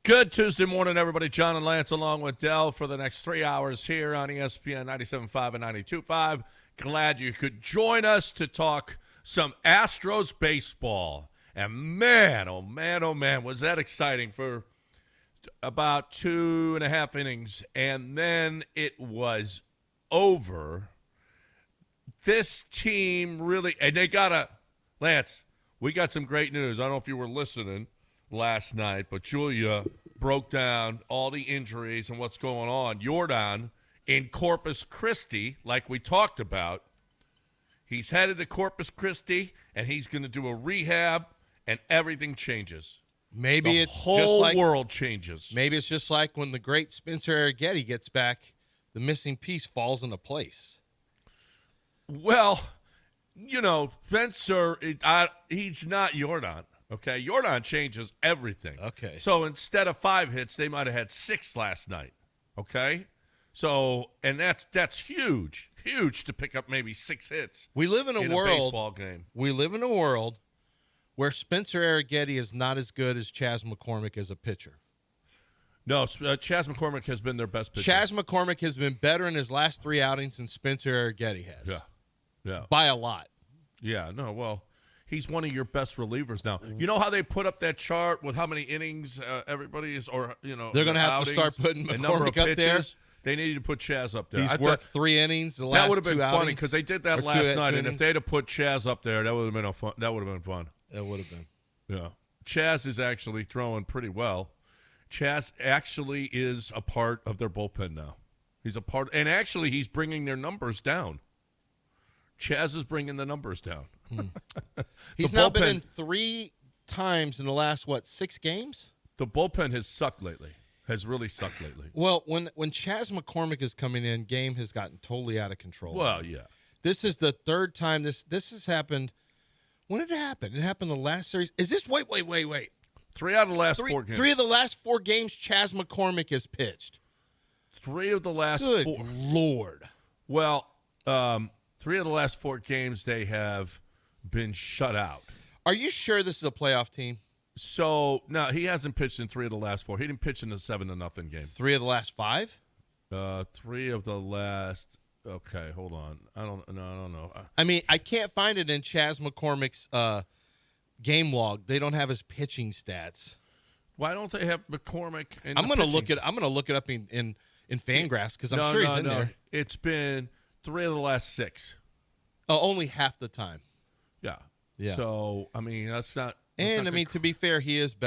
Good Tuesday morning, everybody. John and Lance along with Dell for the next 3 hours here on ESPN 97.5 and 92.5. Glad you could join us to talk some Astros baseball. And man, oh man, was that exciting for about 2.5 innings. And then it was over. This team really, and they Lance, we got some great news. I don't know if you were listening last night, but Julia broke down all the injuries and what's going on. Jordan in Corpus Christi, like we talked about, he's headed to Corpus Christi, and he's going to do a rehab, and everything changes. Maybe the it's whole just like, world changes. Maybe it's just like when the great Spencer Arrighetti gets back, the missing piece falls into place. Well, you know, Spencer, he's not Jordan. Okay, Jordan changes everything. Okay. So instead of 5 hits, they might have had 6 last night. Okay? So, and that's huge to pick up maybe 6 hits. We live in a baseball game. We live in a world where Spencer Arrighetti is not as good as Chas McCormick as a pitcher. No, Chas McCormick has been their best pitcher. Chas McCormick has been better in his last 3 outings than Spencer Arrighetti has. Yeah. By a lot. Yeah, no, well, he's one of your best relievers now. You know how they put up that chart with how many innings everybody is, or, you know, they're going to have to start putting McCormick up there? They needed to put Chas up there. He's worked 3 innings the last 2 outings. That would have been funny because they did that last night, and if they'd have put Chas up there, that would have been fun. That would have been fun. It would have been. Yeah. Chas is actually throwing pretty well. Chas actually is a part of their bullpen now. He's a part, and actually he's bringing their numbers down. Chas is bringing the numbers down. He's now been in 3 times in the last, 6 games? The bullpen has sucked lately. Has really sucked lately. Well, when Chas McCormick is coming in, game has gotten totally out of control. Well, yeah. This is the 3rd time this has happened. When did it happen? It happened the last series. Is this wait. 3 out of the last 4 games. 3 of the last 4 games Chas McCormick has pitched. 3 of the last Good 4. Lord. Well, 3 of the last 4 games they have been shut out. Are you sure this is a playoff team? So, no, he hasn't pitched in 3 of the last 4. He didn't pitch in the 7-0 game. 3 of the last 5? 3 of the last. Okay, hold on. I don't know. I mean, I can't find it in Chas McCormick's game log. They don't have his pitching stats. Why don't they have McCormick? I'm going to look it. I'm going to look it up in Fangraphs because I'm sure he's in there. It's been 3 of the last 6. Oh, only half the time. Yeah. Yeah. So I mean, that's not. And I mean, to be fair, he is a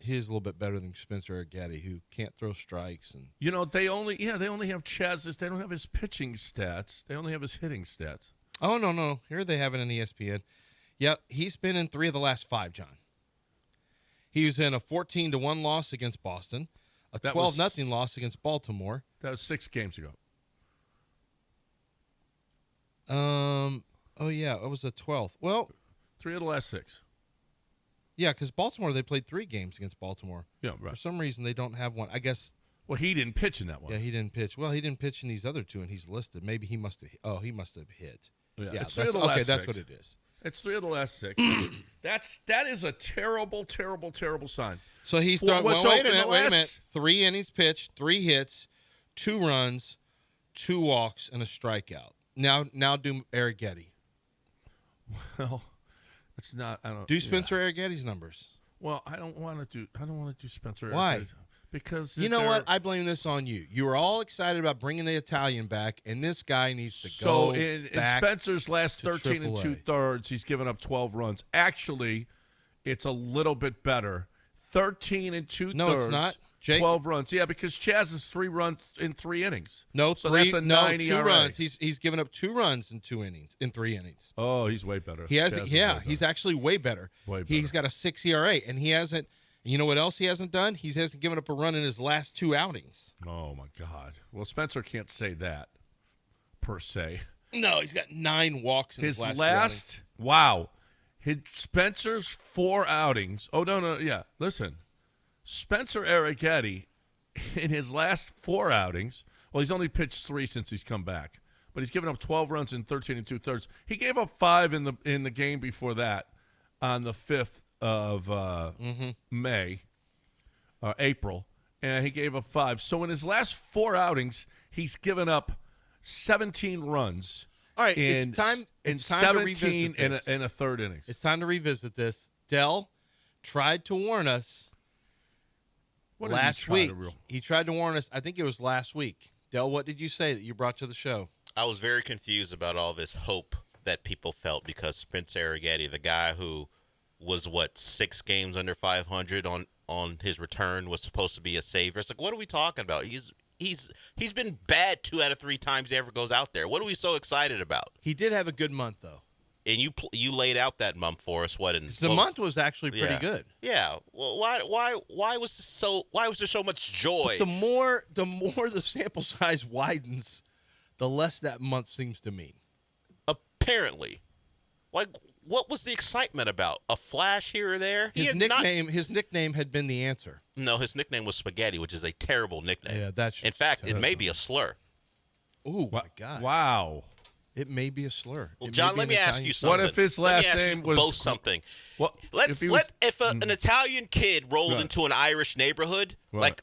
little bit better than Spencer Arrighetti, who can't throw strikes. And you know, they only have Chaz's. They don't have his pitching stats. They only have his hitting stats. Oh no! Here they have it on ESPN. Yeah, he's been in 3 of the last 5, John. He was in a 14-1 loss against Boston, a 12-0 loss against Baltimore. That was 6 games ago. Oh yeah, it was the 12th. Well, 3 of the last 6. Yeah, because Baltimore, they played 3 games against Baltimore. Yeah, right. For some reason, they don't have one. I guess. Well, he didn't pitch in that one. Yeah, he didn't pitch. Well, he didn't pitch in these other 2, and he's listed. Maybe he must have. Oh, he must have hit. Yeah, that's okay. That's what it is. It's 3 of the last 6. That is a terrible sign. So he's thrown. Well, wait a minute. 3 innings pitched, 3 hits, 2 runs, 2 walks, and a strikeout. Now do Arrighetti. Well, it's not. I don't do Spencer Arrighetti's numbers. Well, I don't want to do Spencer. Why? Because you know what? I blame this on you. You were all excited about bringing the Italian back, and this guy needs to go. So in Spencer's last 13 2/3, he's given up 12 runs. Actually, it's a little bit better. 13 2/3. No, it's not. Jake, 12 runs. Yeah, because Chas is 3 runs in 3 innings. No, so that's a 9 2 runs. He's given up 2 runs in 2 innings, in 3 innings. Oh, he's way better. He hasn't. Yeah, he's actually way better. Way better. He's got a 6 ERA, and he hasn't. You know what else he hasn't done? He hasn't given up a run in his last 2 outings. Oh my God. Well, Spencer can't say that per se. No, he's got 9 walks in his last 2 outings. Wow. Spencer's 4 outings. Oh no, yeah. Listen, Spencer Arrighetti. In his last 4 outings, well, he's only pitched 3 since he's come back, but he's given up 12 runs in 13 2/3. He gave up 5 in the game before that, on the 5th of May. April, and he gave up 5. So in his last 4 outings, he's given up 17 runs. All right, in, it's time in to 17 revisit in a third innings. It's time to revisit this. Dell tried to warn us last week. He tried to warn us. I think it was last week. Dell, what did you say that you brought to the show? I was very confused about all this hope that people felt because Spencer Arrighetti, the guy who was 6 games under 500 on his return, was supposed to be a savior. It's like, what are we talking about? He's been bad 2 out of 3 times he ever goes out there. What are we so excited about? He did have a good month though. And you laid out that month for us. Month was actually pretty good. Yeah. Well, why was there so much joy? But the more the sample size widens, the less that month seems to mean. Apparently, what was the excitement about? A flash here or there? His nickname had been the answer. No, his nickname was Spaghetti, which is a terrible nickname. Yeah, that's. In fact, it may be a slur. Oh my God! Wow. It may be a slur. Well, John, let me ask you something. What if his last name was both something? What If an Italian kid rolled into an Irish neighborhood, like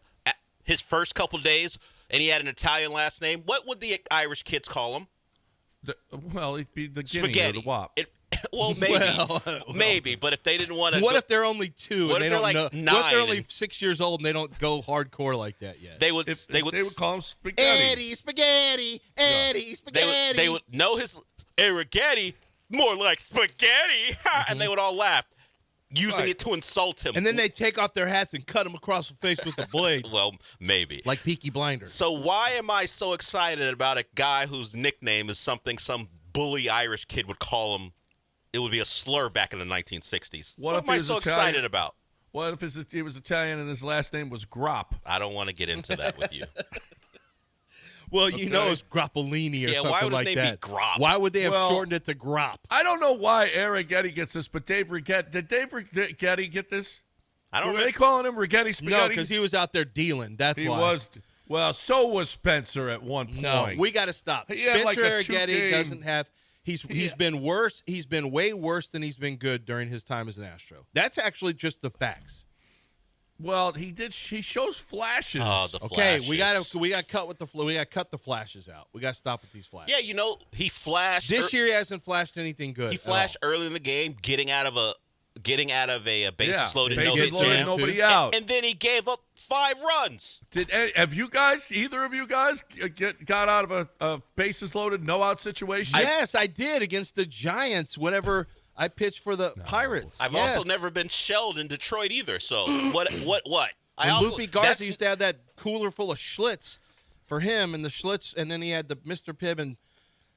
his first couple days, and he had an Italian last name, what would the Irish kids call him? It'd be the Guinea Spaghetti. or the Wop. Maybe. But if they didn't want to, what if they're only 2 and they don't know? 9 what if they're only 6 years old and they don't go hardcore like that yet? They would call him Spaghetti. Eddie Spaghetti. They would know his Arrighetti more like Spaghetti, and they would all laugh, using it to insult him. And then they take off their hats and cut him across the face with a blade. Well, maybe. Like Peaky Blinders. So why am I so excited about a guy whose nickname is something some bully Irish kid would call him? It would be a slur back in the 1960s. What am I so excited about? What if he was Italian and his last name was Grop? I don't want to get into that with you. Well, you know it's Groppolini or something why would like his name that. Be Grop? Why would they have shortened it to Grop? I don't know why Arrighetti gets this, but did Dave Rigetti get this? I don't know. Were they calling him Rigetti Spaghetti? No, because he was out there dealing. That's he why. Was. Well, so was Spencer at one point. No, we got to stop. Spencer Arrighetti doesn't have. He's been worse. He's been way worse than he's been good during his time as an Astro. That's actually just the facts. Well, he shows flashes. Oh, the okay, flashes. we got to cut the flashes out. We got to stop with these flashes. Yeah, he flashed. This year he hasn't flashed anything good. He flashed early in the game, getting out of a bases loaded, nobody out, and then he gave up 5 runs. Either of you guys, got out of a bases loaded, no out situation? Yes, I did against the Giants. Whenever I pitched for the Pirates, I've also never been shelled in Detroit either. So what? Loopy Garza used to have that cooler full of Schlitz for him, and the Schlitz, and then he had the Mr. Pibb and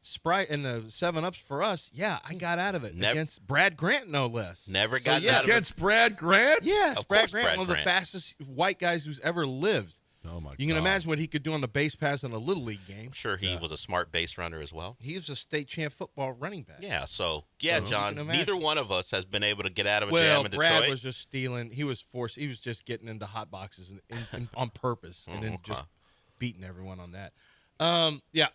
Sprite and the 7-Ups for us. Yeah, I got out of it against Brad Grant, no less. Never got out of it against Brad Grant. Yes, Brad Grant, one of the fastest white guys who's ever lived. Oh my God! You can imagine what he could do on the base pass in a little league game. I'm sure he was a smart base runner as well. He was a state champ football running back. Yeah, John, neither one of us has been able to get out of a jam in Detroit. Brad was just stealing. He was forced. He was just getting into hot boxes and on purpose, and then just beating everyone on that.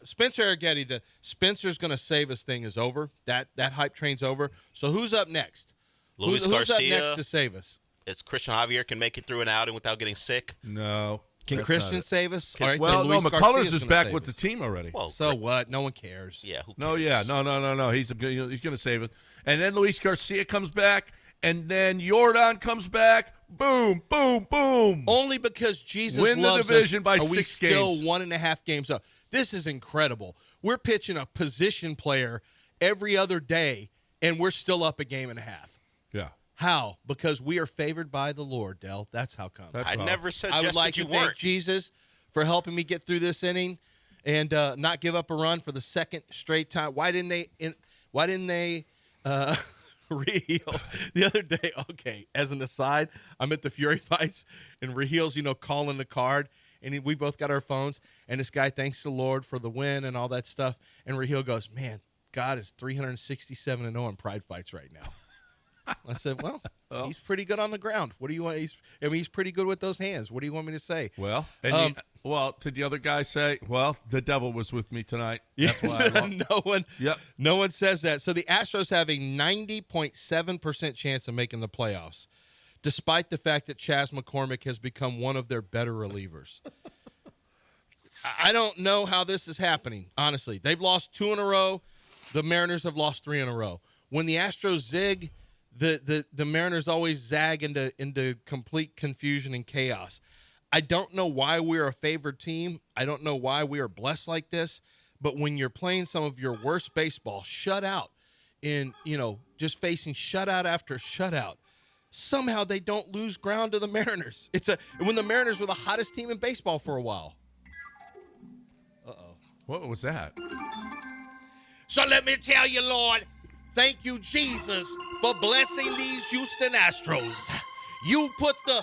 Spencer Arrighetti, Spencer's going to save us thing is over. That hype train's over. So who's up next? Luis who's Garcia, up next to save us? Is Christian Javier can make it through an outing without getting sick? No. Can Christian save us? McCullers is back with the team already. Well, so what? No one cares. Yeah. Who No. cares? No. He's going to save it. And then Luis Garcia comes back, and then Jordan comes back. Boom, boom, boom. Only because Jesus win the loves division us, by are 6 we games. Still 1.5 games up. This is incredible. We're pitching a position player every other day, and we're still up a game and a half. Yeah. How? Because we are favored by the Lord, Del. That's how come. I never suggested I would like to thank Jesus for helping me get through this inning and not give up a run for the second straight time. Why didn't they Raheel the other day? Okay, as an aside, I'm at the Fury Fights, and Raheel's, calling the card, and we both got our phones, and this guy thanks the Lord for the win and all that stuff, and Raheel goes, man, God is 367-0 in Pride Fights right now. I said, well, he's pretty good on the ground. What do you want? He's pretty good with those hands. What do you want me to say? Well, did the other guy say, well, the devil was with me tonight? Yeah, that's why I no one says that. So the Astros have a 90.7% chance of making the playoffs. despite the fact that Chas McCormick has become one of their better relievers. I don't know how this is happening, honestly. They've lost 2 in a row. The Mariners have lost 3 in a row. When the Astros zig, the Mariners always zag into complete confusion and chaos. I don't know why we're a favored team. I don't know why we are blessed like this. But when you're playing some of your worst baseball, shut out, just facing shutout after shutout, somehow they don't lose ground to the Mariners. When the Mariners were the hottest team in baseball for a while. What was that? So let me tell you, Lord, thank you, Jesus, for blessing these Houston Astros. You put the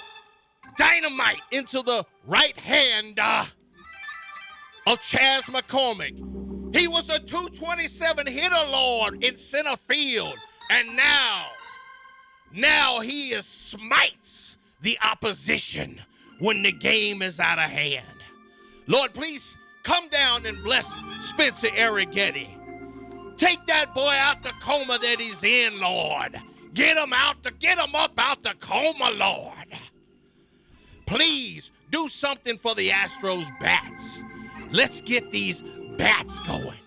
dynamite into the right hand of Chas McCormick. He was a 227 hitter, Lord, in center field. And now he smites the opposition when the game is out of hand. Lord, please come down and bless Spencer Arrighetti. Take that boy out the coma that he's in, Lord. Get him up out the coma, Lord. Please do something for the Astros bats. Let's get these bats going.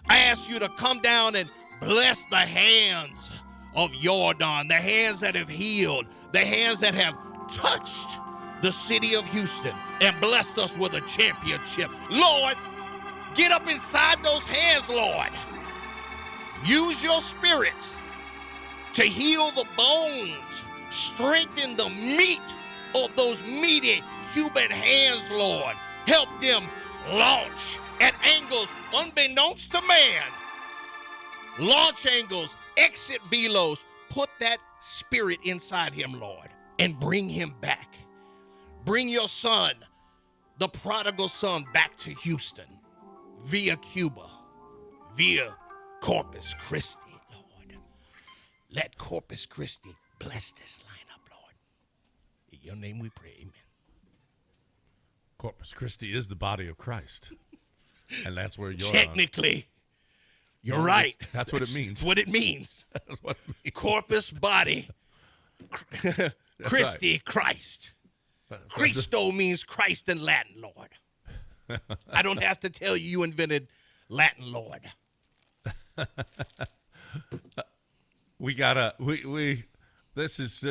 I ask you to come down and bless the hands of Jordan, the hands that have healed, the hands that have touched the city of Houston and blessed us with a championship. Lord, get up inside those hands, Lord. Use your spirit to heal the bones, strengthen the meat of those meaty Cuban hands, Lord. Help them launch at angles unbeknownst to man. Launch angles, exit velos. Put that spirit inside him, Lord, and bring him back. Bring your son, the prodigal son, back to Houston via Cuba, via Corpus Christi, Lord. Let Corpus Christi bless this lineup, Lord. In your name we pray, amen. Corpus Christi is the body of Christ. And that's where you're Technically, you're right. That's what it means. That's what it means. That's what it means. Corpus body. Christi, right. Christ. Christo means Christ in Latin, Lord. I don't have to tell you invented Latin, Lord. This is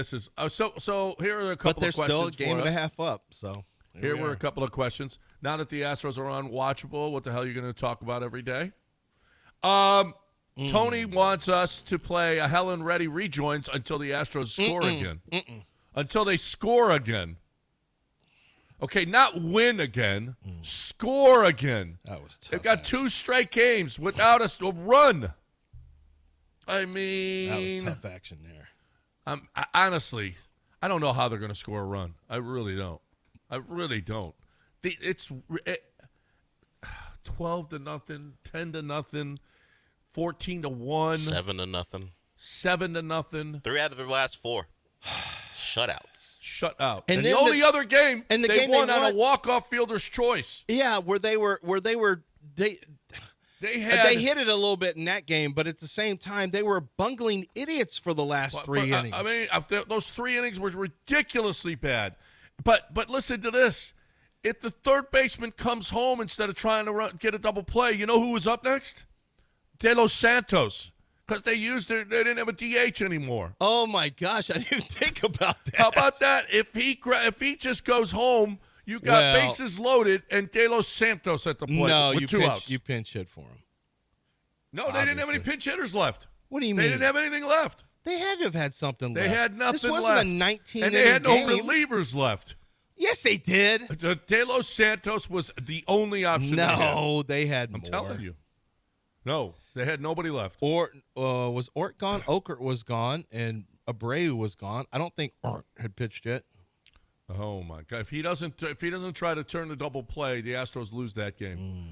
so here are a couple of questions. But they're still a game and a half up, so here were a couple of questions. Now that the Astros are unwatchable, what the hell are you going to talk about every day? Tony wants us to play a Helen Reddy rejoins until the Astros score again. Until they score again. Okay, not win again, score again. That was tough. They've got 2 straight games without a run. I mean, that was tough action there. Honestly, I don't know how they're going to score a run. I really don't. It's 12-0, 10-0, 14-1, 7-0, 7-0. 3 out of their last 4 shutouts. Shut out. And the only other game they won on a walk-off fielder's choice. Yeah, they hit it a little bit in that game, but at the same time, they were bungling idiots for the last 3 innings. I mean, those 3 innings were ridiculously bad. But listen to this. If the third baseman comes home instead of trying to get a double play, you know who was up next? De Los Santos. Because they didn't have a DH anymore. Oh, my gosh. I didn't even think about that. How about that? If he just goes home, you got bases loaded and De Los Santos at the plate with 2 outs. You pinch hit for him. No, they didn't have any pinch hitters left. What do you mean? They didn't have anything left. They had to have had something left. They had nothing left. This wasn't a 19 and they had no game. relievers left. Yes, they did. De Los Santos was the only option. No, they had more. I'm telling you. No, they had nobody left. Was Ort gone? Okert was gone, and Abreu was gone. I don't think Ort had pitched yet. Oh my God! If he doesn't try to turn the double play, the Astros lose that game.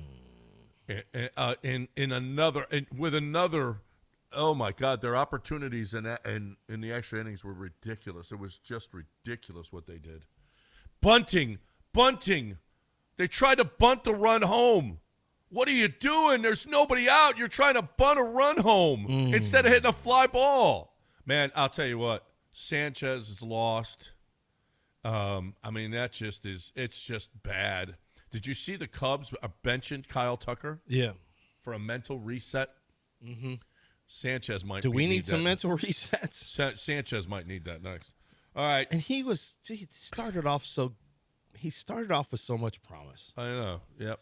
With another. Oh my God! Their opportunities in the extra innings were ridiculous. It was just ridiculous what they did. Bunting. They tried to bunt the run home. What are you doing? There's nobody out. You're trying to bunt a run home instead of hitting a fly ball. Man, I'll tell you what. Sanchez is lost. I mean, that just is. It's just bad. Did you see the Cubs are benching Kyle Tucker Yeah. for a mental reset? Mm-hmm. Sanchez might. Do we need some that. mental resets? Sanchez might need that next. All right. And he started off with so much promise. I know. Yep.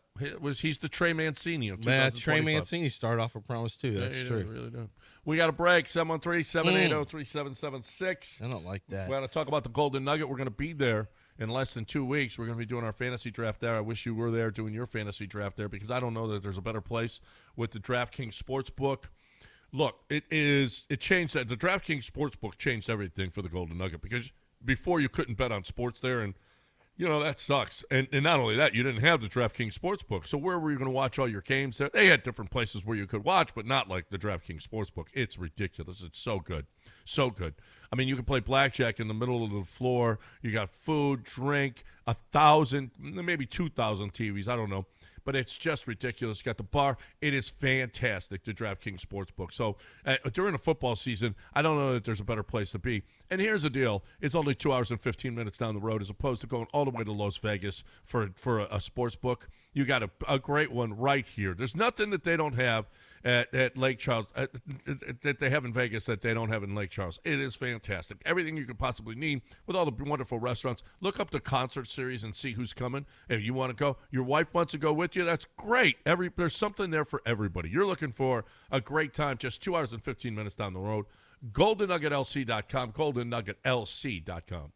He's the Trey Mancini of Man, 2025. Trey Mancini started off with promise too. That's Yeah, true. Really do. We got a break. 713-780-3776. I don't like that. We're going to talk about the Golden Nugget. We're going to be there in less than 2 weeks. We're going to be doing our fantasy draft there. I wish you were there doing your fantasy draft there because I don't know that there's a better place with the DraftKings Sportsbook. Look, it changed that. The DraftKings Sportsbook changed everything for the Golden Nugget because before you couldn't bet on sports there, and that sucks. And not only that, you didn't have the DraftKings Sportsbook. So where were you going to watch all your games there? They had different places where you could watch, but not like the DraftKings Sportsbook. It's ridiculous. It's so good. So good. I mean, you can play blackjack in the middle of the floor. You got food, drink, 1,000, maybe 2,000 TVs. I don't know. But it's just ridiculous. Got the bar. It is fantastic, the DraftKings Sportsbook. So during the football season, I don't know that there's a better place to be. And here's the deal. It's only 2 hours and 15 minutes down the road as opposed to going all the way to Las Vegas for a sports book. You got a great one right here. There's nothing that they don't have at Lake Charles that they have in Vegas that they don't have in Lake Charles. It is fantastic. Everything you could possibly need with all the wonderful restaurants. Look up the concert series and see who's coming. If you want to go, your wife wants to go with you, that's great. There's something there for everybody. You're looking for a great time just 2 hours and 15 minutes down the road. GoldenNuggetLC.com, GoldenNuggetLC.com.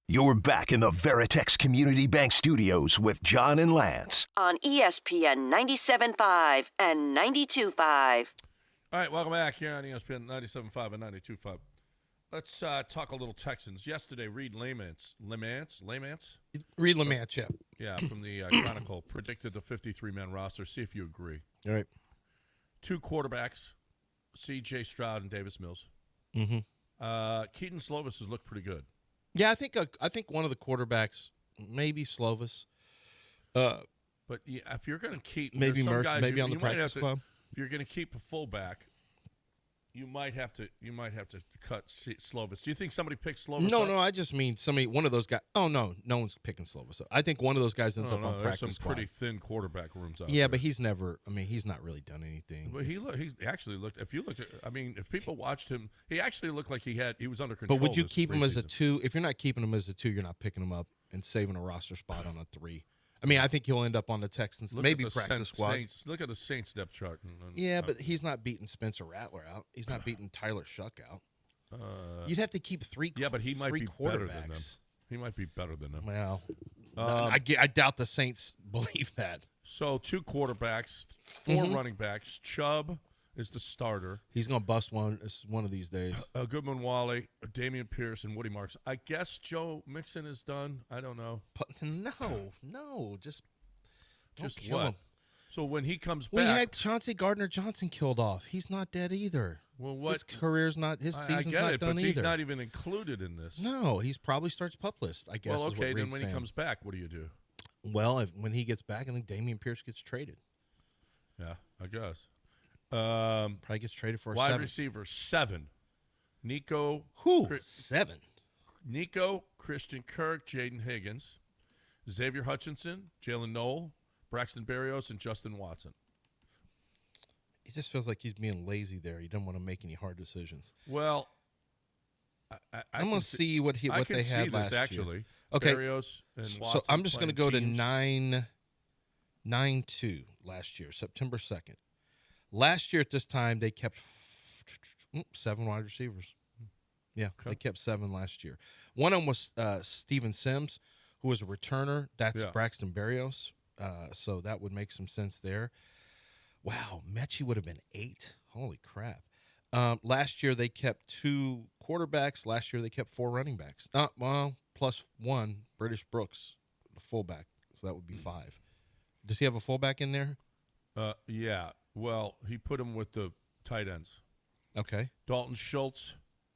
You're back in the Veritex Community Bank Studios with John and Lance. On ESPN 97.5 and 92.5. All right, welcome back here on ESPN 97.5 and 92.5. Let's talk a little Texans. Yesterday, Reed Lamance, Reed Lamance, yeah. Yeah, from the Chronicle, predicted the 53-man roster. See if you agree. All right. 2 quarterbacks, C.J. Stroud and Davis Mills. Mm-hmm. Keaton Slovis has looked pretty good. Yeah, I think one of the quarterbacks, maybe Slovis. But yeah, if you're going to keep maybe some Mertz, guys, maybe you on the might practice have to, squad. if you're going to keep a fullback, you might have to cut Slovis. Do you think somebody picks Slovis? No, I just mean one of those guys. Oh no one's picking Slovis. I think one of those guys ends up on there's practice some squad. pretty thin quarterback rooms out Yeah, there. but he's not really done anything. But he actually looked. If you looked at, if people watched him, he actually looked like he was under control. But would you this keep him as a preseason. 2? If you're not keeping him as a 2, you're not picking him up and saving a roster spot on a 3. I mean, I think he'll end up on the Texans, Look maybe at the practice squad. Saints, look at the Saints depth chart. Yeah, but he's not beating Spencer Rattler out. He's not beating Tyler Shuck out. You'd have to keep 3. Yeah, but he might be better than them. quarterbacks. He might be better than them. Well, I doubt the Saints believe that. So 2 quarterbacks, 4 running backs. Chubb is the starter. He's going to bust one of these days. Goodman Wally, Damian Pierce, and Woody Marks. I guess Joe Mixon is done. I don't know. No, just Just kill what? him. So when he comes We back, had Chauncey Gardner-Johnson killed off. He's not dead either. well, what? His career's not. His I season's get not it, done but either. he's not even included in this. No, he's probably starts pup list. I guess. Well, is what okay, then Reed's when saying. he comes back, what do you do? Well, when he gets back, I think Damian Pierce gets traded. Yeah, I guess. Probably gets traded for a Wide 7. receiver 7. Nico, Who? 7. Christian Kirk, Jaden Higgins, Xavier Hutchinson, Jalen Noel, Braxton Berrios, and Justin Watson. It just feels like he's being lazy there. He doesn't want to make any hard decisions. Well, I'm going to see what they had last year. Actually. Okay. Berrios and Watson So I'm just going to go playing to teams. 9-2 last year, September 2nd. Last year at this time, they kept 7 wide receivers. Yeah, They kept 7 last year. One of them was Steven Sims, who was a returner. That's Braxton Berrios. So that would make some sense there. Wow, Mechie would have been 8. Holy crap. Last year, they kept 2 quarterbacks. Last year, they kept 4 running backs. Plus 1, British Brooks, the fullback. So that would be 5. Does he have a fullback in there? Yeah. Well, he put him with the tight ends. Okay. Dalton Schultz,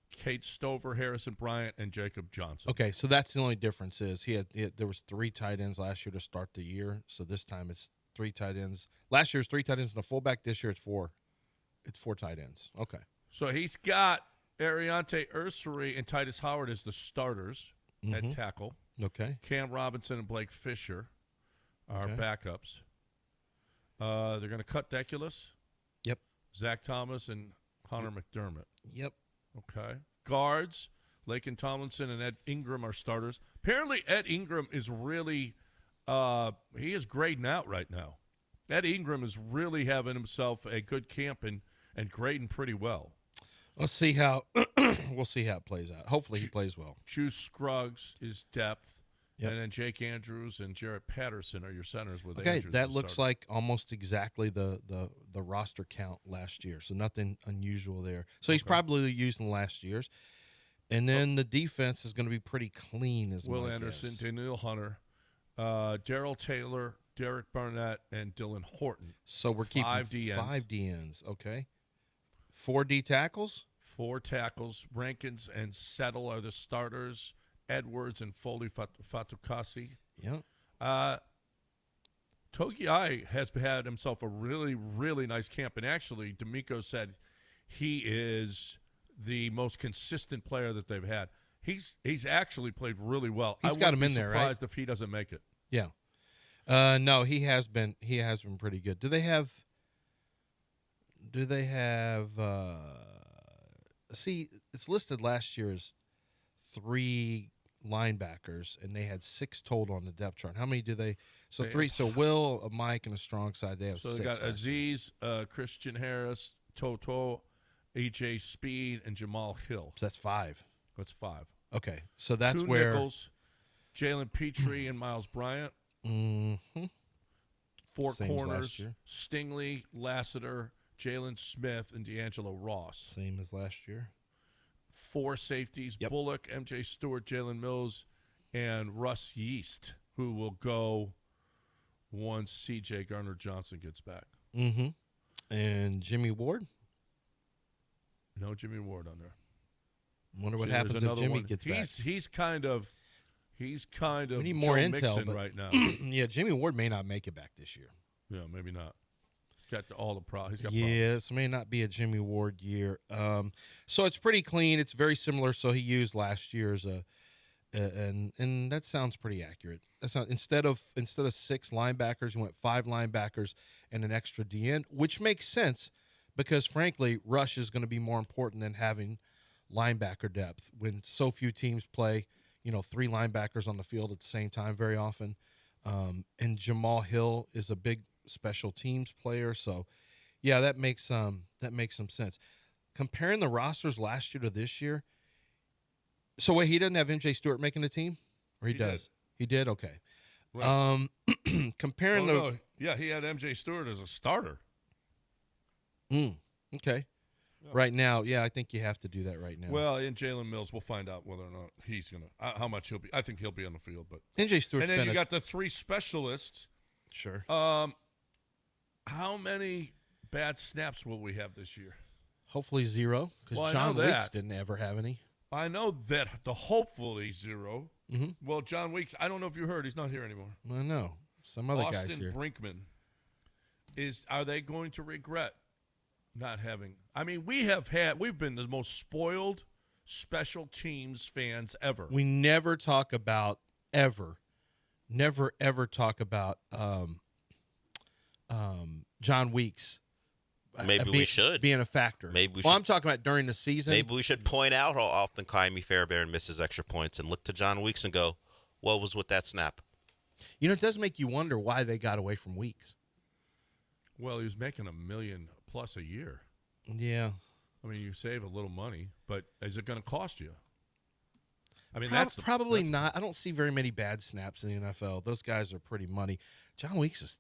Kate Stover, Harrison Bryant, and Jacob Johnson. Okay, so that's the only difference is there was 3 tight ends last year to start the year. So this time it's 3 tight ends. Last year's 3 tight ends and a fullback. This year it's 4. It's 4 tight ends. Okay. So he's got Ariante Ursary and Titus Howard as the starters at tackle. Okay. Cam Robinson and Blake Fisher are backups. They're going to cut Deculus. Yep. Zach Thomas and Connor McDermott. Yep. Okay. Guards, Laken Tomlinson and Ed Ingram are starters. Apparently, Ed Ingram is really he is grading out right now. Ed Ingram is really having himself a good camp and grading pretty well. Let's see how we'll see how it plays out. Hopefully he plays well. Juice Scruggs is depth. Yep. And then Jake Andrews and Jarrett Patterson are your centers with Okay, Andrews that as looks starter. like almost exactly the roster count last year. So nothing unusual there. So he's probably using last year's. And then the defense is going to be pretty clean as Will my Anderson, guess. Daniel Hunter, Daryl Taylor, Derek Barnett, and Dylan Horton. So we're keeping 5 DNs. 5 DNs. Okay. 4 D tackles. 4 tackles. Rankins and Settle are the starters. Edwards and Foley Fatukasi. Yeah. Togiai has had himself a really, really nice camp. And actually, D'Amico said he is the most consistent player that they've had. He's actually played really well. He's got him in there, right? Surprised if he doesn't make it. Yeah. No, he has been pretty good. Do they have see, it's listed last year as 3 linebackers, and they had 6 total on the depth chart. How many do they? So 3. So Will, a Mike, and a strong side. They have 6. So they got Aziz, Christian Harris, Toto, AJ Speed, and Jamal Hill. So that's 5. That's 5. Okay, so that's 2 where nickels, Jalen Petrie and Miles Bryant. Mm-hmm. Four Same as last corners, year. Stingley, Lassiter, Jalen Smith, and D'Angelo Ross. Same as last year. Four safeties, Yep. Bullock, MJ Stewart, Jalen Mills, and Russ Yeast, who will go once C.J. Gardner-Johnson gets back. Mm-hmm. And Jimmy Ward? No Jimmy Ward on there. Wonder what See, there's happens if another Jimmy one. gets back. He's kind of We need more Joe intel, Mixon but- right now. Yeah, Jimmy Ward may not make it back this year. Yeah, maybe not. He's got all the problems. He's got Yes, may not be a Jimmy Ward year. So it's pretty clean. It's very similar. So he used last year's and that sounds pretty accurate. That's not instead of 6 linebackers, you went 5 linebackers and an extra DN, which makes sense because frankly, rush is going to be more important than having linebacker depth when so few teams play, 3 linebackers on the field at the same time very often. And Jamal Hill is a big special teams player, so yeah, that makes some sense. Comparing the rosters last year to this year, so wait, he doesn't have MJ Stewart making the team, or he does? did. He did. Okay. Right. Comparing no. Yeah, he had MJ Stewart as a starter. okay. Yeah. Right now, yeah, I think you have to do that right now. Well, in Jalen Mills, we'll find out whether or not he's going to how much he'll be. I think he'll be on the field, but MJ Stewart's and then been you got the 3 specialists. sure. How many bad snaps will we have this year? Hopefully 0, because Well, I John know Weeks that. didn't ever have any. I know that the hopefully 0. Mm-hmm. Well, John Weeks, I don't know if you heard, he's not here anymore. I know some other Austin guys here. Brinkman are they going to regret not having? I mean, we've been the most spoiled special teams fans ever. We never talk about never ever talk about John Weeks. Maybe we should. Being a factor. Maybe we well, should. I'm talking about during the season. Maybe we should point out how often Kaimi Fairbairn misses extra points and look to John Weeks and go, what was with that snap? It does make you wonder why they got away from Weeks. Well, he was making $1 million plus a year. Yeah. I mean, you save a little money, but is it going to cost you? I mean, Probably not. I don't see very many bad snaps in the NFL. Those guys are pretty money. John Weeks is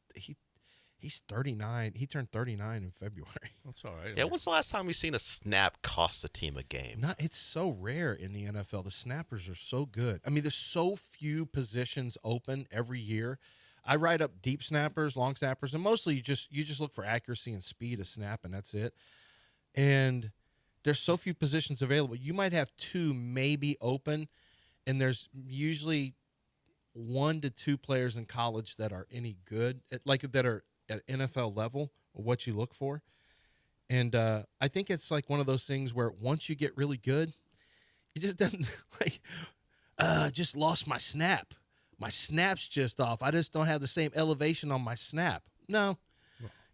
he's 39. He turned 39 in February. That's all right. Yeah, when's the last time we seen a snap cost a team a game? It's so rare in the NFL. The snappers are so good. I mean, there's so few positions open every year. I write up deep snappers, long snappers, and mostly you just look for accuracy and speed of snap, and that's it. And there's so few positions available. You might have 2 maybe open, and there's usually 1 to 2 players in college that are any good, that are at NFL level, what you look for. And I think it's like one of those things where once you get really good, it just doesn't just lost my snap. My snap's just off. I just don't have the same elevation on my snap. No,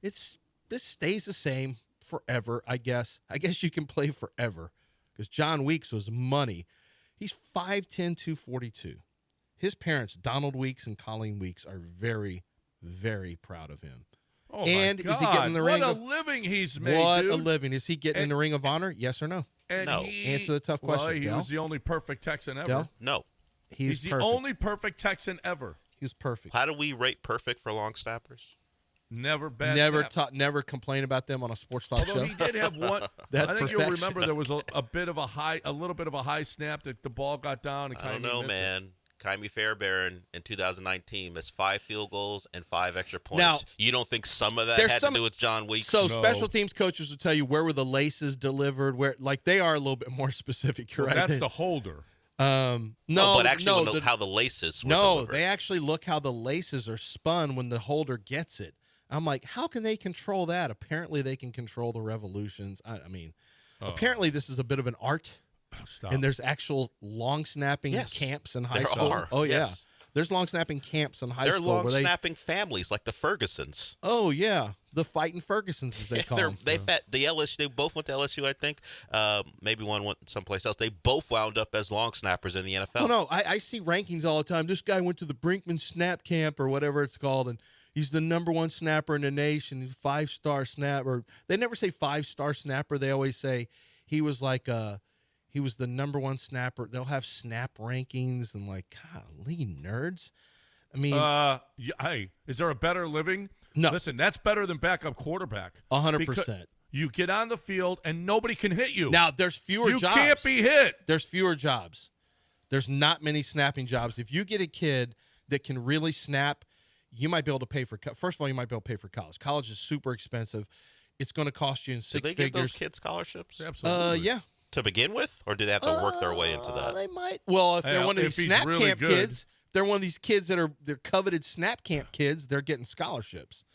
this stays the same forever, I guess. I guess you can play forever because John Weeks was money. He's 5'10", 242. His parents, Donald Weeks and Colleen Weeks, are very, very proud of him. Oh and my God. is he getting the ring? What a living he's made, What dude. a living. Is he getting in the Ring of Honor? Yes or no? And No. Answer the tough question, Well, he Del. was the only perfect Texan ever. Del? No. He's the perfect. only perfect Texan ever. He was perfect. How do we rate perfect for long snappers? Never bad Never snap. never complain about them on a sports talk Although show. he did have one. That's I think you'll perfection. remember there was a little bit of a high snap that the ball got down. And I don't know, missed it. man. Kaimi Fairbairn in 2019 missed 5 field goals and 5 extra points. Now, you don't think some of that there's had some- to do with John Weeks? So No. special teams coaches will tell you where were the laces delivered, where they are a little bit more specific. You're Well, right. that's the holder. No, but actually no, how the laces were no, delivered. they actually look how the laces are spun when the holder gets it. I'm like, how can they control that? Apparently, they can control the revolutions. I mean, apparently this is a bit of an art, Stop. and there's actual long snapping Yes, camps in high there school. are, Oh yeah, yes. there's long snapping camps in high They're school. long where they, snapping families like the Fergusons. oh yeah, the fighting Fergusons as they call them. The LSU. They both went to LSU, I think. Maybe one went someplace else. They both wound up as long snappers in the NFL. Oh no, I see rankings all the time. This guy went to the Brinkman Snap Camp or whatever it's called, and he's the #1 snapper in the nation. 5-star snapper. They never say 5-star snapper. They always say he was like He was the number one snapper. They'll have snap rankings and like, golly, nerds. I mean, hey, is there a better living? No. Listen, that's better than backup quarterback. 100%. You get on the field and nobody can hit you. Now, there's fewer jobs. You can't be hit. There's fewer jobs. There's not many snapping jobs. If you get a kid that can really snap, you might be able to pay for – first of all, you might be able to pay for college. College is super expensive. It's going to cost you in six figures. Do they give those kids scholarships? Absolutely. Yeah. To begin with? Or do they have to work their way into that? They might. Well, if they're one of these snap really camp good. kids, if they're one of these kids that are they're coveted snap camp kids, they're getting scholarships.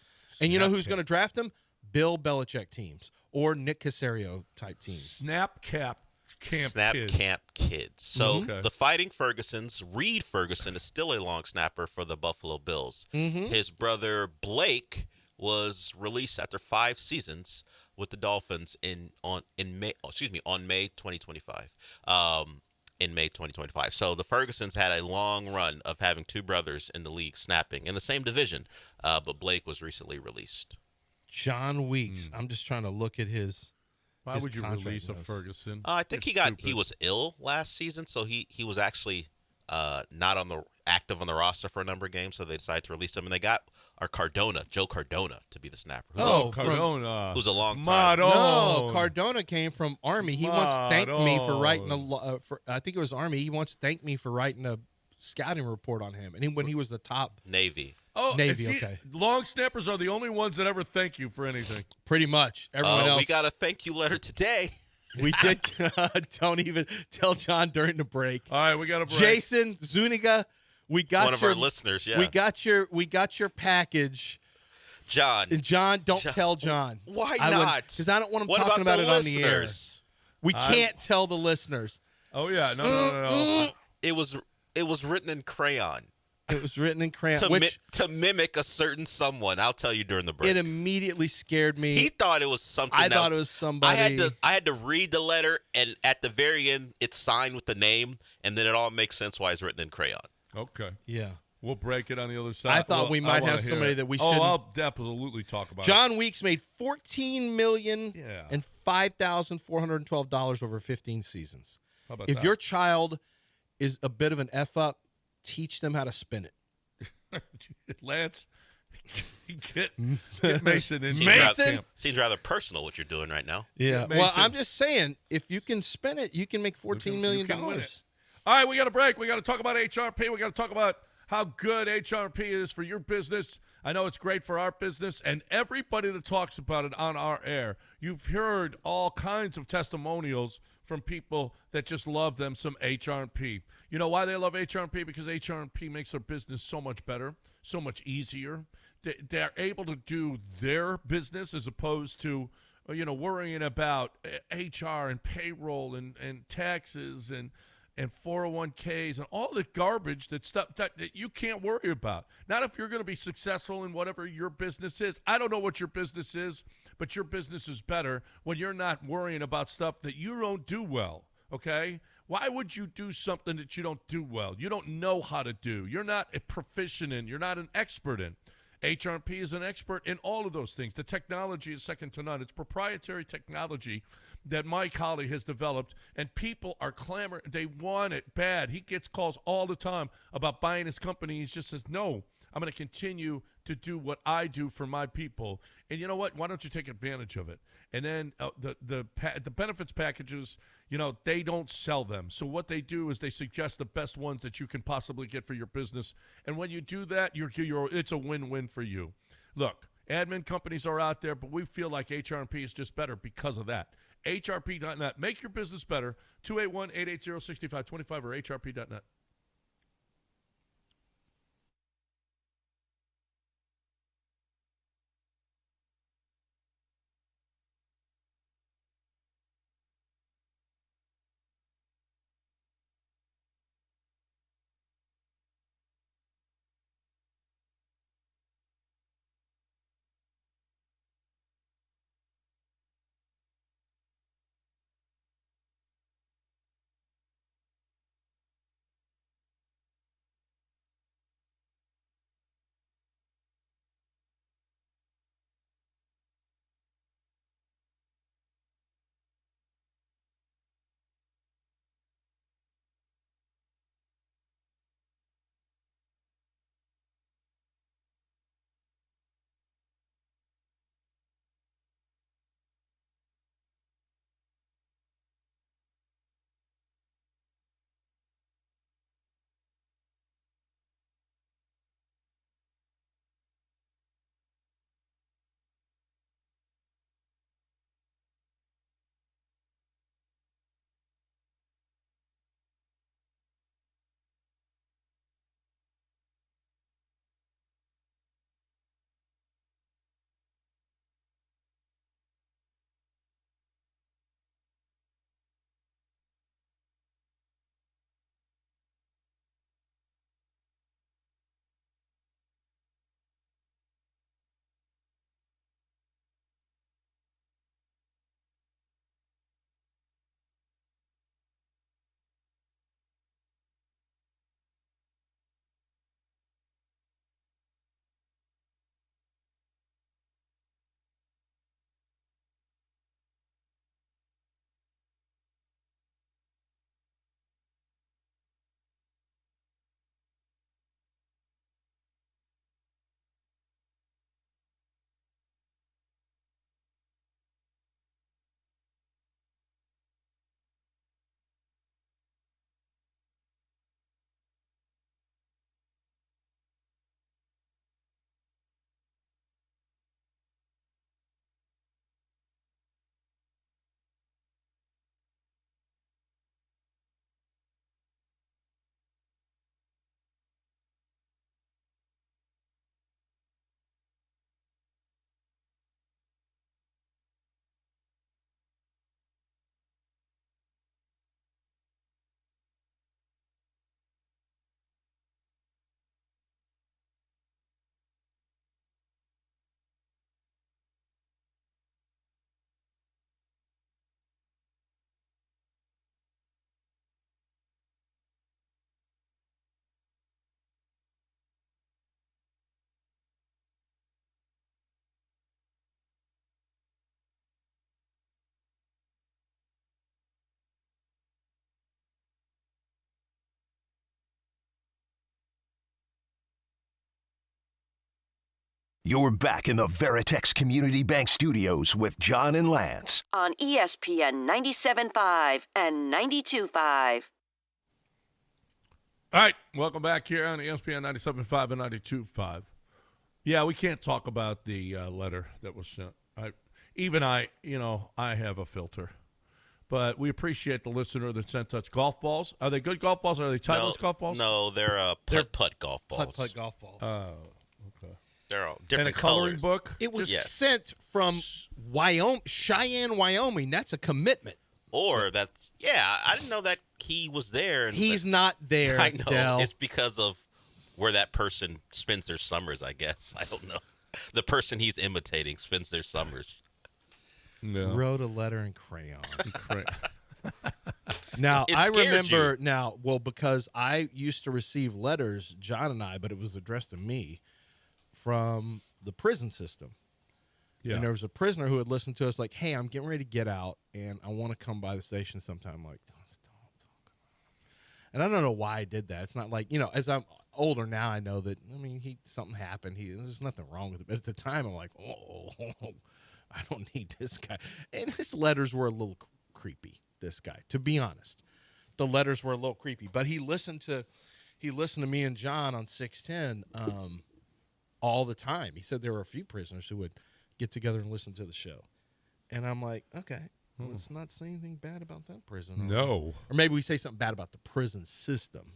And you know who's going to draft them? Bill Belichick teams or Nick Caserio type teams. Snap camp kids. Camp kids. So the Fighting Fergusons, Reed Ferguson is still a long snapper for the Buffalo Bills. His brother Blake was released after 5 seasons with the Dolphins on May 2025. In May 2025. So the Fergusons had a long run of having 2 brothers in the league snapping in the same division, but Blake was recently released. John Weeks. I'm just trying to look at his. Why his would you contract release a notes. Ferguson? I think It's he was ill last season, so he was actually not active on the roster for a number of games, so they decided to release him, and they got Joe Cardona, to be the snapper. Cardona. Who's a long time. No, Cardona came from Army. He once thanked me for writing Madone. I think it was Army. He once thanked me for writing a scouting report on him, and when he was the top Navy. Oh, Navy. see, Okay, long snappers are the only ones that ever thank you for anything. pretty much. Everyone else. We got a thank you letter today. We did. Don't even tell John during the break. All right, we got a break. Jason Zuniga, we got One of our listeners, yeah. We got your package. John. And John, don't tell John. Why not? Because I don't want him What talking about about the it on the air. listeners? We can't tell the listeners. Oh yeah, no. It was written in crayon. It was written in crayon, to mimic a certain someone. I'll tell you during the break. it immediately scared me. He thought it was something. I thought it was somebody. I had to read the letter, and at the very end, it's signed with the name, and then it all makes sense why it's written in crayon. Okay, Yeah. we'll break it on the other side. I thought we might wanna have hear somebody it. that we Oh, shouldn't- I'll absolutely talk about. John Weeks made $14,000,000 Yeah. and $5,412 over 15 seasons. How about If that? your child is a bit of an F up, teach them how to spin it. Lance, get Mason in Mason? camp. Seems rather personal what you're doing right now. Yeah. Mason. Well, I'm just saying, if you can spin it, you can make $14 million. You can win it. All right, we got a break. We got to talk about HRP. We got to talk about how good HRP is for your business. I know it's great for our business, and everybody that talks about it on our air. You've heard all kinds of testimonials from people that just love them some HRP. You know why they love HRP? Because HRP makes their business so much better, so much easier. They're able to do their business as opposed to, worrying about HR and payroll and taxes and 401ks and all the garbage that you can't worry about. Not if you're going to be successful in whatever your business is. I don't know what your business is, but your business is better when you're not worrying about stuff that you don't do well, okay? Why would you do something that you don't do well? You don't know how to do. You're not a proficient in. You're not an expert in. HRP is an expert in all of those things. The technology is second to none. It's proprietary technology that Mike Holly has developed, and people are clamoring. They want it bad. He gets calls all the time about buying his company. He just says, no, I'm going to continue to do what I do for my people. And you know what? Why don't you take advantage of it? And then the benefits packages, they don't sell them. So what they do is they suggest the best ones that you can possibly get for your business. And when you do that, it's a win-win for you. Look, admin companies are out there, but we feel like HRP is just better because of that. HRP.net. Make your business better. 281-880-6525 or HRP.net. You're back in the Veritex Community Bank Studios with John and Lance. On ESPN 97.5 and 92.5. All right, welcome back here on ESPN 97.5 and 92.5. Yeah, we can't talk about the letter that was sent. I have a filter. But we appreciate the listener that sent us golf balls. Are they good golf balls? Or are they Titleist golf balls? No, they're putt golf balls. Putt golf balls. Oh, okay. They're all different And a coloring colors. book? It was Yes. sent from Cheyenne, Wyoming. That's a commitment. Or that's, I didn't know that he was there. And He's not there, I know. Del. It's because of where that person spends their summers, I guess. I don't know. The person he's imitating spends their summers. No. Wrote a letter in crayon. Now, It I scared remember because I used to receive letters, John and I, but it was addressed to me from the prison system. Yeah. And there was a prisoner who had listened to us like, hey, I'm getting ready to get out, and I want to come by the station sometime. I'm like, don't. And I don't know why I did that. It's not like, as I'm older now, I know that, something happened. There's nothing wrong with it. But at the time, I'm like, I don't need this guy. And his letters were a little creepy, this guy, to be honest. The letters were a little creepy. But he listened to me and John on 610 all the time. He said there were a few prisoners who would get together and listen to the show. And I'm like, okay, let's not say anything bad about that prison. No. Or maybe we say something bad about the prison system.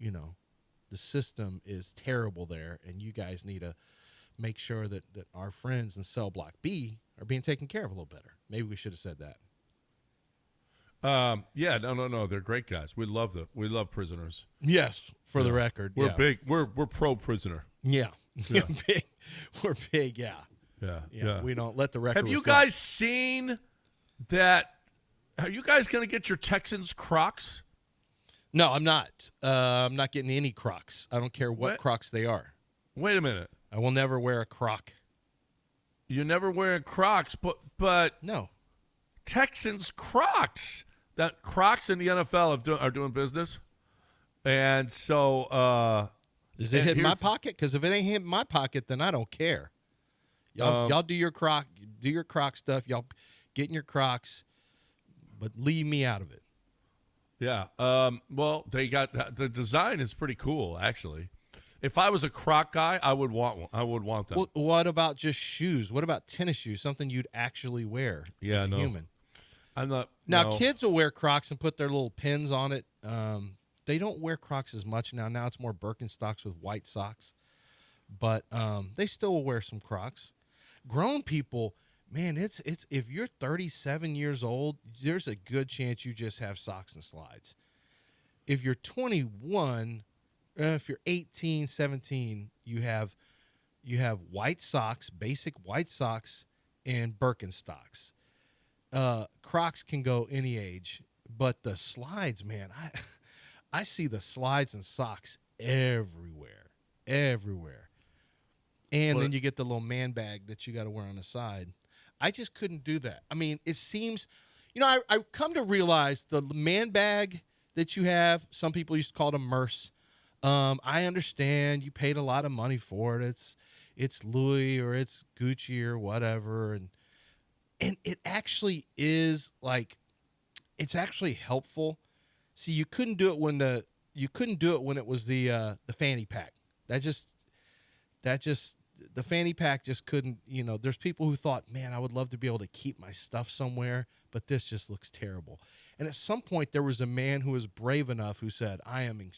The system is terrible there, and you guys need to make sure that our friends in cell block B are being taken care of a little better. Maybe we should have said that. No. They're great guys. We love prisoners. Yes, for the record. We're big. We're pro prisoner. Yeah. Yeah. We're big, yeah. Yeah. We don't let the record Have you reflect. guys seen that? Are you guys going to get your Texans Crocs? No, I'm not. I'm not getting any Crocs. I don't care what Crocs they are. Wait a minute. I will never wear a Croc. You never wear Crocs, but No. Texans Crocs. That Crocs in the NFL are doing business, and so Is it hitting my here's- pocket? Because if it ain't hitting my pocket, then I don't care. Y'all do your Croc stuff. Y'all get in your Crocs, but leave me out of it. Yeah. Well, they got the design is pretty cool, actually. If I was a Croc guy, I would want one. I would want them. Well, what about just shoes? What about tennis shoes? Something you'd actually wear as a human. I'm not. Now, no. kids will wear Crocs and put their little pins on it. They don't wear Crocs as much now. Now it's more Birkenstocks with white socks. But they still will wear some Crocs. Grown people, man, it's if you're 37 years old, there's a good chance you just have socks and slides. If you're 21, if you're 18, 17, you have white socks, basic white socks, and Birkenstocks. Crocs can go any age, but the slides, man, I see the slides and socks everywhere. And then you get the little man bag that you got to wear on the side. I just couldn't do that. I mean, it seems, I come to realize the man bag that you have, some people used to call it a Merce. I understand you paid a lot of money for it. It's Louis or it's Gucci or whatever. And it actually is it's actually helpful. See, you couldn't do it when it was the fanny pack. The fanny pack just couldn't, there's people who thought, man, I would love to be able to keep my stuff somewhere, but this just looks terrible. And at some point there was a man who was brave enough who said, I am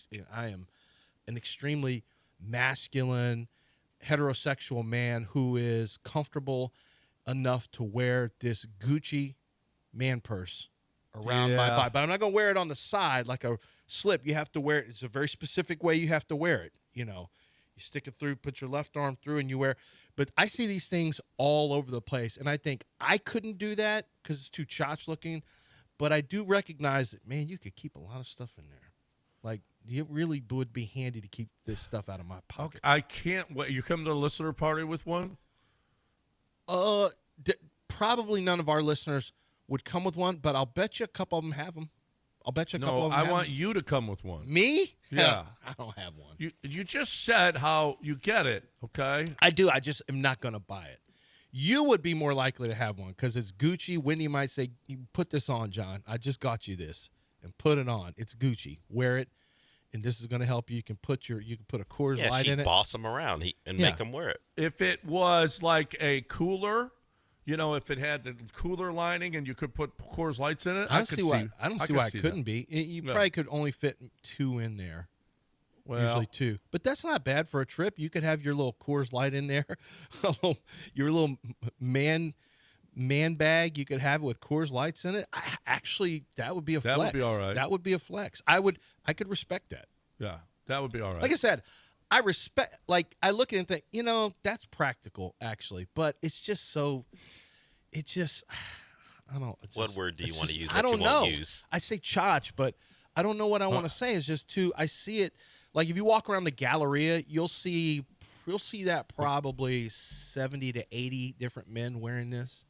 an extremely masculine, heterosexual man who is comfortable enough to wear this Gucci man purse around my body. But I'm not going to wear it on the side like a slip. You have to wear it. It's a very specific way you have to wear it, You stick it through, put your left arm through, and you wear. But I see these things all over the place, and I think I couldn't do that because it's too chotch looking. But I do recognize that, man, you could keep a lot of stuff in there. Like, it really would be handy to keep this stuff out of my pocket. I can't wait. You come to the listener party with one? Probably none of our listeners would come with one, but I'll bet you a couple of them have them. I'll bet you a couple No, of them. I want you to come with one. me. Yeah. I don't have one. You just said how you get it, okay? I do. I just am not going to buy it. You would be more likely to have one because it's Gucci. Wendy might say, "Put this on, John. I just got you this, and put it on. It's Gucci. Wear it, and this is going to help you. You can put a Coors Yeah, Light in she'd it. boss him around and Yeah. make him wear it. If it was like a cooler, if it had the cooler lining and you could put Coors Lights in it, I don't see why it see couldn't that. be. You Yeah. probably could only fit 2 in there. Well, Usually 2, but that's not bad for a trip. You could have your little Coors Light in there, your little man bag. You could have it with Coors Lights in it. Actually, that would be a That flex. would be all right. That would be a flex. I could respect that. yeah, that would be all right. Like I said, I respect. Like I look at it and think, that's practical actually, but it's just so. It just, I don't. What word do you it's want to just- use I that don't you know. won't use? I say chotch, but I don't know what I want to say. It's just too. I see it. Like if you walk around the Galleria, you'll see that probably 70 to 80 different men wearing this.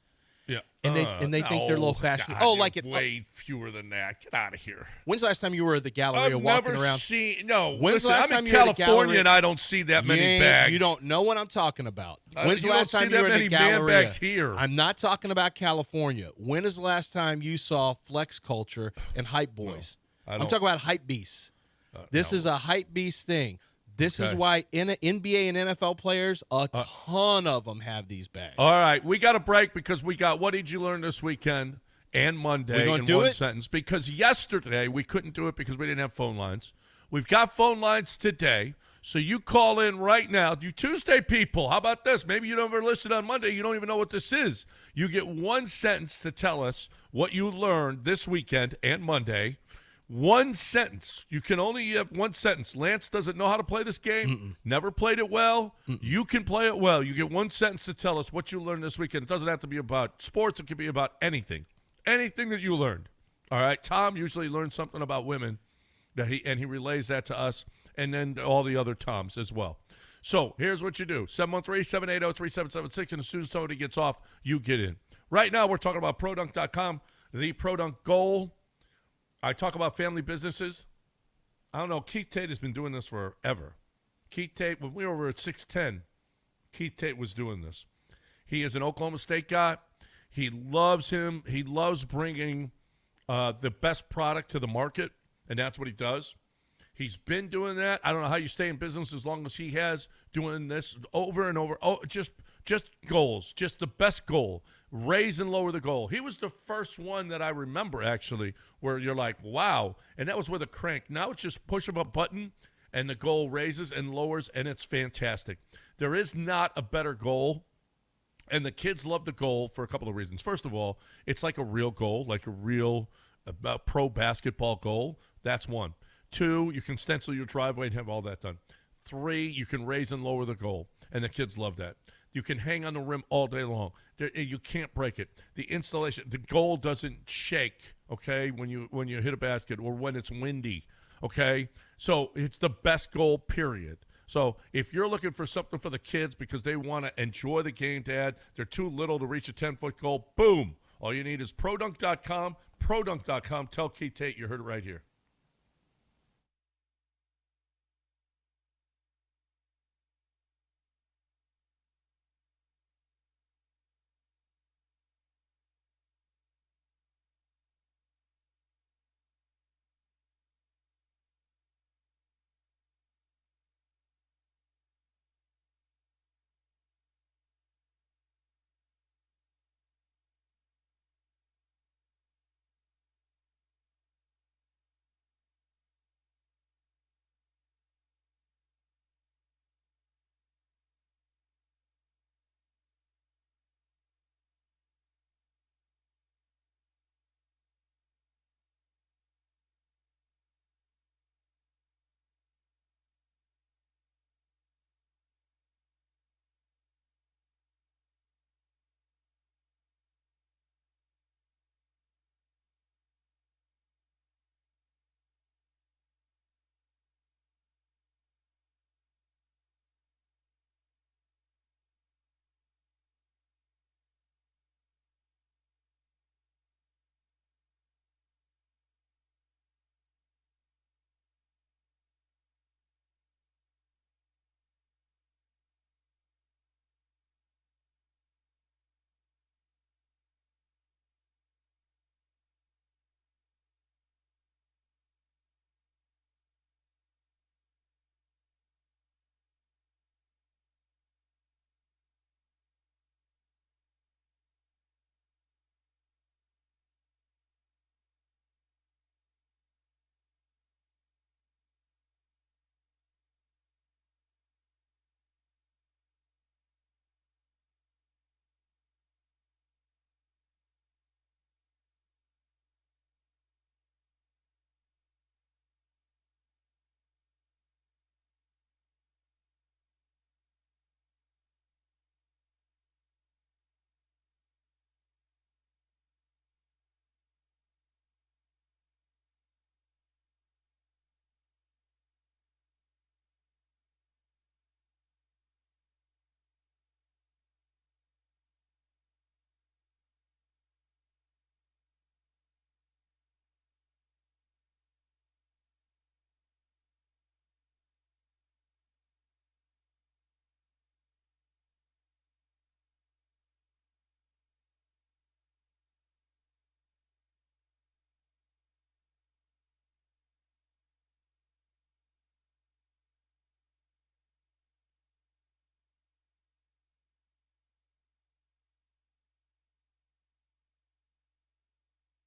yeah, and they think they're a little fashionable. Oh, like it. Way fewer than that. Get out of here. When's the last time you were at the Galleria I've walking never around? seen. No, When's the listen, last I'm time in you were at the California Galleria? and I don't see that many bags. You don't know what I'm talking about. When's the you last don't time see you that were at many the man Galleria? bags here. I'm not talking about California. When is the last time you saw flex culture and hype boys? I I'm don't. talking about hype beasts. This no. is a hype beast thing. This is Okay. why NBA and NFL players, a ton of them have these bags. All right, we got a break because we got what did you learn this weekend and Monday We gonna in do one it? sentence. Because yesterday we couldn't do it because we didn't have phone lines. We've got phone lines today, so you call in right now. You Tuesday people, how about this? Maybe you never listened on Monday. You don't even know what this is. You get one sentence to tell us what you learned this weekend and Monday. One sentence. You can only have one sentence. Lance doesn't know how to play this game. Never played it well. You can play it well. You get one sentence to tell us what you learned this weekend. It doesn't have to be about sports. It could be about anything. Anything that you learned. All right. Tom usually learns something about women that he relays that to us and then all the other Toms as well. So here's what you do. 713-780-3776. And as soon as somebody gets off, you get in. Right now we're talking about ProDunk.com, the ProDunk goal. I talk about family businesses. I don't know. Keith Tate has been doing this forever. Keith Tate, when we were over at 610, Keith Tate was doing this. He is an Oklahoma State guy. He loves him. He loves bringing the best product to the market, and that's what he does. He's been doing that. I don't know how you stay in business as long as he has, doing this over and over. Oh, just goals, just the best goal. Raise and lower the goal. He was the first one that I remember, actually, where you're like, wow. And that was with a crank. Now it's just push of a button, and the goal raises and lowers, and it's fantastic. There is not a better goal, and the kids love the goal for a couple of reasons. First of all, it's like a real goal, like a real pro basketball goal. That's one. 2, you can stencil your driveway and have all that done. 3, you can raise and lower the goal, and the kids love that. You can hang on the rim all day long. You can't break it. The installation, the goal doesn't shake, okay, when you hit a basket or when it's windy, okay? So it's the best goal, period. So if you're looking for something for the kids because they want to enjoy the game, Dad, they're too little to reach a 10-foot goal, boom. All you need is ProDunk.com, ProDunk.com. Tell Keith Tate you heard it right here.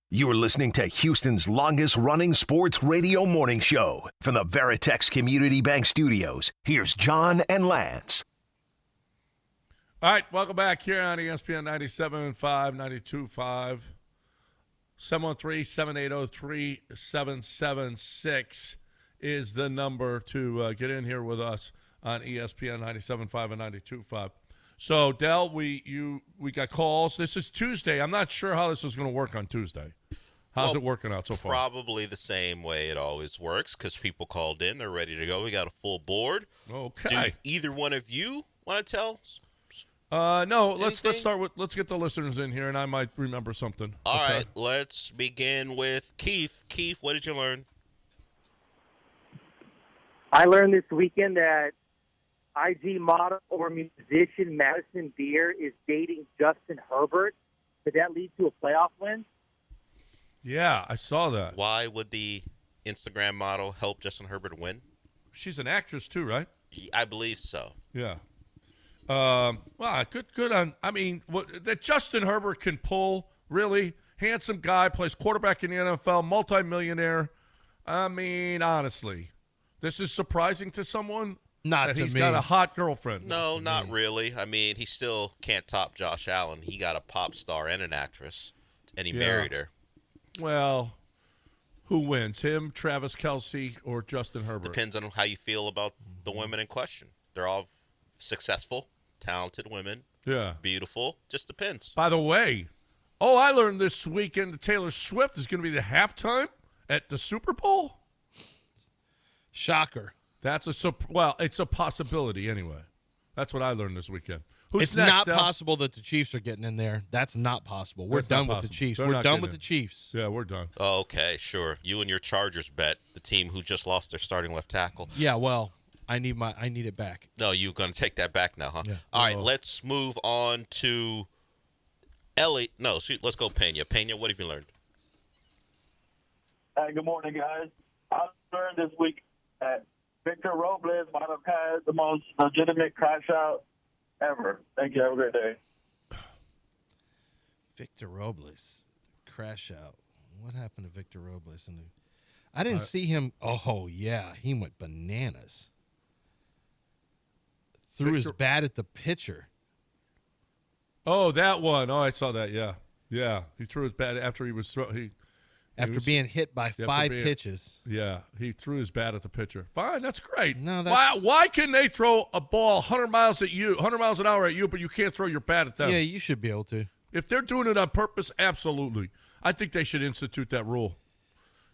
You're listening to Houston's longest-running sports radio morning show. From the Veritex Community Bank Studios, here's John and Lance. All right, welcome back here on ESPN 97.5, 92.5, 713-780-3776 is the number to get in here with us on ESPN 97.5 and 92.5. So, Del, we got calls. This is Tuesday. I'm not sure how this is going to work on Tuesday. How's it working out so far? Probably the same way it always works because people called in. They're ready to go. We got a full board. Okay. Do either one of you want to tell? No, let's Anything? start with, let's get the listeners in here, and I might remember something. All Okay. right, let's begin with Keith. Keith, what did you learn? I learned this weekend that IG model or musician Madison Beer is dating Justin Herbert. Could that lead to a playoff win? Yeah, I saw that. Why would the Instagram model help Justin Herbert win? She's an actress too, right? I believe so. Yeah. Well, good on. I mean, that Justin Herbert can pull, really handsome guy, plays quarterback in the NFL, multimillionaire. I mean, honestly, this is surprising to someone. Not that to he's me. got a hot girlfriend. No, not really. I mean, he still can't top Josh Allen. He got a pop star and an actress, and he married her. Well, who wins, him, Travis Kelce, or Justin Herbert? Depends on how you feel about the women in question. They're all successful, talented women, Yeah. beautiful. Just depends. By the way, I learned this weekend that Taylor Swift is going to be the halftime at the Super Bowl. Shocker. That's it's a possibility anyway. That's what I learned this weekend. Who's It's next, not Del? possible that the Chiefs are getting in there. That's not possible. We're That's not done with the possible. Chiefs. They're We're not done getting with in. the Chiefs. Yeah, we're done. Oh, okay, sure. You and your Chargers bet, the team who just lost their starting left tackle. Yeah, well, I need it back. No, you're going to take that back now, huh? Yeah. All right, let's move on to Ellie. No, let's go Pena. Pena, what have you learned? Hey, good morning, guys. I learned this week that Victor Robles might have had the most legitimate crash out ever. Thank you. Have a great day. Victor Robles, crash out. What happened to Victor Robles? I didn't see him. Oh, yeah. He went bananas. Threw his bat at the pitcher. Oh, that one. Oh, I saw that. Yeah. Yeah. He threw his bat after he was After being hit by 5 pitches. Yeah, he threw his bat at the pitcher. Fine, that's great. No, that's... Why can they throw a ball 100 miles an hour at you, but you can't throw your bat at them? Yeah, you should be able to. If they're doing it on purpose, absolutely. I think they should institute that rule.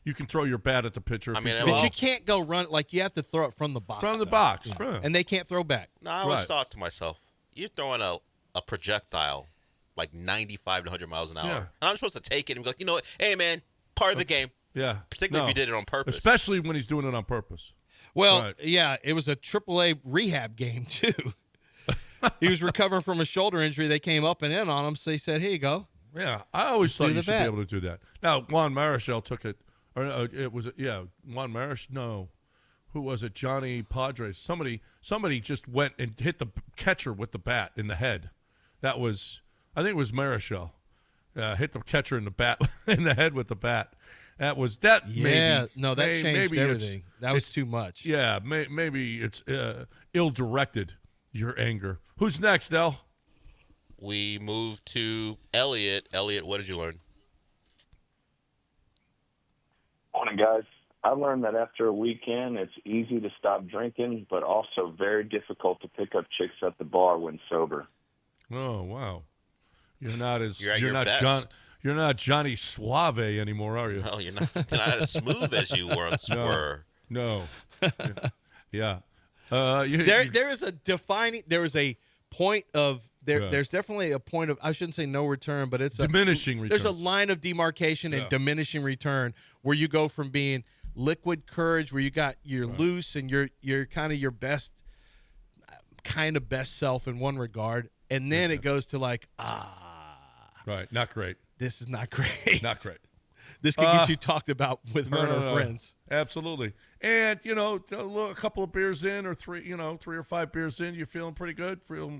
You can throw your bat at the pitcher. But you can't go run. Like, you have to throw it from the box. From the box. Yeah. And they can't throw back. No, I always thought to myself, you're throwing a projectile like 95 to 100 miles an hour. Yeah. And I'm supposed to take it and be like, you know what? Hey, man, part of the game. Yeah. Particularly if you did it on purpose. Especially when he's doing it on purpose. Well, yeah, it was a AAA rehab game, too. He was recovering from a shoulder injury. They came up and in on him, so they said, here you go. Yeah, I always thought you should bat. be able to do that. Now, Juan Marichal took it. Or Juan Marichal, no. Who was it? Johnny Padres. Somebody just went and hit the catcher with the bat in the head. I think it was Marichal. Hit the catcher in the head with the bat. That was that. Yeah, maybe, that changed maybe everything. That was too much. Yeah, maybe it's ill-directed, your anger. Who's next, Del? We move to Elliot. Elliot, what did you learn? Morning, guys. I learned that after a weekend, it's easy to stop drinking, but also very difficult to pick up chicks at the bar when sober. Oh, wow. You're not best. You're not Johnny Suave anymore, are you? No, you're not as smooth as you once were. No. Yeah. There is a point of there's definitely a point of, I shouldn't say no return, but it's diminishing return. There's a line of demarcation and diminishing return where you go from being liquid courage, where you're loose and you're kind of your best self in one regard, and then it goes to like right, not great. This is not great. Not great. This can get you talked about with her and her friends. Absolutely. And, a couple of beers in or 3 or 5 beers in, you're feeling pretty good, You're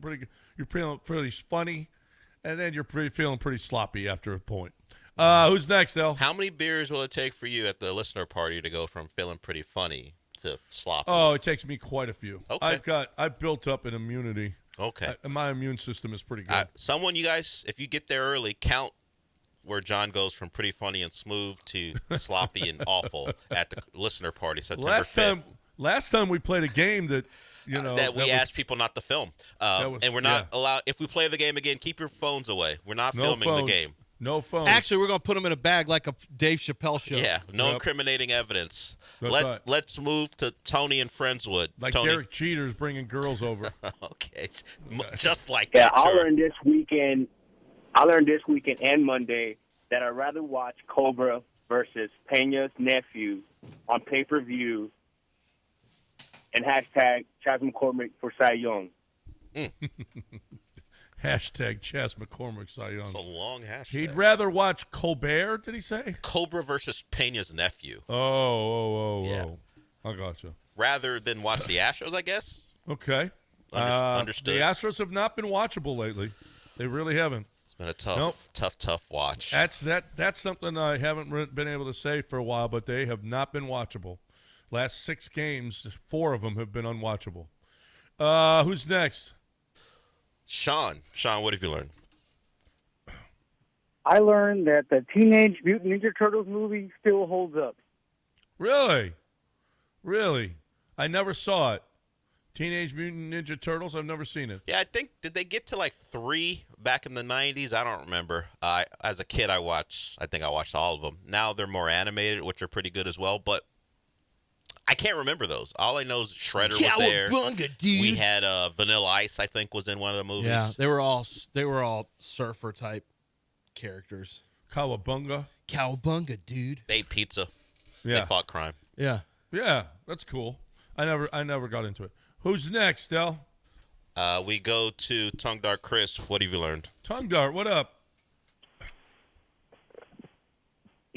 feeling pretty funny, and then you're feeling pretty sloppy after a point. Who's next, El? How many beers will it take for you at the listener party to go from feeling pretty funny to sloppy? Oh, it takes me quite a few. Okay. I've built up an immunity. Okay. My immune system is pretty good. Someone, you guys, if you get there early, count where John goes from pretty funny and smooth to sloppy and awful at the listener party September 5th. Last time we played a game that, that we asked people not to film. And we're not allowed, if we play the game again, keep your phones away. We're not filming the game. No phones. Actually, we're going to put them in a bag like a Dave Chappelle show. Yeah, no incriminating evidence. Right. Let's move to Tony and Friendswood. Like Tony. Derek Jeter's bringing girls over. Okay, just like yeah, that. I learned this weekend and Monday that I'd rather watch Cobra versus Pena's nephew on pay-per-view and hashtag Chas McCormick for Cy Young. Hashtag Chas McCormick Cy Young. It's a long hashtag. He'd rather watch Colbert, did he say? Cobra versus Pena's nephew. Oh. I gotcha. Rather than watch the Astros, I guess. Okay. Understood. The Astros have not been watchable lately. They really haven't. It's been a tough watch. That's something I haven't been able to say for a while, but they have not been watchable. Last 6 games, 4 of them have been unwatchable. Who's next? Sean, what have you learned? I learned that the Teenage Mutant Ninja Turtles movie still holds up. Really? I never saw it. Teenage Mutant Ninja Turtles, I've never seen it. Yeah, I think, did they get to like 3 back in the 90s? I don't remember. As a kid, I think I watched all of them. Now they're more animated, which are pretty good as well, but I can't remember those. All I know is Shredder was there. Cowabunga, dude. We had Vanilla Ice, I think, was in one of the movies. Yeah, they were all surfer type characters. Cowabunga. Cowabunga, dude. They ate pizza. Yeah. They fought crime. Yeah. Yeah, that's cool. I never got into it. Who's next, Del? We go to Tongue Dart Chris. What have you learned? Tongue Dart, what up?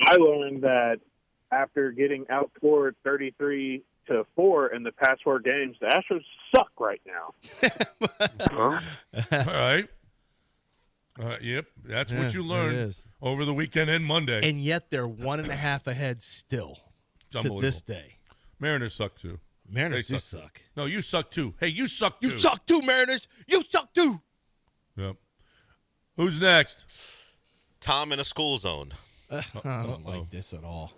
I learned that after getting outscored 33-4 in the past 4 games, the Astros suck right now. All right. Yep, that's what you learned over the weekend and Monday. And yet they're 1.5 ahead still to this day. Mariners suck too. Mariners do suck. No, you suck too. Hey, you suck too. You suck too, Mariners. You suck too. Yep. Who's next? Tom in a school zone. I don't like this at all.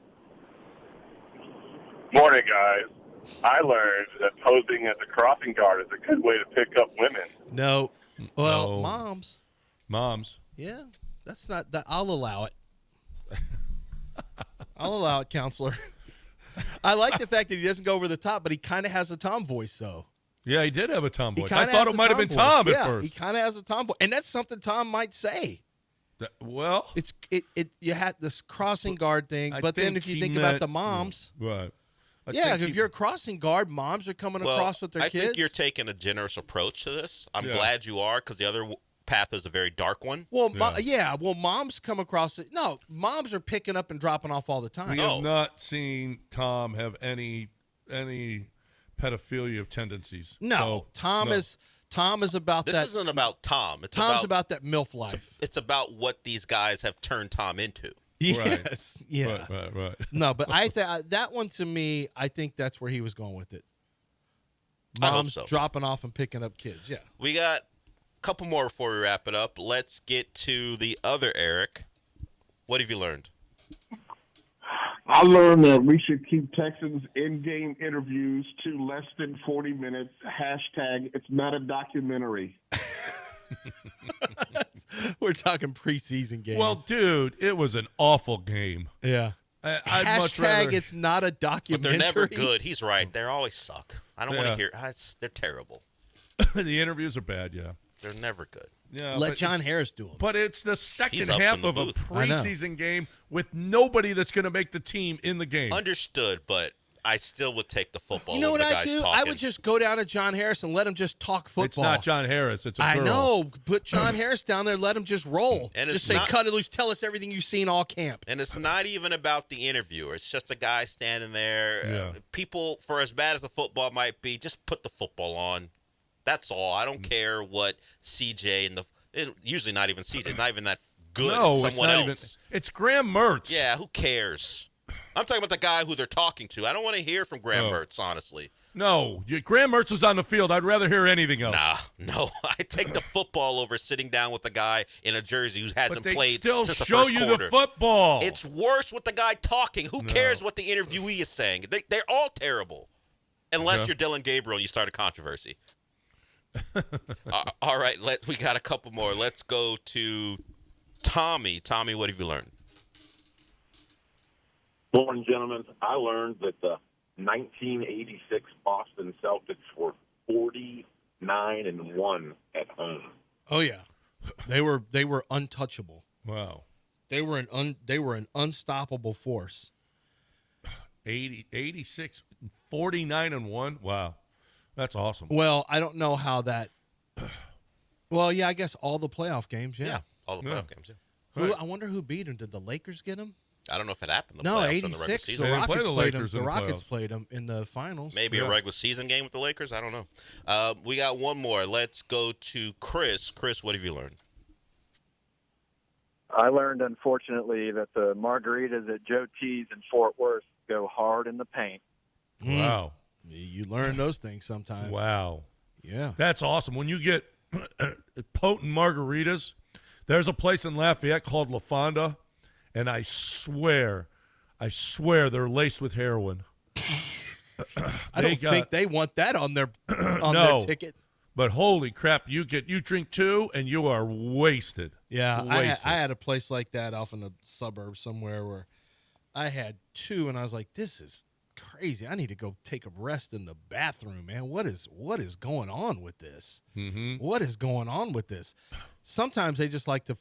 Morning, guys. I learned that posing as a crossing guard is a good way to pick up women. No. Well, No. moms. Yeah, that's not that. I'll allow it. I'll allow it, counselor. I like the fact that he doesn't go over the top, but he kind of has a Tom voice, though. Yeah, he did have a Tom voice. I thought it might have been Tom at first. He kind of has a Tom voice, and that's something Tom might say. Well, you had this crossing guard thing, but then if you think about the moms, right? If you're a crossing guard, moms are coming across with their kids. I think you're taking a generous approach to this. I'm glad you are, because the other path is a very dark one. Well, moms come across it. No, moms are picking up and dropping off all the time. We have not seen Tom have any pedophilia tendencies. No, Tom is about that. This isn't about Tom. Tom's about that MILF life. It's about what these guys have turned Tom into. Yes. Right. Yeah. Right. No, but that one to me, I think that's where he was going with it. Moms dropping off and picking up kids. Yeah. We got a couple more before we wrap it up. Let's get to the other Eric. What have you learned? I learned that we should keep Texans in-game interviews to less than 40 minutes. Hashtag, it's not a documentary. We're talking preseason games. Well, dude, it was an awful game. Yeah. I'd much rather. It's not a documentary. But they're never good. He's right. They always suck. I don't want to hear. They're terrible. The interviews are bad. Yeah. They're never good. Yeah. Let John Harris do them. But it's the second He's up half in the of a booth. preseason game with nobody that's going to make the team in the game. Understood, but I still would take the football. You know over what the I guys do? talking. I would just go down to John Harris and let him just talk football. It's not John Harris. It's a girl. I know. Put John Harris down there. Let him just roll. And just it's say, cut it loose. Tell us everything you've seen all camp. And it's not even about the interviewer. It's just a guy standing there. Yeah. People, for as bad as the football might be, just put the football on. That's all. I don't care what CJ and usually not even CJ. It's not even that good. No, It's it's someone not else. even. It's Graham Mertz. Yeah, who cares? I'm talking about the guy who they're talking to. I don't want to hear from Graham Mertz, honestly. No, Graham Mertz is on the field. I'd rather hear anything else. No. I take the football over sitting down with a guy in a jersey who hasn't But they played still since the show first you quarter. the football. It's worse with the guy talking. Who cares what the interviewee is saying? They're all terrible. Unless you're Dylan Gabriel and you start a controversy. All right, we got a couple more. Let's go to Tommy. Tommy, what have you learned? Morning, gentlemen. I learned that the 1986 Boston Celtics were 49-1 at home. Oh yeah, they were untouchable. Wow. They were an unstoppable force. 86, 49-1. Wow, that's awesome. Well, I don't know how that. Well, yeah, I guess all the playoff games. Yeah, all the playoff games. Yeah. Who, I wonder who beat them. Did the Lakers get them? I don't know if it happened. No, playoffs in the regular 86. season. The Rockets played them. Lakers in The the Rockets playoffs. played them in the finals. Maybe a regular season game with the Lakers. I don't know. We got one more. Let's go to Chris. Chris, what have you learned? I learned, unfortunately, that the margaritas at Joe T's in Fort Worth go hard in the paint. Wow. You learn those things sometimes. Wow. Yeah. That's awesome. When you get potent margaritas, there's a place in Lafayette called La Fonda, and I swear they're laced with heroin. I don't think they want that on their their ticket. But holy crap, you drink two and you are wasted. Yeah, Wasted. I had a place like that off in the suburbs somewhere where I had two, and I was like, this is crazy. I need to go take a rest in the bathroom, man. What is going on with this? Mm-hmm. What is going on with this? Sometimes they just like to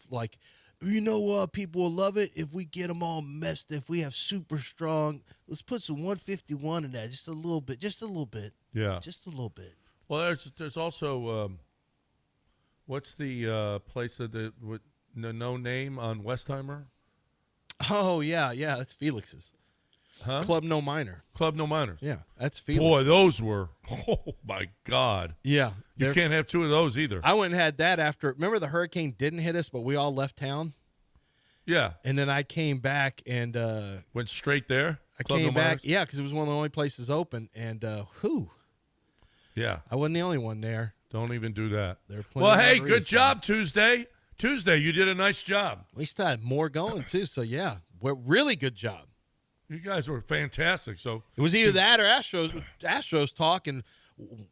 you know what? People will love it if we get them all messed. If we have super strong, let's put some 151 in that, just a little bit. Yeah, just a little bit. Well, there's also what's the place with no name on Westheimer? Oh yeah, it's Felix's. Huh? Club No Minor. Club No Minors. Yeah, that's Felix. Boy, those were, oh my God. Yeah. You can't have two of those either. I went and had that after, remember the hurricane didn't hit us, but we all left town? Yeah. And then I came back and went straight there? Club came back, yeah, because it was one of the only places open, and yeah. I wasn't the only one there. Don't even do that. Well, hey, good job, Tuesday. Tuesday, you did a nice job. We still had more going, too, so yeah, really good job. You guys were fantastic. So it was either that or Astros talk, and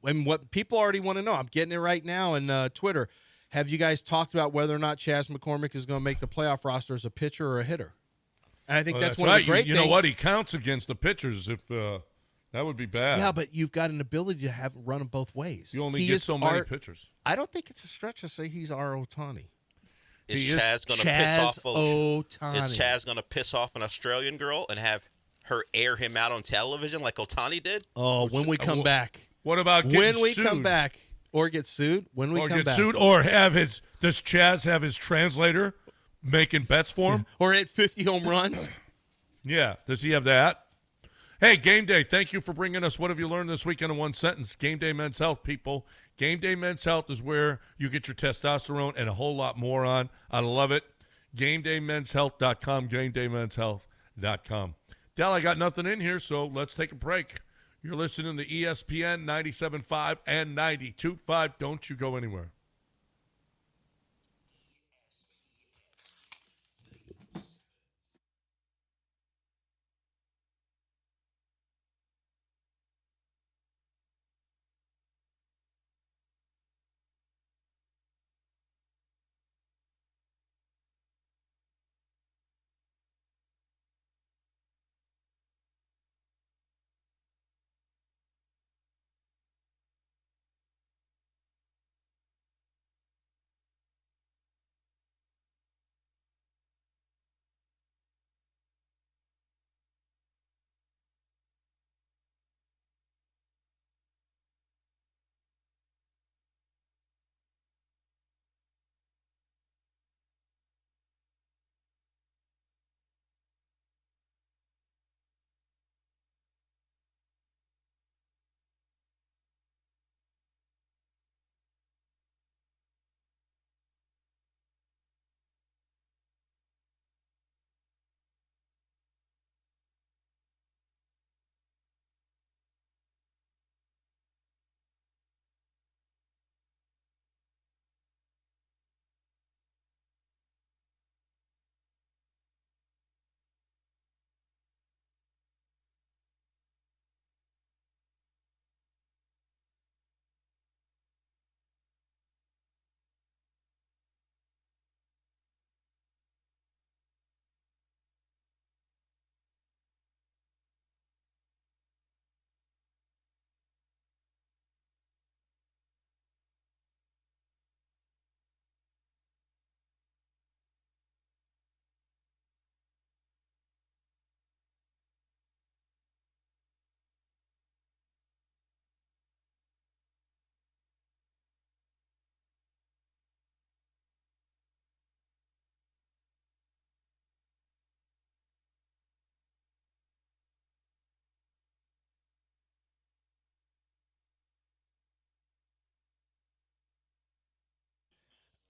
what people already want to know. I'm getting it right now in Twitter. Have you guys talked about whether or not Chas McCormick is going to make the playoff roster as a pitcher or a hitter? And I think that's one right. of the great you things. know what? He counts against the pitchers. If that would be bad. Yeah, but you've got an ability to run them both ways. You only get so many pitchers. I don't think it's a stretch to say he's our Ohtani. Is Chaz going to piss off Ohtani? Is Chaz going to piss off an Australian girl and have her air him out on television like Ohtani did? Oh, when we come back. What about when we sued? come back? Or get sued? When we or come get back. sued? Or does Chaz have his translator making bets for him? Or hit 50 home runs? Yeah. Does he have that? Hey, Game Day, thank you for bringing us What Have You Learned This Weekend in One Sentence. Game Day Men's Health, people. Game Day Men's Health is where you get your testosterone and a whole lot more on. I love it. GameDayMen'sHealth.com, GameDayMen'sHealth.com. Del, I got nothing in here, so let's take a break. You're listening to ESPN 97.5 and 92.5. Don't you go anywhere.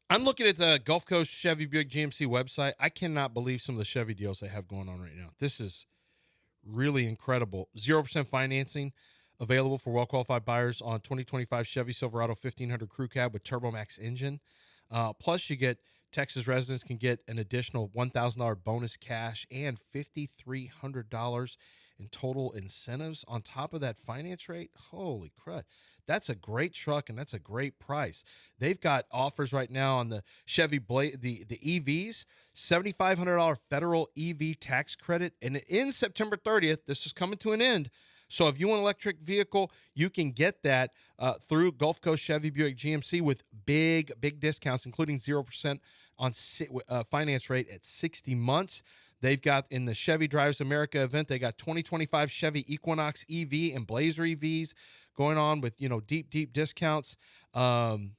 I'm looking at the Gulf Coast Chevy Buick GMC website. I cannot believe some of the Chevy deals they have going on right now. This is really incredible. 0% financing available for well-qualified buyers on 2025 Chevy Silverado 1500 Crew Cab with TurboMax engine. Plus, you get Texas residents can get an additional $1,000 bonus cash and $5,300 in total incentives on top of that finance rate. Holy crud. That's a great truck, and that's a great price. They've got offers right now on the Chevy Blade, the EVs, $7,500 federal EV tax credit, and it ends September 30th. This is coming to an end. So if you want an electric vehicle, you can get that through Gulf Coast Chevy Buick GMC with big discounts, including 0% on finance rate at 60 months. They've got in the Chevy Drives America event, they got 2025 Chevy Equinox EV and Blazer EVs going on with, deep discounts. Don't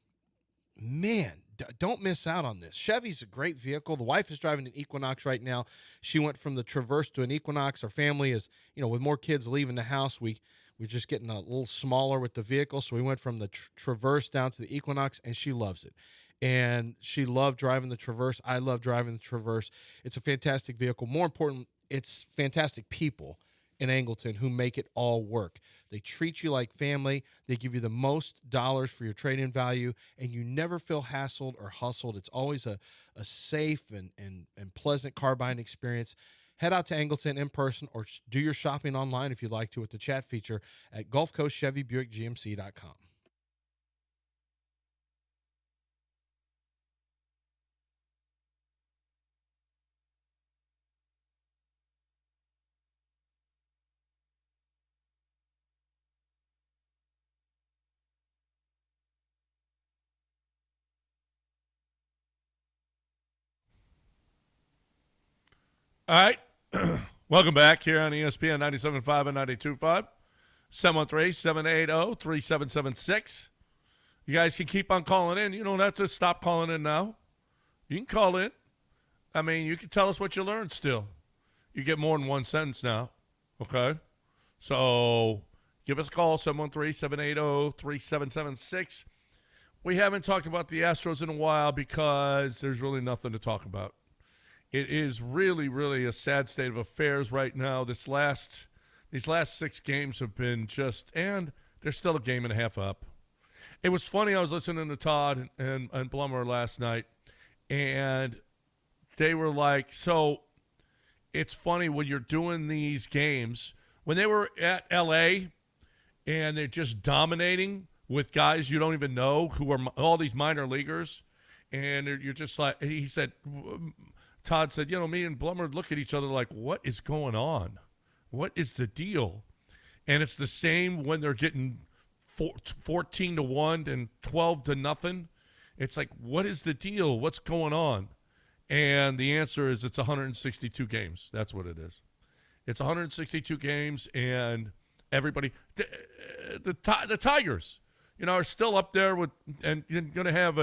miss out on this. Chevy's a great vehicle. The wife is driving an Equinox right now. She went from the Traverse to an Equinox. Our family is, with more kids leaving the house, we're just getting a little smaller with the vehicle. So we went from the Traverse down to the Equinox, and she loves it. And she loved driving the Traverse. I love driving the Traverse. It's a fantastic vehicle. More important, it's fantastic people in Angleton who make it all work. They treat you like family. They give you the most dollars for your trade-in value, and you never feel hassled or hustled. It's always a safe and pleasant car buying experience. Head out to Angleton in person or do your shopping online if you'd like to with the chat feature at GulfCoastChevyBuickGMC.com. All right. Welcome back here on ESPN 97.5 and 92.5. 713-780-3776. You guys can keep on calling in. You don't have to stop calling in now. You can call in. I mean, you can tell us what you learned still. You get more than one sentence now. Okay? So give us a call, 713-780-3776. We haven't talked about the Astros in a while because there's really nothing to talk about. It is really, really a sad state of affairs right now. These last 6 games have been and they're still a game and a half up. It was funny. I was listening to Todd and Blummer last night, and they were like, so it's funny when you're doing these games, when they were at L.A. and they're just dominating with guys you don't even know who are all these minor leaguers, and you're just like, he said, Todd said, me and Blummer look at each other like, what is going on? What is the deal? And it's the same when they're getting 14-1 and 12-0. It's like, what is the deal? What's going on? And the answer is it's 162 games. That's what it is. It's 162 games, and everybody, the Tigers, are still up there with, and going to have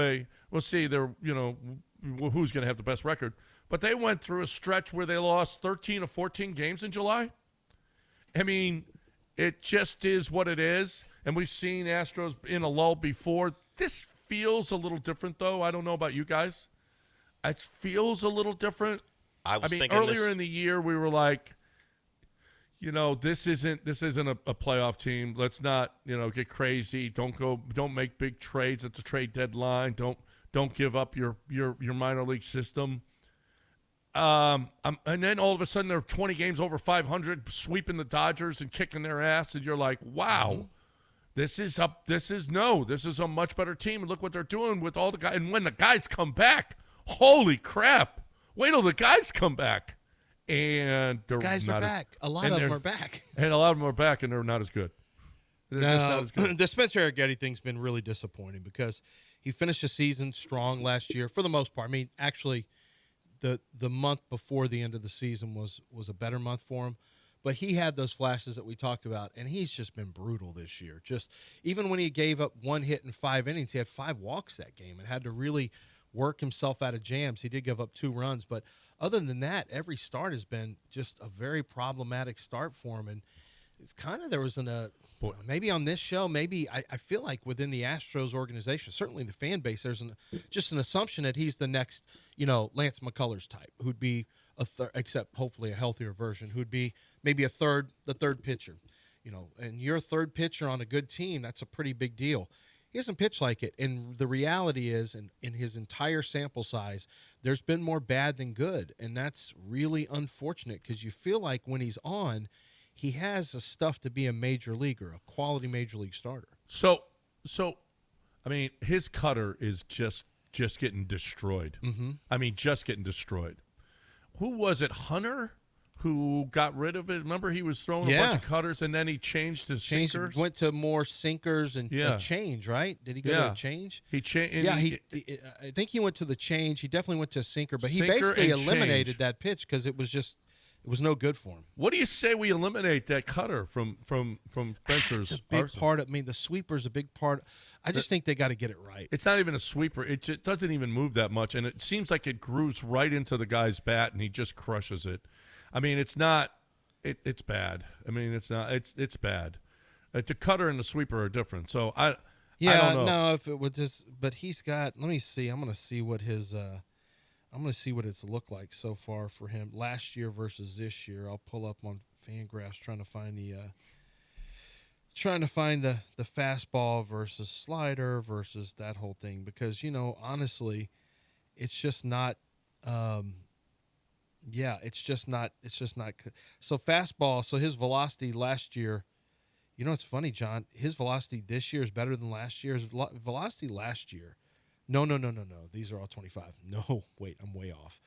we'll see, they're, who's going to have the best record. But they went through a stretch where they lost 13 or 14 games in July. I mean, it just is what it is. And we've seen Astros in a lull before. This feels a little different, though. I don't know about you guys. It feels a little different. I mean, earlier in the year, we were like, this isn't a playoff team. Let's not, get crazy. Don't make big trades at the trade deadline. Don't give up your minor league system. And then all of a sudden they're 20 games over 500, sweeping the Dodgers and kicking their ass, and you're like, wow, this is a much better team. And look what they're doing with all the guys. And when the guys come back, holy crap! Wait till the guys come back, and the guys are back. A lot of them are back, and a lot of them are back, and they're not as good. They're just not as good. The Spencer Arrighetti thing's been really disappointing because he finished the season strong last year for the most part. I mean, actually, the month before the end of the season was a better month for him. But he had those flashes that we talked about, and he's just been brutal this year. Just even when he gave up 1 hit in 5 innings, he had 5 walks that game and had to really work himself out of jams. He did give up 2 runs, but other than that, every start has been just a very problematic start for him. And it's kind of there was maybe on this show, maybe I feel like within the Astros organization, certainly the fan base, there's just an assumption that he's the next, Lance McCullers type, who'd be a third, except hopefully a healthier version, who'd be maybe the third pitcher, and you're a third pitcher on a good team. That's a pretty big deal. He hasn't pitched like it, and the reality is, in his entire sample size, there's been more bad than good, and that's really unfortunate because you feel like when he's on, he has the stuff to be a major leaguer, a quality major league starter. So, I mean, his cutter is just getting destroyed. Mm-hmm. I mean, just getting destroyed. Who was it, Hunter, who got rid of it? Remember, he was throwing a bunch of cutters, and then he changed to sinkers? Went to more sinkers and a change, right? Did he go to a change? He changed. Yeah, I think he went to the change. He definitely went to a sinker, but he Sinker basically and eliminated change. that pitch because it was no good for him. What do you say we eliminate that cutter from Spencer's? It's a big part of. I mean, the sweeper's a big part. I just think they got to get it right. It's not even a sweeper. It doesn't even move that much, and it seems like it grooves right into the guy's bat, and he just crushes it. I mean, it's not. It's bad. I mean, it's not. It's bad. The cutter and the sweeper are different. So I don't know. No, if it was just, but he's got. Let me see. I'm going to see what his. I'm going to see what it's looked like so far for him last year versus this year. I'll pull up on Fangraphs trying to find the fastball versus slider versus that whole thing because honestly, it's just not. It's just not. So fastball. So his velocity last year. It's funny, John. His velocity this year is better than last year's velocity last year. No. These are all 25. No, wait, I'm way off.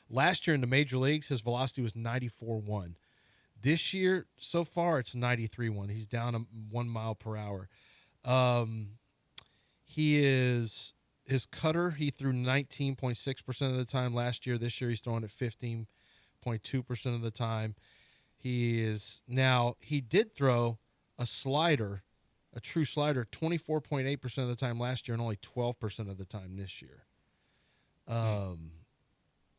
Last year in the major leagues, his velocity was 94.1. This year, so far, it's 93.1. He's down 1 mile per hour. His cutter, he threw 19.6% of the time last year. This year, he's throwing it 15.2% of the time. He did throw a slider, a true slider, 24.8% of the time last year and only 12% of the time this year.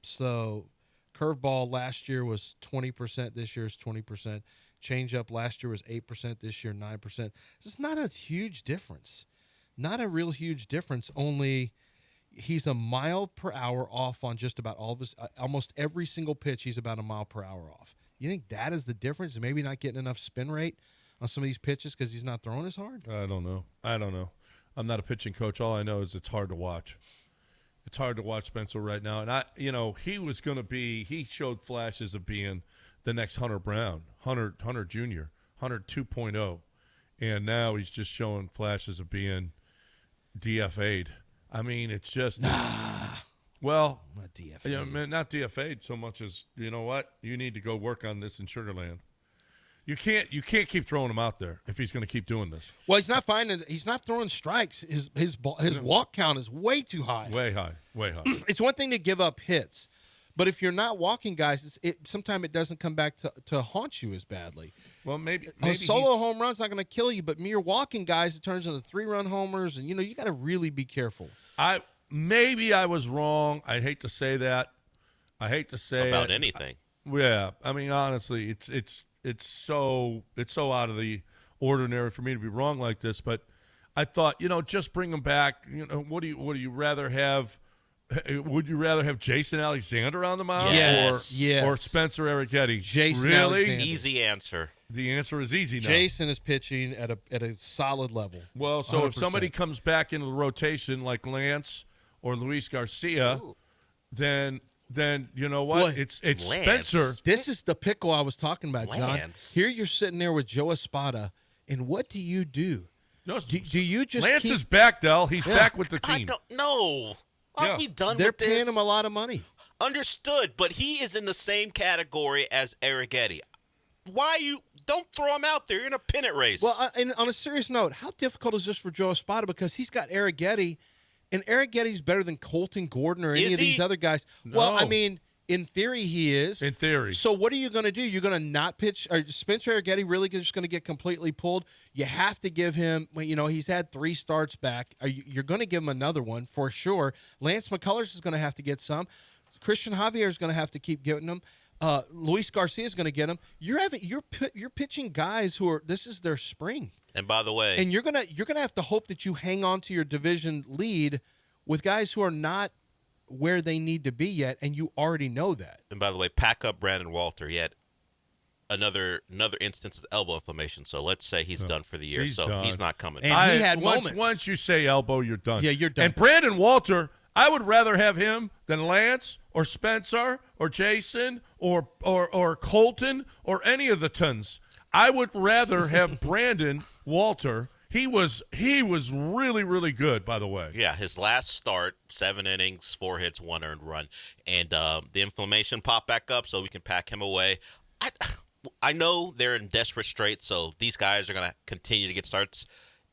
So curveball last year was 20%. This year is 20%. Changeup last year was 8%. This year, 9%. It's not a huge difference. Not a real huge difference. Only he's a mile per hour off on just about all of his, almost every single pitch. He's about a mile per hour off. You think that is the difference? And maybe not getting enough spin rate on some of these pitches because he's not throwing as hard? I don't know. I'm not a pitching coach. All I know is it's hard to watch. It's hard to watch Spencer right now. And he showed flashes of being the next Hunter Brown, Hunter Jr., Hunter 2.0. And now he's just showing flashes of being DFA'd. I mean, it's just well, not DFA'd. Not DFA'd so much as, you know what? You need to go work on this in Sugarland. You can't keep throwing him out there if he's going to keep doing this. Well, he's not throwing strikes. His walk count is way too high. Way high. It's one thing to give up hits, but if you're not walking guys, sometimes it doesn't come back to haunt you as badly. Well, maybe a solo home run's not going to kill you, but you're walking guys, it turns into 3-run homers, and you got to really be careful. Maybe I was wrong. I hate to say that. I hate to say about anything. Yeah, I mean, honestly, it's so out of the ordinary for me to be wrong like this. But I thought, just bring him back. Would you rather have? Would you rather have Jason Alexander on the mound, or Spencer Arrighetti? Jason really? Alexander. Easy answer. The answer is easy now. Jason is pitching at a solid level. Well, so 100%. If somebody comes back into the rotation like Lance or Luis Garcia, then you know what? Boy, it's Lance. Spencer. This is the pickle I was talking about, John. Lance. Here you're sitting there with Joe Espada, and what do you do? No, Do you just Lance keep, is back, Del. He's back with the I team. don't know. Aren't we done They're with this? paying him a lot of money. Understood, but he is in the same category as Arrighetti. Don't throw him out there. You're in a pennant race. Well, and on a serious note, how difficult is this for Joe Espada? Because he's got Arrighetti, and Arrighetti's better than Colton Gordon or any Is of these he? other guys. No. Well, I mean, in theory, he is. In theory. So what are you going to do? You're going to not pitch? Are Spencer Arrighetti really just going to get completely pulled? You have to give him, he's had 3 starts back. You're going to give him another one for sure. Lance McCullers is going to have to get some. Christian Javier is going to have to keep getting them. Luis Garcia is going to get him. You're pitching guys who are this is their spring. And by the way, And you're gonna have to hope that you hang on to your division lead with guys who are not where they need to be yet, and you already know that. And by the way, pack up Brandon Walter. He had another instance of elbow inflammation. So let's say he's done for the year. He's so done. he's not coming. And he had moments. Once you say elbow, you're done. Yeah, you're done. And Brandon Walter, I would rather have him than Lance or Spencer or Jason or Colton or any of the tons. I would rather have Brandon Walter. He was really, really good, by the way. Yeah, his last start, 7 innings, 4 hits, 1 earned run. And the inflammation popped back up, so we can pack him away. I know they're in desperate straits, so these guys are going to continue to get starts.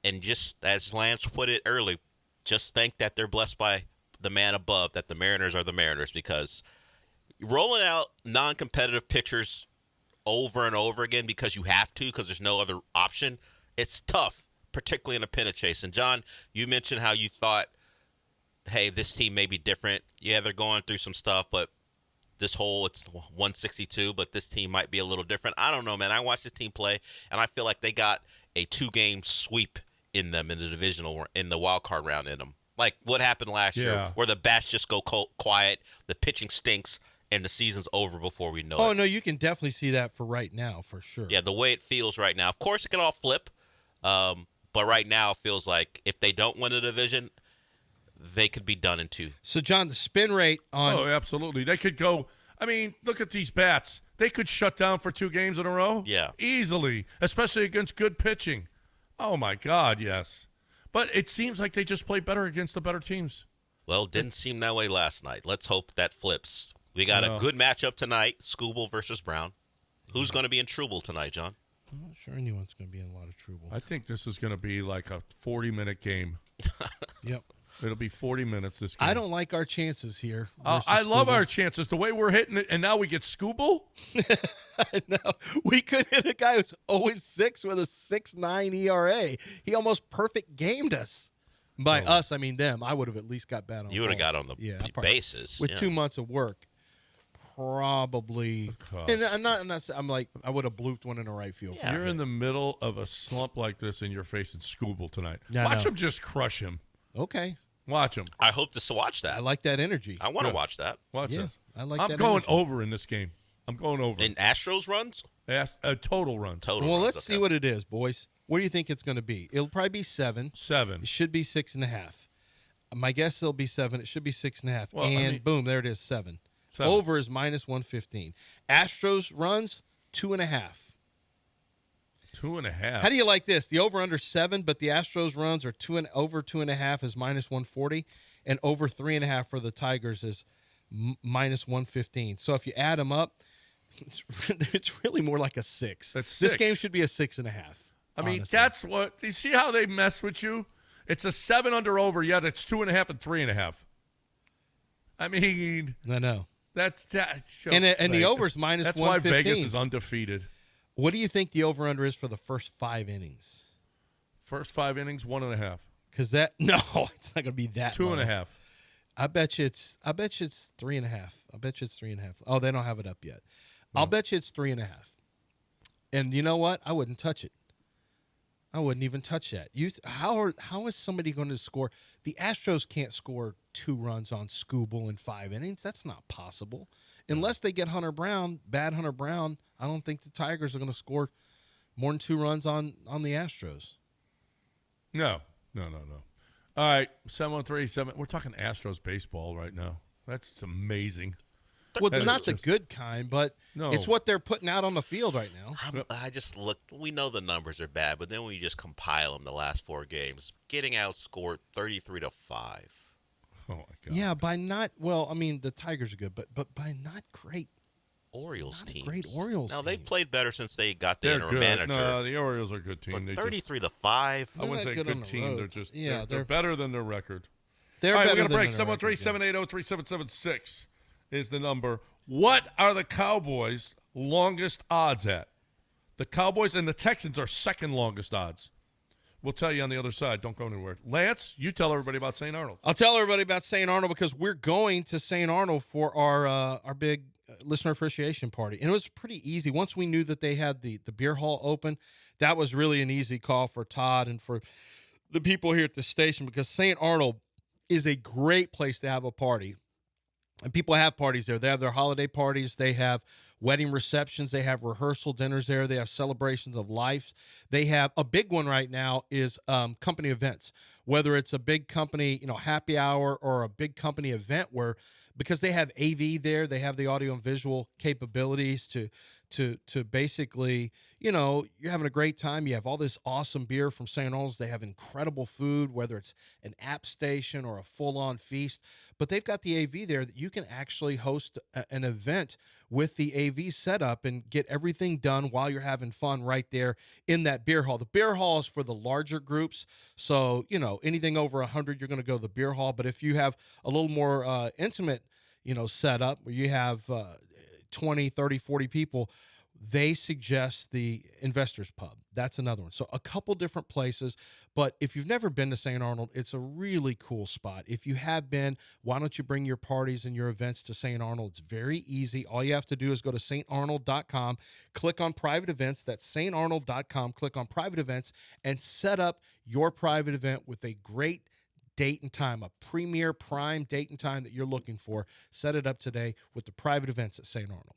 And just as Lance put it early, just think that they're blessed by the man above, that the Mariners are the Mariners, because rolling out non-competitive pitchers over and over again because you have to, because there's no other option, it's tough, particularly in a pennant chase. And, John, you mentioned how you thought, hey, this team may be different. Yeah, they're going through some stuff, but it's 162, but this team might be a little different. I don't know, man. I watched this team play, and I feel like they got a 2-game sweep in them in the divisional, in the wild card round in them. Like what happened last year, where the bats just go quiet, the pitching stinks, and the season's over before we know it. Oh, no, you can definitely see that for right now, for sure. Yeah, the way it feels right now. Of course, it can all flip, but right now it feels like if they don't win a division, they could be done in 2. So, John, the spin rate on... Oh, absolutely. They could go – I mean, look at these bats. They could shut down for 2 games in a row. Yeah. Easily, especially against good pitching. Oh, my God, yes. But it seems like they just play better against the better teams. Well, it didn't seem that way last night. Let's hope that flips. We got a good matchup tonight, Skubal versus Brown. Who's going to be in trouble tonight, John? I'm not sure anyone's going to be in a lot of trouble. I think this is going to be like a 40-minute game. Yep. It'll be 40 minutes this game. I don't like our chances here. I love our chances. The way we're hitting it, and now we get Skubal? I know. We could hit a guy who's 0-6 with a 6.9 ERA. He almost perfect gamed us. By us, I mean them. I would have at least got bat on. You would have got on the bases. With 2 months of work. Probably. And I'm like, I would have blooped one in the right field. Yeah. You're in the middle of a slump like this, and you're facing Skubal tonight. Yeah, Watch him just crush him. Okay. Watch him. I hope to watch that. I like that energy. I want to watch that. Watch this. I like I'm that going energy. over in this game. I'm going over. In Astros runs? Total run. Total well, runs, let's see what it is, boys. What do you think it's going to be? It'll probably be 7. 7. It should be 6.5. My guess it'll be 7. It should be 6.5. Well, and boom, there it is, 7. Over is -115. Astros runs 2.5. 2.5. How do you like this? The over/under 7, but the Astros runs are over 2.5 is -140, and over 3.5 for the Tigers is -115. So if you add them up, it's really more like a 6. That's 6. This game should be a 6.5. I mean, that's what you see how they mess with you. It's a 7 under over, yet it's 2.5 and 3.5. I mean, I know that's that. And the over is -115. That's why Vegas is undefeated. What do you think the over/under is for the first 5 innings? First 5 innings, 1.5. Because it's not going to be that. 2.5. I bet you it's 3.5. I bet you it's 3.5. Oh, they don't have it up yet. I'll bet you it's 3.5. And you know what? I wouldn't touch it. I wouldn't even touch that. How is somebody going to score? The Astros can't score 2 runs on Skubal in 5 innings. That's not possible. Unless they get bad Hunter Brown, I don't think the Tigers are going to score more than 2 runs on the Astros. No. All right, 713-7. We're talking Astros baseball right now. That's amazing. Well, not the good kind, but it's what they're putting out on the field right now. I just looked. We know the numbers are bad, but then when you just compile them, the last 4 games, getting outscored 33-5. Oh my God. Yeah, the Tigers are good, but by not great Orioles teams. Great Orioles. Now they've played better since they got the They're interim good. manager. No, the Orioles are a good team. But 33-5. I wouldn't say good team. Road. They're just they're better than their record. They're all right, better we're gonna break. than their record, 713-780-3776 is the number. What are the Cowboys' longest odds at? The Cowboys and the Texans are second longest odds. We'll tell you on the other side. Don't go anywhere. Lance, you tell everybody about St. Arnold. I'll tell everybody about St. Arnold because we're going to St. Arnold for our big listener appreciation party, and it was pretty easy. Once we knew that they had the beer hall open, that was really an easy call for Todd and for the people here at the station, because St. Arnold is a great place to have a party. And people have parties there. They have their holiday parties. They have wedding receptions. They have rehearsal dinners there. They have celebrations of life. They have a big one right now is company events, whether it's a big company, happy hour, or a big company event where, because they have AV there, they have the audio and visual capabilities to basically, you're having a great time. You have all this awesome beer from St. Arnold's. They have incredible food, whether it's an app station or a full-on feast. But they've got the AV there that you can actually host an event with the AV setup and get everything done while you're having fun right there in that beer hall. The beer hall is for the larger groups. So, anything over 100, you're going to go to the beer hall. But if you have a little more intimate, setup where you have 20, 30, 40 people, they suggest the Investors Pub. That's another one. So a couple different places, but if you've never been to St. Arnold, it's a really cool spot. If you have been, why don't you bring your parties and your events to St. Arnold? It's very easy. All you have to do is go to starnold.com, click on private events. That's starnold.com, click on private events, and set up your private event with a great date and time, a premier prime date and time that you're looking for. Set it up today with the private events at St. Arnold.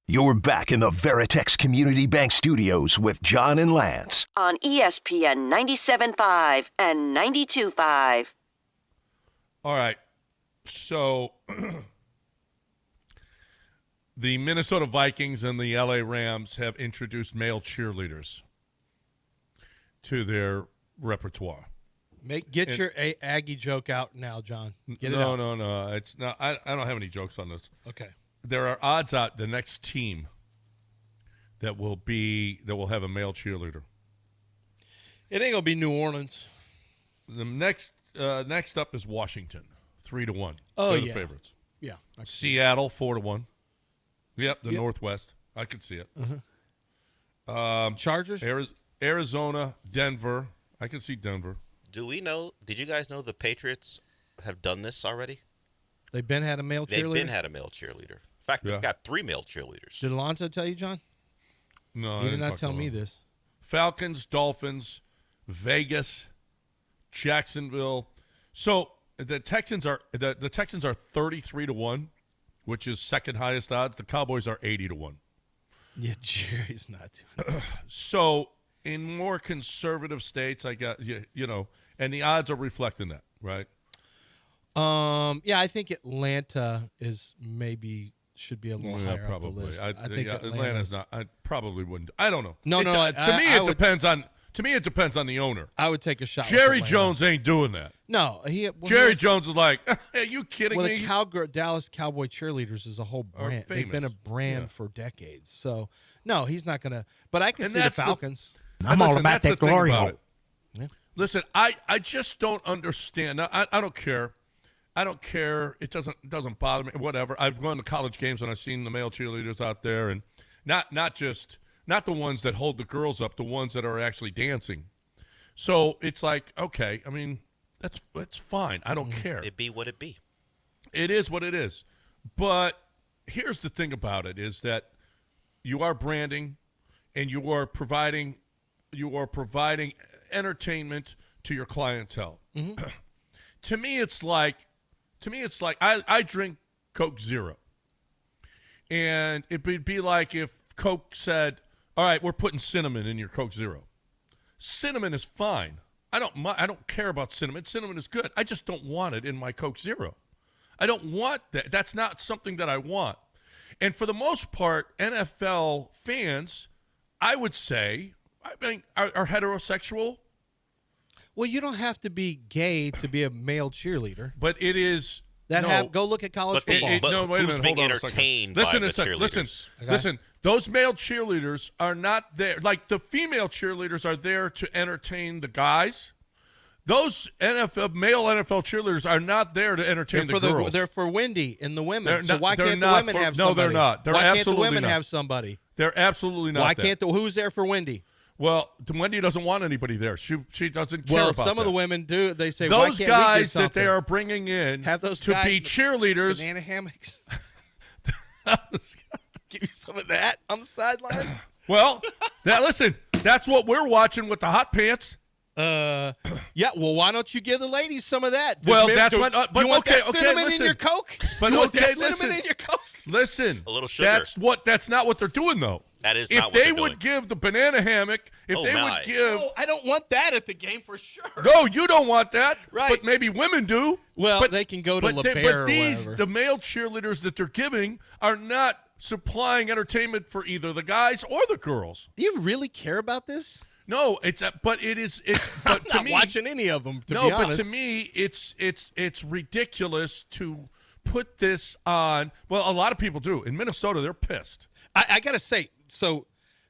You're back in the Veritex Community Bank Studios with John and Lance. On ESPN 97.5 and 92.5. All right. So the Minnesota Vikings and the LA Rams have introduced male cheerleaders to their repertoire. Get your Aggie joke out now, John. Get it out. No. It's not. I don't have any jokes on this. Okay. There are odds out the next team that will have a male cheerleader. It ain't gonna be New Orleans. The next up is Washington, 3-1. Oh, They're yeah. the favorites. Yeah. Seattle, 4-1. Yep, the Northwest. I could see it. Chargers, Arizona, Denver. I can see Denver. Did you guys know the Patriots have done this already? They've had a male cheerleader. They've had a male cheerleader. In fact, they've got 3 male cheerleaders. Did Alonzo tell you, John? No, he did not tell me this. Falcons, Dolphins, Vegas, Jacksonville. So the Texans are 33-1, which is second highest odds. The Cowboys are 80-1. Yeah, Jerry's not doing it. So in more conservative states, I got and the odds are reflecting that, right? Yeah, I think Atlanta should be a little higher probably. up the list. I think Atlanta's not. I probably wouldn't. I don't know. It depends on. To me, it depends on the owner. I would take a shot. Jerry Jones ain't doing that. No, Jerry Jones is like, are you kidding me? The Dallas Cowboy cheerleaders is a whole brand. They've been a brand for decades. So, no, he's not going to. But I can see the Falcons. I'm all about that glory hole. Yeah. Listen, I just don't understand. I don't care. I don't care. It doesn't bother me. Whatever. I've gone to college games and I've seen the male cheerleaders out there, and not the ones that hold the girls up, the ones that are actually dancing. So it's like, okay, I mean, that's fine. I don't care. It be what it be. It is what it is. But here's the thing about it is that you are branding and you are providing entertainment to your clientele. Mm-hmm. To me, it's like I drink Coke Zero. And it would be like if Coke said, all right, we're putting cinnamon in your Coke Zero. Cinnamon is fine. I don't care about cinnamon. Cinnamon is good. I just don't want it in my Coke Zero. I don't want that. That's not something that I want. And for the most part, NFL fans, I would say, are heterosexual. Well, you don't have to be gay to be a male cheerleader. But it is. Go look at college football. Wait a minute. Who's being hold on entertained a by the second. cheerleaders? Listen. Those male cheerleaders are not there. Like the female cheerleaders are there to entertain the guys. Those male NFL cheerleaders are not there to entertain the girls. They're for Wendy and the women. So why can't the women have somebody? No, they're not. Why can't the women have somebody? They're absolutely not. Why can't who's there for Wendy? Well, Wendy doesn't want anybody there. She doesn't care about that. Well, some of the women do. They say, those why can't guys we get something? that they are bringing in have those to be cheerleaders. Banana hammocks. Give you some of that on the sideline. Well, now listen, that's what we're watching with the hot pants. Yeah. Well, why don't you give the ladies some of that? Well, that's what. But you want okay, that cinnamon listen. in your Coke? But you want that listen. cinnamon in your Coke? Listen, a little sugar. That's not what they're doing though. That is not what they're doing. If they would give the banana hammock, would give. Oh, I don't want that at the game for sure. No, you don't want that. Right. But maybe women do. Well, they can go to LeBaron or whatever. The male cheerleaders that they're giving are not supplying entertainment for either the guys or the girls. Do you really care about this? No, but it is. But I'm not watching any of them. To be honest. But to me, it's ridiculous to put this on. Well, a lot of people do. In Minnesota, they're pissed. I gotta say, so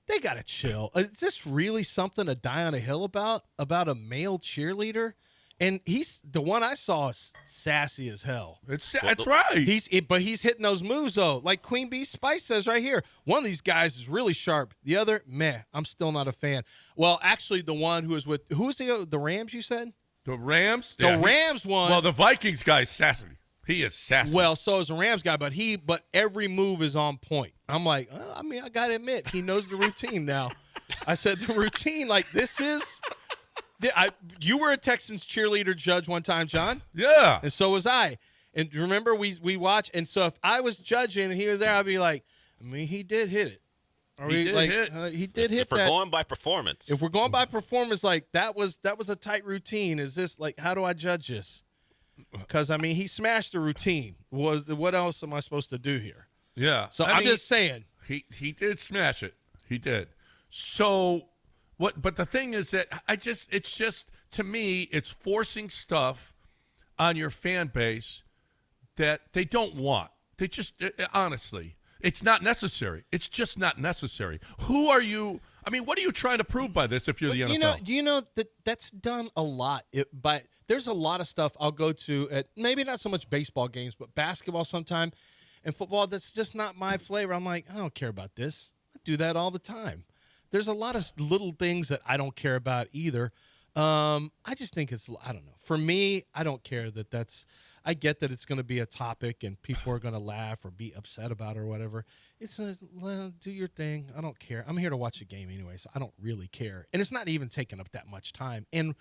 they gotta chill. Is this really something to die on a hill about a male cheerleader? And he's the one I saw is sassy as hell. That's right. But he's hitting those moves though. Like Queen Bee Spice says right here. One of these guys is really sharp. The other, meh. I'm still not a fan. Well, actually, the one who was with the Rams? You said the Rams. The Rams one. Well, the Vikings guy's sassy. He is sassy. Well, so is the Rams guy, but every move is on point. I'm like, I gotta admit, he knows the routine now. I said the routine, like this is. You were a Texans cheerleader judge one time, John. Yeah. And so was I. And remember, we watched. And so if I was judging and he was there, I'd be like, I mean, he did hit it. He did hit if we're going by performance. If we're going by performance, like that was a tight routine. Is this like, how do I judge this? Because, I mean, he smashed the routine. What else am I supposed to do here? Yeah. So I'm just saying. He did smash it. He did. So what? But the thing is that it's just to me, it's forcing stuff on your fan base that they don't want. They just honestly, it's not necessary. It's just not necessary. Who are you? I mean, what are you trying to prove by this if you're the NFL? You know that's done a lot. But there's a lot of stuff I'll go to at maybe not so much baseball games, but basketball sometime, and football. That's just not my flavor. I'm like, I don't care about this. I do that all the time. There's a lot of little things that I don't care about either. I just think I don't know. For me, I don't care that's. I get that it's going to be a topic and people are going to laugh or be upset about it or whatever. Well, do your thing. I don't care. I'm here to watch a game anyway, so I don't really care. And it's not even taking up that much time. And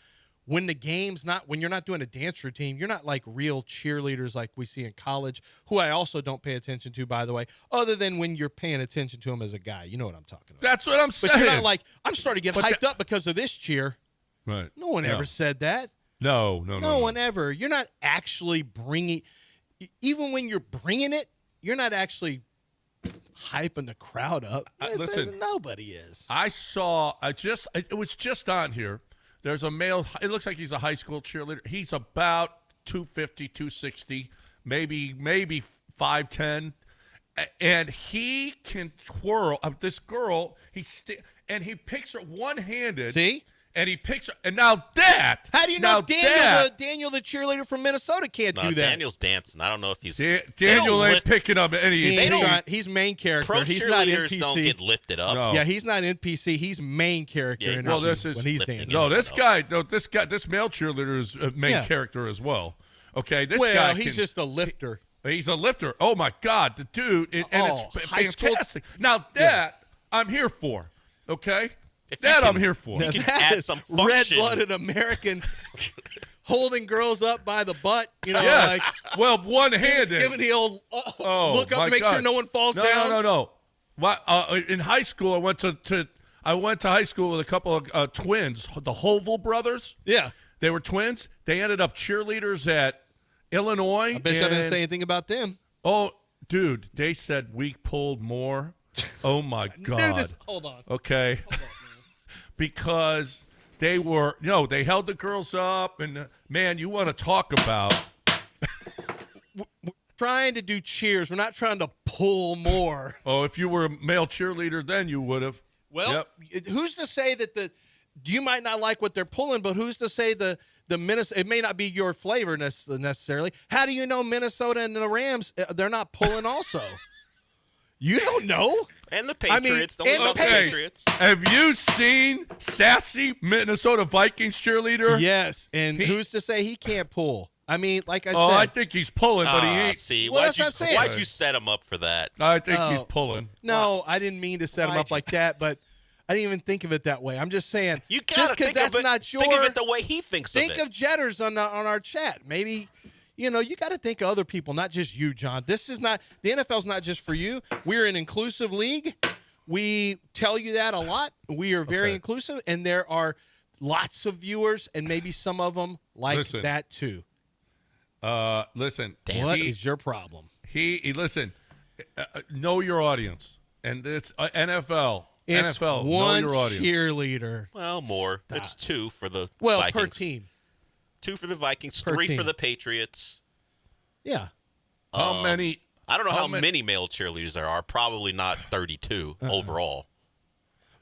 when when you're not doing a dance routine, you're not like real cheerleaders like we see in college, who I also don't pay attention to, by the way, other than when you're paying attention to them as a guy. You know what I'm talking about. That's what I'm saying. But you're not like, I'm starting to get hyped up because of this cheer. Right. No one ever said that. No one ever. You're not actually bringing, even when you're bringing it, you're not actually hyping the crowd up. Listen, nobody is. It was just on here. There's a male, it looks like he's a high school cheerleader. He's about 250, 260, maybe 5'10", and he can twirl. This girl, and he picks her one-handed. See? And he picks her, and now that. How do you know Daniel, the cheerleader from Minnesota, can't do that? Daniel's dancing. I don't know if he's. Daniel ain't picking up any. He's main character. Pro He's not NPC. Don't get lifted up. No. Yeah, he's not NPC. He's main character. Yeah, when he's dancing. No, this male cheerleader is main character as well. Okay, he's just a lifter. He's a lifter. Oh my God, the dude, it's fantastic. Now I'm here for. Okay. I'm here for. You can add some function. Red-blooded American holding girls up by the butt, like one-handed, giving the old look up, make sure no one falls down. No. In high school, I went to high school with a couple of twins, the Hovell brothers. Yeah, they were twins. They ended up cheerleaders at Illinois. I bet you I didn't say anything about them. Oh, dude, they said we pulled more. Oh my God! Hold on. Okay. Hold on. Because they were, they held the girls up, and man, you want to talk about. We're trying to do cheers. We're not trying to pull more. Oh, if you were a male cheerleader, then you would have. Well, who's to say that you might not like what they're pulling, but who's to say the Minnesota, it may not be your flavor necessarily. How do you know Minnesota and the Rams, they're not pulling also? You don't know. And the Patriots. Don't leave out the Patriots. Have you seen sassy Minnesota Vikings cheerleader? Yes. And who's to say he can't pull? I mean, like I said. Oh, I think he's pulling, but he ain't. See, well, why'd you set him up for that? I think he's pulling. No, I didn't mean to set him up like that, but I didn't even think of it that way. I'm just saying. You gotta think of it. Think of it the way he thinks of it. Think of Jetters on our chat. Maybe. You got to think of other people, not just you, John. The NFL's not just for you. We're an inclusive league. We tell you that a lot. We are very inclusive, and there are lots of viewers, and maybe some of them like that too. Listen. What is your problem? Listen, know your audience. And it's NFL. It's NFL, one know your audience. cheerleader. Well, more. Stop. It's two for the Vikings. Well, per team. 2 for the Vikings, 3 for the Patriots. Yeah. How many? I don't know how many male cheerleaders there are. Probably not 32 overall.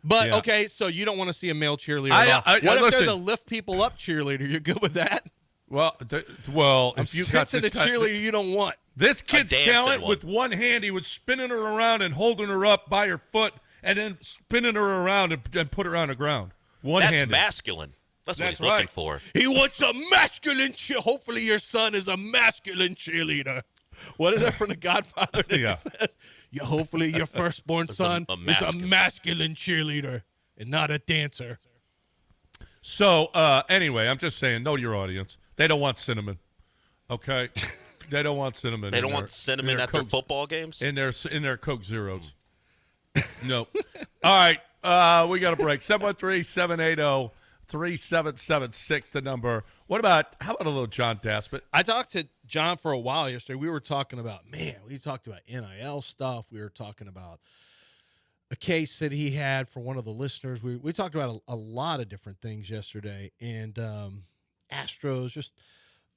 But, okay, so you don't want to see a male cheerleader at all. What if they're the lift people up cheerleader? You're good with that? Well, if you got this cheerleader you don't want. This kid's talent with one hand, he was spinning her around and holding her up by her foot and then spinning her around and put her on the ground. One-handed. That's masculine. That's what he's looking for. He wants a masculine hopefully your son is a masculine cheerleader. What is that from The Godfather that says? Hopefully your firstborn son is a masculine cheerleader and not a dancer. So, anyway, I'm just saying, know your audience. They don't want cinnamon. Okay? They don't want cinnamon. They don't want cinnamon at their football games? In their Coke Zeros. No. All right. We got a break. 713-780 3776, the number. How about a little John Daspit? I talked to John for a while yesterday. We were talking about, we talked about NIL stuff. We were talking about a case that he had for one of the listeners. We talked about a lot of different things yesterday, and Astros, just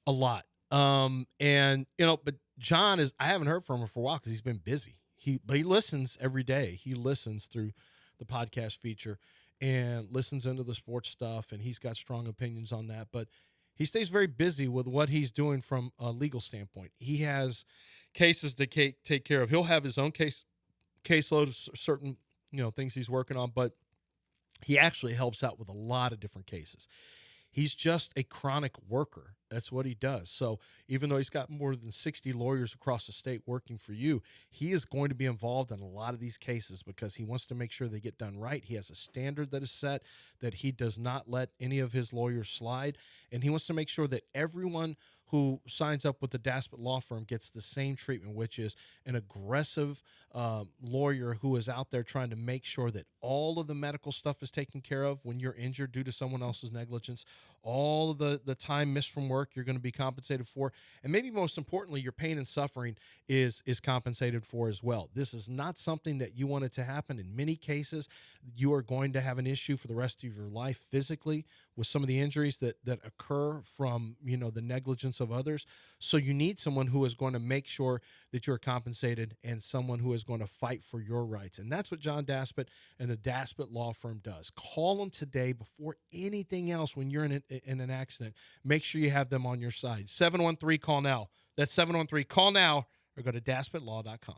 a lot. But John I haven't heard from him for a while because he's been busy. But he listens every day. He listens through the podcast feature and listens into the sports stuff, and he's got strong opinions on that. But he stays very busy with what he's doing from a legal standpoint. He has cases to take care of. He'll have his own caseload of certain things he's working on, but he actually helps out with a lot of different cases. He's just a chronic worker. That's what he does. So even though he's got more than 60 lawyers across the state working for you, he is going to be involved in a lot of these cases because he wants to make sure they get done right. He has a standard that is set that he does not let any of his lawyers slide, and he wants to make sure that everyone who signs up with the Daspit Law Firm gets the same treatment, which is an aggressive lawyer who is out there trying to make sure that all of the medical stuff is taken care of when you're injured due to someone else's negligence. All of the time missed from work you're going to be compensated for. And maybe most importantly, your pain and suffering is compensated for as well. This is not something that you want it to happen. In many cases, you are going to have an issue for the rest of your life physically with some of the injuries that occur from the negligence of others. So you need someone who is going to make sure that you're compensated and someone who is going to fight for your rights. And that's what John Daspit and the Daspit Law Firm does. Call them today before anything else when you're in an accident. Make sure you have them on your side. 713-CALL-NOW. That's 713-CALL-NOW, or go to DaspitLaw.com.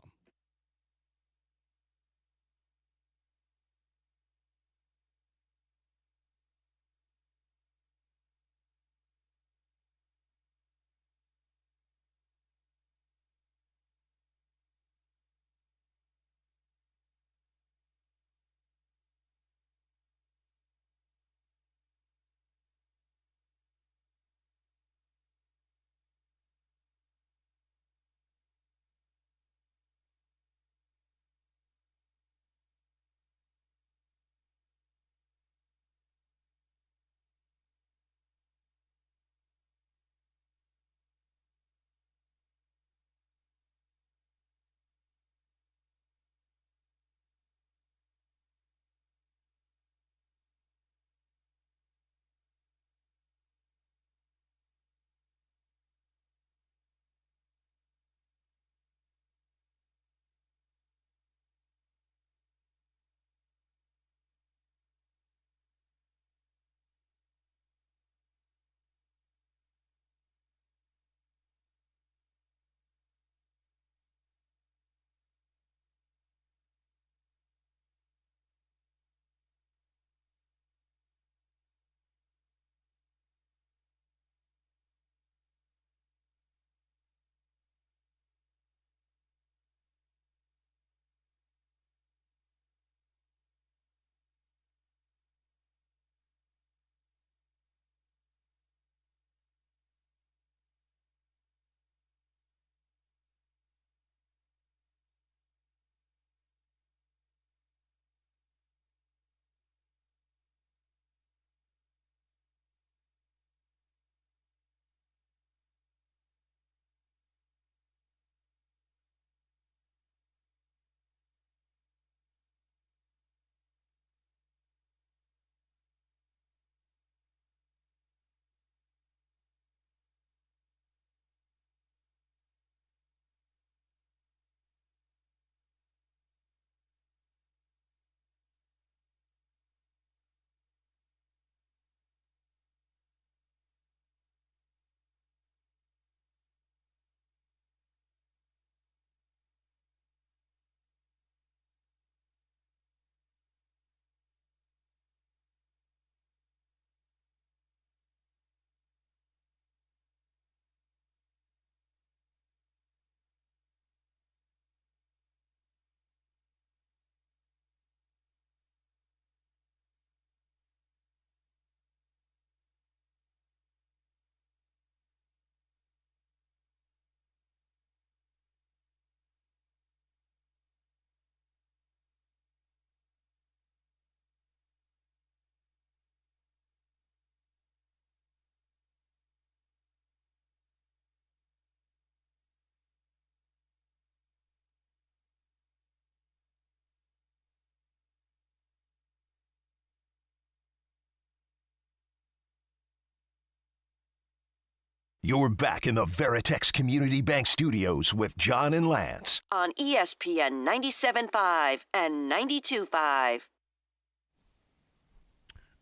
You're back in the Veritex Community Bank Studios with John and Lance. On ESPN 97.5 and 92.5.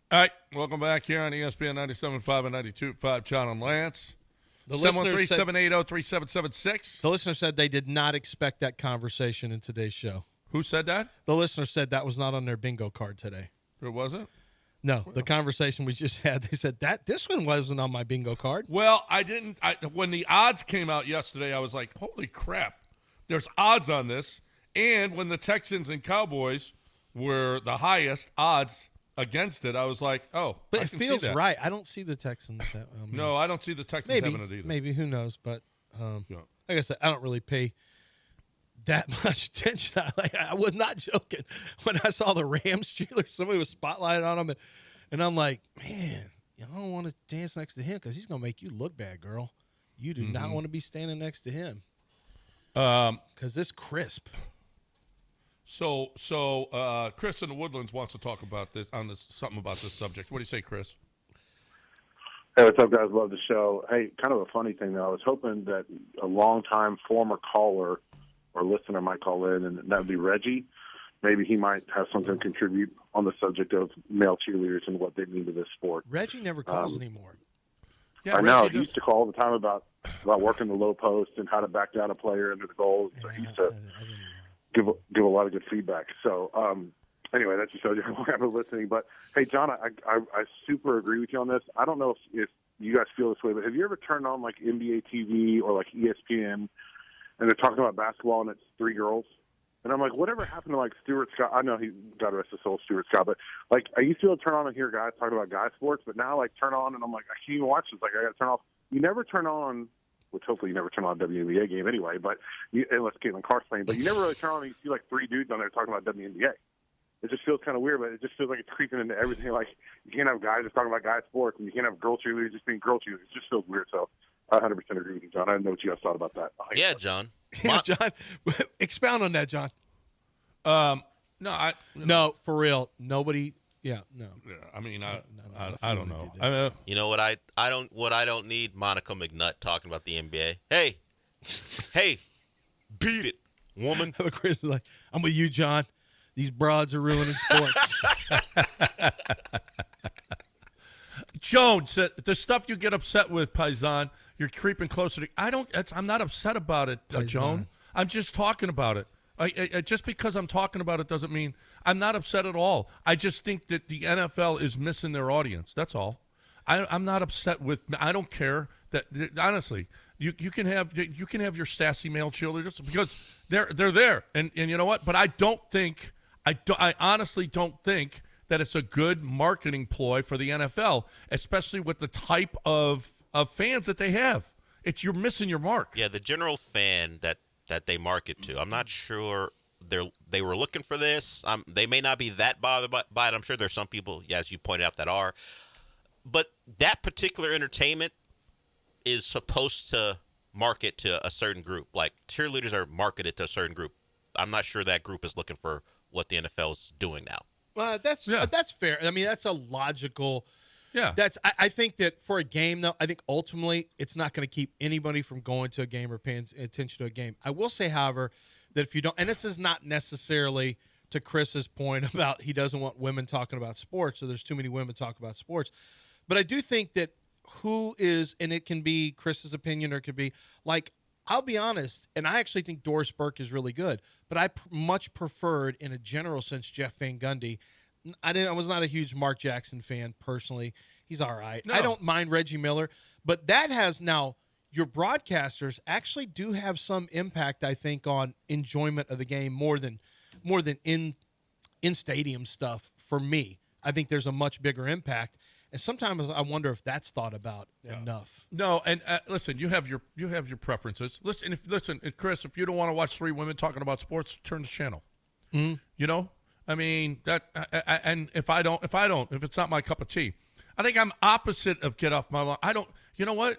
All right, welcome back here on ESPN 97.5 and 92.5. John and Lance. 713-780-3776. The listener said they did not expect that conversation in today's show. Who said that? The listener said that was not on their bingo card today. It wasn't? No, the conversation we just had, they said this one wasn't on my bingo card. Well, when the odds came out yesterday, I was like, holy crap, there's odds on this. And when the Texans and Cowboys were the highest odds against it, I was like, oh, but I it can feels see that. right. I don't see the Texans. No, I don't see the Texans having it either. Maybe, who knows? But like I said, I don't really pay that much attention. I was not joking when I saw the Rams Steelers. Somebody was spotlighted on them, and I'm like, man, I don't want to dance next to him because he's gonna make you look bad, girl. You do not want to be standing next to him because this crisp. So Chris in the Woodlands wants to talk about something about this subject. What do you say, Chris? Hey, what's up, guys? Love the show. Hey, kind of a funny thing, though. I was hoping that a longtime former caller or listener might call in, and that would be Reggie. Maybe he might have something to contribute on the subject of male cheerleaders and what they mean to this sport. Reggie never calls anymore. Yeah, I know. He used to call all the time about working the low post and how to back down a player into the goal. So he used to give a lot of good feedback. So anyway, that just shows you how I'm listening. But hey, John, I super agree with you on this. I don't know if you guys feel this way, but have you ever turned on like NBA TV or like ESPN, and they're talking about basketball and it's three girls? And I'm like, whatever happened to like Stuart Scott? I know he got rest his soul, Stuart Scott, but like I used to be able to turn on and hear guys talking about guy sports, but now like turn on and I'm like, I can't even watch this. Like I got to turn off. You never turn on. Which hopefully you never turn on a WNBA game anyway, but unless Caitlin Clark's playing. But you never really turn on and you see like three dudes on there talking about WNBA. It just feels kind of weird, but it just feels like it's creeping into everything. Like you can't have guys just talking about guy sports, and you can't have girl cheerleaders just being girl cheerleaders. It just feels weird. So I 100% agree with you, John. I don't know what you guys thought about that. Yeah, John. Yeah, John, expound on that, John. No, for real. Nobody. Yeah, no. Yeah, I mean, I don't know. You know what I don't need Monica McNutt talking about the NBA. Hey, beat it, woman. Chris is like, I'm with you, John. These broads are ruining sports. Jones, the stuff you get upset with, Paisan, you're creeping closer to. I'm not upset about it, Joan. I'm just talking about it. Just because I'm talking about it doesn't mean I'm not upset at all. I just think that the NFL is missing their audience. That's all. I'm not upset with. I don't care that. Honestly, you can have your sassy male cheerleaders because they're there, and you know what? But I honestly don't think that it's a good marketing ploy for the NFL, especially with the type of fans that they have. You're missing your mark. Yeah, the general fan that they market to. I'm not sure they were looking for this. They may not be that bothered by it. I'm sure there's some people, as you pointed out, that are. But that particular entertainment is supposed to market to a certain group. Like cheerleaders are marketed to a certain group. I'm not sure that group is looking for what the NFL is doing now. Well, that's fair. I mean, that's a logical. Yeah. I think that for a game, though, I think ultimately it's not going to keep anybody from going to a game or paying attention to a game. I will say, however, that if you don't, and this is not necessarily to Chris's point about he doesn't want women talking about sports, so there's too many women talking about sports. But I do think that who is, and it can be Chris's opinion or it could be, like, I'll be honest, and I actually think Doris Burke is really good, but I much preferred, in a general sense, Jeff Van Gundy. I was not a huge Mark Jackson fan personally. He's all right. No. I don't mind Reggie Miller, but that has now your broadcasters actually do have some impact, I think, on enjoyment of the game more than in stadium stuff. For me, I think there's a much bigger impact, and sometimes I wonder if that's thought about enough. No, and listen, you have your preferences. Listen, Chris, if you don't want to watch three women talking about sports, turn the channel. Mm-hmm. You know. I mean that, and if it's not my cup of tea, I think I'm opposite of get off my lawn. I don't. You know what?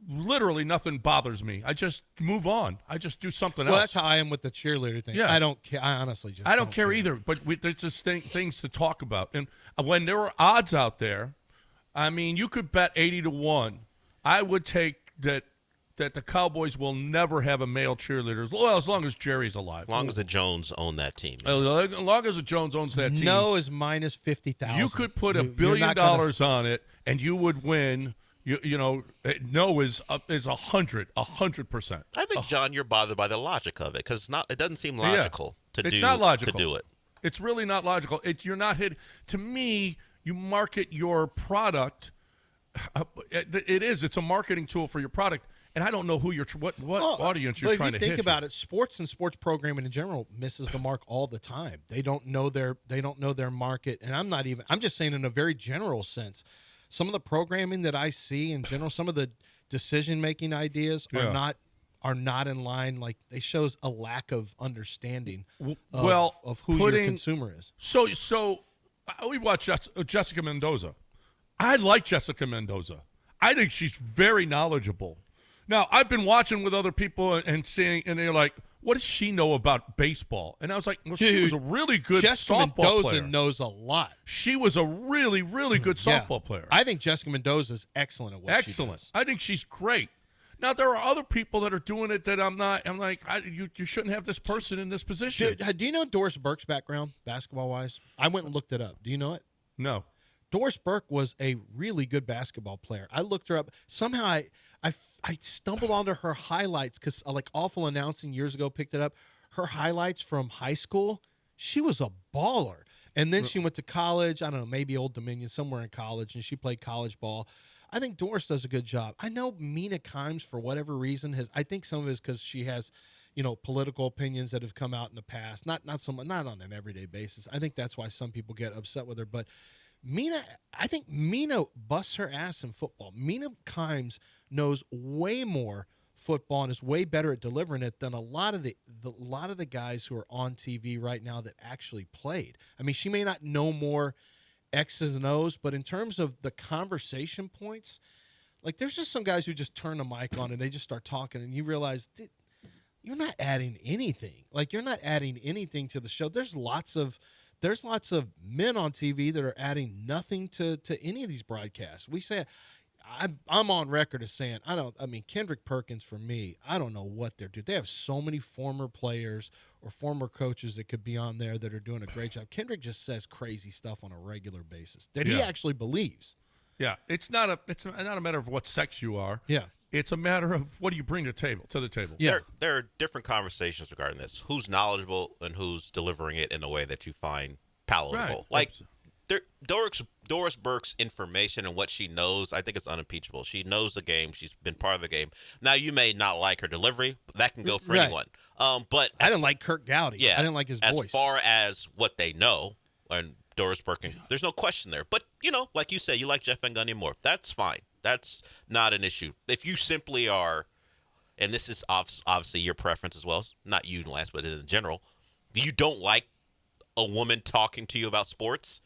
Literally nothing bothers me. I just move on. I just do something else. Well, that's how I am with the cheerleader thing. Yeah. I don't care. I honestly just. I don't care either. But there's just things to talk about. And when there are odds out there, I mean, you could bet 80-1 I would take that the Cowboys will never have a male cheerleader. Well, as long as Jerry's alive. As long as the Jones own that team. As long as the Jones owns that team. No is minus 50,000. You could put $1 billion on it, and you would win. No is 100%. I think, John, you're bothered by the logic of it because it doesn't seem logical to do it. It's really not logical. You're not hit. To me, you market your product. It's a marketing tool for your product, and I don't know who what audience you're trying to hit. If you think about it, sports and sports programming in general misses the mark all the time. They don't know their market, and I'm just saying in a very general sense. Some of the programming that I see in general, some of the decision-making ideas are not in line. Like, it shows a lack of understanding of who your consumer is. So we watched Jessica Mendoza. I like Jessica Mendoza. I think she's very knowledgeable. Now, I've been watching with other people and seeing, and they're like, what does she know about baseball? And I was like, well, she was a really good softball Mendoza player. knows a lot. She was a really, really good softball player. I think Jessica Mendoza is excellent at what she does. I think she's great. Now, there are other people that are doing it that I'm like, you shouldn't have this person in this position. Do you know Doris Burke's background, basketball-wise? I went and looked it up. Do you know it? No. Doris Burke was a really good basketball player. I looked her up. Somehow I stumbled onto her highlights because like Awful Announcing years ago picked it up. Her highlights from high school, she was a baller. And then she went to college, I don't know, maybe Old Dominion, somewhere in college, and she played college ball. I think Doris does a good job. I know Mina Kimes, for whatever reason, I think some of it is because she has, political opinions that have come out in the past. Not on an everyday basis. I think that's why some people get upset with her. But I think Mina busts her ass in football. Mina Kimes knows way more football and is way better at delivering it than a lot of the guys who are on TV right now that actually played. I mean, she may not know more X's and O's, but in terms of the conversation points, like there's just some guys who just turn the mic on and they just start talking, and you realize you're not adding anything. Like, you're not adding anything to the show. There's lots of men on TV that are adding nothing to any of these broadcasts. We say, I'm on record as saying, Kendrick Perkins, for me, I don't know what they're doing. They have so many former players or former coaches that could be on there that are doing a great job. Kendrick just says crazy stuff on a regular basis that he actually believes. Yeah, it's not a matter of what sex you are. Yeah. It's a matter of what do you bring to the table. Yeah. There are different conversations regarding this. Who's knowledgeable and who's delivering it in a way that you find palatable. Right. Like Doris Burke's information and what she knows, I think it's unimpeachable. She knows the game. She's been part of the game. Now, you may not like her delivery, but that can go for anyone. But I didn't like Kirk Gowdy. Yeah, I didn't like his voice. As far as what they know, and Doris Burke, there's no question there. But, like you say, you like Jeff Van Gundy more. That's fine. That's not an issue. If you simply are, and this is obviously your preference as well, not you, Lance, but in general, you don't like a woman talking to you about sports,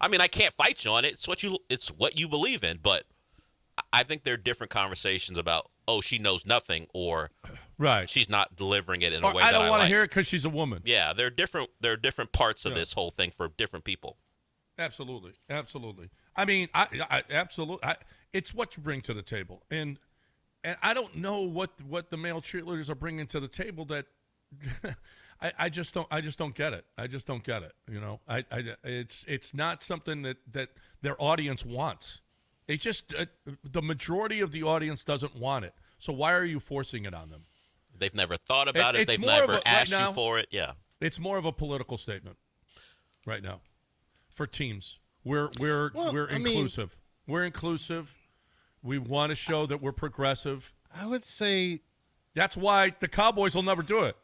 I mean, I can't fight you on it. It's what you believe in. But I think there are different conversations about, she knows nothing, or she's not delivering it in a way that I like. I don't want to hear it because she's a woman. Yeah, there are different parts of this whole thing for different people. Absolutely. I mean, I absolutely. It's what you bring to the table, and I don't know what the male cheerleaders are bringing to the table that I just don't get it. I just don't get it. It's not something that their audience wants. It just the majority of the audience doesn't want it. So why are you forcing it on them? They've never thought about it. They've never asked you for it. Yeah, it's more of a political statement right now for teams. We're inclusive. We're inclusive. We want to show that we're progressive. I would say that's why the Cowboys will never do it.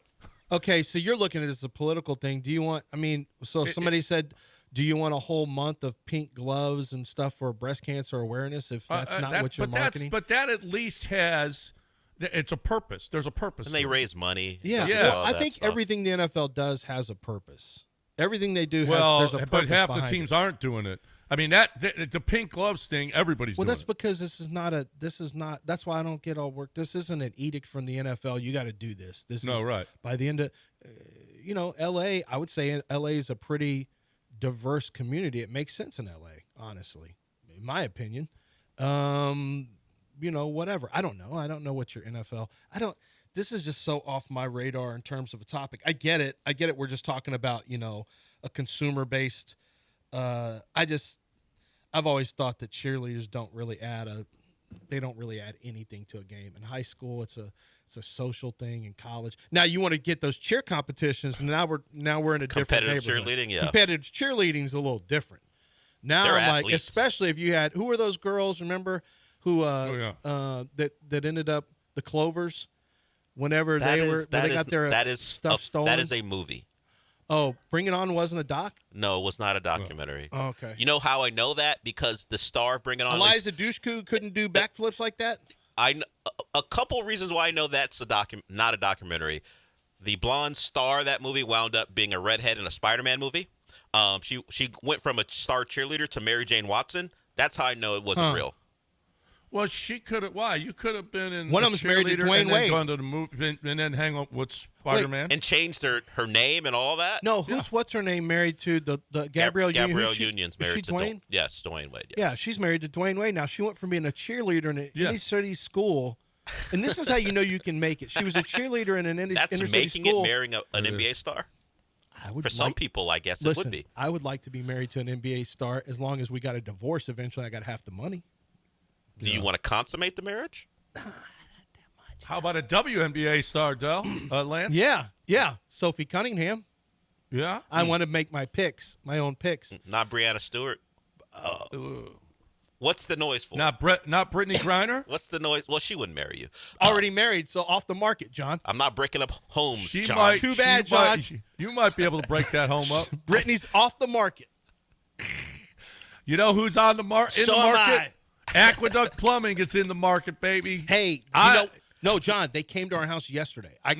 Okay, so you're looking at it as a political thing. Do you want? If somebody said, do you want a whole month of pink gloves and stuff for breast cancer awareness? If that's not what you're marketing, but that at least has. It's a purpose. There's a purpose. And they raise money. Yeah. Well, I think everything the NFL does has a purpose. Everything they do there's a purpose. But half the teams aren't doing it. I mean, the pink gloves thing, everybody's doing it. Well, that's because this is not, that's why I don't get all work. This isn't an edict from the NFL. You got to do this. Right. By the end of, LA, I would say LA is a pretty diverse community. It makes sense in LA, honestly, in my opinion. whatever. I don't know. I don't know what your NFL. This is just so off my radar in terms of a topic. I get it. We're just talking about, a consumer based. I've always thought that cheerleaders don't really add anything to a game. In high school, it's a social thing. In college, now you want to get those cheer competitions. And now we're in a different neighborhood. Cheerleading, yeah. Competitive cheerleading is a little different. Now, They're I'm like, athletes. especially if you had, who were those girls? Remember who that ended up the Clovers? Whenever they got their stuff stolen. That is a movie. Oh, Bring It On wasn't a doc? No, it was not a documentary. Oh, okay. You know how I know that? Because the star Bring It On. Eliza Dushku couldn't do backflips like that? A couple reasons why I know that's not a documentary. The blonde star of that movie wound up being a redhead in a Spider-Man movie. She went from a star cheerleader to Mary Jane Watson. That's how I know it wasn't real. Well, she could have. Why? You could have been in one of them's married to Dwayne Wade, gone to the movie, and then hang up with Spider-Man, and changed her name and all that. No, what's her name? Married to the Gabrielle Union's married to Dwayne. Yes, Dwayne Wade. Yes. Yeah, she's married to Dwayne Wade now. She went from being a cheerleader in an inner city school, and this is how you know you can make it. She was a cheerleader in an inner city school. That's making it marrying an NBA star. For some people, I guess it would be. I would like to be married to an NBA star as long as we got a divorce. Eventually, I got half the money. Do you want to consummate the marriage? How about a WNBA star, Del? Lance? Yeah. Sophie Cunningham. Yeah? I want to make my own picks. Not Brianna Stewart. What's the noise for? Not Brittany Griner? What's the noise? Well, she wouldn't marry you. Already married, so off the market, John. I'm not breaking up homes, John. Too bad, John. You might be able to break that home up. Brittany's off the market. You know who's on the market? So am I. Aqueduct Plumbing is in the market, baby. Hey, no, John, they came to our house yesterday. I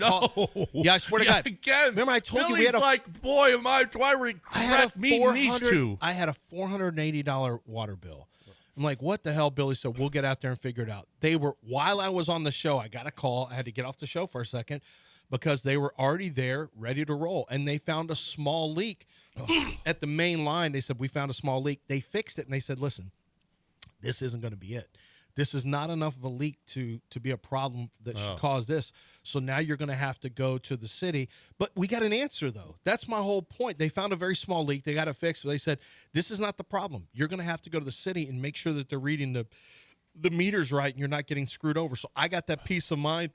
swear to God. Again, remember I told Billy's you we had boy, do I regret meeting these two? I had a $480 water bill. I'm like, what the hell? Billy said, we'll get out there and figure it out. While I was on the show, I got a call. I had to get off the show for a second because they were already there, ready to roll. And they found a small leak at the main line. They said, we found a small leak. They fixed it, and they said, listen, this isn't going to be it. This is not enough of a leak to be a problem that should cause this. So now you're going to have to go to the city. But we got an answer, though. That's my whole point. They found a very small leak. They got it fixed. But they said, this is not the problem. You're going to have to go to the city and make sure that they're reading the meters right and you're not getting screwed over. So I got that peace of mind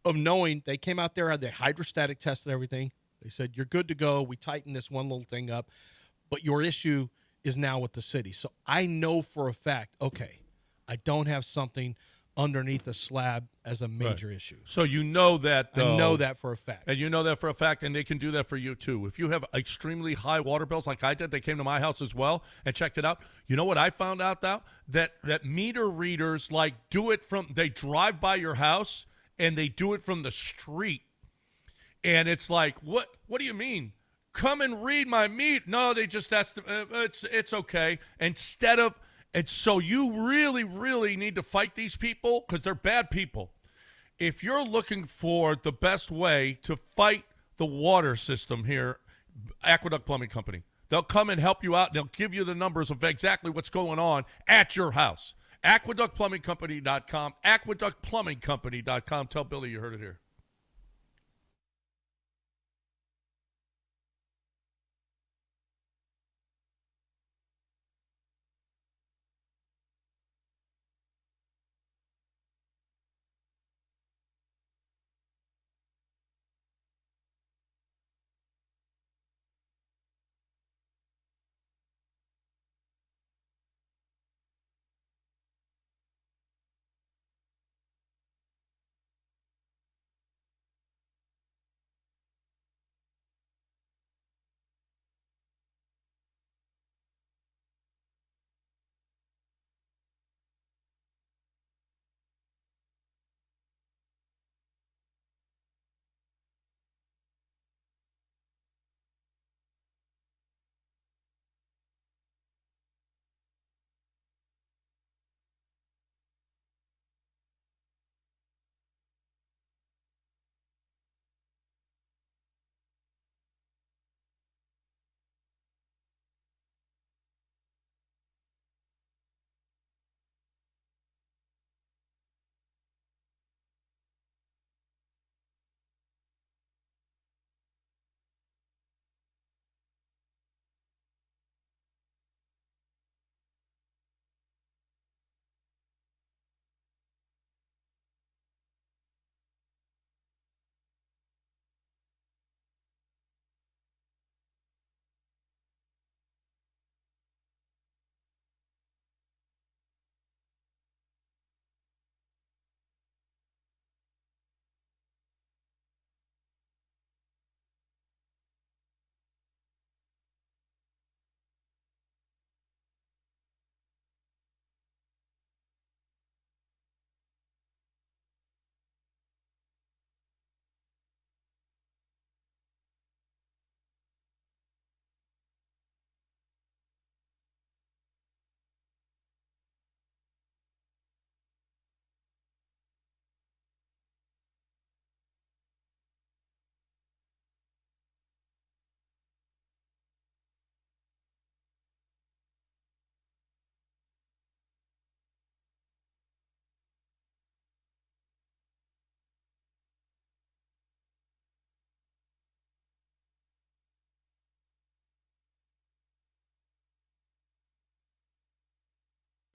of knowing they came out there, they hydrostatic tested everything. They said, you're good to go. We tightened this one little thing up. But your issue is now with the city. So I know for a fact, okay, I don't have something underneath the slab as a major issue. So you know that, though. I know that for a fact. And you know that for a fact, and they can do that for you, too. If you have extremely high water bills like I did, they came to my house as well and checked it out. You know what I found out, though? That meter readers, they drive by your house, and they do it from the street. And it's like, what do you mean? Come and read my meter. No, they just asked, it's okay. And so you really, really need to fight these people because they're bad people. If you're looking for the best way to fight the water system here, Aqueduct Plumbing Company, they'll come and help you out. They'll give you the numbers of exactly what's going on at your house. AqueductPlumbingCompany.com, AqueductPlumbingCompany.com. Tell Billy you heard it here.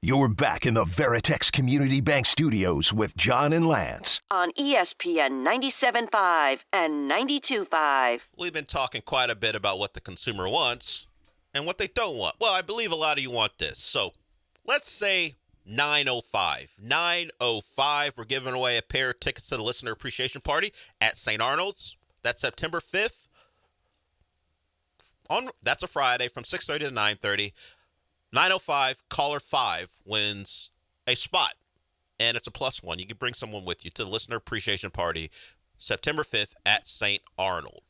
You're back in the Veritex Community Bank Studios with John and Lance. On ESPN 97.5 and 92.5. We've been talking quite a bit about what the consumer wants and what they don't want. Well, I believe a lot of you want this. So let's say 9:05. 9:05, we're giving away a pair of tickets to the Listener Appreciation Party at St. Arnold's. That's September 5th. That's a Friday from 6:30 to 9:30. 9:05, caller 5 wins a spot, and it's a +1. You can bring someone with you to the Listener Appreciation Party September 5th at St. Arnold.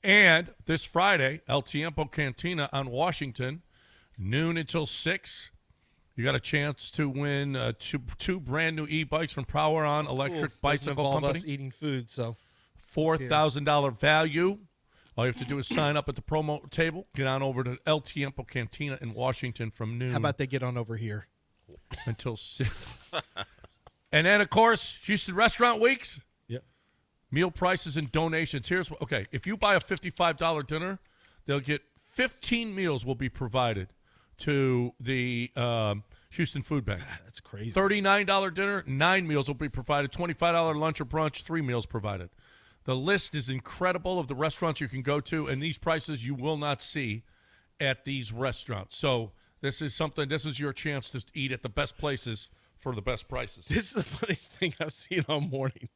And this Friday, El Tiempo Cantina on Washington, noon until 6. You got a chance to win two brand new e-bikes from Power On Electric Bicycle Company. Us eating food, so $4,000 value. All you have to do is sign up at the promo table. Get on over to El Tiempo Cantina in Washington from noon. How about they get on over here? Until 6. And then, of course, Houston Restaurant Weeks. Yep. Meal prices and donations. Here's what. Okay, if you buy a $55 dinner, they'll get 15 meals will be provided to the Houston Food Bank. That's crazy. $39 dinner, 9 meals will be provided. $25 lunch or brunch, 3 meals provided. The list is incredible of the restaurants you can go to, and these prices you will not see at these restaurants. So this is your chance to eat at the best places for the best prices. This is the funniest thing I've seen all morning.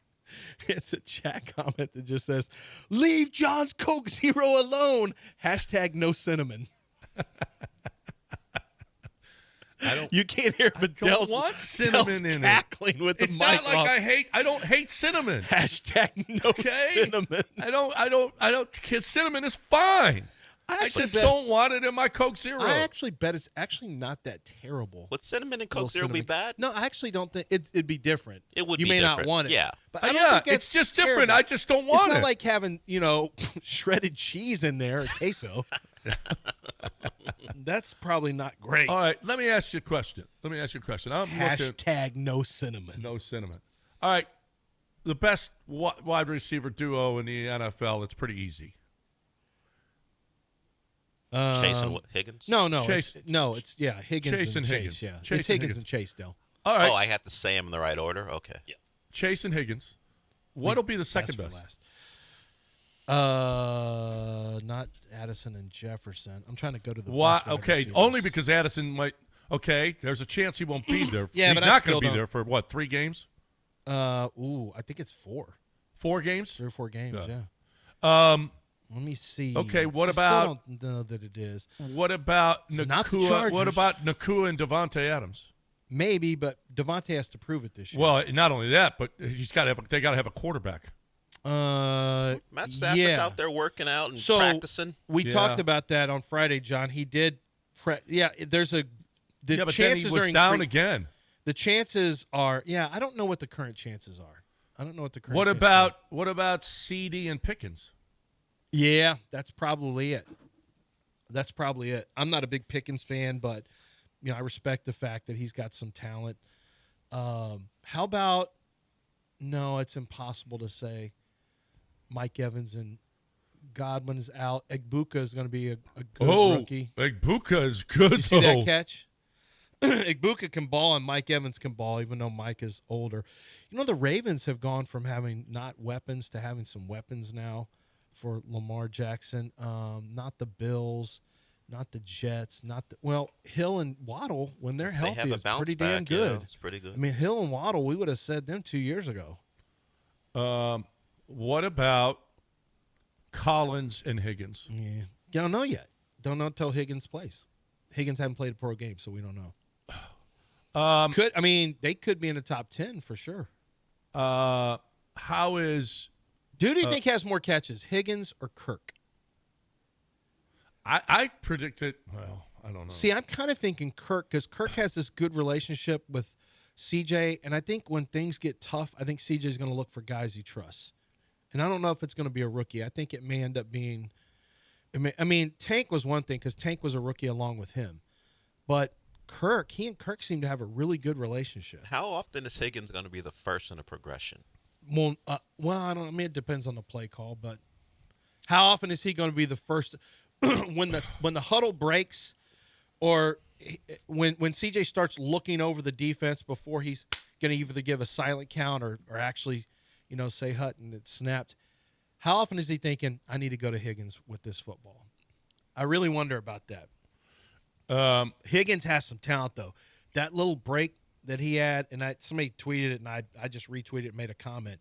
It's a chat comment that just says, "Leave John's Coke Zero alone." # no cinnamon. You can't hear Dell's want cinnamon in cackling with the it's mic not like off. I don't hate cinnamon. # no cinnamon. I don't kid, cinnamon is fine. I just don't want it in my Coke Zero. I actually bet it's actually not that terrible. Would cinnamon and Coke Zero be bad? No, I actually don't think it'd be different. It would You be may different. not want it. Yeah. But I don't think it's just terrible. different. I just don't want It's it. not like having, shredded cheese in there or queso. That's probably not great. All right, let me ask you a question. I'm looking, no cinnamon. no cinnamon. All right, the best wide receiver duo in the NFL, it's pretty easy. Chase and Higgins? No, Chase- it's Higgins Chase and and Chase. Higgins. Yeah, Chase it's and Higgins Higgins. and Chase, Dell. All right, Oh, I have to say them in the right order? Okay. Yeah. Chase and Higgins. What'll be the second Last best? for last. Not Addison and Jefferson. I'm trying to go to the Why? best wide Okay, receivers. only because Addison might. Okay, there's a chance he won't be there. Yeah, he's but I not still going to be don't- there for what? 3 games? I think it's 4. 4 games? 3 or 4 games. Yeah. Yeah. Let me see. Okay, what I about- Still don't know that it is. What about So not the Nakua? Chargers. What about Nakua and Devontae Adams? Maybe, but Devontae has to prove it this year. Well, not only that, but they got to have a quarterback. Matt Stafford's out there working out and practicing. We talked about that on Friday, John. He did. There's a. The But chances then he was are down again. The chances are. Yeah, I don't know what the current chances are. What about CD and Pickens? Yeah, that's probably it. I'm not a big Pickens fan, but I respect the fact that he's got some talent. How about? No, it's impossible to say. Mike Evans and Godwin is out. Egbuka is going to be a good rookie. Egbuka is good. You see that catch? Egbuka can ball and Mike Evans can ball, even though Mike is older. The Ravens have gone from having not weapons to having some weapons now for Lamar Jackson. Not the Bills, not the Jets, Hill and Waddle, when they're healthy, They have a is bounce pretty back, damn good. Yeah, it's pretty good. I mean, Hill and Waddle, we would have said them 2 years ago. What about Collins and Higgins? Yeah. You don't know yet. Don't know until Higgins plays. Higgins haven't played a pro game, so we don't know. They could be in the top 10 for sure. How is Who do you think has more catches, Higgins or Kirk? I predicted? Well, I don't know. See, I'm kind of thinking Kirk because Kirk has this good relationship with CJ, and I think when things get tough, I think CJ is going to look for guys he trusts. And I don't know if it's going to be a rookie. I think it may end up being. Tank was one thing because Tank was a rookie along with him, but he and Kirk seem to have a really good relationship. How often is Higgins going to be the first in a progression? Well, I don't. It depends on the play call, but how often is he going to be the first when the huddle breaks, or when CJ starts looking over the defense before he's going to either give a silent count or actually, say hut and it's snapped, how often is he thinking, I need to go to Higgins with this football? I really wonder about that. Higgins has some talent, though. That little break that he had, and somebody tweeted it, and I just retweeted it and made a comment.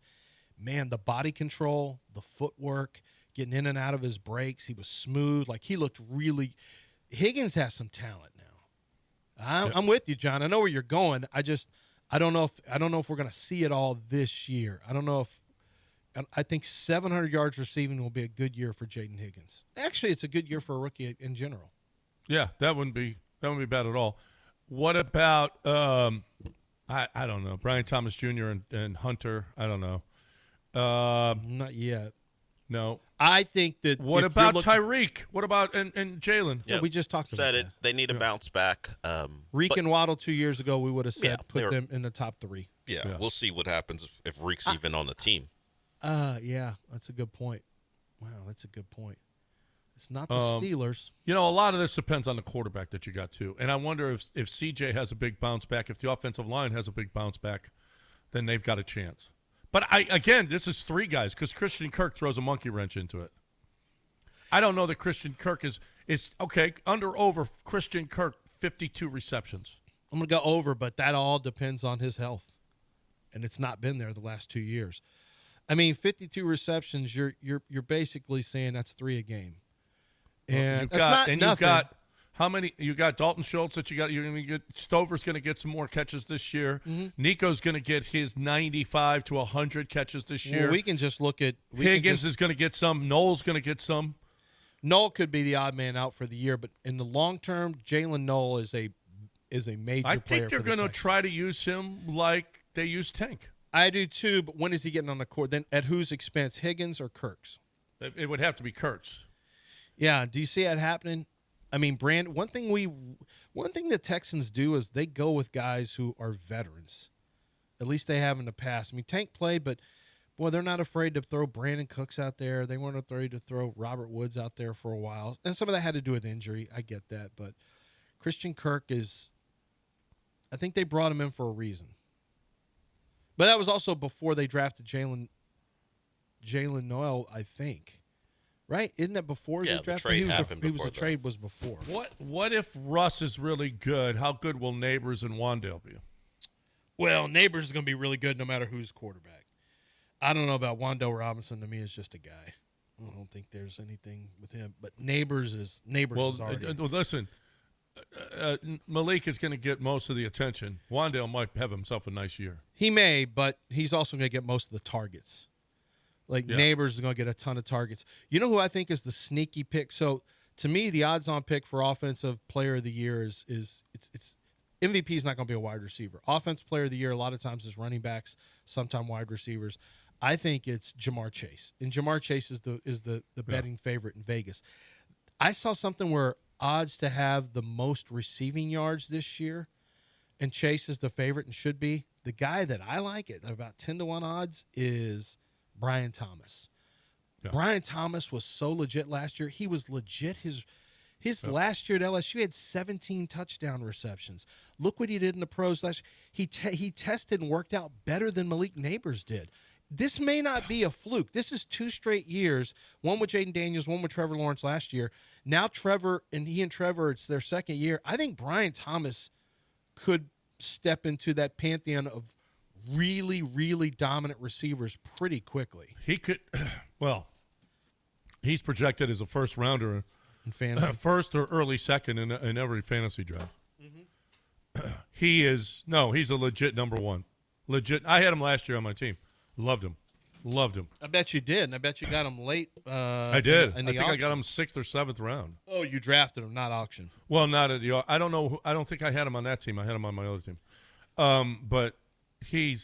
Man, the body control, the footwork, getting in and out of his breaks, he was smooth. Like, he looked really – Higgins has some talent now. I'm with you, John. I know where you're going. I don't know if we're going to see it all this year. I don't know if – I think 700 yards receiving will be a good year for Jaden Higgins. Actually, it's a good year for a rookie in general. Yeah, that wouldn't be bad at all. What about I don't know, Brian Thomas Jr. and Hunter? I don't know. Not yet. No. I think that. What about Tyreek? What about and Jalen? Yeah, we just talked about it. That. They need to bounce back. Reek and Waddle 2 years ago, we would have said put them in the top 3. Yeah, we'll see what happens if Reek's even on the team. Yeah, that's a good point. Wow, that's a good point. It's not the Steelers. A lot of this depends on the quarterback that you got, too. And I wonder if CJ has a big bounce back, if the offensive line has a big bounce back, then they've got a chance. But, again, this is 3 guys because Christian Kirk throws a monkey wrench into it. I don't know that Christian Kirk is okay, over Christian Kirk, 52 receptions. I'm going to go over, but that all depends on his health. And it's not been there the last 2 years. I mean, 52 receptions, you're basically saying that's 3 a game. And you've got how many? You got Dalton Schultz that you're going to get. Stover's going to get some more catches this year. Mm-hmm. Nico's going to get his 95 to 100 catches this year. Well, we can just look at Higgins is going to get some. Noel's going to get some. Noel could be the odd man out for the year, but in the long term, Jalen Noel is a major player. I think they're going to try to use him like they use Tank. I do too, but when is he getting on the court? Then at whose expense, Higgins or Kirk's? It would have to be Kirk's. Yeah, do you see that happening? I mean, one thing the Texans do is they go with guys who are veterans. At least they have in the past. I mean, Tank played, but boy, they're not afraid to throw Brandon Cooks out there. They weren't afraid to throw Robert Woods out there for a while. And some of that had to do with injury. I get that, but Christian Kirk I think they brought him in for a reason. But that was also before they drafted Jalen Noel, I think. Right? Isn't that before they drafted him? The trade was before. What if Russ is really good? How good will Neighbors and Wandale be? Well, Neighbors is going to be really good no matter who's quarterback. I don't know about Wandale Robinson. To me, is just a guy. I don't think there's anything with him. But Neighbors is already. Listen, Malik is going to get most of the attention. Wandale might have himself a nice year. He may, but he's also going to get most of the targets. Neighbors is going to get a ton of targets. You know who I think is the sneaky pick? So, to me, the odds-on pick for Offensive Player of the Year is MVP is not going to be a wide receiver. Offensive Player of the Year a lot of times is running backs, sometimes wide receivers. I think it's Jamar Chase, and Jamar Chase is the betting favorite in Vegas. I saw something where odds to have the most receiving yards this year, and Chase is the favorite and should be. The guy that I like at about 10-1 odds is Brian Thomas. Yeah. Brian Thomas was so legit last year. He was legit. His last year at LSU, he had 17 touchdown receptions. Look what he did in the pros last year. He tested and worked out better than Malik Neighbors did. This may not be a fluke. This is 2 straight years, one with Jaden Daniels, one with Trevor Lawrence last year. Now Trevor and Trevor, it's their second year. I think Brian Thomas could step into that pantheon of really, really dominant receivers pretty quickly. He could, he's projected as a first rounder in fantasy, first or early second in every fantasy draft. Mm-hmm. He's a legit number 1. Legit. I had him last year on my team. Loved him. I bet you did, and I bet you got him late. I did. I think I got him 6th or 7th round. Oh, you drafted him, not auction. Well, not at the. I don't know. I don't think I had him on that team. I had him on my other team. But he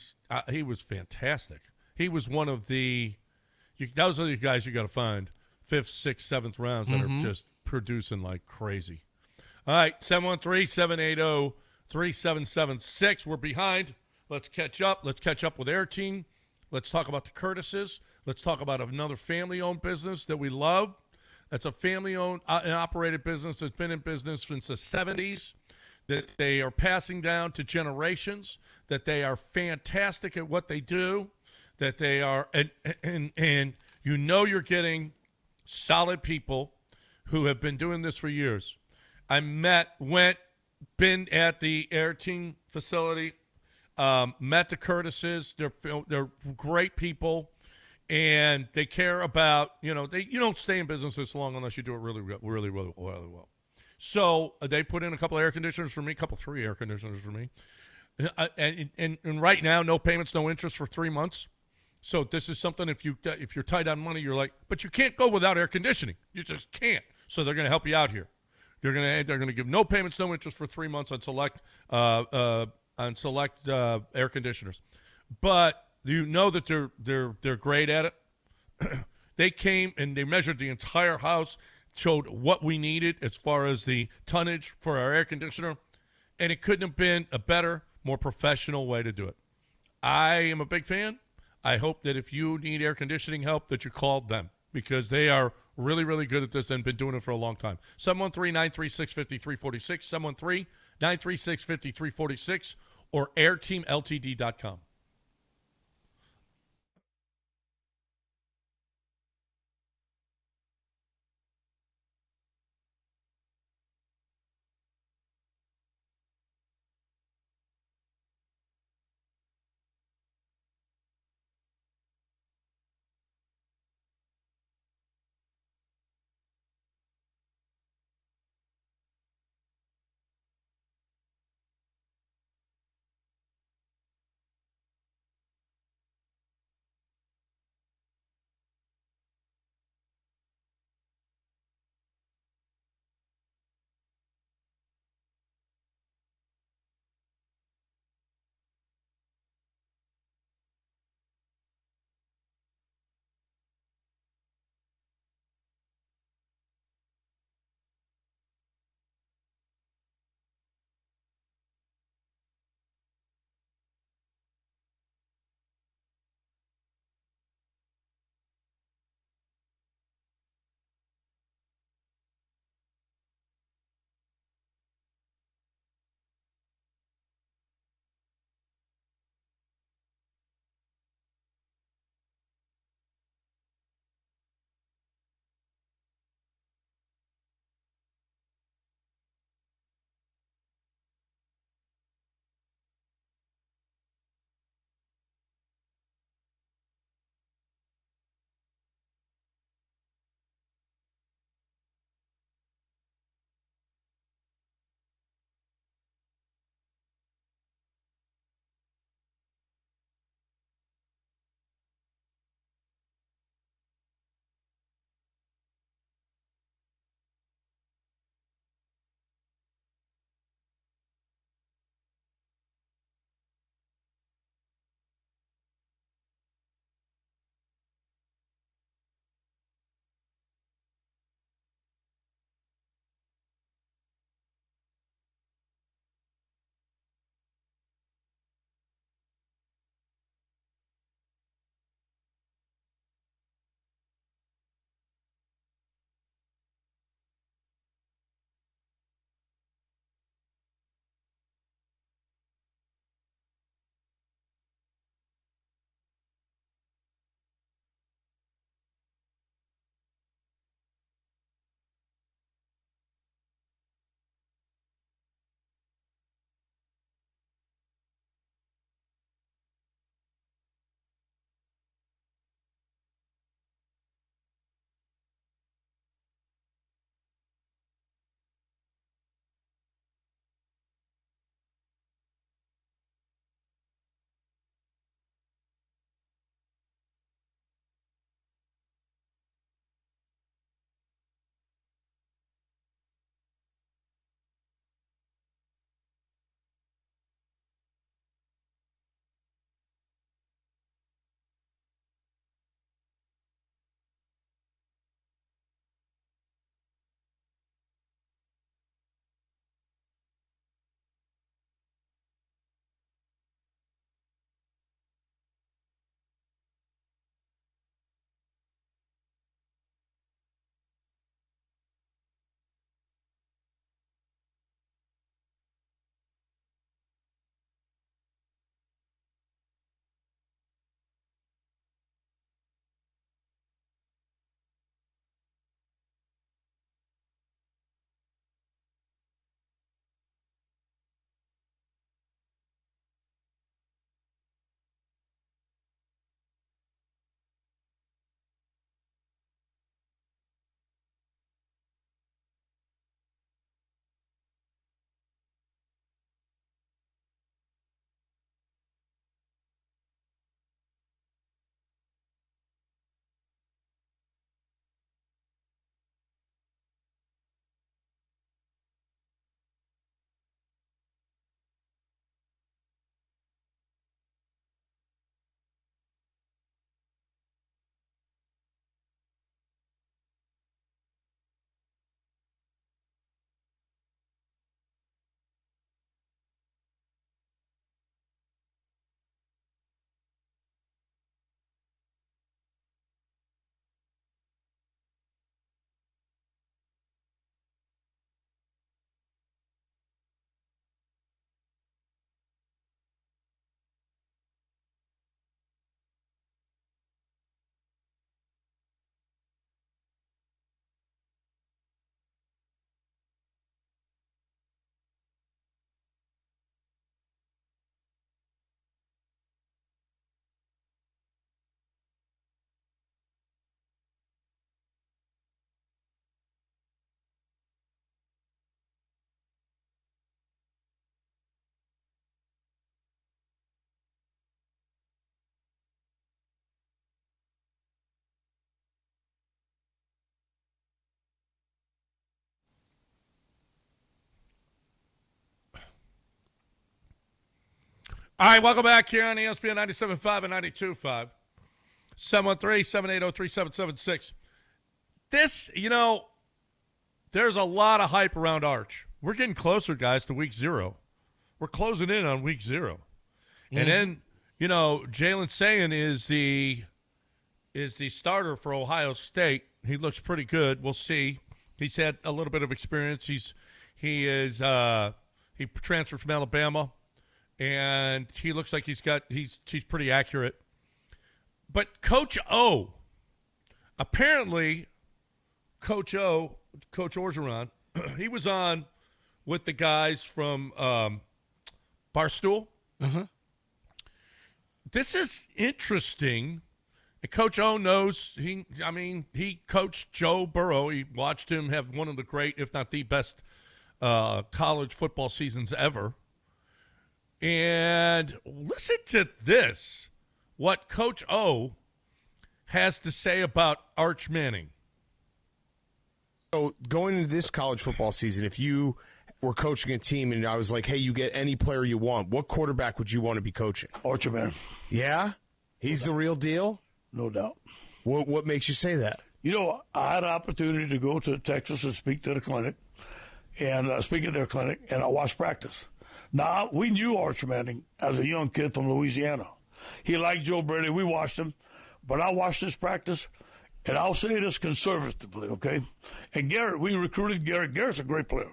was fantastic. He was one of those are the guys you got to find 5th, 6th, 7th rounds that are just producing like crazy. All right, 713-780-3776. We're behind. Let's catch up. Let's catch up with Air Team. Let's talk about the Curtises. Let's talk about another family-owned business that we love. That's a family-owned and operated business that's been in business since the 70s. that they are passing down to generations, that they are fantastic at what they do, that they are, and you know you're getting solid people who have been doing this for years. I been at the Air Team facility, met the Curtises. They're great people, and they care about, you don't stay in business this long unless you do it really, really, really, really well. So they put in a couple of air conditioners for me, three air conditioners for me. And right now, no payments, no interest for 3 months. So this is something, if you're tight on money, you're like, but you can't go without air conditioning. You just can't. So they're going to help you out here. They're going to give no payments, no interest for 3 months on select air conditioners. But you know that they're great at it. They came and they measured the entire house, showed what we needed as far as the tonnage for our air conditioner, and it couldn't have been a better, more professional way to do it. I am a big fan. I hope that if you need air conditioning help, that you called them, because they are really, really good at this and been doing it for a long time. 713-936-5346, 713-936-5346, or airteamltd.com. All right, welcome back here on ESPN 97.5 and 92.5. 713-780-3776. This, there's a lot of hype around Arch. We're getting closer, guys, to week 0. We're closing in on week 0. Mm-hmm. And then, Jalen Sayin is the starter for Ohio State. He looks pretty good. We'll see. He's had a little bit of experience. He transferred from Alabama, and he looks like he's pretty accurate. But Coach O, apparently, Coach Orgeron, he was on with the guys from Barstool. Uh-huh. This is interesting. Coach O knows he coached Joe Burrow. He watched him have one of the great, if not the best, college football seasons ever. And listen to this, what Coach O has to say about Arch Manning. So going into this college football season, if you were coaching a team and I was like, hey, you get any player you want, what quarterback would you want to be coaching? Arch Manning. Yeah? He's the real deal? No doubt. What makes you say that? I had an opportunity to go to Texas and speak to the clinic, and speak at their clinic, and I watched practice. Now, we knew Arch Manning as a young kid from Louisiana. He liked Joe Brady. We watched him. But I watched this practice, and I'll say this conservatively, okay? And Garrett, we recruited Garrett. Garrett's a great player.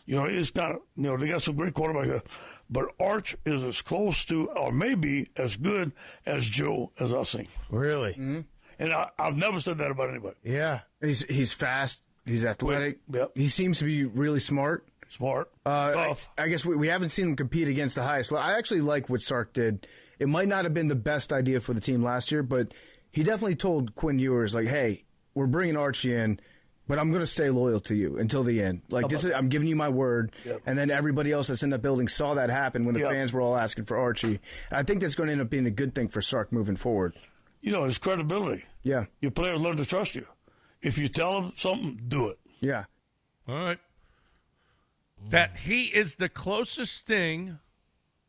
It's not, they got some great quarterback here. But Arch is as close to, or maybe as good as Joe as I've seen. Really? Mm-hmm. And I've never said that about anybody. Yeah. He's fast. He's athletic. Yep. He seems to be really smart. Tough. I guess we haven't seen him compete against the highest. I actually like what Sark did. It might not have been the best idea for the team last year, but he definitely told Quinn Ewers, like, hey, we're bringing Archie in, but I'm going to stay loyal to you until the end. Like, I'm giving you my word. Yep. And then everybody else that's in that building saw that happen when the fans were all asking for Archie. I think that's going to end up being a good thing for Sark moving forward. His credibility. Yeah. Your players learn to trust you. If you tell them something, do it. Yeah. All right. That he is the closest thing,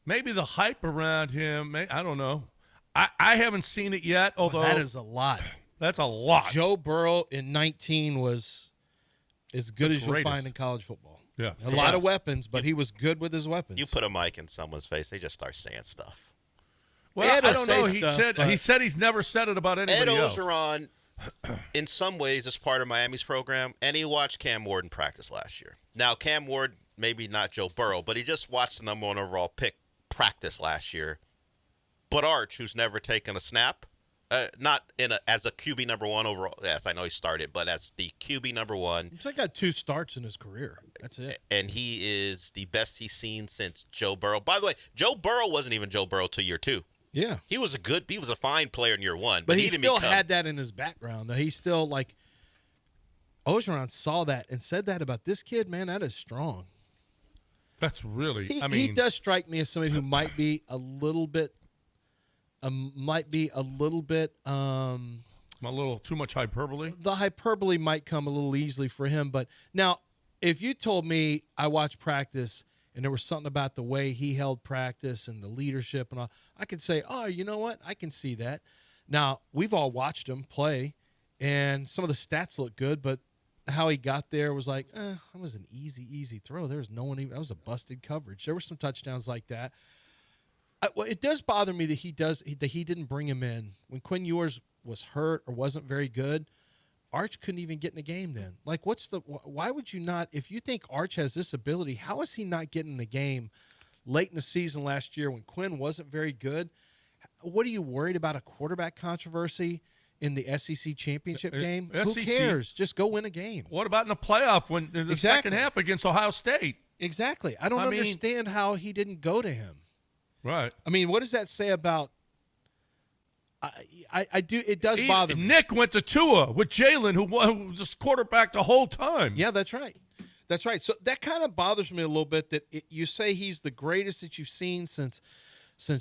maybe the hype around him, I don't know. I haven't seen it yet, although. That is a lot. That's a lot. Joe Burrow in 19 was as good as you'll find in college football. Yeah. A lot of weapons, but he was good with his weapons. You put a mic in someone's face, they just start saying stuff. Well, I don't know. He said he's never said it about anybody else. Ed Orgeron, in some ways, is part of Miami's program, and he watched Cam Ward practice last year. Now, Cam Ward, maybe not Joe Burrow, but he just watched the number 1 overall pick practice last year. But Arch, who's never taken a snap, not as a QB number 1 overall. Yes, I know he started, but as the QB number 1. He's got 2 starts in his career. That's it. And he is the best he's seen since Joe Burrow. By the way, Joe Burrow wasn't even Joe Burrow till year 2. Yeah. He was a fine player in year 1. But he didn't still had that in his background. He's still Orgeron saw that and said that about this kid, man, that is strong. That's really, he does strike me as somebody who might be a little bit a little too much hyperbole. The hyperbole might come a little easily for him. But now, if you told me I watched practice and there was something about the way he held practice and the leadership and all, I could say, oh, you know what? I can see that. Now, we've all watched him play, and some of the stats look good, but how he got there was like, that was an easy throw. There was no one even – that was a busted coverage. There were some touchdowns like that. It does bother me that he didn't bring him in. When Quinn Ewers was hurt or wasn't very good, Arch couldn't even get in the game then. Like, why would you not – if you think Arch has this ability, how is he not getting in the game late in the season last year when Quinn wasn't very good? What are you worried about, a quarterback controversy in the SEC championship game? Who cares? Just go win a game. What about in the playoff in the second half against Ohio State? Exactly. I don't understand how he didn't go to him. Right. I mean, what does that say about I do. It does bother me. Nick went to Tua with Jalen, who was just quarterback the whole time. Yeah, that's right. That's right. So that kind of bothers me a little bit that you say he's the greatest that you've seen since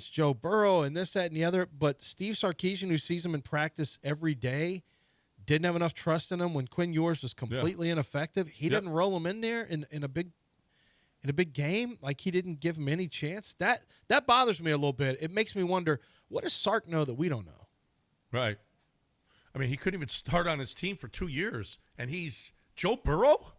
Joe Burrow and this, that, and the other. But Steve Sarkisian, who sees him in practice every day, didn't have enough trust in him when Quinn Ewers was completely ineffective. He didn't roll him in there in a big in a big game, like he didn't give him any chance. That bothers me a little bit. It makes me wonder, what does Sark know that we don't know? Right. I mean, he couldn't even start on his team for 2 years, and he's Joe Burrow?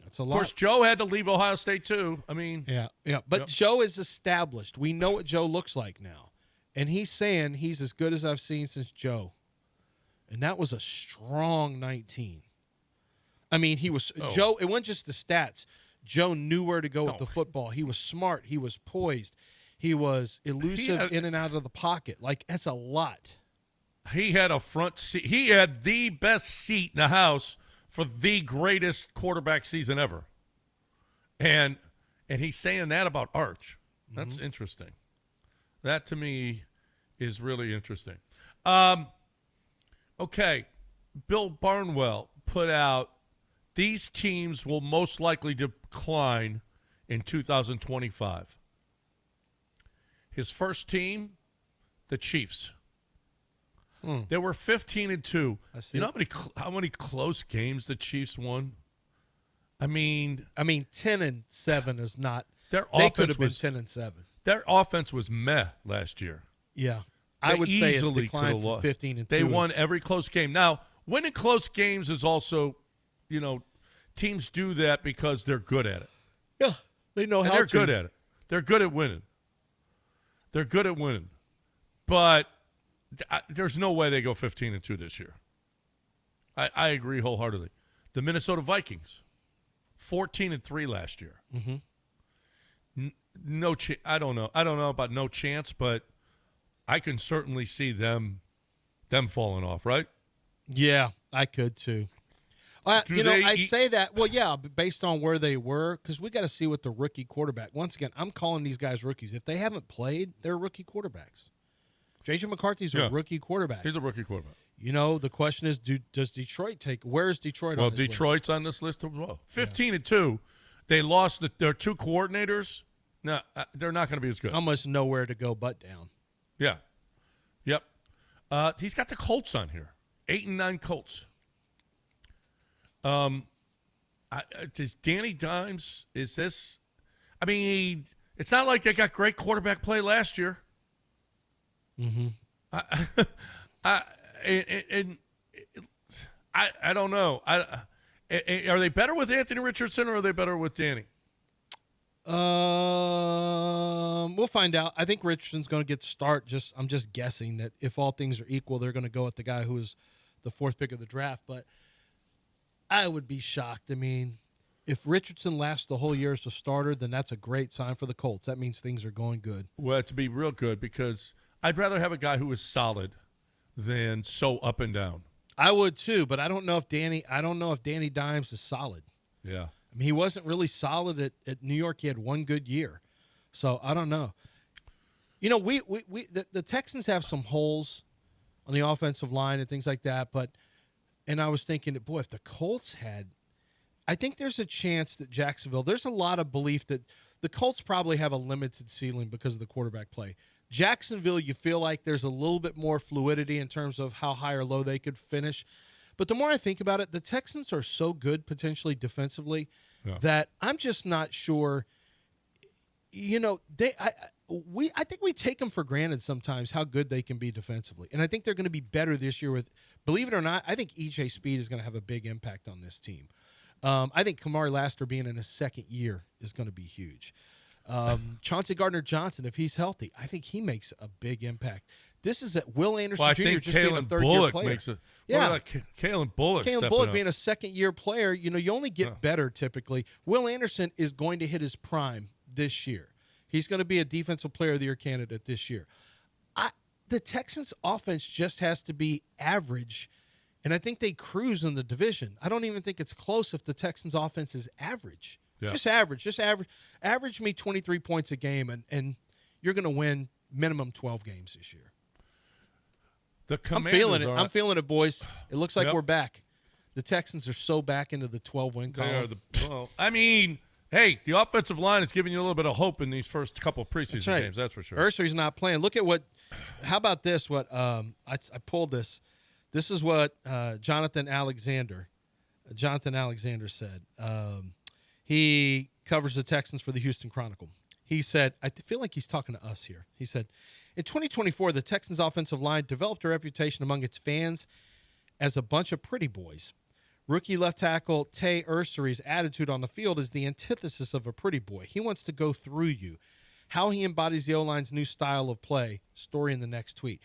That's a lot. Of course, Joe had to leave Ohio State, too. I mean. Yeah. But Joe is established. We know what Joe looks like now. And he's saying he's as good as I've seen since Joe. And that was a strong 19. I mean, he was Joe. It wasn't just the stats. Joe knew where to go with the football. He was smart. He was poised. He was elusive in and out of the pocket. Like, that's a lot. He had a front seat. He had the best seat in the house for the greatest quarterback season ever. And he's saying that about Arch. That's interesting. That, to me, is really interesting. Okay, Bill Barnwell put out, these teams will most likely decline in 2025. His first team, the Chiefs. They were 15-2. You know how many close games the Chiefs won? I mean 10-7 is not. They could have been 10-7. Their offense was meh last year. Yeah, They I would say it easily declined could have from lost. 15-2. They won every close game. Now, winning close games is also, teams do that because they're good at it. Yeah, they know how They're to. good at it. They're good at winning. But there's no way they go 15-2 this year. I agree wholeheartedly. The Minnesota Vikings, 14-3 last year. No, I don't know. I don't know about no chance, but I can certainly see them falling off. Right? Yeah, I could too. Say that. Well, yeah, based on where they were, because we got to see what the rookie quarterback. Once again, I'm calling these guys rookies. If they haven't played, they're rookie quarterbacks. J.J. McCarthy's a rookie quarterback. He's a rookie quarterback. The question is, does Detroit take? Where's Detroit on this list? Well, Detroit's on this list as well. 15-2. They lost their two coordinators. No, they're not going to be as good. Almost nowhere to go but down. Yeah. Yep. He's got the Colts on here. 8-9 Colts. Does Danny Dimes, is this? I mean, it's not like they got great quarterback play last year. I don't know. Are they better with Anthony Richardson or are they better with Danny? We'll find out. I think Richardson's going to get the start. I'm just guessing that if all things are equal, they're going to go with the guy who is the fourth pick of the draft. But I would be shocked. I mean, if Richardson lasts the whole year as a starter, then that's a great sign for the Colts. That means things are going good. Well, to be real good, because I'd rather have a guy who is solid than so up and down. I would too, but I don't know if Danny Dimes is solid. Yeah. I mean, he wasn't really solid at New York. He had one good year. So I don't know. The Texans have some holes on the offensive line and things like that, and I was thinking that, boy, if the Colts had, I think there's a chance that Jacksonville, there's a lot of belief that the Colts probably have a limited ceiling because of the quarterback play. Jacksonville, you feel like there's a little bit more fluidity in terms of how high or low they could finish. But the more I think about it, the Texans are so good potentially defensively that I'm just not sure. I think we take them for granted sometimes how good they can be defensively. And I think they're going to be better this year with, believe it or not, I think E.J. Speed is going to have a big impact on this team. I think Kamari Laster being in his second year is going to be huge. Chauncey Gardner-Johnson, if he's healthy, I think he makes a big impact. This is Will Anderson Jr. just being a third-year player. Kalen Bullock. Kalen Bullock being a second-year player, you only get better typically. Will Anderson is going to hit his prime this year. He's going to be a Defensive Player of the Year candidate this year. The Texans' offense just has to be average, and I think they cruise in the division. I don't even think it's close if the Texans' offense is average. Yeah. Just average. Average me 23 points a game, and you're going to win minimum 12 games this year. I'm feeling it. I'm feeling it, boys. It looks like we're back. The Texans are so back into the 12-win column. Hey, the offensive line is giving you a little bit of hope in these first couple of preseason games. That's for sure. Ursary's not playing. Look at how about this? I pulled this. This is what Jonathan Alexander said. He covers the Texans for the Houston Chronicle. He said, I feel like he's talking to us here. He said, in 2024, the Texans offensive line developed a reputation among its fans as a bunch of pretty boys. Rookie left tackle Tay Ursery's attitude on the field is the antithesis of a pretty boy. He wants to go through you. How he embodies the O-line's new style of play. Story in the next tweet.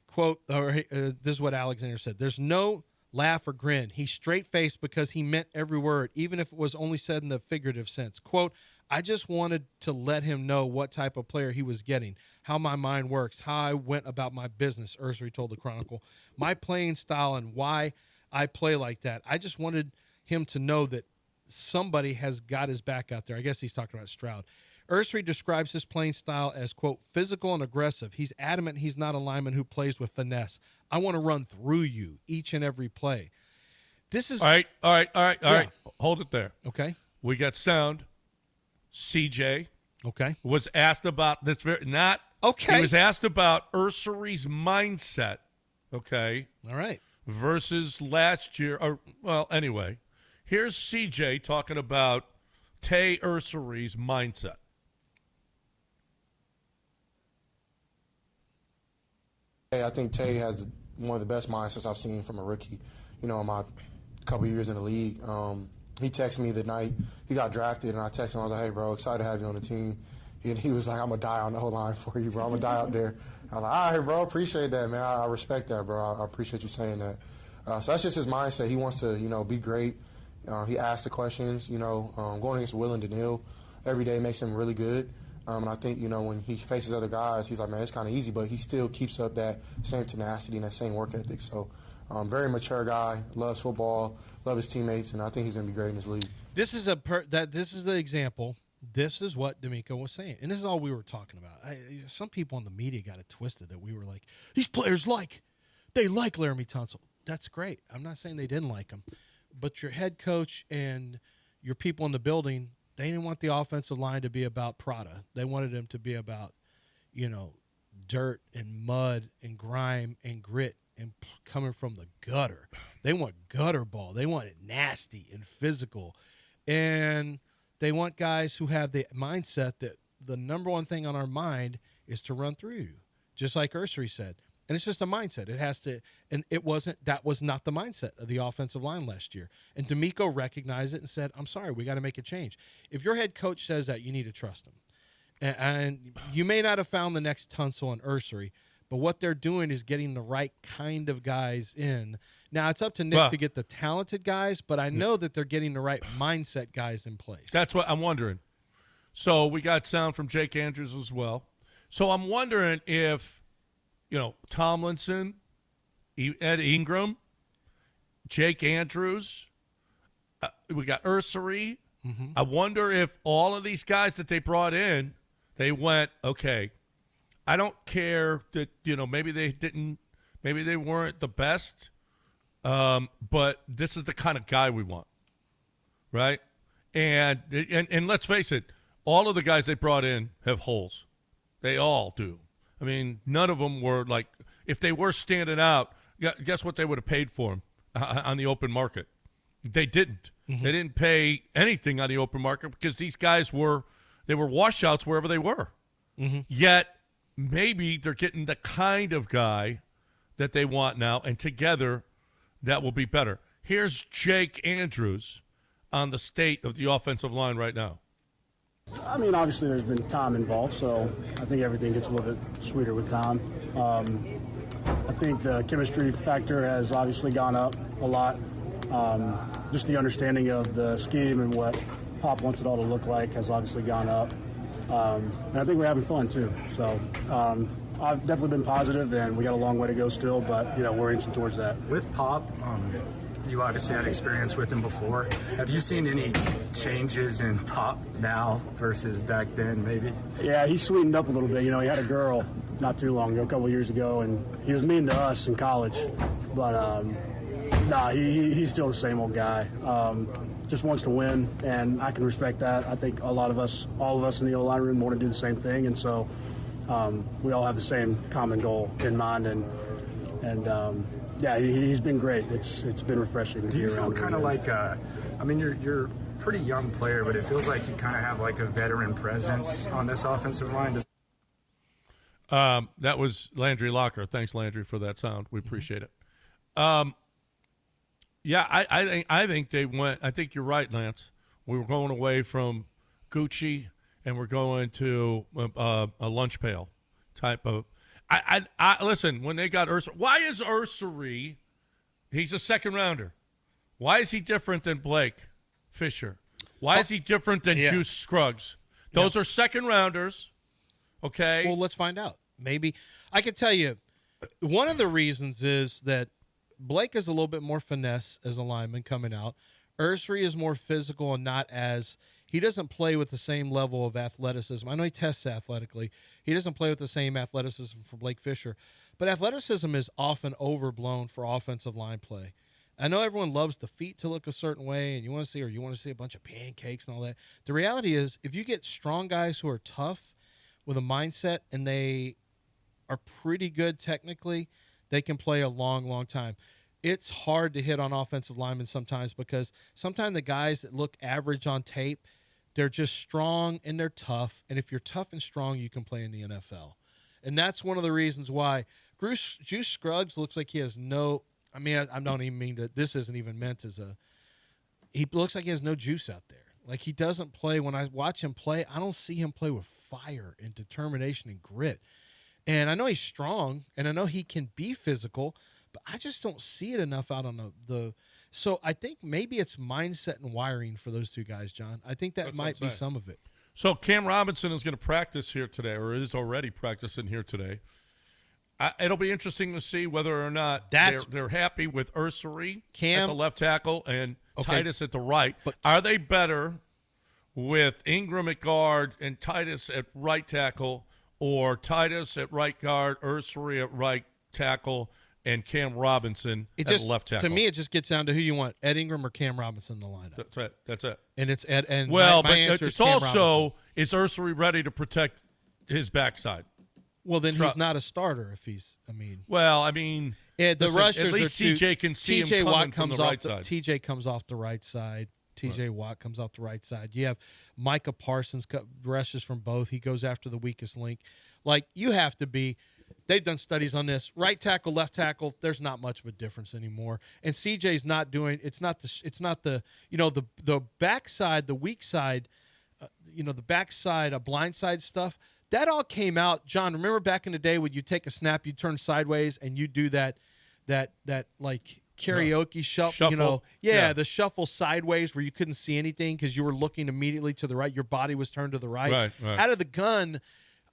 Quote, this is what Alexander said. There's no laugh or grin. He's straight-faced because he meant every word, even if it was only said in the figurative sense. Quote, I just wanted to let him know what type of player he was getting, how my mind works, how I went about my business, Ursery told the Chronicle. My playing style and why I play like that. I just wanted him to know that somebody has got his back out there. I guess he's talking about Stroud. Ursery describes his playing style as, quote, physical and aggressive. He's adamant he's not a lineman who plays with finesse. I want to run through you each and every play. This is all right. Hold it there. Okay. We got sound. CJ. Okay. Was asked about this. Okay. He was asked about Ursery's mindset. Okay. All right. Versus last year. Anyway, here's CJ talking about Tay Ursery's mindset. I think Tay has one of the best mindsets I've seen from a rookie, in my couple years in the league. He texted me the night he got drafted, and I texted him. I was like, hey, bro, excited to have you on the team. And he was like, I'm going to die on the O-line for you, bro. I'm going to die out there. I was like, all right, bro, appreciate that, man. I respect that, bro. I appreciate you saying that. So that's just his mindset. He wants to, be great. He asks the questions, going against Will and Daniil every day makes him really good. And I think, when he faces other guys, he's like, man, it's kind of easy, but he still keeps up that same tenacity and that same work ethic. So very mature guy, loves football, loves his teammates, and I think he's going to be great in this league. This is the example. This is what D'Amico was saying. And this is all we were talking about. Some people in the media got it twisted that we were like, these players they like Laramie Tunsil. That's great. I'm not saying they didn't like him. But your head coach and your people in the building, they didn't want the offensive line to be about Prada. They wanted them to be about, dirt and mud and grime and grit and coming from the gutter. They want gutter ball. They want it nasty and physical. And they want guys who have the mindset that the number one thing on our mind is to run through you, just like Ursery said. And it's just a mindset. It has to, and that was not the mindset of the offensive line last year. And D'Amico recognized it and said, I'm sorry, we got to make a change. If your head coach says that, you need to trust him. And you may not have found the next Tunsil and Ursery, but what they're doing is getting the right kind of guys in. Now, it's up to Nick to get the talented guys, but I know that they're getting the right mindset guys in place. That's what I'm wondering. So we got sound from Jake Andrews as well. So I'm wondering if, Tomlinson, Ed Ingram, Jake Andrews, we got Ursery. Mm-hmm. I wonder if all of these guys that they brought in, they went, okay, I don't care that, maybe they weren't the best, but this is the kind of guy we want, right? And let's face it, all of the guys they brought in have holes. They all do. I mean, none of them were like, if they were standing out, guess what they would have paid for them on the open market? They didn't. Mm-hmm. They didn't pay anything on the open market because these guys were washouts wherever they were. Mm-hmm. Yet, maybe they're getting the kind of guy that they want now, and together that will be better. Here's Jake Andrews on the state of the offensive line right now. I mean, obviously there's been time involved, so I think everything gets a little bit sweeter with time. I think the chemistry factor has obviously gone up a lot. Just the understanding of the scheme and what Pop wants it all to look like has obviously gone up. And I think we're having fun, too. So I've definitely been positive, and we got a long way to go still, but, we're inching towards that. With Pop, you obviously had experience with him before. Have you seen any changes in Pop now versus back then, maybe? Yeah, he sweetened up a little bit. He had a girl not too long ago, a couple of years ago, and he was mean to us in college. But, he's still the same old guy. Just wants to win, and I can respect that. I think all of us in the O-line room want to do the same thing, and so we all have the same common goal in mind. Yeah, he's been great. It's been refreshing. Do you feel kind of like, you're pretty young player, but it feels like you kind of have like a veteran presence on this offensive line. That was Landry Locker. Thanks, Landry, for that sound. We appreciate it. Yeah, I think they went. I think you're right, Lance. We were going away from Gucci, and we're going to a lunch pail type of. I listen, when they got Ursa. Why is Ursary? He's a second rounder. Why is he different than Blake Fisher? Why is he different than Juice Scruggs? Those are second rounders. Okay. Well, let's find out. Maybe I can tell you one of the reasons is that Blake is a little bit more finesse as a lineman coming out. Ursary is more physical and not as he doesn't play with the same level of athleticism. I know he tests athletically. He doesn't play with the same athleticism for Blake Fisher, but athleticism is often overblown for offensive line play. I know everyone loves the feet to look a certain way, and you want to see a bunch of pancakes and all that. The reality is, if you get strong guys who are tough with a mindset and they are pretty good technically, they can play a long, long time. It's hard to hit on offensive linemen sometimes because sometimes the guys that look average on tape, they're just strong and they're tough. And if you're tough and strong, you can play in the NFL. And that's one of the reasons why Juice Scruggs looks like he has no – I mean, I don't even mean to – this isn't even meant as a – he looks like he has no juice out there. Like he doesn't play – when I watch him play, I don't see him play with fire and determination and grit. And I know he's strong, and I know he can be physical, but I just don't see it enough out on the so I think maybe it's mindset and wiring for those two guys, John. I think that might be some of it. So Cam Robinson is going to practice here today, or is already practicing here today. It'll be interesting to see whether or not they're happy with Ursary at the left tackle and Titus at the right. But are they better with Ingram at guard and Titus at right tackle, or Titus at right guard, Ursary at right tackle, and Cam Robinson at left tackle? To me, it just gets down to who you want, Ed Ingram or Cam Robinson in the lineup. That's it. And it's Ed. And well, my but answer it's is Cam also, Robinson. is Ursary ready to protect his backside? Well, then he's not a starter if he's, the rushers at least CJ can see him coming Watt from comes the off right side. TJ comes off the right side. TJ Watt comes off the right side. You have Micah Parsons rushes from both. He goes after the weakest link. Like, you have to be – they've done studies on this. Right tackle, left tackle, there's not much of a difference anymore. And CJ's not doing – it's not the backside, the weak side, the backside, blind side stuff. That all came out, John. Remember back in the day when you take a snap, you turn sideways and you do that like karaoke shuffle. The shuffle sideways where you couldn't see anything because you were looking immediately to the right. Your body was turned to the right. Out of the gun,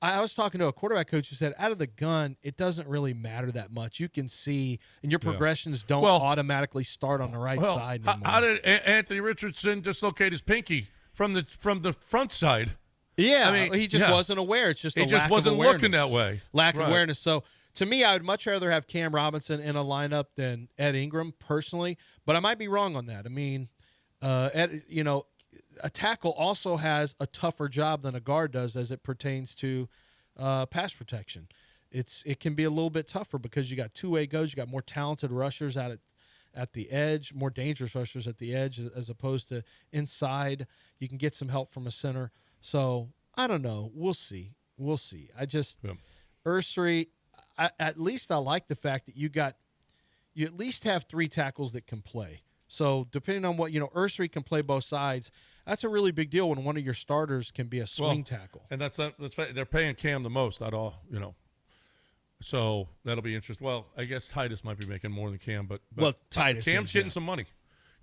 I was talking to a quarterback coach who said, out of the gun, it doesn't really matter that much. You can see, and your progressions don't automatically start on the right side anymore. How did Anthony Richardson dislocate his pinky from the front side? Yeah, he just wasn't aware. It's just he just wasn't looking that way. Lack of awareness. So to me, I would much rather have Cam Robinson in a lineup than Ed Ingram personally, but I might be wrong on that. I mean, a tackle also has a tougher job than a guard does as it pertains to pass protection. It can be a little bit tougher because you got two-way goes, you got more talented rushers at the edge, more dangerous rushers at the edge as opposed to inside. You can get some help from a center. So, I don't know. We'll see. I just Ursary, at least I like the fact that you at least have three tackles that can play. So, depending on what, Ursary can play both sides. That's a really big deal when one of your starters can be a swing tackle. And that's they're paying Cam the most out of all, So, that'll be interesting. Well, I guess Titus might be making more than Cam, but Titus Cam's getting some money.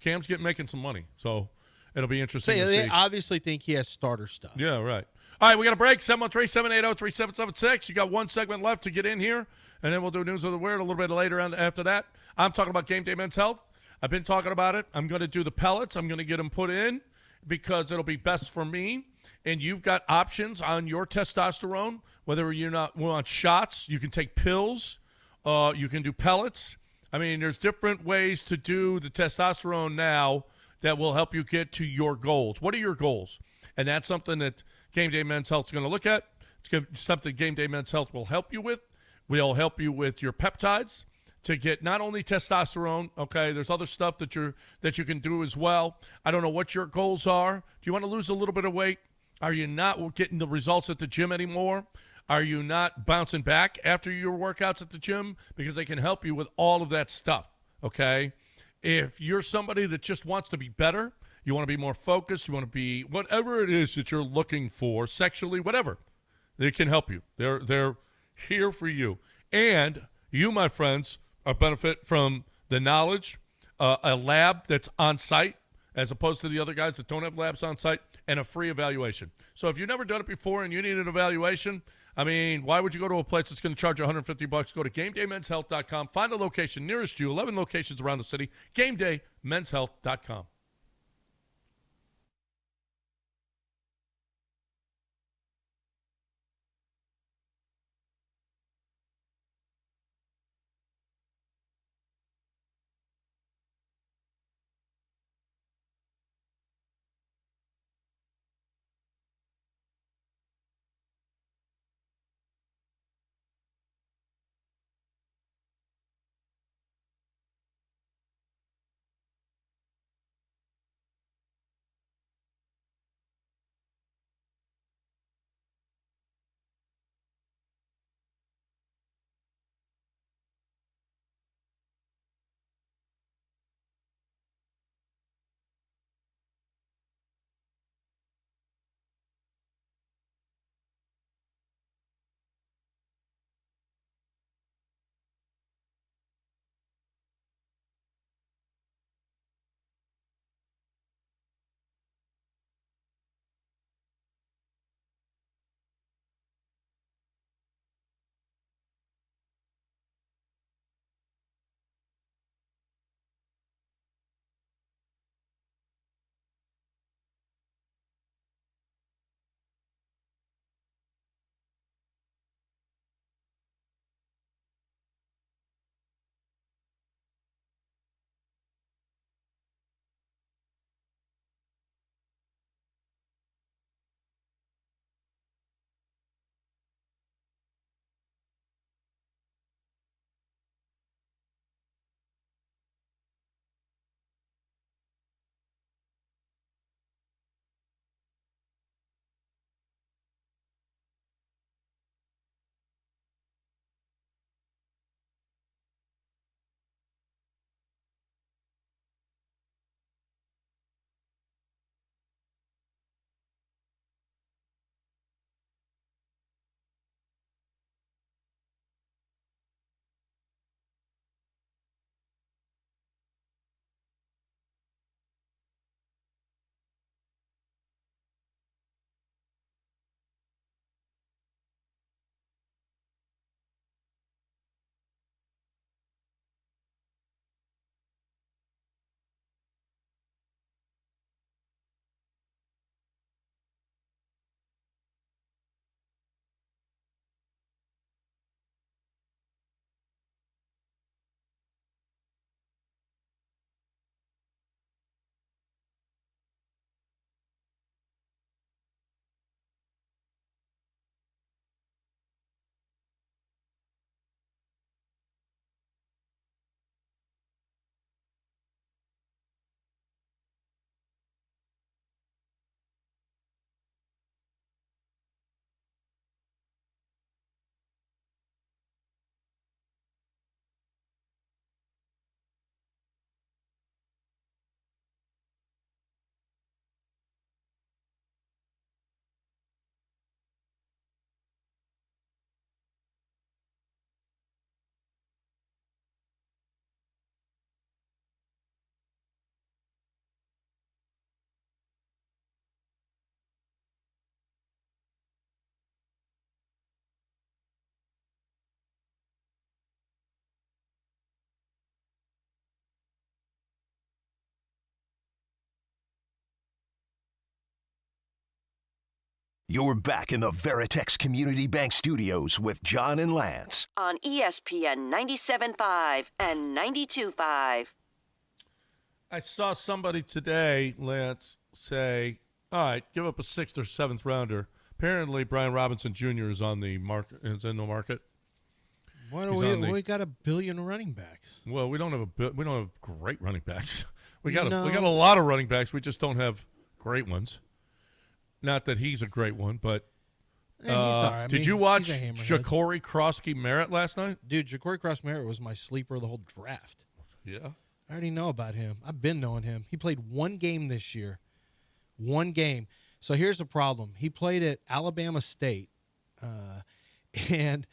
Cam's making some money. So, it'll be interesting to they see. Obviously think he has starter stuff. Yeah, right. All right, we got a break. 713-780-3776. You got one segment left to get in here, and then we'll do News of the Weird a little bit later after that. I'm talking about Game Day Men's Health. I've been talking about it. I'm going to do the pellets. I'm going to get them put in because it'll be best for me. And you've got options on your testosterone, whether you're not want shots, you can take pills, you can do pellets. I mean, there's different ways to do the testosterone now that will help you get to your goals. What are your goals? And that's something that Game Day Men's Health is going to look at. It's something Game Day Men's Health will help you with. We'll help you with your peptides to get not only testosterone, okay, there's other stuff that you can do as well. I don't know what your goals are. Do you want to lose a little bit of weight? Are you not getting the results at the gym anymore? Are you not bouncing back after your workouts at the gym? Because they can help you with all of that stuff, okay? If you're somebody that just wants to be better, you want to be more focused, you want to be whatever it is that you're looking for, sexually, whatever, they can help you. They're here for you. And you, my friends, benefit from the knowledge, a lab that's on site, as opposed to the other guys that don't have labs on site, and a free evaluation. So if you've never done it before and you need an evaluation, I mean, why would you go to a place that's going to charge you $150? Go to GameDayMen'sHealth.com. Find a location nearest you, 11 locations around the city, GameDayMen'sHealth.com. You're back in the Veritex Community Bank Studios with John and Lance. On ESPN 97.5 and 92.5. I saw somebody today, Lance, say, all right, give up a 6th or 7th rounder. Apparently, Brian Robinson Jr. is on the market. Is in the market. We got a billion running backs. Well, we don't have great running backs. We got a lot of running backs. We just don't have great ones. Not that he's a great one, but he's all right. Did you watch Ja'Cory Krosky-Merritt last night? Dude, Ja'Cory Krosky-Merritt was my sleeper of the whole draft. Yeah. I already know about him. I've been knowing him. He played one game this year. One game. So here's the problem. He played at Alabama State, and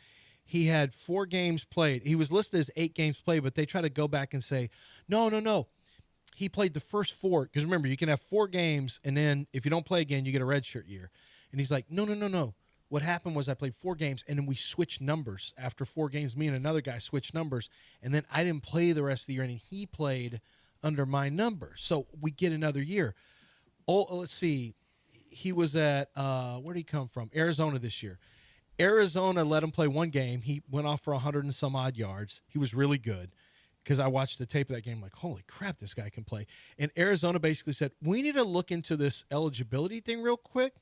he had 4 games played. He was listed as 8 games played, but they try to go back and say, no. He played the first 4. Because remember, you can have 4 games, and then if you don't play again, you get a redshirt year. And he's like, no. What happened was I played 4 games, and then we switched numbers. After 4 games, me and another guy switched numbers, and then I didn't play the rest of the year, and he played under my number. So we get another year. Oh, let's see. He was at, where did he come from? Arizona this year. Arizona let him play 1 game. He went off for 100 and some odd yards. He was really good because I watched the tape of that game like, holy crap, this guy can play. And Arizona basically said, we need to look into this eligibility thing real quick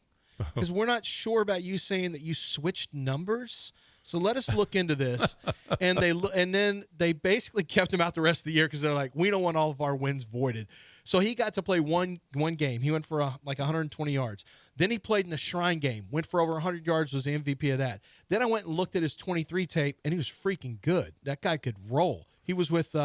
because we're not sure about you saying that you switched numbers. So let us look into this. And then they basically kept him out the rest of the year because they're like, we don't want all of our wins voided. So he got to play one game. He went for like 120 yards. Then he played in the Shrine game, went for over 100 yards, was the MVP of that. Then I went and looked at his 23 tape, and he was freaking good. That guy could roll. He was with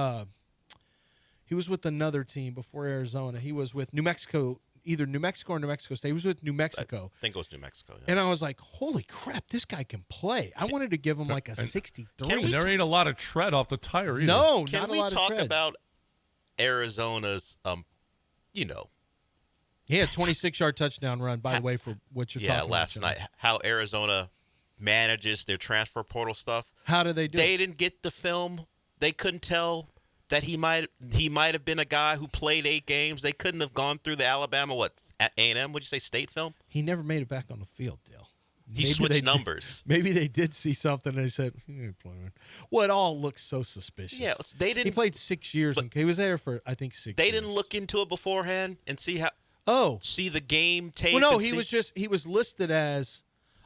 another team before Arizona. He was with New Mexico, either New Mexico or New Mexico State. He was with New Mexico. I think it was New Mexico. Yeah. And I was like, holy crap, this guy can play. I wanted to give him like a 63. There ain't a lot of tread off the tire either. No, Can not a we lot of talk tread. about Arizona's, He had a 26-yard touchdown run, by the way, for what you're talking about. Yeah, last night. How Arizona manages their transfer portal stuff. How do they do They it? didn't get the film. They couldn't tell that he might have been a guy who played 8 games. They couldn't have gone through the Alabama, A&M, would you say, state film? He never made it back on the field, Dale. He switched numbers. Maybe they did see something and they said, he ain't playing. Well, it all looks so suspicious. Yeah, they didn't. He played 6 years. He was there for, I think, 6 years. They didn't look into it beforehand and see how. See the game tape. Well, no, and he was listed as.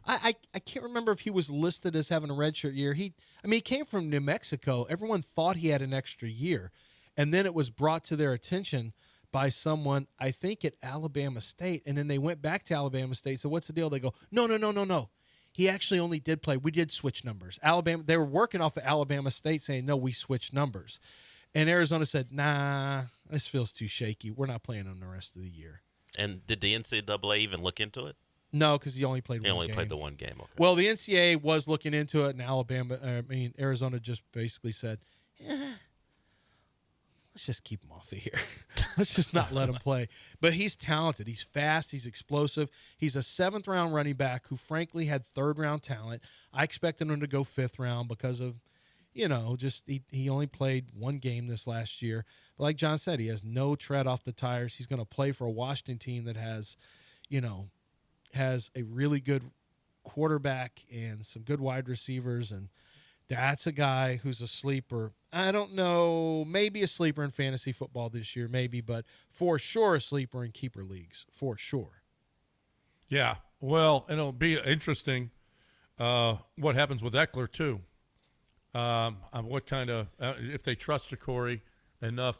I can't remember if he was listed as having a redshirt year. He came from New Mexico. Everyone thought he had an extra year, and then it was brought to their attention by someone, I think at Alabama State, and then they went back to Alabama State. So what's the deal? They go, no. He actually only did play. We did switch numbers. Alabama. They were working off of Alabama State saying, no, we switched numbers, and Arizona said, nah, this feels too shaky. We're not playing him the rest of the year. And did the NCAA even look into it? No, because he only played He one only game. played the one game. Okay. Well, the NCAA was looking into it, and Arizona just basically said, let's just keep him off of here. Let's just not let him play. But he's talented. He's fast. He's explosive. He's a 7th-round running back who, frankly, had 3rd-round talent. I expected him to go 5th round because of, just he only played 1 game this last year. But like John said, he has no tread off the tires. He's going to play for a Washington team that has a really good quarterback and some good wide receivers, and that's a guy who's a sleeper. I don't know, maybe a sleeper in fantasy football this year, maybe, but for sure a sleeper in keeper leagues, for sure. Yeah, well, and it'll be interesting what happens with Eckler, too. What kind of if they trust Ja'Cory enough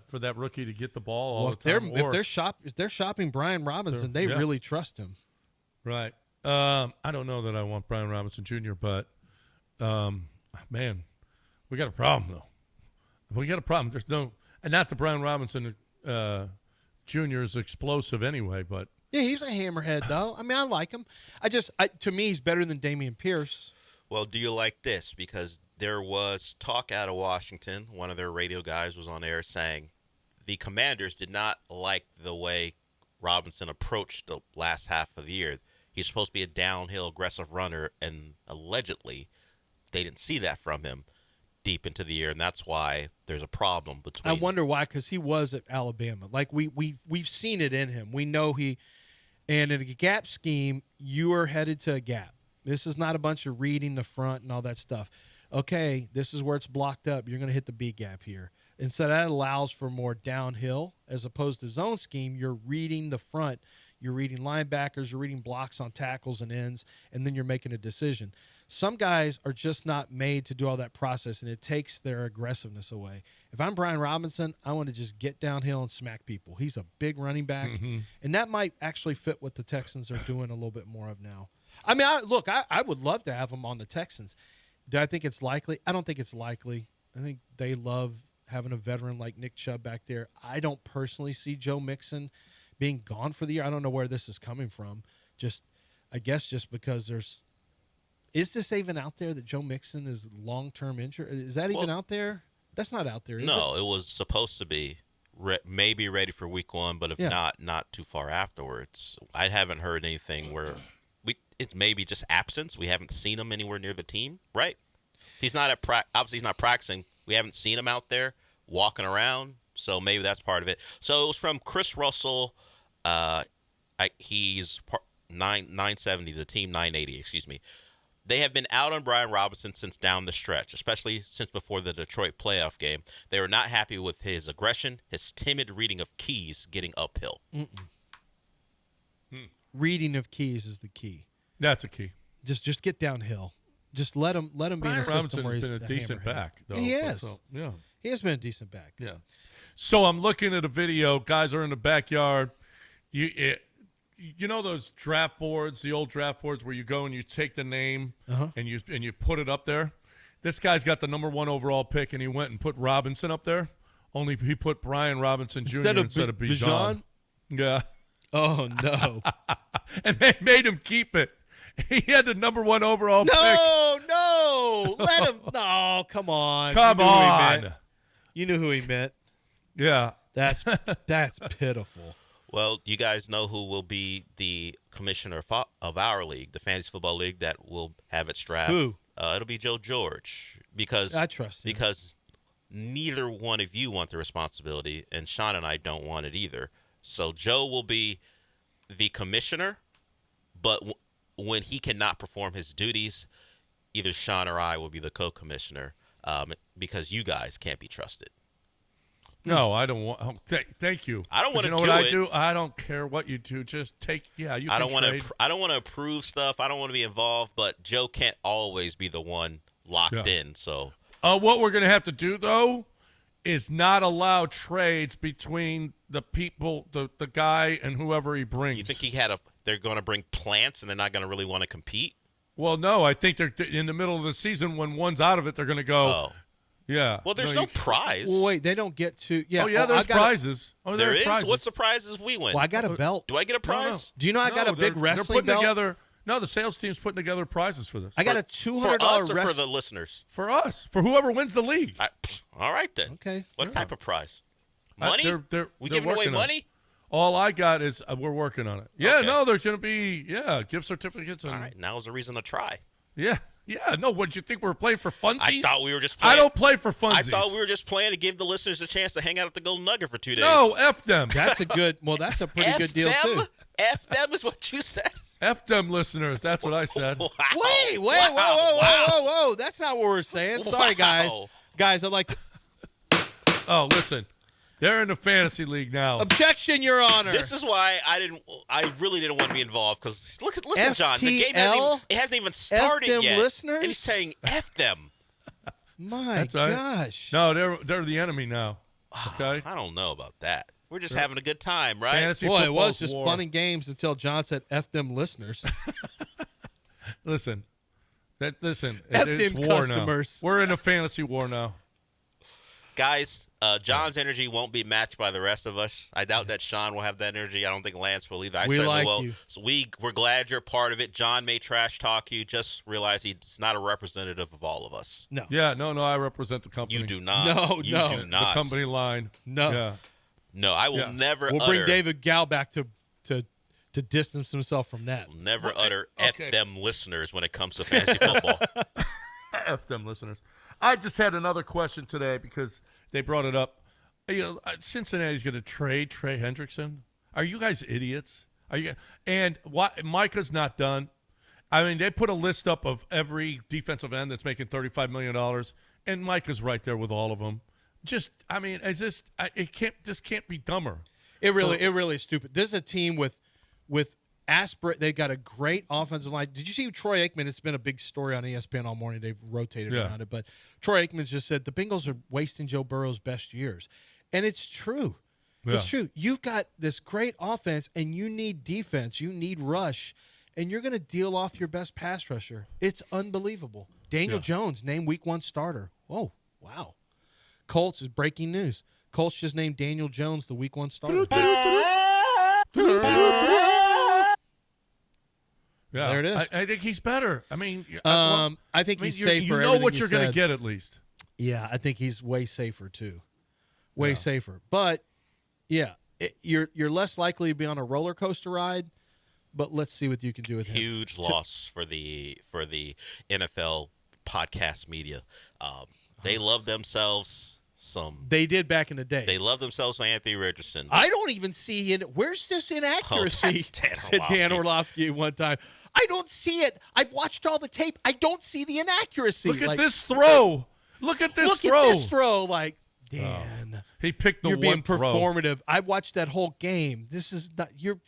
for that rookie to get the ball all the time. If they're shopping Brian Robinson, they really trust him. Right. I don't know that I want Brian Robinson Jr., but man, we got a problem though. We got a problem. There's no, and not that Brian Robinson Jr. is explosive anyway, but yeah, he's a hammerhead though. I like him. To me, he's better than Dameon Pierce. Well, do you like this? Because there was talk out of Washington. One of their radio guys was on air saying the Commanders did not like the way Robinson approached the last half of the year. He's supposed to be a downhill, aggressive runner, and allegedly they didn't see that from him deep into the year, and that's why there's a problem between. I wonder why, because he was at Alabama. Like we've seen it in him. We know and in a gap scheme, you are headed to a gap. This is not a bunch of reading the front and all that stuff. Okay, this is where it's blocked up. You're going to hit the B gap here. And so that allows for more downhill as opposed to zone scheme. You're reading the front. you're reading linebackers, you're reading blocks on tackles and ends, and then you're making a decision. Some guys are just not made to do all that process, and it takes their aggressiveness away. If I'm Brian Robinson, I want to just get downhill and smack people. He's a big running back, and that might actually fit what the Texans are doing a little bit more of now. I mean, I would love to have him on the Texans. Do I think it's likely? I don't think it's likely. I think they love having a veteran like Nick Chubb back there. I don't personally see Joe Mixon being gone for the year. I don't know where this is coming from. I guess just because there's – is this even out there that Joe Mixon is long-term injured? Is that even out there? That's not out there, is it? No, it was supposed to be maybe ready for week 1, but if not too far afterwards. I haven't heard anything where it's maybe just absence. We haven't seen him anywhere near the team, right? He's not obviously he's not practicing. We haven't seen him out there walking around, so maybe that's part of it. So it was from Chris Russell. He's 970, the team 980, excuse me. They have been out on Brian Robinson since down the stretch, especially since before the Detroit playoff game. They were not happy with his aggression, his timid reading of keys getting uphill. Reading of keys is the key. That's a key. Just get downhill. Just let him be in a system where he's been a decent back, though. He is. So, yeah. He has been a decent back. Yeah. So I'm looking at a video. Guys are in the backyard. You know those draft boards, the old draft boards where you go and you take the name and you put it up there? This guy's got the number 1 overall pick, and he went and put Robinson up there. Only he put Brian Robinson Jr. instead of Bijan. Yeah. Oh, no. And they made him keep it. He had the number 1 overall pick. No. Let him. No, come on. You knew who he meant. Yeah. That's pitiful. Well, you guys know who will be the commissioner of our league, the Fantasy Football League, that will have its draft. Who? It'll be Joe George. Because I trust him. Because neither one of you want the responsibility, and Sean and I don't want it either. So Joe will be the commissioner, but when he cannot perform his duties, either Sean or I will be the co-commissioner because you guys can't be trusted. No, I don't want. Thank you. I don't want to do what I do. I don't care what you do. Just take. Yeah, you. I can don't want trade. to. I don't want to approve stuff. I don't want to be involved. But Joe can't always be the one locked in. So. What we're gonna have to do though is not allow trades between the people, the guy and whoever he brings. You think they're going to bring plants and they're not going to really want to compete? Well, no. I think they're in the middle of the season when one's out of it. They're gonna go. Oh. Yeah. Well, there's no prize. Well, wait, they don't get to. Yeah. Oh, yeah, there's prizes. There is? Prizes. What's the prizes we win? Well, I got a belt. Do I get a prize? No. Do you know I got a big wrestling they're putting belt? together. No, the sales team's putting together prizes for this. I got a $200 for us or for the listeners? For us. For whoever wins the league. All right, then. Okay. What type of prize? Money? We giving away working on money? it. All I got is we're working on it. Yeah, Okay. no, there's going to be, gift certificates. And, All right, now's a reason to try. Yeah. Yeah, no, what did you think we were playing for funsies? I thought we were just playing. I don't play for funsies. I thought we were just playing to give the listeners a chance to hang out at the Golden Nugget for 2 days. No, F them. That's a good. Well, that's a pretty good deal too. F them is what you said. F them listeners. That's what I said. Wow. Wait, whoa. That's not what we're saying. Sorry, guys. Guys, I'd like to. Oh, listen. They're in the fantasy league now. Objection, Your Honor. This is why I really didn't want to be involved because listen, John, the game hasn't even started F them yet. listeners? And he's saying F them. My That's right. gosh. No, they're the enemy now. Okay. I don't know about that. We're just having a good time, right? Fantasy Boy, it football's was just war. fun and games until John said F them listeners. Listen. F it's them war customers. now. We're in a fantasy war now. Guys, John's energy won't be matched by the rest of us. I doubt that Sean will have that energy. I don't think Lance will either. I We certainly like will. you. So we're glad you're part of it. John may trash talk you. Just realize he's not a representative of all of us. No. Yeah, no, I represent the company. You do not. No, you no. do not. The company line. No. Yeah. No, I will never We'll utter. bring David Gow back to distance himself from that. Never utter okay. F them listeners when it comes to fantasy football. F them listeners. I just had another question today because they brought it up. Cincinnati's going to trade Trey Hendrickson. Are you guys idiots? And Micah's not done. I mean, they put a list up of every defensive end that's making $35 million, and Micah's right there with all of them. It can't be dumber. It really is stupid. This is a team with with they got a great offensive line. Did you see Troy Aikman? It's been a big story on ESPN all morning. They've rotated around it. But Troy Aikman just said the Bengals are wasting Joe Burrow's best years. And it's true. Yeah. It's true. You've got this great offense, and you need defense. You need rush. And you're going to deal off your best pass rusher. It's unbelievable. Daniel Jones, named Week 1 starter. Oh, wow. Colts is breaking news. Colts just named Daniel Jones the Week 1 starter. Yeah, there it is. I think he's better. I mean, I think he's safer. You know what you're going to get at least. Yeah, I think he's way safer too. Way safer. But yeah, you're less likely to be on a roller coaster ride. But let's see what you can do with him. Huge loss for the NFL podcast media. They love themselves some. They did back in the day. They love themselves some Anthony Richardson. I don't even see it. Where's this inaccuracy? Said Dan Orlovsky one time. I don't see it. I've watched all the tape. I don't see the inaccuracy. Look at this throw. Look at this throw. Look at this throw. Like, Dan. He picked the You're being throw. performative. I watched that whole game. This is not. You're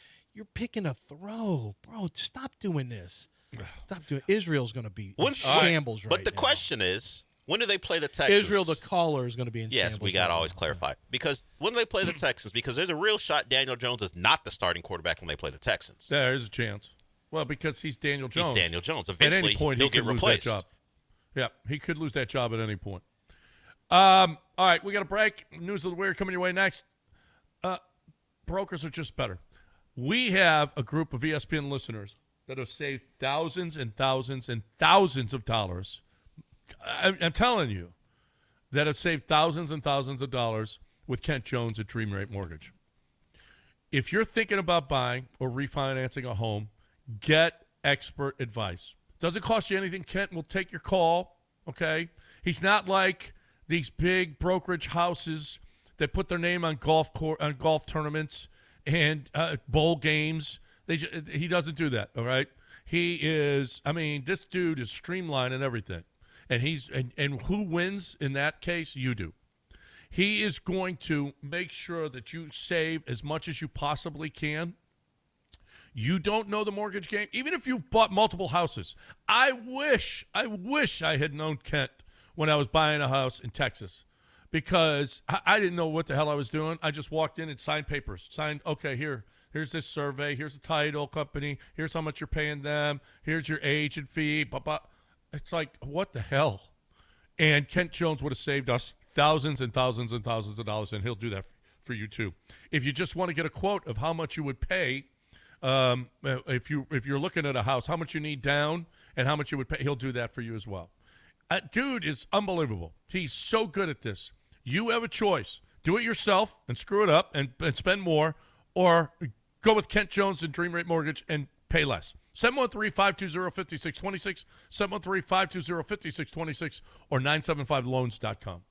picking a throw. Bro, stop doing this. Stop doing it. Israel's going to be in shambles right now. But the question is, when do they play the Texans? Israel, the caller, is going to be in shambles. Yes, we got to always clarify. Because when do they play the Texans? Because there's a real shot Daniel Jones is not the starting quarterback when they play the Texans. There's a chance. Well, because he's Daniel Jones. He's Daniel Jones. Eventually, at any point, he'll he could get replaced. Lose that job. Yeah, he could lose that job at any point. All right, we got a break. News of the Weird coming your way next. Brokers are just better. We have a group of ESPN listeners that have saved thousands and thousands and thousands of dollars. I'm telling you, that have saved thousands and thousands of dollars with Kent Jones at Dream Rate Mortgage. If you're thinking about buying or refinancing a home, get expert advice. Doesn't cost you anything. Kent will take your call, okay? He's not like these big brokerage houses that put their name on golf tournaments and bowl games. He doesn't do that, all right? He is, I mean, this dude is streamlined and everything. And who wins in that case? You do. He is going to make sure that you save as much as you possibly can. You don't know the mortgage game, even if you've bought multiple houses. I wish I had known Kent when I was buying a house in Texas, because I didn't know what the hell I was doing. I just walked in and signed papers. Okay, here's this survey. Here's the title company. Here's how much you're paying them. Here's your agent fee. Blah, blah. It's like, what the hell? And Kent Jones would have saved us thousands and thousands and thousands of dollars, and he'll do that for you too. If you just want to get a quote of how much you would pay, if you're looking at a house, how much you need down and how much you would pay, he'll do that for you as well. Dude is unbelievable. He's so good at this. You have a choice. Do it yourself and screw it up and spend more, or go with Kent Jones and Dream Rate Mortgage and pay less. 713-520-5626, 713-520-5626, or 975loans.com.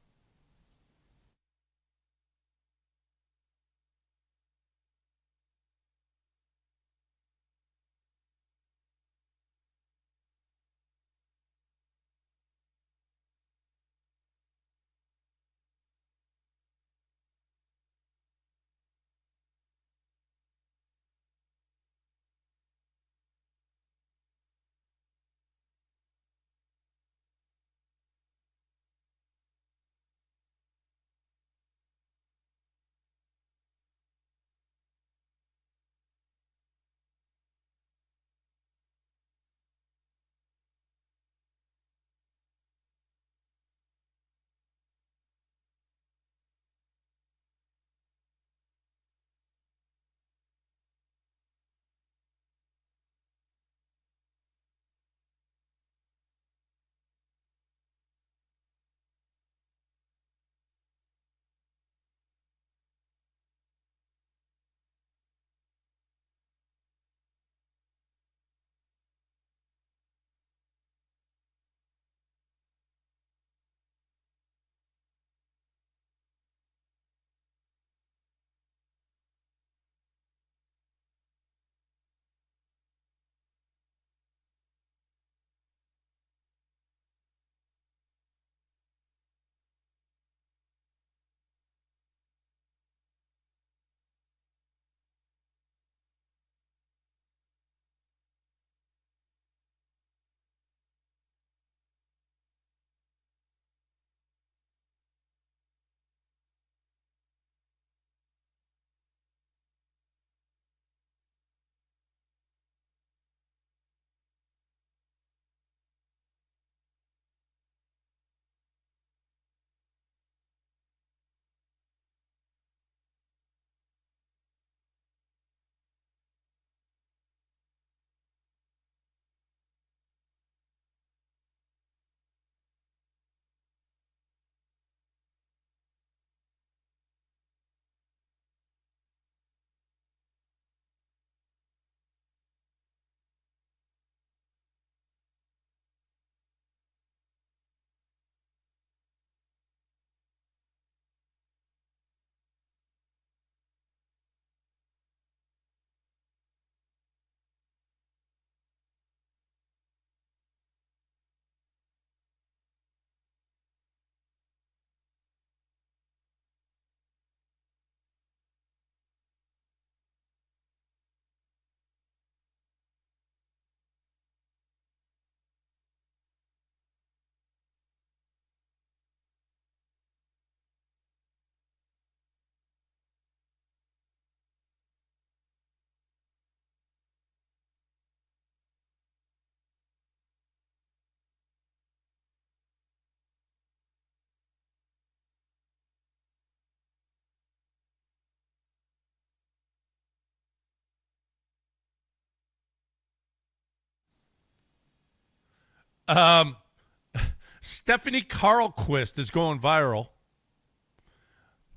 Stephanie Carlquist is going viral.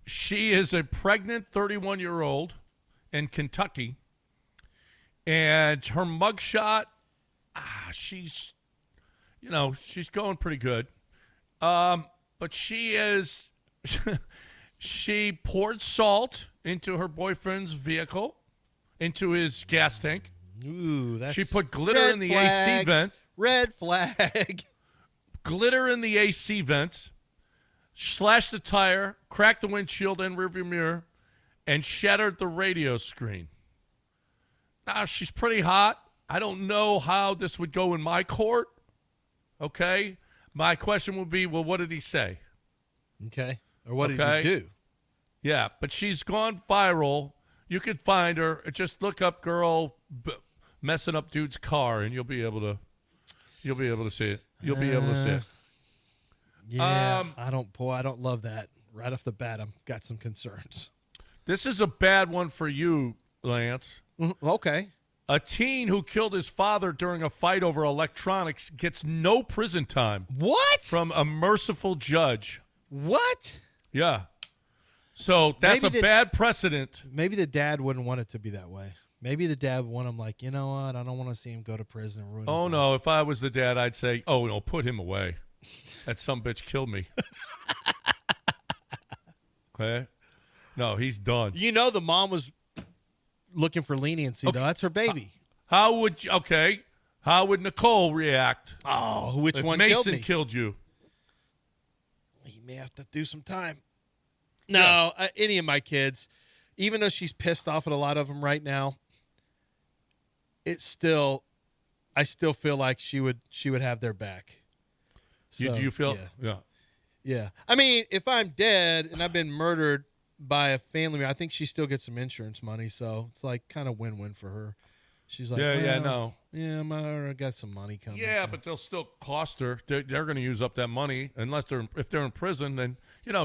She is a pregnant 31-year-old in Kentucky, and her mugshot, she's going pretty good. But she is, she poured salt into her boyfriend's vehicle, into his gas tank. Ooh, that's she put glitter in the AC vent. Red flag. Glitter in the AC vents. Slashed the tire, cracked the windshield and rearview mirror, and shattered the radio screen. Now, she's pretty hot. I don't know how this would go in my court. Okay? My question would be, well, what did he say? Okay. Or what did he do? Yeah, but she's gone viral. You can find her. Just look up girl messing up dude's car, and you'll be able to see it. You'll be able to see it. Yeah, I don't love that. Right off the bat, I've got some concerns. This is a bad one for you, Lance. Okay. A teen who killed his father during a fight over electronics gets no prison time. What? From a merciful judge. What? Yeah. So that's Maybe a bad precedent. Maybe the dad wouldn't want it to be that way. Maybe the dad would want him like, you know what? I don't want to see him go to prison and ruin his life. No. If I was the dad, I'd say, oh, no, put him away. That some bitch killed me. Okay? No, he's done. You know the mom was looking for leniency, though. That's her baby. How would Nicole react? Oh, which if one Mason killed you? He may have to do some time. No, any of my kids, even though she's pissed off at a lot of them right now, I still feel like she would have their back. So, Do you feel? Yeah. I mean, if I'm dead and I've been murdered by a family member, I think she still gets some insurance money. So it's like kind of win-win for her. She's like, I got some money coming. Yeah, so. but they'll still cost her. They're going to use up that money if they're in prison. Then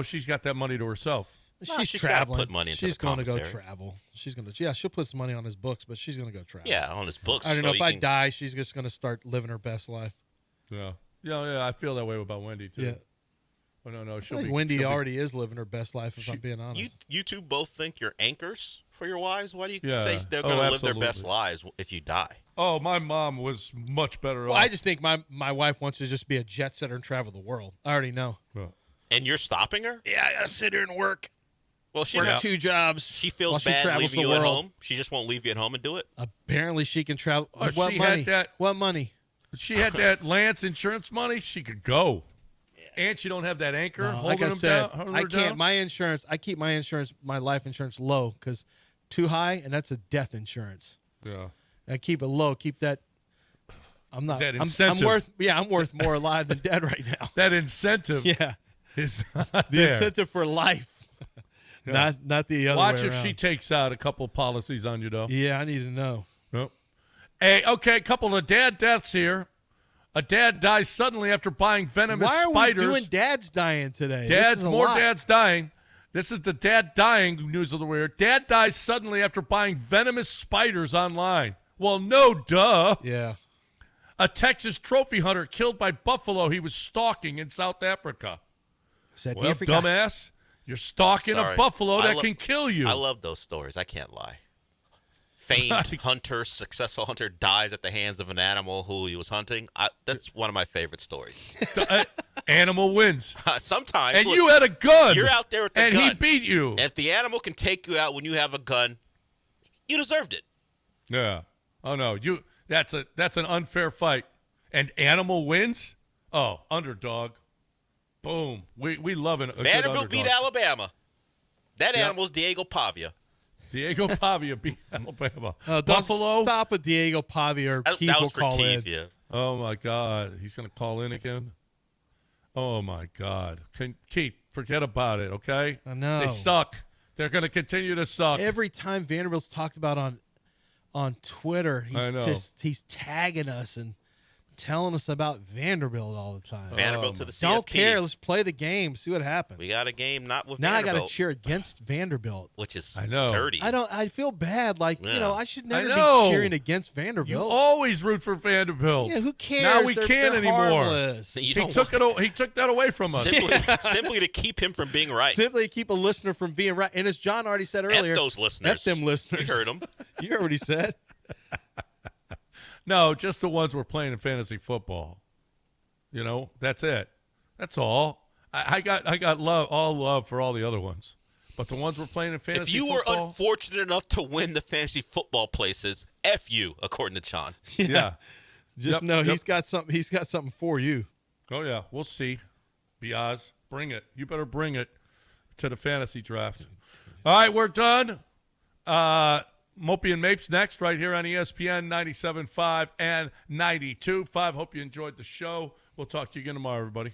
she's got that money to herself. She's traveling. Put money into she's going to go commissary. travel. She'll put some money on his books, but she's going to go travel. Yeah, on his books. I don't know if I die, she's just going to start living her best life. Yeah. Yeah, I feel that way about Wendy too. Yeah. Oh, no, I think Wendy already is living her best life, if I'm being honest. You two both think you're anchors for your wives? Why do you Yeah. say they're going to live their absolutely. best lives if you die? Oh, my mom was much better Well, off. I just think my wife wants to just be a jet setter and travel the world. I already know. And you're stopping her? Yeah, I got to sit here and work. Well, she work 2 jobs. She feels while she bad travels leaving the you at world. home. She just won't leave you at home and do it. Apparently, she can travel. Oh, What she money? had that- What money? She had that Lance insurance money. She could go. And she don't have that anchor No, holding like I them said, down. holding I her can't. down. My insurance. I keep my insurance, my life insurance, low because too high, and that's a death insurance. Yeah. I keep it low. Keep that. I'm not. That I'm incentive. worth. Yeah, I'm worth more alive than dead right now. That incentive. Yeah, is not the there. incentive for life. Yeah. Not the other Watch way if she around. takes out a couple policies on you, though. Yeah, I need to know. Nope. Hey, okay, a couple of dad deaths here. A dad dies suddenly after buying venomous Why are spiders. we doing dads dying today? This is a More lot. dads dying. This is the dad dying news of the weird. Dad dies suddenly after buying venomous spiders online. Well, no, duh. Yeah. A Texas trophy hunter killed by buffalo he was stalking in South Africa. Well, Africa? dumbass, you're stalking a Sorry. buffalo that I can kill you. I love those stories. I can't lie. Famed hunter, successful hunter, dies at the hands of an animal who he was hunting. That's one of my favorite stories. Animal wins. Sometimes. And look, you had a gun. You're out there with the and gun. he beat you. If the animal can take you out when you have a gun, you deserved it. Yeah. Oh no, that's an unfair fight. And animal wins? Oh, underdog. Boom. We love it. Vanderbilt beat Alabama. That animal's Diego Pavia. Diego Pavia beat Alabama. Don't Buffalo. Stop with Diego Pavia or Keith That will was for call Keith, in. yeah. Oh my God, he's gonna call in again. Oh my God, Keith, forget about it. Okay, I know they suck. They're gonna continue to suck. Every time Vanderbilt's talked about on Twitter, I know. he's tagging us and telling us about Vanderbilt all the time. Vanderbilt to the CFP. Don't care. Let's play the game. See what happens. We got a game not with now Vanderbilt. I got to cheer against Vanderbilt, which is dirty. I feel bad. Like Yeah. I should never be cheering against Vanderbilt. You always root for Vanderbilt. Yeah, who cares? Now we They're can't anymore. harmless. You He don't took that away from us. simply to keep him from being right. Simply keep a listener from being right. And as John already said earlier, F those listeners. F them listeners. You heard him. You heard what he said. No, just the ones we're playing in fantasy football. That's it. That's all. I got love for all the other ones, but the ones we're playing in fantasy. If you football, were unfortunate enough to win the fantasy football places, F you, according to John. Yeah. Just know he's got something. He's got something for you. Oh yeah, we'll see. Biaz, bring it. You better bring it to the fantasy draft. All right, we're done. Mopey and Mapes next, right here on ESPN 97.5 and 92.5. Hope you enjoyed the show. We'll talk to you again tomorrow, everybody.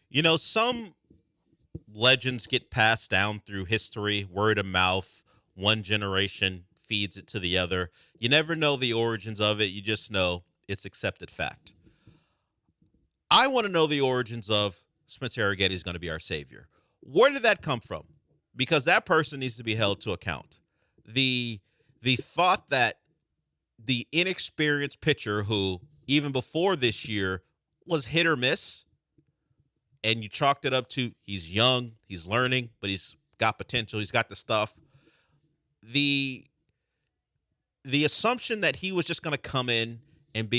You know, some legends get passed down through history, word of mouth. One generation feeds it to the other. You never know the origins of it. You just know it's accepted fact. I want to know the origins of Spencer Arrighetti is going to be our savior. Where did that come from? Because that person needs to be held to account. The thought that the inexperienced pitcher who, even before this year, was hit or miss, and you chalked it up to he's young, he's learning, but he's got potential, he's got the stuff. The assumption that he was just going to come in and be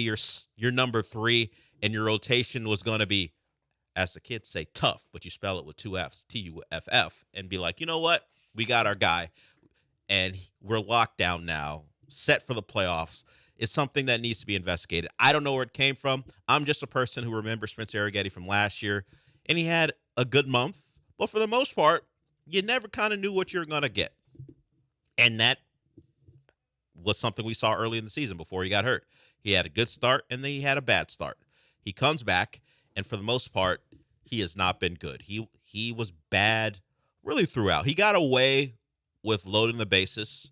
your number 3 and your rotation was going to be, as the kids say, tough, but you spell it with 2 F's, Tuff, and be like, you know what? We got our guy, and we're locked down now, set for the playoffs. It's something that needs to be investigated. I don't know where it came from. I'm just a person who remembers Spencer Arrighetti from last year, and he had a good month, but for the most part, you never kind of knew what you were going to get. And that was something we saw early in the season before he got hurt. He had a good start, and then he had a bad start. He comes back, and for the most part, he has not been good. He was bad really throughout. He got away with loading the bases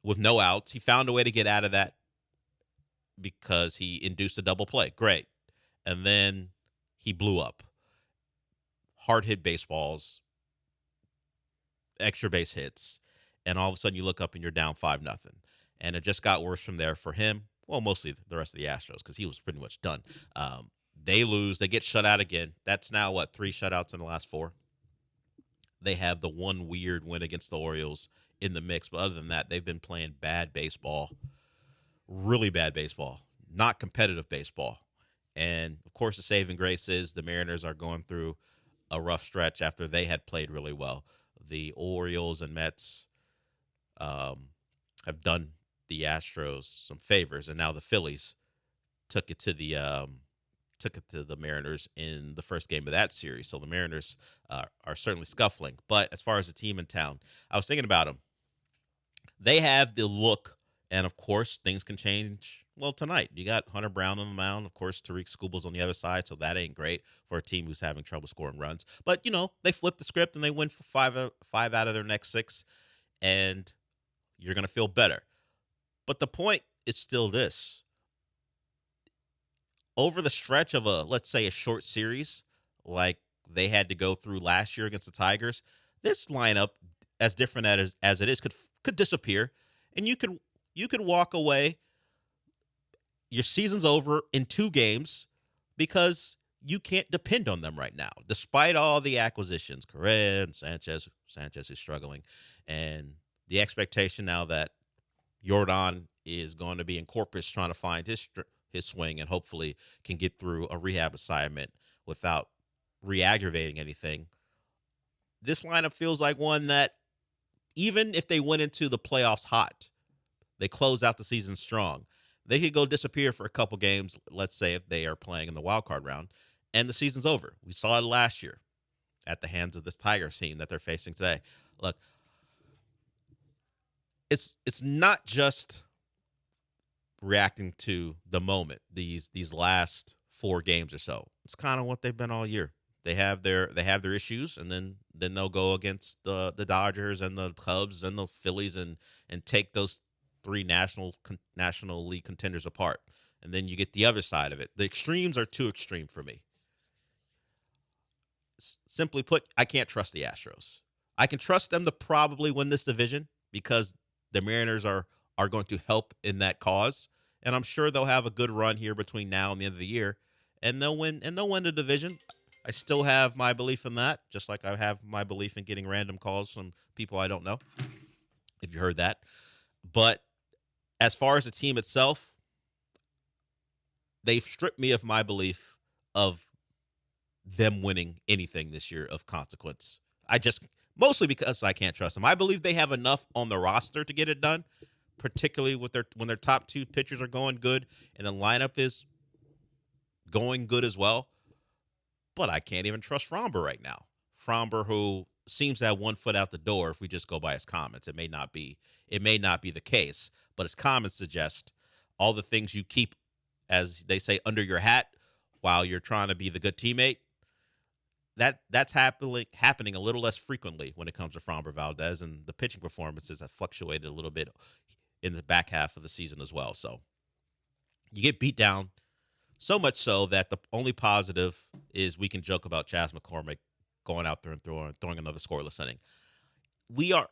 with no outs. He found a way to get out of that because he induced a double play. Great. And then he blew up. Hard hit baseballs, extra base hits, and all of a sudden you look up and you're down 5-0. And it just got worse from there for him. Well, mostly the rest of the Astros, because he was pretty much done. They lose. They get shut out again. That's now, 3 shutouts in the last 4? They have the one weird win against the Orioles in the mix. But other than that, they've been playing bad baseball, really bad baseball, not competitive baseball. And, of course, the saving grace is the Mariners are going through a rough stretch after they had played really well. The Orioles and Mets have done the Astros some favors, and now the Phillies took it to the Mariners in the first game of that series. So the Mariners are certainly scuffling. But as far as the team in town, I was thinking about them. They have the look, and of course things can change. Well, tonight you got Hunter Brown on the mound. Of course, Tariq Skubal's on the other side, so that ain't great for a team who's having trouble scoring runs. But they flip the script and they win for five out of their next 6, and you're gonna feel better. But the point is still this. Over the stretch of let's say a short series, like they had to go through last year against the Tigers, this lineup, as different as it is, could disappear, and you could walk away. Your season's over in 2 games because you can't depend on them right now, despite all the acquisitions, Correa and Sanchez is struggling, and the expectation now that Jordan is going to be in Corpus trying to find his swing and hopefully can get through a rehab assignment without re-aggravating anything. This lineup feels like one that even if they went into the playoffs hot, they close out the season strong, they could go disappear for a couple games, let's say if they are playing in the wild card round, and the season's over. We saw it last year at the hands of this Tigers team that they're facing today. Look, it's not just reacting to the moment, these last 4 games or so. It's kind of what they've been all year. They have their issues, and then they'll go against the Dodgers and the Cubs and the Phillies and take those 3 National League contenders apart. And then you get the other side of it. The extremes are too extreme for me. Simply put, I can't trust the Astros. I can trust them to probably win this division because the Mariners are going to help in that cause, and I'm sure they'll have a good run here between now and the end of the year, and they'll win the division. I still have my belief in that, just like I have my belief in getting random calls from people I don't know, if you heard that. But as far as the team itself, they've stripped me of my belief of them winning anything this year of consequence. Mostly because I can't trust them. I believe they have enough on the roster to get it done, particularly when their top 2 pitchers are going good and the lineup is going good as well. But I can't even trust Fromber right now. Fromber, who seems to have one foot out the door if we just go by his comments. It may not be the case, but his comments suggest all the things you keep, as they say, under your hat while you're trying to be the good teammate. that's happening a little less frequently when it comes to Framber Valdez, and the pitching performances have fluctuated a little bit in the back half of the season as well. So you get beat down so much so that the only positive is we can joke about Chas McCormick going out there and throwing another scoreless inning. We are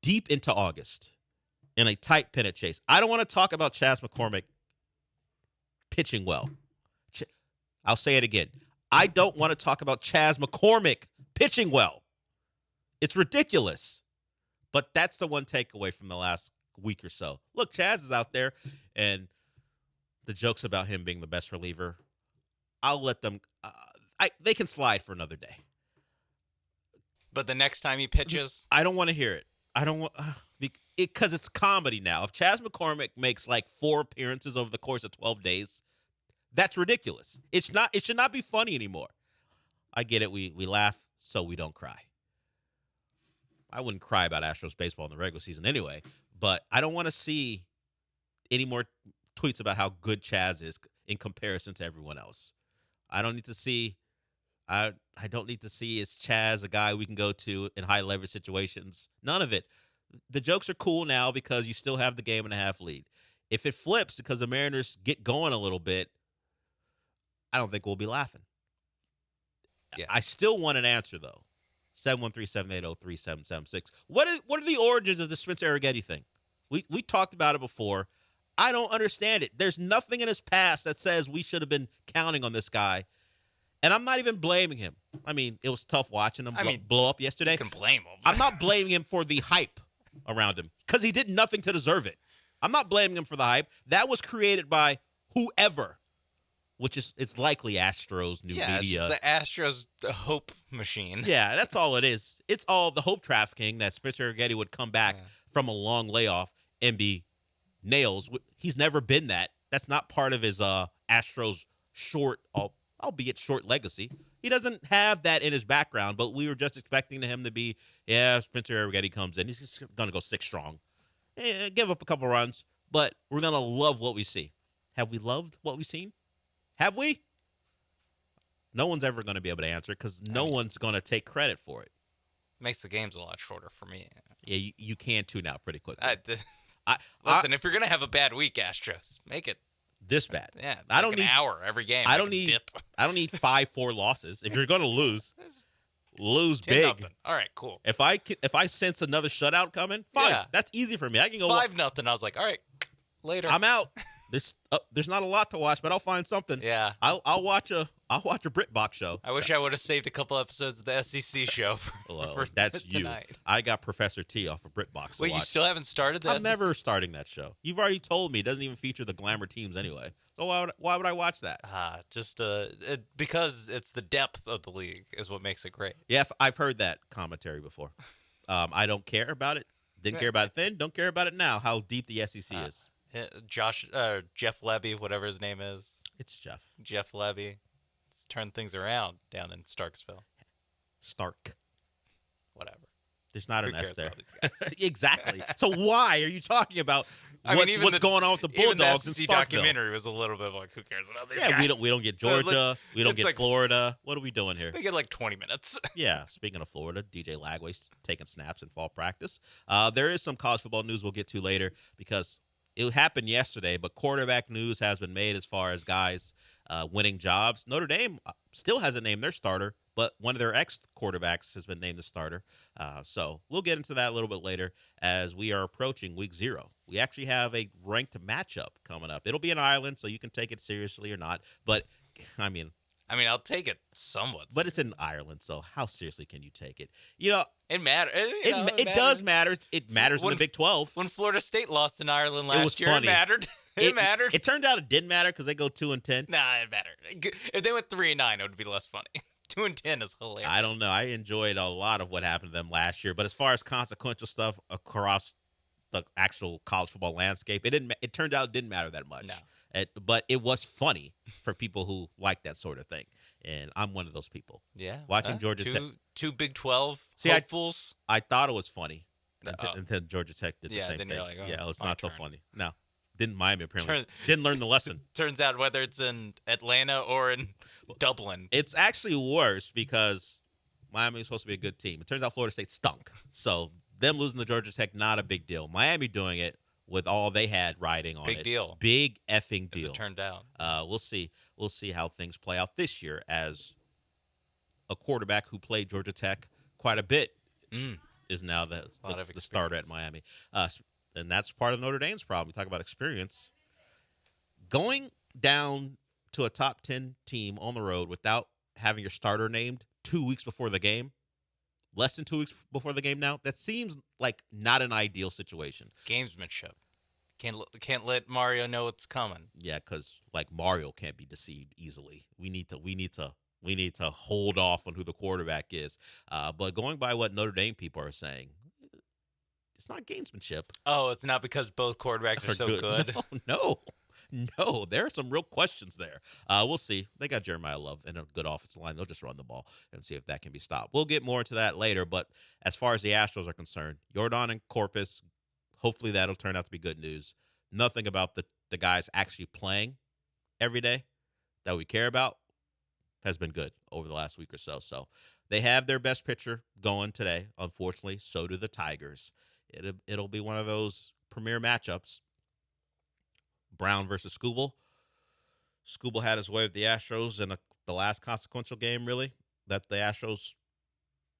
deep into August in a tight pennant chase. I don't want to talk about Chas McCormick pitching well. I'll say it again. I don't want to talk about Chas McCormick pitching well. It's ridiculous. But that's the one takeaway from the last week or so. Look, Chas is out there, and the jokes about him being the best reliever, I'll let them they can slide for another day. But the next time he pitches? I don't want to hear it. I don't want because it's comedy now. If Chas McCormick makes like 4 appearances over the course of 12 days, that's ridiculous. It should not be funny anymore. I get it. We laugh so we don't cry. I wouldn't cry about Astros baseball in the regular season anyway, but I don't want to see any more tweets about how good Chas is in comparison to everyone else. I don't need to see is Chas a guy we can go to in high leverage situations? None of it. The jokes are cool now because you still have the 1.5 lead. If it flips because the Mariners get going a little bit, I don't think we'll be laughing. Yeah. I still want an answer, though. 713-780-3776. What are the origins of the Spencer Arrighetti thing? We talked about it before. I don't understand it. There's nothing in his past that says we should have been counting on this guy. And I'm not even blaming him. I mean, it was tough watching him blow up yesterday. You can blame him. I'm not blaming him for the hype around him because he did nothing to deserve it. I'm not blaming him for the hype. That was created by whoever, which is it's likely Astros new media. It's the Astros hope machine. Yeah, that's all it is. It's all the hope trafficking that Spencer Arrighetti would come back from a long layoff and be nails. He's never been that. That's not part of his Astros short, albeit short legacy. He doesn't have that in his background, but we were just expecting him to be, Spencer Arrighetti comes in. He's just going to go 6 strong. Give up a couple runs, but we're going to love what we see. Have we loved what we've seen? Have we? No one's ever going to be able to answer because no one's going to take credit for it. Makes the games a lot shorter for me. Yeah, you can tune out pretty quickly. Listen, if you're going to have a bad week, Astros, make it this bad. Yeah, I don't need an hour every game. I don't need 5-4 losses. If you're going to lose 10-0. big. All right, cool. If I sense another shutout coming, fine. Yeah. That's easy for me. I can go 5-0. I was like, all right, later. I'm out. There's not a lot to watch, but I'll find something. Yeah, I'll watch a BritBox show. I wish I would have saved a couple episodes of the SEC show for that's tonight. You. I got Professor T off of BritBox. Wait, you still haven't started that? I'm never starting that show. You've already told me it doesn't even feature the glamour teams anyway. So why would I watch that? Just because it's the depth of the league is what makes it great. Yeah, I've heard that commentary before. I don't care about it. Didn't care about it then. Don't care about it now. How deep the SEC is. Jeff Levy, whatever his name is. It's Jeff. Jeff Levy. It's turned things around down in Starksville. Stark. Whatever. There's not an S there. Exactly. So why are you talking about what's going on with the Bulldogs in the Starkville? Documentary was a little bit like, who cares about these guys? we don't get Georgia. We don't get Florida. What are we doing here? They get like 20 minutes. Yeah. Speaking of Florida, DJ Lagway's taking snaps in fall practice. There is some college football news we'll get to later because it happened yesterday, but quarterback news has been made as far as guys winning jobs. Notre Dame still hasn't named their starter, but one of their ex-quarterbacks has been named the starter. So we'll get into that a little bit later as we are approaching week 0. We actually have a ranked matchup coming up. It'll be in Ireland, so you can take it seriously or not. But, I mean, I'll take it somewhat. But it's in Ireland, so how seriously can you take it? It matters. It does matter. It matters in the Big 12. When Florida State lost in Ireland last year, funny. It mattered. It mattered. It turned out it didn't matter because they go 2-10. Nah, it mattered. If they went 3-9, it would be less funny. 2-10 is hilarious. I don't know. I enjoyed a lot of what happened to them last year, but as far as consequential stuff across the actual college football landscape, it turned out it didn't matter that much. No. But it was funny for people who like that sort of thing, and I'm one of those people. Yeah, watching Georgia Tech, two Big 12 hopefuls. I thought it was funny until Georgia Tech did the same thing. You're like, it's not so funny. No, Didn't Miami apparently Turn- didn't learn the lesson. Turns out whether it's in Atlanta or in Dublin. It's actually worse because Miami is supposed to be a good team. It turns out Florida State stunk. So them losing to Georgia Tech, not a big deal. Miami doing it with all they had riding on it. Big deal. Big effing deal. It turned out. We'll see. We'll see how things play out this year as a quarterback who played Georgia Tech quite a bit is now the starter at Miami. And that's part of Notre Dame's problem. You talk about experience. Going down to a top 10 team on the road without having your starter named 2 weeks before the game, less than 2 weeks before the game now, that seems like not an ideal situation. Gamesmanship. Can't let Mario know it's coming. Yeah, because like Mario can't be deceived easily. We need to hold off on who the quarterback is. But going by what Notre Dame people are saying, it's not gamesmanship. Oh, it's not because both quarterbacks are so good. No, there are some real questions there. We'll see. They got Jeremiah Love and a good offensive line. They'll just run the ball and see if that can be stopped. We'll get more into that later. But as far as the Astros are concerned, Jordan and Corpus, hopefully that'll turn out to be good news. Nothing about the guys actually playing every day that we care about has been good over the last week or so. So they have their best pitcher going today. Unfortunately, so do the Tigers. It'll be one of those premier matchups. Brown versus Skubal. Skubal had his way with the Astros in the last consequential game, really, that the Astros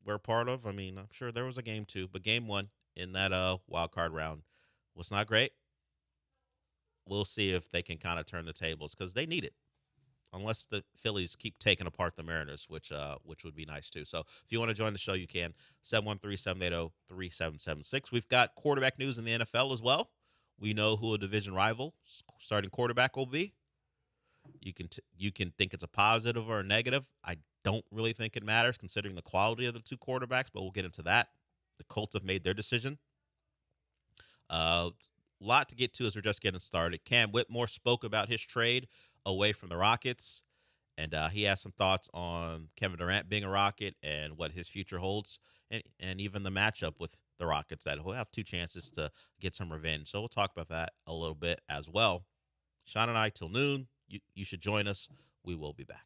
were a part of. I mean, I'm sure there was a game two, but game one in that wild card round was not great. We'll see if they can kind of turn the tables because they need it. Unless the Phillies keep taking apart the Mariners, which would be nice too. So if you want to join the show, you can. 713-780-3776. We've got quarterback news in the NFL as well. We know who a division rival starting quarterback will be. You can think it's a positive or a negative. I don't really think it matters considering the quality of the two quarterbacks, but we'll get into that. The Colts have made their decision. Lot to get to as we're just getting started. Cam Whitmore spoke about his trade away from the Rockets, and he has some thoughts on Kevin Durant being a Rocket and what his future holds, and even the matchup with the Rockets that will have two chances to get some revenge. So we'll talk about that a little bit as well. Sean and I till noon. You should join us. We will be back.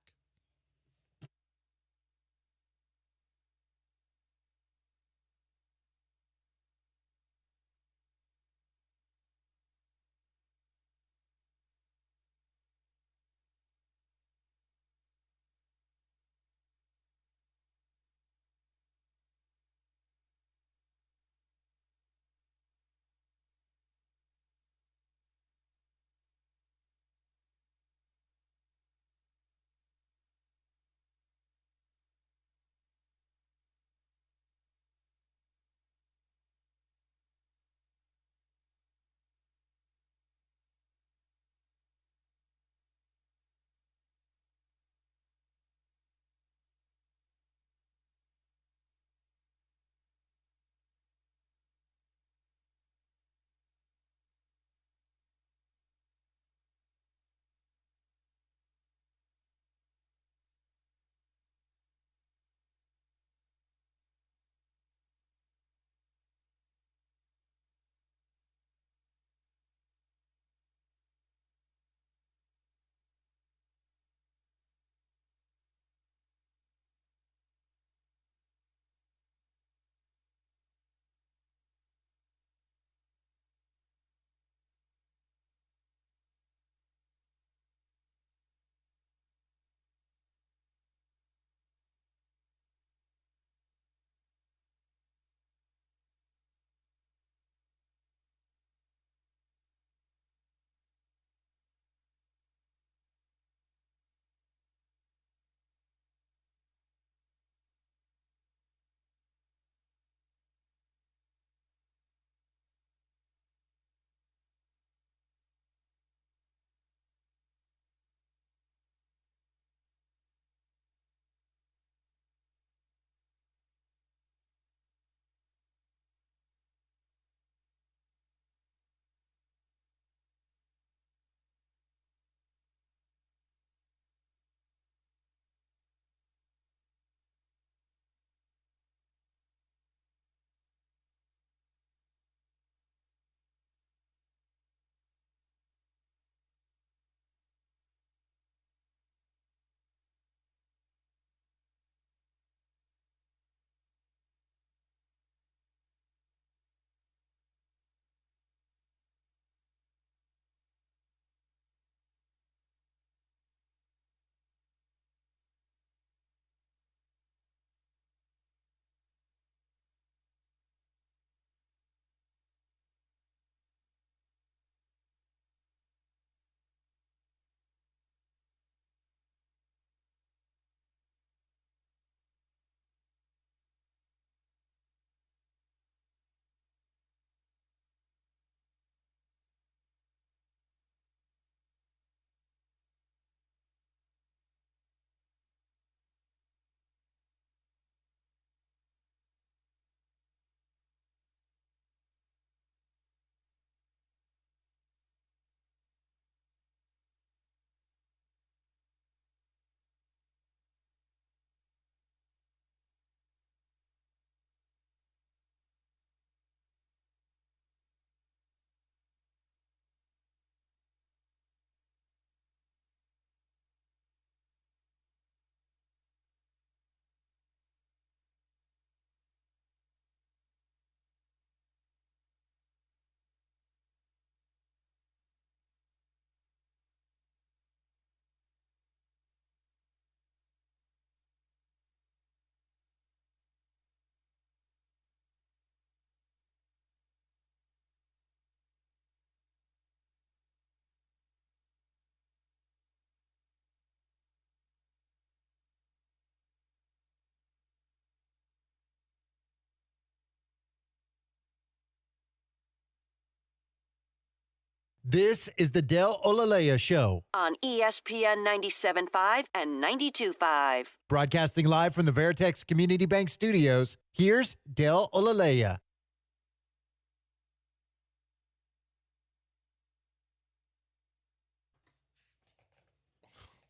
This is the Del Olaleye Show, on ESPN 97.5 and 92.5. broadcasting live from the Veritex Community Bank Studios. Here's Del Olaleye.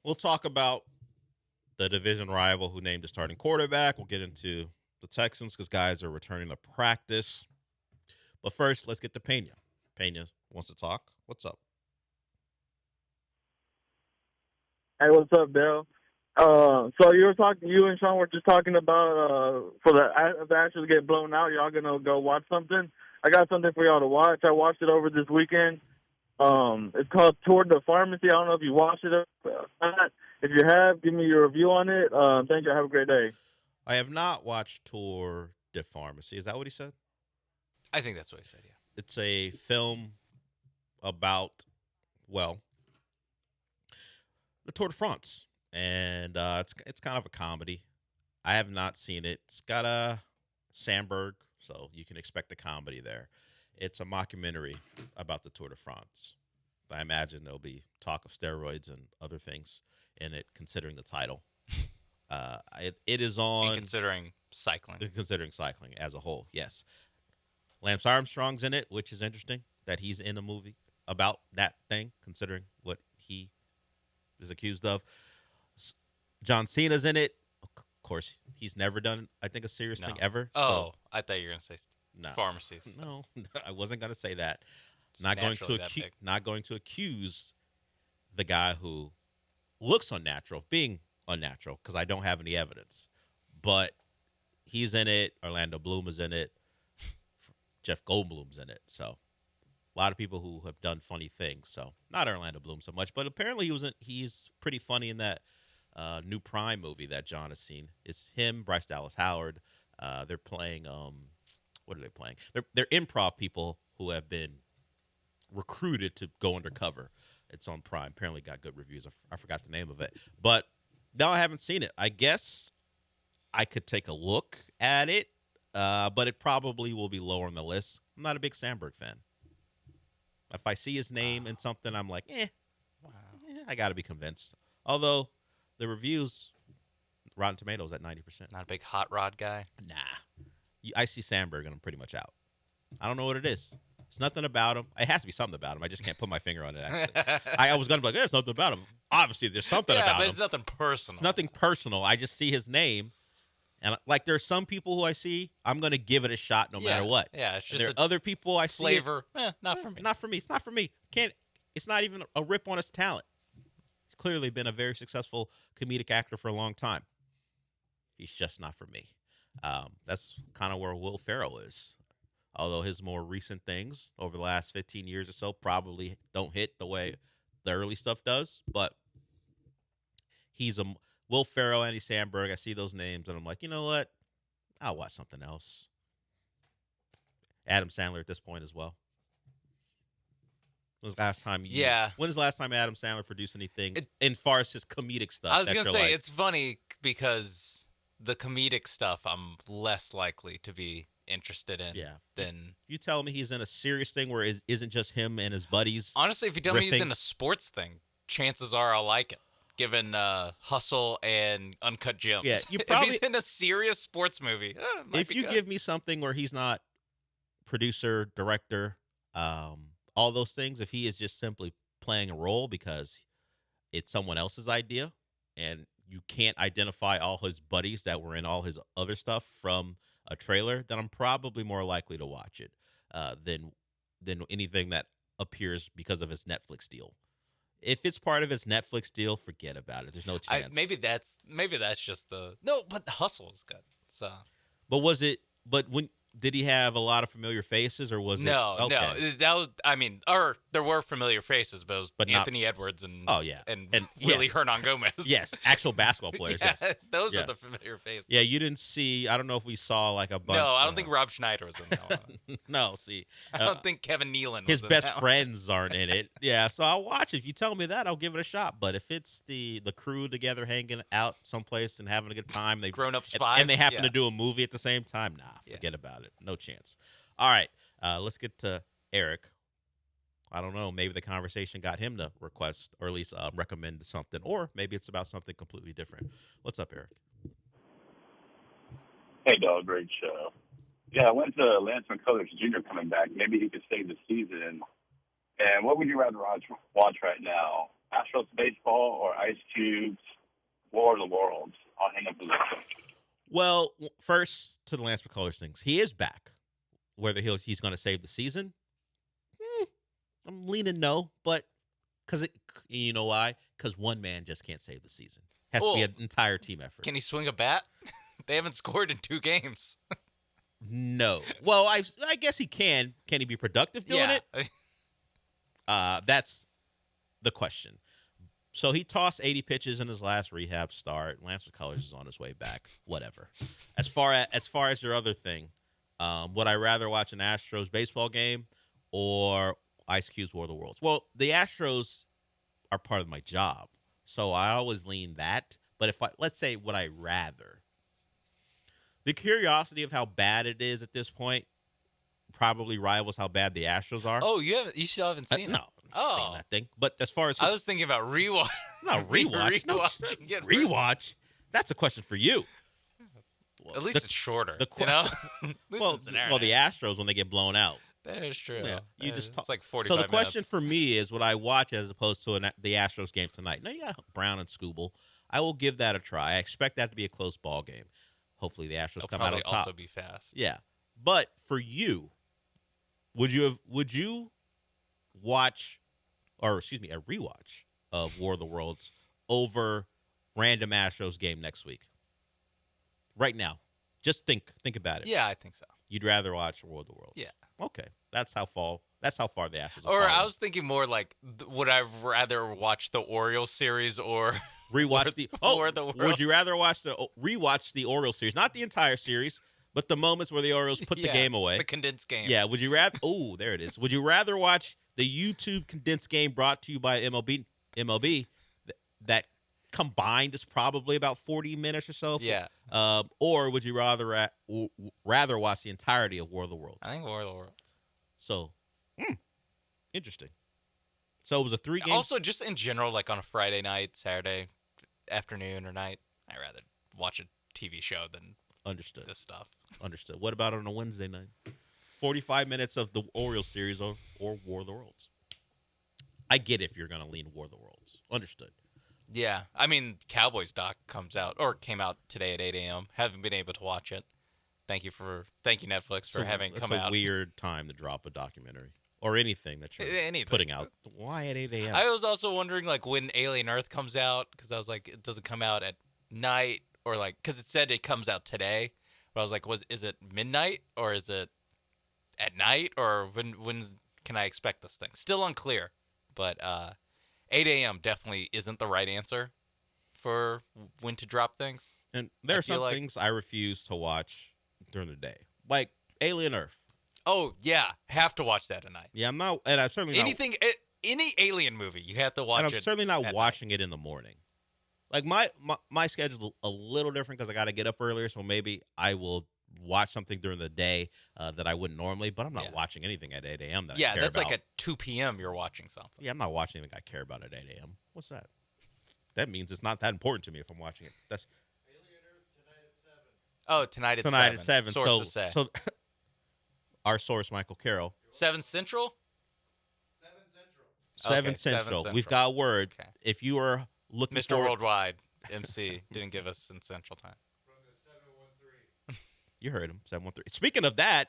We'll talk about the division rival who named a starting quarterback. We'll get into the Texans because guys are returning to practice. But first, let's get to Pena. Pena wants to talk. What's up? Hey, what's up, Dale? So you and Sean were just talking about for the Astros get blown out. Y'all gonna go watch something? I got something for y'all to watch. I watched it over this weekend. It's called Toward the Pharmacy. I don't know if you watched it or not. If you have, give me your review on it. Thank you. Have a great day. I have not watched Tour de Pharmacy. Is that what he said? I think that's what he said, yeah. It's a film about, well, the Tour de France. And it's kind of a comedy. I have not seen it. It's got a Sandberg, so you can expect a comedy there. It's a mockumentary about the Tour de France. I imagine there'll be talk of steroids and other things in it, considering the title. It is on... And considering cycling. Considering cycling as a whole, yes. Lance Armstrong's in it, which is interesting that he's in a movie about that thing, considering what he is accused of. John Cena's in it. Of course, he's never done, I think, a serious thing ever. Oh, I thought you were going to say no. pharmacies. No, I wasn't going to say that. It's Not going to accuse the guy who looks unnatural of being unnatural, because I don't have any evidence. But he's in it. Orlando Bloom is in it. Jeff Goldblum's in it. So a lot of people who have done funny things. So not Orlando Bloom so much, but apparently he's pretty funny in that new Prime movie that John has seen. It's him, Bryce Dallas Howard. They're playing. What are they playing? They're improv people who have been recruited to go undercover. It's on Prime. Apparently got good reviews. I forgot the name of it, but no, I haven't seen it. I guess I could take a look at it, but it probably will be lower on the list. I'm not a big Sandberg fan. If I see his name in something, I'm like, I got to be convinced. Although the reviews, Rotten Tomatoes at 90%. Not a big hot rod guy? Nah. I see Sandberg and I'm pretty much out. I don't know what it is. It's nothing about him. It has to be something about him. I just can't put my finger on it, actually. I was going to be like, there's nothing about him. Obviously, there's something about him. Yeah, but it's nothing personal. It's nothing personal. I just see his name. And, like, there's some people who I see, I'm going to give it a shot no matter what. Yeah, it's just there are other people I flavor. see. Not for me. Not for me. It's not for me. It's not even a rip on his talent. He's clearly been a very successful comedic actor for a long time. He's just not for me. That's kind of where Will Ferrell is. Although his more recent things over the last 15 years or so probably don't hit the way the early stuff does. But he's a Will Ferrell, Andy Samberg. I see those names, and I'm like, you know what? I'll watch something else. Adam Sandler at this point as well. When's the last time Adam Sandler produced anything in far as his comedic stuff? I was going to say, it's funny because the comedic stuff I'm less likely to be interested in than... You tell me he's in a serious thing where it isn't just him and his buddies. Honestly, if you tell me he's in a sports thing, chances are I'll like it, given Hustle and Uncut Gems. Yeah, if he's in a serious sports movie, if you give me something where he's not producer, director, all those things, if he is just simply playing a role because it's someone else's idea and you can't identify all his buddies that were in all his other stuff from a trailer, then I'm probably more likely to watch it than anything that appears because of his Netflix deal. If it's part of his Netflix deal, forget about it. There's no chance. Maybe that's just but the Hustle is good. So, but when did he have a lot of familiar faces, or was no? That was, there were familiar faces, but it was but Anthony Edwards and and Willie Hernan Gomez. Yes, actual basketball players. Yes, those are the familiar faces. Yeah, you didn't see. I don't know if we saw like a bunch. No, I don't think Rob Schneider was in that one. No, see, I don't think Kevin Nealon. His was best in that friends aren't in it. Yeah, so I'll watch it. If you tell me that, I'll give it a shot. But if it's the crew together hanging out someplace and having a good time, they Grown Ups 5, and they happen to do a movie at the same time, forget about it. No chance. All right, let's get to Eric. I don't know. Maybe the conversation got him to request or at least recommend something, or maybe it's about something completely different. What's up, Eric? Hey, dog, great show. Yeah, I went to Lance McCullers Jr. coming back. Maybe he could save the season. And what would you rather watch right now? Astros baseball or Ice Cube's War of the Worlds? I'll hang up the list. Well, first to the Lance McCullers things. He is back. Whether he's going to save the season, I'm leaning no. But you know why? Because one man just can't save the season. Has to be an entire team effort. Can he swing a bat? They haven't scored in 2 games. No. Well, I guess he can. Can he be productive doing it? That's the question. So he tossed 80 pitches in his last rehab start. Lance McCullers is on his way back. Whatever. As far as your other thing, would I rather watch an Astros baseball game or Ice Cube's War of the Worlds? Well, the Astros are part of my job, so I always lean that. But let's say, would I rather? The curiosity of how bad it is at this point probably rivals how bad the Astros are. Oh, you still haven't seen it? No, seen that thing. But as far as I was thinking about rewatch. Not rewatch. Rewatch. That's a question for you. Well, at least it's shorter. Well, the Astros when they get blown out. That is true. Yeah, it's like 45 So the question minutes. for me is, would I watch as opposed to the Astros game tonight? No, you got Brown and Skubal. I will give that a try. I expect that to be a close ball game. Hopefully the Astros come out on top. Also be fast. Yeah, but for you, would you watch, or excuse me, a rewatch of War of the Worlds over random Astros game next week? Right now, just think about it. Yeah, I think so. You'd rather watch War of the Worlds? Yeah. Okay, that's how far the Astros. Or I was thinking more like, would I rather watch the Orioles series or rewatch War of the Worlds? Would you rather rewatch the Orioles series, not the entire series, but the moments where the Orioles put the game away, the condensed game? Yeah. Would you rather? Oh, there it is. Would you rather watch the YouTube condensed game brought to you by MLB that combined is probably about 40 minutes or so? Yeah. Or would you rather watch the entirety of War of the Worlds? I think War of the Worlds. So, interesting. So it was a 3-game. Also, just in general, like on a Friday night, Saturday afternoon or night, I'd rather watch a TV show than this stuff. Understood. What about on a Wednesday night? 45 minutes of the Orioles series or War of the Worlds. I get if you're going to lean War of the Worlds. Understood. Yeah. I mean, Cowboys doc came out today at 8 a.m. Haven't been able to watch it. Thank you, Netflix, for having come out. It's a weird time to drop a documentary or anything that you're putting out. Why at 8 a.m.? I was also wondering, like, when Alien Earth comes out, because I was like, it doesn't come out at night, or like, because it said it comes out today. But I was like, is it midnight, or is it at night, or when can I expect this thing? Still unclear. But 8 a.m. definitely isn't the right answer for when to drop things. And there are some things I refuse to watch during the day, like Alien Earth. Oh yeah, have to watch that tonight. Yeah, I'm not, and I'm certainly any Alien movie you have to watch. And I'm certainly not watching it in the morning. Like my schedule's a little different because I got to get up earlier, so maybe I will watch something during the day that I wouldn't normally. But I'm not watching anything at 8 a.m. that I care that's about. like at 2 p.m. You're watching something. Yeah, I'm not watching anything I care about at 8 a.m. What's that? That means it's not that important to me if I'm watching it. That's tonight at 7. Sources say. So our source, Michael Carroll. 7 Central? 7 Central. We've got word. Okay. If you are looking Mr. Worldwide, MC, didn't give us in Central Time. From the 713. You heard him, 713. Speaking of that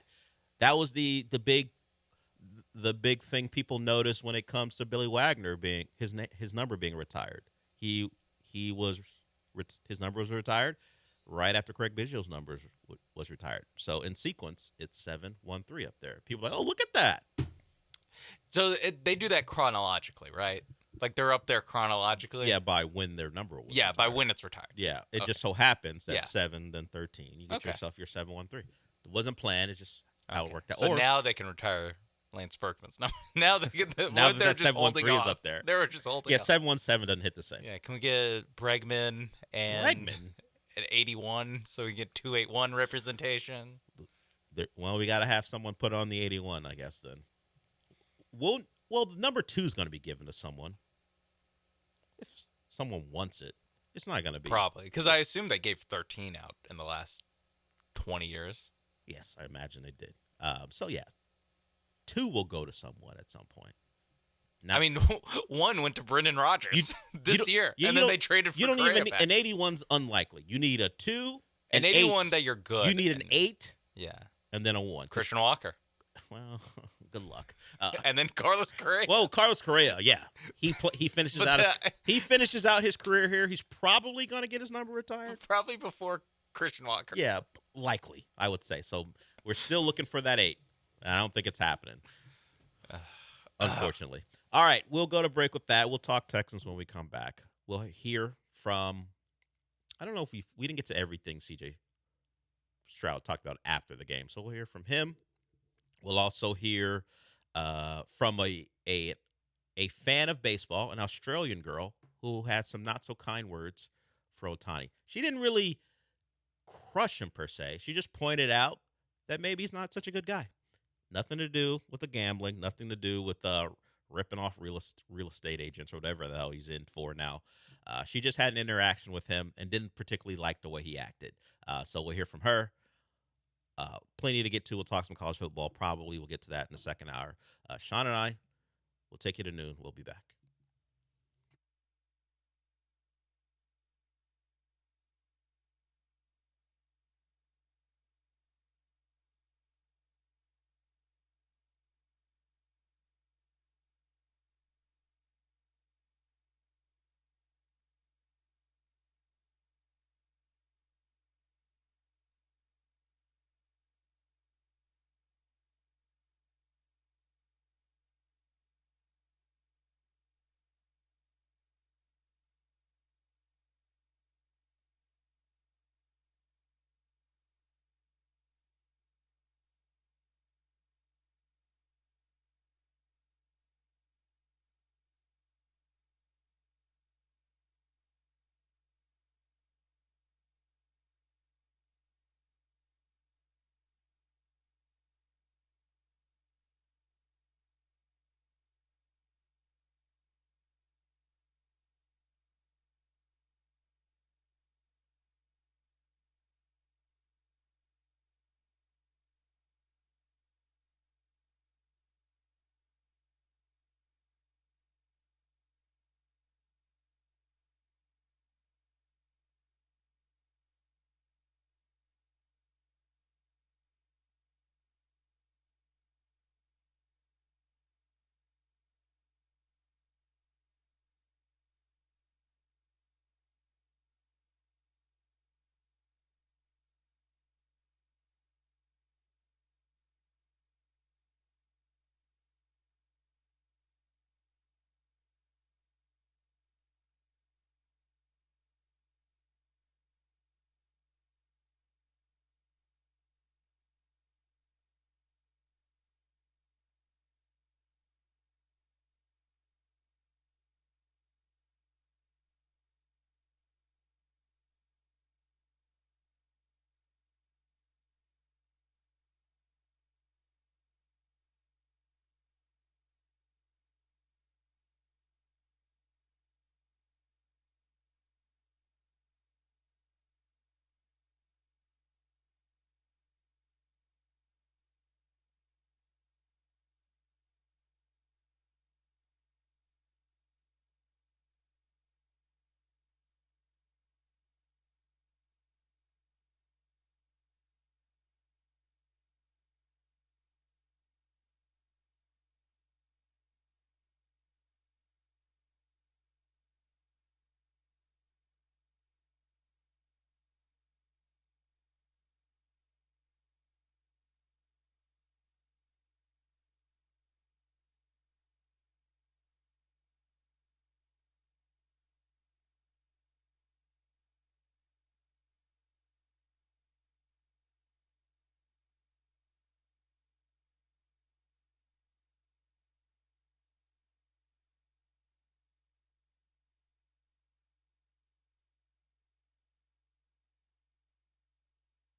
was the big thing people noticed when it comes to Billy Wagner being his number being retired. His number was retired right after Craig Biggio's numbers was retired. So in sequence, it's 713 up there. People are like, oh, look at that. So they do that chronologically, right? Like they're up there chronologically? Yeah, by when their number was retired. By when it's retired. Yeah, it just so happens that 7, then 13. You get yourself your 713. It wasn't planned. It's just how it worked out. So now they can retire Lance Berkman's number. Now they get now that 713 is up there. They're just holding off. 717 doesn't hit the same. Yeah, can we get Bregman at 81 so we get 281 representation? Well, we got to have someone put on the 81, I guess, then. Well, the number 2 is going to be given to someone. If someone wants it, it's not going to be. Probably. Because I assume they gave 13 out in the last 20 years. Yes, I imagine they did. So, yeah. 2 will go to someone at some point. Now, I mean, 1 went to Brendan Rodgers this year, and then they traded for You don't Correa even back. an 81's unlikely. You need a 2, An 81 that you're good. You need an 8, Yeah. and then a 1. Christian Walker. Well, good luck. And then Carlos Correa. Well, Carlos Correa, yeah, he finishes out. He finishes out his career here. He's probably going to get his number retired. Probably before Christian Walker. Yeah, likely, I would say. So we're still looking for that 8. I don't think it's happening, unfortunately. All right, we'll go to break with that. We'll talk Texans when we come back. We'll hear from. I don't know if we didn't get to everything C.J. Stroud talked about after the game, so we'll hear from him. We'll also hear from a fan of baseball, an Australian girl who has some not so kind words for Ohtani. She didn't really crush him per se. She just pointed out that maybe he's not such a good guy. Nothing to do with the gambling. Nothing to do with ripping off real estate agents or whatever the hell he's in for now. She just had an interaction with him and didn't particularly like the way he acted. So we'll hear from her. Plenty to get to. We'll talk some college football. Probably we'll get to that in the second hour. Sean and I will take you to noon. We'll be back.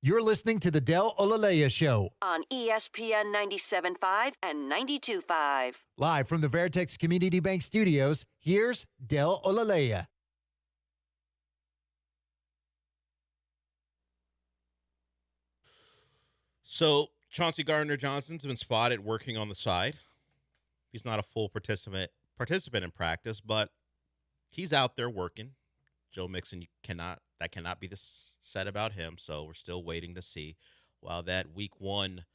You're listening to the Del Olaleye Show. On ESPN 97.5 and 92.5. Live from the Veritex Community Bank Studios, here's Del Olaleye. So Chauncey Gardner-Johnson's been spotted working on the side. He's not a full participant in practice, but he's out there working. Joe Mixon cannot be said about him, so we're still waiting to see. While that week 1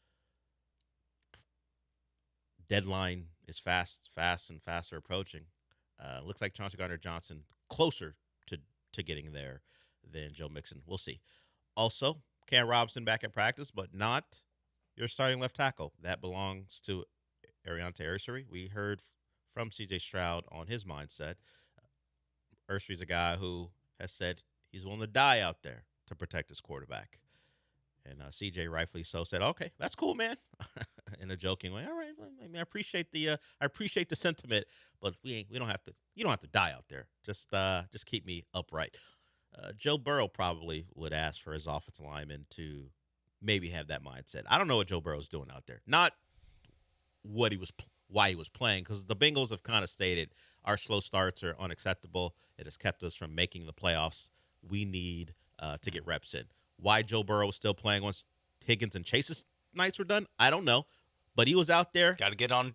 deadline is fast and faster approaching, looks like Chauncey Gardner-Johnson closer to getting there than Joe Mixon. We'll see. Also, Cam Robinson back at practice, but not your starting left tackle. That belongs to Ariante Ursery. We heard from C.J. Stroud on his mindset. Ursery's a guy who has said he's willing to die out there to protect his quarterback. And C.J. rightfully so said, "Okay, that's cool, man," in a joking way. "All right, I mean, I appreciate the sentiment, but you don't have to die out there. Just keep me upright." Joe Burrow probably would ask for his offensive lineman to maybe have that mindset. I don't know what Joe Burrow's doing out there. Not why he was playing, because the Bengals have kind of stated our slow starts are unacceptable. It has kept us from making the playoffs. We need to get reps in. Why Joe Burrow was still playing once Higgins and Chase's nights were done, I don't know. But he was out there. Gotta get on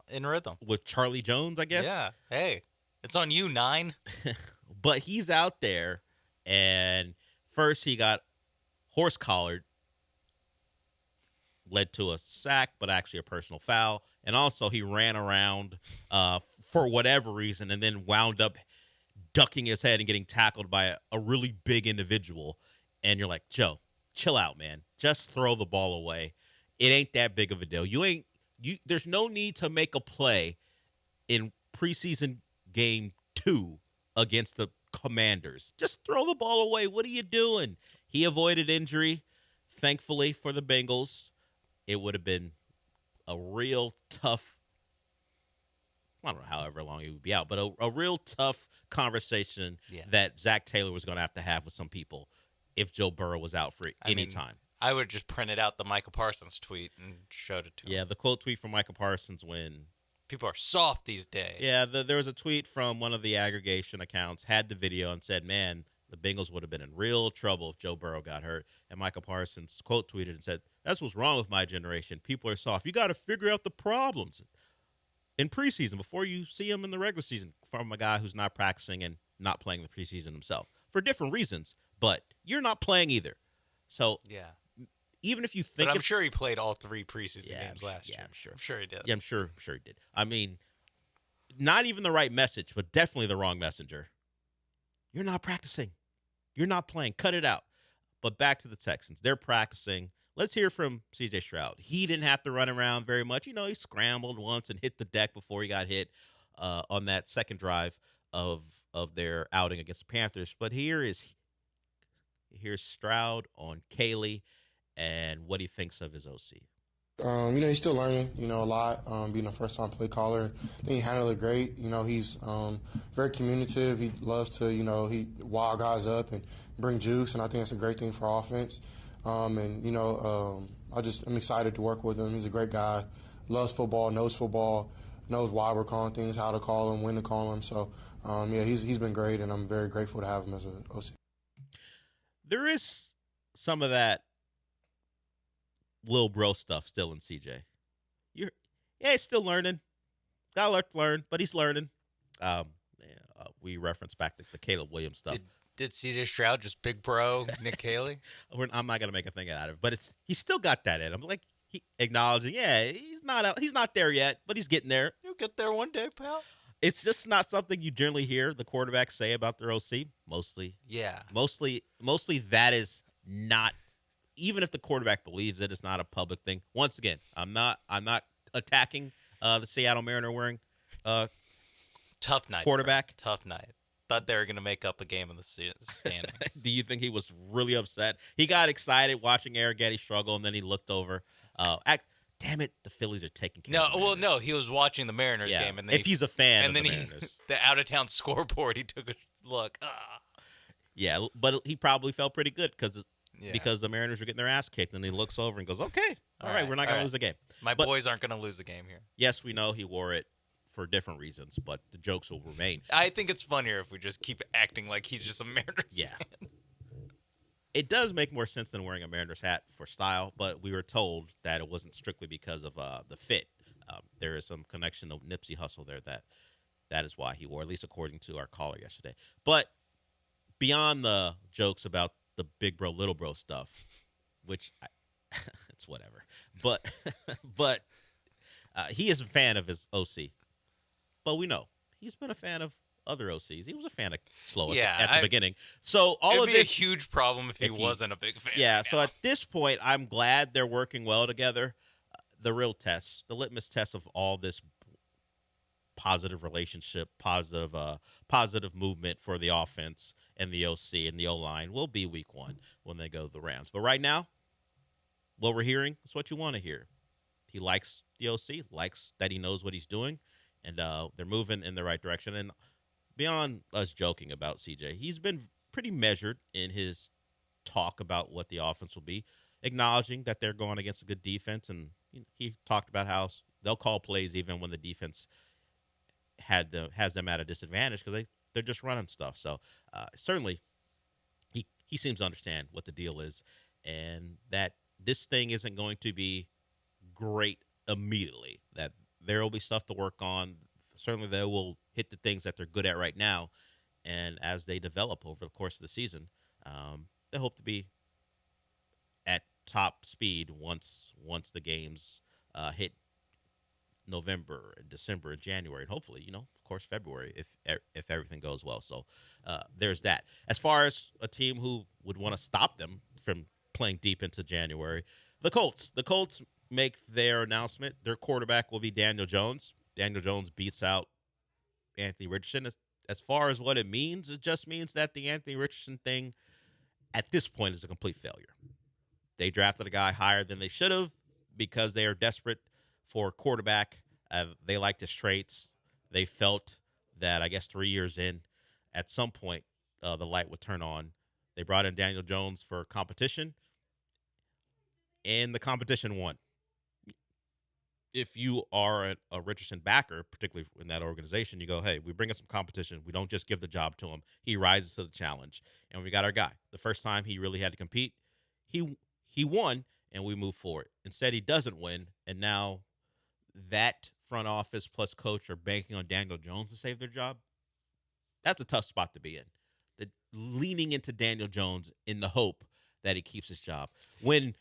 in rhythm. With Charlie Jones, I guess. Yeah. Hey, it's on you, 9. But he's out there, and first he got horse collared, led to a sack, but actually a personal foul. And also he ran around for whatever reason and then wound up ducking his head and getting tackled by a really big individual. And you're like, Joe, chill out, man. Just throw the ball away. It ain't that big of a deal. There's no need to make a play in preseason game 2 against the Commanders. Just throw the ball away. What are you doing? He avoided injury, thankfully, for the Bengals. It would have been a real tough, I don't know however long he would be out, but a real tough conversation that Zach Taylor was going to have with some people if Joe Burrow was out for any time. I would have just printed out the Michael Parsons tweet and showed it to him. Yeah, the quote tweet from Michael Parsons when people are soft these days. Yeah, there was a tweet from one of the aggregation accounts, had the video, and said, man, the Bengals would have been in real trouble if Joe Burrow got hurt. And Michael Parsons quote tweeted and said, "That's what's wrong with my generation. People are soft. You got to figure out the problems in preseason before you see them in the regular season," from a guy who's not practicing and not playing the preseason himself for different reasons. But you're not playing either. So yeah, even if you think, but I'm sure he played all 3 preseason games last year. I'm sure. I'm sure he did. Yeah, I'm sure he did. I mean, not even the right message, but definitely the wrong messenger. You're not practicing. You're not playing. Cut it out. But back to the Texans. They're practicing. Let's hear from C.J. Stroud. He didn't have to run around very much. He scrambled once and hit the deck before he got hit on that second drive of their outing against the Panthers. But here's Stroud on Kaylee and what he thinks of his OC. He's still learning, a lot, being a first-time play caller. I think he handled it great. He's very communicative. He loves to, he wild guys up and bring juice, and I think that's a great thing for offense. I'm excited to work with him. He's a great guy, loves football, knows why we're calling things, how to call him, when to call him. So, he's been great, and I'm very grateful to have him as an OC. There is some of that little bro stuff still in CJ. He's still learning. Gotta learn, but he's learning. We reference back to the Caleb Williams stuff. Did CJ Stroud just big bro Nick Caley? I'm not gonna make a thing out of it, but he's still got that in him. Like he acknowledging, he's not there yet, but he's getting there. You'll get there one day, pal. It's just not something you generally hear the quarterbacks say about their OC. Mostly that is not. Even if the quarterback believes it, it's not a public thing. Once again, I'm not attacking the Seattle Mariner wearing tough night quarterback. Tough night. Thought they were going to make up a game in the standings. Do you think he was really upset? He got excited watching Arrighetti struggle, and then he looked over. Damn it, the Phillies are taking care of the Mariners. No, he was watching the Mariners game. And then he's a fan of the Mariners. The out-of-town scoreboard, he took a look. Yeah, but he probably felt pretty good because because the Mariners are getting their ass kicked, and he looks over and goes, "Okay, all right, we're not going to lose the game." My boys aren't going to lose the game here. Yes, we know he wore it for different reasons, but the jokes will remain. I think it's funnier if we just keep acting like he's just a Mariners fan. It does make more sense than wearing a Mariners hat for style, but we were told that it wasn't strictly because of the fit. There is some connection of Nipsey Hussle there that is why he wore, at least according to our caller yesterday. But beyond the jokes about the big bro, little bro stuff, which it's whatever, but he is a fan of his OC. But we know he's been a fan of other OCs. He was a fan of Slow at the beginning. So all of this, it'd be a huge problem if he wasn't a big fan. Yeah. Right So now. at this point, I'm glad they're working well together. The real test, the litmus test of all this positive relationship, positive movement for the offense and the OC and the O-line will be week 1 when they go to the Rams. But right now, what we're hearing is what you want to hear. He likes the OC, likes that he knows what he's doing, and they're moving in the right direction. And beyond us joking about CJ, he's been pretty measured in his talk about what the offense will be, acknowledging that they're going against a good defense. And he talked about how they'll call plays even when the defense has them at a disadvantage because they're just running stuff. So certainly he seems to understand what the deal is and that this thing isn't going to be great immediately, that there will be stuff to work on. Certainly they will hit the things that they're good at right now, and as they develop over the course of the season, they hope to be at top speed once the games hit November, December, and January, and hopefully, of course, February if everything goes well. So there's that. As far as a team who would want to stop them from playing deep into January, the Colts make their announcement. Their quarterback will be Daniel Jones. Daniel Jones beats out Anthony Richardson. As far as what it means, it just means that the Anthony Richardson thing at this point is a complete failure. They drafted a guy higher than they should have because they are desperate for a quarterback. They liked his traits. They felt that, I guess, 3 years in, at some point, the light would turn on. They brought in Daniel Jones for competition, and the competition won. If you are a Richardson backer, particularly in that organization, you go, hey, we bring in some competition. We don't just give the job to him. He rises to the challenge. And we got our guy. The first time he really had to compete, he won, and we move forward. Instead, he doesn't win, and now that front office plus coach are banking on Daniel Jones to save their job. That's a tough spot to be in. Leaning into Daniel Jones in the hope that he keeps his job. When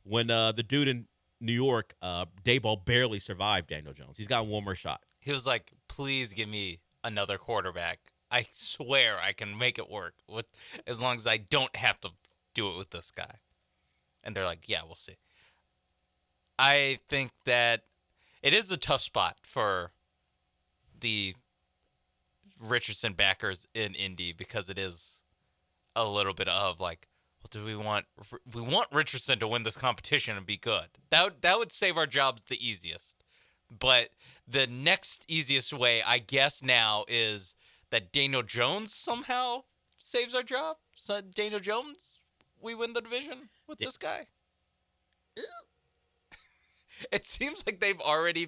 the dude in New York, Dayball barely survived Daniel Jones. He's got one more shot. He was like, please give me another quarterback. I swear I can make it work as long as I don't have to do it with this guy. And they're like, yeah, we'll see. I think that it is a tough spot for the Richardson backers in Indy because it is a little bit of like, well, do we want Richardson to win this competition and be good? That would save our jobs the easiest. But the next easiest way, I guess now, is that Daniel Jones somehow saves our job. So Daniel Jones, we win the division with this guy. It seems like they've already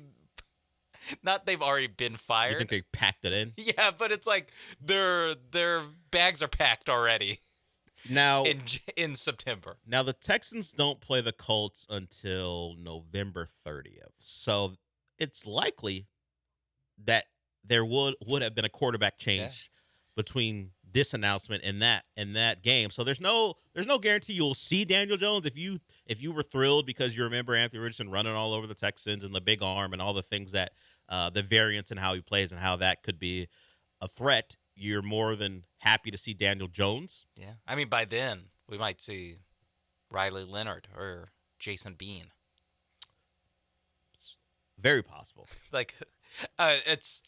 been fired. You think they packed it in? Yeah, but it's like their bags are packed already. Now in September. Now the Texans don't play the Colts until November 30th. So it's likely that there would have been a quarterback change between this announcement and that game. So there's no guarantee you'll see Daniel Jones. If you were thrilled because you remember Anthony Richardson running all over the Texans and the big arm and all the things that the variance in how he plays and how that could be a threat, you're more than happy to see Daniel Jones. Yeah. I mean, by then, we might see Riley Leonard or Jason Bean. It's very possible. Like, it's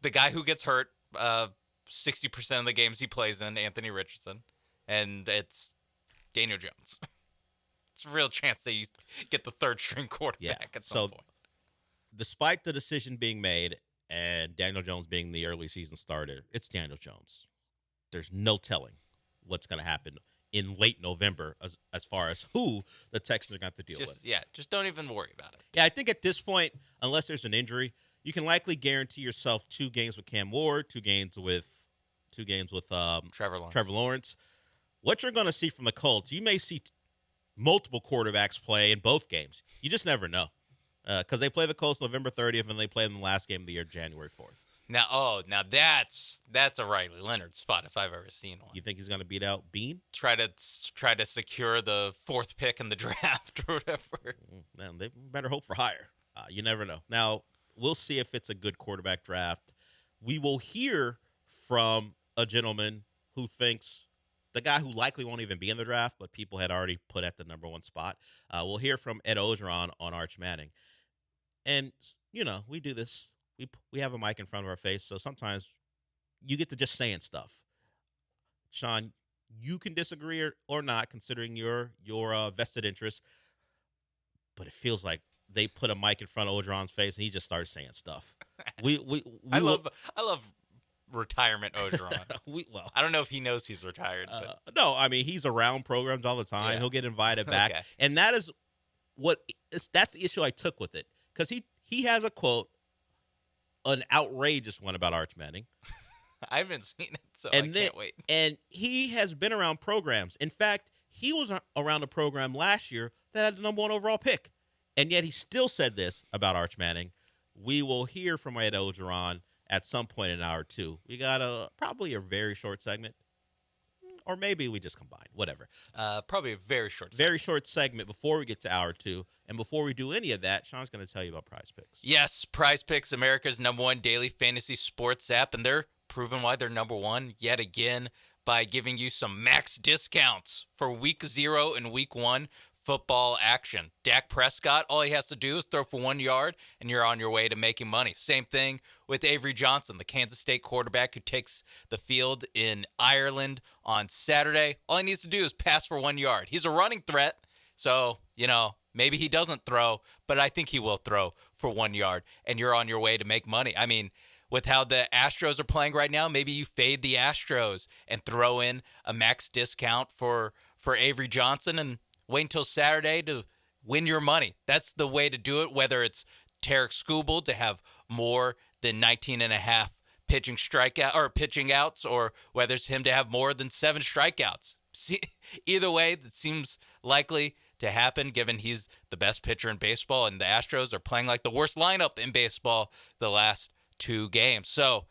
the guy who gets hurt 60% of the games he plays in, Anthony Richardson, and it's Daniel Jones. It's a real chance that you get the third-string quarterback at some point. Despite the decision being made and Daniel Jones being the early season starter, it's Daniel Jones. There's no telling what's going to happen in late November as far as who the Texans are going to have to deal with. Yeah, just don't even worry about it. Yeah, I think at this point, unless there's an injury, you can likely guarantee yourself 2 games with Cam Ward, 2 games with Trevor Lawrence. What you're going to see from the Colts, you may see multiple quarterbacks play in both games. You just never know, because they play the Colts November 30th and they play them in the last game of the year, January 4th. Now that's a Riley Leonard spot if I've ever seen one. You think he's going to beat out Bean? Try to secure the 4th pick in the draft or whatever. Man, they better hope for higher. You never know. Now, we'll see if it's a good quarterback draft. We will hear from a gentleman who thinks the guy who likely won't even be in the draft, but people had already put at the number 1 spot. We'll hear from Ed Ogeron on Arch Manning. And, we do this. We have a mic in front of our face, so sometimes you get to just saying stuff. Sean, you can disagree or not, considering your vested interest, but it feels like they put a mic in front of Ogeron's face and he just started saying stuff. I love retirement Ogeron. I don't know if he knows he's retired. But. No, I mean, he's around programs all the time. Yeah. He'll get invited back. Okay. And that's the issue I took with it, because he has a quote, an outrageous one about Arch Manning. I haven't seen it, so I can't wait. And he has been around programs. In fact, he was around a program last year that had the number 1 overall pick. And yet he still said this about Arch Manning. We will hear from Ed Ogeron at some point in hour 2. We got probably a very short segment. Or maybe we just combine, whatever. Probably a very short segment before we get to hour 2. And before we do any of that, Sean's going to tell you about Prize Picks. Yes, Prize Picks, America's number 1 daily fantasy sports app. And they're proving why they're number 1 yet again by giving you some max discounts for week 0 and week 1 football action. Dak Prescott, all he has to do is throw for 1 yard, and you're on your way to making money. Same thing with Avery Johnson, the Kansas State quarterback who takes the field in Ireland on Saturday. All he needs to do is pass for 1 yard. He's a running threat, so, maybe he doesn't throw, but I think he will throw for 1 yard, and you're on your way to make money. I mean, with how the Astros are playing right now, maybe you fade the Astros and throw in a max discount for Avery Johnson and wait until Saturday to win your money. That's the way to do it, whether it's Tarek Skubal to have more than 19 and a half pitching outs, or whether it's him to have more than 7 strikeouts. See, either way, that seems likely to happen given he's the best pitcher in baseball and the Astros are playing like the worst lineup in baseball the last 2 games. So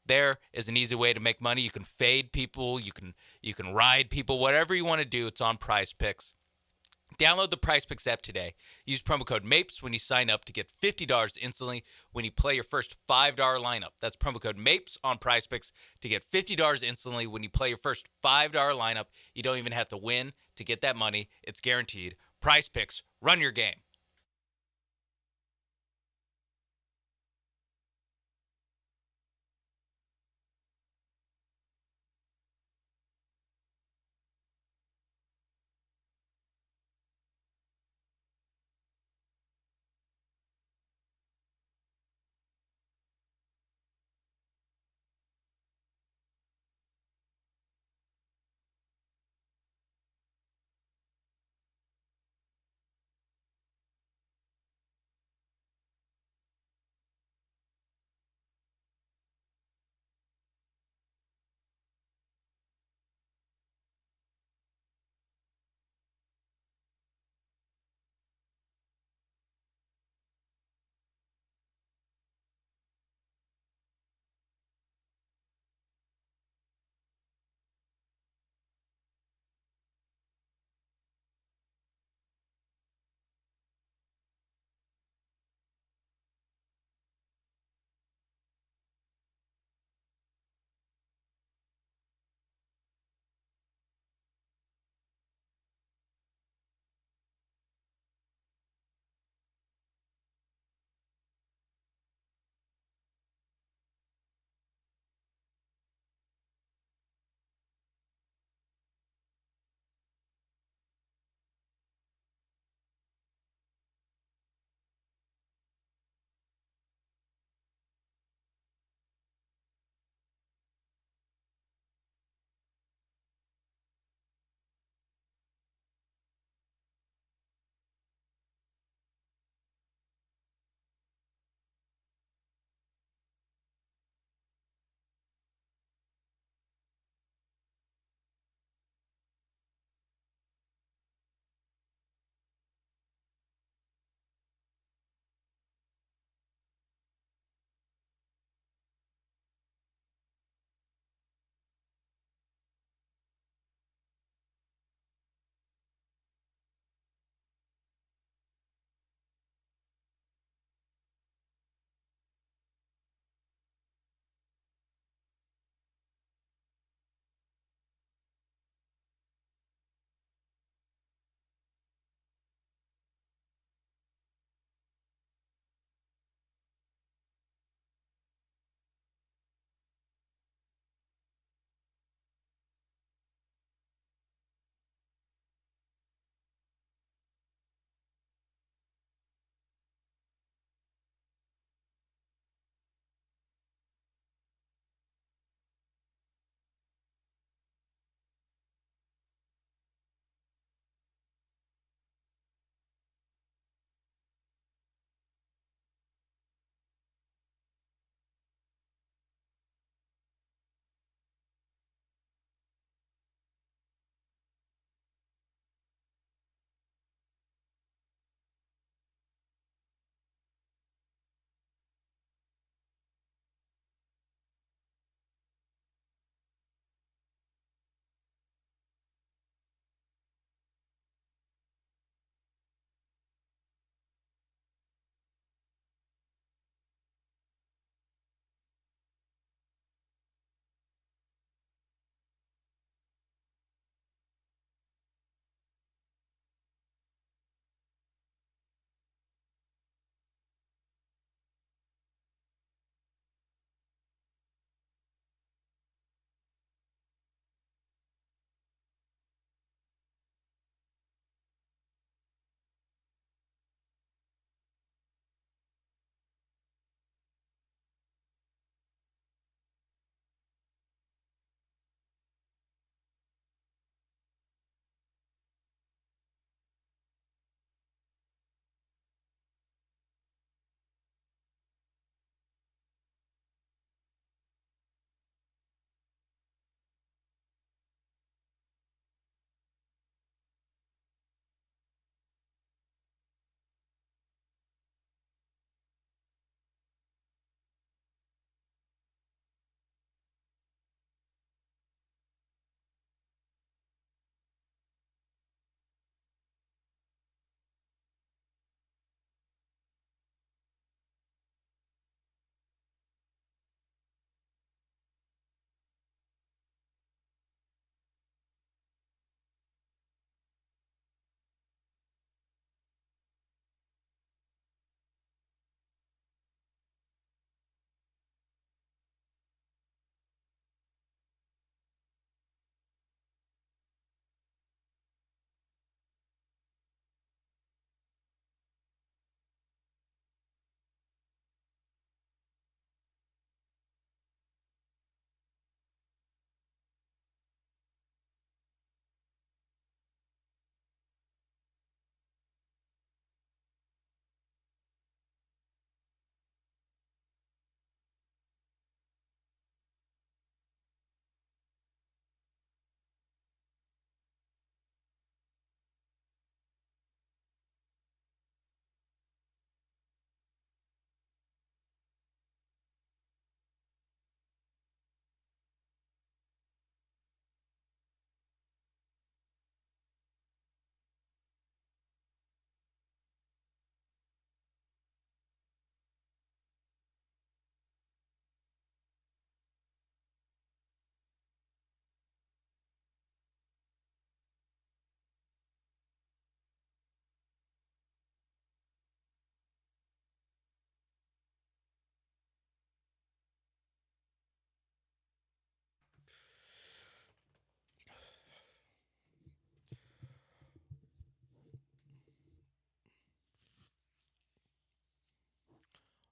there is an easy way to make money. You can fade people, you can ride people, whatever you want to do. It's on Prize Picks. Download the Prize Picks app today. Use promo code MAPES when you sign up to get $50 instantly when you play your first $5 lineup. That's promo code MAPES on Prize Picks to get $50 instantly when you play your first $5 lineup. You don't even have to win to get that money. It's guaranteed. Prize Picks, run your game.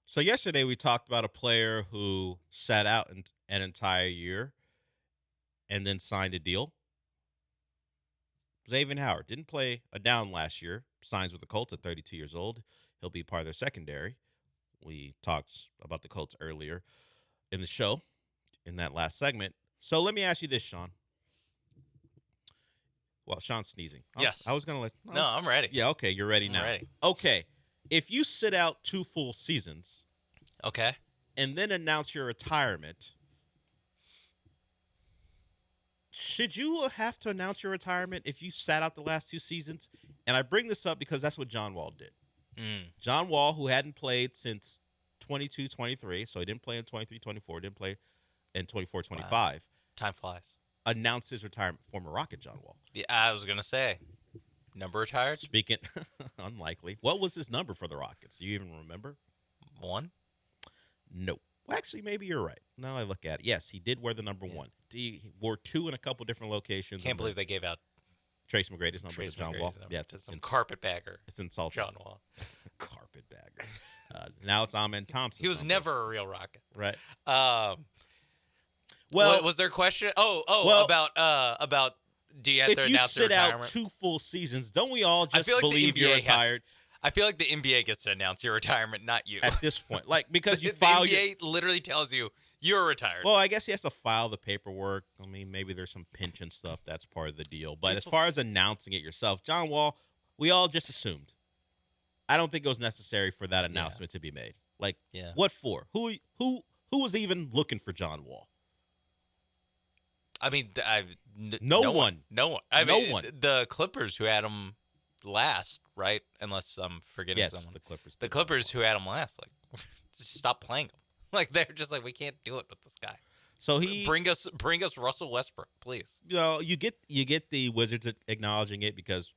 So yesterday we talked about a player who sat out an entire year and then signed a deal. Xavier Howard didn't play a down last year, signs with the Colts at 32 years old. He'll be part of their secondary. We talked about the Colts earlier in the show in that last segment. So let me ask you this, Sean. Well, Sean's sneezing. Yes. I was going to let... No, I'm ready. Yeah, okay, you're ready now. I'm ready. Okay, if you sit out 2 full seasons... Okay. And then announce your retirement... Should you have to announce your retirement if you sat out the last 2 seasons? And I bring this up because that's what John Wall did. John Wall, who hadn't played since 22-23, so he didn't play in 23-24, didn't play in 24-25. Wow. Time flies. Announced his retirement. Former Rocket John Wall. Yeah, I was going to say, number retired? Speaking, unlikely. What was his number for the Rockets? Do you even remember? 1? No. Well, actually, maybe you're right. Now I look at it. Yes, he did wear the number 1. He wore 2 in a couple different locations. Can't believe they gave out Trace McGrady's number to John Wall. Number. Yeah, it's some carpetbagger. It's insulting. John Wall. Carpetbagger. Now it's Amen Thompson. He was never a real Rocket. Right. Well, was there a question? Well, about do you have to announce your retirement? If you sit out 2 full seasons, don't we all just believe you're retired? I feel like the NBA gets to announce your retirement, not you. At this point, because you the file NBA literally tells you you're retired. Well, I guess he has to file the paperwork. I mean, maybe there's some pension stuff. That's part of the deal. But as far as announcing it yourself, John Wall, we all just assumed. I don't think it was necessary for that announcement to be made. What for? Who was even looking for John Wall? I mean, no one. No one. I mean, the Clippers who had him last, right? Unless I'm forgetting someone. The Clippers. The Clippers who had him last, just stop playing him. They're just we can't do it with this guy. So he bring us Russell Westbrook, please. You get the Wizards acknowledging it because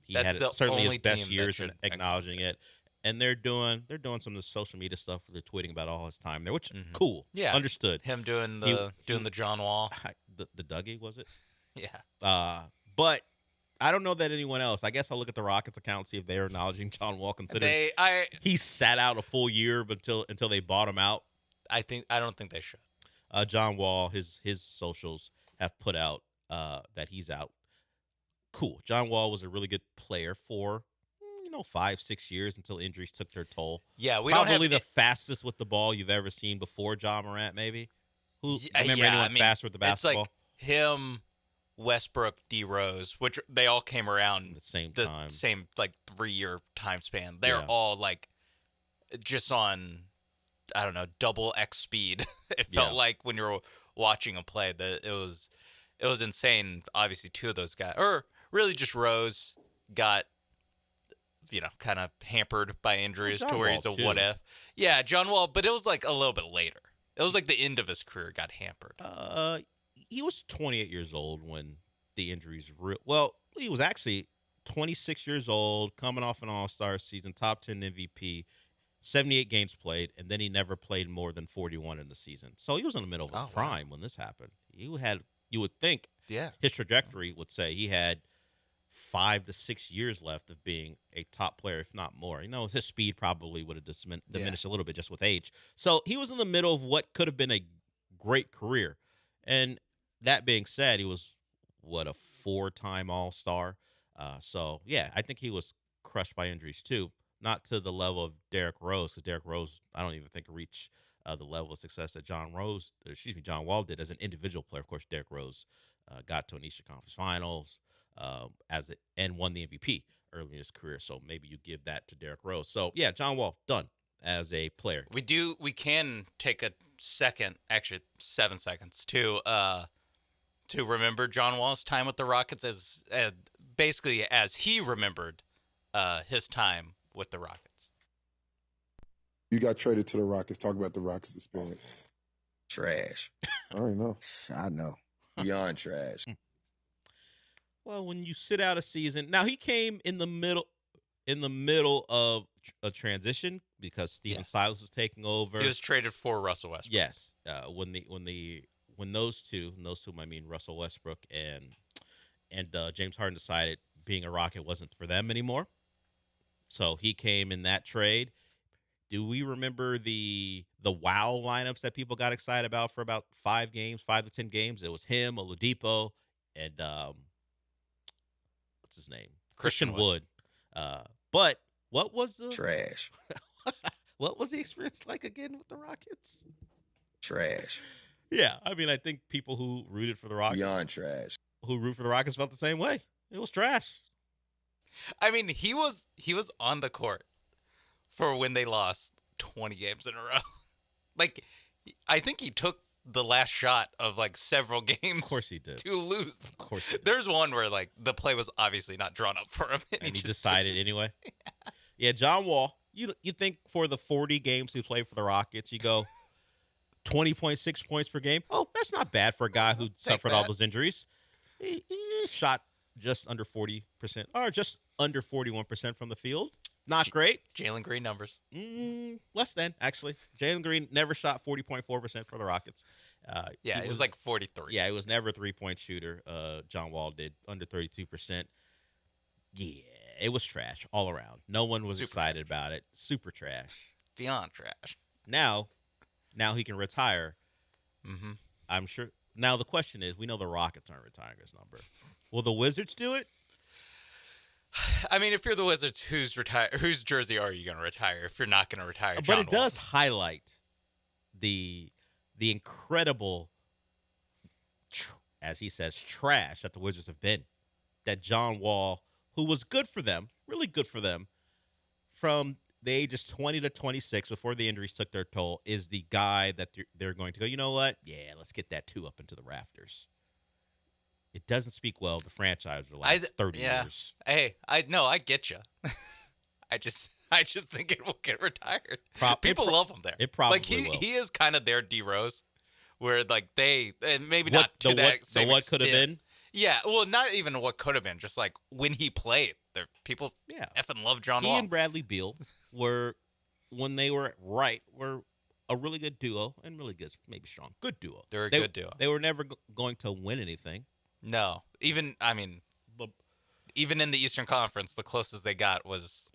he had certainly his best years in acknowledging it. And they're doing some of the social media stuff where they're tweeting about all his time there, which cool. Yeah. Understood. Him doing the John Wall. The Dougie, was it? Yeah. But I don't know that anyone else. I guess I'll look at the Rockets account, see if they're acknowledging John Wall, considering he sat out a full year until they bought him out. I don't think they should. John Wall, his socials have put out that he's out. Cool. John Wall was a really good player for 5-6 years until injuries took their toll. Yeah, probably the fastest with the ball you've ever seen before John Morant, maybe. Remember anyone faster with the basketball? It's him, Westbrook, D Rose, which they all came around the same 3-year time span. They're all just on, I don't know, double X speed. It felt like when you were watching them play that it was insane. Obviously, 2 of those guys, or really just Rose, got kind of hampered by injuries to where he's a what if. Yeah, John Wall, but it was a little bit later. It was the end of his career got hampered. He was 28 years old when the injuries he was actually 26 years old, coming off an All-Star season, top 10 MVP, 78 games played, and then he never played more than 41 in the season. So he was in the middle of his prime when this happened. You would think his trajectory would say he had 5 to 6 years left of being a top player, if not more. His speed probably would have diminished a little bit just with age. So he was in the middle of what could have been a great career. And that being said, he was, a 4-time All-Star. I think he was crushed by injuries too. Not to the level of Derrick Rose, because Derrick Rose, I don't even think reached the level of success that John Wall did as an individual player. Of course, Derrick Rose got to an Eastern Conference Finals, and won the MVP early in his career. So maybe you give that to Derrick Rose. So yeah, John Wall done as a player. We can take a second, actually 7 seconds to remember John Wall's time with the Rockets as basically as he remembered his time with the Rockets. You got traded to the Rockets. Talk about the Rockets experience. Trash. I already know. I know. Beyond trash. Well, when you sit out a season, now he came in the middle of a transition because Stephen Silas was taking over. He was traded for Russell Westbrook. Yes, when those two, I mean Russell Westbrook and James Harden decided being a Rocket wasn't for them anymore. So he came in that trade. Do we remember the wow lineups that people got excited about for about 5 to 10 games? It was him, Oladipo, and what's his name? Christian Wood. But what was the Trash. what was the experience like again with the Rockets? Trash. Yeah, I mean, I think people who rooted for the Rockets, Beyond trash. who root for the Rockets, felt the same way. It was trash. I mean, he was on the court for when they lost 20 games in a row. Like, I think he took the last shot of like several games. Of course he did. To lose. Of course he did. There's one where like the play was obviously not drawn up for him, And he decided anyway. Yeah, John Wall. You think for the 40 games he played for the Rockets, you go 20.6 points per game. Oh, that's not bad for a guy who suffered all those injuries. He shot just under 40%, or just under 41% from the field. Not great. Jalen Green numbers. Less than, actually. Jalen Green never shot 40.4% for the Rockets. Yeah, it was like 43. Yeah, he was never a three-point shooter. John Wall did under 32%. Yeah, it was trash all around. No one was excited about it. Super trash. Beyond trash. Now he can retire. Mm-hmm. I'm sure. Now the question is, we know the Rockets aren't retiring his number. Will the Wizards do it? I mean, if you're the Wizards, whose jersey are you going to retire if you're not going to retire John But it Wall? does highlight the incredible, as he says, trash that the Wizards have been. That John Wall, who was good for them, really good for them, from the ages 20 to 26, before the injuries took their toll, is the guy that they're going to go, you know what? Yeah, let's get that 2 up into the rafters. It doesn't speak well of the franchise for the last 30 years. Hey, I get you. I just think it will get retired. People love him there. It probably will. will. He is kind of their D Rose, where like they maybe What- not to the that what- the same what could have extent. been? Yeah, well, not even what could have been. Just like when he played, people effing love John He Wall. and Bradley Beal were, when they were a really good duo, and really good, maybe strong, good duo. They're a good duo. They were never going to win anything. No, even in the Eastern Conference, the closest they got was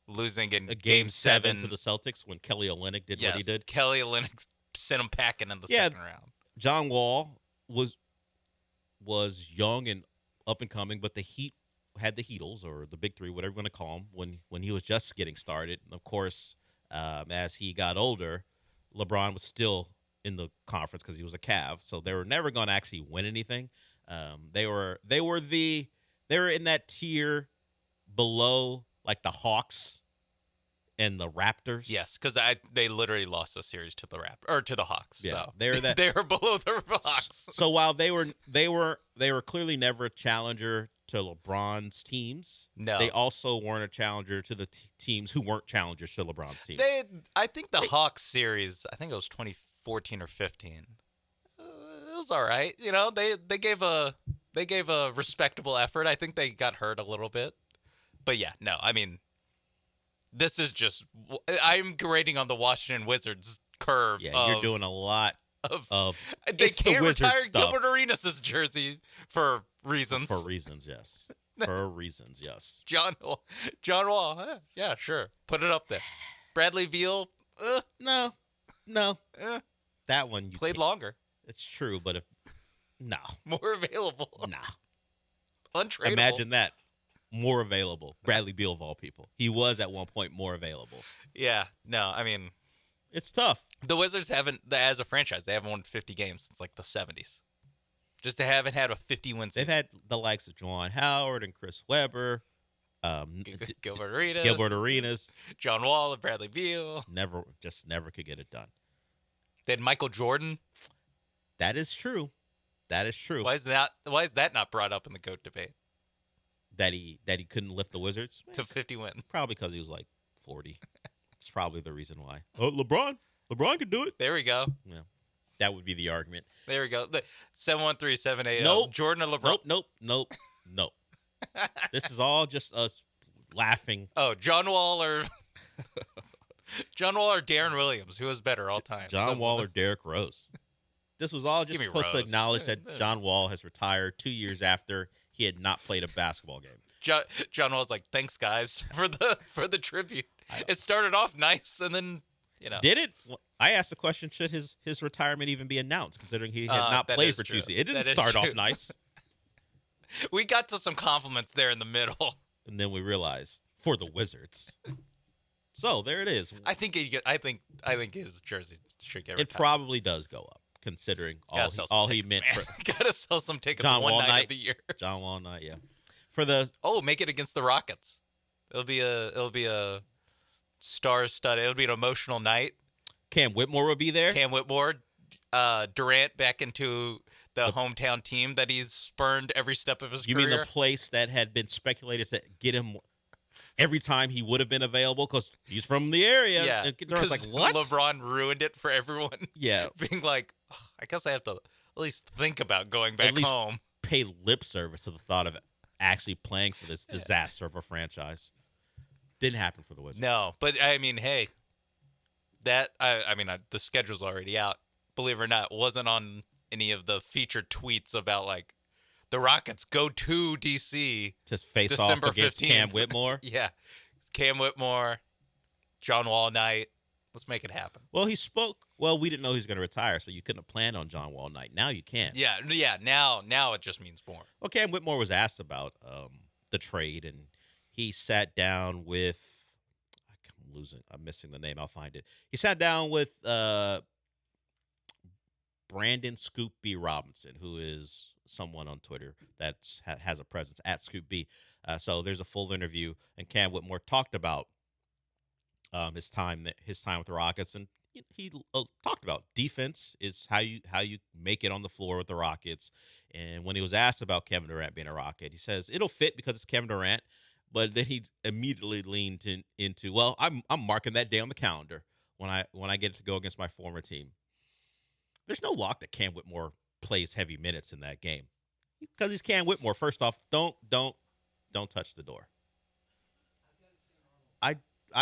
losing in Game 7 to the Celtics when Kelly Olynyk did what he did. Kelly Olynyk sent him packing in the second round. John Wall was young and up and coming, but the Heat had the Heatles, or the Big Three, whatever you want to call them, when he was just getting started. And of course, as he got older, LeBron was still in the conference because he was a Cav, so they were never going to actually win anything. They were in that tier below like the Hawks and the Raptors. Yes, because they literally lost a series to the Hawks. Yeah, so. they were below the Hawks. So while they were clearly never a challenger to LeBron's teams, No. they also weren't a challenger to the teams who weren't challengers to LeBron's teams. I think the Hawks series, I think it was 2014 or 15. It was all right. You know, they gave a respectable effort. I think they got hurt a little bit, but yeah, no. I mean, this is just I'm grading on the Washington Wizards curve. Yeah, you're doing a lot of they it's can't the Wizard retire stuff. Gilbert Arenas' jersey for reasons. For reasons, yes. For reasons, yes. John Wall, yeah, sure, put it up there. Bradley Beal, no, that one you played longer. It's true, but More available. No. Untradeable. Imagine that. More available. Bradley Beal of all people. He was at one point more available. Yeah, no, I mean, it's tough. The Wizards as a franchise, they haven't won 50 games since like the 70s. Just they haven't had a 50-win season. They've had the likes of Juwan Howard and Chris Webber, Gilbert Arenas, John Wall, and Bradley Beal. Never could get it done. They had Michael Jordan. That is true. Why is that not brought up in the GOAT debate? That he couldn't lift the Wizards to 50 wins. Probably because he was like 40. It's probably the reason why. Oh, LeBron could do it. There we go. Yeah, that would be the argument. There we go. 713-780. Nope. Jordan or LeBron? Nope. This is all just us laughing. Oh, John Wall or Darren Williams? Who was better all time? John Wall or Derrick Rose? This was all just supposed to acknowledge that John Wall has retired 2 years after he had not played a basketball game. John Wall's like, thanks guys for the tribute. It started off nice, and then Did it? I asked the question: should his retirement even be announced, considering he had not played for true. TC? It didn't That is start true. off nice. We got to some compliments there in the middle. And then we realized for the Wizards. So there it is. I think his jersey should get It retired. probably does go up, considering all he meant for Gotta sell some tickets John one Wall night of the year. John Wall night, yeah. For the make it against the Rockets. It'll be a star-studded. It'll be an emotional night. Cam Whitmore will be there. Cam Whitmore, Durant back into the hometown team that he's spurned every step of his You career. mean the place that had been speculated to get him every time he would have been available because he's from the area? Yeah, And Durant's like, what? LeBron ruined it for everyone. Yeah. Being like, I guess I have to at least think about going back At least home. pay lip service to the thought of actually playing for this disaster of a franchise. Didn't happen for the Wizards. No, but I mean, hey, the schedule's already out. Believe it or not, wasn't on any of the featured tweets about like the Rockets go to DC to face December off against 15th. Cam Whitmore. Yeah, Cam Whitmore, John Wall night. Let's make it happen. Well, he spoke. Well, we didn't know he was going to retire, so you couldn't have planned on John Wall night. Now you can. Yeah. Now it just means more. Well, Cam Whitmore was asked about the trade, and he sat down with. I'm missing the name. I'll find it. He sat down with Brandon Scoop B. Robinson, who is someone on Twitter that has a presence at Scoop B. So there's a full interview, and Cam Whitmore talked about his time with the Rockets, and he talked about defense is how you make it on the floor with the Rockets. And when he was asked about Kevin Durant being a Rocket, he says it'll fit because it's Kevin Durant. But then he immediately leaned into, well, I'm marking that day on the calendar when I get to go against my former team. There's no lock that Cam Whitmore plays heavy minutes in that game because he's Cam Whitmore. First off, don't touch the door. I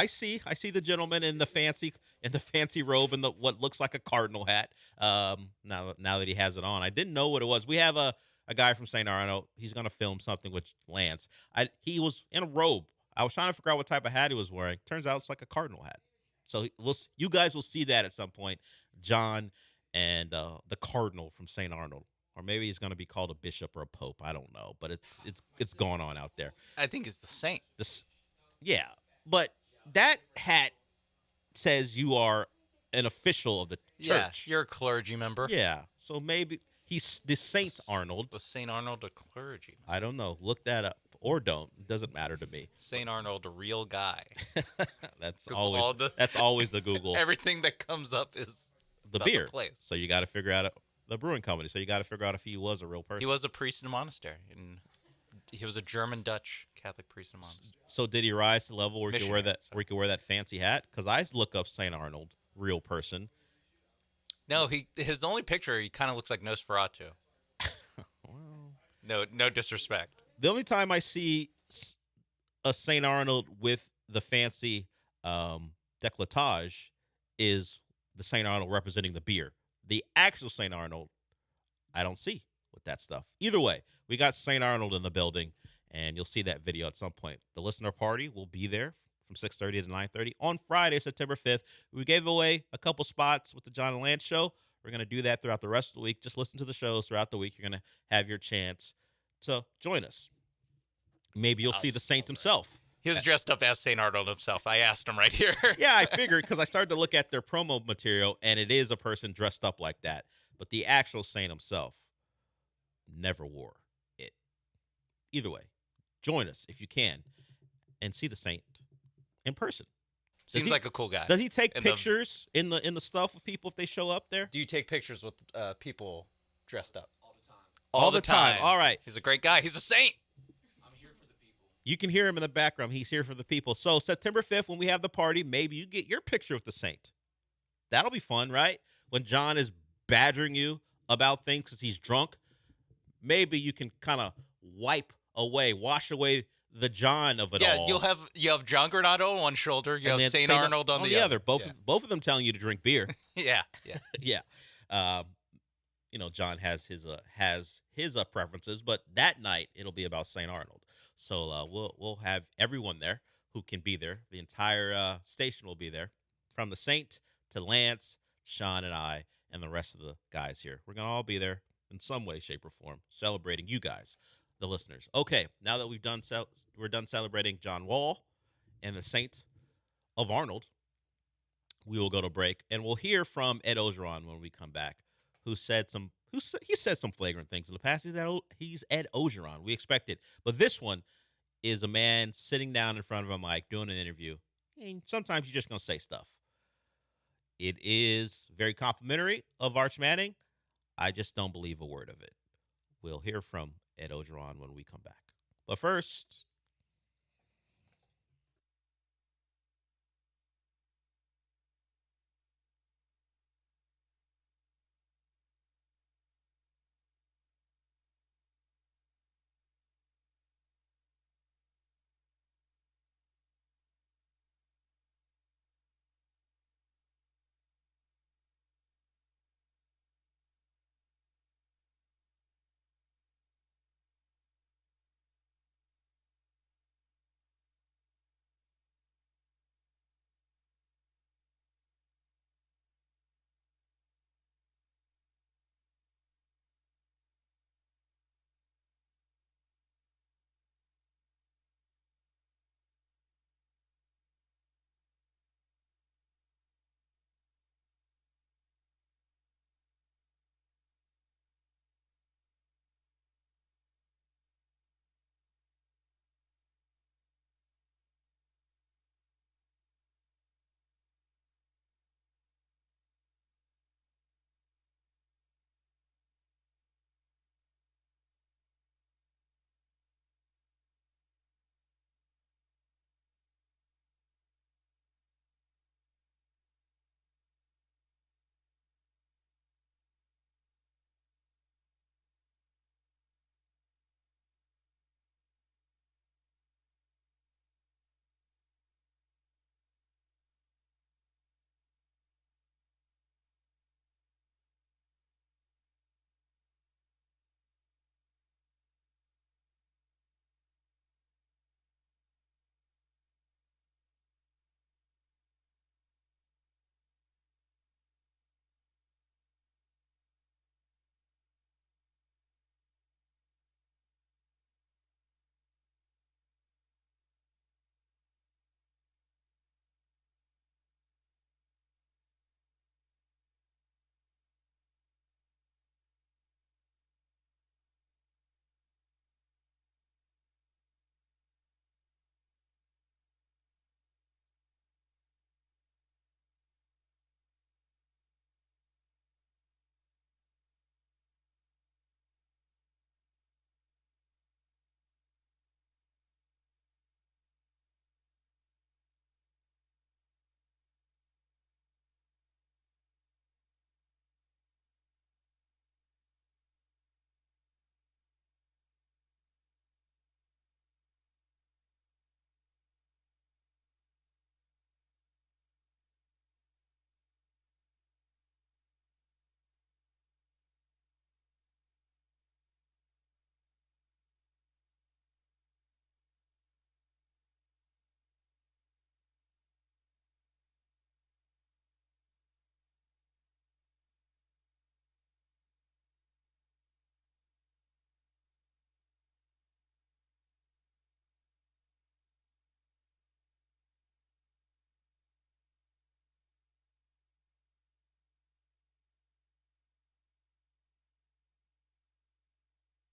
see the gentleman in the fancy robe and the what looks like a cardinal hat. Now that he has it on, I didn't know what it was. We have a guy from St. Arno. He's going to film something with Lance. He was in a robe. I was trying to figure out what type of hat he was wearing. Turns out it's like a cardinal hat. So you guys will see that at some point, John and the cardinal from St. Arnold. Or maybe he's going to be called a bishop or a pope. I don't know. But it's going on out there. I think it's the saint. Yeah. But that hat says you are an official of the church. Yeah, you're a clergy member. Yeah. So maybe he's the Saint Arnold. Was St. Arnold a clergy? I don't know. Look that up. Or don't. It doesn't matter to me. St. Arnold, a real guy. That's always the Google. Everything that comes up is the about beer. The place. So you got to figure out the brewing company. So you got to figure out if he was a real person. He was a priest in a monastery. And he was a German-Dutch Catholic priest in a monastery. So did he rise to the level where he could wear that fancy hat? Because I look up St. Arnold, real person. No, his only picture, he kind of looks like Nosferatu. No disrespect. The only time I see a St. Arnold with the fancy décolletage is the St. Arnold representing the beer. The actual St. Arnold, I don't see with that stuff. Either way, we got St. Arnold in the building, and you'll see that video at some point. The listener party will be there from 6:30 to 9:30 on Friday, September 5th. We gave away a couple spots with the John and Lance show. We're going to do that throughout the rest of the week. Just listen to the shows throughout the week. You're going to have your chance to join us. Maybe you'll see the Saint himself. He was dressed up as St. Arnold himself. I asked him right here. Yeah, I figured because I started to look at their promo material, and it is a person dressed up like that. But the actual Saint himself never wore it. Either way, join us if you can and see the Saint in person. Seems like a cool guy. Does he take pictures in the stuff with people if they show up there? Do you take pictures with people dressed up? All the time. All right. He's a great guy. He's a saint. You can hear him in the background. He's here for the people. So September 5th, when we have the party, maybe you get your picture with the Saint. That'll be fun, right? When John is badgering you about things because he's drunk, maybe you can kind of wash away the John of it all. Yeah, you have John Granado on one shoulder. You have St. Arnold on the other. Both of them telling you to drink beer. Yeah. Yeah. John has his preferences, but that night it'll be about St. Arnold. So we'll have everyone there. who can be there. The entire station will be there, from the Saint to Lance, Sean, and I, and the rest of the guys here. We're going to all be there in some way, shape, or form, celebrating you guys, the listeners. Okay, now that we're done celebrating John Wall and the Saint of Arnold, we will go to break, and we'll hear from Ed Ogeron when we come back, he said some flagrant things in the past. He's Ed Ogeron. We expect it. But this one is a man sitting down in front of a mic doing an interview, and sometimes you're just going to say stuff. It is very complimentary of Arch Manning. I just don't believe a word of it. We'll hear from Ed Ogeron when we come back. But first,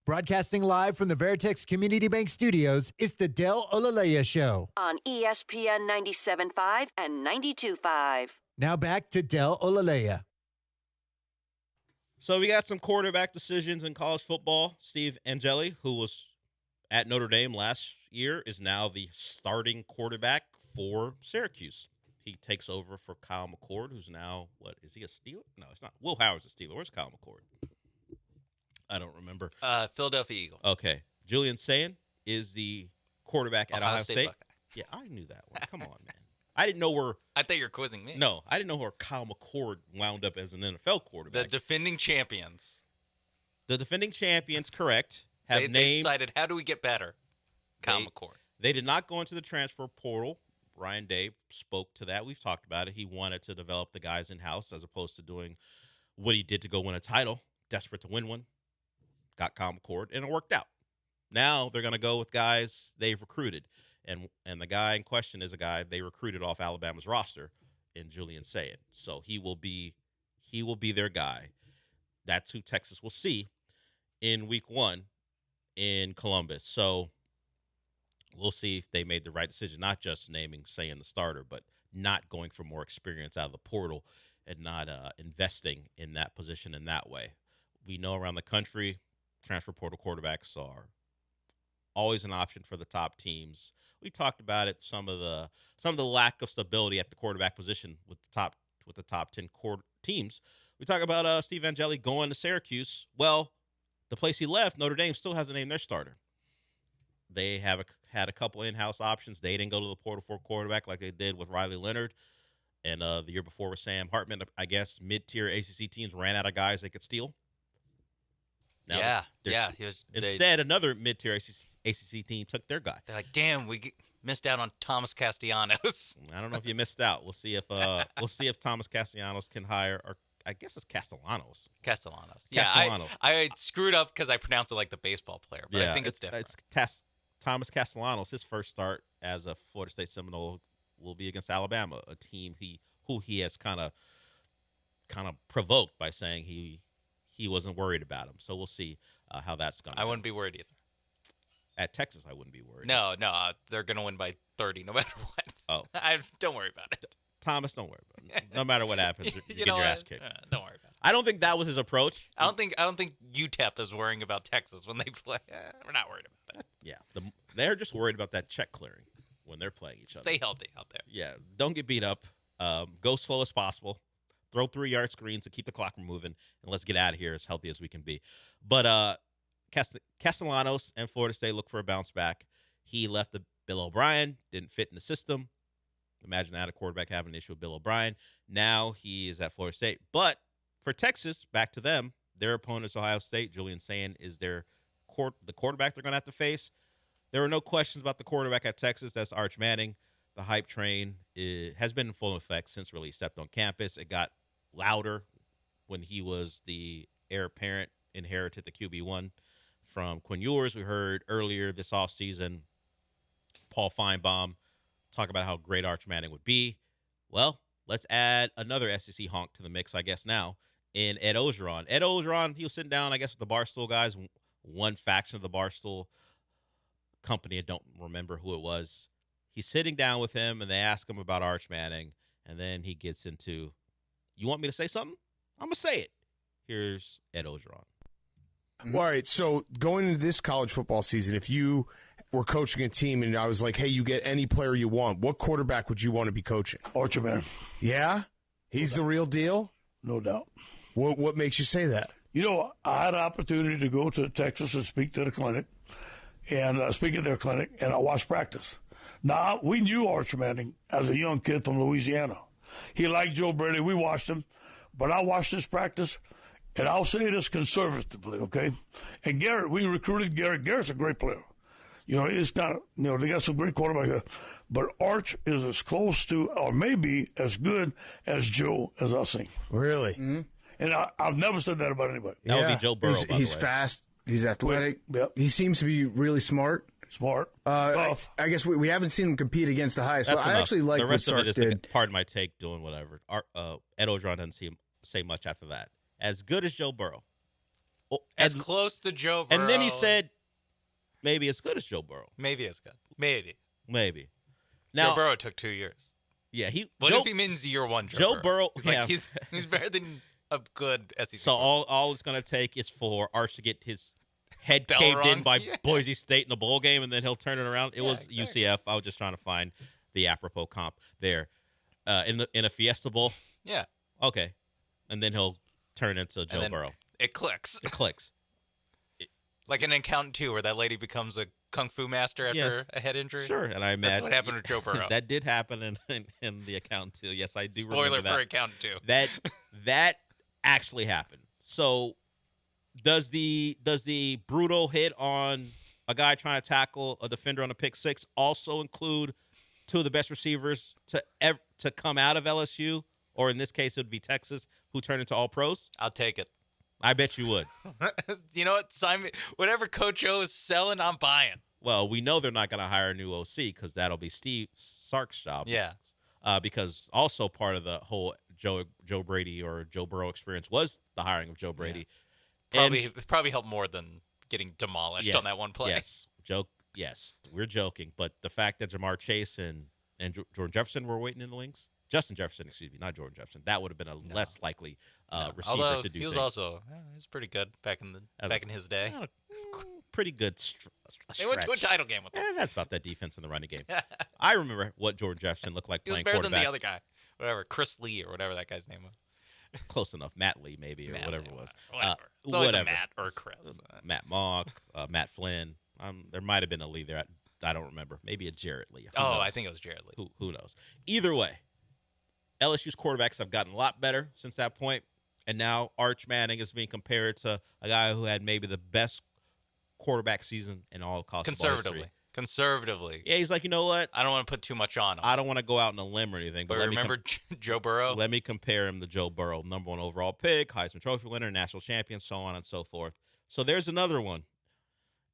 Broadcasting live from the Veritex Community Bank Studios, it's the Del Olaleye Show. On ESPN 97.5 and 92.5. Now back to Del Olaleye. so we got some quarterback decisions in college football. Steve Angeli, who was at Notre Dame last year, is now the starting quarterback for Syracuse. He takes over for Kyle McCord, who's now, what, is he a Steeler? No, it's not. Will Howard's a Steeler. Where's Kyle McCord? I don't remember. Philadelphia Eagle. Okay. Julian Sayin is the quarterback at Ohio State. Buckeye. Yeah, I knew that one. Come on, man. I didn't know where. I thought you were quizzing me. No, I didn't know where Kyle McCord wound up as an NFL quarterback. The defending champions. The defending champions, correct, have They named. decided, how do we get better? Kyle McCord. They did not go into the transfer portal. Ryan Day spoke to that. We've talked about it. He wanted to develop the guys in-house as opposed to doing what he did to go win a title, desperate to win one. Got Kyle McCord, and it worked out. Now they're going to go with guys they've recruited. And the guy in question is a guy they recruited off Alabama's roster in Julian Sayin. So he will be their guy. That's who Texas will see in week 1 in Columbus. So we'll see if they made the right decision, not just naming Sayin the starter, but not going for more experience out of the portal and not investing in that position in that way. We know around the country, transfer portal quarterbacks are always an option for the top teams. We talked about it, some of the lack of stability at the quarterback position with the top 10 teams. We talk about Steve Angeli going to Syracuse. Well, the place he left, Notre Dame, still hasn't named their starter. They have had a couple in-house options. They didn't go to the portal for a quarterback like they did with Riley Leonard. And the year before with Sam Hartman, I guess mid-tier ACC teams ran out of guys they could steal. Now, instead, another mid-tier ACC team took their guy. They're like, damn, we missed out on Thomas Castellanos. I don't know if you missed out. We'll see if Thomas Castellanos can hire, or I guess it's Castellanos. Castellanos. Castellanos. Yeah, I screwed up because I pronounced it like the baseball player, but I think it's different. It's Thomas Castellanos. His first start as a Florida State Seminole will be against Alabama, a team who he has kind of provoked by saying he wasn't worried about him. So we'll see how that's going to go. I wouldn't be worried either. At Texas, I wouldn't be worried. No, they're going to win by 30 no matter what. Oh. Don't worry about it. Thomas, don't worry about it. No matter what happens, you're getting your ass kicked. Don't worry about it. I don't think that was his approach. I don't think UTEP is worrying about Texas when they play. We're not worried about that. Yeah, they're just worried about that check clearing when they're playing each other. Stay healthy out there. Yeah, don't get beat up. Go slow as possible. Throw 3-yard screens to keep the clock moving, and let's get out of here as healthy as we can be. But Castellanos and Florida State look for a bounce back. He left the Bill O'Brien, didn't fit in the system. Imagine that, a quarterback having an issue with Bill O'Brien. Now he is at Florida State. But for Texas, back to them, their opponent is Ohio State. Julian Sayin is the quarterback they're going to have to face. There are no questions about the quarterback at Texas. That's Arch Manning. The hype train has been in full effect since really stepped on campus. It got louder when he was the heir apparent, inherited the QB1 from Quinn Ewers. We heard earlier this offseason Paul Feinbaum talk about how great Arch Manning would be. Well, let's add another SEC honk to the mix, I guess, now, in Ed Ogeron. Ed Ogeron, he was sitting down, I guess, with the Barstool guys, one faction of the Barstool company. I don't remember who it was. He's sitting down with him, and they ask him about Arch Manning, and then he gets into, you want me to say something? I'm going to say it. Here's Ed Ogeron. All right, so going into this college football season, if you were coaching a team and I was like, hey, you get any player you want, what quarterback would you want to be coaching? Arch Manning. Yeah? He's the real deal? No doubt. What makes you say that? You know, I had an opportunity to go to Texas and speak to the clinic, and speak at their clinic, and I watched practice. Now, we knew Arch Manning as a young kid from Louisiana. He liked Joe Brady. We watched him. But I watched this practice, and I'll say this conservatively, okay? And Garrett, we recruited Garrett. Garrett's a great player. You know, it's not, they got some great quarterback here. But Arch is as close to, or maybe as good as Joe as I've seen. Really? Mm-hmm. And I've never said that about anybody. That would be Joe Burrow, He's fast. He's athletic. Yep. He seems to be really smart. Tough. I guess we haven't seen him compete against the highest. That's I enough. actually like the rest what of it Sark is, did. pardon my take, doing whatever. Ed Ogeron doesn't say much after that. As good as Joe Burrow. As close to Joe Burrow. And then he said, maybe as good as Joe Burrow. Maybe as good. Maybe. Now, Joe Burrow took 2 years. Yeah, What if he means year one Joe Burrow? He's, yeah. he's better than a good SEC. So all it's going to take is for Arch to get his head Bell caved in rung. by Boise State in the bowl game, and then he'll turn it around. It was exactly. UCF. I was just trying to find the apropos comp there. In a Fiesta Bowl? Yeah. Okay. And then he'll turn into Joe Burrow. It clicks. It clicks. Like an Accountant 2, where that lady becomes a kung fu master after a head injury. Sure, and I imagine that's what happened with Joe Burrow. That did happen in the Accountant 2. Yes, I do Spoiler remember that. for Accountant 2. That actually happened. So does the brutal hit on a guy trying to tackle a defender on a pick six, also include two of the best receivers to come out of LSU, or in this case, it would be Texas, who turned into all pros? I'll take it. I bet you would. You know what? Sign me. Whatever Coach O is selling, I'm buying. Well, we know they're not going to hire a new OC because that'll be Steve Sark's job. Yeah. Because also part of the whole Joe Brady or Joe Burrow experience was the hiring of Joe Brady. Yeah. Probably helped more than getting demolished on that one play. Yes, we're joking, but the fact that Jamar Chase and Jordan Jefferson were waiting in the wings, Justin Jefferson, excuse me, not Jordan Jefferson, that would have been a less likely receiver Although to do. He was things. also he was pretty good back in his day. Pretty good. They went to a title game with him. That's about that defense in the running game. I remember what Jordan Jefferson looked like He was playing better quarterback. than the other guy, whatever, Chris Lee or whatever that guy's name was. Close enough. Matt Lee, maybe, or whatever it was. Whatever. It's always a Matt or Chris. Matt Mock, Matt Flynn. There might have been a Lee there. I don't remember. Maybe a Jarrett Lee. Who knows? I think it was Jarrett Lee. Who knows? Either way, LSU's quarterbacks have gotten a lot better since that point, and now Arch Manning is being compared to a guy who had maybe the best quarterback season in all of college football history. Conservatively. Yeah, he's like, you know what? I don't want to put too much on him. I don't want to go out on a limb or anything. But remember Joe Burrow? Let me compare him to Joe Burrow, number 1 overall pick, Heisman Trophy winner, national champion, so on and so forth. So there's another one.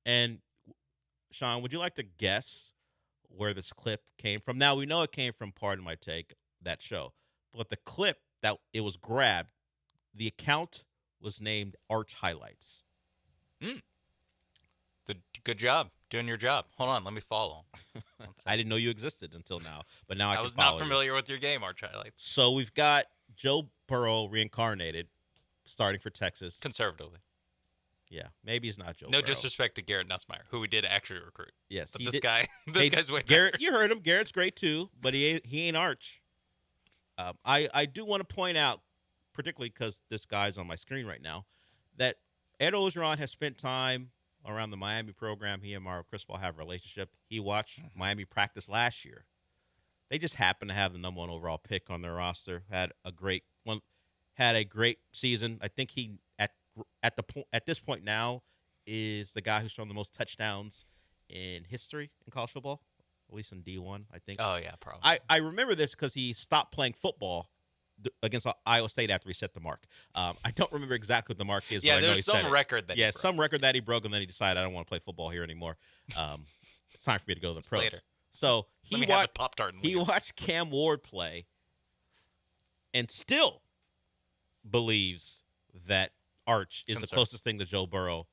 And, Sean, would you like to guess where this clip came from? Now, we know it came from Pardon My Take, that show. But the clip that it was grabbed, the account was named Arch Highlights. Good job. Doing your job. Hold on, let me follow. I didn't know you existed until now, but now I can was follow not familiar with your game, Arch Highlights. So we've got Joe Burrow reincarnated, starting for Texas. Conservatively. Yeah, maybe he's not Joe No Burrow. disrespect to Garrett Nussmeier, who we did actually recruit. Yes, but he this did. guy, guy's way Garrett, better. you heard him. Garrett's great too, but he ain't Arch. I do want to point out, particularly because this guy's on my screen right now, that Ed Orgeron has spent time around the Miami program. He and Mario Cristobal have a relationship. He watched Miami practice last year. They just happened to have the number 1 overall pick on their roster. Had a great season. I think he at this point now is the guy who's thrown the most touchdowns in history in college football, at least in D1, I think. Oh, yeah, probably. I remember this because he stopped playing football against Iowa State after he set the mark. I don't remember exactly what the mark is. Yeah, but I know there's he some set it. record that he broke. some record that he broke, and then he decided I don't want to play football here anymore. It's time for me to go to the pros. Later. So he watched watched Cam Ward play, and still believes that Arch is the closest thing to Joe Burrow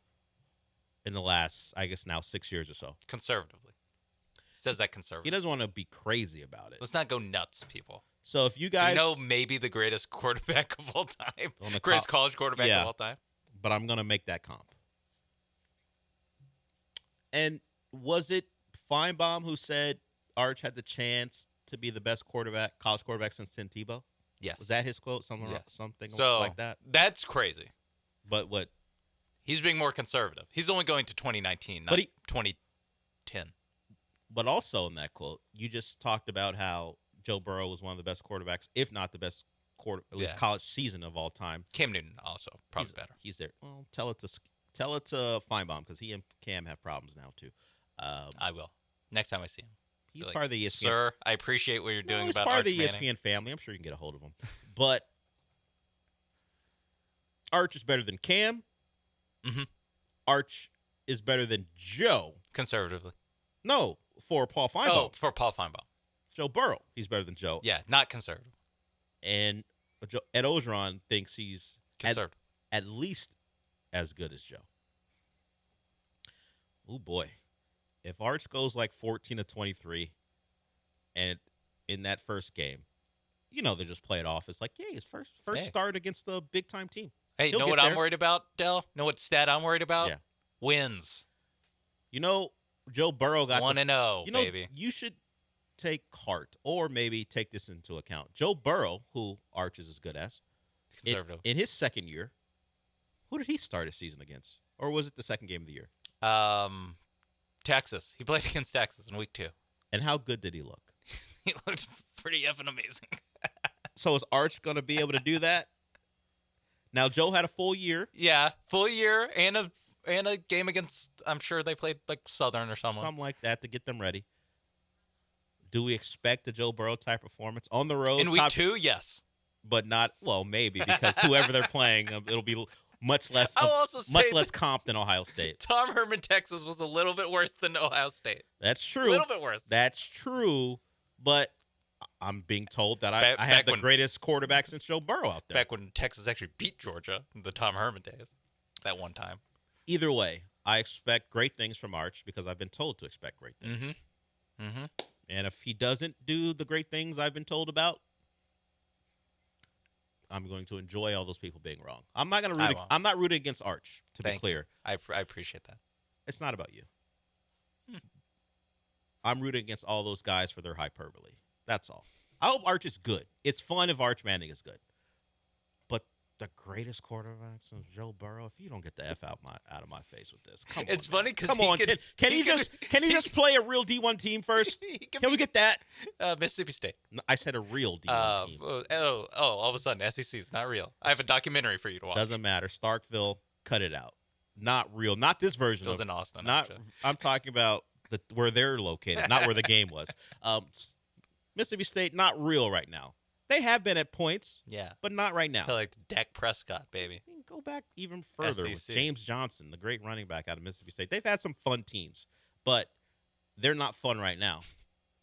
in the last, I guess now 6 years or so. Conservatively. Says that conservatively. He doesn't want to be crazy about it. Let's not go nuts, people. So if you guys maybe the greatest quarterback of all time, greatest college quarterback of all time. But I'm gonna make that comp. And was it Feinbaum who said Arch had the chance to be the best college quarterback since Tim Tebow? Yes. Was that his quote? Something so, like that? That's crazy. But what? He's being more conservative. He's only going to 2019, not 2010. But also in that quote, you just talked about how Joe Burrow was one of the best quarterbacks, if not the best college season of all time. Cam Newton also probably better. He's there. Well, tell it to Feinbaum because he and Cam have problems now too. I will next time I see him. He's part of the ESPN. Sir, I appreciate what you're doing he's about part Arch of the Manning. ESPN family. I'm sure you can get a hold of him. But Arch is better than Cam. Mm-hmm. Arch is better than Joe. Conservatively. No, for Paul Feinbaum. Oh, for Paul Feinbaum. Joe Burrow, he's better than Joe. Yeah, not conservative. And Ed Orgeron thinks he's conservative. At least as good as Joe. Oh, boy. If Arch goes like 14-23 and in that first game, they'll just play it off. It's like, his first start against a big-time team. Hey, know what I'm worried about, Del? Know what stat I'm worried about? Yeah. Wins. Joe Burrow got 1-0, baby. You should take heart or maybe take this into account. Joe Burrow, who Arch is as good as, conservative. In his second year, who did he start his season against? Or was it the second game of the year? Texas. He played against Texas in week 2. And how good did he look? He looked pretty effing amazing. So is Arch going to be able to do that? Now, Joe had a full year. Yeah, full year and And a game against, I'm sure they played like Southern or someone. Something like that to get them ready. Do we expect a Joe Burrow type performance on the road? In week 2, yes. But not, well, maybe, because whoever they're playing, it'll be much less comp than Ohio State. Tom Herman, Texas was a little bit worse than Ohio State. That's true. A little bit worse. That's true. But I'm being told that I have the greatest quarterback since Joe Burrow out there. Back when Texas actually beat Georgia, the Tom Herman days, that one time. Either way, I expect great things from Arch because I've been told to expect great things. Mm-hmm. Mm-hmm. And if he doesn't do the great things I've been told about, I'm going to enjoy all those people being wrong. I'm not going to root. I'm not rooting against Arch. To be clear, I appreciate that. It's not about you. I'm rooting against all those guys for their hyperbole. That's all. I hope Arch is good. It's fun if Arch Manning is good. But the greatest quarterback since Joe Burrow, if you don't get the F out of my face with this, come on. It's funny because can he just play a real D1 team first? Can we get that? Mississippi State. No, I said a real D1 team. All of a sudden, SEC is not real. I have a documentary for you to watch. Doesn't matter. Starkville, cut it out. Not real. Not this version. It was in Austin. I'm talking about where they're located, not where the game was. Mississippi State, not real right now. They have been at points, but not right now. To like Dak Prescott, baby. Go back even further with James Johnson, the great running back out of Mississippi State. They've had some fun teams, but they're not fun right now.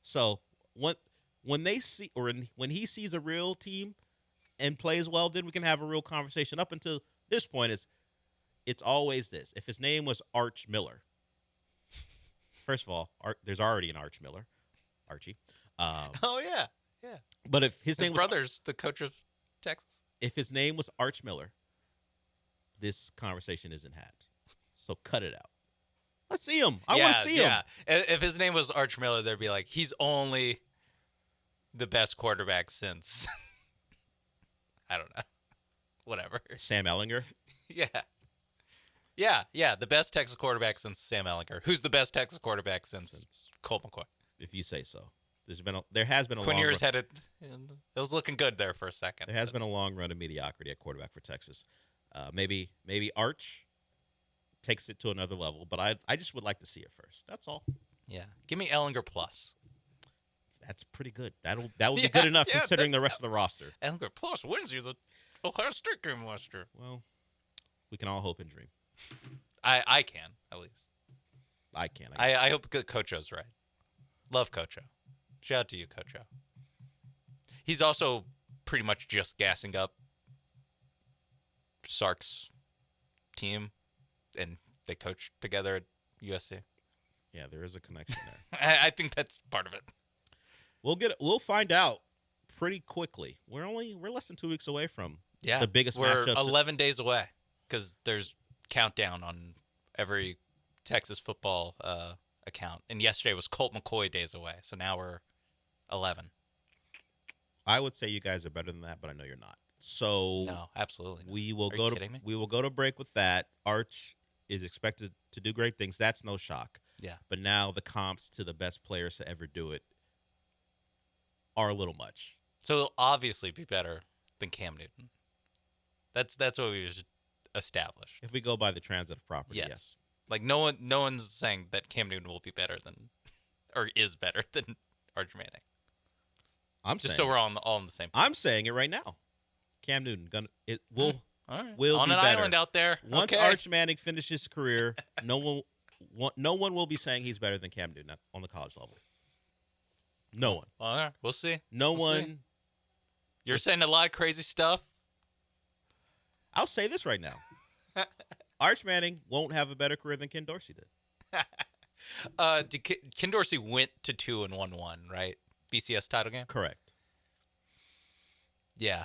So when they see when he sees a real team and plays well, then we can have a real conversation. Up until this point, it's always this. If his name was Arch Miller, first of all, there's already an Arch Miller, Archie. Oh yeah. Yeah. But if his name brother's the coach of Texas. If his name was Arch Miller, this conversation isn't had. So cut it out. Let's see him. I want to see him. Yeah. If his name was Arch Miller, they'd be like, he's only the best quarterback since I don't know. Whatever. Sam Ehlinger? Yeah. Yeah. The best Texas quarterback since Sam Ehlinger. Who's the best Texas quarterback since Colt McCoy? If you say so. There has been a Quinn long Ewers run. it was looking good there for a second. There has been a long run of mediocrity at quarterback for Texas. Maybe Arch takes it to another level, but I just would like to see it first. That's all. Yeah. Give me Ehlinger plus. That's pretty good. That would be good enough considering the rest of the roster. Ehlinger plus wins you the Ohio State game last year. Well, we can all hope and dream. I can, at least. I can. I hope Coach O's right. Love Coach O. Shout out to you, Coach O. He's also pretty much just gassing up Sark's team, and they coached together at USC. Yeah, there is a connection there. I think that's part of it. We'll find out pretty quickly. We're less than 2 weeks away from the biggest matchups. We're 11 days away because there's countdown on every Texas football account, and yesterday was Colt McCoy days away, so now we're 11. I would say you guys are better than that, but I know you're not. So no, absolutely not. We will Are we will go to break with that. Arch is expected to do great things. That's no shock. Yeah. But now the comps to the best players to ever do it are a little much. So he'll obviously be better than Cam Newton. That's what we should establish. If we go by the transitive property, yes. Like no one's saying that Cam Newton will be better than, or is better than Arch Manning. So we're all on the same page. I'm saying it right now. Cam Newton will on be an better. island out there. Once Arch Manning finishes his career, no one will be saying he's better than Cam Newton on the college level. No one. All right, we'll see. We'll see. You're saying a lot of crazy stuff. I'll say this right now. Arch Manning won't have a better career than Ken Dorsey did. Ken Dorsey went to 2-1-1, right? BCS title game? Correct. Yeah.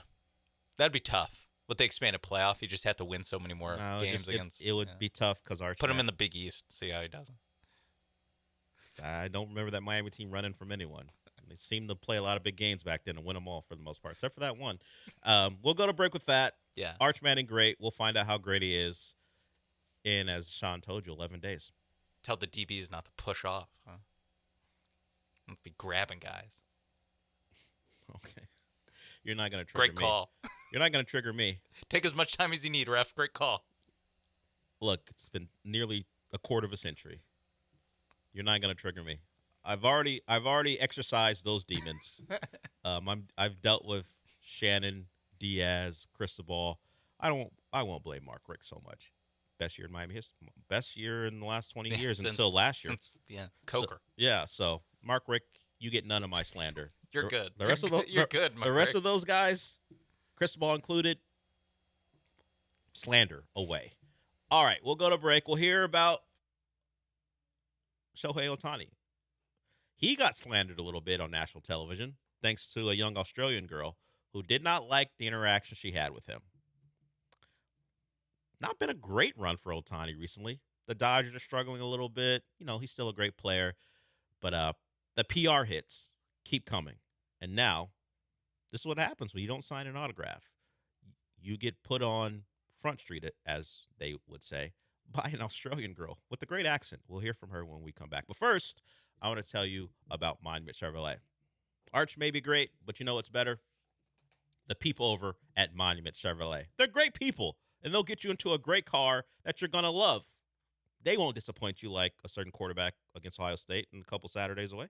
That'd be tough. With the expanded playoff, you just have to win so many more games against. It would be tough because Arch. Put him in the Big East, see how he does it. I don't remember that Miami team running from anyone. They seemed to play a lot of big games back then and win them all for the most part, except for that one. We'll go to break with that. Yeah. Arch Manning, great. We'll find out how great he is in, as Sean told you, 11 days. Tell the DBs not to push off. Huh? Don't be grabbing guys. Okay. You're not going to trigger me. Great call. You're not going to trigger me. Take as much time as you need, ref. Great call. Look, it's been nearly a quarter of a century. You're not going to trigger me. I've already exercised those demons. I've dealt with Shannon, Diaz, Cristobal. I won't blame Mark Rick so much. Best year in Miami history. Best year in the last 20 years until last year. Coker. So Mark Rick, you get none of my slander. You're good. The rest of those, you're good. The rest of those guys, Cristobal included, slander away. All right, we'll go to break. We'll hear about Shohei Ohtani. He got slandered a little bit on national television thanks to a young Australian girl who did not like the interaction she had with him. Not been a great run for Ohtani recently. The Dodgers are struggling a little bit. He's still a great player. But the PR hits keep coming. And now, this is what happens when you don't sign an autograph. You get put on Front Street, as they would say, by an Australian girl with a great accent. We'll hear from her when we come back. But first, I want to tell you about Monument Chevrolet. Arch may be great, but you know what's better? The people over at Monument Chevrolet. They're great people, and they'll get you into a great car that you're going to love. They won't disappoint you like a certain quarterback against Ohio State in a couple Saturdays away.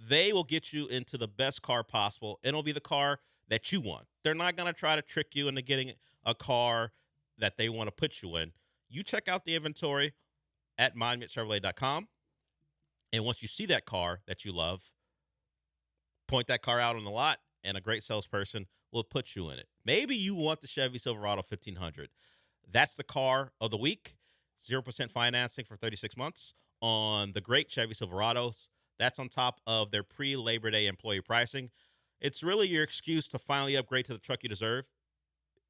They will get you into the best car possible, and it'll be the car that you want. They're not going to try to trick you into getting a car that they want to put you in. You check out the inventory at monumentchevrolet.com, and once you see that car that you love, point that car out on the lot, and a great salesperson will put you in it. Maybe you want the Chevy Silverado 1500. That's the car of the week. 0% financing for 36 months on the great Chevy Silverados. That's on top of their pre-Labor Day employee pricing. It's really your excuse to finally upgrade to the truck you deserve,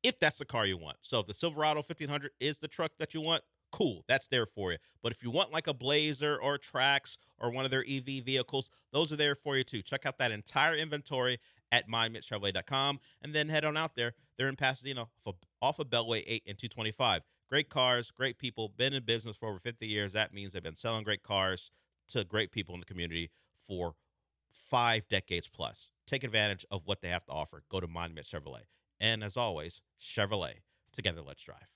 if that's the car you want. So if the Silverado 1500 is the truck that you want, cool, that's there for you. But if you want like a Blazer or a Trax or one of their EV vehicles, those are there for you too. Check out that entire inventory at monumentchevrolet.com, and then head on out there. They're in Pasadena off of Beltway 8 and 225. Great cars, great people, been in business for over 50 years. That means they've been selling great cars to great people in the community for 5 decades plus. Take advantage of what they have to offer. Go to Monument Chevrolet. And as always, Chevrolet. Together, let's drive.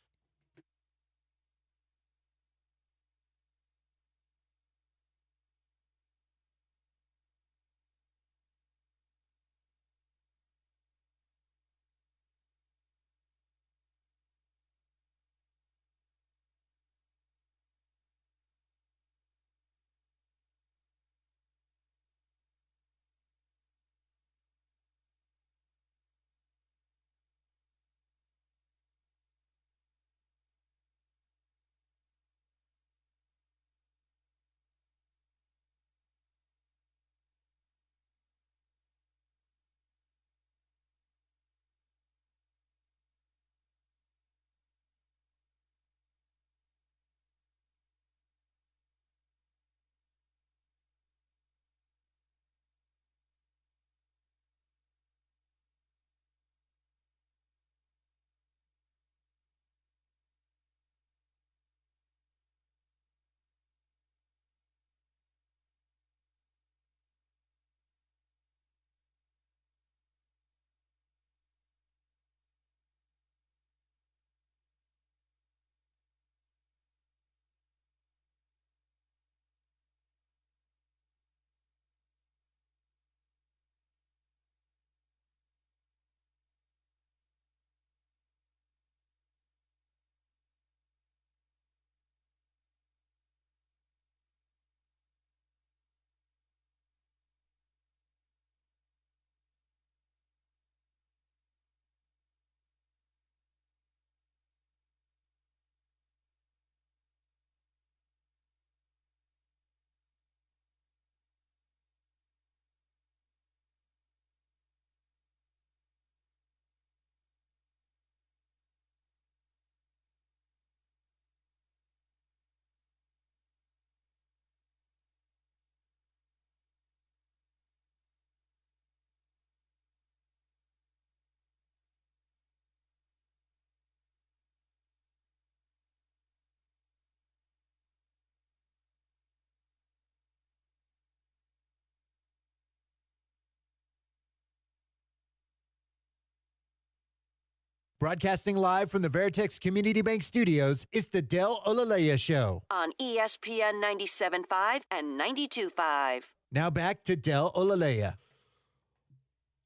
Broadcasting live from the Veritex Community Bank Studios, it's the Del Olaleye Show. On ESPN 97.5 and 92.5. Now back to Del Olaleye.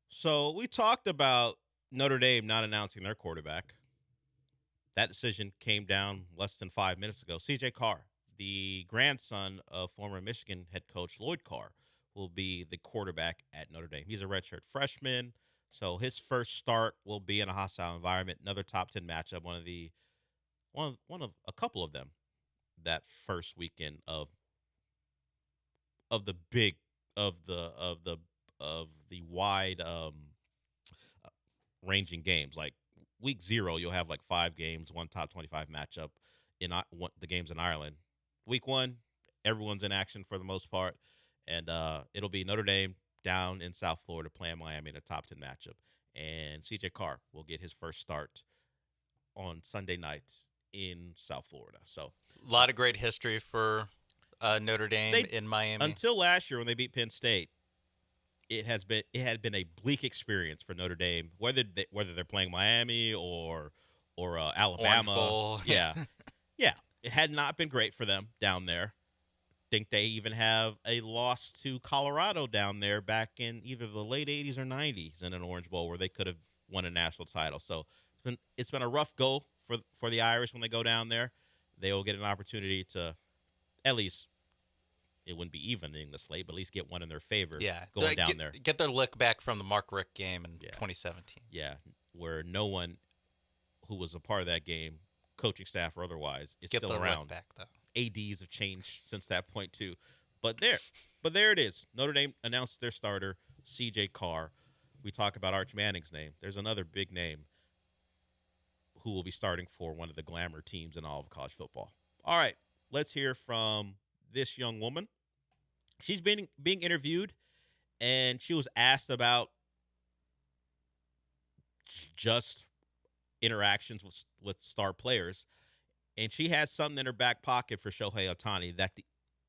So we talked about Notre Dame not announcing their quarterback. That decision came down less than 5 minutes ago. C.J. Carr, the grandson of former Michigan head coach Lloyd Carr, will be the quarterback at Notre Dame. He's a redshirt freshman, so his first start will be in a hostile environment. Another top 10 matchup, one of a couple of them that first weekend of the wide ranging games. Like week 0, you'll have like 5 games, one top 25 matchup in the games in Ireland. Week 1, everyone's in action for the most part, and it'll be Notre Dame down in South Florida playing Miami in a top 10 matchup, and C.J. Carr will get his first start on Sunday nights in South Florida. So a lot of great history for Notre Dame in Miami. Until last year when they beat Penn State, it had been a bleak experience for Notre Dame, whether they're playing Miami or Alabama. Orange Bowl. Yeah. It had not been great for them down there. Think they even have a loss to Colorado down there back in either the late 80s or 90s in an Orange Bowl where they could have won a national title. So it's been a rough go for the Irish when they go down there. They will get an opportunity to at least, it wouldn't be evening the slate, but at least get one in their favor going down there. Get their lick back from the Mark Richt game in 2017. Yeah, where no one who was a part of that game, coaching staff or otherwise, is Get still the around. lick back, though. ADs have changed since that point too. But there it is. Notre Dame announced their starter, C.J. Carr. We talk about Arch Manning's name. There's another big name who will be starting for one of the glamour teams in all of college football. All right, let's hear from this young woman. She's being interviewed, and she was asked about just interactions with star players, and she had something in her back pocket for Shohei Ohtani that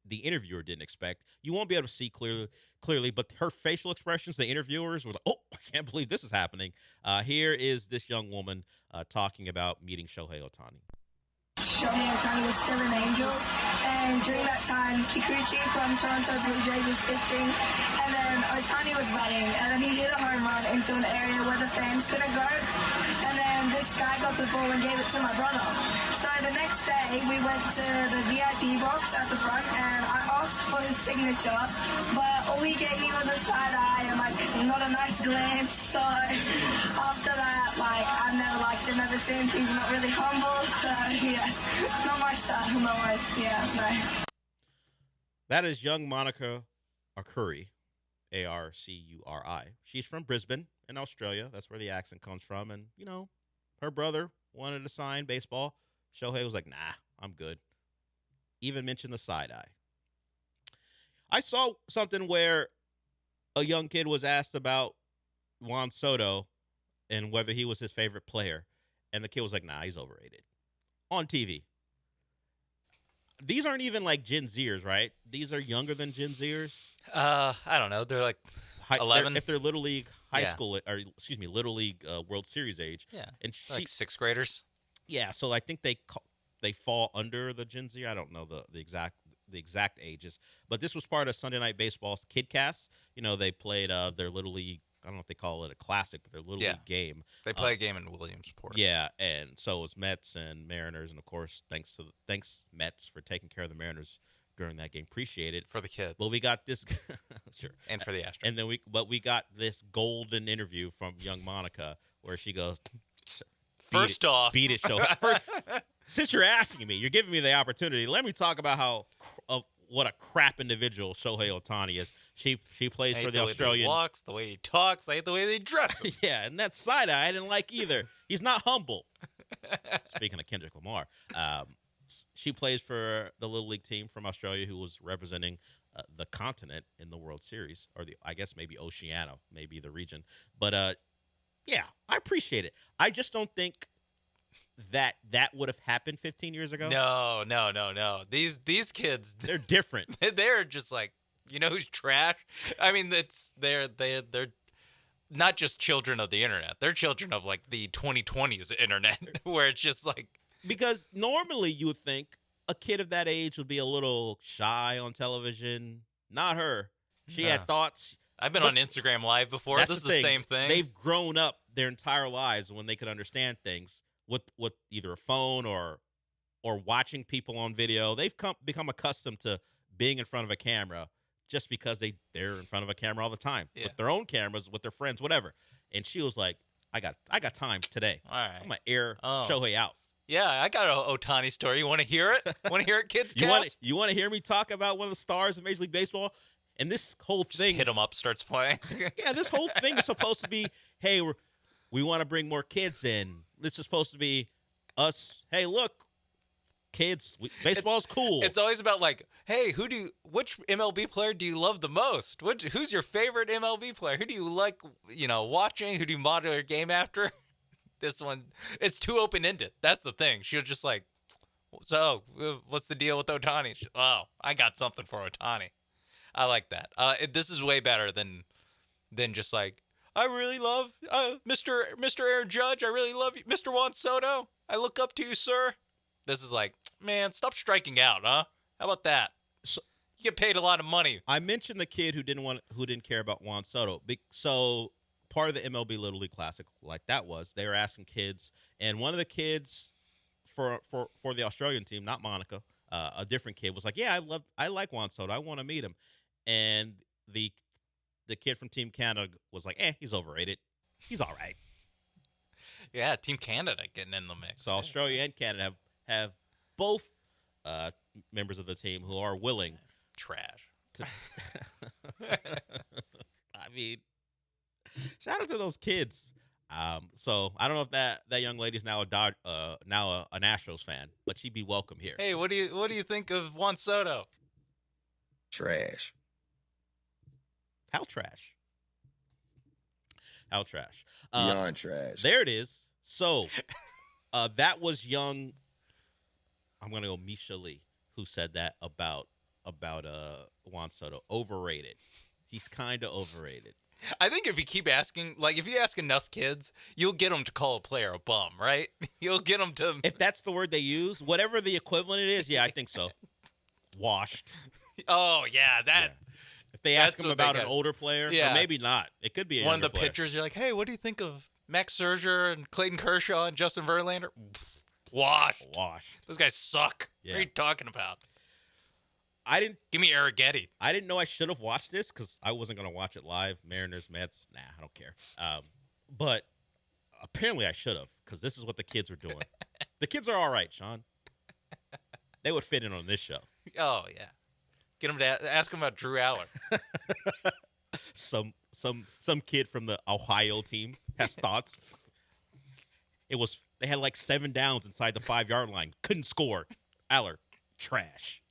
the interviewer didn't expect. You won't be able to see clearly, but her facial expressions, the interviewers were like, "Oh, I can't believe this is happening." Here is this young woman talking about meeting Shohei Ohtani. Shohei Ohtani was still in Angels, and during that time, Kikuchi from Toronto Blue Jays was pitching, and then Ohtani was batting, and then he hit a home run into an area where the fans couldn't go, and then this guy got the ball and gave it to my brother. So the next day, we went to the VIP box at the front, and I asked for his signature, but all he gave me was a side eye and like not a nice glance. So after that, like I've never liked him ever since. He's not really humble, so yeah. It's not my style, no. No. That is young Monica Arcuri, Arcuri. She's from Brisbane in Australia. That's where the accent comes from. And, her brother wanted to sign baseball. Shohei was like, nah, I'm good. Even mentioned the side eye. I saw something where a young kid was asked about Juan Soto and whether he was his favorite player. And the kid was like, nah, he's overrated. On TV. These aren't even like Gen Zers, right? These are younger than Gen Zers. I don't know. They're like 11. If they're Little League Little League World Series age. Yeah. And like 6th graders. Yeah. So I think they fall under the Gen Z. I don't know the exact ages, but this was part of Sunday Night Baseball's KidCast. They played their Little League. I don't know if they call it a classic, but their Little League game. They play a game in Williamsport. Yeah, and so it was Mets and Mariners, and of course, thanks Mets for taking care of the Mariners during that game. Appreciate it for the kids. Well, we got this, sure, and for the Astros. And then we got this golden interview from young Monica where she goes, First off, beat it, show. Since you're asking me, you're giving me the opportunity. Let me talk about what a crap individual Shohei Ohtani is. She plays for the Australian. He walks, the way he talks, I hate the way they dress him. Yeah, and that side eye I didn't like either. He's not humble. Speaking of Kendrick Lamar, she plays for the Little League team from Australia who was representing the continent in the World Series, or I guess maybe Oceania, maybe the region. But yeah, I appreciate it. I just don't think that would have happened 15 years ago. No. These kids, they're different. They're just like, who's trash? I mean, they're not just children of the internet. They're children of like the 2020s internet, where it's just like because normally you would think a kid of that age would be a little shy on television. Not her. She had thoughts. I've been on Instagram Live before. This is the same thing. They've grown up their entire lives when they could understand things with either a phone or watching people on video. They've become accustomed to being in front of a camera just because they're in front of a camera all the time with their own cameras, with their friends, whatever. And she was like, I got time today. All right. I'm going to air Shohei out. Yeah, I got an Ohtani story. You want to hear it? Want to hear it, kids? You want to hear me talk about one of the stars of Major League Baseball? And this whole thing, hit him up, starts playing. Yeah, this whole thing is supposed to be, hey, we want to bring more kids in. This is supposed to be us. Hey, look, kids, baseball's cool. It's always about like, hey, which MLB player do you love the most? Who's your favorite MLB player? Who do you like, watching? Who do you model your game after? This one, it's too open-ended. That's the thing. She was just like, so what's the deal with Ohtani? Oh, I got something for Ohtani. I like that. This is way better than just like, I really love Mr. Aaron Judge. I really love you, Mr. Juan Soto. I look up to you, sir. This is like, man, stop striking out, huh? How about that? So, you get paid a lot of money. I mentioned the kid who didn't care about Juan Soto. So part of the MLB Little League Classic, like that was, they were asking kids, and one of the kids for the Australian team, not Monica, a different kid was like, yeah, I like Juan Soto. I want to meet him. And the kid from Team Canada was like, he's overrated. He's all right. Yeah, Team Canada getting in the mix. So Australia and Canada have both members of the team who are willing. Trash. I mean, shout out to those kids. So I don't know if that young lady's now an Astros fan, but she'd be welcome here. Hey, what do you think of Juan Soto? Trash. How trash? How trash? Beyond trash. There it is. So that was young. I'm gonna go Misha Lee, who said that about Juan Soto. Overrated. He's kind of overrated. I think if you keep asking, like if you ask enough kids, you'll get them to call a player a bum, right? You'll get them to. If that's the word they use, whatever the equivalent it is, yeah, I think so. Washed. Oh yeah, that. Yeah. If they ask him about an older player, or maybe not. It could be one of the pitchers. You're like, hey, what do you think of Max Scherzer and Clayton Kershaw and Justin Verlander? Washed. Those guys suck. Yeah. What are you talking about? Give me Arrighetti. I didn't know I should have watched this because I wasn't going to watch it live. Mariners, Mets, nah, I don't care. But apparently I should have because this is what the kids were doing. The kids are all right, Sean. They would fit in on this show. Oh yeah. Get them to ask them about Drew Aller. Some kid from the Ohio team has thoughts. They had like 7 downs inside the 5-yard line. Couldn't score. Aller, trash.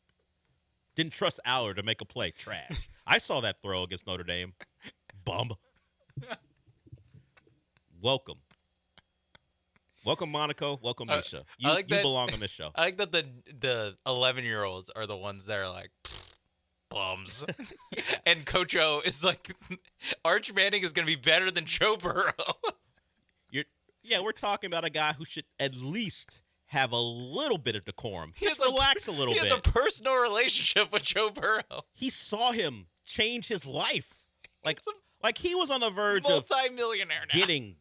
Didn't trust Aller to make a play. Trash. I saw that throw against Notre Dame. Bum. Welcome. Welcome, Monaco. Welcome, Misha. You belong on this show. I like that the 11-year-olds are the ones that are like, bums. And Coach O is like, Arch Manning is going to be better than Joe Burrow. We're talking about a guy who should at least have a little bit of decorum. Just relax a little bit. He has a personal relationship with Joe Burrow. He saw him change his life. Like he was on the verge of multi-millionaire now. Getting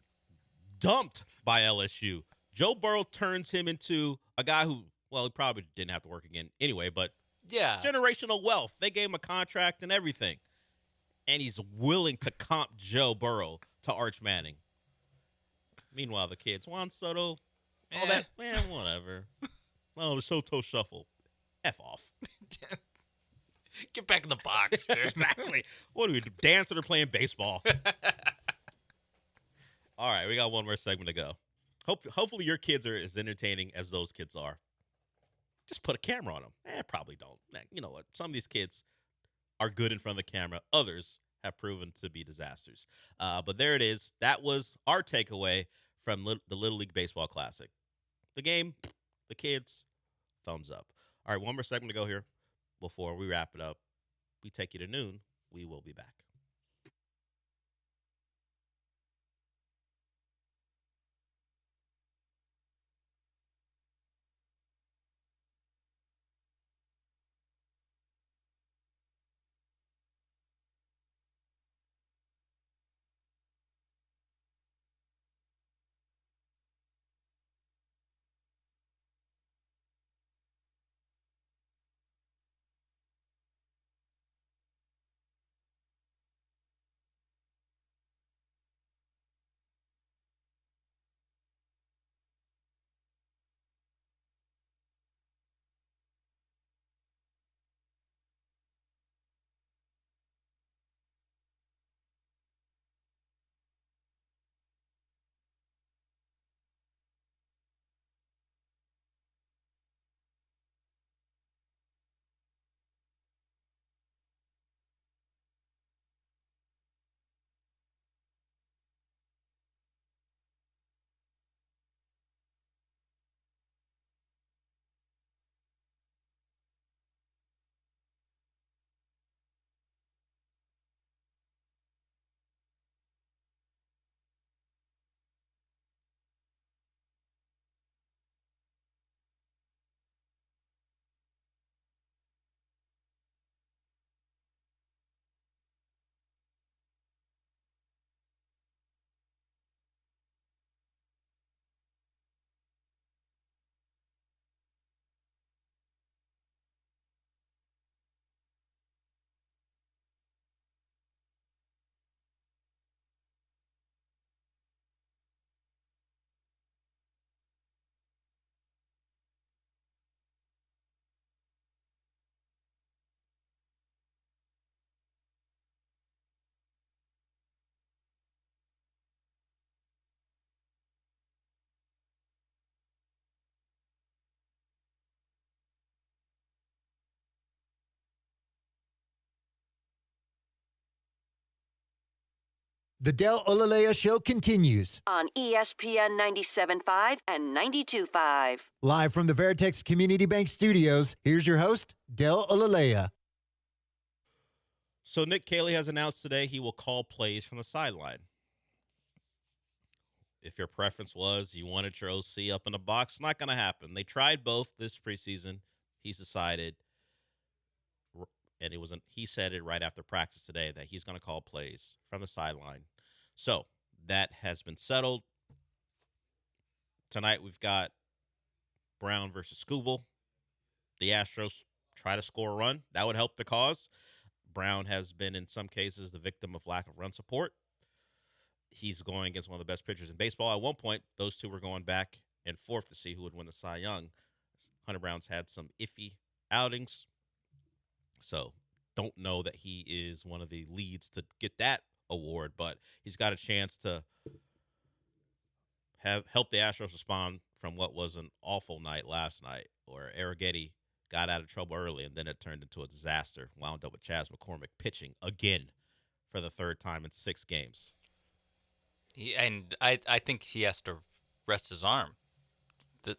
dumped by LSU. Joe Burrow turns him into a guy who, well, he probably didn't have to work again anyway, but yeah, generational wealth. They gave him a contract and everything. And he's willing to comp Joe Burrow to Arch Manning. Meanwhile, the kids, Juan Soto, all that, man, whatever. Oh, the Soto shuffle. F off. Get back in the box, dude. Exactly. What do we do? Dancing or playing baseball? All right, we got one more segment to go. Hopefully your kids are as entertaining as those kids are. Just put a camera on them. Probably don't. You know what? Some of these kids are good in front of the camera. Others have proven to be disasters. But there it is. That was our takeaway from the Little League Baseball Classic. The game, the kids, thumbs up. All right, one more segment to go here before we wrap it up. We take you to noon. We will be back. The Del Olaleye Show continues. On ESPN 97.5 and 92.5. Live from the Veritex Community Bank Studios, here's your host, Del Olaleye. So Nick Caley has announced today he will call plays from the sideline. If your preference was you wanted your OC up in the box, it's not going to happen. They tried both this preseason. He's decided, and he said it right after practice today, that he's going to call plays from the sideline. So that has been settled. Tonight we've got Brown versus Skubal. The Astros try to score a run. That would help the cause. Brown has been, in some cases, the victim of lack of run support. He's going against one of the best pitchers in baseball. At one point, those two were going back and forth to see who would win the Cy Young. Hunter Brown's had some iffy outings, so don't know that he is one of the leads to get that award, but he's got a chance to help the Astros respond from what was an awful night last night, where Arrighetti got out of trouble early, and then it turned into a disaster. Wound up with Chas McCormick pitching again for the third time in 6 games. I think he has to rest his arm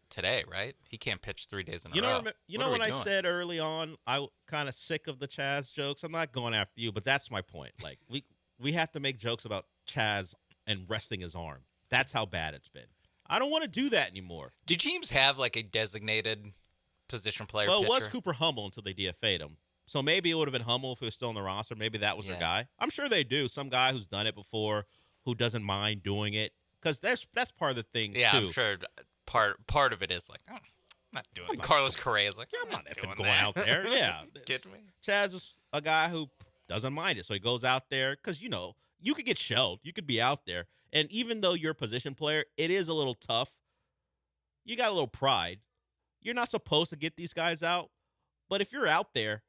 today, right? He can't pitch 3 days in a row. You know when I said early on, I kind of sick of the Chas jokes. I'm not going after you, but that's my point. Like we have to make jokes about Chas and resting his arm. That's how bad it's been. I don't want to do that anymore. Do teams have like a designated position player? Well, pitcher? it was Cooper Hummel until they DFA'd him. So maybe it would have been Hummel if he was still on the roster. Maybe that was their guy. I'm sure they do. Some guy who's done it before, who doesn't mind doing it, because that's part of the thing. Yeah, too. I'm sure part of it is like, I'm not doing it. Carlos Correa is like, I'm not doing going that. out there. Yeah, Kidding me? Chaz is a guy who doesn't mind it, so he goes out there because you could get shelled, you could be out there, and even though you're a position player, it is a little tough. You got a little pride. You're not supposed to get these guys out, but if you're out there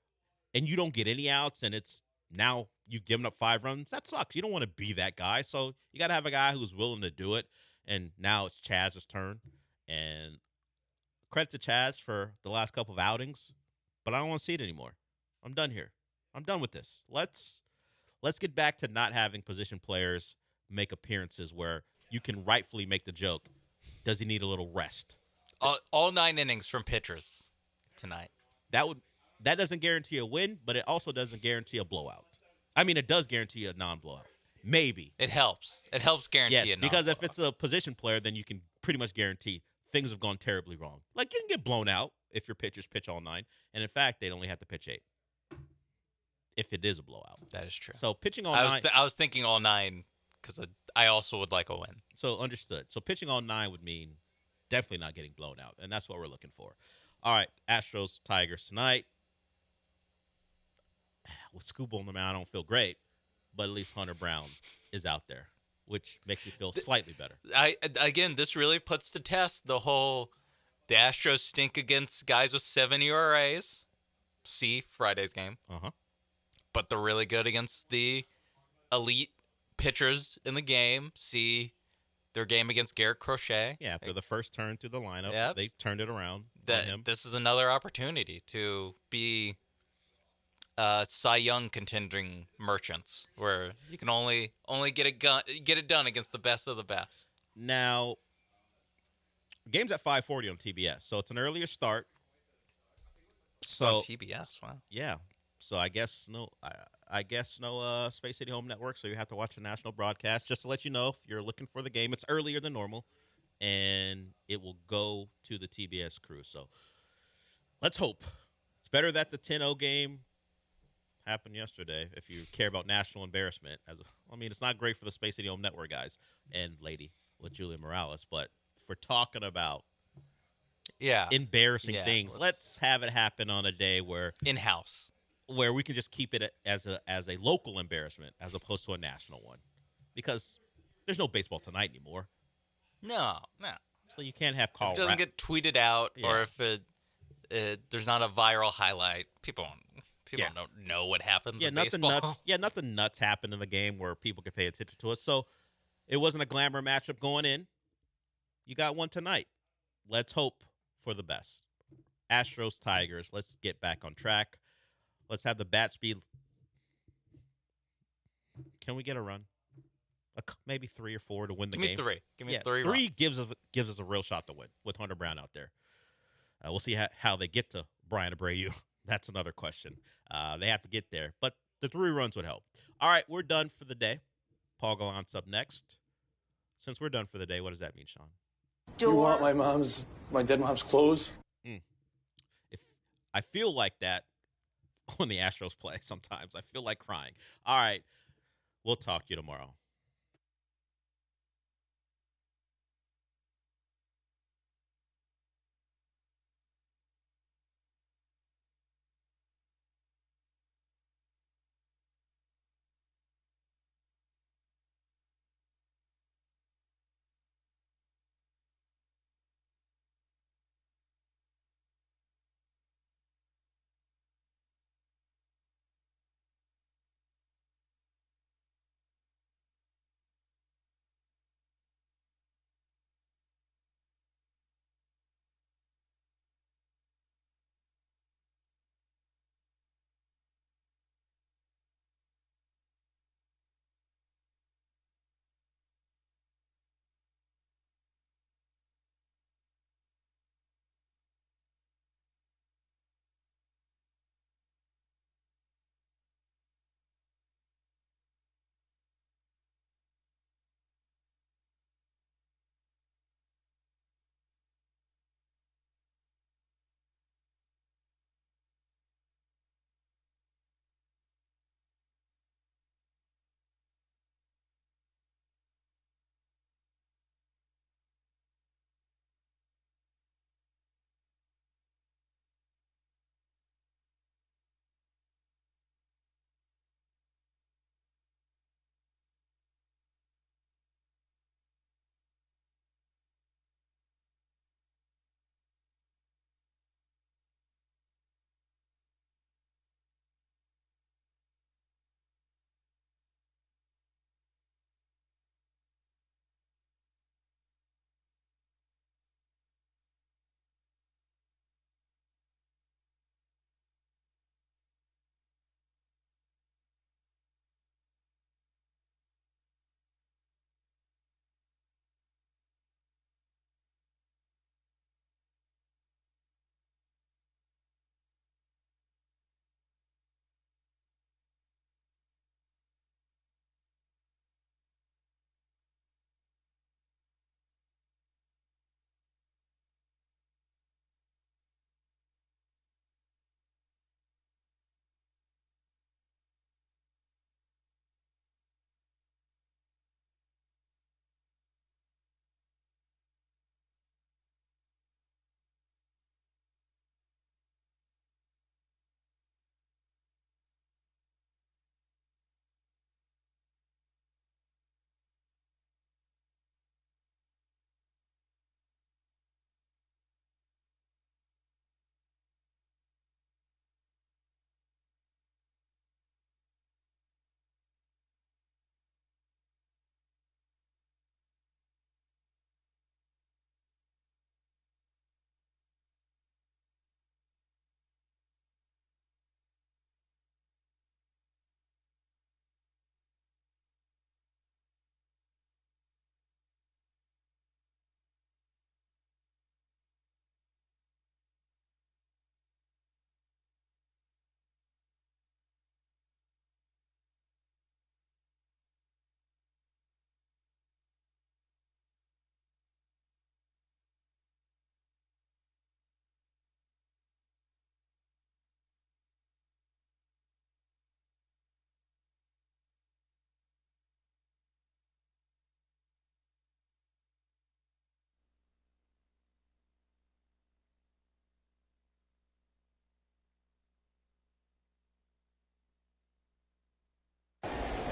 and you don't get any outs, and it's now you've given up 5 runs, that sucks. You don't want to be that guy, so you got to have a guy who's willing to do it. And now it's Chaz's turn, and credit to Chaz for the last couple of outings, but I don't want to see it anymore. I'm done here. I'm done with this. Let's get back to not having position players make appearances where you can rightfully make the joke, does he need a little rest? All 9 innings from pitchers tonight. That doesn't guarantee a win, but it also doesn't guarantee a blowout. I mean, it does guarantee a non-blowout. Maybe. It helps. It helps guarantee a non-blowout. Because if it's a position player, then you can pretty much guarantee things have gone terribly wrong. Like, you can get blown out if your pitchers pitch all 9. And, in fact, they'd only have to pitch 8 if it is a blowout. That is true. So, pitching all 9. I was thinking all 9 because I also would like a win. So, understood. So, pitching all 9 would mean definitely not getting blown out, and that's what we're looking for. All right, Astros, Tigers tonight. With Skubal on the mound, I don't feel great, but at least Hunter Brown is out there, which makes me feel slightly better. Again, this really puts to test the Astros stink against guys with 7 ERAs. See Friday's game. But they're really good against the elite pitchers in the game. See their game against Garrett Crochet. Yeah, after the first turn through the lineup, they turned it around on him. This is another opportunity to be Cy Young contending merchants, where you can only get it done against the best of the best. Now, game's at 5:40 on TBS, so it's an earlier start. It's on TBS, wow. Yeah. So I guess no Space City Home Network, so you have to watch the national broadcast. Just to let you know, if you're looking for the game, it's earlier than normal, and it will go to the TBS crew. So let's hope. It's better that the 10-0 game happened yesterday, if you care about national embarrassment. It's not great for the Space City Home Network guys and lady with Julia Morales, but for talking about embarrassing things, let's have it happen on a day where in-house, where we can just keep it as a local embarrassment as opposed to a national one, because there's no baseball tonight anymore. No. So you can't have Carl. If it doesn't get tweeted out, or if there's not a viral highlight, people don't know what happens. In nothing baseball. nuts. Yeah, nothing nuts happened in the game where people could pay attention to it. So it wasn't a glamour matchup going in. You got one tonight. Let's hope for the best. Astros, Tigers. Let's get back on track. Let's have the bat speed. Can we get a run? maybe 3 or 4 to win the Give me game. 3. Give me Yeah, 3 3 runs. gives us a real shot to win with Hunter Brown out there. We'll see how they get to Brian Abreu. That's another question. They have to get there, but the 3 runs would help. All right, we're done for the day. Paul Gallant's up next. Since we're done for the day, what does that mean, Sean? You want my dead mom's clothes? If I feel like that when the Astros play sometimes. I feel like crying. All right, we'll talk to you tomorrow.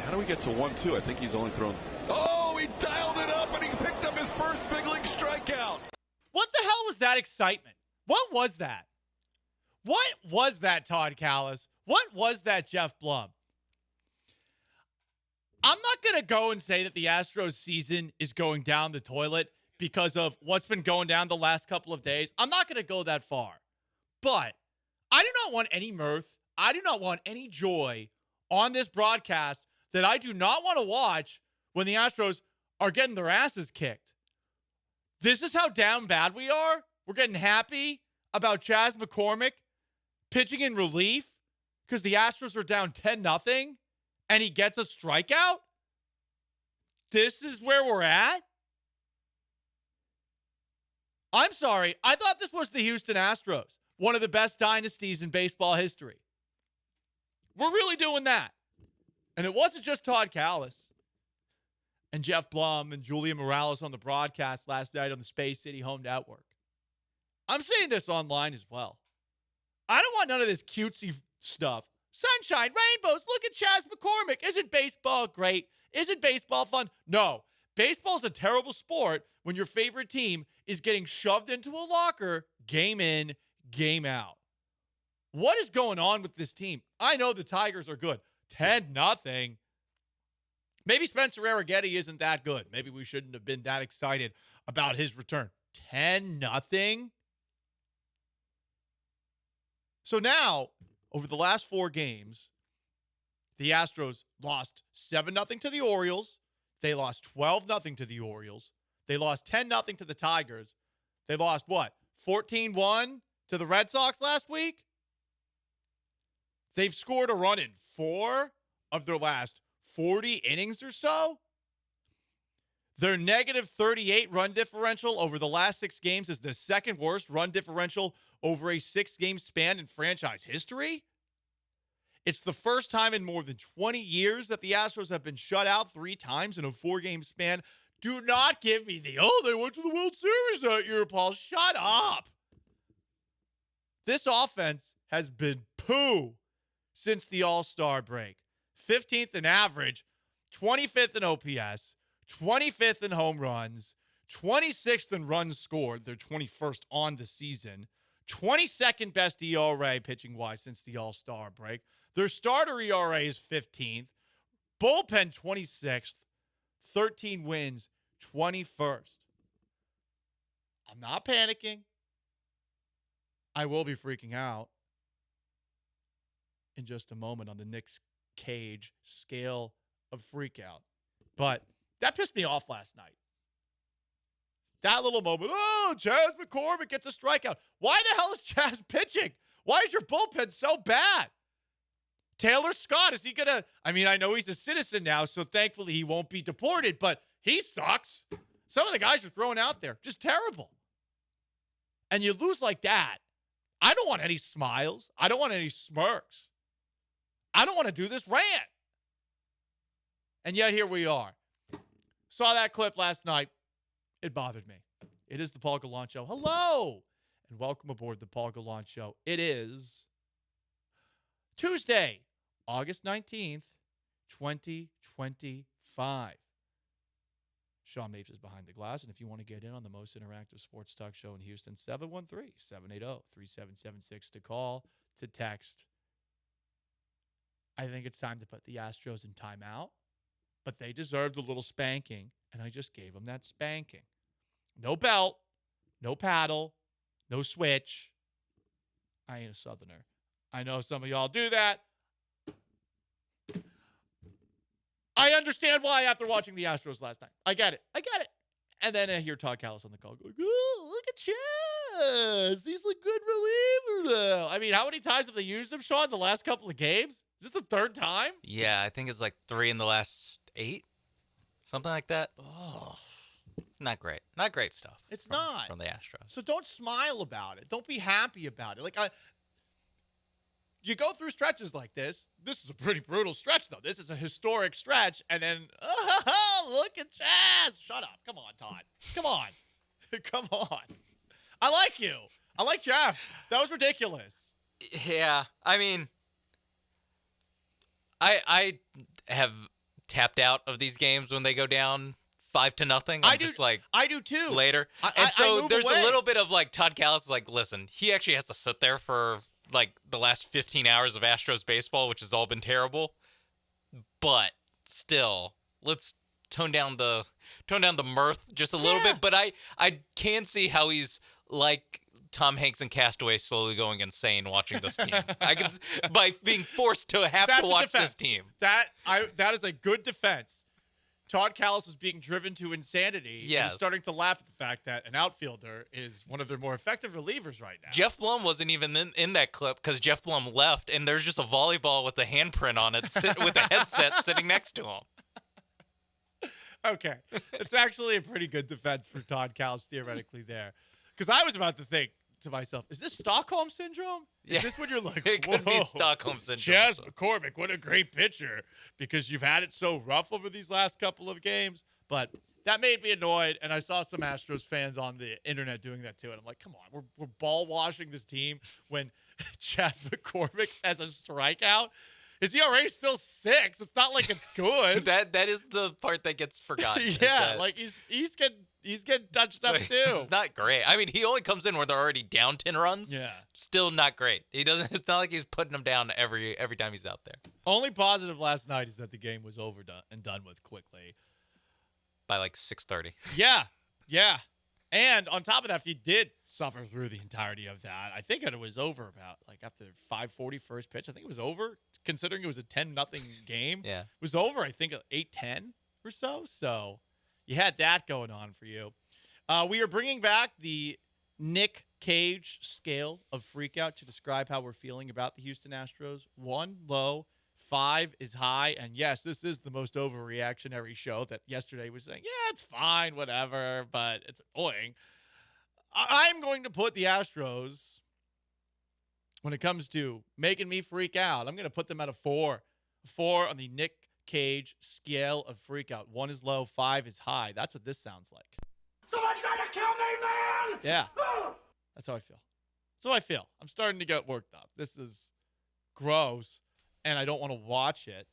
How do we get to 1-2? I think he's only thrown. Oh, he dialed it up and he picked up his first big league strikeout. What the hell was that excitement? What was that? What was that, Todd Callis? What was that, Jeff Blum? I'm not going to go and say that the Astros season is going down the toilet because of what's been going down the last couple of days. I'm not going to go that far. But I do not want any mirth. I do not want any joy on this broadcast that I do not want to watch when the Astros are getting their asses kicked. This is how down bad we are. We're getting happy about Chas McCormick pitching in relief because the Astros are down 10-0 and he gets a strikeout. This is where we're at? I'm sorry. I thought this was the Houston Astros, one of the best dynasties in baseball history. We're really doing that. And it wasn't just Todd Callis and Jeff Blum and Julia Morales on the broadcast last night on the Space City Home Network. I'm seeing this online as well. I don't want none of this cutesy stuff. Sunshine, rainbows, look at Chas McCormick. Isn't baseball great? Isn't baseball fun? No. Baseball's a terrible sport when your favorite team is getting shoved into a locker game in, game out. What is going on with this team? I know the Tigers are good. 10-0. Maybe Spencer Arrighetti isn't that good. Maybe we shouldn't have been that excited about his return. 10-0. So now, over the last 4 games, the Astros lost 7-0 to the Orioles. They lost 12-0 to the Orioles. They lost 10-0 to the Tigers. They lost, 14-1 to the Red Sox last week? They've scored a run in 4 of their last 40 innings or so. Their negative 38 run differential over the last 6 games is the second worst run differential over a 6-game span in franchise history. It's the first time in more than 20 years that the Astros have been shut out 3 times in a 4-game span. Do not give me they went to the World Series that year, Paul. Shut up. This offense has been poo since the All-Star break. 15th in average, 25th in OPS, 25th in home runs, 26th in runs scored. They're 21st on the season. 22nd best ERA pitching-wise since the All-Star break. Their starter ERA is 15th. Bullpen 26th. 13 wins, 21st. I'm not panicking. I will be freaking out in just a moment on the Nick Cage scale of freakout. But that pissed me off last night. That little moment, Chas McCormick gets a strikeout. Why the hell is Chas pitching? Why is your bullpen so bad? Taylor Scott, is he going to... I know he's a citizen now, so thankfully he won't be deported, but he sucks. Some of the guys you're throwing out there, just terrible. And you lose like that. I don't want any smiles. I don't want any smirks. I don't want to do this rant. And yet here we are. Saw that clip last night. It bothered me. It is the Paul Gallant Show. Hello, and welcome aboard the Paul Gallant Show. It is Tuesday, August 19th, 2025. Sean Mapes is behind the glass, and if you want to get in on the most interactive sports talk show in Houston, 713-780-3776 to call, to text. I think it's time to put the Astros in timeout, but they deserved a little spanking, and I just gave them that spanking. No belt, no paddle, no switch. I ain't a Southerner. I know some of y'all do that. I understand why after watching the Astros last night. I get it. And then I hear Todd Callis on the call going, look at Chas. He's a good reliever now. How many times have they used him, Sean, the last couple of games? Is this the 3rd time? Yeah, I think it's like 3 in the last 8. Something like that. Oh. Not great. Not great stuff. It's not. From the Astros. So don't smile about it. Don't be happy about it. You go through stretches like this. This is a pretty brutal stretch, though. This is a historic stretch. And then, look at Chas. Shut up. Come on, Todd. Come on. Come on. I like you. I like Jeff. That was ridiculous. Yeah. I have tapped out of these games when they go down 5-0. I do too. Later. So there's a little bit of Todd Callis is listen, he actually has to sit there for the last 15 hours of Astros baseball, which has all been terrible. But still, let's tone down the mirth just a little bit. But I can see how he's like Tom Hanks in Castaway, slowly going insane watching this team. I can, by being forced to have to watch this team. That is a good defense. Todd Callis was being driven to insanity. Yes. And starting to laugh at the fact that an outfielder is one of their more effective relievers right now. Jeff Blum wasn't even in that clip because Jeff Blum left, and there's just a volleyball with a handprint on it with a headset sitting next to him. Okay. It's actually a pretty good defense for Todd Callis theoretically there. Because I was about to think to myself, is this Stockholm Syndrome? Is this what you're like, It could be whoa, Stockholm Syndrome. Chas McCormick, what a great pitcher. Because you've had it so rough over these last couple of games. But that made me annoyed, and I saw some Astros fans on the internet doing that too. And I'm like, come on, we're ball washing this team when Chas McCormick has a strikeout. His ERA is still 6. It's not like it's good. that is the part that gets forgotten. Yeah, like he's getting touched up too. It's not great. I mean, he only comes in where they're already down 10 runs. Yeah. Still not great. He doesn't. It's not like he's putting them down every time he's out there. Only positive last night is that the game was over and done with quickly. By like 6:30. Yeah. And on top of that, if you did suffer through the entirety of that, I think it was over about like after 5:40 first pitch. I think it was over, considering it was a 10-0 game. Yeah. It was over, I think, at 8-10 or so. So you had that going on for you. We are bringing back the Nick Cage scale of freakout to describe how we're feeling about the Houston Astros. 1 low, 5 is high. And yes, this is the most overreactionary show that yesterday was saying, yeah, it's fine, whatever, but it's annoying. I'm going to put the Astros, when it comes to making me freak out, I'm going to put them at a 4. A 4 on the Nick Cage scale of freakout. 1 is low, 5 is high. That's what this sounds like. Someone's gonna kill me, man! Yeah. That's how I feel. That's how I feel. I'm starting to get worked up. This is gross, and I don't want to watch it.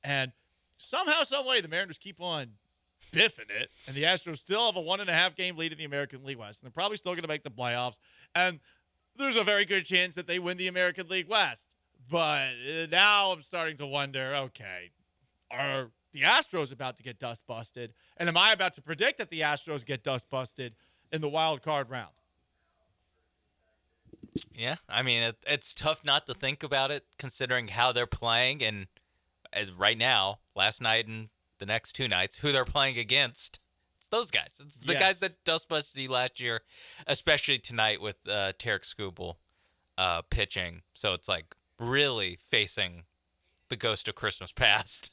And somehow, some way, the Mariners keep on biffing it, and the Astros still have a 1.5 game lead in the American League West, and they're probably still going to make the playoffs. And there's a very good chance that they win the American League West. But now I'm starting to wonder, okay, are the Astros about to get dust busted? And am I about to predict that the Astros get dust busted in the wild card round? Yeah, I mean, it's tough not to think about it considering how they're playing. And right now, last night and the next 2 nights, who they're playing against, it's those guys. It's the guys that dust busted you last year, especially tonight with Tarek Skubal pitching. So it's like really facing the ghost of Christmas past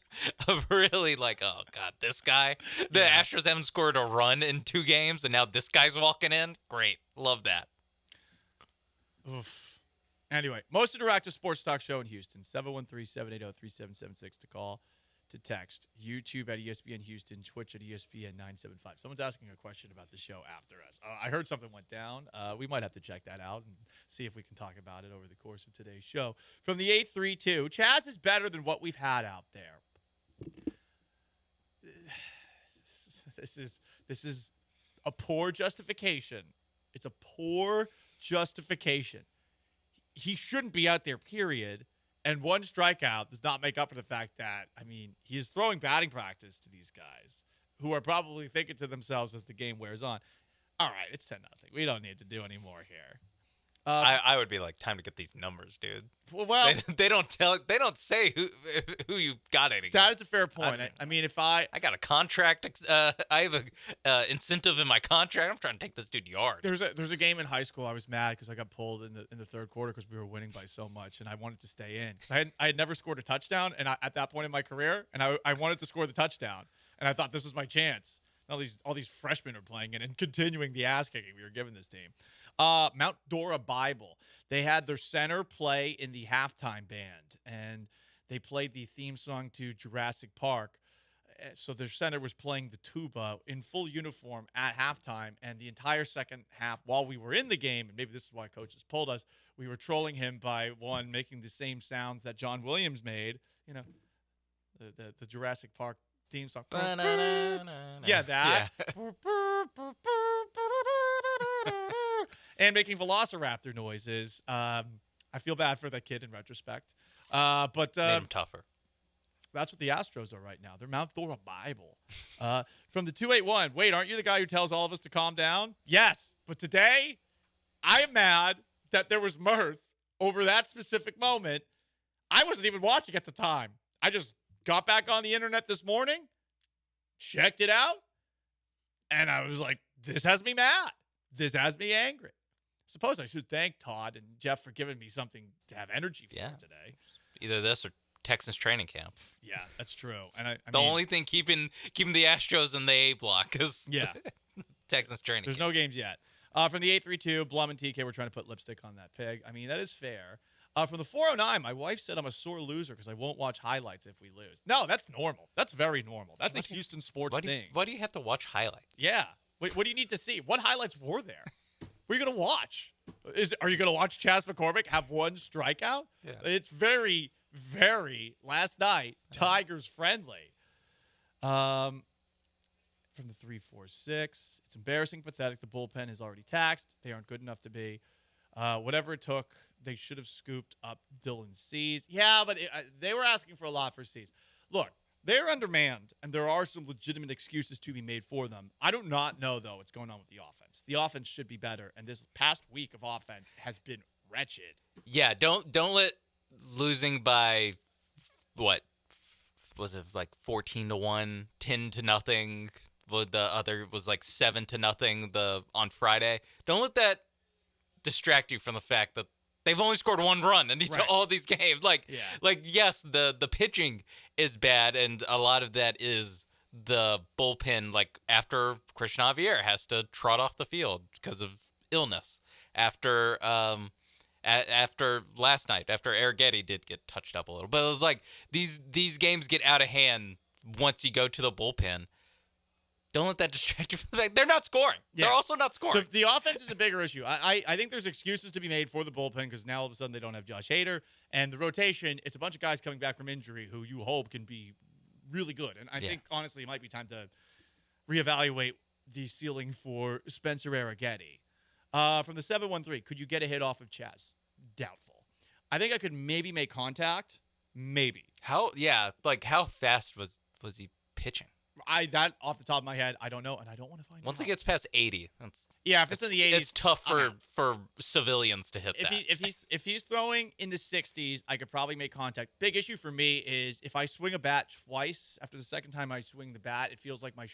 of really like, oh, God, this guy. The Astros haven't scored a run in 2 games, and now this guy's walking in. Great. Love that. Oof. Anyway, most interactive sports talk show in Houston. 713-780-3776 to call, to text. YouTube at ESPN Houston, Twitch at ESPN 975. Someone's asking a question about the show after us. I heard something went down. We might have to check that out and see if we can talk about it over the course of today's show. From the 832, Chaz is better than what we've had out there. This is a poor justification. It's a poor justification. He shouldn't be out there, period. And 1 strikeout does not make up for the fact that, I mean, he is throwing batting practice to these guys who are probably thinking to themselves as the game wears on, all right, it's 10-0. We don't need to do any more here. I would be like, time to get these numbers, dude. Well, they don't say who you got it against. That is a fair point. I mean, if I got a contract, I have a incentive in my contract. I'm trying to take this dude yard. There's a game in high school. I was mad because I got pulled in the third quarter because we were winning by so much, and I wanted to stay in because I had never scored a touchdown, and at that point in my career, and I wanted to score the touchdown, and I thought this was my chance. All these freshmen are playing in and continuing the ass kicking we were giving this team. Mount Dora Bible. They had their center play in the halftime band, and they played the theme song to Jurassic Park. So their center was playing the tuba in full uniform at halftime, and the entire second half, while we were in the game, and maybe this is why coaches pulled us, we were trolling him by making the same sounds that John Williams made. You know, the Jurassic Park theme song. Yeah, that. And making velociraptor noises. I feel bad for that kid in retrospect. But made him tougher. That's what the Astros are right now. They're Mount Dora Bible. From the 281, wait, aren't you the guy who tells all of us to calm down? Yes, but today I am mad that there was mirth over that specific moment. I wasn't even watching at the time. I just got back on the internet this morning, checked it out, and I was like, this has me mad. This has me angry. Suppose I should thank Todd and Jeff for giving me something to have energy for today. Either this or Texans training camp. Yeah, that's true. And I the mean, only thing keeping the Astros in the A block is Texans training There's camp. no games yet. From the 832, Blum and TK, we're trying to put lipstick on that pig. I mean, that is fair. From the 409, my wife said I'm a sore loser because I won't watch highlights if we lose. No, that's normal. That's very normal. That's a Houston sports thing. Why do you have to watch highlights? Yeah. What do you need to see? What highlights were there? What are you going to watch? Are you going to watch Chas McCormick have one strikeout? Yeah. It's very, very, last night, Tigers friendly. From the 346, it's embarrassing, pathetic. The bullpen is already taxed. They aren't good enough to be. Whatever it took, they should have scooped up Dylan Cease. Yeah, but they were asking for a lot for Cease. Look, they're undermanned, and there are some legitimate excuses to be made for them. I do not know, though, what's going on with the offense. The offense should be better, and this past week of offense has been wretched. Yeah, don't let losing by what was it, like 14-1, 10-0. Well, the other was like 7-0 on Friday. Don't let that distract you from the fact that they've only scored one run in all these games. Like yes, the pitching is bad, and a lot of that is the bullpen. Like after Christian Javier has to trot off the field because of illness. After last night, after Arrighetti did get touched up a little, but it was like these games get out of hand once you go to the bullpen. Don't let that distract you from the fact they're not scoring. Yeah. They're also not scoring. The offense is a bigger issue. I think there's excuses to be made for the bullpen because now all of a sudden they don't have Josh Hader. And the rotation, it's a bunch of guys coming back from injury who you hope can be really good. And I think, honestly, it might be time to reevaluate the ceiling for Spencer Arrighetti. From the 713, could you get a hit off of Chas? Doubtful. I think I could maybe make contact. Maybe. How fast was he pitching? That off the top of my head, I don't know, and I don't want to find out. Once it gets past 80, if it's in the 80s, it's tough for civilians to hit that. If he's throwing in the 60s, I could probably make contact. Big issue for me is if I swing a bat twice, after the second time I swing the bat, it feels like my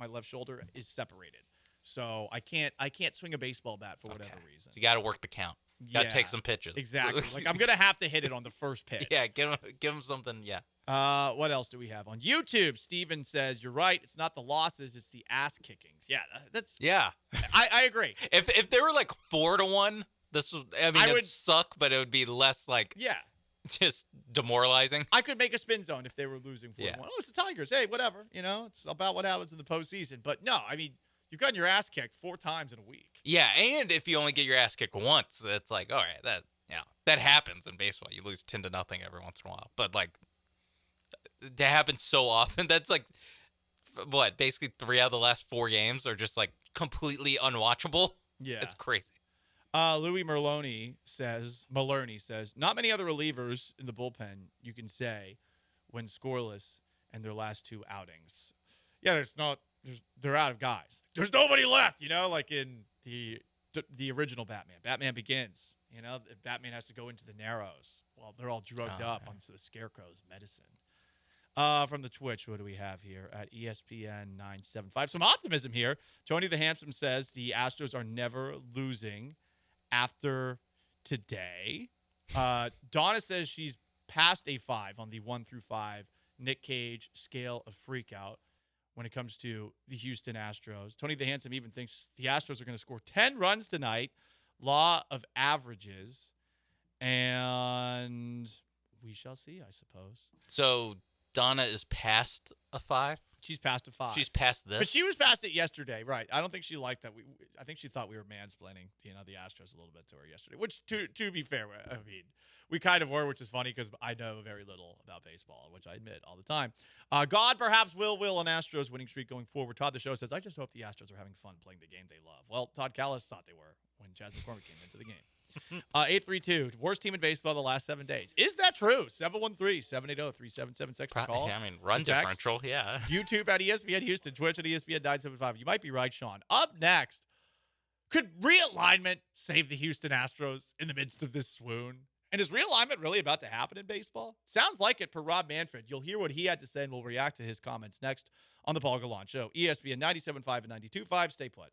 left shoulder is separated. So I can't swing a baseball bat for whatever reason. So you got to work the count. You got to take some pitches. Exactly. Like I'm gonna have to hit it on the first pitch. Yeah, give him something. Yeah. What else do we have on YouTube? Steven says, you're right. It's not the losses, it's the ass kickings. Yeah, that's. Yeah. I agree. If they were like 4-1, this was. It would suck, but it would be less like. Yeah. Just demoralizing. I could make a spin zone if they were losing 4-1. Oh, it's the Tigers. Hey, whatever. It's about what happens in the postseason. But no, I mean, you've gotten your ass kicked 4 times in a week. Yeah, and if you only get your ass kicked once, it's like, all right, that happens in baseball. You lose 10-0 every once in a while, but like that happens so often. That's like what, basically 3 out of the last 4 games are just like completely unwatchable. Yeah, it's crazy. Louis Maloney says, not many other relievers in the bullpen you can say when scoreless in their last 2 outings. Yeah, they're out of guys. There's nobody left, like in the original Batman. Batman Begins, Batman has to go into the Narrows while they're all drugged up onto the Scarecrow's medicine. From the Twitch, what do we have here at ESPN 975? Some optimism here. Tony the Handsome says the Astros are never losing after today. Donna says she's past a 5 on the 1 through 5 Nick Cage scale of freakout when it comes to the Houston Astros. Tony the Handsome even thinks the Astros are going to score 10 runs tonight. Law of averages. And we shall see, I suppose. So Donna is past a 5? She's past a 5. She's past this? But she was past it yesterday, right. I don't think she liked that. I think she thought we were mansplaining, the Astros a little bit to her yesterday, which, to be fair, I mean, we kind of were, which is funny because I know very little about baseball, which I admit all the time. God perhaps will an Astros winning streak going forward. Todd the Show says, I just hope the Astros are having fun playing the game they love. Well, Todd Callis thought they were when Chas McCormick came into the game. 832, worst team in baseball the last 7 days. Is that true? 713-780-3776. Call. I mean, run differential, yeah. YouTube at ESPN Houston, Twitch at ESPN 975. You might be right, Sean. Up next, could realignment save the Houston Astros in the midst of this swoon? And is realignment really about to happen in baseball? Sounds like it for Rob Manfred. You'll hear what he had to say, and we'll react to his comments next on the Paul Gallant Show. ESPN 97.5 and 92.5. Stay put.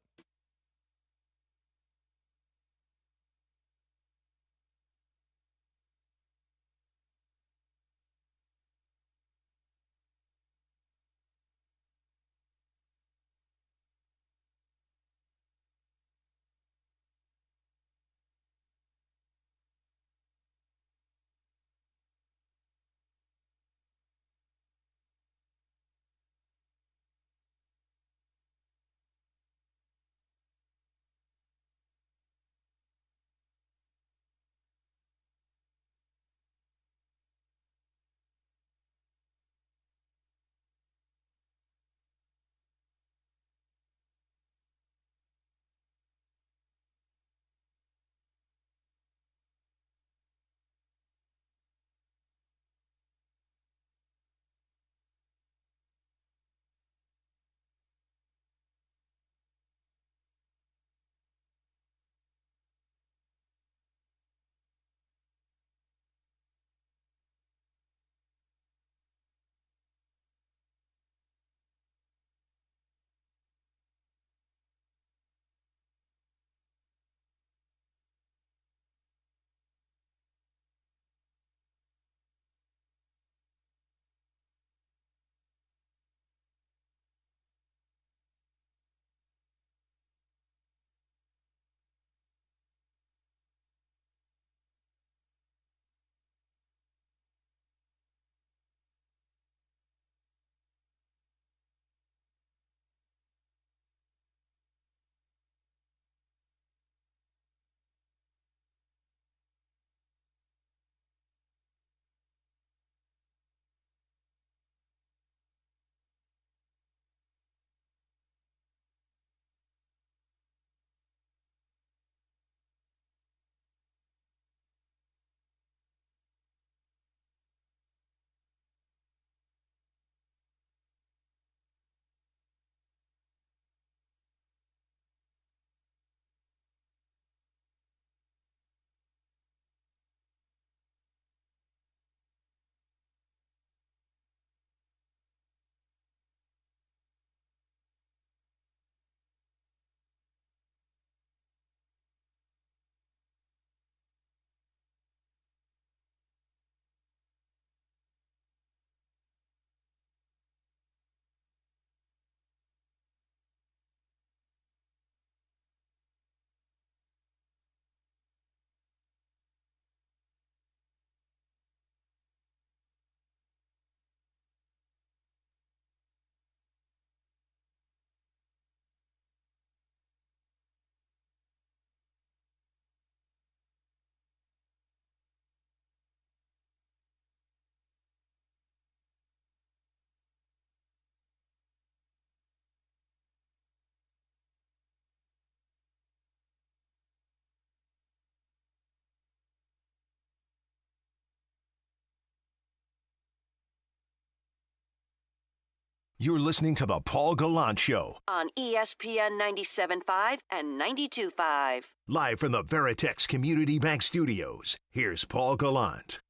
You're listening to the Paul Gallant Show. On ESPN 97.5 and 92.5. Live from the Veritex Community Bank Studios, here's Paul Gallant.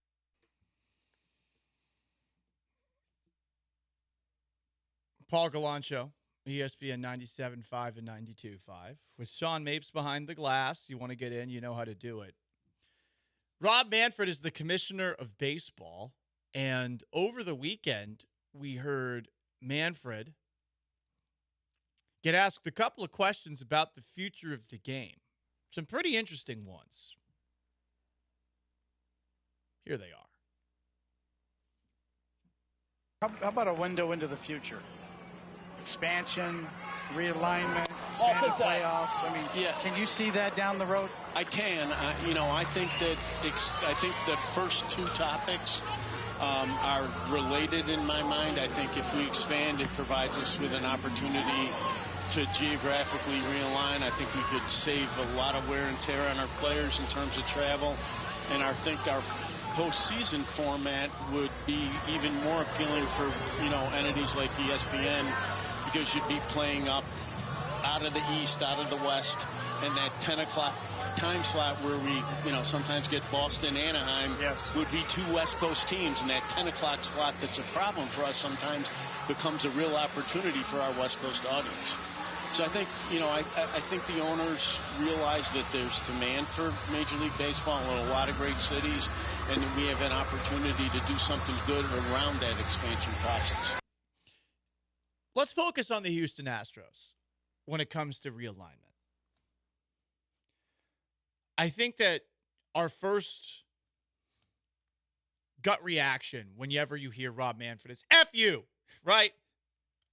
Paul Gallant Show, ESPN 97.5 and 92.5. With Sean Mapes behind the glass. You want to get in, you know how to do it. Rob Manfred is the commissioner of baseball. And over the weekend, we heard Manfred get asked a couple of questions about the future of the game. Some pretty interesting ones. Here they are. How about a window into the future? Expansion, realignment, expanded playoffs. I mean, can you see that down the road? I can. I think that first two topics are related in my mind. I think if we expand, it provides us with an opportunity to geographically realign. I think we could save a lot of wear and tear on our players in terms of travel. And I think our postseason format would be even more appealing for, entities like ESPN, because you'd be playing up out of the East, out of the West, and that 10 o'clock time slot where we, sometimes get Boston, Anaheim, would be two West Coast teams, and that 10 o'clock slot that's a problem for us sometimes becomes a real opportunity for our West Coast audience. So I think, I think the owners realize that there's demand for Major League Baseball in a lot of great cities, and that we have an opportunity to do something good around that expansion process. Let's focus on the Houston Astros when it comes to realignment. I think that our first gut reaction whenever you hear Rob Manfred is F you, right?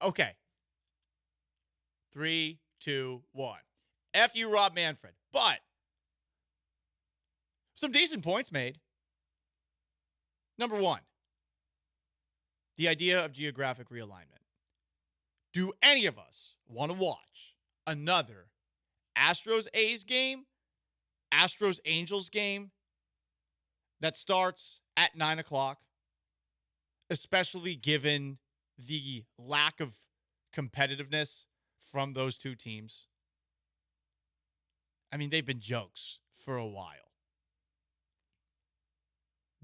Okay. 3, 2, 1. F you, Rob Manfred. But some decent points made. Number one, the idea of geographic realignment. Do any of us want to watch another Astros-A's game, Astros-Angels game that starts at 9 o'clock, especially given the lack of competitiveness from those two teams? I mean, they've been jokes for a while.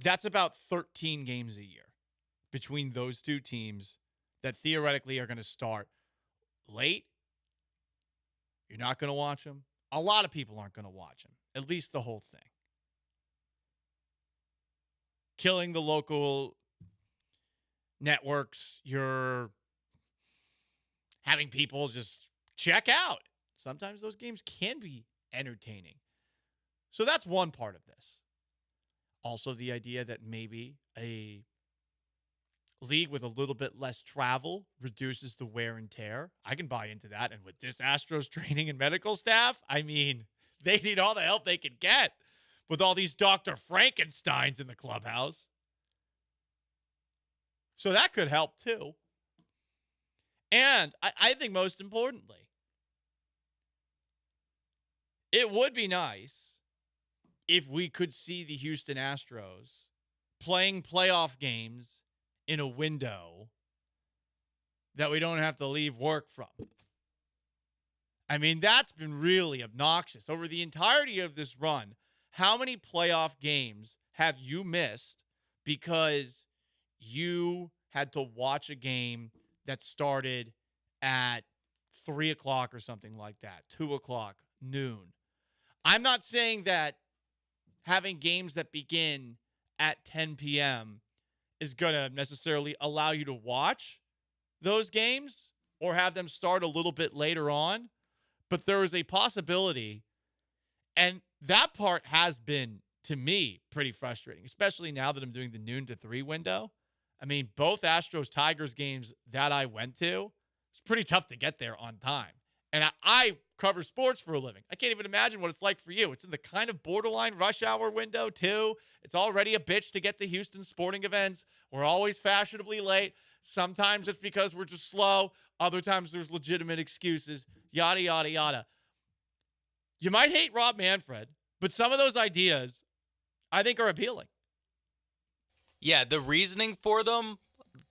That's about 13 games a year between those two teams that theoretically are going to start late. You're not going to watch them. A lot of people aren't going to watch them, at least the whole thing. Killing the local networks. You're having people just check out. Sometimes those games can be entertaining. So that's one part of this. Also, the idea that maybe a league with a little bit less travel reduces the wear and tear. I can buy into that. And with this Astros training and medical staff, I mean, they need all the help they can get with all these Dr. Frankensteins in the clubhouse. So that could help too. And I think most importantly, it would be nice if we could see the Houston Astros playing playoff games in a window that we don't have to leave work from. I mean, that's been really obnoxious. Over the entirety of this run, how many playoff games have you missed because you had to watch a game that started at 3 o'clock or something like that, 2 o'clock, noon? I'm not saying that having games that begin at 10 p.m. is going to necessarily allow you to watch those games or have them start a little bit later on, but there is a possibility, and that part has been, to me, pretty frustrating, especially now that I'm doing the noon to 3 window. I mean, both Astros-Tigers games that I went to, it's pretty tough to get there on time. And I cover sports for a living. I can't even imagine what it's like for you. It's in the kind of borderline rush hour window, too. It's already a bitch to get to Houston sporting events. We're always fashionably late. Sometimes it's because we're just slow. Other times there's legitimate excuses. Yada, yada, yada. You might hate Rob Manfred, but some of those ideas I think are appealing. Yeah, the reasoning for them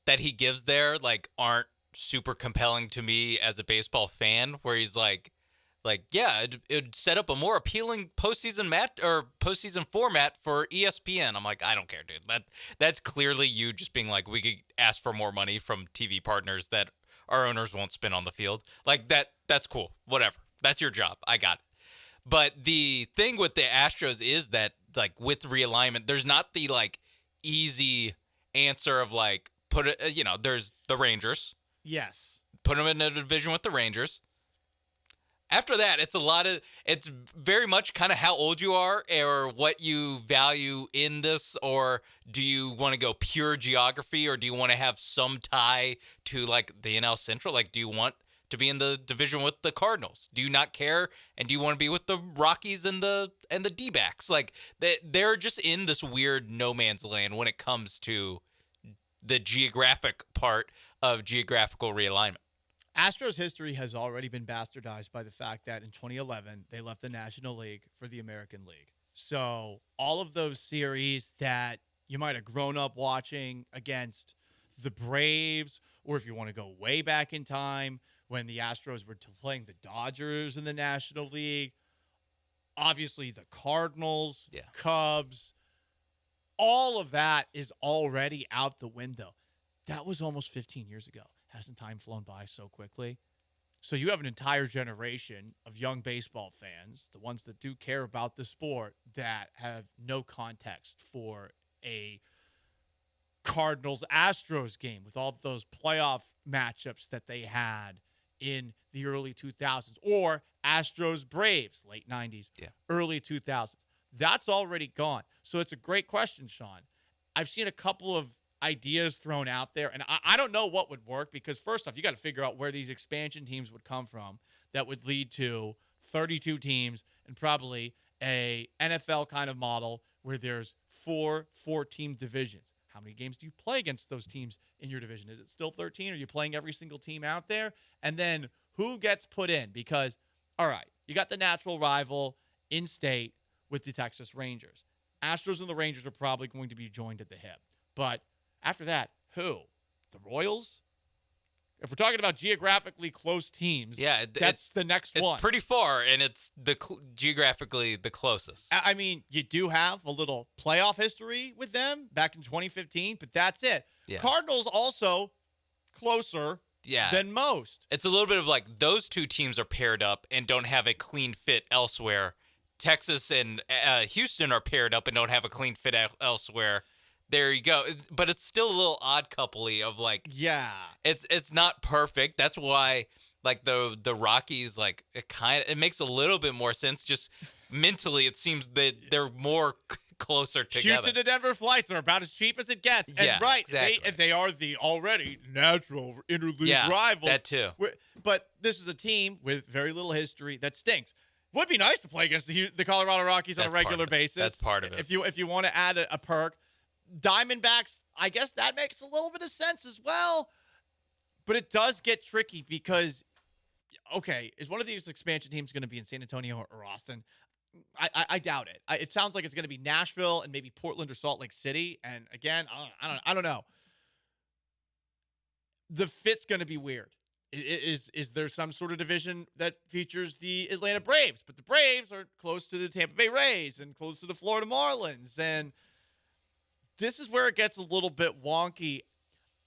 that he gives there, aren't super compelling to me as a baseball fan, where he's like, yeah, it'd set up a more appealing postseason format for ESPN. I'm like, I don't care, dude. That's clearly you just being like, we could ask for more money from TV partners that our owners won't spend on the field. That's cool. Whatever. That's your job. I got it. But the thing with the Astros is that, with realignment, there's not the, easy answer of, there's the Rangers. Yes. Put them in a division with the Rangers. After that, it's very much kind of how old you are or what you value in this, or do you want to go pure geography, or do you want to have some tie to the NL Central? Do you want to be in the division with the Cardinals? Do you not care? And do you want to be with the Rockies and the D-backs? They're just in this weird no man's land when it comes to the geographic part of geographical realignment. Astros history has already been bastardized by the fact that in 2011, they left the National League for the American League. So all of those series that you might have grown up watching against the Braves, or if you want to go way back in time when the Astros were playing the Dodgers in the National League, obviously the Cardinals, Yeah. Cubs, all of that is already out the window. That was almost 15 years ago. Hasn't time flown by so quickly? So you have an entire generation of young baseball fans, the ones that do care about the sport, that have no context for a Cardinals-Astros game with all those playoff matchups that they had in the early 2000s, or Astros-Braves, late 90s, early 2000s. That's already gone. So it's a great question, Sean. I've seen a couple of ideas thrown out there, and I don't know what would work, because first off, you got to figure out where these expansion teams would come from that would lead to 32 teams and probably a NFL kind of model where there's 4-team divisions. How many games do you play against those teams in your division? Is it still 13? Are you playing every single team out there? And then who gets put in? Because, all right, you got the natural rival in state with the Texas Rangers. Astros and the Rangers are probably going to be joined at the hip. But after that, who? The Royals? If we're talking about geographically close teams, that's the next one. It's pretty far, and it's geographically the closest. I mean, you do have a little playoff history with them back in 2015, but that's it. Yeah. Cardinals also closer than most. It's a little bit of like those two teams are paired up and don't have a clean fit elsewhere. Texas and Houston are paired up and don't have a clean fit elsewhere. There you go. But it's still a little odd couple-y of like, it's not perfect. That's why like the Rockies, like it makes a little bit more sense. Just mentally, it seems that they're more closer together. Houston to Denver flights are about as cheap as it gets. And exactly. they are the already natural interleague rivals. That too. But this is a team with very little history that stinks. Would be nice to play against the Colorado Rockies on a regular basis. That's part of it. If you want to add a perk. Diamondbacks, I guess that makes a little bit of sense as well. But it does get tricky because, okay, is one of these expansion teams going to be in San Antonio or Austin? I doubt it. It sounds like it's going to be Nashville and maybe Portland or Salt Lake City. And again, I don't know. The fit's going to be weird. Is there some sort of division that features the Atlanta Braves? But the Braves are close to the Tampa Bay Rays and close to the Florida Marlins. And this is where it gets a little bit wonky.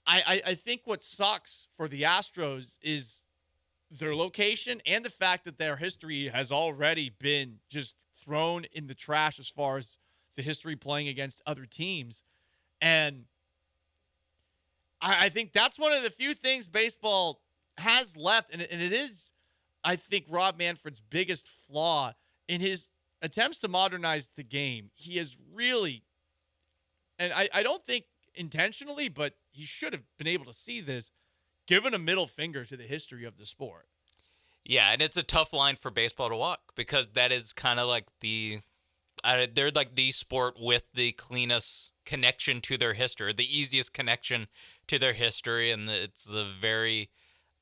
I think what sucks for the Astros is their location and the fact that their history has already been just thrown in the trash as far as the history playing against other teams. And I think that's one of the few things baseball has left. And it is, I think, Rob Manfred's biggest flaw in his attempts to modernize the game. He has really, and I don't think intentionally, but he should have been able to see this, given a middle finger to the history of the sport. Yeah, and it's a tough line for baseball to walk because that is kind of like they're like the sport with the cleanest connection to their history, the easiest connection to their history, and it's the very,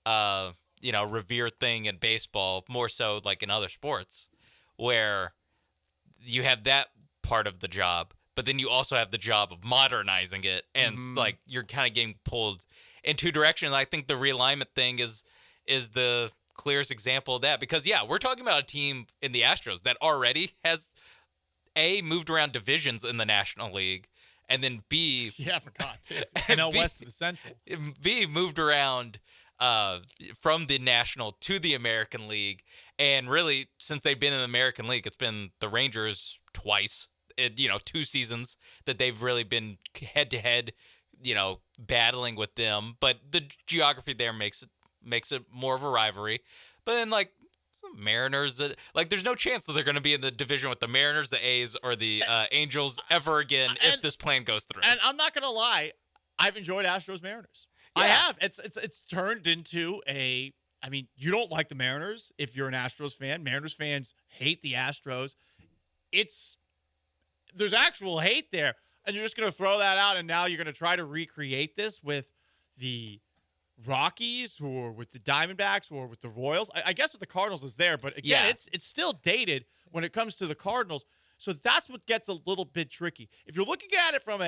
revered thing in baseball, more so like in other sports, where you have that part of the job, but then you also have the job of modernizing it, and like you're kind of getting pulled in two directions. I think the realignment thing is the clearest example of that, because we're talking about a team in the Astros that already has moved around divisions in the National League, and then B, I forgot too. NL West to the Central. B moved around from the National to the American League, and really since they've been in the American League, it's been the Rangers twice. 2 seasons that they've really been head to head, battling with them. But the geography there makes it more of a rivalry. But then like some Mariners, there's no chance that they're going to be in the division with the Mariners, the A's, or the Angels ever again if this plan goes through. And I'm not going to lie, I've enjoyed Astros Mariners. Yeah. I have. It's turned into a. I mean, you don't like the Mariners if you're an Astros fan. Mariners fans hate the Astros. There's actual hate there, and you're just going to throw that out, and now you're going to try to recreate this with the Rockies or with the Diamondbacks or with the Royals. I guess with the Cardinals is there, but again, it's still dated when it comes to the Cardinals. So that's what gets a little bit tricky. If you're looking at it from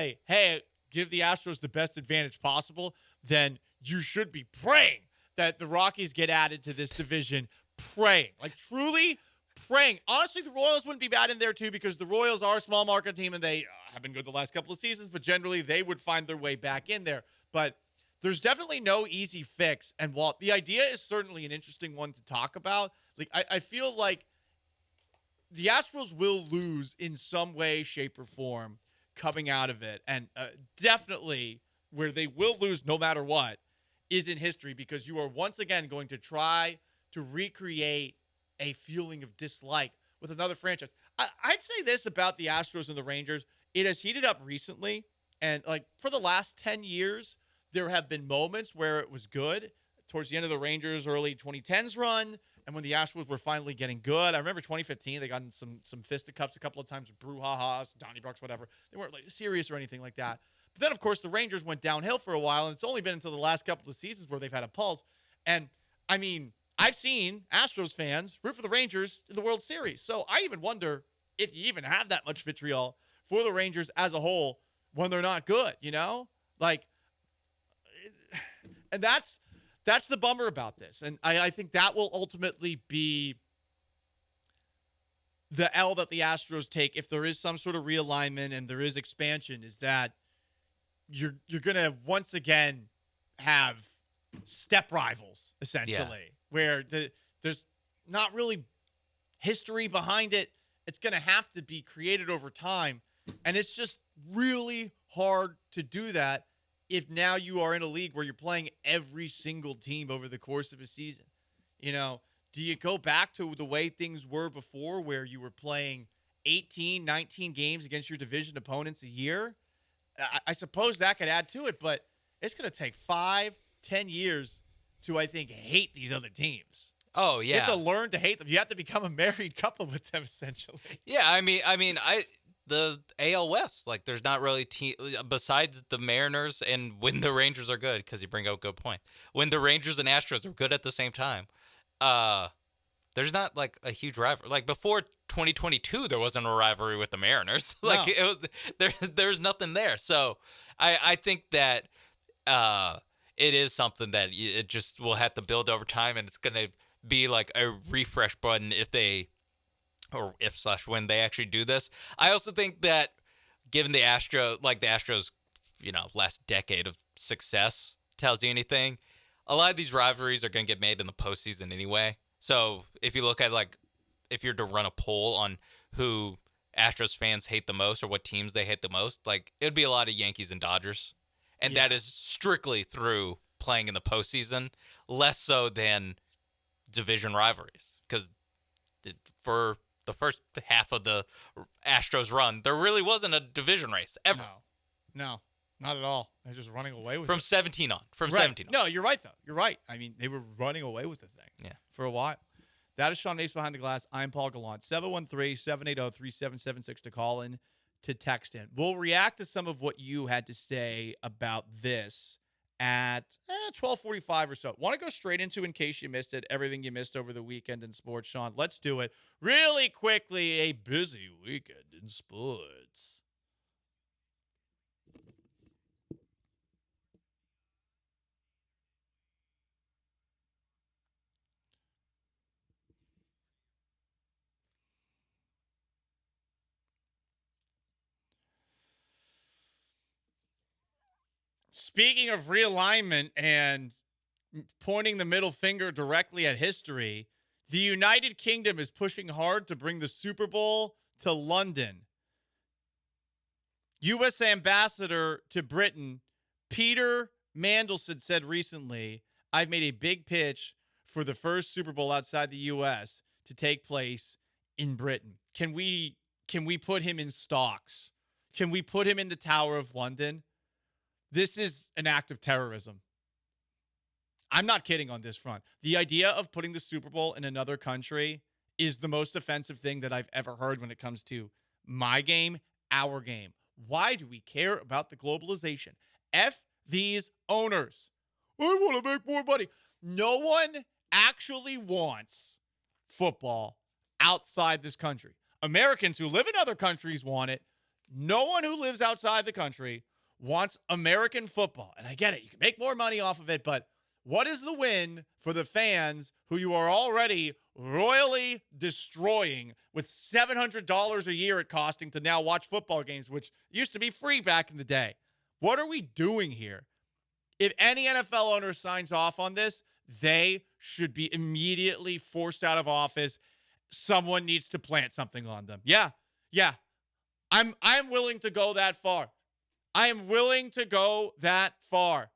give the Astros the best advantage possible, then you should be praying that the Rockies get added to this division. Praying, like truly praying. Honestly, the Royals wouldn't be bad in there too because the Royals are a small market team and they have been good the last couple of seasons, but generally they would find their way back in there. But there's definitely no easy fix. And while the idea is certainly an interesting one to talk about, like I feel like the Astros will lose in some way, shape, or form coming out of it. And definitely where they will lose no matter what is in history because you are once again going to try to recreate a feeling of dislike with another franchise. I'd say this about the Astros and the Rangers. It has heated up recently. And like for the last 10 years, there have been moments where it was good towards the end of the Rangers' early 2010s run. And when the Astros were finally getting good, I remember 2015, they got in some fisticuffs a couple of times with brouhahas, Donniebrooks, whatever. They weren't like serious or anything like that. But then, of course, the Rangers went downhill for a while, and it's only been until the last couple of seasons where they've had a pulse. And, I mean, I've seen Astros fans root for the Rangers in the World Series. So I even wonder if you even have that much vitriol for the Rangers as a whole when they're not good, you know? Like, and that's the bummer about this. And I think that will ultimately be the L that the Astros take if there is some sort of realignment and there is expansion, is that you're going to once again have step rivals, essentially, where there's not really history behind it. It's going to have to be created over time. And it's just really hard to do that if now you are in a league where you're playing every single team over the course of a season. You know, do you go back to the way things were before where you were playing 18, 19 games against your division opponents a year? I suppose that could add to it, but it's going to take 5-10 years to, I think, hate these other teams. Oh, yeah. You have to learn to hate them. You have to become a married couple with them, essentially. Yeah, I mean, the AL West, like, there's not really besides the Mariners and when the Rangers are good, because you bring up a good point. When the Rangers and Astros are good at the same time, there's not like a huge rivalry. Like before 2022, there wasn't a rivalry with the Mariners. Like No. it was, there's nothing there. So I think that it is something that it just will have to build over time, and it's going to be like a refresh button when they actually do this. I also think that given the Astros, last decade of success tells you anything, a lot of these rivalries are going to get made in the postseason anyway. So if you look at if you're to run a poll on who Astros fans hate the most or what teams they hate the most, like it'd be a lot of Yankees and Dodgers. And that is strictly through playing in the postseason, less so than division rivalries. Because for the first half of the Astros run, there really wasn't a division race ever. No, not at all. They're just running away with From it. 17 on. From Right. 17 on. No, you're right, though. You're right. I mean, they were running away with the thing for a while. That is Sean Mapes Behind the Glass. I'm Paul Gallant. 713-780-3776 to call in, to text in. We'll react to some of what you had to say about this at 12:45 or so. Want to go straight into, in case you missed it, everything you missed over the weekend in sports, Sean? Let's do it really quickly. A busy weekend in sports. Speaking of realignment and pointing the middle finger directly at history, the United Kingdom is pushing hard to bring the Super Bowl to London. U.S. Ambassador to Britain, Peter Mandelson, said recently, "I've made a big pitch for the first Super Bowl outside the U.S. to take place in Britain. Can we put him in stocks? Can we put him in the Tower of London?" This is an act of terrorism. I'm not kidding on this front. The idea of putting the Super Bowl in another country is the most offensive thing that I've ever heard when it comes to my game, our game. Why do we care about the globalization? F these owners. I want to make more money. No one actually wants football outside this country. Americans who live in other countries want it. No one who lives outside the country wants American football. And I get it. You can make more money off of it, but What is the win for the fans who you are already royally destroying with $700 a year it costing to now watch football games, which used to be free back in the day? What are we doing here? If any NFL owner signs off on this, they should be immediately forced out of office. Someone needs to plant something on them. Yeah. I'm willing to go that far. I am willing to go that far.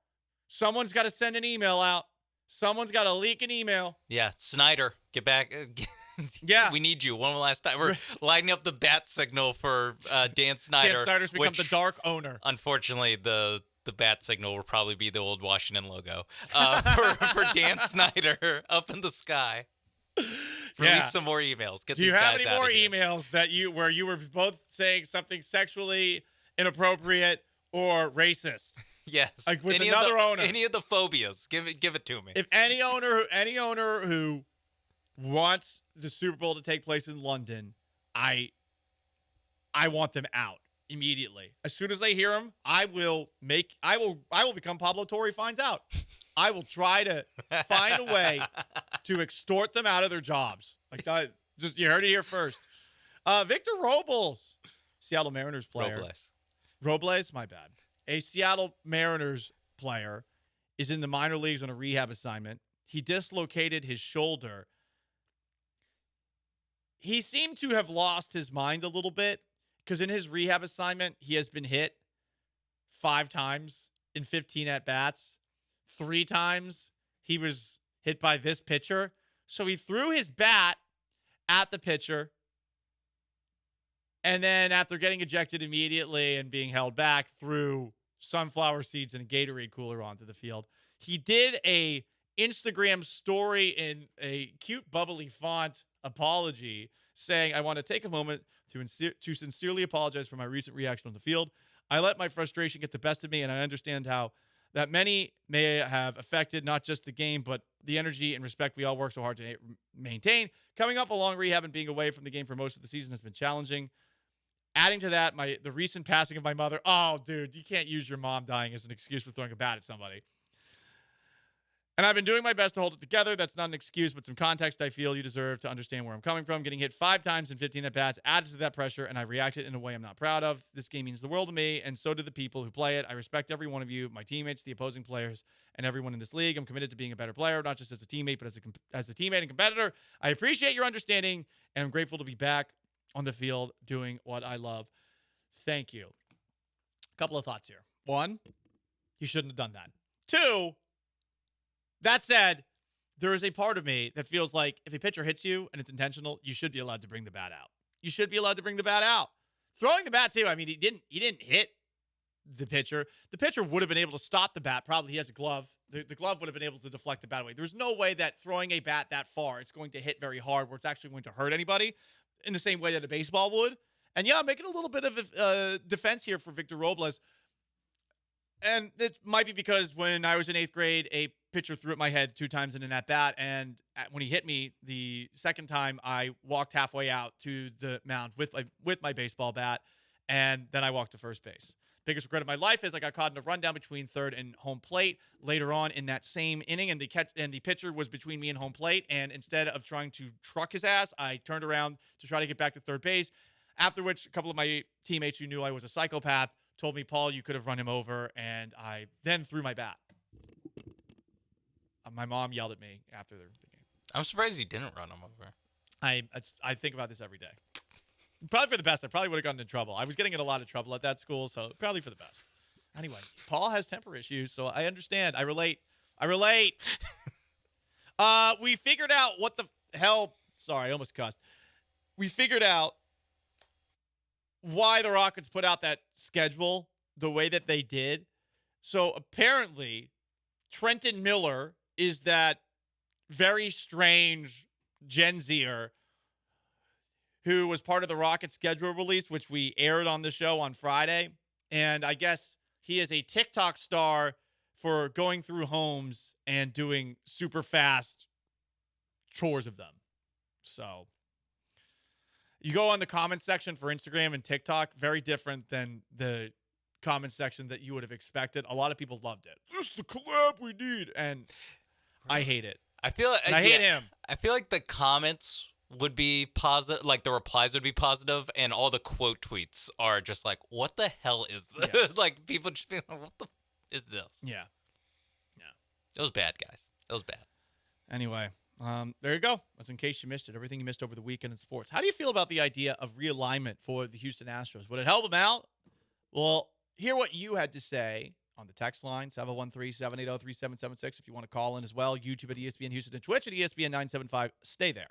Someone's got to send an email out. Someone's got to leak an email. Yeah, Snyder, get back. Yeah. We need you one last time. We're lighting up the bat signal for Dan Snyder. Dan Snyder's become the dark owner. Unfortunately, the bat signal will probably be the old Washington logo for Dan Snyder up in the sky. Release some more emails. Do you have any more emails where you were both saying something sexually inappropriate or racist? Yes. Like with another owner. Any of the phobias, give it to me. If any owner who wants the Super Bowl to take place in London, I want them out immediately. As soon as they hear them, I will become Pablo Torre finds out. I will try to find a way to extort them out of their jobs. Like that, just you heard it here first. Victor Robles, Seattle Mariners player. Robles, my bad. A Seattle Mariners player is in the minor leagues on a rehab assignment. He dislocated his shoulder. He seemed to have lost his mind a little bit because in his rehab assignment, he has been hit 5 times in 15 at-bats. 3 times he was hit by this pitcher. So he threw his bat at the pitcher. And then after getting ejected immediately and being held back, threw sunflower seeds and a Gatorade cooler onto the field. He did a Instagram story in a cute, bubbly font apology saying, I want to take a moment to sincerely apologize for my recent reaction on the field. I let my frustration get the best of me, and I understand how that many may have affected not just the game, but the energy and respect we all work so hard to maintain. Coming off a long rehab and being away from the game for most of the season has been challenging. Adding to that, the recent passing of my mother. Oh, dude, you can't use your mom dying as an excuse for throwing a bat at somebody. And I've been doing my best to hold it together. That's not an excuse, but some context I feel you deserve to understand where I'm coming from. Getting hit 5 times in 15 at-bats added to that pressure, and I reacted in a way I'm not proud of. This game means the world to me, and so do the people who play it. I respect every one of you, my teammates, the opposing players, and everyone in this league. I'm committed to being a better player, not just as a teammate, but as a teammate and competitor. I appreciate your understanding, and I'm grateful to be back on the field doing what I love. Thank you. A couple of thoughts here. 1, you shouldn't have done that. 2, that said, there is a part of me that feels like if a pitcher hits you and it's intentional, you should be allowed to bring the bat out. You should be allowed to bring the bat out. Throwing the bat too. I mean, he didn't hit the pitcher. The pitcher would have been able to stop the bat. Probably he has a glove. The glove would have been able to deflect the bat away. There's no way that throwing a bat that far, it's going to hit very hard where it's actually going to hurt anybody in the same way that a baseball would. And yeah, making a little bit of a defense here for Victor Robles. And it might be because when I was in 8th grade, a pitcher threw at my head 2 times in an at-bat. And when he hit me the second time, I walked halfway out to the mound with my baseball bat. And then I walked to first base. Biggest regret of my life is I got caught in a rundown between third and home plate later on in that same inning, and the pitcher was between me and home plate. And instead of trying to truck his ass, I turned around to try to get back to third base. After which, a couple of my teammates who knew I was a psychopath told me, Paul, you could have run him over, and I then threw my bat. My mom yelled at me after the game. I'm surprised you didn't run him over. I think about this every day. Probably for the best. I probably would have gotten in trouble. I was getting in a lot of trouble at that school, so probably for the best. Anyway, Paul has temper issues, so I understand. I relate. We figured out what the hell. Sorry, I almost cussed. We figured out why the Rockets put out that schedule the way that they did. So apparently, Trenton Miller is that very strange Gen Zer who was part of the Rockets schedule release, which we aired on the show on Friday. And I guess he is a TikTok star for going through homes and doing super fast chores of them. So you go on the comment section for Instagram and TikTok, very different than the comment section that you would have expected. A lot of people loved it. This is the collab we need. And I hate it. I feel like And I hate him. I feel like the comments would be positive, like the replies would be positive, and all the quote tweets are just like, "What the hell is this?" Yes. Like people just being like, "What the is this?" Yeah. It was bad, guys. It was bad. Anyway, there you go. That's in case you missed it. Everything you missed over the weekend in sports. How do you feel about the idea of realignment for the Houston Astros? Would it help them out? Well, hear what you had to say on the text line, 713-780-3776. If you want to call in as well, YouTube at ESPN Houston and Twitch at ESPN 975. Stay there.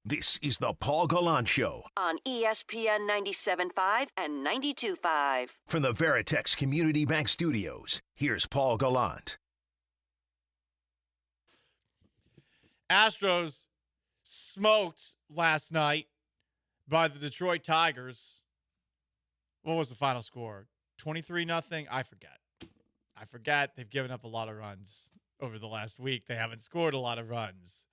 This is the Paul Gallant Show on ESPN 97.5 and 92.5. from the Veritex Community Bank Studios. Here's Paul Gallant. Astros smoked last night by the Detroit Tigers. What was the final score? 23-0? I forget. They've given up a lot of runs over the last week. They haven't scored a lot of runs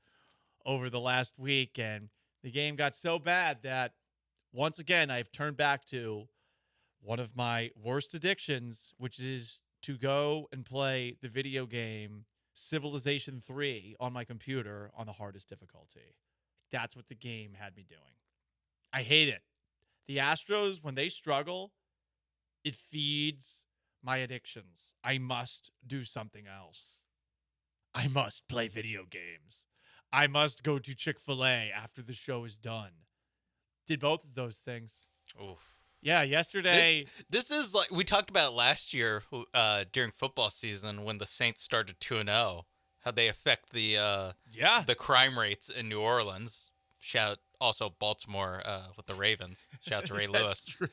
over the last week, and the game got so bad that once again I've turned back to one of my worst addictions, which is to go and play the video game Civilization 3 on my computer on the hardest difficulty. That's what the game had me doing. I hate it. The Astros, when they struggle, it feeds my addictions. I must do something else. I must play video games. I must go to Chick-fil-A after the show is done. Did both of those things. Oof. Yeah, yesterday. This is like we talked about last year during football season when the Saints started 2-0, how they affect the crime rates in New Orleans. Shout also Baltimore with the Ravens. Shout out to Ray Lewis. True.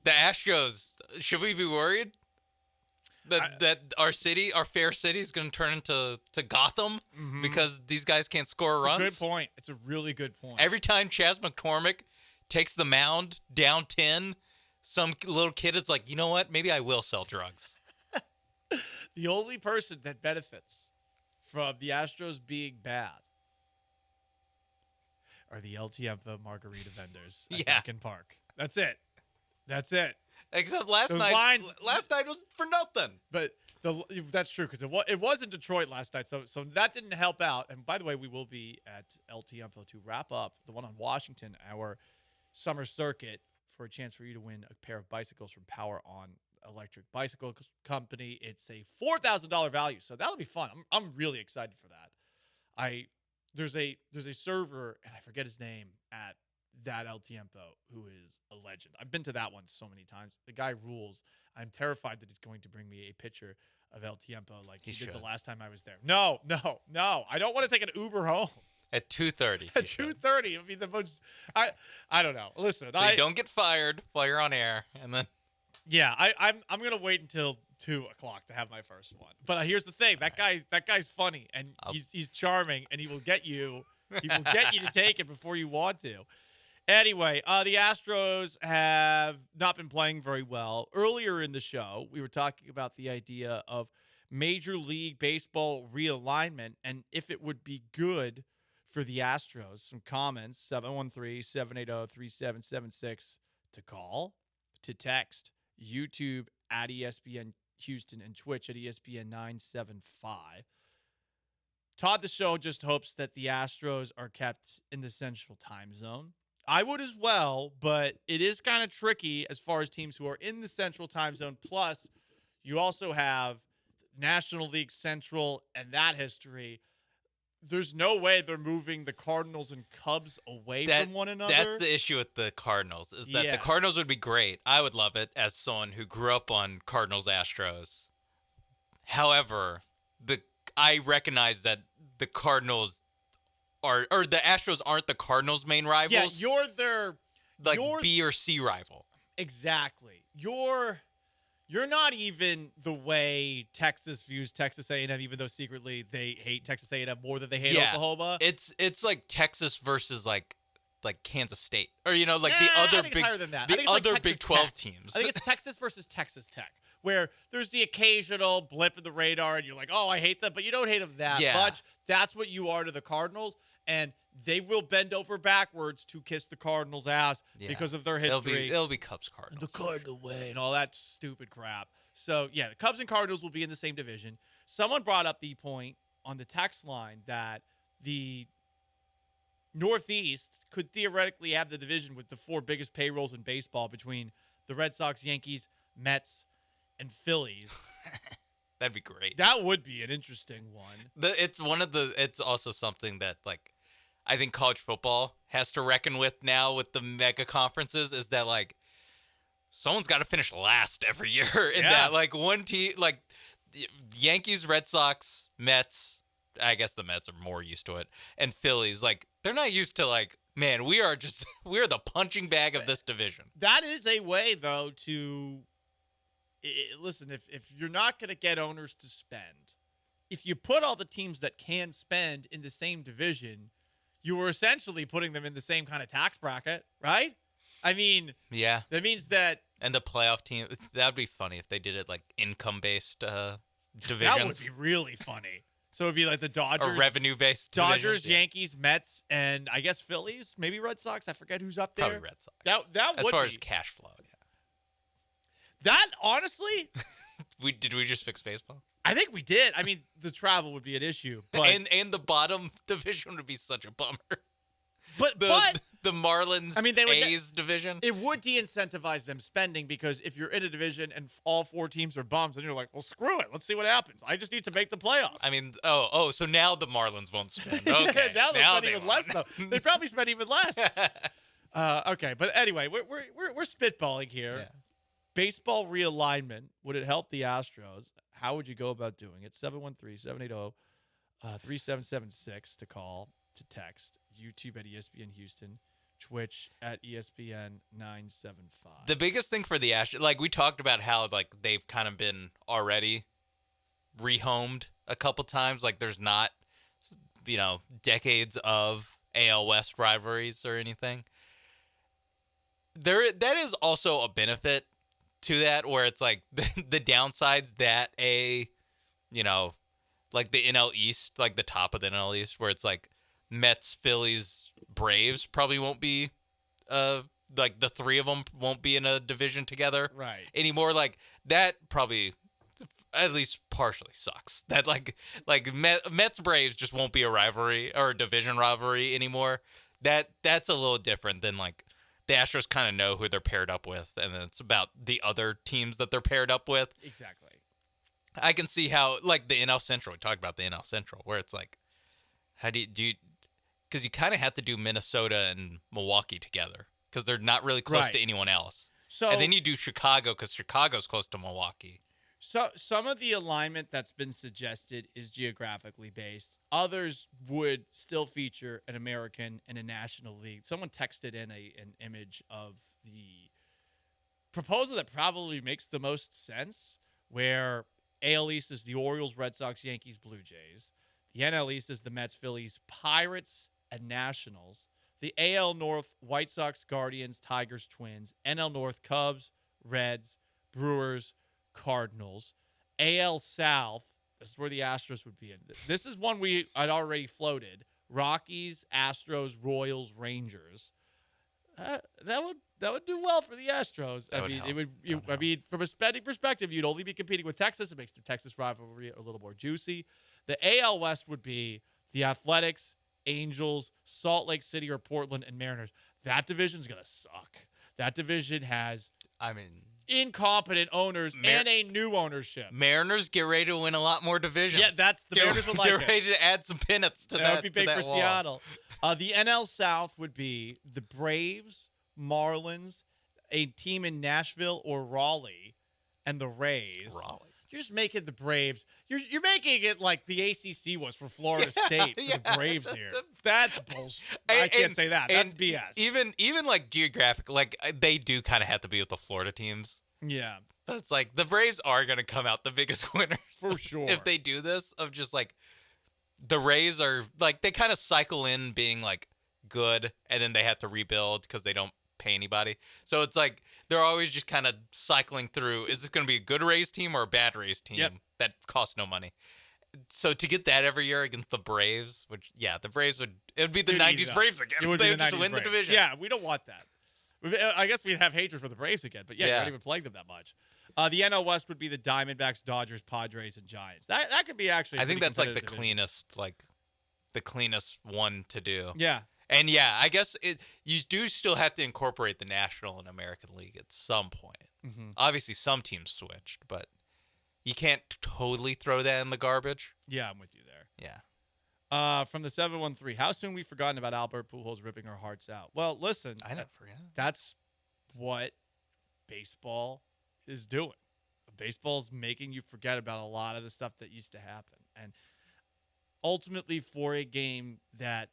The Astros, should we be worried that our fair city is going to turn into Gotham because these guys can't score runs? Good point. It's a really good point. Every time Chas McCormick takes the mound down 10, some little kid is like, you know what? Maybe I will sell drugs. The only person that benefits from the Astros being bad are the LTM margarita vendors at Lincoln Park. That's it. Except last night was for nothing. But that's true because it was in Detroit last night, so that didn't help out. And by the way, we will be at El Tiempo to wrap up the one on Washington, our summer circuit, for a chance for you to win a pair of bicycles from Power On Electric Bicycle Company. It's a $4,000 value, so that'll be fun. I'm really excited for that. There's a server, and I forget his name, at that El Tiempo, who is a legend. I've been to that one so many times. The guy rules. I'm terrified that he's going to bring me a picture of El Tiempo like he did the last time I was there. No. I don't want to take an Uber home. At 2:30. At 2:30. It would be the most... I don't know. Listen. So you don't get fired while you're on air, and then... Yeah, I'm going to wait until 2 o'clock to have my first one. But here's the thing. That guy's funny, and he's charming, and he will get you... He will get you to take it before you want to. Anyway, the Astros have not been playing very well. Earlier in the show, we were talking about the idea of Major League Baseball realignment and if it would be good for the Astros. Some comments, 713-780-3776 to call, to text, YouTube at ESPN Houston, and Twitch at ESPN 975. Todd the Show just hopes that the Astros are kept in the Central Time Zone. I would as well, but it is kind of tricky as far as teams who are in the Central Time Zone. Plus, you also have National League Central and that history. There's no way they're moving the Cardinals and Cubs away from one another. That's the issue with the Cardinals, is that the Cardinals would be great. I would love it as someone who grew up on Cardinals-Astros. However, I recognize that the Cardinals or the Astros aren't the Cardinals' main rivals. Yeah, you're their B or C rival. Exactly. You're not even the way Texas views Texas A&M, even though secretly they hate Texas A&M more than they hate Oklahoma. It's like Texas versus like Kansas State, or the other big higher than that. the other like Big 12 teams. I think it's Texas versus Texas Tech, where there's the occasional blip in the radar, and you're like, oh, I hate them, but you don't hate them that much. That's what you are to the Cardinals, and they will bend over backwards to kiss the Cardinals' ass because of their history. It'll be Cubs Cardinals. The Cardinal way and all that stupid crap. So, yeah, the Cubs and Cardinals will be in the same division. Someone brought up the point on the text line that the Northeast could theoretically have the division with the 4 biggest payrolls in baseball between the Red Sox, Yankees, Mets, and Phillies. That'd be great. That would be an interesting one. It's also something that I think college football has to reckon with now with the mega conferences, is that someone's got to finish last every year in that one team, Yankees, Red Sox, Mets. I guess the Mets are more used to it, and Phillies. They're not used to like, man, we're the punching bag of this division. That is a way, though, to listen. If you're not going to get owners to spend, if you put all the teams that can spend in the same division, you were essentially putting them in the same kind of tax bracket, right? I mean, yeah, that means that. And the playoff team, that would be funny if they did it like income-based divisions. That would be really funny. So it would be like the Dodgers. Or revenue-based Dodgers, divisions, yeah. Yankees, Mets, and I guess Phillies, maybe Red Sox. I forget who's up there. Probably Red Sox. That as would far be. as cash flow, yeah. That, honestly. Did we just fix baseball? I think we did. I mean, the travel would be an issue. But and the bottom division would be such a bummer. But the Marlins, A's division. It would de-incentivize them spending because if you're in a division and all 4 teams are bums, then you're like, well, screw it. Let's see what happens. I just need to make the playoffs. I mean, so now the Marlins won't spend. Okay, now they spend even less though. They probably spend even less. Okay, but anyway, we're spitballing here. Yeah. Baseball realignment. Would it help the Astros? How would you go about doing it? 713-780-3776 to call, to text. YouTube at ESPN Houston. Twitch at ESPN 975. The biggest thing for the Astros, like we talked about how like they've kind of been already rehomed a couple times. Like there's not, decades of AL West rivalries or anything. That is also a benefit to that, where it's like the downsides that like the NL East, like the top of the NL East, where it's like Mets, Phillies, Braves probably won't be, like the 3 of them won't be in a division together anymore. Like that probably at least partially sucks. That like Mets Braves just won't be a rivalry or a division rivalry anymore. That's a little different than like the Astros kind of know who they're paired up with, and then it's about the other teams that they're paired up with. Exactly. I can see how like the NL Central. We talked about the NL Central, where it's like, how do you because you kind of have to do Minnesota and Milwaukee together because they're not really close to anyone else. So, and then you do Chicago because Chicago's close to Milwaukee. So some of the alignment that's been suggested is geographically based. Others would still feature an American and a National League. Someone texted in an image of the proposal that probably makes the most sense, where AL East is the Orioles, Red Sox, Yankees, Blue Jays. The NL East is the Mets, Phillies, Pirates, and Nationals. The AL North, White Sox, Guardians, Tigers, Twins. NL North, Cubs, Reds, Brewers, Cardinals. AL South, this is where the Astros would be in. This is one I'd already floated. Rockies, Astros, Royals, Rangers. That would do well for the Astros. I mean, from a spending perspective, you'd only be competing with Texas. It makes the Texas rivalry a little more juicy. The AL West would be the Athletics, Angels, Salt Lake City or Portland, and Mariners. That division's gonna suck. That division has, incompetent owners and a new ownership. Mariners get ready to win a lot more divisions. Yeah, Mariners would like it. Get ready to add some pennants to that. That would be big for wall. Seattle. The NL South would be the Braves, Marlins, a team in Nashville or Raleigh, and the Rays. You're just making the Braves. You're making it like the ACC was for Florida State. For the Braves here. That's bullshit. I can't say that. That's BS. Even like geographic, like they do kind of have to be with the Florida teams. Yeah. But it's like the Braves are going to come out the biggest winners for sure if they do this. Of just like the Rays are like they kind of cycle in being like good, and then they have to rebuild because they don't pay anybody. So it's like they're always just kind of cycling through. Is this going to be a good Rays team or a bad Rays team that costs no money? So to get that every year against the Braves, the Braves it would be the 90s Braves again. It would they be would the just 90s win Braves. the division. Yeah, we don't want that. I guess we'd have hatred for the Braves again, but you're not even playing them that much. The NL West would be the Diamondbacks, Dodgers, Padres, and Giants. That could be actually. I think that's like the cleanest one to do. Yeah. And yeah, I guess you do still have to incorporate the National and American League at some point. Mm-hmm. Obviously, some teams switched, but you can't totally throw that in the garbage. Yeah, I'm with you there. Yeah. From the 713, how soon we've forgotten about Albert Pujols ripping our hearts out? Well, listen, I never forget. That's what baseball is doing. Baseball's making you forget about a lot of the stuff that used to happen, and ultimately for a game that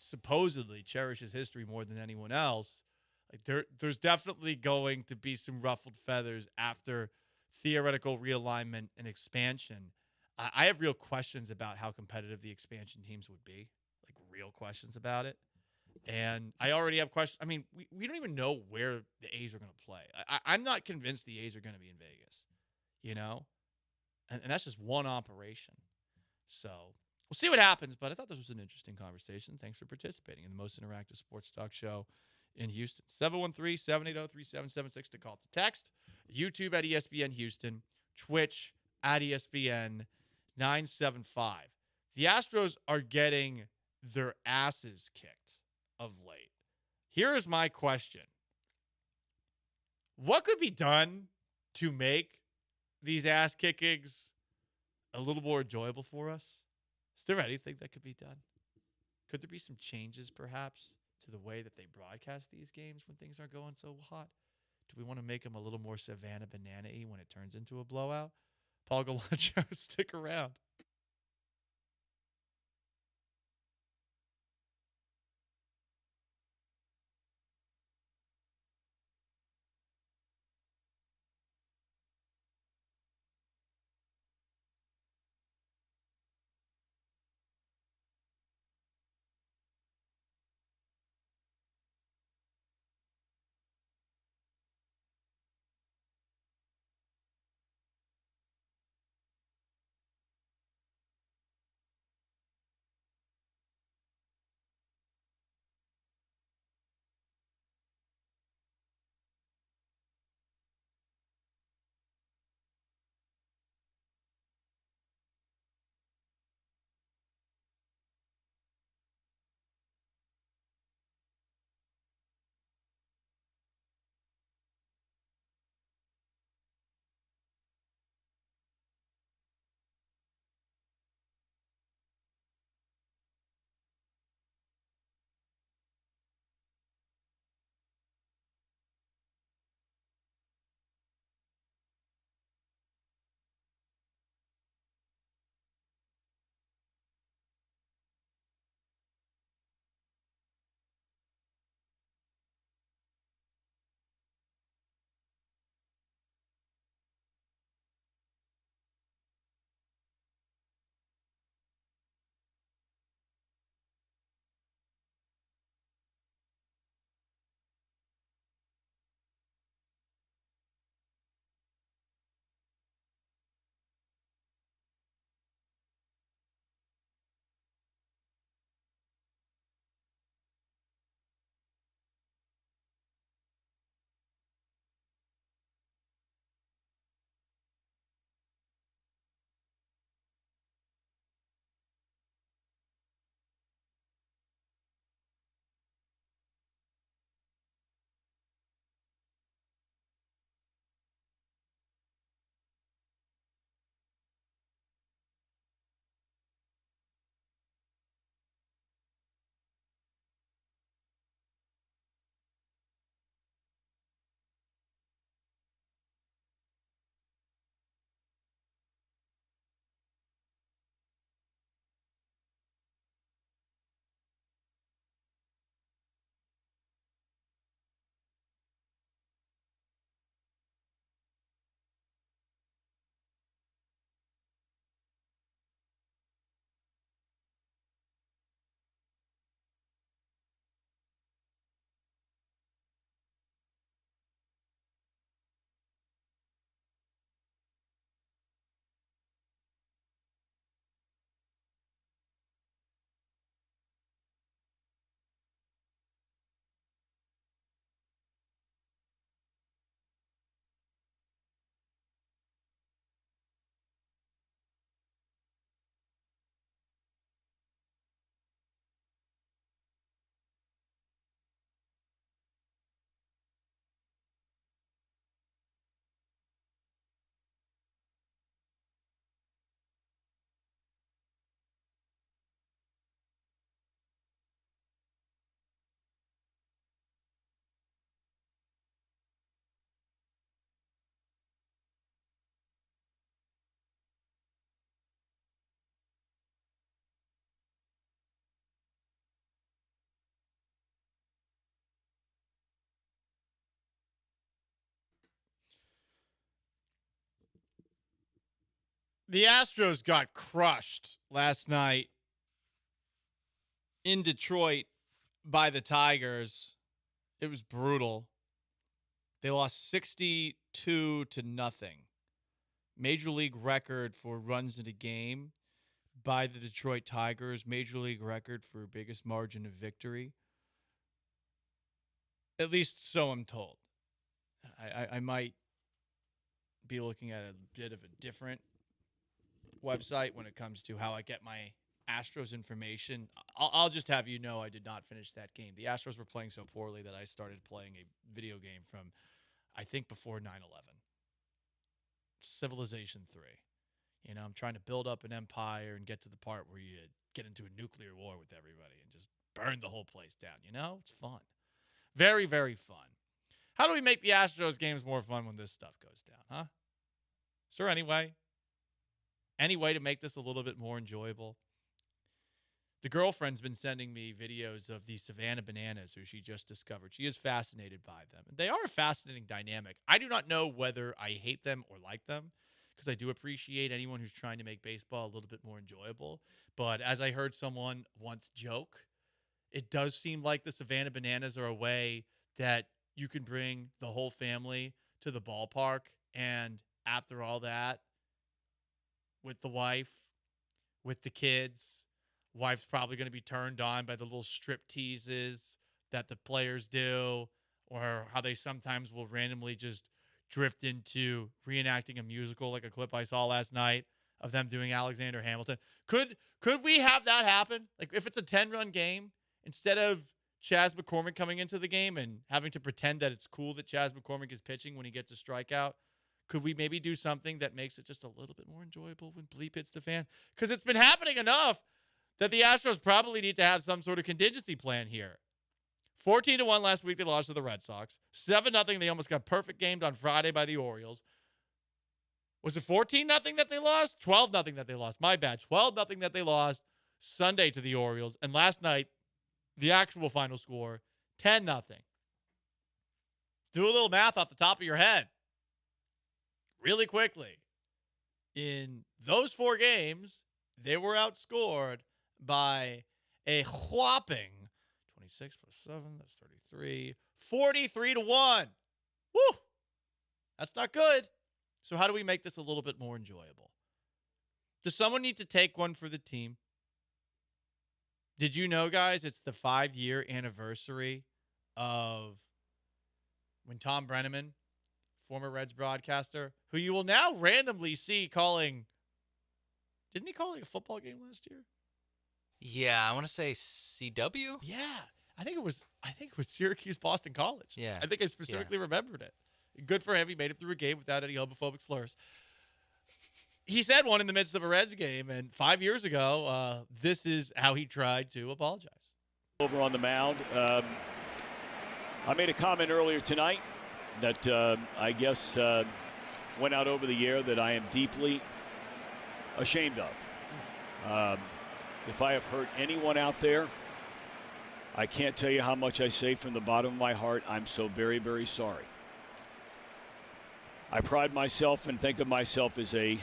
supposedly cherishes history more than anyone else, like there's definitely going to be some ruffled feathers after theoretical realignment and expansion. I have real questions about how competitive the expansion teams would be, like real questions about it. And I already have questions. I mean, we don't even know where the A's are going to play. I'm not convinced the A's are going to be in Vegas, you know? And that's just one operation. So we'll see what happens, but I thought this was an interesting conversation. Thanks for participating in the most interactive sports talk show in Houston. 713-780-3776 to call to text. YouTube at ESPN Houston. Twitch at ESPN 975. The Astros are getting their asses kicked of late. Here is my question. What could be done to make these ass kickings a little more enjoyable for us? Is there anything that could be done? Could there be some changes, perhaps, to the way that they broadcast these games when things aren't going so hot? Do we want to make them a little more Savannah Banana-y when it turns into a blowout? Paul Gallant Show, stick around. The Astros got crushed last night in Detroit by the Tigers. It was brutal. They lost 62-0. Major league record for runs in a game by the Detroit Tigers. Major league record for biggest margin of victory. At least so I'm told. I might be looking at a bit of a different website when it comes to how I get my Astros information. I'll just have you know I did not finish that game. The Astros were playing so poorly that I started playing a video game from, I think, before 9/11. Civilization 3. You know, I'm trying to build up an empire and get to the part where you get into a nuclear war with everybody and just burn the whole place down. You know, it's fun. Very, very fun. How do we make the Astros games more fun when this stuff goes down, huh? Is there any way? Any way to make this a little bit more enjoyable? The girlfriend's been sending me videos of the Savannah Bananas, who she just discovered. She is fascinated by them. They are a fascinating dynamic. I do not know whether I hate them or like them, because I do appreciate anyone who's trying to make baseball a little bit more enjoyable. But as I heard someone once joke, it does seem like the Savannah Bananas are a way that you can bring the whole family to the ballpark, and after all that, with the wife, with the kids, wife's probably going to be turned on by the little strip teases that the players do, or how they sometimes will randomly just drift into reenacting a musical, like a clip I saw last night of them doing Alexander Hamilton. Could we have that happen? Like, if it's a 10-run game, instead of Chas McCormick coming into the game and having to pretend that it's cool that Chas McCormick is pitching when he gets a strikeout, could we maybe do something that makes it just a little bit more enjoyable when bleep hits the fan? Because it's been happening enough that the Astros probably need to have some sort of contingency plan here. 14-1 last week, they lost to the Red Sox. 7-0, they almost got perfect gamed on Friday by the Orioles. Was it 14-0 that they lost? 12-0 that they lost. My bad. 12-0 that they lost Sunday to the Orioles. And last night, the actual final score, 10-0. Do a little math off the top of your head really quickly. In those 4 games, they were outscored by a whopping 26 plus 7, that's 33, 43-1. Woo! That's not good. So how do we make this a little bit more enjoyable? Does someone need to take one for the team? Did you know, guys, it's the 5-year anniversary of when Tom Brenneman, former Reds broadcaster, who you will now randomly see calling, didn't he call like a football game last year? Yeah, I want to say CW. Yeah, I think it was Syracuse Boston College. Yeah, I think I specifically remembered it. Good for him. He made it through a game without any homophobic slurs. He said one in the midst of a Reds game, and 5 years ago, this is how he tried to apologize. Over on the mound, I made a comment earlier tonight that I guess went out over the air that I am deeply ashamed of. If I have hurt anyone out there, I can't tell you how much I say from the bottom of my heart. I'm so very, very sorry. I pride myself and think of myself as a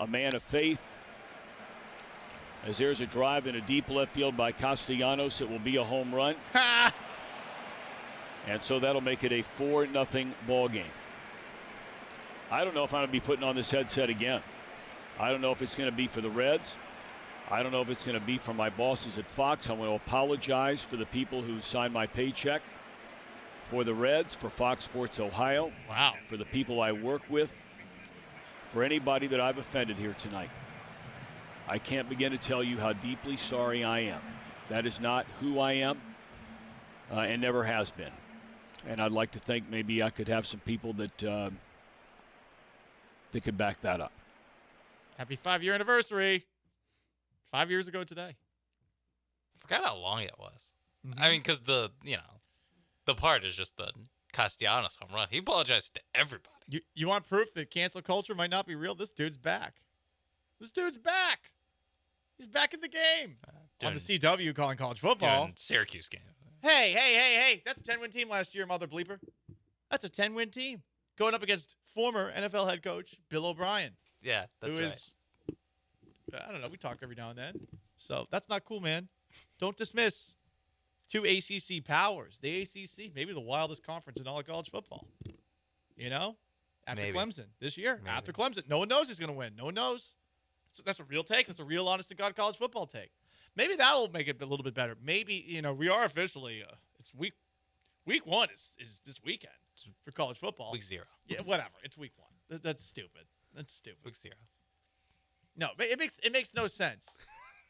man of faith. As there's a drive in a deep left field by Castellanos, it will be a home run. And so that'll make it a 4-0 ball game. I don't know if I'm going to be putting on this headset again. I don't know if it's going to be for the Reds. I don't know if it's going to be for my bosses at Fox. I want to apologize for the people who signed my paycheck, for the Reds, for Fox Sports Ohio. Wow. For the people I work with, for anybody that I've offended here tonight. I can't begin to tell you how deeply sorry I am. That is not who I am and never has been. And I'd like to think maybe I could have some people that could back that up. Happy 5-year anniversary. 5 years ago today. Forgot how long it was. I mean, because the part is just the Castellanos home run. He apologized to everybody. You want proof that cancel culture might not be real? This dude's back. This dude's back. He's back in the game. On the CW calling college football. Syracuse game. Hey. That's a 10-win team last year, mother bleeper. That's a 10-win team. Going up against former NFL head coach Bill O'Brien. Yeah, that's who is, I don't know, we talk every now and then. So that's not cool, man. Don't dismiss 2 ACC powers. The ACC, maybe the wildest conference in all of college football. You know? After Clemson this year. Maybe. After Clemson. No one knows who's going to win. No one knows. That's a real take. That's a real honest-to-God college football take. Maybe that will make it a little bit better. Maybe, you know, we are officially, it's week 1 is this weekend for college football. Week 0. Yeah, whatever. It's week 1. That's stupid. That's stupid. Week 0. No, it makes no sense.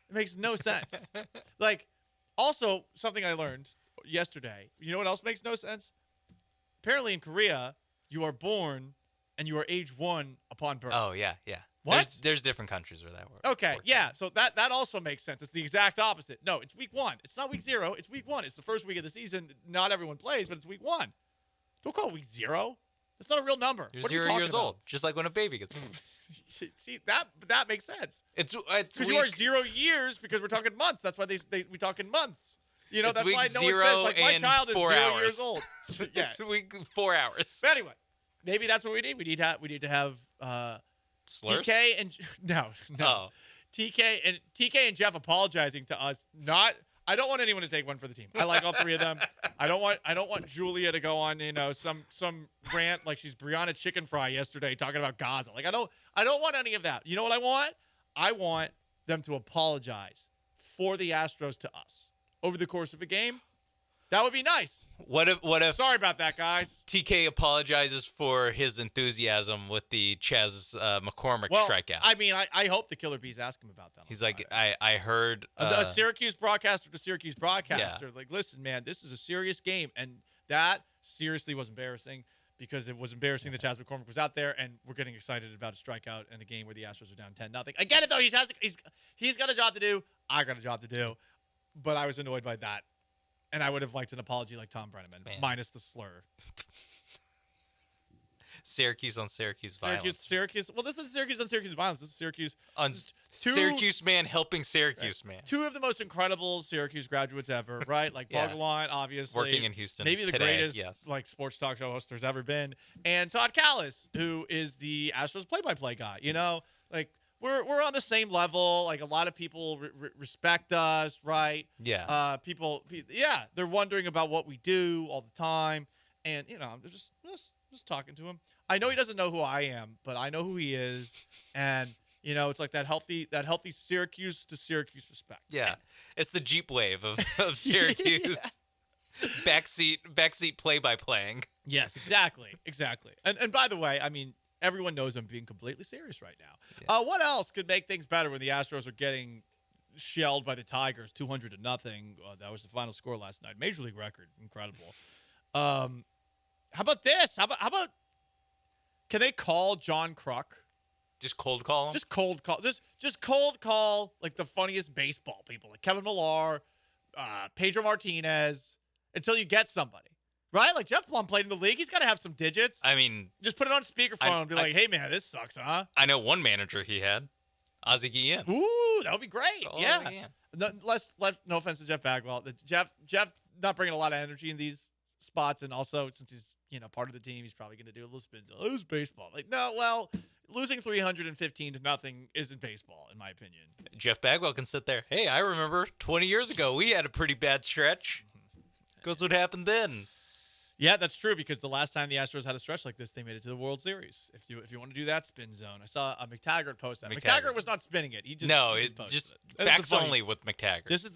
It makes no sense. Like, also, something I learned yesterday. You know what else makes no sense? Apparently in Korea, you are born and you are age 1 upon birth. Oh, yeah. What? There's different countries where that works. Okay, yeah. So that also makes sense. It's the exact opposite. No, it's week 1. It's not week 0. It's week 1. It's the first week of the season. Not everyone plays, but it's week 1. Don't call it week 0. That's not a real number. You're what 0 are you years about? old, just like when a baby gets born. See, that makes sense. It's because you are 0 years because we're talking months. That's why we talk in months. You know, that's why no one says, like, my child is 0 years old. Yeah. It's week 4 hours. But anyway, maybe that's what we need. We need to have Slurs? TK and no. Oh. TK and Jeff apologizing to us. I don't want anyone to take one for the team. I like all 3 of them. I don't want Julia to go on, you know, some rant like she's Brianna Chicken Fry yesterday talking about Gaza. Like I don't want any of that. You know what I want? I want them to apologize for the Astros to us over the course of a game. That would be nice. What if Sorry about that, guys. TK apologizes for his enthusiasm with the Chaz McCormick strikeout? I mean, I hope the Killer Bees ask him about that. He's like, I heard a Syracuse broadcaster to Syracuse broadcaster. Yeah. Like, listen, man, this is a serious game, and that seriously was embarrassing because it was embarrassing that Chaz McCormick was out there, and we're getting excited about a strikeout in a game where the Astros are down 10-0. I get it though. He's got a job to do. I got a job to do, but I was annoyed by that. And I would have liked an apology like Tom Brenneman, minus the slur. Syracuse on Syracuse violence. Syracuse. Well, this is Syracuse on Syracuse violence. This is Syracuse. Syracuse man helping Syracuse man. 2 of the most incredible Syracuse graduates ever, right? Like Paul Gallant, obviously. Working in Houston Maybe the today, greatest like sports talk show host there's ever been. And Todd Callis, who is the Astros play-by-play guy. You know, like we're on the same level. Like a lot of people respect us, right? Yeah. They're wondering about what we do all the time. And, you know, I'm just talking to him. I know he doesn't know who I am, but I know who he is. And, you know, it's like that healthy Syracuse to Syracuse respect. Yeah. It's the Jeep wave of Syracuse. Backseat play-by-playing. Yes, exactly. And by the way, I mean, everyone knows I'm being completely serious right now. Yeah. What else could make things better when the Astros are getting shelled by the Tigers 200-0? That was the final score last night. Major League record. Incredible. How about this? How about can they call John Kruk? Just cold call him? Just cold call. Just cold call like the funniest baseball people, like Kevin Millar, Pedro Martinez, until you get somebody. Right? Like Jeff Plum played in the league. He's got to have some digits. I mean, just put it on speakerphone and be like, hey, man, this sucks, huh? I know one manager he had, Ozzie Guillen. Ooh, that would be great. Yeah. No offense to Jeff Bagwell. Jeff not bringing a lot of energy in these spots. And also, since he's, you know, part of the team, he's probably going to do a little spin zone. Oh, it was baseball. Like, no, well, losing 315-0 isn't baseball, in my opinion. Jeff Bagwell can sit there. Hey, I remember 20 years ago, we had a pretty bad stretch. Guess what happened then? Yeah, that's true, because the last time the Astros had a stretch like this, they made it to the World Series. If you want to do that spin zone, I saw a McTaggart post that. McTaggart was not spinning it. He just facts only with McTaggart. This is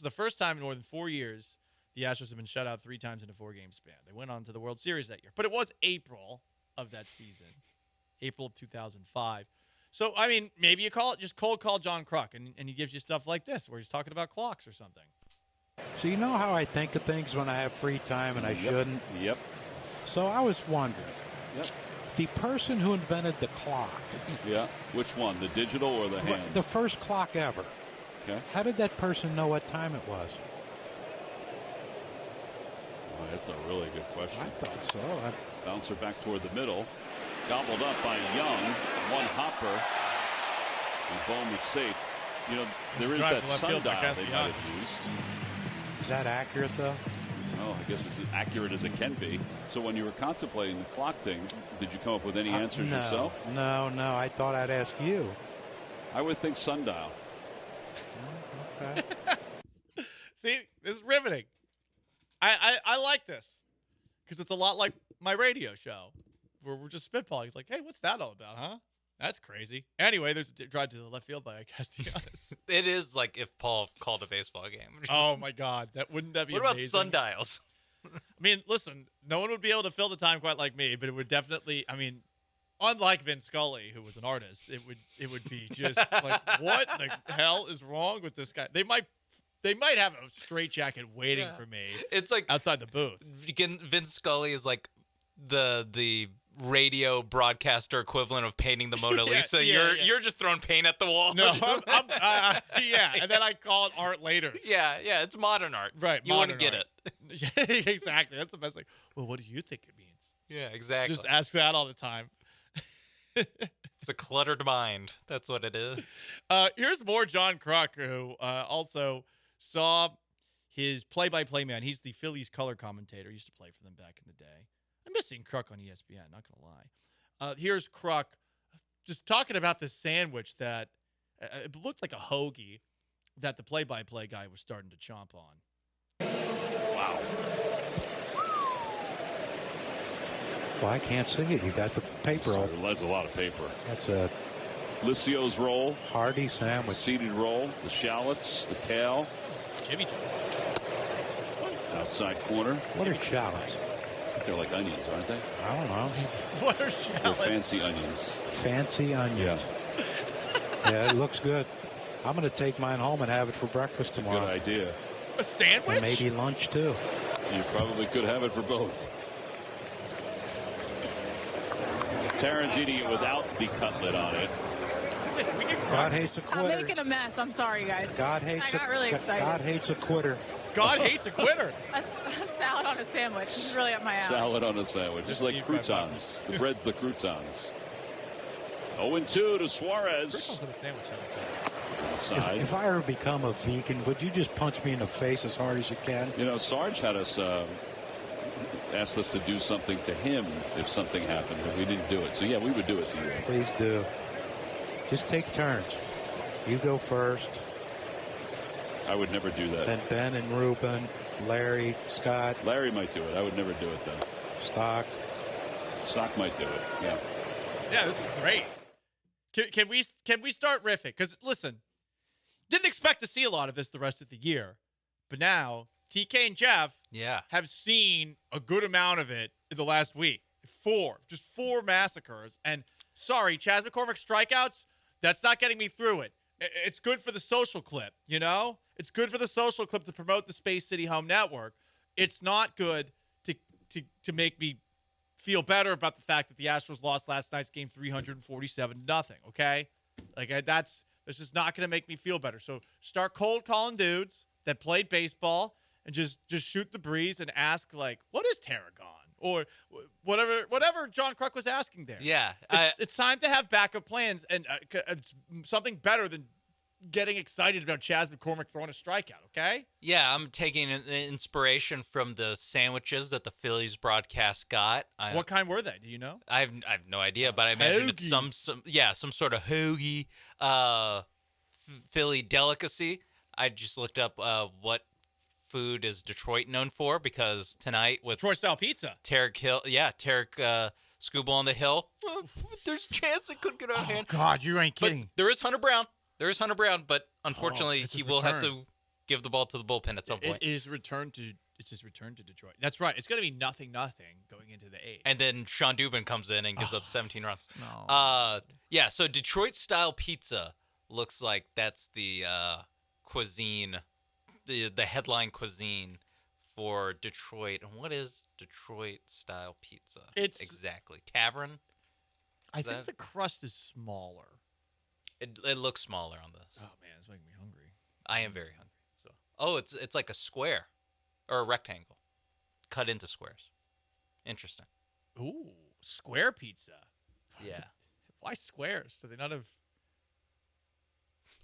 the first time in more than 4 years the Astros have been shut out 3 times in a 4-game span. They went on to the World Series that year, but it was April of that season, April of 2005. So I mean, maybe you just cold call John Kruk, and he gives you stuff like this, where he's talking about clocks or something. So you know how I think of things when I have free time and I shouldn't? Yep. So I was wondering. Yep. The person who invented the clock. Yeah. Which one? The digital or the hand? The first clock ever. Okay. How did that person know what time it was? Oh, that's a really good question. I thought so. Bouncer back toward the middle. Gobbled up by Young. One hopper. And Bohm is safe. You know, there is that sundial they might have used. Is that accurate, though? Oh, I guess it's as accurate as it can be. So when you were contemplating the clock thing, did you come up with any answers yourself? No. I thought I'd ask you. I would think sundial. Okay. See, this is riveting. I like this because it's a lot like my radio show where we're just spitballing. It's like, hey, what's that all about, huh? That's crazy. Anyway, there's a drive to the left field by Castellanos. It is like if Paul called a baseball game. Oh my God, wouldn't that be What about amazing? sundials? I mean, listen, no one would be able to fill the time quite like me, but it would definitely. I mean, unlike Vin Scully, who was an artist, it would be just like, what the hell is wrong with this guy? They might have a straitjacket waiting for me. It's like outside the booth. Vince Scully is like the radio broadcaster equivalent of painting the Mona Lisa. You're just throwing paint at the wall. No, and then I call it art later. Yeah, it's modern art. Right, you wouldn't get it. Exactly. That's the best thing. Well, what do you think it means? Yeah, exactly. Just ask that all the time. It's a cluttered mind. That's what it is. Here's more John Kruk, who also saw his play-by-play man. He's the Phillies color commentator. He used to play for them back in the day. I'm missing Kruk on ESPN, not going to lie. Here's Kruk just talking about this sandwich that it looked like a hoagie that the play-by-play guy was starting to chomp on. Wow. Well, I can't see it. You got the paper on. That's a lot of paper. That's a Lucio's roll. hearty sandwich. Seeded roll. The shallots. The kale. Jimmy John's. Outside corner. What are shallots? They're like onions, aren't they? I don't know. What are They're shallots? fancy onions. Fancy onions. Yeah, it looks good. I'm going to take mine home and have it for breakfast tomorrow. Good idea. A sandwich? And maybe lunch, too. You probably could have it for both. Taryn's eating it without the cutlet on it. God hates a quitter. I'm making a mess. I'm sorry, guys. God hates I got really excited. God hates a quitter. God hates a quitter. A salad on a sandwich is really up my alley. Salad on a sandwich. Just like croutons. The bread's the croutons. 0-2 to Suarez. Croutons on a sandwich sounds good. If I ever become a vegan, would you just punch me in the face as hard as you can? You know, Sarge had us asked us to do something to him if something happened, but we didn't do it. So yeah, we would do it to you. Please do. Just take turns. You go first. I would never do that. Then Ben and Ruben, Larry, Scott. Larry might do it. I would never do it though. Stock might do it. Yeah. Yeah, this is great. Can we start riffing? Because listen, didn't expect to see a lot of this the rest of the year, but now TK and Jeff have seen a good amount of it in the last week. Just four massacres. And sorry, Chas McCormick strikeouts, that's not getting me through it. It's good for the social clip, you know? It's good for the social clip to promote the Space City Home Network. It's not good to make me feel better about the fact that the Astros lost last night's game 347-0, okay? Like, that's just not going to make me feel better. So start cold calling dudes that played baseball and just shoot the breeze and ask, like, what is Tarragon? Or whatever John Kruk was asking there. Yeah. It's time to have backup plans, and it's something better than getting excited about Chas McCormick throwing a strikeout, okay? Yeah, I'm taking inspiration from the sandwiches that the Phillies broadcast got. What kind were they? Do you know? I have no idea, but I imagine it's some sort of hoagie Philly delicacy. I just looked up what food is Detroit known for, because tonight with Detroit style pizza. Tarek Scooble on the Hill. There's a chance it could get out of hand. God, you ain't kidding. But there is Hunter Brown, but unfortunately he will have to give the ball to the bullpen at some point. It's his return to Detroit. That's right. It's going to be 0-0 going into the 8th. And then Sean Dubin comes in and gives up 17 runs. No. So Detroit style pizza looks like that's the cuisine, the headline cuisine for Detroit. And what is Detroit style pizza? It's exactly tavern. I think the crust is smaller. It looks smaller on this. Oh man, it's making me hungry. I am very hungry. So, it's like a square or a rectangle cut into squares. Interesting. Ooh, square pizza. Yeah. Why squares? Do they not have?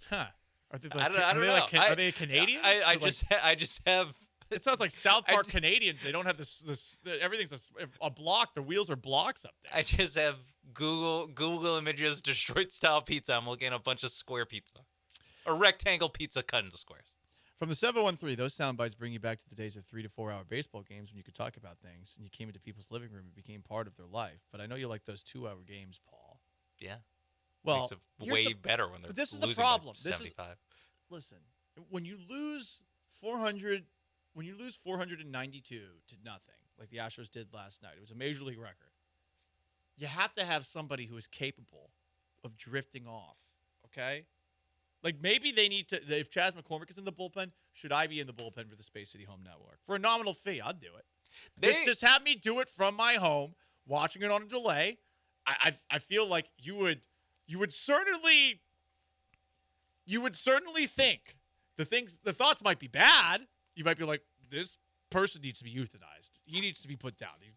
Huh? Are they? I don't know. Are they Canadians? I just have It sounds like South Park Canadians. They don't have this everything's a block. The wheels are blocks up there. I just have Google Images Detroit style pizza. I'm looking at a bunch of square pizza. A rectangle pizza cut into squares. From the 713, those sound bites bring you back to the days of 3 to 4 hour baseball games when you could talk about things and you came into people's living room and became part of their life. But I know you like those 2 hour games, Paul. Yeah. Well, makes it way better when they're this is losing the problem. by 75. Listen, when you lose 492 to nothing, like the Astros did last night, it was a major league record. You have to have somebody who is capable of drifting off. Okay. Like, maybe they need to, if Chas McCormick is in the bullpen, should I be in the bullpen for the Space City Home Network? For a nominal fee, I'll do it. Just have me do it from my home, watching it on a delay. I feel like you would certainly think the thoughts might be bad. You might be like, this person needs to be euthanized. He needs to be put down. He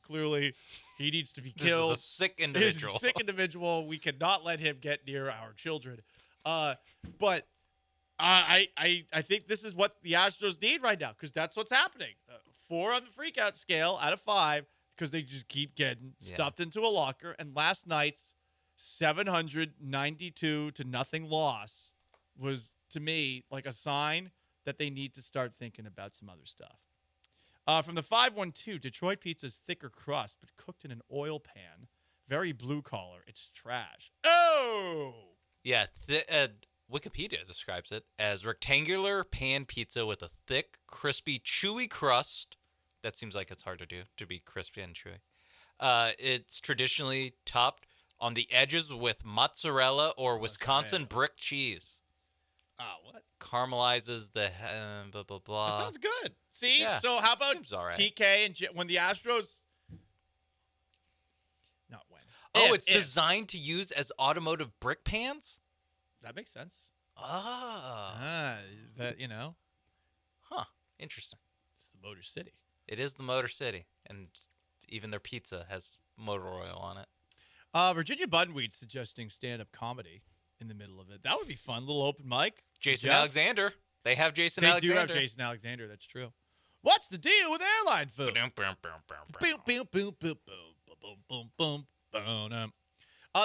needs to be killed. This is a sick individual. He's a sick individual. We cannot let him get near our children. But I think this is what the Astros need right now because that's what's happening. 4 on the freakout scale out of 5 because they just keep getting stuffed into a locker. And last night's 792 to nothing loss was, to me, like a sign that they need to start thinking about some other stuff. From the 512, Detroit pizza's thicker crust, but cooked in an oil pan. Very blue collar. It's trash. Oh! Yeah, Wikipedia describes it as rectangular pan pizza with a thick, crispy, chewy crust. That seems like it's hard to do, to be crispy and chewy. It's traditionally topped on the edges with mozzarella or Wisconsin brick cheese. What? Caramelizes the blah, blah, blah. That sounds good. See? Yeah, so how about right. PK and when the Astros... Not when. It's designed to use as automotive brick pans? That makes sense. That, Huh. Interesting. It's the Motor City. It is the Motor City. And even their pizza has motor oil on it. Virginia Buttonweed suggesting stand-up comedy in the middle of it. That would be fun. Little open mic. Jason Alexander. They have Jason Alexander. They do have Jason Alexander. That's true. What's the deal with airline food?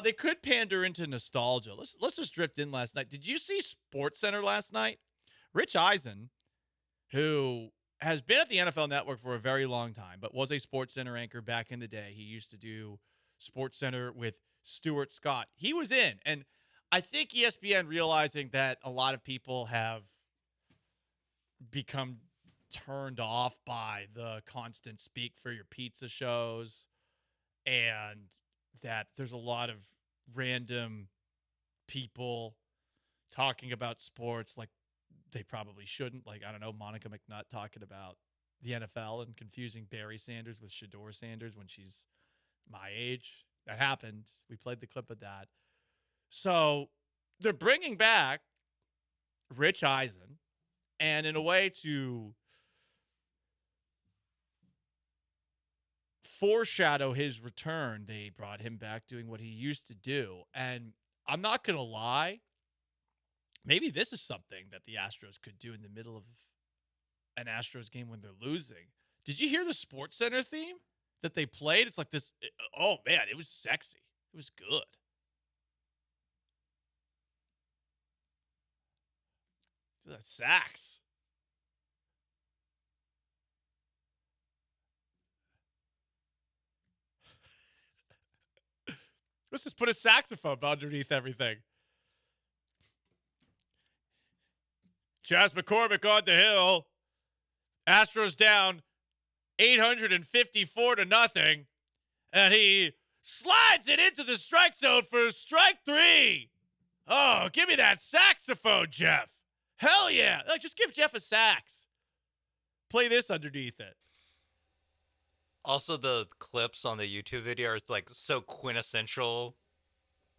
They could pander into nostalgia. Let's just drift in last night. Did you see SportsCenter last night? Rich Eisen, who has been at the NFL Network for a very long time, but was a SportsCenter anchor back in the day. He used to do SportsCenter with Stuart Scott. He was in, and I think ESPN realizing that a lot of people have become turned off by the constant speak for your pizza shows and that there's a lot of random people talking about sports like they probably shouldn't. Like, I don't know, Monica McNutt talking about the NFL and confusing Barry Sanders with Shador Sanders when she's my age. That happened. We played the clip of that. So they're bringing back Rich Eisen, and in a way to foreshadow his return, they brought him back doing what he used to do. And I'm not going to lie, maybe this is something that the Astros could do in the middle of an Astros game when they're losing. Did you hear the SportsCenter theme that they played? It's like this. Oh, man, it was sexy. It was good. The sax. Let's just put a saxophone underneath everything. Chas McCormick on the hill. Astros down 854 to nothing. And he slides it into the strike zone for strike 3. Oh, give me that saxophone, Jeff. Hell yeah. Like, just give Jeff a sax. Play this underneath it. Also, the clips on the YouTube video are like so quintessential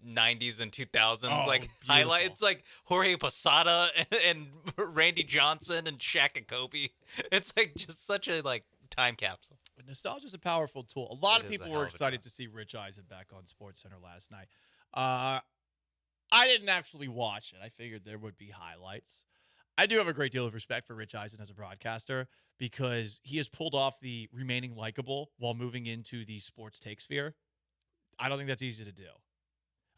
90s and 2000s. Highlight. It's like Jorge Posada and Randy Johnson and Shaq and Kobe. It's like just such a time capsule. Nostalgia is a powerful tool. A lot of people were excited to see Rich Eisen back on SportsCenter last night. I didn't actually watch it. I figured there would be highlights. I do have a great deal of respect for Rich Eisen as a broadcaster because he has pulled off the remaining likable while moving into the sports take sphere. I don't think that's easy to do.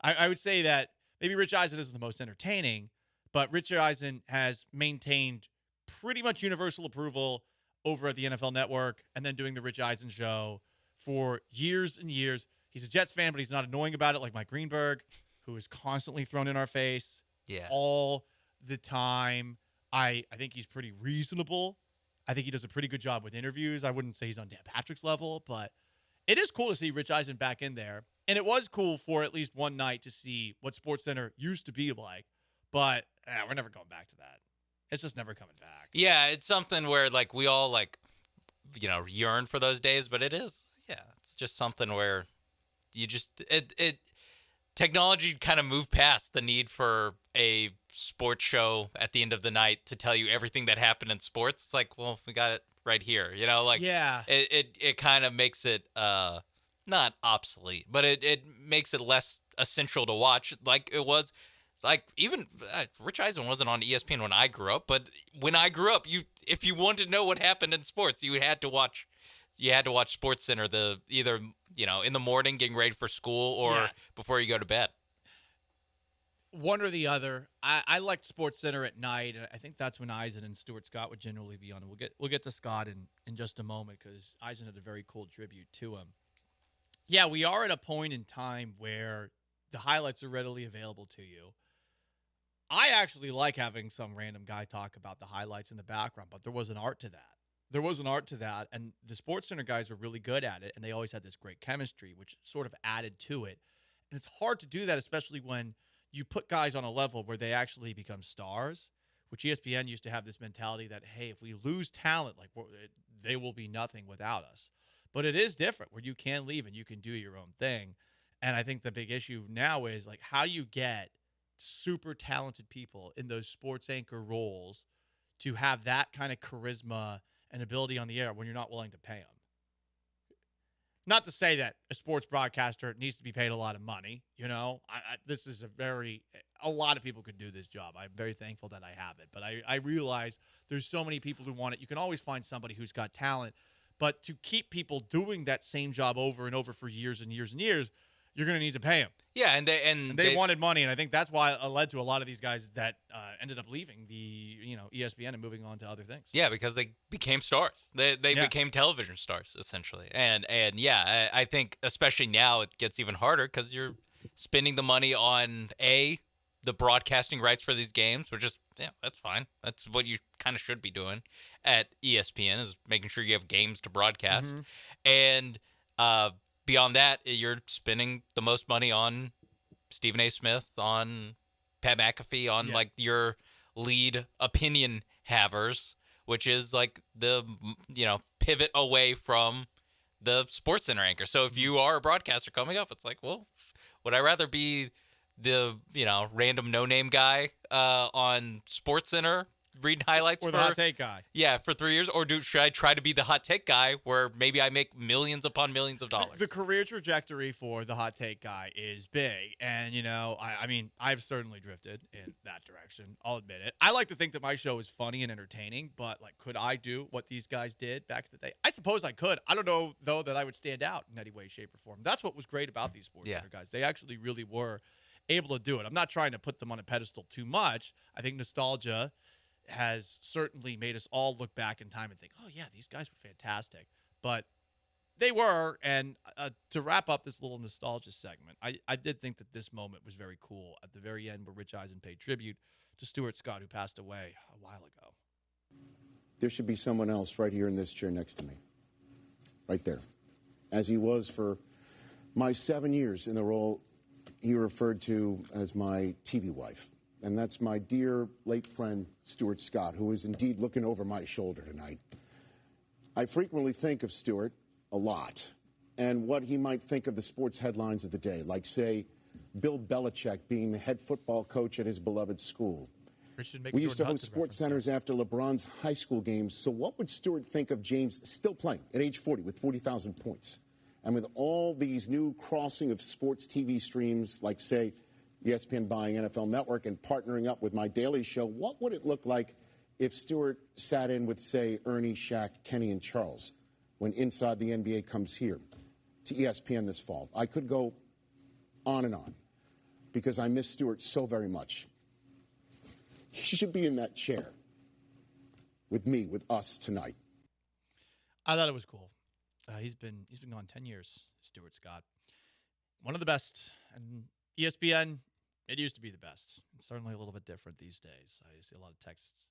I would say that maybe Rich Eisen isn't the most entertaining, but Rich Eisen has maintained pretty much universal approval over at the NFL Network and then doing the Rich Eisen show for years and years. He's a Jets fan, but he's not annoying about it like Mike Greenberg, who is constantly thrown in our face all the time. I think he's pretty reasonable. I think he does a pretty good job with interviews. I wouldn't say he's on Dan Patrick's level, but it is cool to see Rich Eisen back in there. And it was cool for at least one night to see what SportsCenter used to be like. But we're never going back to that. It's just never coming back. Yeah, it's something where like we all like, yearn for those days. But it is, it's just something where you just technology kind of moved past the need for a sports show at the end of the night to tell you everything that happened in sports. It's like, well, we got it right here. It kind of makes it not obsolete, but it makes it less essential to watch. Like it was, like even Rich Eisen wasn't on ESPN when I grew up, but when I grew up, if you wanted to know what happened in sports, you had to watch SportsCenter either in the morning getting ready for school or before you go to bed. One or the other. I liked SportsCenter at night, and I think that's when Eisen and Stuart Scott would generally be on. We'll get to Scott in just a moment because Eisen had a very cool tribute to him. Yeah, we are at a point in time where the highlights are readily available to you. I actually like having some random guy talk about the highlights in the background, but there was an art to that. And the SportsCenter guys were really good at it, and they always had this great chemistry, which sort of added to it. And it's hard to do that, especially when you put guys on a level where they actually become stars, which ESPN used to have this mentality that, hey, if we lose talent, like they will be nothing without us. But it is different where you can leave and you can do your own thing. And I think the big issue now is like, how do you get super talented people in those sports anchor roles to have that kind of charisma and ability on the air when you're not willing to pay them? Not to say that a sports broadcaster needs to be paid a lot of money. This is a lot of people could do this job. I'm very thankful that I have it. But I realize there's so many people who want it. You can always find somebody who's got talent. But to keep people doing that same job over and over for years and years and years, you're going to need to pay them. Yeah, and they wanted money, and I think that's why it led to a lot of these guys that ended up leaving the ESPN and moving on to other things. Yeah, because they became stars. They became television stars essentially, and I think especially now it gets even harder because you're spending the money on the broadcasting rights for these games, which is that's fine. That's what you kind of should be doing at ESPN is making sure you have games to broadcast, and beyond that, you're spending the most money on Stephen A. Smith, on Pat McAfee, on like your lead opinion havers, which is like the pivot away from the SportsCenter anchor. So if you are a broadcaster coming up, it's like, well, would I rather be the random no-name guy on SportsCenter reading highlights or the hot take guy? Yeah, for 3 years, or should I try to be the hot take guy where maybe I make millions upon millions of dollars? The career trajectory for the hot take guy is big, and I mean, I've certainly drifted in that direction. I'll admit it. I like to think that my show is funny and entertaining, but like, could I do what these guys did back in the day? I suppose I could. I don't know though that I would stand out in any way, shape, or form. That's what was great about these SportsCenter guys. They actually really were able to do it. I'm not trying to put them on a pedestal too much. I think nostalgia has certainly made us all look back in time and think, oh, yeah, these guys were fantastic. But they were. And to wrap up this little nostalgia segment, I did think that this moment was very cool at the very end where Rich Eisen paid tribute to Stuart Scott, who passed away a while ago. There should be someone else right here in this chair next to me. Right there. As he was for my 7 years in the role he referred to as my TV wife. And that's my dear late friend, Stuart Scott, who is indeed looking over my shoulder tonight. I frequently think of Stuart a lot and what he might think of the sports headlines of the day, like, say, Bill Belichick being the head football coach at his beloved school. We used to host sports centers after LeBron's high school games, so what would Stuart think of James still playing at age 40 with 40,000 points? And with all these new crossing of sports TV streams, like, say, ESPN buying NFL Network and partnering up with my daily show, what would it look like if Stewart sat in with, say, Ernie, Shaq, Kenny, and Charles when Inside the NBA comes here to ESPN this fall. I could go on and on because I miss Stewart so very much. He should be in that chair with me, with us tonight. I thought it was cool. He's been gone 10 years, Stuart Scott. One of the best. And ESPN, it used to be the best. It's certainly a little bit different these days. I see a lot of texts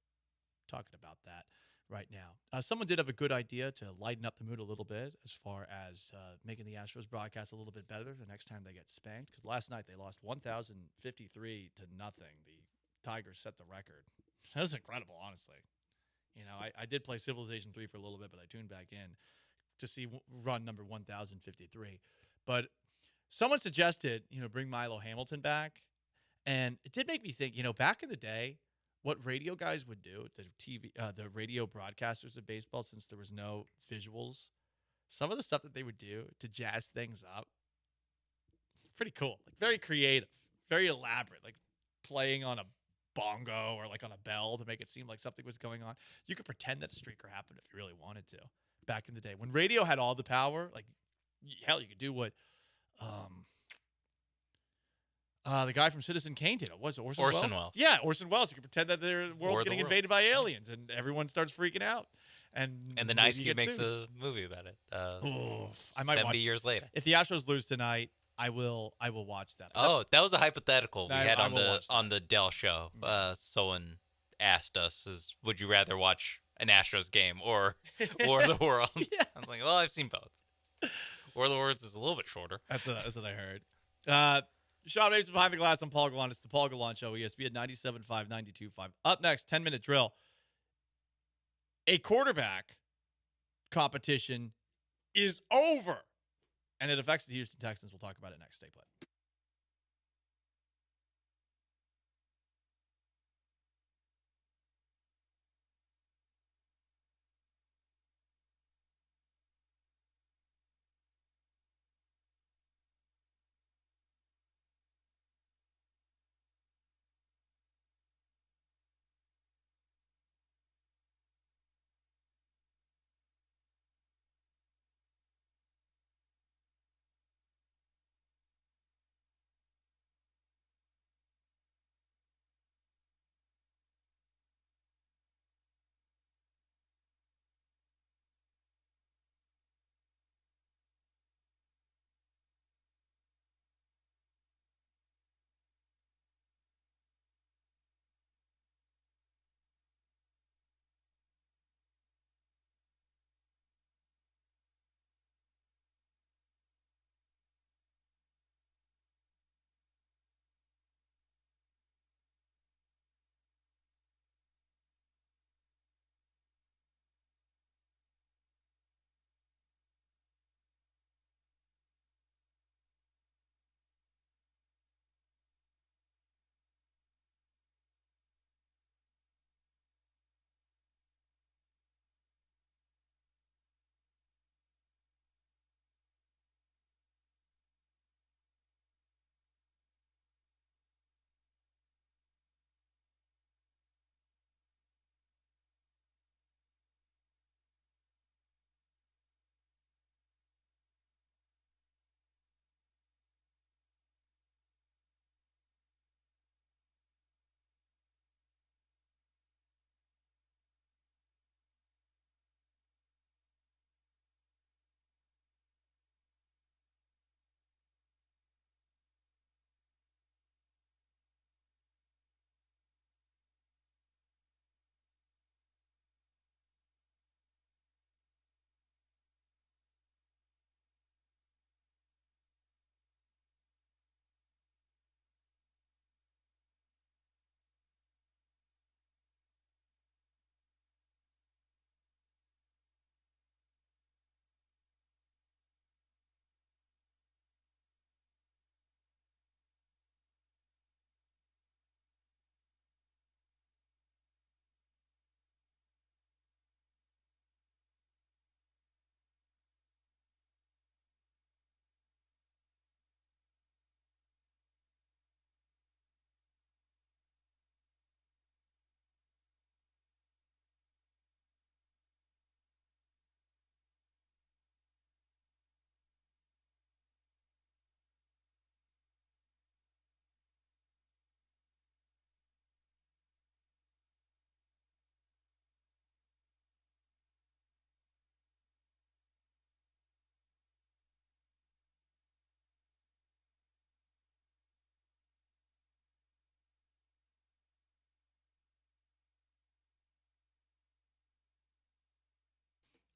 talking about that right now. Someone did have a good idea to lighten up the mood a little bit as far as making the Astros broadcast a little bit better the next time they get spanked. Because last night they lost 1,053 to nothing. The Tigers set the record. That was incredible, honestly. You know, I did play Civilization 3 for a little bit, but I tuned back in to see run number 1,053. But someone suggested, bring Milo Hamilton back. And it did make me think, back in the day, what radio guys would do, the radio broadcasters of baseball, since there was no visuals, some of the stuff that they would do to jazz things up, pretty cool. Like very creative, very elaborate, like playing on a bongo or like on a bell to make it seem like something was going on. You could pretend that a streaker happened if you really wanted to. Back in the day when radio had all the power, like hell, you could do what the guy from Citizen Kane did. Was Orson Welles? Yeah, Orson Welles. You could pretend that their world's getting invaded by aliens, and everyone starts freaking out. And then Ice Cube makes a movie about it. I might 70 watch years later. If the Astros lose tonight, I will watch that. Oh, that was a hypothetical we had on the Dell show. Someone asked us, would you rather watch an Astros game or the World? Yeah. I was like, well, I've seen both. Or the Worlds is a little bit shorter. That's what I heard. Sean Mason behind the glass on Paul Gallant. It's the Paul Gallant Show, ESPN 97.5, 92.5. Up next, 10-minute drill. A quarterback competition is over, and it affects the Houston Texans. We'll talk about it next. Stay put.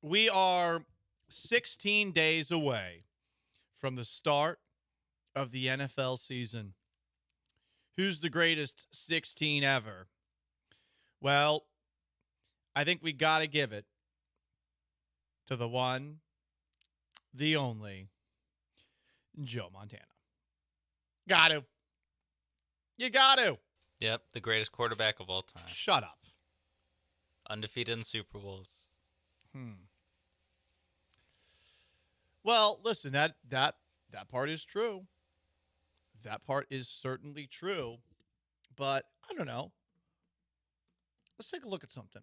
We are 16 days away from the start of the NFL season. Who's the greatest 16 ever? Well, I think we got to give it to the one, the only, Joe Montana. Got to. You got to. Yep, the greatest quarterback of all time. Shut up. Undefeated in Super Bowls. Well, listen, that part is true. That part is certainly true. But I don't know. Let's take a look at something.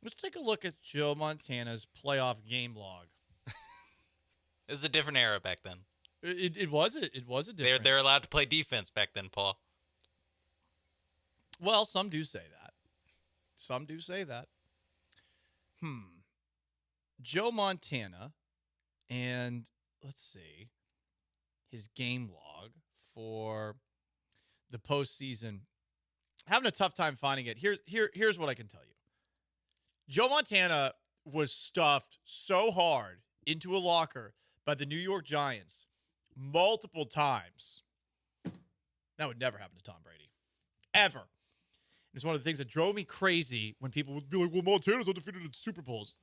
Let's take a look at Joe Montana's playoff game log. It was a different era back then. It was a different. They're allowed to play defense back then, Paul. Well, some do say that. Some do say that. Joe Montana, and let's see, his game log for the postseason. Having a tough time finding it. Here's what I can tell you. Joe Montana was stuffed so hard into a locker by the New York Giants multiple times. That would never happen to Tom Brady. Ever. It's one of the things that drove me crazy when people would be like, well, Montana's undefeated in Super Bowls.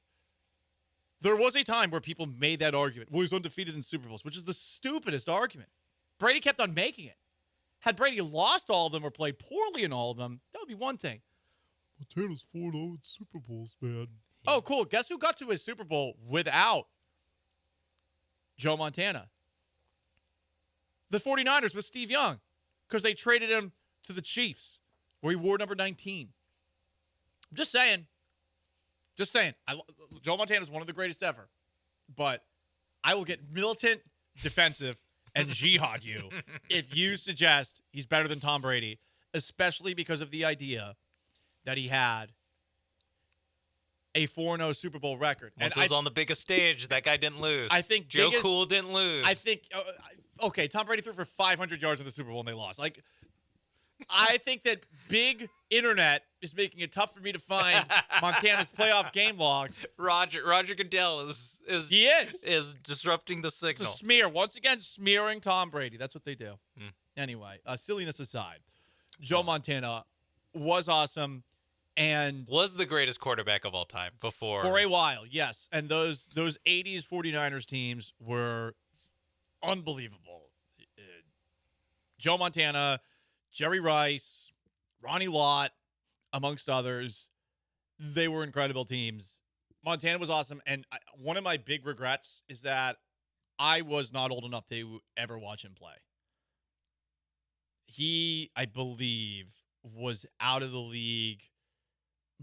There was a time where people made that argument. Well, he's undefeated in Super Bowls, which is the stupidest argument. Brady kept on making it. Had Brady lost all of them or played poorly in all of them, that would be one thing. Montana's 4-0 in Super Bowls, man. Oh, cool. Guess who got to his Super Bowl without Joe Montana? The 49ers with Steve Young, because they traded him to the Chiefs, where he wore number 19. I'm just saying. Joe Montana is one of the greatest ever. But I will get militant, defensive, and jihad you if you suggest he's better than Tom Brady, especially because of the idea that he had a 4-0 Super Bowl record. Once it was on the biggest stage, that guy didn't lose. I think Joe Cool didn't lose. I think, okay, Tom Brady threw for 500 yards in the Super Bowl and they lost. Like, I think that big internet is making it tough for me to find Montana's playoff game logs. Roger Goodell is disrupting the signal. It's a smear. Once again, smearing Tom Brady. That's what they do. Anyway, silliness aside, Joe Montana was awesome and was the greatest quarterback of all time before. For a while, yes. And those 80s 49ers teams were unbelievable. Joe Montana, Jerry Rice, Ronnie Lott, amongst others. They were incredible teams. Montana was awesome. And one of my big regrets is that I was not old enough to ever watch him play. He, I believe, was out of the league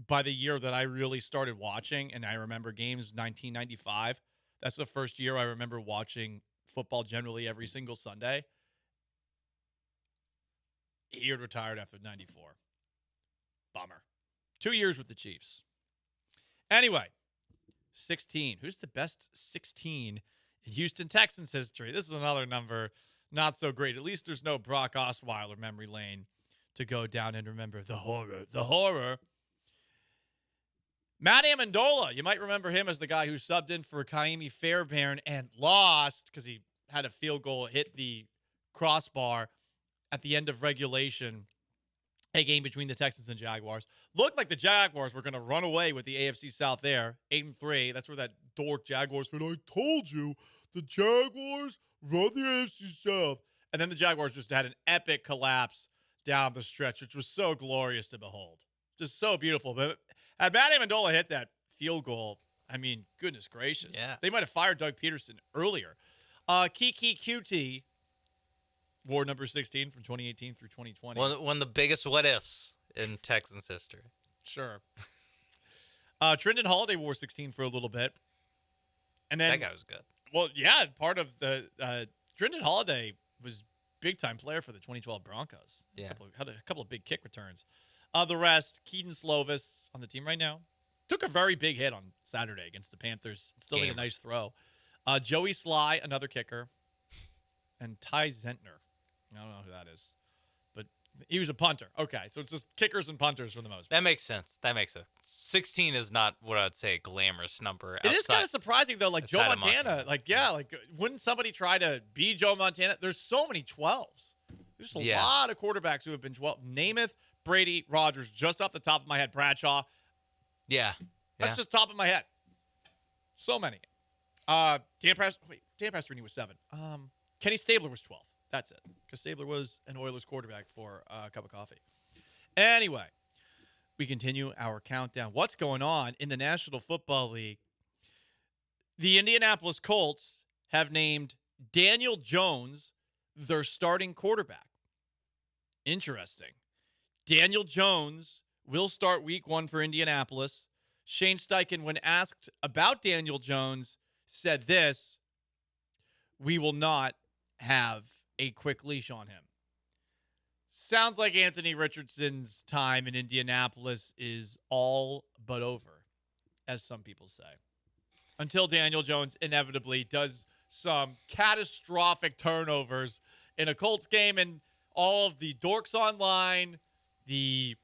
by the year that I really started watching. And I remember games 1995. That's the first year I remember watching football generally every single Sunday. He had retired after 94. Bummer. 2 years with the Chiefs. Anyway, 16. Who's the best 16 in Houston Texans history? This is another number not so great. At least there's no Brock Osweiler memory lane to go down and remember the horror. The horror. Matt Amendola. You might remember him as the guy who subbed in for Kaimi Fairbairn and lost because he had a field goal hit the crossbar at the end of regulation, a game between the Texans and Jaguars. Looked like the Jaguars were going to run away with the AFC South there, 8-3. That's where that dork Jaguars fan, I told you, the Jaguars run the AFC South. And then the Jaguars just had an epic collapse down the stretch, which was so glorious to behold. Just so beautiful. But had Matt Amendola hit that field goal, I mean, goodness gracious. Yeah. They might have fired Doug Peterson earlier. Kiki QT wore number 16 from 2018 through 2020. One of the biggest what-ifs in Texans history. Sure. Trendon Holiday wore 16 for a little bit. And then that guy was good. Well, yeah, part of the Trendon Holiday was big-time player for the 2012 Broncos. Yeah. Had a couple of big kick returns. The rest, Keaton Slovis on the team right now. Took a very big hit on Saturday against the Panthers. Still made a nice throw. Joey Sly, another kicker. And Ty Zentner. I don't know who that is. But He was a punter. Okay, so it's just kickers and punters for the most part. That makes sense. 16 is not what I'd say a glamorous number. It is kind of surprising, though. Like Joe Montana. Wouldn't somebody try to be Joe Montana? There's so many 12s. There's a lot of quarterbacks who have been 12. Namath, Brady, Rodgers, just off the top of my head. Bradshaw. Yeah. That's just top of my head. So many. Dan Pastorini was 7. Kenny Stabler was 12. That's it. Because Stabler was an Oilers quarterback for a cup of coffee. Anyway, we continue our countdown. What's going on in the National Football League? The Indianapolis Colts have named Daniel Jones their starting quarterback. Interesting. Daniel Jones will start week 1 for Indianapolis. Shane Steichen, when asked about Daniel Jones, said this: "We will not have a quick leash on him." Sounds like Anthony Richardson's time in Indianapolis is all but over, as some people say. Until Daniel Jones inevitably does some catastrophic turnovers in a Colts game, and all of the dorks online, the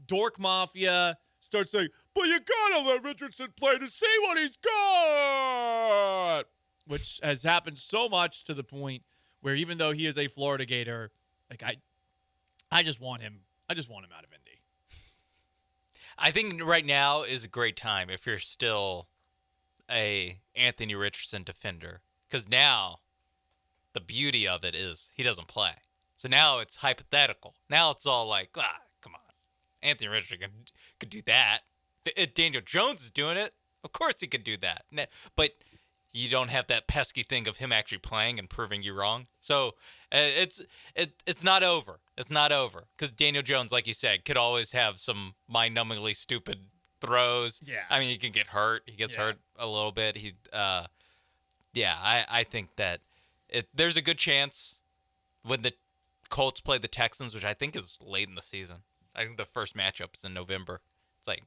dork mafia, start saying, "But you gotta let Richardson play to see what he's got," which has happened so much to the point where even though he is a Florida Gator, like I just want him out of Indy. I think right now is a great time if you're still a Anthony Richardson defender, because now the beauty of it is he doesn't play. So now it's hypothetical. Now it's all like, come on. Anthony Richardson could do that. If Daniel Jones is doing it, of course he could do that. But you don't have that pesky thing of him actually playing and proving you wrong. So it's not over. It's not over. Because Daniel Jones, like you said, could always have some mind-numbingly stupid throws. Yeah. I mean, he can get hurt. He gets hurt a little bit. I think that there's a good chance when the Colts play the Texans, which I think is late in the season. I think the first matchup is in November. It's like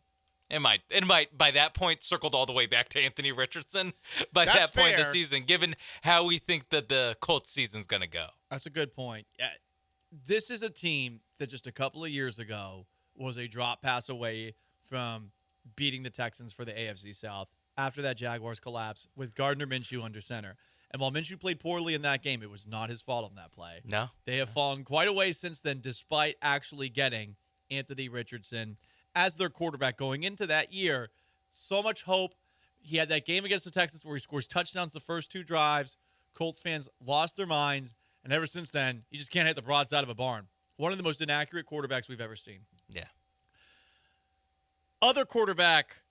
it might by that point circled all the way back to Anthony Richardson by that point in the season, given how we think that the Colts season's gonna go. That's a good point. Yeah, this is a team that just a couple of years ago was a drop pass away from beating the Texans for the AFC South after that Jaguars collapse with Gardner Minshew under center. And while Minshew played poorly in that game, it was not his fault on that play. No. They have fallen quite a way since then, despite actually getting Anthony Richardson as their quarterback going into that year. So much hope. He had that game against the Texans where he scores touchdowns the first 2 drives. Colts fans lost their minds. And ever since then, he just can't hit the broadside of a barn. One of the most inaccurate quarterbacks we've ever seen. Yeah. Other quarterback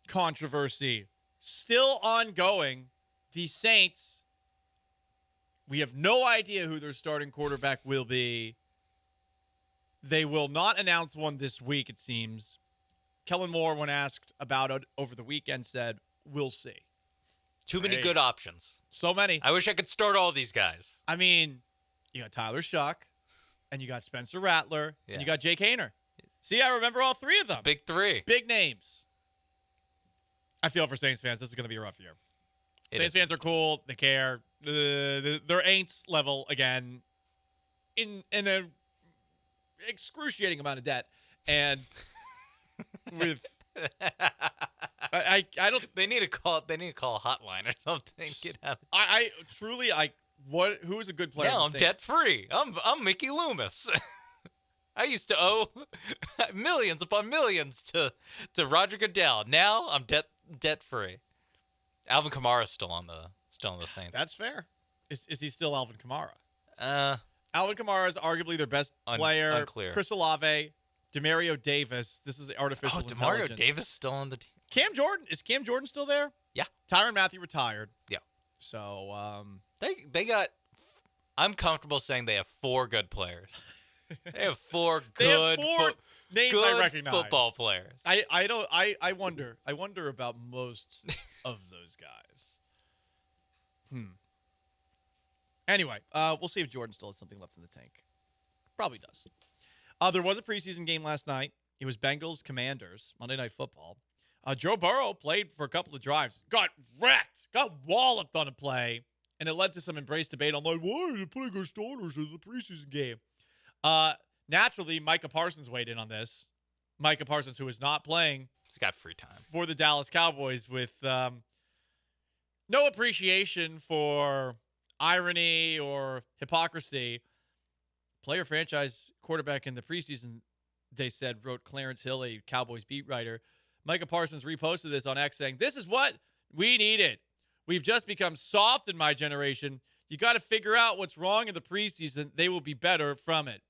controversy still ongoing. The Saints, we have no idea who their starting quarterback will be. They will not announce one this week, it seems. Kellen Moore, when asked about it over the weekend, said, "We'll see." Too many good options. So many. I wish I could start all these guys. I mean, you got Tyler Shuck, and you got Spencer Rattler, and you got Jake Haener. See, I remember all 3 of them. Big 3. Big names. I feel for Saints fans. This is going to be a rough year. Saints fans are cool. They care. They're Aints level again in an excruciating amount of debt. And with I don't. They need to call. They need to call a hotline or something. Get out. I truly what? Who is a good player? Now I'm debt free. I'm Mickey Loomis. I used to owe millions upon millions to Roger Goodell. Now I'm debt free. Alvin Kamara's still on the Saints. That's fair. Is he still Alvin Kamara? Alvin Kamara is arguably their best player. Unclear. Chris Olave, Demario Davis. This is the artificial intelligence. Demario Davis still on the team. Cam Jordan. Is Cam Jordan still there? Yeah. Tyrann Mathieu retired. Yeah. So they got. I'm comfortable saying they have 4 good players. They have 4 good. Names good I recognize. Football players. I wonder about most of those guys. Anyway, we'll see if Jordan still has something left in the tank. Probably does. There was a preseason game last night. It was Bengals Commanders, Monday Night Football. Joe Burrow played for a couple of drives. Got wrecked. Got walloped on a play. And it led to some embrace debate on like, why are they putting our starters in the preseason game? naturally, Micah Parsons weighed in on this. Micah Parsons, who is not playing. He's got free time. For the Dallas Cowboys with no appreciation for irony or hypocrisy. Player franchise quarterback in the preseason, they said, wrote Clarence Hill, a Cowboys beat writer. Micah Parsons reposted this on X saying, "This is what we needed. We've just become soft in my generation. You got to figure out what's wrong in the preseason. They will be better from it."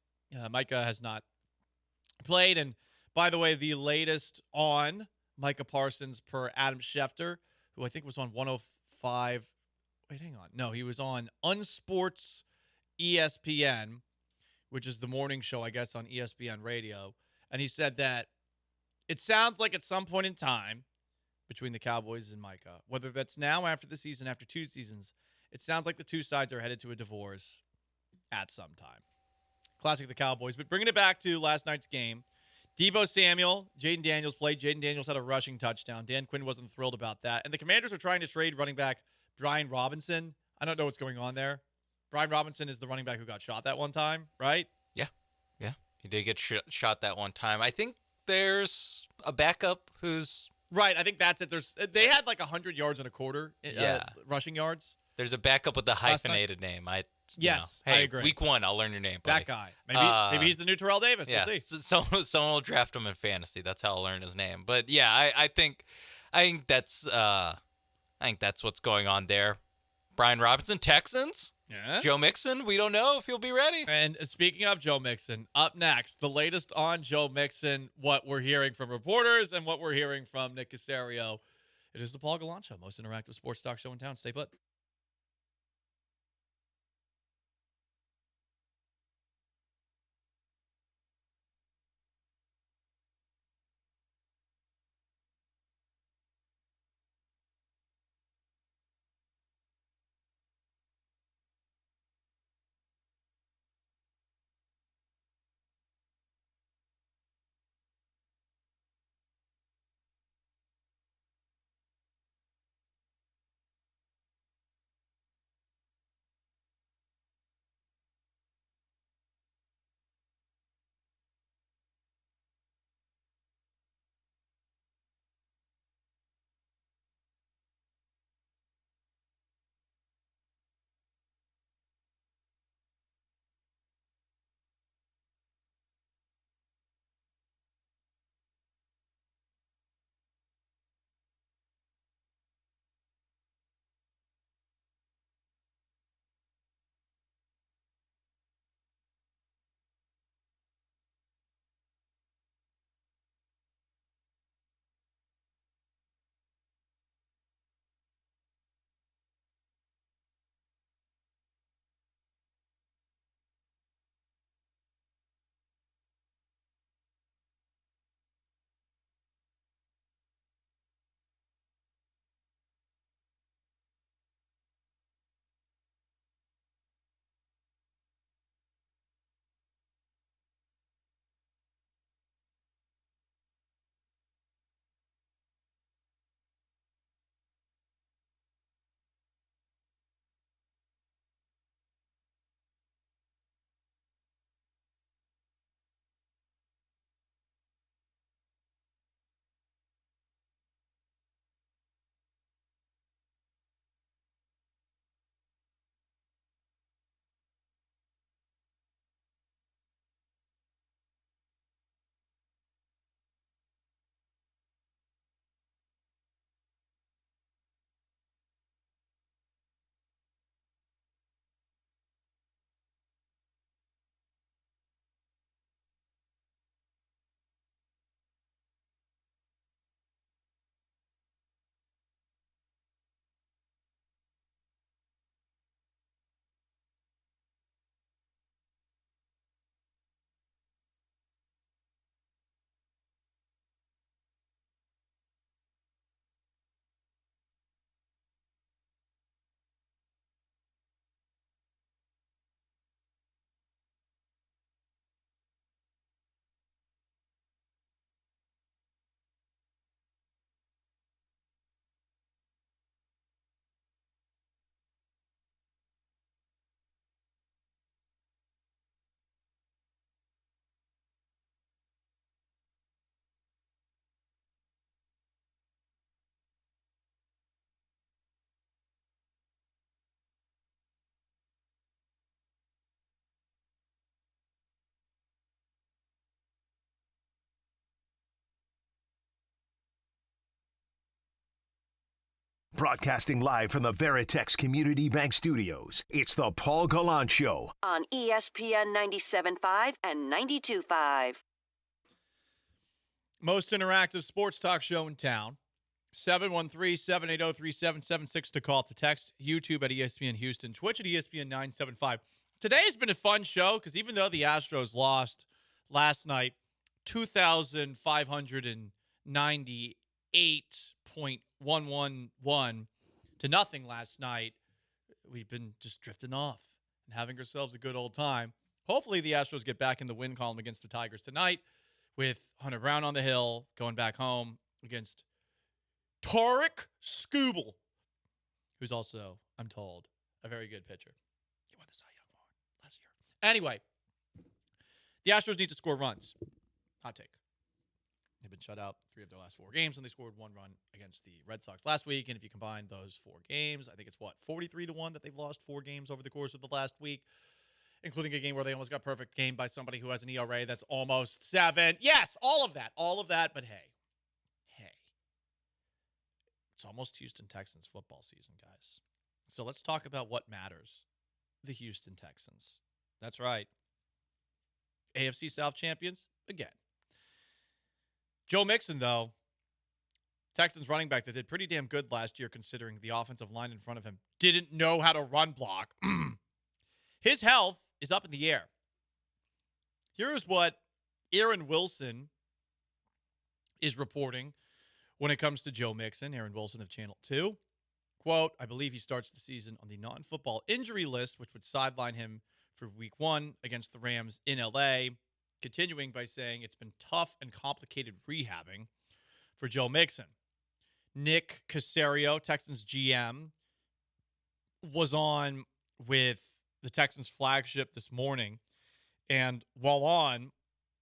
Micah has not played. And by the way, the latest on Micah Parsons per Adam Schefter, who I think was on 105. Wait, hang on. No, he was on Unsports ESPN, which is the morning show, I guess, on ESPN radio. And he said that it sounds like at some point in time between the Cowboys and Micah, whether that's now after the season, after 2 seasons, it sounds like the two sides are headed to a divorce at some time. Classic the Cowboys. But bringing it back to last night's game, Deebo Samuel, Jaden Daniels played. Jaden Daniels had a rushing touchdown. Dan Quinn wasn't thrilled about that. And the Commanders are trying to trade running back Brian Robinson. I don't know what's going on there. Brian Robinson is the running back who got shot that one time, right? Yeah. He did get shot that one time. I think there's a backup who's... Right, I think that's it. They had like 100 yards and a quarter rushing yards. There's a backup with the hyphenated name. Yes, hey, I agree. Week 1, I'll learn your name, buddy. That guy. Maybe he's the new Terrell Davis. Yeah, we'll see. Someone will draft him in fantasy. That's how I'll learn his name. But yeah, I think that's what's going on there. Brian Robinson, Texans. Yeah. Joe Mixon, we don't know if he'll be ready. And speaking of Joe Mixon, up next, the latest on Joe Mixon, what we're hearing from reporters and what we're hearing from Nick Caserio. It is the Paul Gallant Show, most interactive sports talk show in town. Stay put. Broadcasting live from the Veritex Community Bank Studios, it's the Paul Gallant Show. On ESPN 97.5 and 92.5. Most interactive sports talk show in town. 713-780-3776 to call, to text. YouTube at ESPN Houston. Twitch at ESPN 975. Today has been a fun show because even though the Astros lost last night 2,598.111 to nothing last night, we've been just drifting off and having ourselves a good old time. Hopefully the Astros get back in the win column against the Tigers tonight with Hunter Brown on the hill, going back home against Tarek Skubal, who's also, I'm told, a very good pitcher. He won the Cy Young Award last year. Anyway, the Astros need to score runs. Hot take. They've been shut out 3 of their last 4 games, and they scored 1 run against the Red Sox last week. And if you combine those 4 games, I think it's 43-1 that they've lost 4 games over the course of the last week, including a game where they almost got perfect game by somebody who has an ERA that's almost 7. Yes, all of that. But hey. It's almost Houston Texans football season, guys. So let's talk about what matters. The Houston Texans. That's right. AFC South champions again. Joe Mixon, though, Texans running back that did pretty damn good last year considering the offensive line in front of him didn't know how to run block. His health is up in the air. Here is what Aaron Wilson is reporting when it comes to Joe Mixon. Aaron Wilson of Channel 2. Quote, I believe he starts the season on the non-football injury list, which would sideline him for week 1 against the Rams in L.A., continuing by saying it's been tough and complicated rehabbing for Joe Mixon. Nick Caserio, Texans GM, was on with the Texans flagship this morning, and while on,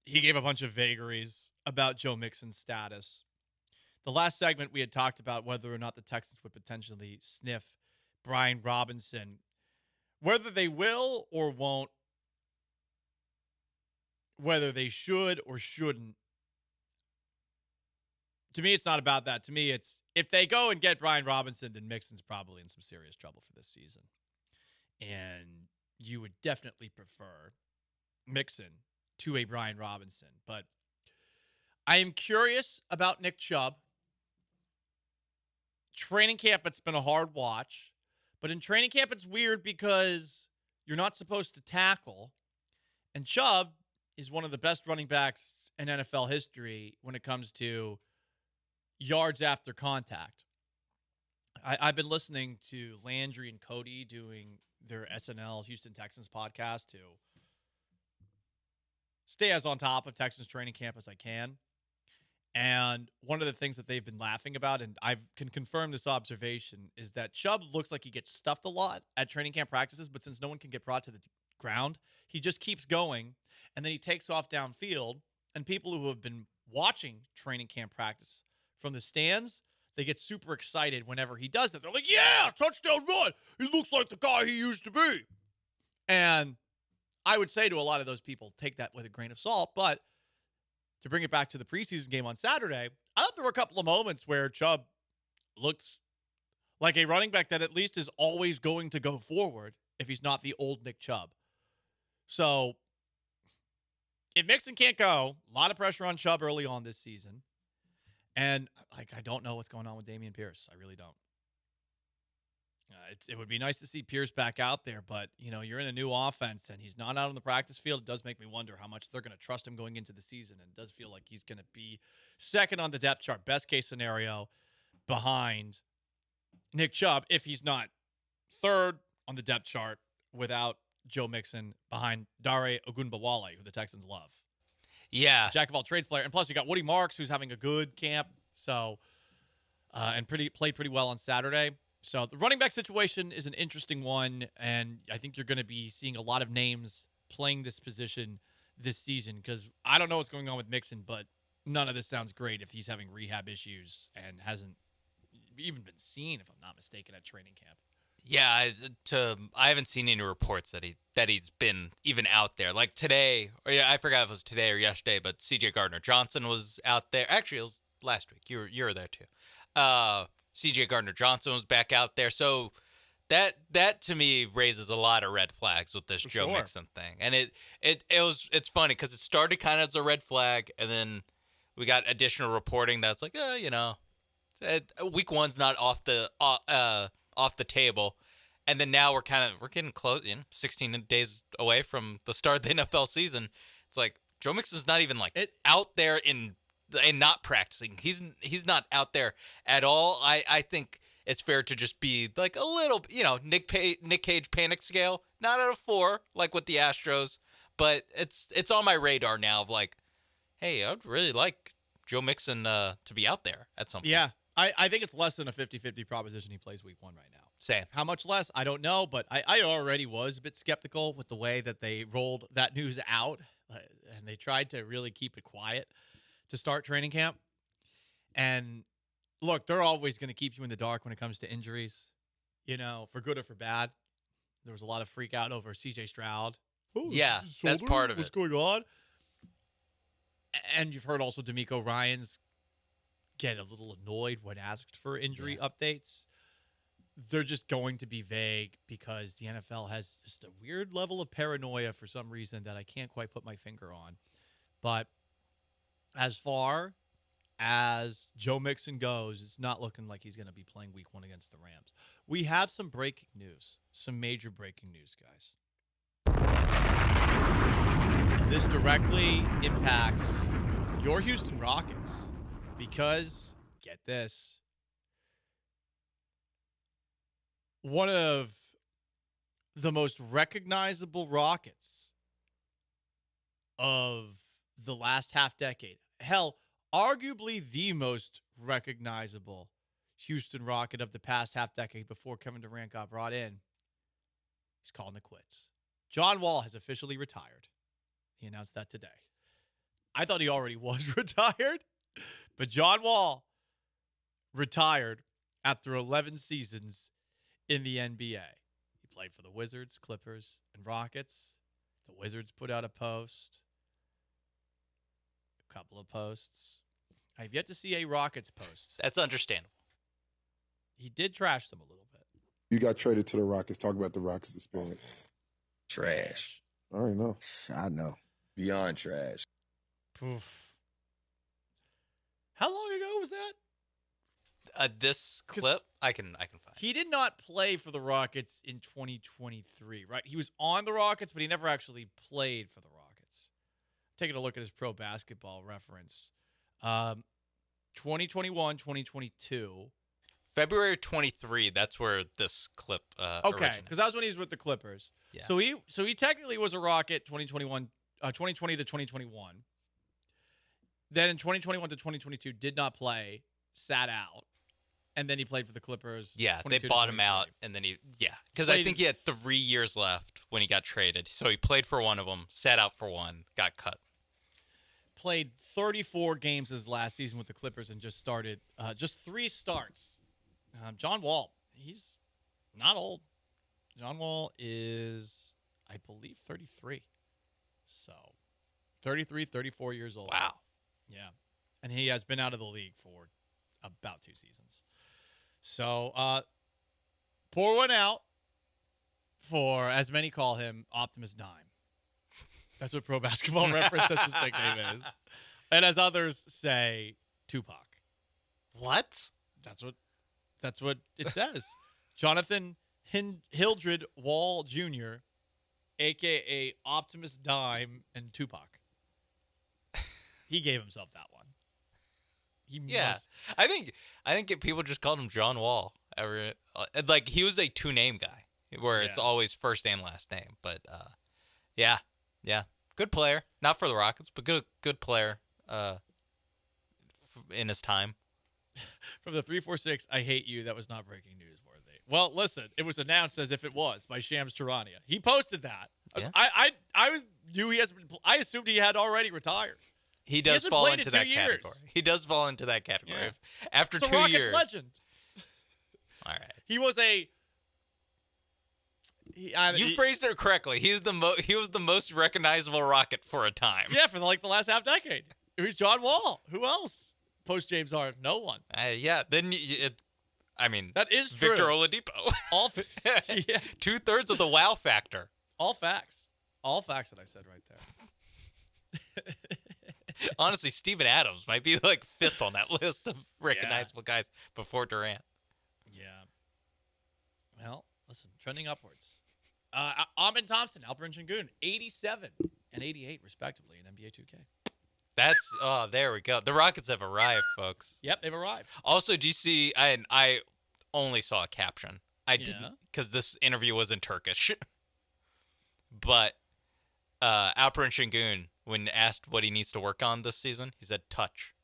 he gave a bunch of vagaries about Joe Mixon's status. The last segment we had talked about whether or not the Texans would potentially sniff Brian Robinson. Whether they will or won't, whether they should or shouldn't, to me, it's not about that. To me, it's if they go and get Brian Robinson, then Mixon's probably in some serious trouble for this season. And you would definitely prefer Mixon to a Brian Robinson. But I am curious about Nick Chubb. Training camp, it's been a hard watch. But in training camp, it's weird because you're not supposed to tackle. And Chubb is one of the best running backs in NFL history when it comes to yards after contact. I've been listening to Landry and Cody doing their SNL Houston Texans podcast to stay as on top of Texans training camp as I can. And one of the things that they've been laughing about, and I can confirm this observation, is that Chubb looks like he gets stuffed a lot at training camp practices, but since no one can get brought to the ground, he just keeps going, and then he takes off downfield, and people who have been watching training camp practice from the stands, they get super excited whenever he does that. They're like, yeah, touchdown run. He looks like the guy he used to be. And I would say to a lot of those people, take that with a grain of salt, but to bring it back to the preseason game on Saturday, I thought there were a couple of moments where Chubb looked like a running back that at least is always going to go forward if he's not the old Nick Chubb. So if Mixon can't go, a lot of pressure on Chubb early on this season. And I don't know what's going on with Dameon Pierce. I really don't. It would be nice to see Pierce back out there, but, you're in a new offense and he's not out on the practice field. It does make me wonder how much they're going to trust him going into the season. And it does feel like he's going to be second on the depth chart, best case scenario, behind Nick Chubb, if he's not third on the depth chart without Joe Mixon, behind Dare Ogunbowale, who the Texans love. Yeah. Jack of all trades player. And plus, you got Woody Marks, who's having a good camp. So, and played pretty well on Saturday. So the running back situation is an interesting one, and I think you're going to be seeing a lot of names playing this position this season because I don't know what's going on with Mixon, but none of this sounds great if he's having rehab issues and hasn't even been seen, if I'm not mistaken, at training camp. Yeah, I haven't seen any reports that he's been even out there. Like today, I forgot if it was today or yesterday, but C.J. Gardner-Johnson was out there. Actually, it was last week. You were there too. C.J. Gardner-Johnson was back out there. So that to me raises a lot of red flags with this Joe Mixon thing. And it's funny because it started kind of as a red flag, and then we got additional reporting that's like, week one's not off the table. And then now we're getting close, 16 days away from the start of the NFL season. It's like Joe Mixon's not even out there and not practicing. He's not out there at all. I think it's fair to just be like a little, Nick Cage panic scale, not at a 4 like with the Astros, but it's on my radar now of like, hey, I'd really like Joe Mixon to be out there at some point. Yeah, I think it's less than a 50-50 proposition he plays week 1 right now. Same. How much less? I don't know, but I already was a bit skeptical with the way that they rolled that news out, and they tried to really keep it quiet to start training camp. And look, they're always going to keep you in the dark when it comes to injuries, for good or for bad. There was a lot of freak out over C.J. Stroud. Oh, yeah, that's part of What's going on? And you've heard also D'Amico Ryans get a little annoyed when asked for injury updates. They're just going to be vague because the NFL has just a weird level of paranoia for some reason that I can't quite put my finger on. But as far as Joe Mixon goes, it's not looking like he's going to be playing week 1 against the Rams. We have some breaking news, some major breaking news, guys. And this directly impacts your Houston Rockets because, get this, one of the most recognizable Rockets of the last half decade, hell, arguably the most recognizable Houston Rocket of the past half decade before Kevin Durant got brought in, he's calling it quits. John Wall has officially retired. He announced that today. I thought he already was retired, but John Wall retired after 11 seasons in the NBA. He played for the Wizards, Clippers, and Rockets. The Wizards put out a post. A couple of posts. I've yet to see a Rockets post. That's understandable. He did trash them a little bit. You got traded to the Rockets. Talk about the Rockets experience. Trash. I already know. I know. Beyond trash. Poof. How long ago was that? This clip, I can find. He did not play for the Rockets in 2023, right? He was on the Rockets, but he never actually played for the Rockets. Taking a look at his Pro Basketball Reference. 2021, 2022. February 23, that's where this clip okay, because that was when he was with the Clippers. Yeah. So he technically was a Rocket 2020 to 2021. Then in 2021 to 2022, did not play, sat out. And then he played for the Clippers. Yeah, they bought him out, and then because I think he had 3 years left when he got traded. So he played for one of them, sat out for one, got cut. Played 34 games his last season with the Clippers and just started just 3 starts. John Wall, he's not old. John Wall is, I believe, 33. So 33, 34 years old. Wow. Yeah. And he has been out of the league for about 2 seasons. So, pour one out for, as many call him, Optimus Dime. That's what Pro Basketball Reference says his nickname is. And as others say, Tupac. What? That's what it says. Jonathan Hildred Wall Jr., a.k.a. Optimus Dime and Tupac. He gave himself that one. I think people just called him John Wall. Like he was a 2-name guy, where it's always first and last name. But yeah, good player. Not for the Rockets, but good player. In his time. From the 346, I hate you. That was not breaking news worthy. Well, listen, it was announced as if it was by Shams Charania. He posted that. Yeah. I assumed he had already retired. He does fall into that category. He does fall into that category. Yeah. After 2 Rockets years. Legend. All right. He was a. You phrased it correctly. He was the most recognizable Rocket for a time. Yeah, for the last half decade. It was John Wall. Who else? Post James Harden. No one. Yeah. Then I mean, that is Victor true. Oladipo. All 2/3 of the wow factor. All facts. All facts that I said right there. Honestly, Steven Adams might be like 5th on that list of recognizable guys before Durant. Yeah. Well, listen, trending upwards. Amin Thompson, Alperen Sengun, 87 and 88 respectively in NBA 2K. That's there we go. The Rockets have arrived, folks. Yep, they've arrived. Also, do you see? I only saw a caption. I didn't because this interview was in Turkish. But Alperen Sengun, when asked what he needs to work on this season, he said touch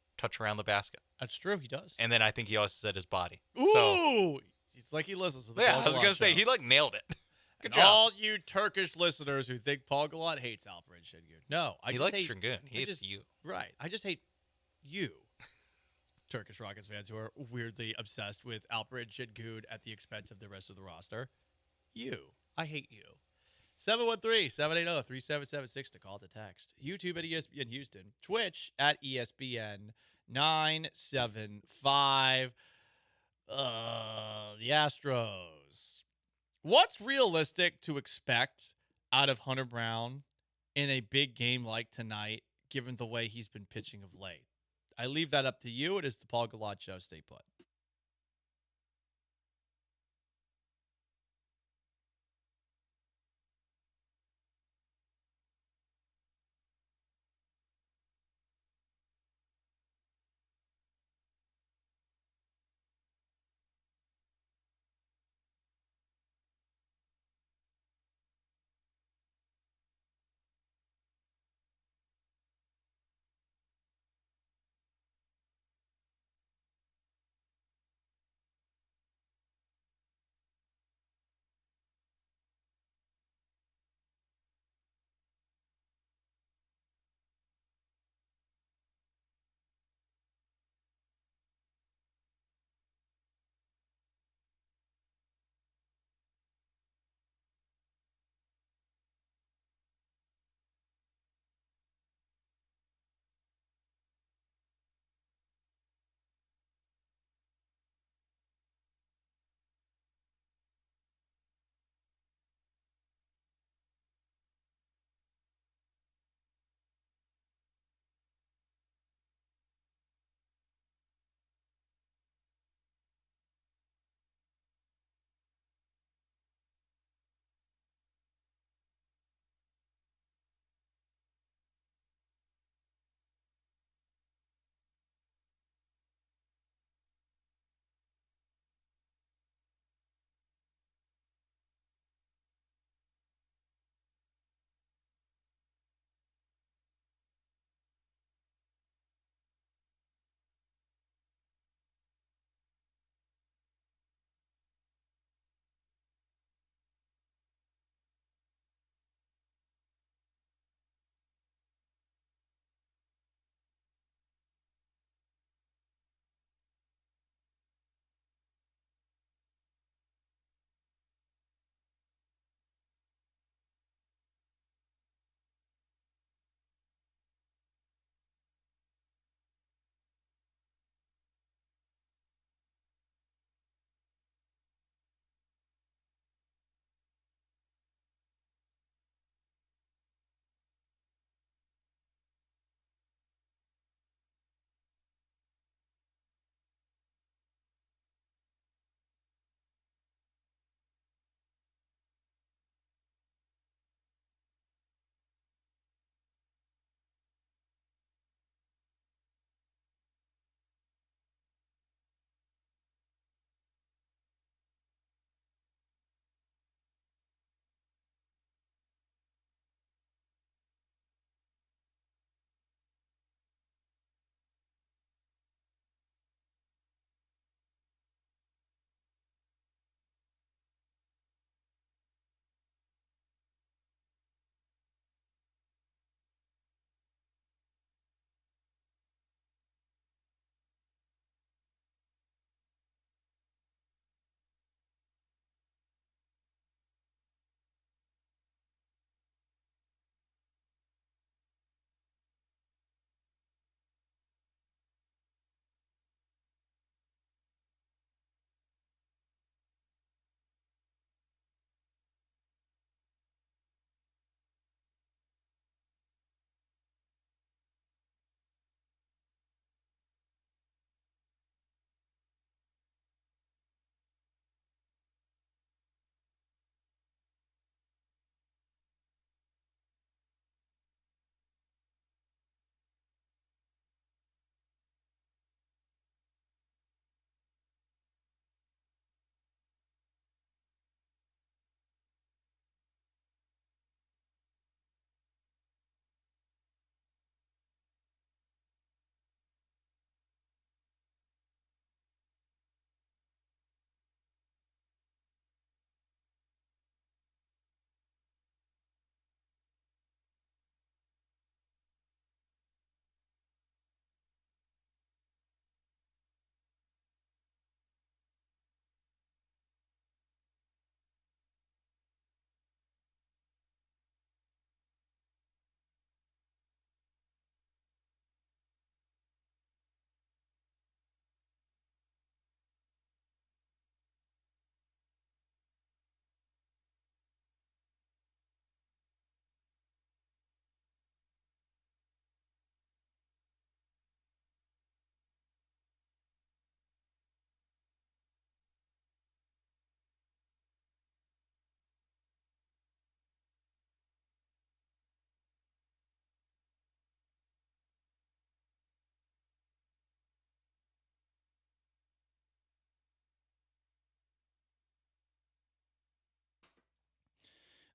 around the basket. That's true, he does. And then I think he also said his body. Ooh, it's like he listens to the Paul I was gonna Gallant say show. he like nailed it. Good And job. all you Turkish listeners who think Paul Gallant hates Alperen Sengun. No, He likes Sengun. He hates you. Right. I just hate you, Turkish Rockets fans who are weirdly obsessed with Alperen Sengun at the expense of the rest of the roster. You. I hate you. 713-780-3776 to call to text. YouTube at ESPN Houston. Twitch at ESPN 975. The Astros. What's realistic to expect out of Hunter Brown in a big game like tonight, given the way he's been pitching of late? I leave that up to you. It is the Paul Gallant Show. Stay put.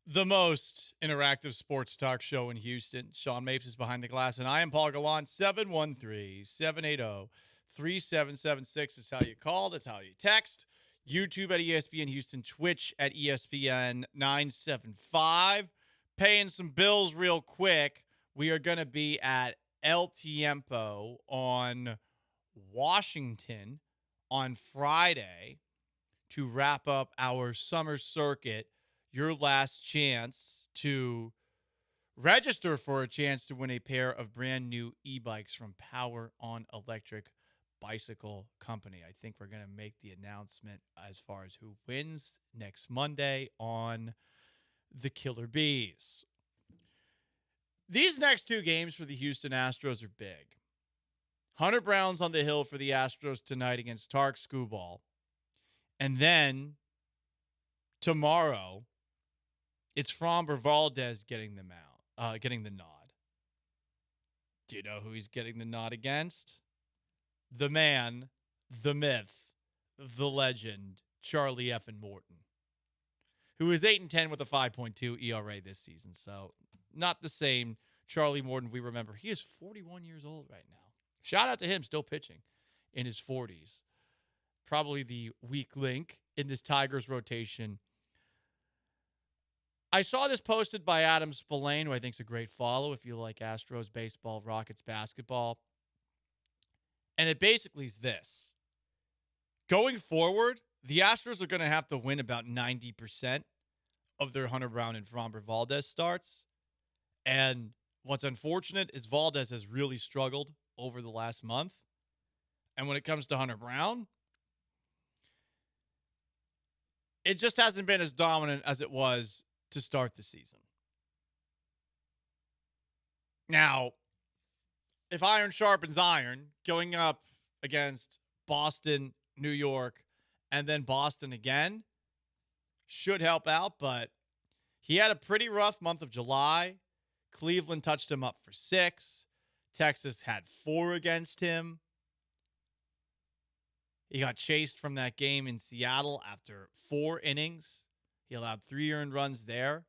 the most interactive sports talk show in Houston. Sean Mapes is behind the glass, and I am Paul Gallant. 713-780-3776 is how you call. That's how you text. YouTube at ESPN Houston, Twitch at ESPN 975. Paying some bills real quick. We are going to be at El Tiempo on Washington on Friday to wrap up our summer circuit. Your last chance to register for a chance to win a pair of brand new e-bikes from Power on Electric Bicycle Company. I think we're going to make the announcement as far as who wins next Monday on the Killer Bees. These next two games for the Houston Astros are big. Hunter Brown's on the hill for the Astros tonight against Tarek Skubal. And then tomorrow, it's Framber Valdez getting the nod. Do you know who he's getting the nod against? The man, the myth, the legend, Charlie Effin Morton, who is 8-10 with a 5.2 ERA this season. So not the same Charlie Morton we remember. He is 41 years old right now. Shout out to him, still pitching in his 40s. Probably the weak link in this Tigers rotation. I saw this posted by Adam Spillane, who I think is a great follow if you like Astros baseball, Rockets basketball. And it basically is this. Going forward, the Astros are going to have to win about 90% of their Hunter Brown and Framber Valdez starts. And what's unfortunate is Valdez has really struggled over the last month. And when it comes to Hunter Brown, it just hasn't been as dominant as it was to start the season. Now, if iron sharpens iron, going up against Boston, New York, and then Boston again should help out, but he had a pretty rough month of July. Cleveland touched him up for 6. Texas had 4 against him. He got chased from that game in Seattle after 4 innings. He allowed 3 earned runs there.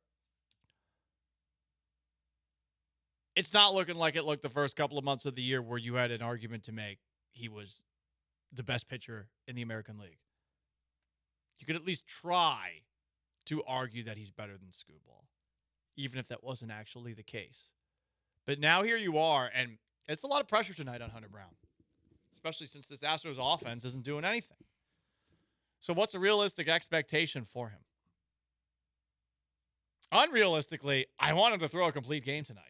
It's not looking like it looked the first couple of months of the year where you had an argument to make he was the best pitcher in the American League. You could at least try to argue that he's better than Skubal, even if that wasn't actually the case. But now here you are, and it's a lot of pressure tonight on Hunter Brown, especially since this Astros offense isn't doing anything. So what's a realistic expectation for him? Unrealistically, I want him to throw a complete game tonight.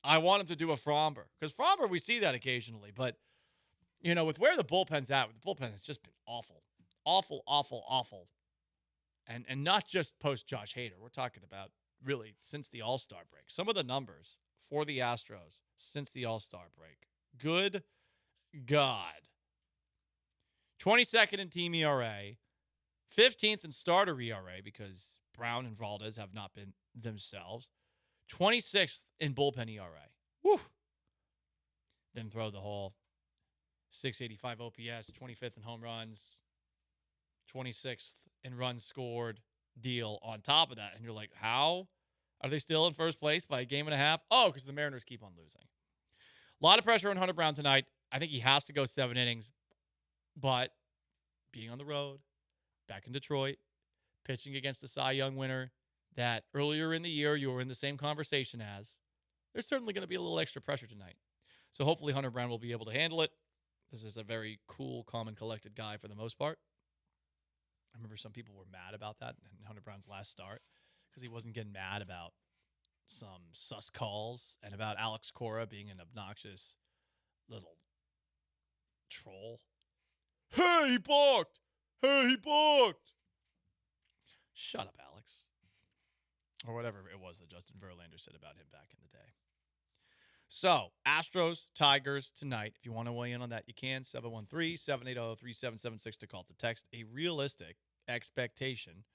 I want him to do a Framber. Because Framber, we see that occasionally. But, you know, with where the bullpen's at, the bullpen has just been awful. Awful, awful, awful. And not just post Josh Hader. We're talking about really since the All-Star break. Some of the numbers for the Astros since the All-Star break. Good God. 22nd in team ERA. 15th in starter ERA because Brown and Valdez have not been themselves. 26th in bullpen ERA. Woo! Then throw the whole 685 OPS, 25th in home runs, 26th in runs scored deal on top of that. And you're like, how are they still in first place by a game and a half? Oh, because the Mariners keep on losing. A lot of pressure on Hunter Brown tonight. I think he has to go 7 innings. But being on the road, back in Detroit, pitching against a Cy Young winner that earlier in the year you were in the same conversation as, there's certainly going to be a little extra pressure tonight. So hopefully Hunter Brown will be able to handle it. This is a very cool, calm, and collected guy for the most part. I remember some people were mad about that in Hunter Brown's last start because he wasn't getting mad about some sus calls and about Alex Cora being an obnoxious little troll. Hey, he balked! Hey, he balked! Shut up, Alex. Or whatever it was that Justin Verlander said about him back in the day. So, Astros, Tigers tonight. If you want to weigh in on that, you can. 713-780-3776 to call to text. A realistic expectation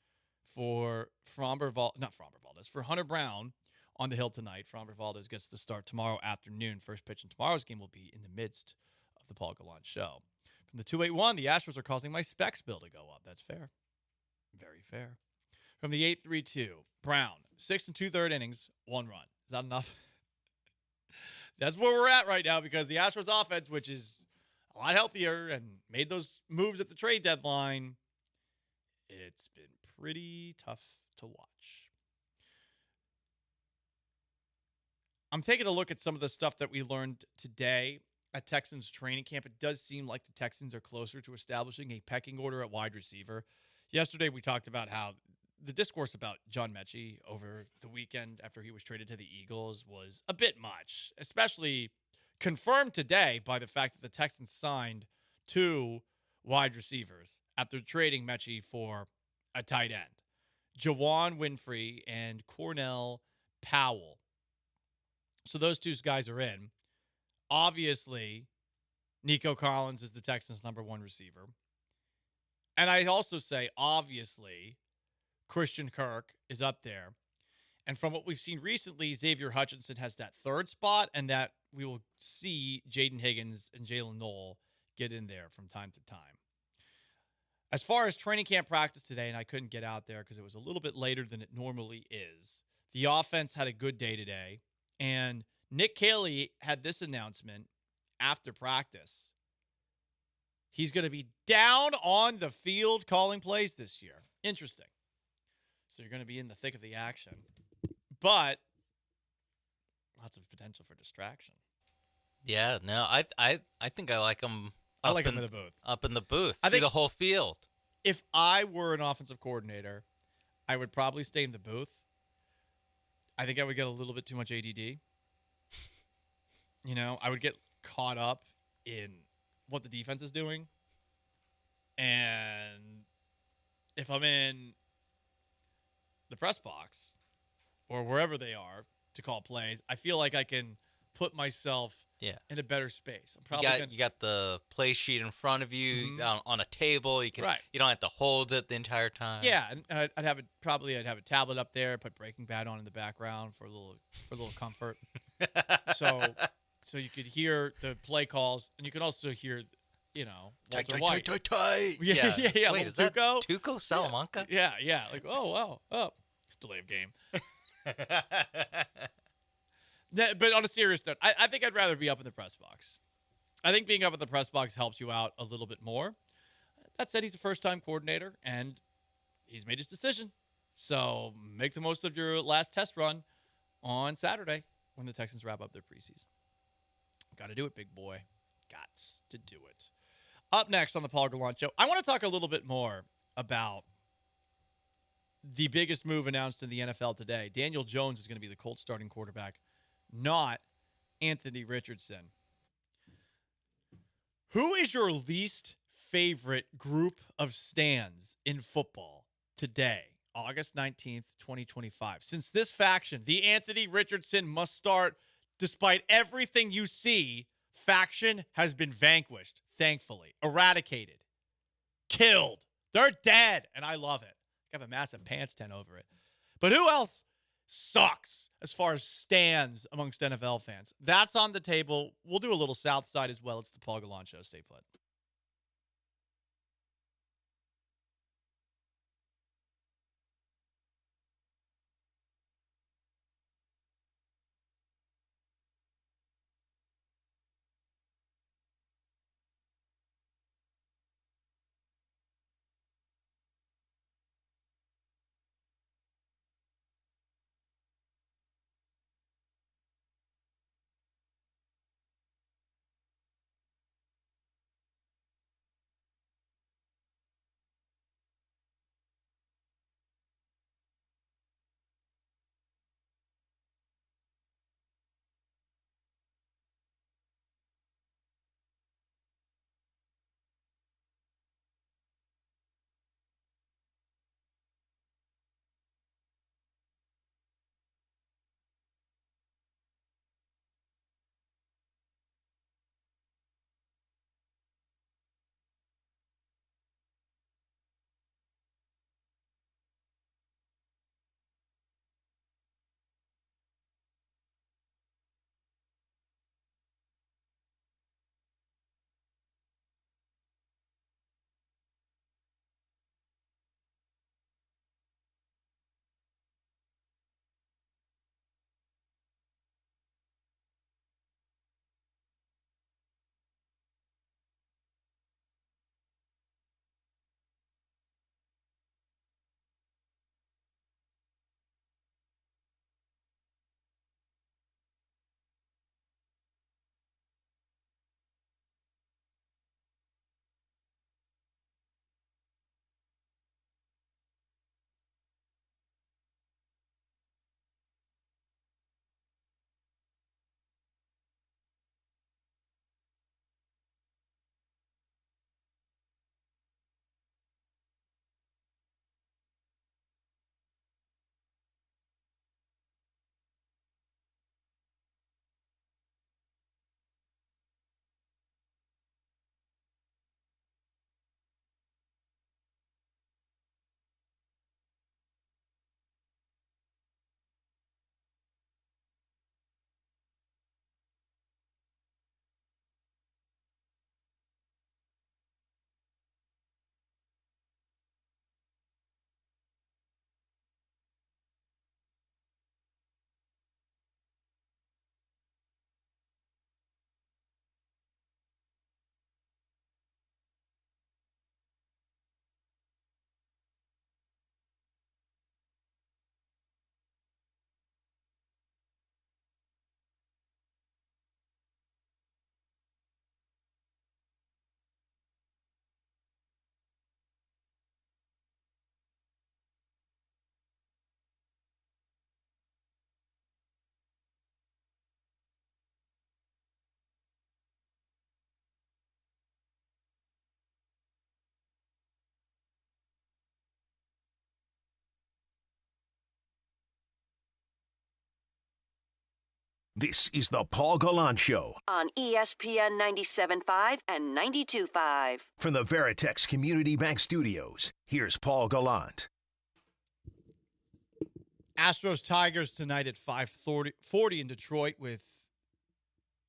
for for Hunter Brown on the hill tonight. Framber Valdez gets the start tomorrow afternoon. First pitch in tomorrow's game will be in the midst of the Paul Gallant Show. From the 281, the Astros are causing my specs bill to go up. That's fair. Very fair. From the 832, Brown, 6 2/3 innings, 1 run. Is that enough? That's where we're at right now because the Astros offense, which is a lot healthier and made those moves at the trade deadline, it's been pretty tough to watch. I'm taking a look at some of the stuff that we learned today at Texans training camp. It does seem like the Texans are closer to establishing a pecking order at wide receiver. Yesterday, we talked about how the discourse about John Mechie over the weekend after he was traded to the Eagles was a bit much, especially confirmed today by the fact that the Texans signed 2 wide receivers after trading Mechie for a tight end, Jawan Winfrey and Cornell Powell. So those 2 guys are in. Obviously, Nico Collins is the Texans' #1 receiver. And I also say, obviously, Christian Kirk is up there. And from what we've seen recently, Xavier Hutchinson has that 3rd spot, and that we will see Jaden Higgins and Jalen Knoll get in there from time to time. As far as training camp practice today, and I couldn't get out there because it was a little bit later than it normally is, the offense had a good day today. And Nick Caley had this announcement after practice. He's going to be down on the field calling plays this year. Interesting. So you're going to be in the thick of the action. But lots of potential for distraction. Yeah, no, I think I like him. I like him in the booth. Up in the booth. I See think the whole field. If I were an offensive coordinator, I would probably stay in the booth. I think I would get a little bit too much ADD. I would get caught up in what the defense is doing. And if I'm in the press box or wherever they are to call plays, I feel like I can put myself in a better space. You got the play sheet in front of you on a table. You don't have to hold it the entire time. Yeah, and I'd have a tablet up there, put Breaking Bad on in the background for a little comfort. So you could hear the play calls, and you can also hear, Walter White. Tight. Yeah. Wait, is that Tuco Salamanca? Yeah. Like, oh, wow. Delay of game. But on a serious note, I think I'd rather be up in the press box. I think being up in the press box helps you out a little bit more. That said, he's a first-time coordinator, and he's made his decision. So make the most of your last test run on Saturday when the Texans wrap up their preseason. Got to do it, big boy. Gots to do it. Up next on the Paul Gallant Show, I want to talk a little bit more about the biggest move announced in the NFL today. Daniel Jones is going to be the Colts starting quarterback, not Anthony Richardson. Who is your least favorite group of stands in football today, August 19th, 2025? Since this faction, the Anthony Richardson must start despite everything you see, faction has been vanquished, thankfully, eradicated, killed. They're dead, and I love it. I have a massive pants tent over it. But who else sucks as far as stands amongst NFL fans? That's on the table. We'll do a little South Side as well. It's the Paul Gallant Show. Stay put. This is the Paul Gallant Show on ESPN 97.5 and 92.5. from the Veritex Community Bank Studios. Here's Paul Gallant. Astros Tigers tonight at 5:40 in Detroit with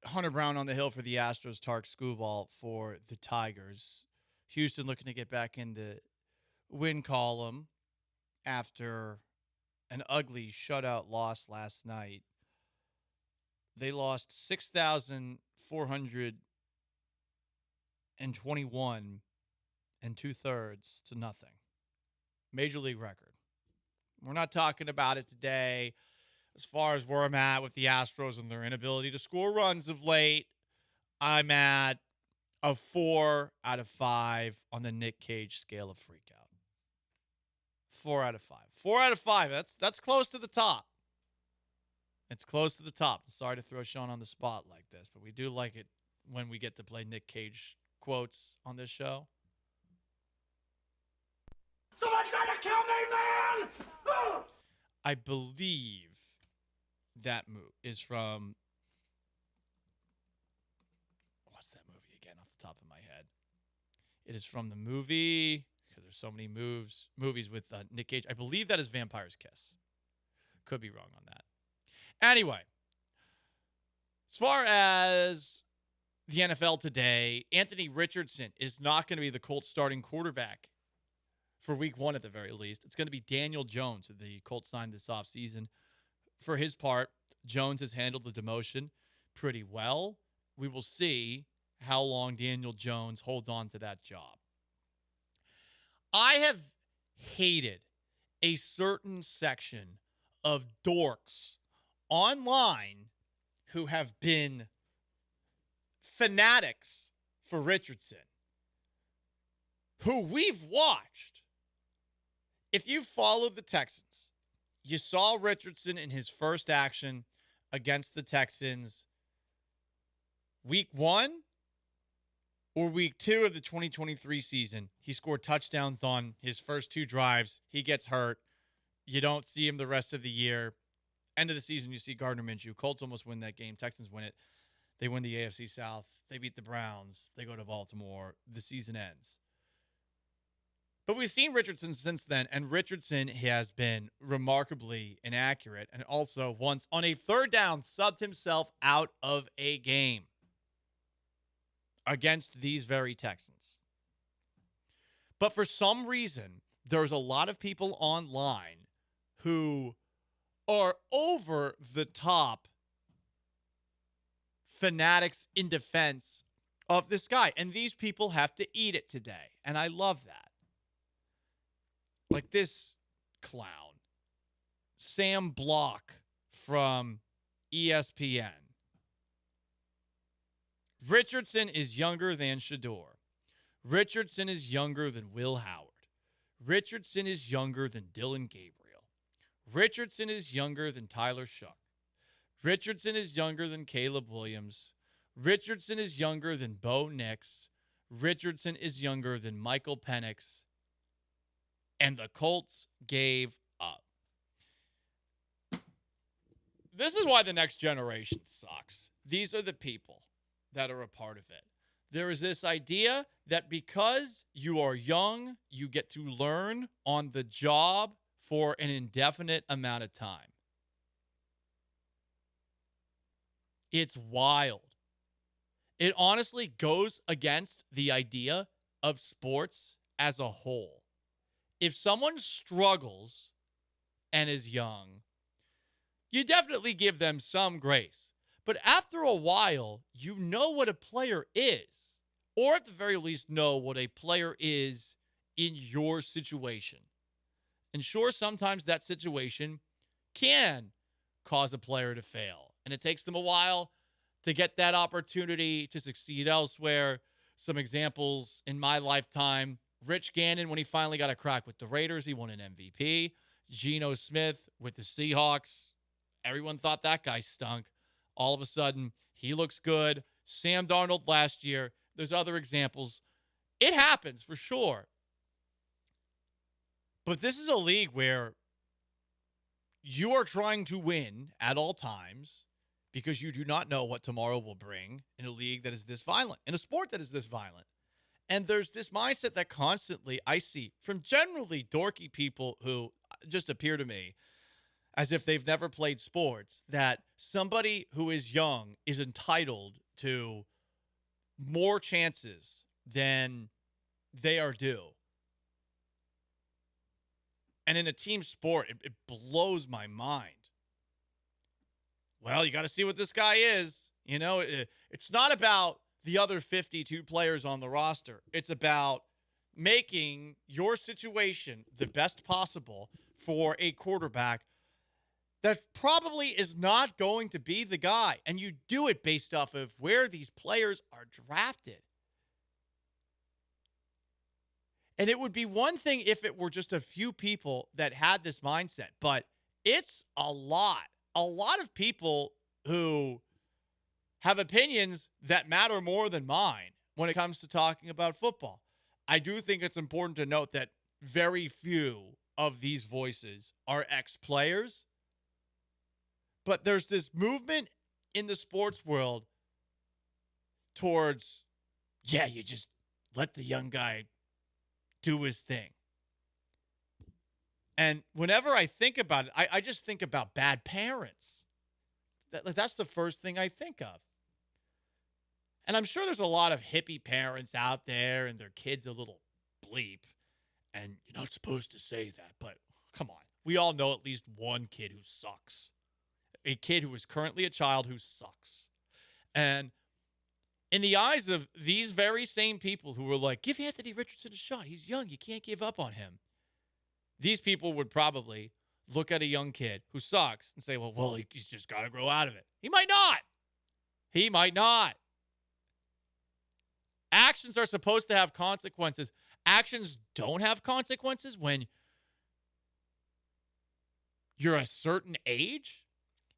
Hunter Brown on the hill for the Astros, Tark Skubal for the Tigers. Houston looking to get back in the win column after an ugly shutout loss last night. They lost 6,421 and 2/3 to nothing. Major league record. We're not talking about it today as far as where I'm at with the Astros and their inability to score runs of late. I'm at a 4 out of 5 on the Nick Cage scale of freakout. 4 out of 5. 4 out of 5. That's close to the top. It's close to the top. I'm sorry to throw Sean on the spot like this, but we do like it when we get to play Nick Cage quotes on this show. Someone's gonna kill me, man! I believe that move is from, what's that movie again off the top of my head? It is from the movie, because there's so many movies with Nick Cage. I believe that is Vampire's Kiss. Could be wrong on that. Anyway, as far as the NFL today, Anthony Richardson is not going to be the Colts starting quarterback for week 1 at the very least. It's going to be Daniel Jones, who the Colts signed this offseason. For his part, Jones has handled the demotion pretty well. We will see how long Daniel Jones holds on to that job. I have hated a certain section of dorks online who have been fanatics for Richardson, who we've watched. If you followed the Texans, you saw Richardson in his first action against the Texans week 1 or week 2 of the 2023 season. He scored touchdowns on his first 2 drives. He gets hurt. You don't see him the rest of the year. End of the season, you see Gardner Minshew. Colts almost win that game. Texans win it. They win the AFC South. They beat the Browns. They go to Baltimore. The season ends. But we've seen Richardson since then, and Richardson has been remarkably inaccurate, and also once on a 3rd down subbed himself out of a game against these very Texans. But for some reason, there's a lot of people online who are over the top fanatics in defense of this guy. And these people have to eat it today. And I love that. Like this clown, Sam Block from ESPN. Richardson is younger than Shador. Richardson is younger than Will Howard. Richardson is younger than Dylan Gabriel. Richardson is younger than Tyler Shuck. Richardson is younger than Caleb Williams. Richardson is younger than Bo Nix. Richardson is younger than Michael Penix. And the Colts gave up. This is why the next generation sucks. These are the people that are a part of it. There is this idea that because you are young, you get to learn on the job for an indefinite amount of time. It's wild. It honestly goes against the idea of sports as a whole. If someone struggles and is young, you definitely give them some grace. But after a while, you know what a player is, or at the very least know what a player is in your situation. And sure, sometimes that situation can cause a player to fail, and it takes them a while to get that opportunity to succeed elsewhere. Some examples in my lifetime: Rich Gannon, when he finally got a crack with the Raiders, he won an MVP. Geno Smith with the Seahawks. Everyone thought that guy stunk. All of a sudden, he looks good. Sam Darnold last year. There's other examples. It happens for sure. But this is a league where you are trying to win at all times because you do not know what tomorrow will bring in a league that is this violent, in a sport that is this violent. And there's this mindset that constantly I see from generally dorky people who just appear to me as if they've never played sports, that somebody who is young is entitled to more chances than they are due. And in a team sport, it blows my mind. Well, you got to see what this guy is. You know, it's not about the other 52 players on the roster. It's about making your situation the best possible for a quarterback that probably is not going to be the guy. And you do it based off of where these players are drafted. And it would be one thing if it were just a few people that had this mindset, but it's a lot of people who have opinions that matter more than mine when it comes to talking about football. I do think it's important to note that very few of these voices are ex-players, but there's this movement in the sports world towards, yeah, you just let the young guy do his thing. And whenever I think about it, I just think about bad parents. That's the first thing I think of. And I'm sure there's a lot of hippie parents out there and their kid's a little bleep. And you're not supposed to say that, but come on. We all know at least one kid who sucks. A kid who is currently a child who sucks. And in the eyes of these very same people who were like, give Anthony Richardson a shot. He's young. You can't give up on him. These people would probably look at a young kid who sucks and say, well, he's just got to grow out of it. He might not. He might not. Actions are supposed to have consequences. Actions don't have consequences when you're a certain age.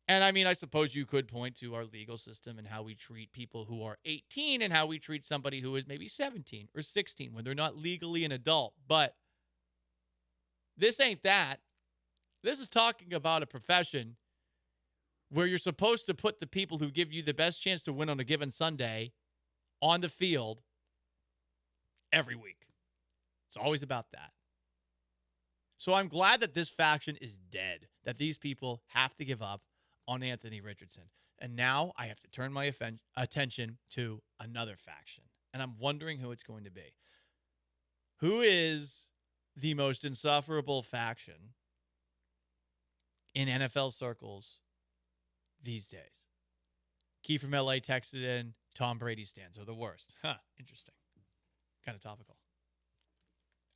And I mean, I suppose you could point to our legal system and how we treat people who are 18 and how we treat somebody who is maybe 17 or 16 when they're not legally an adult. But this ain't that. This is talking about a profession where you're supposed to put the people who give you the best chance to win on a given Sunday on the field every week. It's always about that. So I'm glad that this faction is dead, that these people have to give up on Anthony Richardson. And now I have to turn my attention to another faction. And I'm wondering who it's going to be. Who is the most insufferable faction in NFL circles these days? Key from LA texted in, Tom Brady stands are the worst. Interesting. Kind of topical.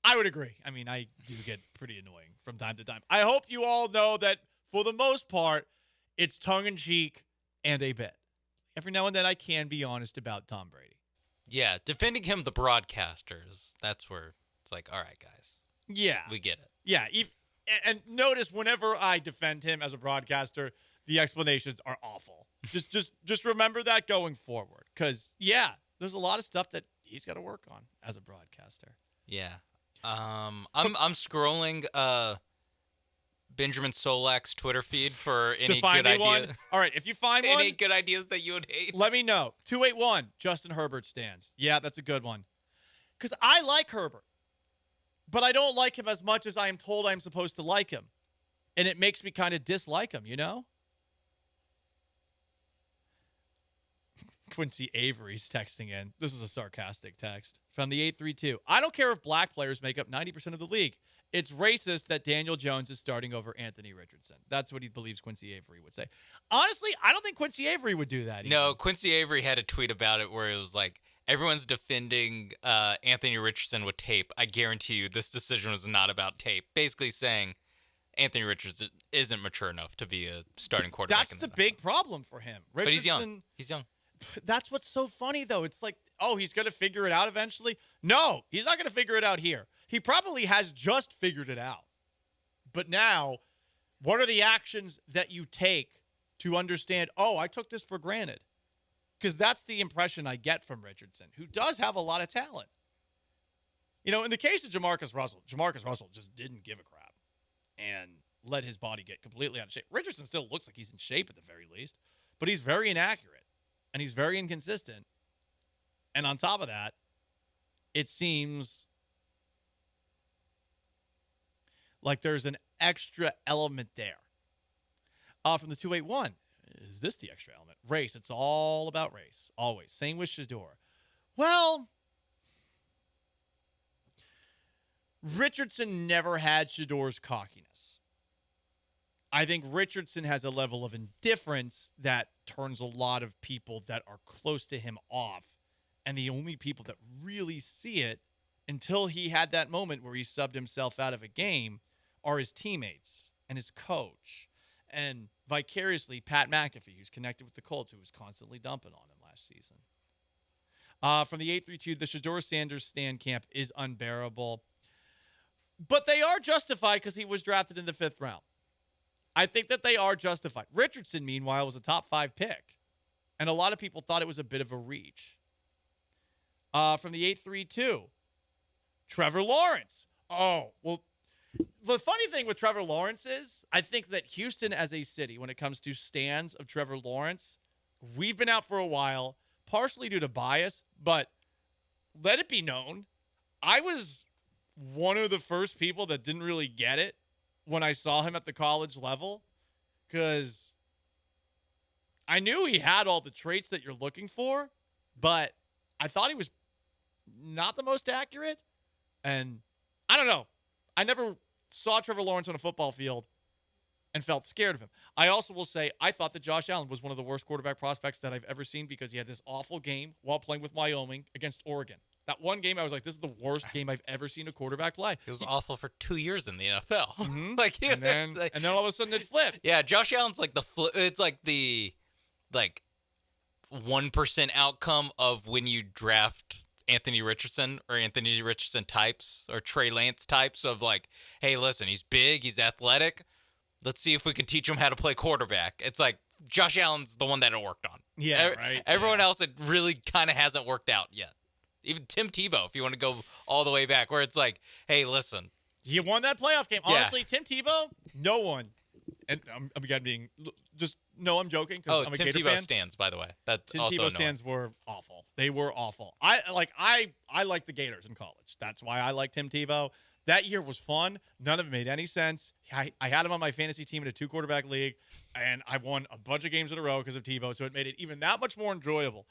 I would agree. I mean, I do get pretty annoying from time to time. I hope you all know that for the most part, it's tongue-in-cheek and a bit. Every now and then I can be honest about Tom Brady. Yeah, defending him, the broadcasters, that's where it's like, all right, guys. Yeah. We get it. Yeah. And notice whenever I defend him as a broadcaster, the explanations are awful. Just remember that going forward. Because, yeah, there's a lot of stuff that he's got to work on as a broadcaster. Yeah. I'm scrolling Benjamin Solak's Twitter feed for any good ideas. All right, if you find one, any good ideas that you would hate, let me know. 281 Justin Herbert stands. Yeah, that's a good one. Because I like Herbert, but I don't like him as much as I am told I'm supposed to like him, and it makes me kind of dislike him. You know. Quincy Avery's texting in. This is a sarcastic text from the 832. I don't care if black players make up 90% of the league. It's racist that Daniel Jones is starting over Anthony Richardson. That's what he believes Quincy Avery would say. Honestly, I don't think Quincy Avery would do that. No, Quincy Avery had a tweet about it where it was like, everyone's defending Anthony Richardson with tape. I guarantee you this decision was not about tape. Basically saying Anthony Richardson isn't mature enough to be a starting quarterback. That's the big problem for him. But he's young. He's young. That's what's so funny, though. It's like, oh, he's going to figure it out eventually. No, he's not going to figure it out here. He probably has just figured it out. But now, what are the actions that you take to understand, oh, I took this for granted? Because that's the impression I get from Richardson, who does have a lot of talent. You know, in the case of Jamarcus Russell just didn't give a crap and let his body get completely out of shape. Richardson still looks like he's in shape at the very least. but he's very inaccurate and he's very inconsistent. And on top of that, it seems like there's an extra element there. From the 281, is this the extra element? Race. It's all about race. Always. Same with Shador. Well, Richardson never had Shador's cockiness. I think Richardson has a level of indifference that turns a lot of people that are close to him off. And the only people that really see it until he had that moment where he subbed himself out of a game are his teammates and his coach. And vicariously, Pat McAfee, who's connected with the Colts, who was constantly dumping on him last season. From the 832, the Shador Sanders stand camp is unbearable. But they are justified because he was drafted in the 5th round. I think that they are justified. Richardson, meanwhile, was a top 5 pick. And a lot of people thought it was a bit of a reach. From the 832, Trevor Lawrence. Oh, well, the funny thing with Trevor Lawrence is I think that Houston as a city, when it comes to stands of Trevor Lawrence, we've been out for a while, partially due to bias, but let it be known, I was one of the first people that didn't really get it when I saw him at the college level, because I knew he had all the traits that you're looking for, but I thought he was not the most accurate. And I don't know. I never saw Trevor Lawrence on a football field and felt scared of him. I also will say I thought that Josh Allen was one of the worst quarterback prospects that I've ever seen because he had this awful game while playing with Wyoming against Oregon. That one game, I was like, this is the worst game I've ever seen a quarterback play. He was awful for 2 years in the NFL. Mm-hmm. and then all of a sudden it flipped. Yeah, Josh Allen's like it's like the 1% outcome of when you draft Anthony Richardson or Anthony Richardson types or Trey Lance types of like, hey, listen, he's big, he's athletic. Let's see if we can teach him how to play quarterback. It's like Josh Allen's the one that it worked on. Yeah, right. Everyone else, it really kind of hasn't worked out yet. Even Tim Tebow, if you want to go all the way back, where it's like, hey, listen. You won that playoff game. Honestly, Tim Tebow, no one. And I'm again being just, no, I'm joking. Oh, I'm a Tim Gator Tebow fan. stands, by the way. That's Tim also Tebow stands were awful. They were awful. I like the Gators in college. That's why I like Tim Tebow. That year was fun. None of it made any sense. I had him on my fantasy team in a 2-quarterback league, and I won a bunch of games in a row because of Tebow, so it made it even that much more enjoyable.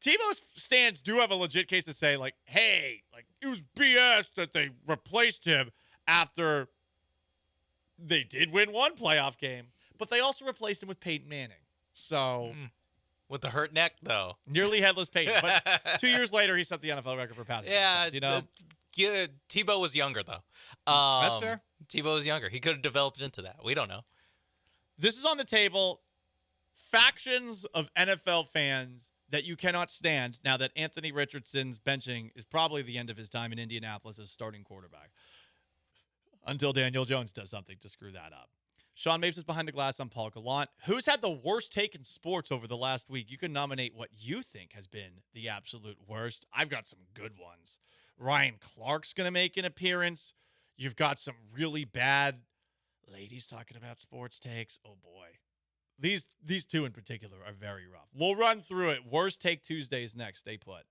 Tebow's stands do have a legit case to say, like, hey, like, it was BS that they replaced him after they did win one playoff game, but they also replaced him with Peyton Manning. So with the hurt neck, though. Nearly headless Peyton. But 2 years later, he set the NFL record for passing. Yeah, you know? Tebow was younger, though. That's fair. Tebow was younger. He could have developed into that. We don't know. This is on the table. Factions of NFL fans that you cannot stand now that Anthony Richardson's benching is probably the end of his time in Indianapolis as starting quarterback. Until Daniel Jones does something to screw that up. Sean Mapes is behind the glass on Paul Gallant. Who's had the worst take in sports over the last week? You can nominate what you think has been the absolute worst. I've got some good ones. Ryan Clark's going to make an appearance. You've got some really bad ladies talking about sports takes. Oh, boy. These two in particular are very rough. We'll run through it. Worst Take Tuesdays next. Stay put.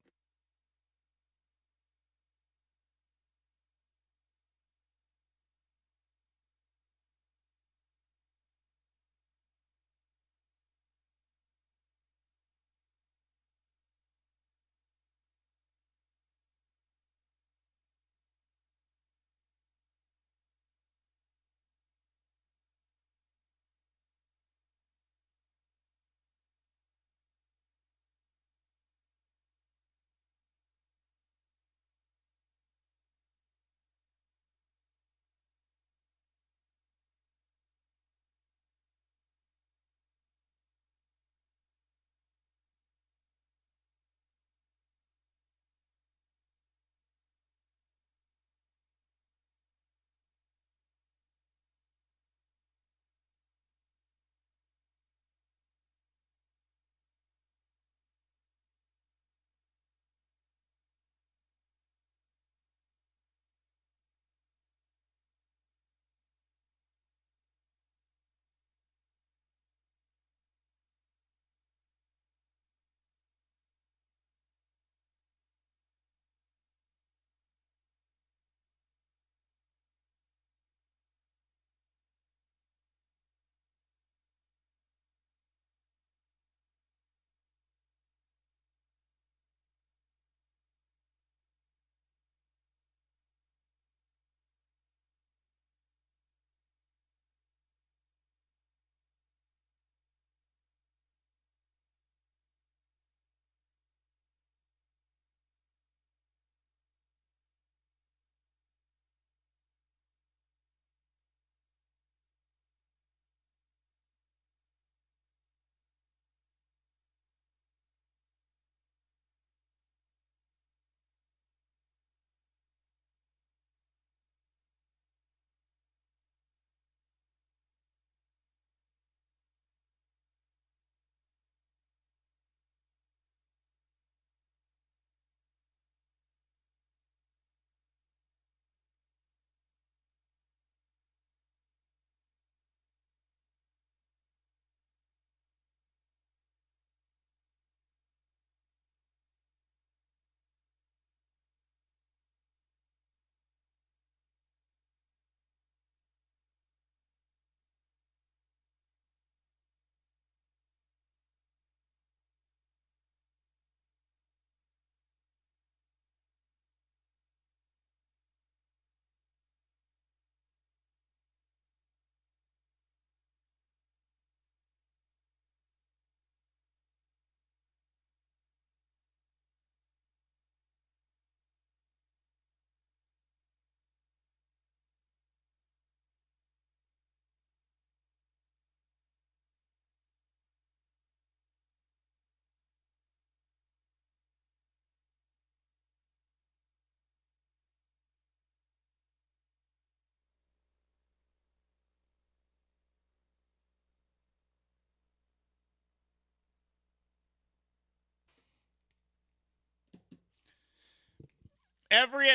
Every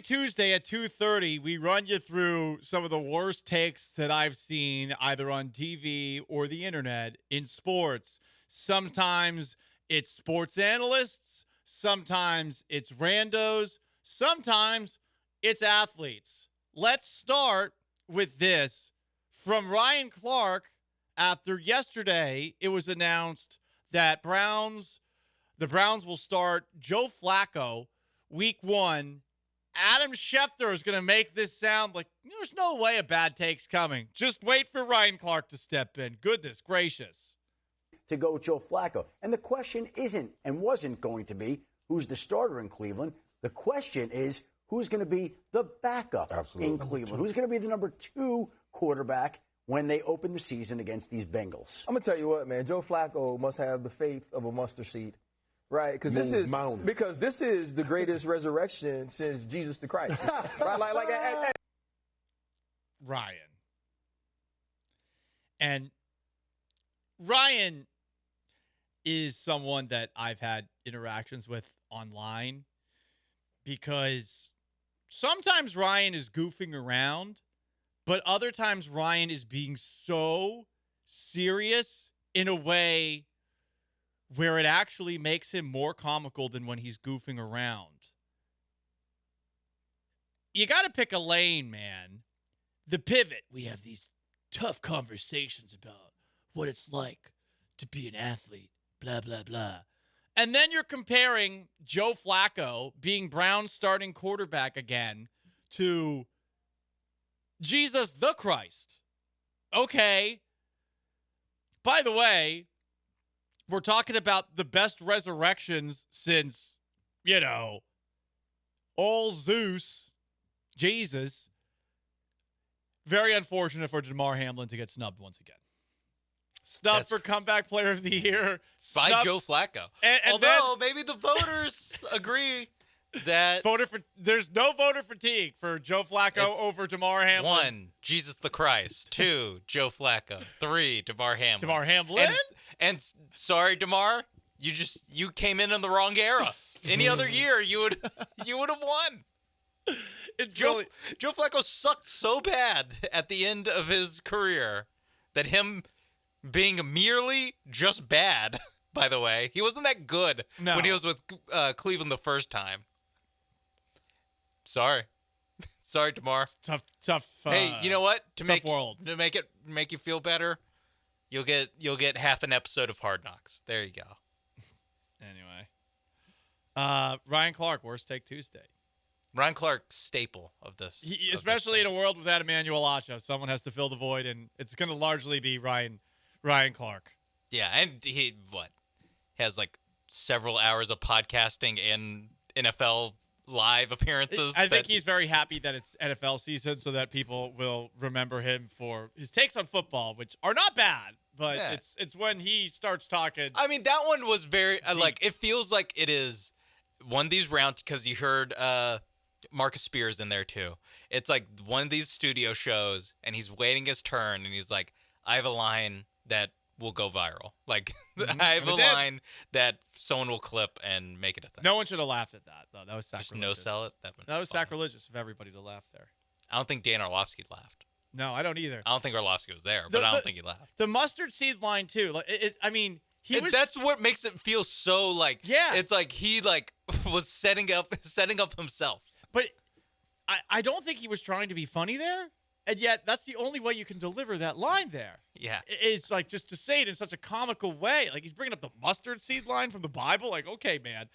Tuesday at 2:30, we run you through some of the worst takes that I've seen either on TV or the internet in sports. Sometimes it's sports analysts, sometimes it's randos, sometimes it's athletes. Let's start with this from Ryan Clark. After yesterday, it was announced that the Browns will start Joe Flacco Week 1. Adam Schefter is going to make this sound like there's no way a bad take's coming. Just wait for Ryan Clark to step in. Goodness gracious. To go with Joe Flacco. And the question isn't and wasn't going to be who's the starter in Cleveland. The question is who's going to be the backup in Cleveland. Who's going to be the number 2 quarterback when they open the season against these Bengals. I'm going to tell you what, man. Joe Flacco must have the faith of a mustard seed. Right, because this is the greatest resurrection since Jesus the Christ. Right, Ryan. And Ryan is someone that I've had interactions with online because sometimes Ryan is goofing around, but other times Ryan is being so serious in a way where it actually makes him more comical than when he's goofing around. You got to pick a lane, man. The pivot. We have these tough conversations about what it's like to be an athlete, blah, blah, blah. And then you're comparing Joe Flacco being Brown's starting quarterback again to Jesus the Christ. Okay. By the way, we're talking about the best resurrections since, all Zeus, Jesus. Very unfortunate for Damar Hamlin to get snubbed once again. Snubbed for comeback player of the year. By Joe Flacco. Although maybe the voters agree that there's no voter fatigue for Joe Flacco over Damar Hamlin. 1, Jesus the Christ. 2, Joe Flacco. 3, Damar Hamlin. Damar Hamlin? And sorry, Damar, you came in the wrong era. Any other year, you would have won. Joe Flacco sucked so bad at the end of his career that him being merely just bad, by the way, he wasn't that good when he was with Cleveland the first time. Sorry, Damar. Tough. Hey, you know what? To make you feel better, you'll get half an episode of Hard Knocks. There you go. Anyway, Ryan Clark, worst take Tuesday. Ryan Clark, staple of this. Especially in a world without Emmanuel Acho, someone has to fill the void, and it's going to largely be Ryan Clark. Yeah, and he has like several hours of podcasting and NFL live appearances. I think he's very happy that it's NFL season so that people will remember him for his takes on football, which are not bad, but it's when he starts talking. I mean, that one was very it feels like it is one of these rounds because you heard Marcus Spears in there too. It's like one of these studio shows and he's waiting his turn and he's like, I have a line that will go viral. Like, I have a line that someone will clip and make it a thing. No one should have laughed at that, though. That was sacrilegious. Just no sell it? That was sacrilegious of everybody to laugh there. I don't think Dan Orlovsky laughed. No, I don't either. I don't think Orlovsky was there, but I don't think he laughed. The mustard seed line, too. That's what makes it feel so like, it's like he was setting up himself. But I don't think he was trying to be funny there. And yet, that's the only way you can deliver that line there. Yeah. It's like just to say it in such a comical way. Like he's bringing up the mustard seed line from the Bible. Like, okay, man.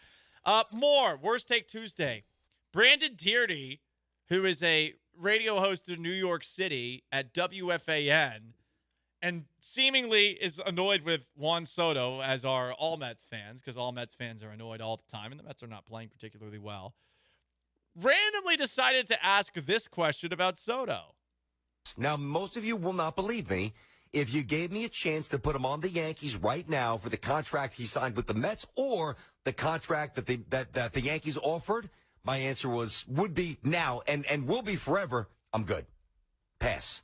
More Worst Take Tuesday. Brandon Tierney, who is a radio host in New York City at WFAN, and seemingly is annoyed with Juan Soto, as are all Mets fans, because all Mets fans are annoyed all the time, and the Mets are not playing particularly well, randomly decided to ask this question about Soto. Now, most of you will not believe me. If you gave me a chance to put him on the Yankees right now for the contract he signed with the Mets or the contract that the Yankees offered, my answer would be now and will be forever, I'm good. Pass.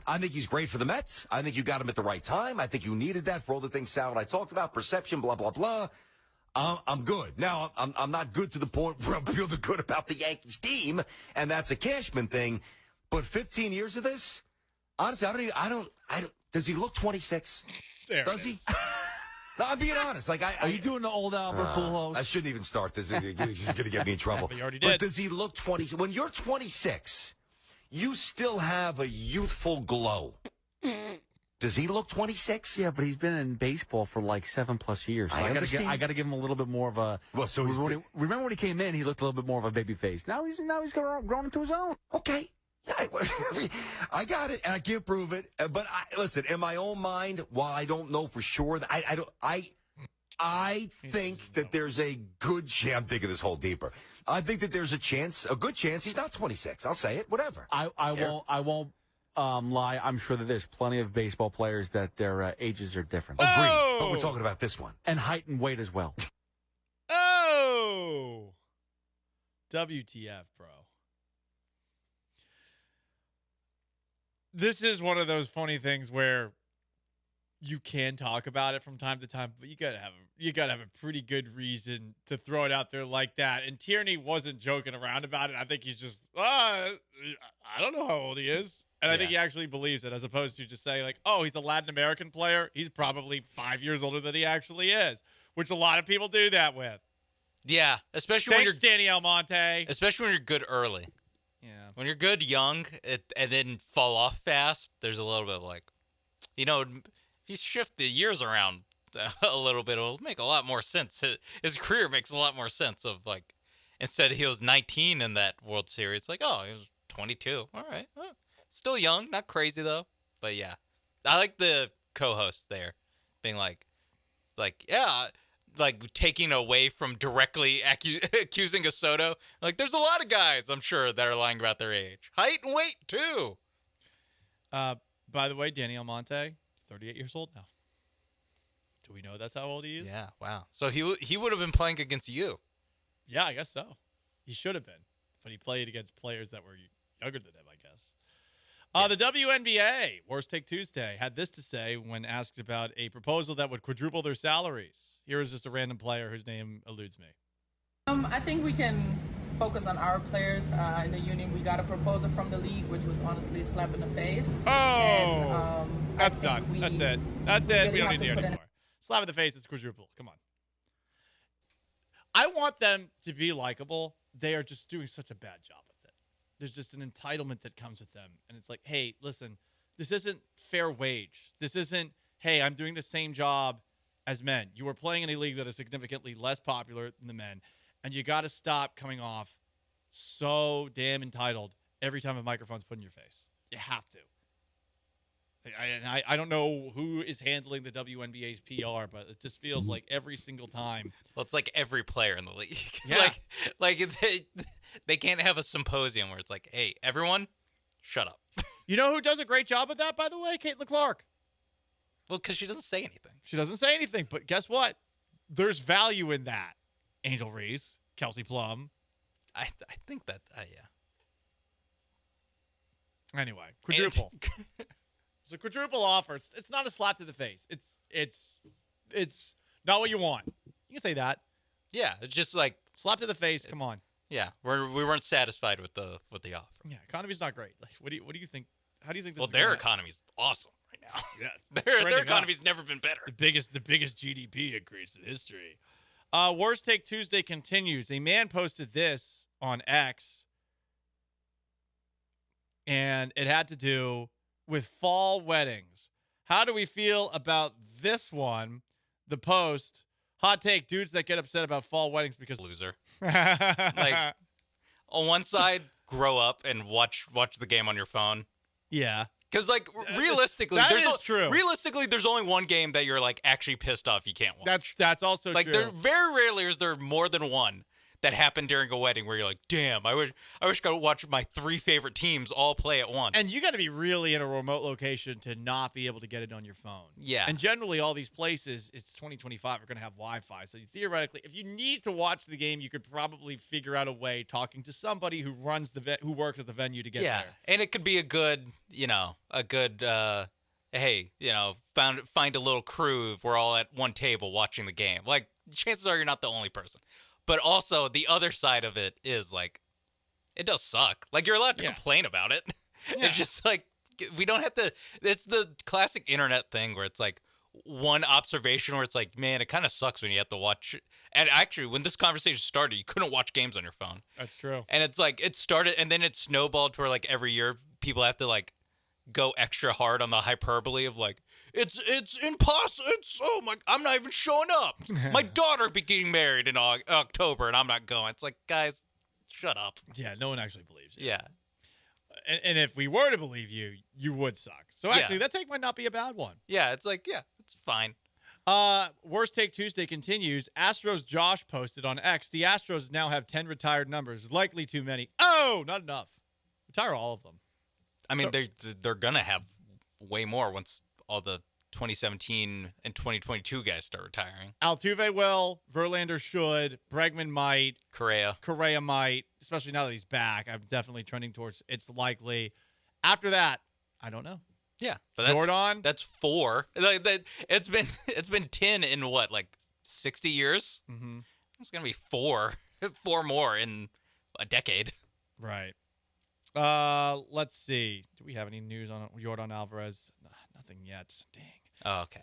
I think he's great for the Mets. I think you got him at the right time. I think you needed that for all the things Sal and I talked about, perception, blah, blah, blah. I'm good. Now, I'm not good to the point where I'm feeling good about the Yankees team, and that's a Cashman thing. But 15 years of this, honestly, I don't. Does he look 26? Does he? No, I'm being honest. Like, Are you doing the old Albert Pujols? I shouldn't even start this. He's going to get me in trouble. You already did. But does he look 20? When you're 26, you still have a youthful glow. Does he look 26? Yeah, but he's been in baseball for like 7+ years. So I got to give him a little bit more of a. Well, so remember when he came in, he looked a little bit more of a baby face. Now he's grown into his own. Okay. I got it, and I can't prove it. But listen, in my own mind, while I don't know for sure, I think that there's a good chance. I'm thinking this whole deeper. I think that there's a good chance he's not 26. I'll say it. Whatever. I won't lie. I'm sure that there's plenty of baseball players that their ages are different. Agreed. But we're talking about this one. And height and weight as well. Oh, WTF, bro. This is one of those funny things where you can talk about it from time to time, but you gotta have a pretty good reason to throw it out there like that. And Tierney wasn't joking around about it. I think he's just, I don't know how old he is. And I think he actually believes it, as opposed to just saying, like, oh, he's a Latin American player. He's probably 5 years older than he actually is, which a lot of people do that with. Yeah, especially when you're Danny Almonte. Especially when you're good early. Yeah. When you're good young and then fall off fast, there's a little bit of like, if you shift the years around a little bit, it'll make a lot more sense. His career makes a lot more sense of like, instead he was 19 in that World Series, like, oh, he was 22. All right. Well, still young, not crazy though. But yeah, I like the co-host there being like, yeah, like taking away from directly accusing a Soto. Like, there's a lot of guys, I'm sure, that are lying about their age. Height and weight, too. By the way, Danny Almonte, 38 years old now. Do we know that's how old he is? Yeah, wow. So he would have been playing against you. Yeah, I guess so. He should have been. But he played against players that were younger than him, I guess. The WNBA, Worst Take Tuesday, had this to say when asked about a proposal that would quadruple their salaries. Here is just a random player whose name eludes me. I think we can focus on our players in the union. We got a proposal from the league, which was honestly a slap in the face. Oh, and, that's done. That's it. That's it. Really we don't need to hear anymore. Slap in the face is quadruple. Come on. I want them to be likable. They are just doing such a bad job with it. There's just an entitlement that comes with them. And it's like, hey, listen, this isn't fair wage. This isn't, hey, I'm doing the same job as men. You are playing in a league that is significantly less popular than the men. And you got to stop coming off so damn entitled every time a microphone's put in your face. You have to. I don't know who is handling the WNBA's PR, but it just feels like every single time. Well, it's like every player in the league. Yeah. like they can't have a symposium where it's like, hey, everyone, shut up. You know who does a great job of that, by the way? Caitlin Clark. Well, because she doesn't say anything. She doesn't say anything, but guess what? There's value in that. Angel Reese, Kelsey Plum. I think that, yeah. Anyway, quadruple. It's a quadruple offer. It's not a slap to the face. It's not what you want. You can say that. Yeah, it's just like slap to the face. Come on. Yeah, we weren't satisfied with the offer. Yeah, economy's not great. Like, what do you think? How do you think this? Well, their economy's awesome right now. Yeah, their economy's never been better. The biggest GDP increase in history. Worst Take Tuesday continues. A man posted this on X, and it had to do with fall weddings. How do we feel about this one? The post, hot take, dudes that get upset about fall weddings because loser. Like, on one side, grow up and watch the game on your phone. Yeah. Because, like, realistically, that is true. Realistically, there's only one game that you're, like, actually pissed off you can't watch. That's also like, true. Like, very rarely is there more than one that happened during a wedding where you're like, damn, I wish I could watch my 3 favorite teams all play at once. And you got to be really in a remote location to not be able to get it on your phone. Yeah. And generally, all these places, it's 2025, are going to have Wi-Fi. So theoretically, if you need to watch the game, you could probably figure out a way talking to somebody who runs who works at the venue to get there. And it could be a good, hey, find a little crew if we're all at one table watching the game. Like, chances are you're not the only person. But also the other side of it is like, it does suck. Like, you're allowed to complain about it. Yeah. It's just like, we don't have to. It's the classic internet thing where it's like one observation where it's like, man, it kind of sucks when you have to watch. And actually, when this conversation started, you couldn't watch games on your phone. That's true. And it's like, it started, and then it snowballed to where like every year people have to like go extra hard on the hyperbole of like, it's impossible. Oh my, I'm not even showing up. My daughter be getting married in October, and I'm not going. It's like, guys, shut up. Yeah, no one actually believes you. Yeah. And if we were to believe you, you would suck. So actually, that take might not be a bad one. Yeah, it's like, it's fine. Worst Take Tuesday continues. Astros Josh posted on X. The Astros now have 10 retired numbers. Likely too many. Oh, not enough. Retire all of them. I mean, they're going to have way more once all the 2017 and 2022 guys start retiring. Altuve will. Verlander should. Bregman might. Correa might. Especially now that he's back. I'm definitely trending towards it's likely. After that, I don't know. Yeah, but Jordan. That's 4. Like that, it's been 10 in what, like 60 years. Mm-hmm. It's gonna be 4 more in a decade. Right. Let's see. Do we have any news on Jordan Alvarez? Nothing yet. Dang. Oh, okay.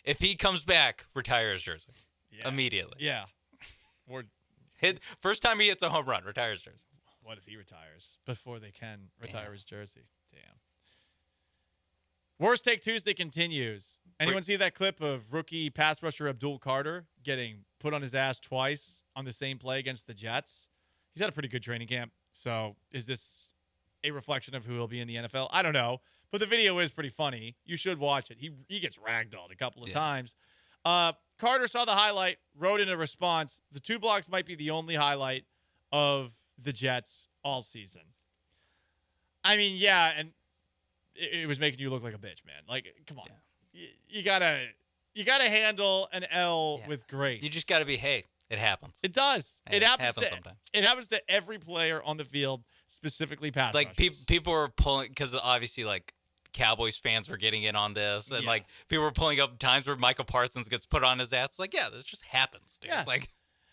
If he comes back, retire his jersey immediately. Yeah. First time he hits a home run, retire his jersey. What if he retires before they can retire his jersey? Damn. Worst Take Tuesday continues. Anyone see that clip of rookie pass rusher Abdul Carter getting put on his ass twice on the same play against the Jets? He's had a pretty good training camp. So is this a reflection of who he'll be in the NFL? I don't know. But the video is pretty funny. You should watch it. He gets ragdolled a couple of times. Carter saw the highlight, wrote in a response, the 2 blocks might be the only highlight of the Jets all season. I mean, yeah, and it was making you look like a bitch, man. Like, come on. Yeah. You gotta handle an L with grace. You just gotta be, hey, it happens. It does. Hey, it happens sometimes. It happens to every player on the field, specifically pass like people were pulling, because obviously like Cowboys fans were getting in on this, and like people were pulling up times where Michael Parsons gets put on his ass. It's like, this just happens, dude. Yeah. Like,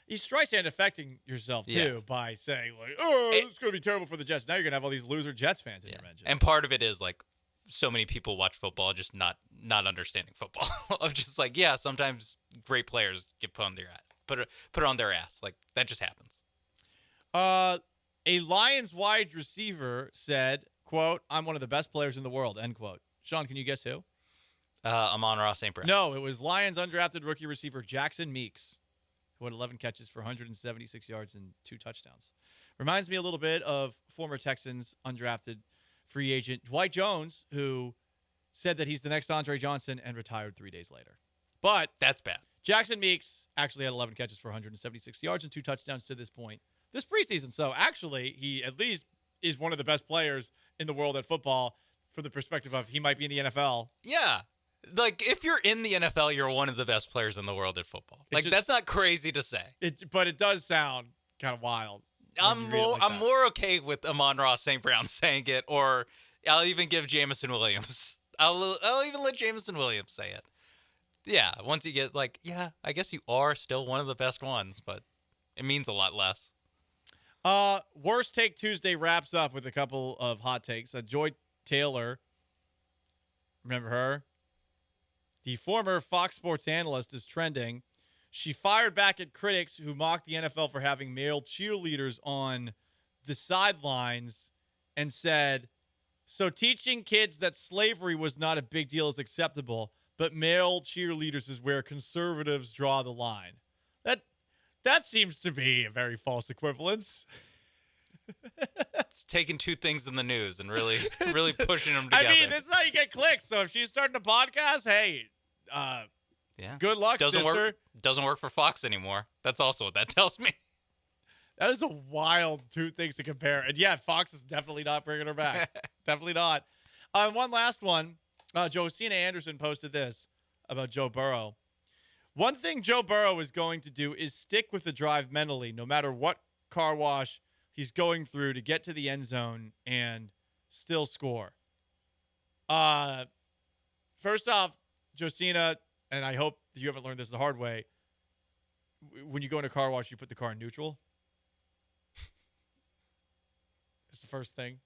you Streisand affecting yourself too by saying like, oh, it's gonna be terrible for the Jets. Now you're gonna have all these loser Jets fans in your mention. And part of it is like, so many people watch football just not understanding football. Of just like, sometimes great players get put on their ass, put on their ass. Like, that just happens. A Lions wide receiver said, quote, I'm one of the best players in the world, end quote. Sean, can you guess who? Amon-Ra St. Brown. No, it was Lions undrafted rookie receiver Jackson Meeks, who had 11 catches for 176 yards and 2 touchdowns. Reminds me a little bit of former Texans undrafted free agent Dwight Jones, who said that he's the next Andre Johnson and retired 3 days later. But that's bad. Jackson Meeks actually had 11 catches for 176 yards and 2 touchdowns to this point this preseason. So actually, he at least is one of the best players in the world at football from the perspective of he might be in the NFL. Yeah. Like, if you're in the NFL, you're one of the best players in the world at football. Like, that's not crazy to say. But it does sound kind of wild. I'm more okay with Amon-Ra St. Brown saying it, or I'll even give Jamison Williams. I'll even let Jamison Williams say it. Yeah, once you get like, I guess you are still one of the best ones, but it means a lot less. Worst Take Tuesday wraps up with a couple of hot takes. Joy Taylor, remember her? The former Fox Sports analyst is trending. She fired back at critics who mocked the NFL for having male cheerleaders on the sidelines and said, so teaching kids that slavery was not a big deal is acceptable, but male cheerleaders is where conservatives draw the line. That seems to be a very false equivalence. It's taking 2 things in the news and really pushing them together. I mean, this is how you get clicks. So if she's starting a podcast, hey, good luck, sister. Doesn't work for Fox anymore. That's also what that tells me. That is a wild 2 things to compare. And Fox is definitely not bringing her back. Definitely not. One last one. Josina Anderson posted this about Joe Burrow. One thing Joe Burrow is going to do is stick with the drive mentally, no matter what car wash he's going through to get to the end zone and still score. First off, Josina, and I hope you haven't learned this the hard way, when you go in a car wash, you put the car in neutral. It's the first thing.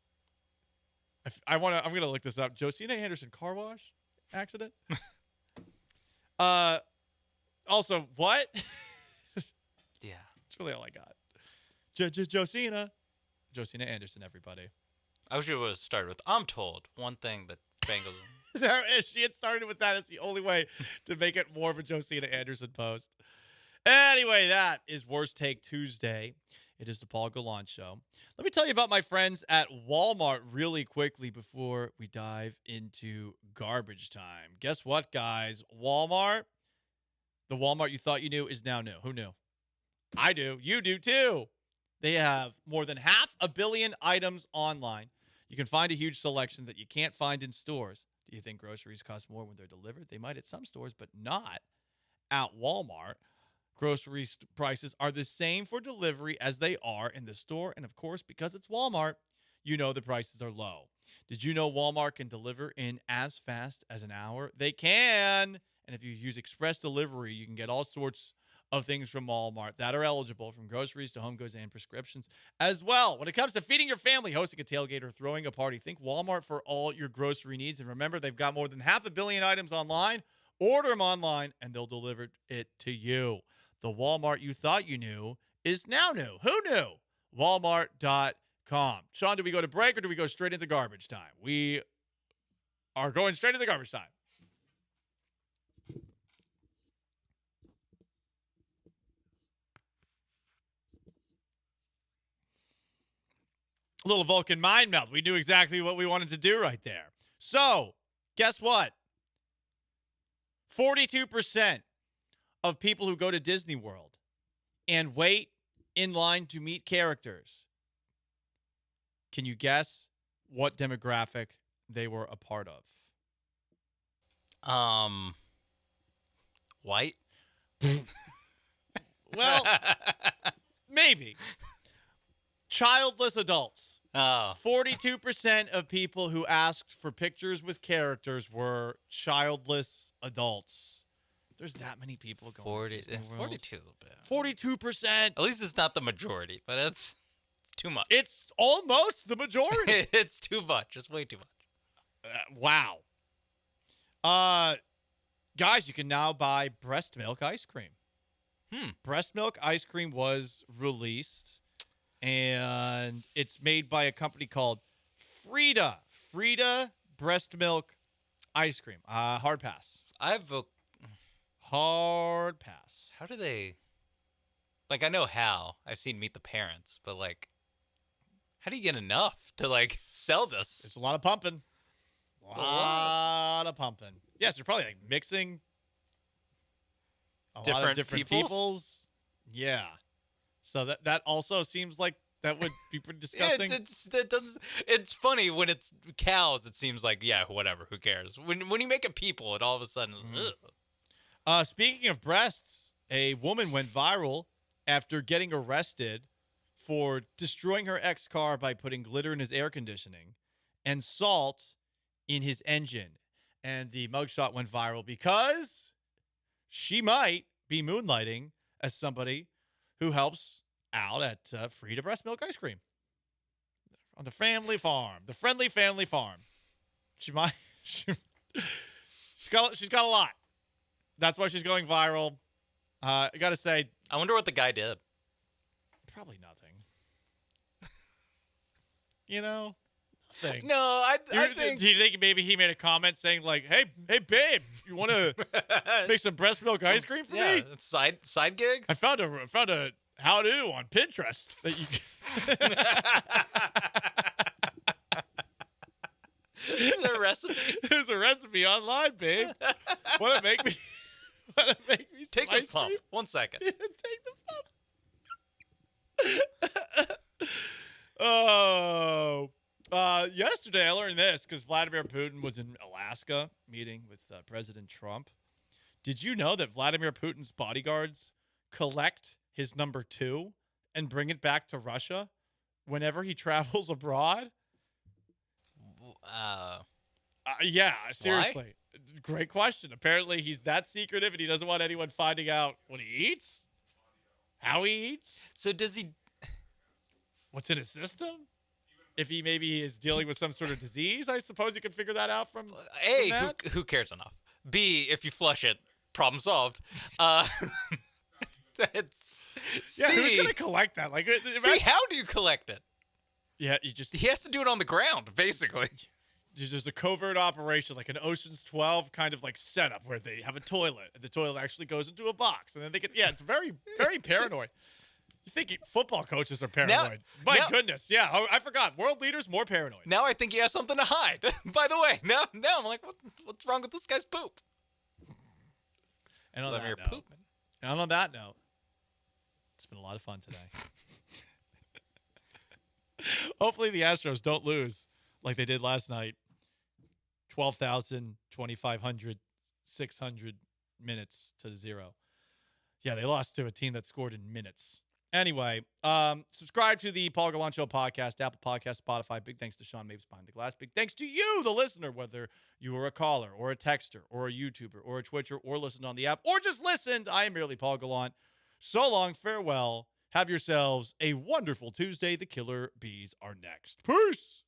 I'm gonna look this up. Josina Anderson car wash accident. Also, what? Yeah, that's really all I got. Josina Anderson, everybody. I wish it would have started with "I'm told" one thing that Bengals. There is. She had started with that. It's the only way to make it more of a Josina Anderson post. Anyway, that is Worst Take Tuesday. It is the Paul Gallant Show. Let me tell you about my friends at Walmart really quickly before we dive into garbage time. Guess what, guys? Walmart, the Walmart you thought you knew is now new. Who knew? I do. You do too. They have more than 500 million items online. You can find a huge selection that you can't find in stores. Do you think groceries cost more when they're delivered? They might at some stores, but not at Walmart. Grocery prices are the same for delivery as they are in the store. And of course, because it's Walmart, you know the prices are low. Did you know Walmart can deliver in as fast as an hour? They can. And if you use express delivery, you can get all sorts of things from Walmart that are eligible, from groceries to home goods and prescriptions as well. When it comes to feeding your family, hosting a tailgate, or throwing a party, think Walmart for all your grocery needs. And remember, they've got more than 500 million items online. Order them online, and they'll deliver it to you. The Walmart you thought you knew is now new. Who knew? Walmart.com. Sean, do we go to break or do we go straight into garbage time? We are going straight into garbage time. A little Vulcan mind melt. We knew exactly what we wanted to do right there. So, guess what? 42% of people who go to Disney World and wait in line to meet characters. Can you guess what demographic they were a part of? White? Well, maybe. Childless adults. Oh. 42% of people who asked for pictures with characters were childless adults. There's that many people going. 42 is a bit. 42%. At least it's not the majority, but it's too much. It's almost the majority. It's too much. It's way too much. Wow. Guys, you can now buy breast milk ice cream. Breast milk ice cream was released, and it's made by a company called Frida. Frida breast milk ice cream. Hard pass. Hard pass. How do they... Like, I know how. I've seen Meet the Parents, but, like, how do you get enough to, like, sell this? It's a lot of pumping. A lot of pumping. Yes, they're probably, like, mixing a lot of different peoples. Yeah. So that also seems like that would be pretty disgusting. It's funny when it's cows. It seems like, yeah, whatever. Who cares? When you make it people, it all of a sudden... Speaking of breasts, a woman went viral after getting arrested for destroying her ex car by putting glitter in his air conditioning and salt in his engine. And the mugshot went viral because she might be moonlighting as somebody who helps out at Frida Breast Milk Ice Cream on the family farm, the friendly family farm. She's got a lot. That's why she's going viral. I got to say, I wonder what the guy did. Probably nothing. Nothing. No, I think... Do you think maybe he made a comment saying like, hey, babe, you want to make some breast milk ice cream for me? It's side gig? I found a how-to on Pinterest that you Is there a recipe? There's a recipe online, babe. Want to make me Take this pump. 1 second. Take the pump. Yesterday I learned this because Vladimir Putin was in Alaska meeting with President Trump. Did you know that Vladimir Putin's bodyguards collect his number 2 and bring it back to Russia whenever he travels abroad? Yeah, seriously. Why? Great question. Apparently, he's that secretive and he doesn't want anyone finding out what he eats. how he eats. So does he? What's in his system? If he maybe is dealing with some sort of disease, I suppose you can figure that out from A, from that. who cares enough? B, if you flush it, problem solved. That's Yeah, C, who's gonna collect that? Like, see, how do you collect it? Yeah, you just He has to do it on the ground, basically. there's a covert operation, like an Ocean's 12 kind of like setup where they have a toilet, and the toilet actually goes into a box, and then they get it's very very paranoid. You think football coaches are paranoid? My goodness, yeah. I forgot. World leaders more paranoid. Now I think he has something to hide. By the way, now I'm like, what's wrong with this guy's poop? And on Vladimir that note, and on that note, it's been a lot of fun today. Hopefully the Astros don't lose like they did last night. 12,000, 2,500, 600 minutes to 0. Yeah, they lost to a team that scored in minutes. Anyway, subscribe to the Paul Gallant Show podcast, Apple Podcast, Spotify. Big thanks to Sean Mapes behind the glass. Big thanks to you, the listener, whether you are a caller or a texter or a YouTuber or a Twitcher or listened on the app or just listened. I am merely Paul Gallant. So long, farewell. Have yourselves a wonderful Tuesday. The Killer Bees are next. Peace.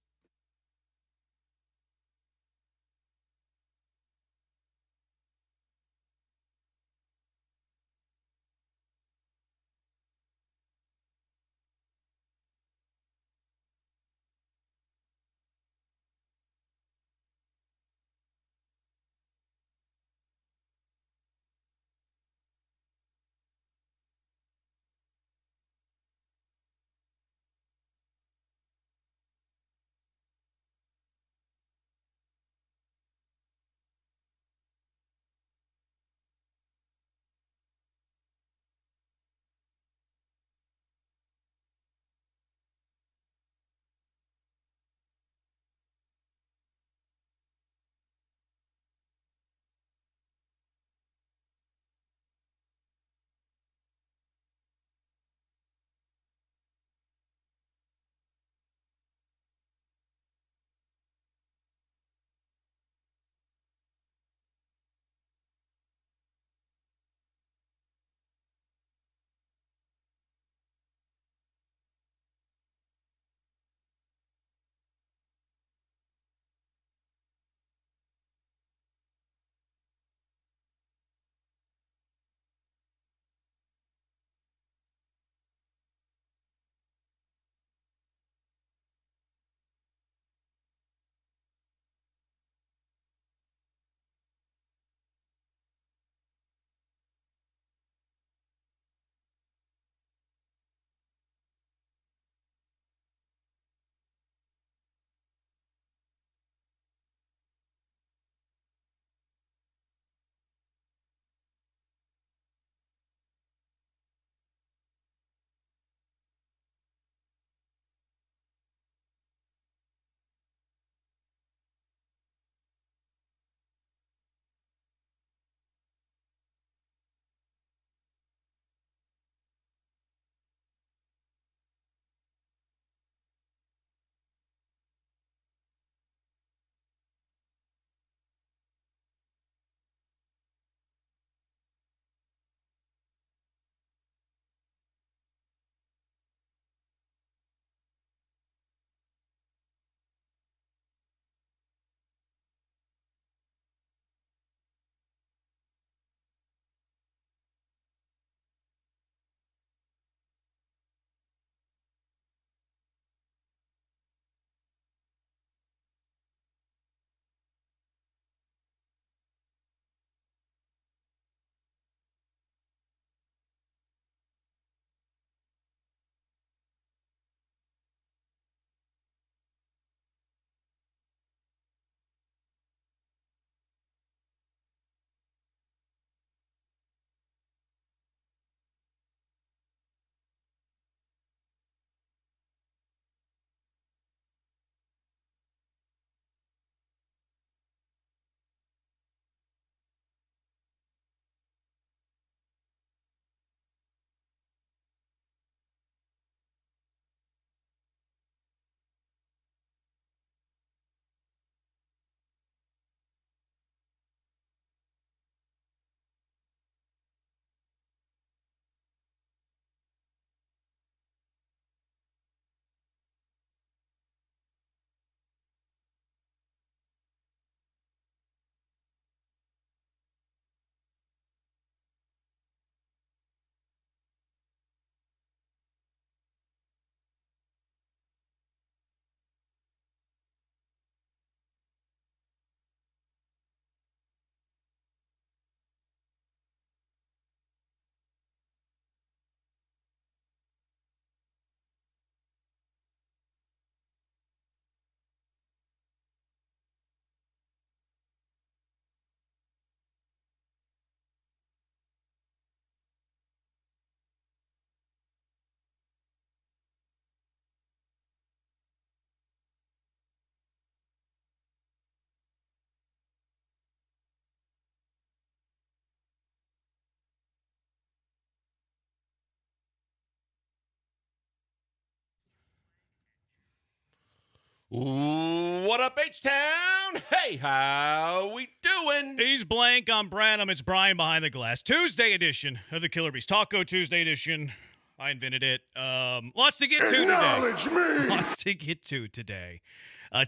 What up, H-Town? Hey, how we doing? He's Blank. I'm Branham. It's Brian behind the glass. Tuesday edition of the Killer Bees. Taco Tuesday edition. I invented it. Lots to get to today. Acknowledge me! Lots to get to today.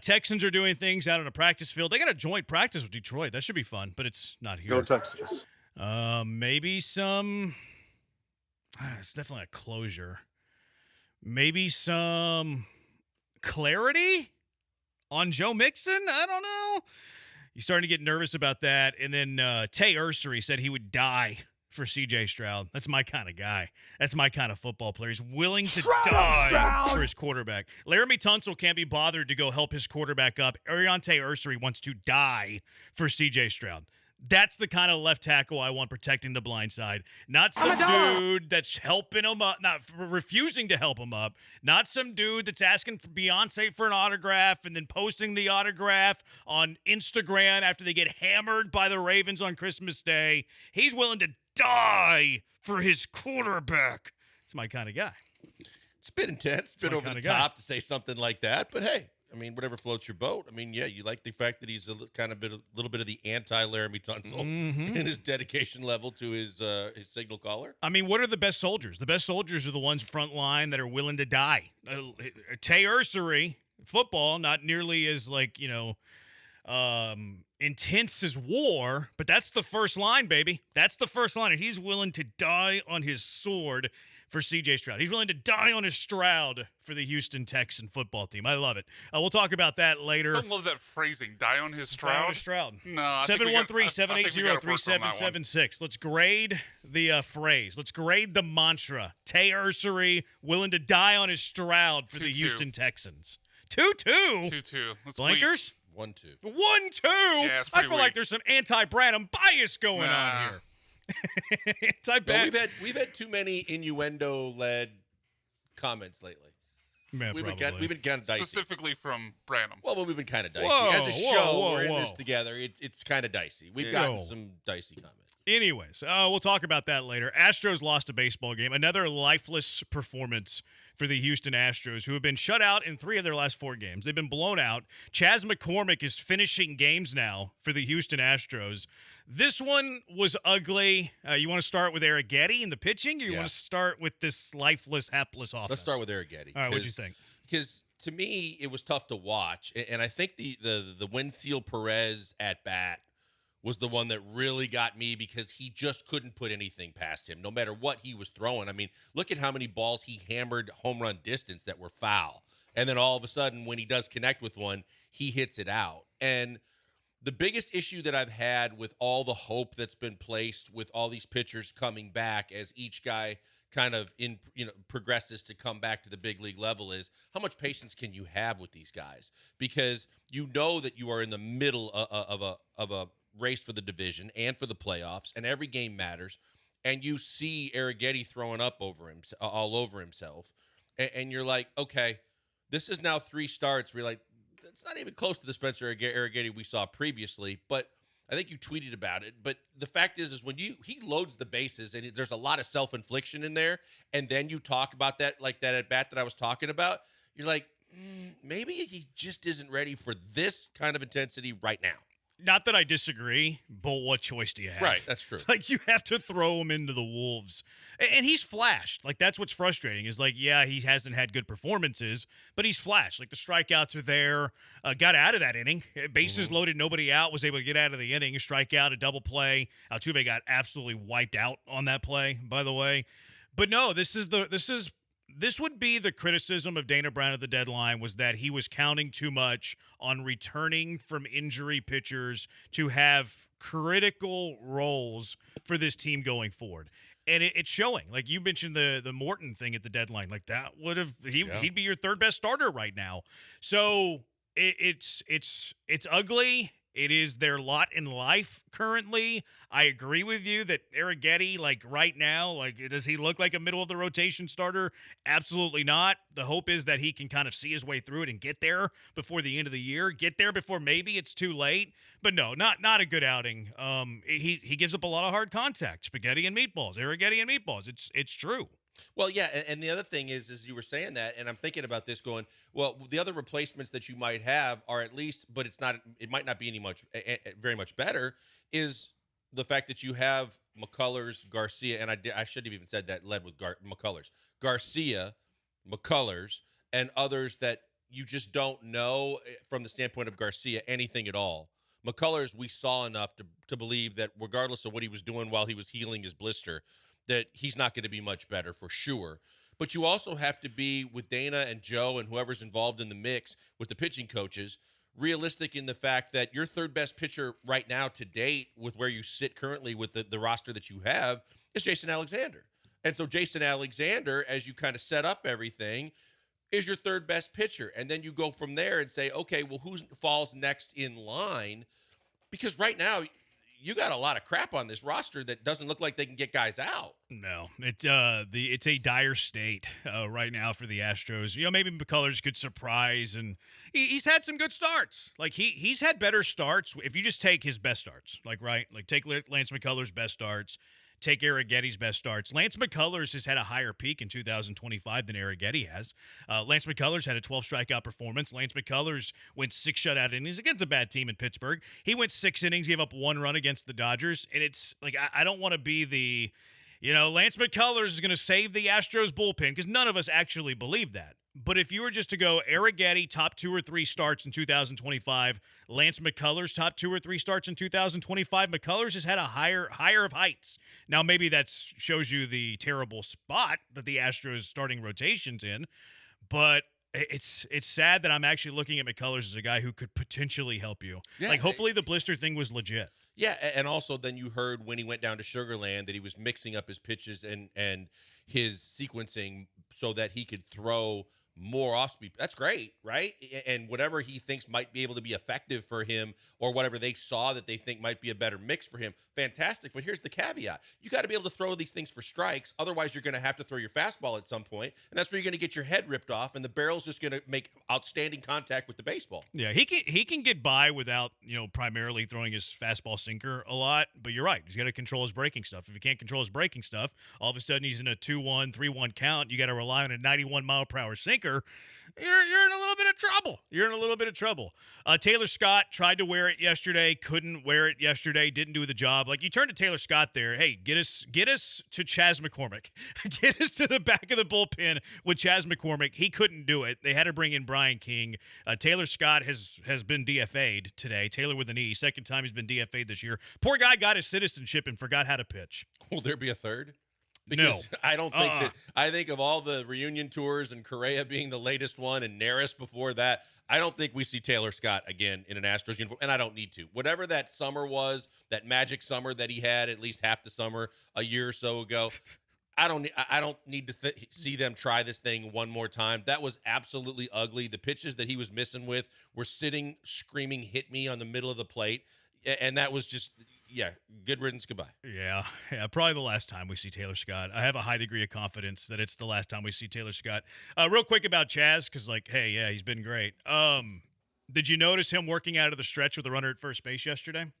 Texans are doing things out on a practice field. They got a joint practice with Detroit. That should be fun, but it's not here. Go Texas. Maybe some... it's definitely a closure. Maybe some clarity on Joe Mixon? I don't know. You're starting to get nervous about that. And then Tay Ursery said he would die for C.J. Stroud. That's my kind of guy. That's my kind of football player. He's willing to die for his quarterback. Laramie Tunsil can't be bothered to go help his quarterback up. Tay Ursery wants to die for C.J. Stroud. That's the kind of left tackle I want protecting the blind side. Not some dude that's helping him up, not refusing to help him up. Not some dude that's asking for Beyonce for an autograph and then posting the autograph on Instagram after they get hammered by the Ravens on Christmas Day. He's willing to die for his quarterback. It's my kind of guy. It's been intense. It's been over the top to say something like that, but hey. I mean, whatever floats your boat. I mean, yeah, you like the fact that he's a little bit of the anti-Laramie Tunsil in his dedication level to his signal caller. I mean, what are the best soldiers? The best soldiers are the ones front line that are willing to die. Tay Ursery, football, not nearly as intense as war, but that's the first line, baby. That's the first line, and he's willing to die on his sword for C.J. Stroud. He's willing to die on his Stroud for the Houston Texan football team. I love it. We'll talk about that later. I don't love that phrasing. Die on his Stroud? Die on his Stroud. No. 713-780-3776. Let's grade the phrase. Let's grade the mantra. Tay Ursery willing to die on his Stroud for the Houston Texans. 2-2. 2-2. Let's Blinkers? 1-2. 1-2? Yeah, it's pretty I feel like there's some anti-Branham bias going on here. We've had too many innuendo-led comments lately. Man, we've been kind of dicey. Specifically from Branham. Well, we've been kind of dicey. As a show, we're in this together. It's kind of dicey. We've gotten some dicey comments. Anyways, we'll talk about that later. Astros lost a baseball game. Another lifeless performance for the Houston Astros, who have been shut out in 3 of their last 4 games. They've been blown out. Chas McCormick is finishing games now for the Houston Astros. This one was ugly. You want to start with Arrighetti in the pitching, or you want to start with this lifeless, hapless offense? Let's start with Arrighetti. All right, what'd you think? Because to me, it was tough to watch, and I think the Wenceel Perez at bat was the one that really got me because he just couldn't put anything past him, no matter what he was throwing. I mean, look at how many balls he hammered home run distance that were foul. And then all of a sudden, when he does connect with one, he hits it out. And the biggest issue that I've had with all the hope that's been placed with all these pitchers coming back as each guy kind of progresses to come back to the big league level is how much patience can you have with these guys? Because you know that you are in the middle of a race for the division and for the playoffs, and every game matters. And you see Arrighetti throwing up all over himself, and you're like, okay, this is now 3 starts. We're like, it's not even close to the Spencer Arrighetti we saw previously, but I think you tweeted about it. But the fact is when he loads the bases and there's a lot of self-infliction in there, and then you talk about that, like that at bat that I was talking about, you're like, maybe he just isn't ready for this kind of intensity right now. Not that I disagree, but what choice do you have? Right, that's true. Like, you have to throw him into the wolves. And he's flashed. Like, that's what's frustrating is, like, yeah, he hasn't had good performances, but he's flashed. Like, the strikeouts are there. Got out of that inning. Bases loaded, nobody out, was able to get out of the inning, strike out, a double play. Altuve got absolutely wiped out on that play, by the way. But no, this would be the criticism of Dana Brown at the deadline, was that he was counting too much on returning from injury pitchers to have critical roles for this team going forward. And it's showing. Like, you mentioned the Morton thing at the deadline. Like, that would have he'd be your third best starter right now. So it's ugly. It is their lot in life currently. I agree with you that Arrighetti, like right now, like, does he look like a middle of the rotation starter? Absolutely not. The hope is that he can kind of see his way through it and get there before the end of the year. Get there before maybe it's too late. But no, not a good outing. He gives up a lot of hard contact. Spaghetti and meatballs. Arrighetti and meatballs. It's true. Well, yeah, and the other thing is you were saying that, and I'm thinking about this going, well, the other replacements that you might have are at least, but it might not be very much better, is the fact that you have McCullers, Garcia, and I shouldn't have even said that led with McCullers. Garcia, McCullers, and others that you just don't know from the standpoint of Garcia anything at all. McCullers, we saw enough to believe that regardless of what he was doing while he was healing his blister, that he's not going to be much better for sure. But you also have to be, with Dana and Joe and whoever's involved in the mix with the pitching coaches, realistic in the fact that your third best pitcher right now to date with where you sit currently with the roster that you have is Jason Alexander. And so Jason Alexander, as you kind of set up everything, is your third best pitcher. And then you go from there and say, okay, well, who falls next in line? Because right now, you got a lot of crap on this roster that doesn't look like they can get guys out. No, it's a dire state right now for the Astros. Maybe McCullers could surprise, and he's had some good starts. Like he's had better starts if you just take his best starts. Like take Lance McCullers' best starts. Take Arrighetti's best starts. Lance McCullers has had a higher peak in 2025 than Arrighetti has. Lance McCullers had a 12 strikeout performance. Lance McCullers went 6 shutout innings against a bad team in Pittsburgh. He went 6 innings, gave up 1 run against the Dodgers. And it's like, I don't want to be the, Lance McCullers is going to save the Astros bullpen, because none of us actually believe that. But if you were just to go Arrighetti top 2 or 3 starts in 2025, Lance McCullers top 2 or 3 starts in 2025, McCullers has had a higher of heights. Now maybe that shows you the terrible spot that the Astros starting rotation's in, but it's sad that I'm actually looking at McCullers as a guy who could potentially help you. Yeah, hopefully the blister thing was legit. Yeah, and also then you heard when he went down to Sugar Land that he was mixing up his pitches and his sequencing so that he could throw more off speed. That's great, right? And whatever he thinks might be able to be effective for him, or whatever they saw that they think might be a better mix for him, fantastic. But here's the caveat. You got to be able to throw these things for strikes. Otherwise, you're going to have to throw your fastball at some point, and that's where you're going to get your head ripped off, and the barrel's just going to make outstanding contact with the baseball. Yeah, he can get by without, primarily throwing his fastball sinker a lot, but you're right. He's got to control his breaking stuff. If he can't control his breaking stuff, all of a sudden he's in a 2-1, 3-1 count. You got to rely on a 91-mile-per-hour sinker. You're in a little bit of trouble. You're in a little bit of trouble. Taylor Scott tried to wear it yesterday, couldn't wear it yesterday, didn't do the job. Like, you turn to Taylor Scott there, hey, get us to Chas McCormick. Get us to the back of the bullpen with Chas McCormick. He couldn't do it. They had to bring in Brian King. Taylor Scott has been DFA'd today. Taylor with an E. Second time he's been DFA'd this year. Poor guy got his citizenship and forgot how to pitch. Will there be a third? Because no, I don't think that. I think of all the reunion tours and Correa being the latest one and Neris before that, I don't think we see Taylor Scott again in an Astros uniform, and I don't need to. Whatever that summer was, that magic summer that he had, at least half the summer a year or so ago, I don't need to see them try this thing one more time. That was absolutely ugly. The pitches that he was missing with were sitting, screaming, "Hit me" on the middle of the plate, and that was just. Yeah, good riddance, goodbye. Yeah, probably the last time we see Taylor Scott. I have a high degree of confidence that it's the last time we see Taylor Scott. Real quick about Chas, because, he's been great. Did you notice him working out of the stretch with a runner at first base yesterday?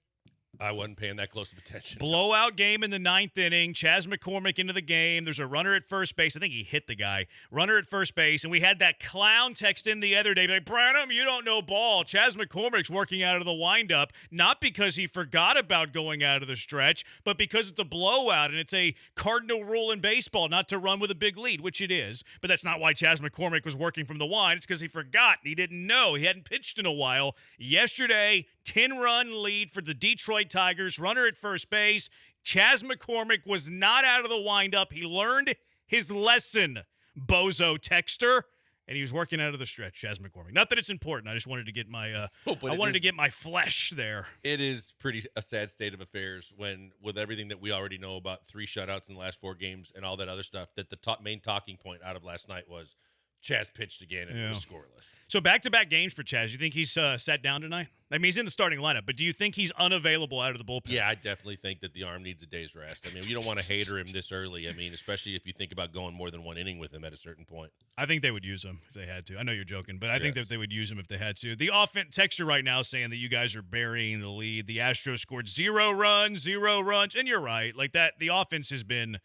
I wasn't paying that close of attention. Blowout game in the 9th inning. Chas McCormick into the game. There's a runner at first base. I think he hit the guy. Runner at first base. And we had that clown text in the other day. Like, Branham, you don't know ball. Chas McCormick's working out of the windup. Not because he forgot about going out of the stretch, but because it's a blowout and it's a cardinal rule in baseball not to run with a big lead, which it is. But that's not why Chas McCormick was working from the wind. It's because he forgot. He didn't know. He hadn't pitched in a while. Yesterday, 10-run lead for the Detroit Tigers, runner at first base. Chas McCormick was not out of the windup. He learned his lesson, bozo texter, and he was working out of the stretch, Chas McCormick. Not that it's important. I just wanted to get my to get my flesh there. It is pretty a sad state of affairs when, with everything that we already know about 3 shutouts in the last 4 games and all that other stuff, that the main talking point out of last night was Chas pitched again and it was scoreless. So back-to-back games for Chas. You think he's sat down tonight? I mean, he's in the starting lineup, but do you think he's unavailable out of the bullpen? Yeah, I definitely think that the arm needs a day's rest. I mean, you don't want to hater him this early. I mean, especially if you think about going more than 1 inning with him at a certain point. I think they would use him if they had to. I know you're joking, but I think that they would use him if they had to. The offense texture right now saying that you guys are burying the lead. The Astros scored 0 runs, and you're right. Like that, the offense has been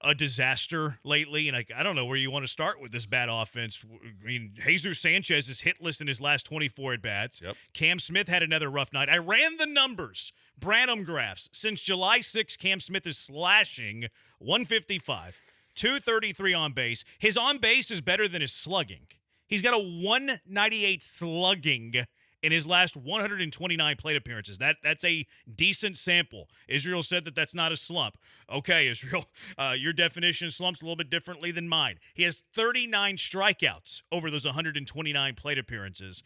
a disaster lately, and I don't know where you want to start with this bad offense. I mean, Jesus Sanchez is hitless in his last 24 at-bats. Yep. Cam Smith had another rough night. I ran the numbers, Branham graphs. Since July 6th, Cam Smith is slashing 155, 233 on base. His on base is better than his slugging. He's got a 198 slugging in his last 129 plate appearances. That's a decent sample. Israel said that that's not a slump. Okay, Israel, your definition of slump's a little bit differently than mine. He has 39 strikeouts over those 129 plate appearances.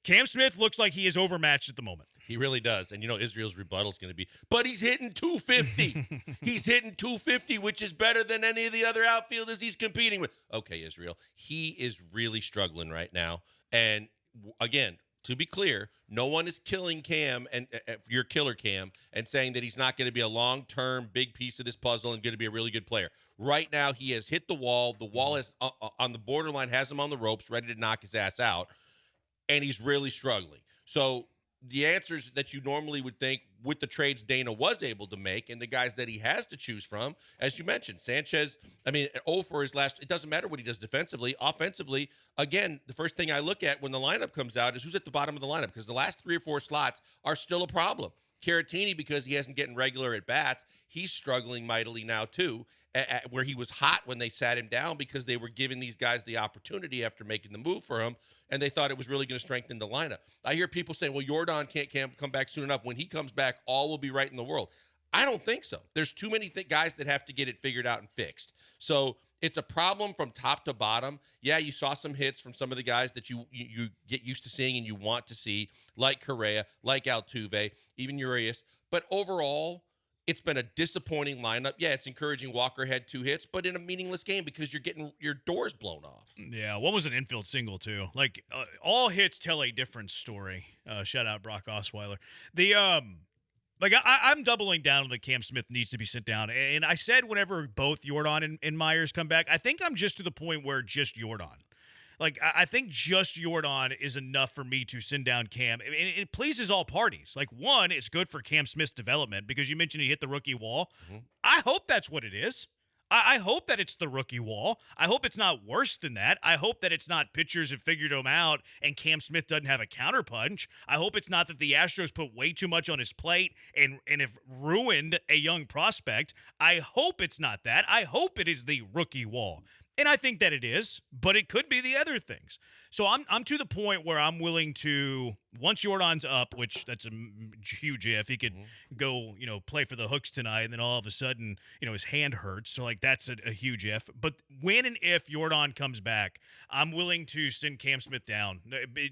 Cam Smith looks like he is overmatched at the moment. He really does. And, Israel's rebuttal is going to be, but he's hitting 250. He's hitting 250, which is better than any of the other outfielders he's competing with. Okay, Israel, he is really struggling right now. And, again, to be clear, no one is killing Cam and your killer Cam and saying that he's not going to be a long-term big piece of this puzzle and going to be a really good player. Right now, he has hit the wall. The wall is on the borderline, has him on the ropes, ready to knock his ass out, and he's really struggling. So the answers that you normally would think with the trades Dana was able to make and the guys that he has to choose from, as you mentioned, Sanchez, 0 for his last, it doesn't matter what he does defensively. Offensively, again, the first thing I look at when the lineup comes out is who's at the bottom of the lineup, because the last 3 or 4 slots are still a problem. Caratini, because he hasn't getting regular at-bats, he's struggling mightily now too, where he was hot when they sat him down because they were giving these guys the opportunity after making the move for him, and they thought it was really going to strengthen the lineup. I hear people saying, well, Jordan can't come back soon enough. When he comes back, all will be right in the world. I don't think so. There's too many guys that have to get it figured out and fixed. So it's a problem from top to bottom. Yeah, you saw some hits from some of the guys that you get used to seeing and you want to see, like Correa, like Altuve, even Urias. But overall, it's been a disappointing lineup. Yeah, it's encouraging Walker had 2 hits, but in a meaningless game because you're getting your doors blown off. Yeah, one was an infield single, too. Like, all hits tell a different story. Shout out Brock Osweiler. I'm doubling down on that Cam Smith needs to be sent down. And I said whenever both Jordan and Myers come back, I think I'm just to the point where just Jordan. Like, I think just Jordan is enough for me to send down Cam. And it pleases all parties. Like, one, it's good for Cam Smith's development because you mentioned he hit the rookie wall. Mm-hmm. I hope that's what it is. I hope that it's the rookie wall. I hope it's not worse than that. I hope that it's not pitchers have figured him out and Cam Smith doesn't have a counterpunch. I hope it's not that the Astros put way too much on his plate and have ruined a young prospect. I hope it's not that. I hope it is the rookie wall. And I think that it is, but it could be the other things. So I'm to the point where I'm willing to, once Jordan's up, which that's a huge if, he could go, play for the Hooks tonight, and then all of a sudden, his hand hurts. So, that's a huge if. But when and if Jordan comes back, I'm willing to send Cam Smith down,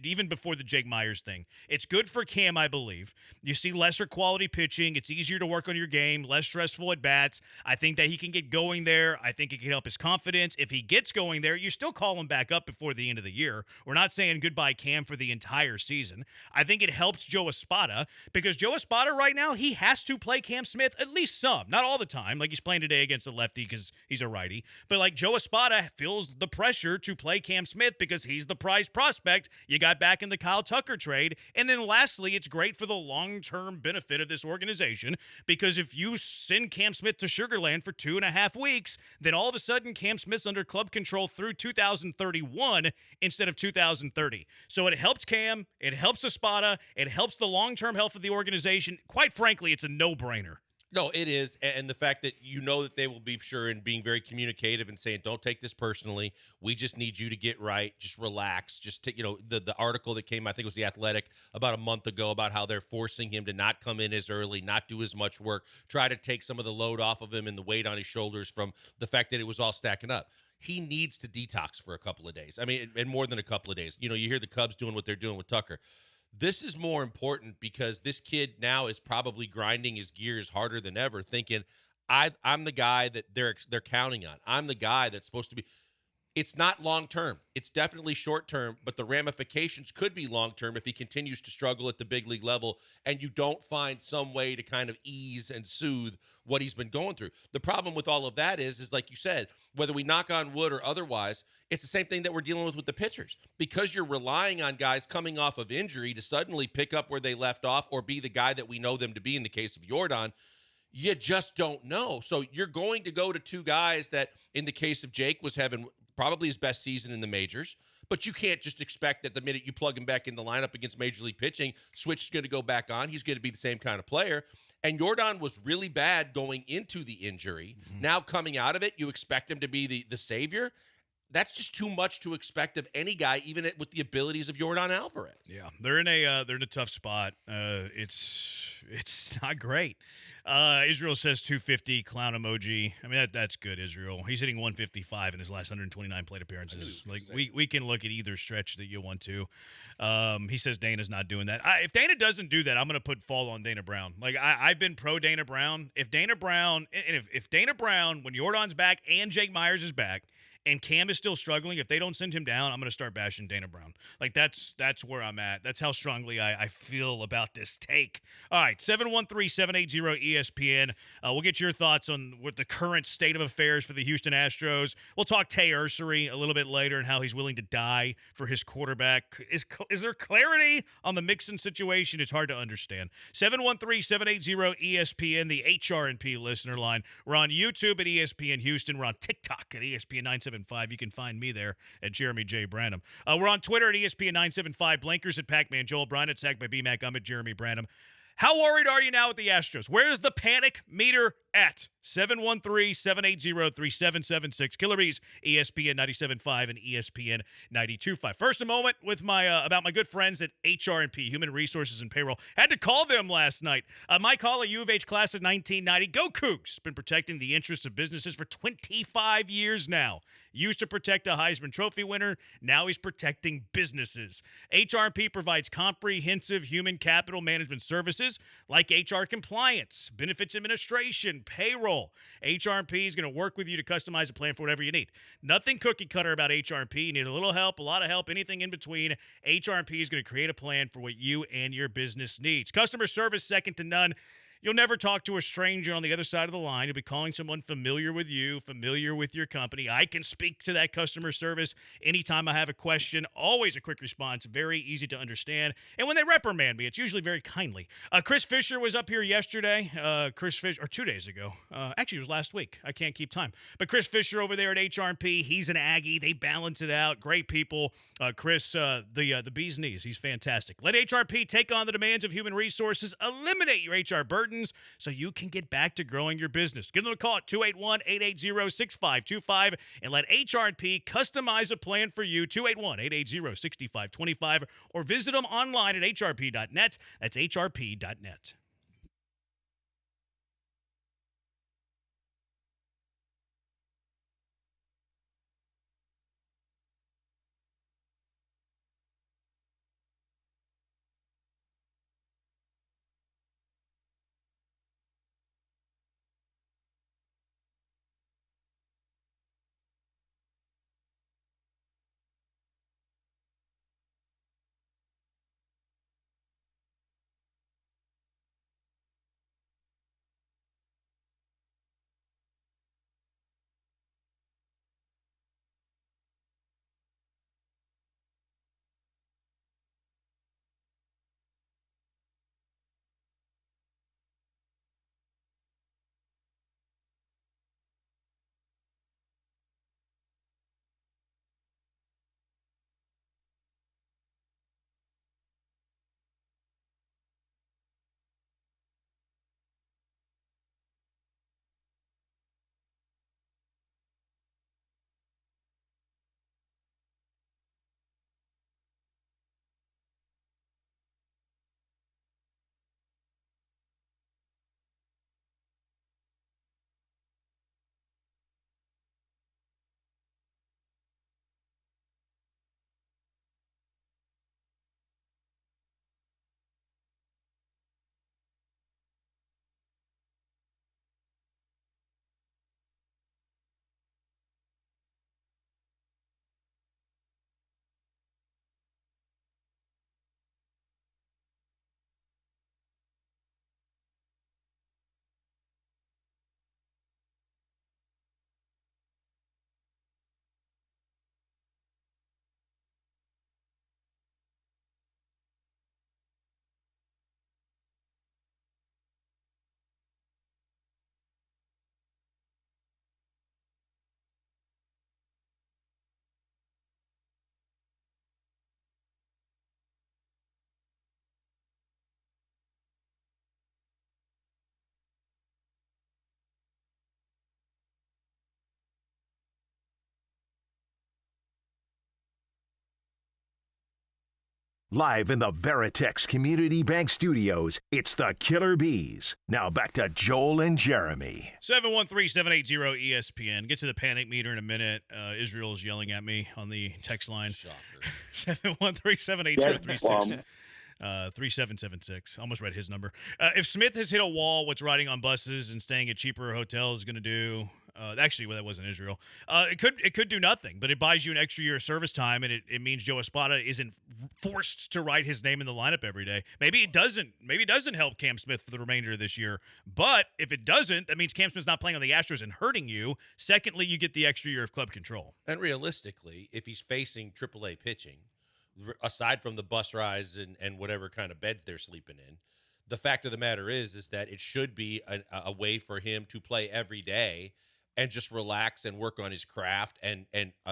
even before the Jake Myers thing. It's good for Cam, I believe. You see lesser quality pitching. It's easier to work on your game, less stressful at bats. I think that he can get going there. I think it can help his confidence. If he gets going there, you still call him back up before the end of the year. We're not saying goodbye Cam for the entire season. I think it helps Joe Espada because Joe Espada right now, he has to play Cam Smith at least some. Not all the time. Like he's playing today against a lefty because he's a righty. But Joe Espada feels the pressure to play Cam Smith because he's the prized prospect you got back in the Kyle Tucker trade. And then lastly, it's great for the long-term benefit of this organization because if you send Cam Smith to Sugarland for 2.5 weeks, then all of a sudden Cam Smith's under club control through 2031 instead of 2030. So it helps Cam, it helps Espada, it helps the long-term health of the organization. Quite frankly, it's a no-brainer. No, it is. And the fact that that they will be sure and being very communicative and saying, don't take this personally. We just need you to get right. Just relax. Just take, the article that came, I think it was The Athletic about a month ago about how they're forcing him to not come in as early, not do as much work, try to take some of the load off of him and the weight on his shoulders from the fact that it was all stacking up. He needs to detox for a couple of days. I mean, and more than a couple of days. You hear the Cubs doing what they're doing with Tucker. This is more important because this kid now is probably grinding his gears harder than ever, thinking, I'm the guy that they're counting on. I'm the guy that's supposed to be. It's not long-term. It's definitely short-term, but the ramifications could be long-term if he continues to struggle at the big league level and you don't find some way to kind of ease and soothe what he's been going through. The problem with all of that is like you said, whether we knock on wood or otherwise, it's the same thing that we're dealing with the pitchers. Because you're relying on guys coming off of injury to suddenly pick up where they left off or be the guy that we know them to be in the case of Jordan, You just don't know. So you're going to go to two guys that, in the case of Jake, was having probably his best season in the majors. But you can't just expect that the minute you plug him back in the lineup against Major League pitching, Switch is going to go back on. He's going to be the same kind of player. And Jordan was really bad going into the injury. Now coming out of it, you expect him to be the savior. That's just too much to expect of any guy, even with the abilities of Jordan Alvarez. Yeah, they're in a tough spot. It's not great. Israel says 250 clown emoji. I mean that's good, Israel. He's hitting 155 in his last 129 plate appearances. Like we can look at either stretch that you want to. He says Dana's not doing that. If Dana doesn't do that, I'm going to put fall on Dana Brown. Like I've been pro Dana Brown. If Dana Brown if Dana Brown, when Jordan's back and Jake Myers is back, and Cam is still struggling, if they don't send him down, I'm going to start bashing Dana Brown. Like, that's where I'm at. That's how strongly I feel about this take. All right, 713-780-ESPN. We'll get your thoughts on what the current state of affairs for the Houston Astros. We'll talk Tay Ursery a little bit later and how he's willing to die for his quarterback. Is there clarity on the Mixon situation? It's hard to understand. 713-780-ESPN, the HRNP listener line. We're on YouTube at ESPN Houston. We're on TikTok at ESPN 975. You can find me there at Jeremy J. Branham. We're on Twitter at ESPN 975. Blankers at Pac-Man Joel. Brian at Sack by BMAC. I'm at Jeremy Branham. How worried are you now with the Astros? Where's the panic meter at? 713-780-3776. Killer Bees, ESPN 97.5 and ESPN 92.5. First, a moment with my about my good friends at HR&P, Human Resources and Payroll. Had to call them last night. My call, a U of H class of 1990. Go Cougs! Been protecting the interests of businesses for 25 years now. Used to protect a Heisman Trophy winner. Now he's protecting businesses. HR&P provides comprehensive human capital management services like HR compliance, benefits administration, payroll. HR&P is going to work with you to customize a plan for whatever you need. Nothing cookie cutter about HR&P. You need a little help, a lot of help, anything in between. HR&P is going to create a plan for what you and your business needs. Customer service second to none. You'll never talk to a stranger on the other side of the line. You'll be calling someone familiar with you, familiar with your company. I can speak to that customer service anytime I have a question. Always a quick response, very easy to understand. And when they reprimand me, it's usually very kindly. Chris Fisher was up here yesterday. Chris Fisher, or 2 days ago. Actually, it was last week. I can't keep time. But Chris Fisher over there at HR&P, he's an Aggie. They balance it out. Great people. Chris, the bee's knees. He's fantastic. Let HR&P take on the demands of human resources. Eliminate your HR burdens so you can get back to growing your business. Give them a call at 281-880-6525 and let HR&P customize a plan for you. 281-880-6525 or visit them online at hrp.net. That's hrp.net. Live in the Veritex Community Bank Studios, it's the Killer Bees. Now back to Joel and Jeremy. 713-780-ESPN. Get to the panic meter in a minute. Israel's yelling at me on the text line. Shocker. 713-780-36. 3776. Almost read his number. If Smith has hit a wall, what's riding on buses and staying at cheaper hotels going to do? Actually, well, that wasn't Israel. It could do nothing, but it buys you an extra year of service time, and it means Joe Espada isn't forced to write his name in the lineup every day. Maybe it doesn't help Cam Smith for the remainder of this year. But if it doesn't, that means Cam Smith's not playing on the Astros and hurting you. Secondly, you get the extra year of club control. And realistically, if he's facing AAA pitching, aside from the bus rides and whatever kind of beds they're sleeping in, the fact of the matter is that it should be a way for him to play every day and just relax and work on his craft and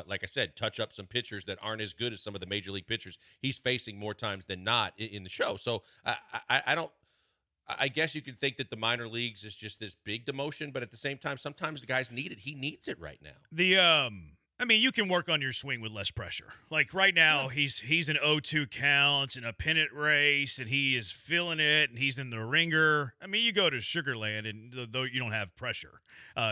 like I said, touch up some pitchers that aren't as good as some of the major league pitchers he's facing more times than not in the show. So I guess you could think that the minor leagues is just this big demotion, but at the same time, sometimes the guys need it. He needs it right now. I mean, you can work on your swing with less pressure. Like right now, he's an 0-2 count in a pennant race, and he is feeling it, and he's in the ringer. I mean, you go to Sugarland, and though you don't have pressure,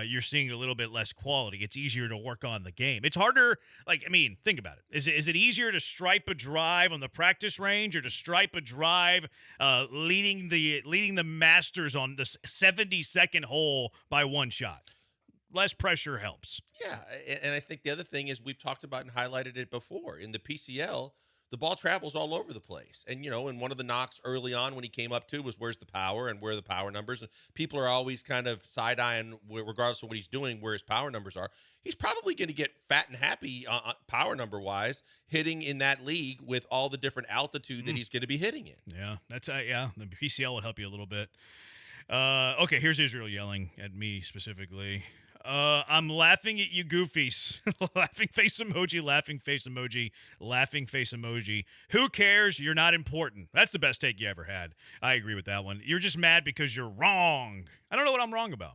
you're seeing a little bit less quality. It's easier to work on the game. It's harder. Like, I mean, think about it. Is it easier to stripe a drive on the practice range or to stripe a drive leading the Masters on the 72nd hole by one shot? Less pressure helps. Yeah, and I think the other thing is we've talked about and highlighted it before. In the PCL, the ball travels all over the place. And, and one of the knocks early on when he came up to was where's the power and where are the power numbers. And people are always kind of side-eyeing, regardless of what he's doing, where his power numbers are. He's probably going to get fat and happy power number-wise hitting in that league with all the different altitude that he's going to be hitting in. Yeah, the PCL will help you a little bit. Okay, here's Israel yelling at me specifically. I'm laughing at you goofies. Laughing face emoji, laughing face emoji, laughing face emoji. Who cares? You're not important. That's the best take you ever had. I agree with that one. You're just mad because you're wrong. I don't know what I'm wrong about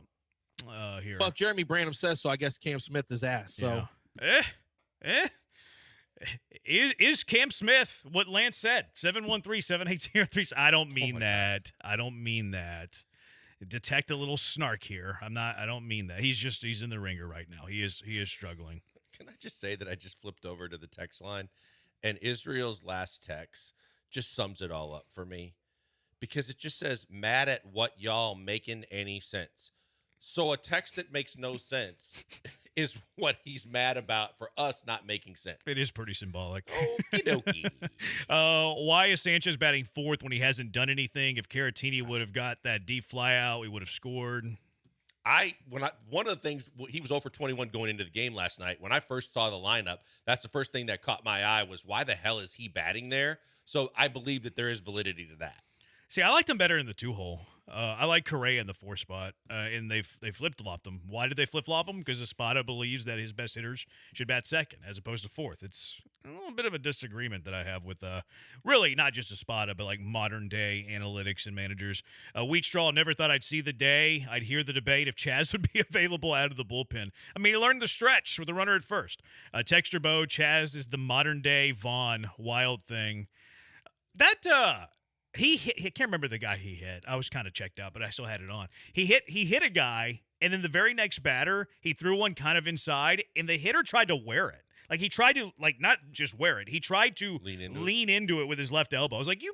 here. Well, if Jeremy Branham says so, I guess Cam Smith is ass. So, Is Cam Smith what Lance said? 713-780-3. I don't mean that. I don't mean that. Detect a little snark here. I don't mean that. He's in the ringer right now. He is struggling. Can I just say that I just flipped over to the text line and Israel's last text just sums it all up for me because it just says mad at what y'all making any sense. So a text that makes no sense is what he's mad about for us not making sense. It is pretty symbolic. Okie dokie. Why is Sanchez batting fourth when he hasn't done anything? If Caratini would have got that deep fly out, he would have scored. One of the things, he was 0 for 21 going into the game last night. When I first saw the lineup, that's the first thing that caught my eye was why the hell is he batting there? So I believe that there is validity to that. See, I liked him better in the 2-hole. I like Correa in the 4 spot, and they flip-flopped him. Why did they flip-flop him? Because Espada believes that his best hitters should bat second as opposed to fourth. It's a little bit of a disagreement that I have with really not just Espada, but like modern-day analytics and managers. Wheatstraw never thought I'd see the day. I'd hear the debate if Chaz would be available out of the bullpen. I mean, he learned the stretch with the runner at first. Texture Bo, Chaz is the modern-day Vaughn Wild thing. That He can't remember the guy he hit. I was kind of checked out, but I still had it on. He hit a guy, and then the very next batter, he threw one kind of inside, and the hitter tried to wear it. Like, he tried to, like, not just wear it. He tried to lean into it with his left elbow. I was like, you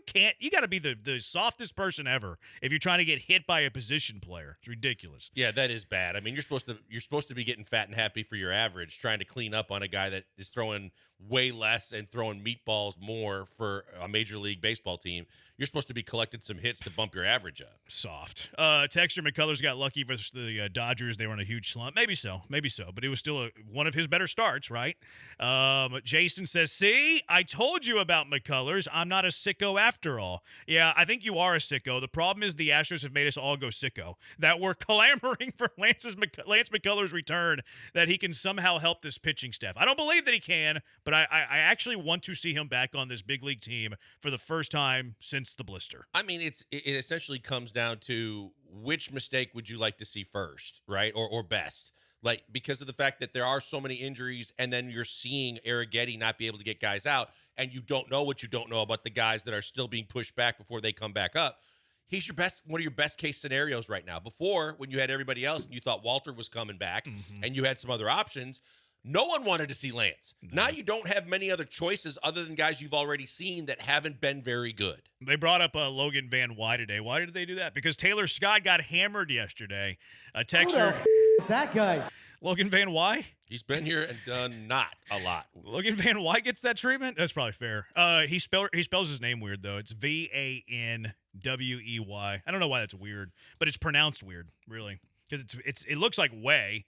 got to be the softest person ever if you're trying to get hit by a position player. It's ridiculous. Yeah, that is bad. I mean, you're supposed to be getting fat and happy for your average, trying to clean up on a guy that is throwing way less and throwing meatballs more for a Major League Baseball team. You're supposed to be collecting some hits to bump your average up. Soft. Texture McCullers got lucky versus the Dodgers. They were on a huge slump. Maybe so. But it was still one of his better starts, right? Jason says, see, I told you about McCullers. I'm not a sicko after all. Yeah, I think you are a sicko. The problem is the Astros have made us all go sicko. That we're clamoring for Lance McCullers' return, that he can somehow help this pitching staff. I don't believe that he can, but I actually want to see him back on this big league team for the first time since the blister. I mean, it essentially comes down to which mistake would you like to see first, right? Or best. like because of the fact that there are so many injuries, and then you're seeing Arrighetti not be able to get guys out, and you don't know what you don't know about the guys that are still being pushed back before they come back up. He's one of your best case scenarios right now. Before, when you had everybody else and you thought Walter was coming back and you had some other options, no one wanted to see Lance. Now you don't have many other choices other than guys you've already seen that haven't been very good. They brought up Logan Van Wy today. Why did they do that? Because Taylor Scott got hammered yesterday. A texter. Who is that guy? Logan Van Wy? He's been here and done not a lot. Logan Van Wy gets that treatment? That's probably fair. He spells his name weird, though. It's Vanwey. I don't know why that's weird, but it's pronounced weird, really. Because it looks like way,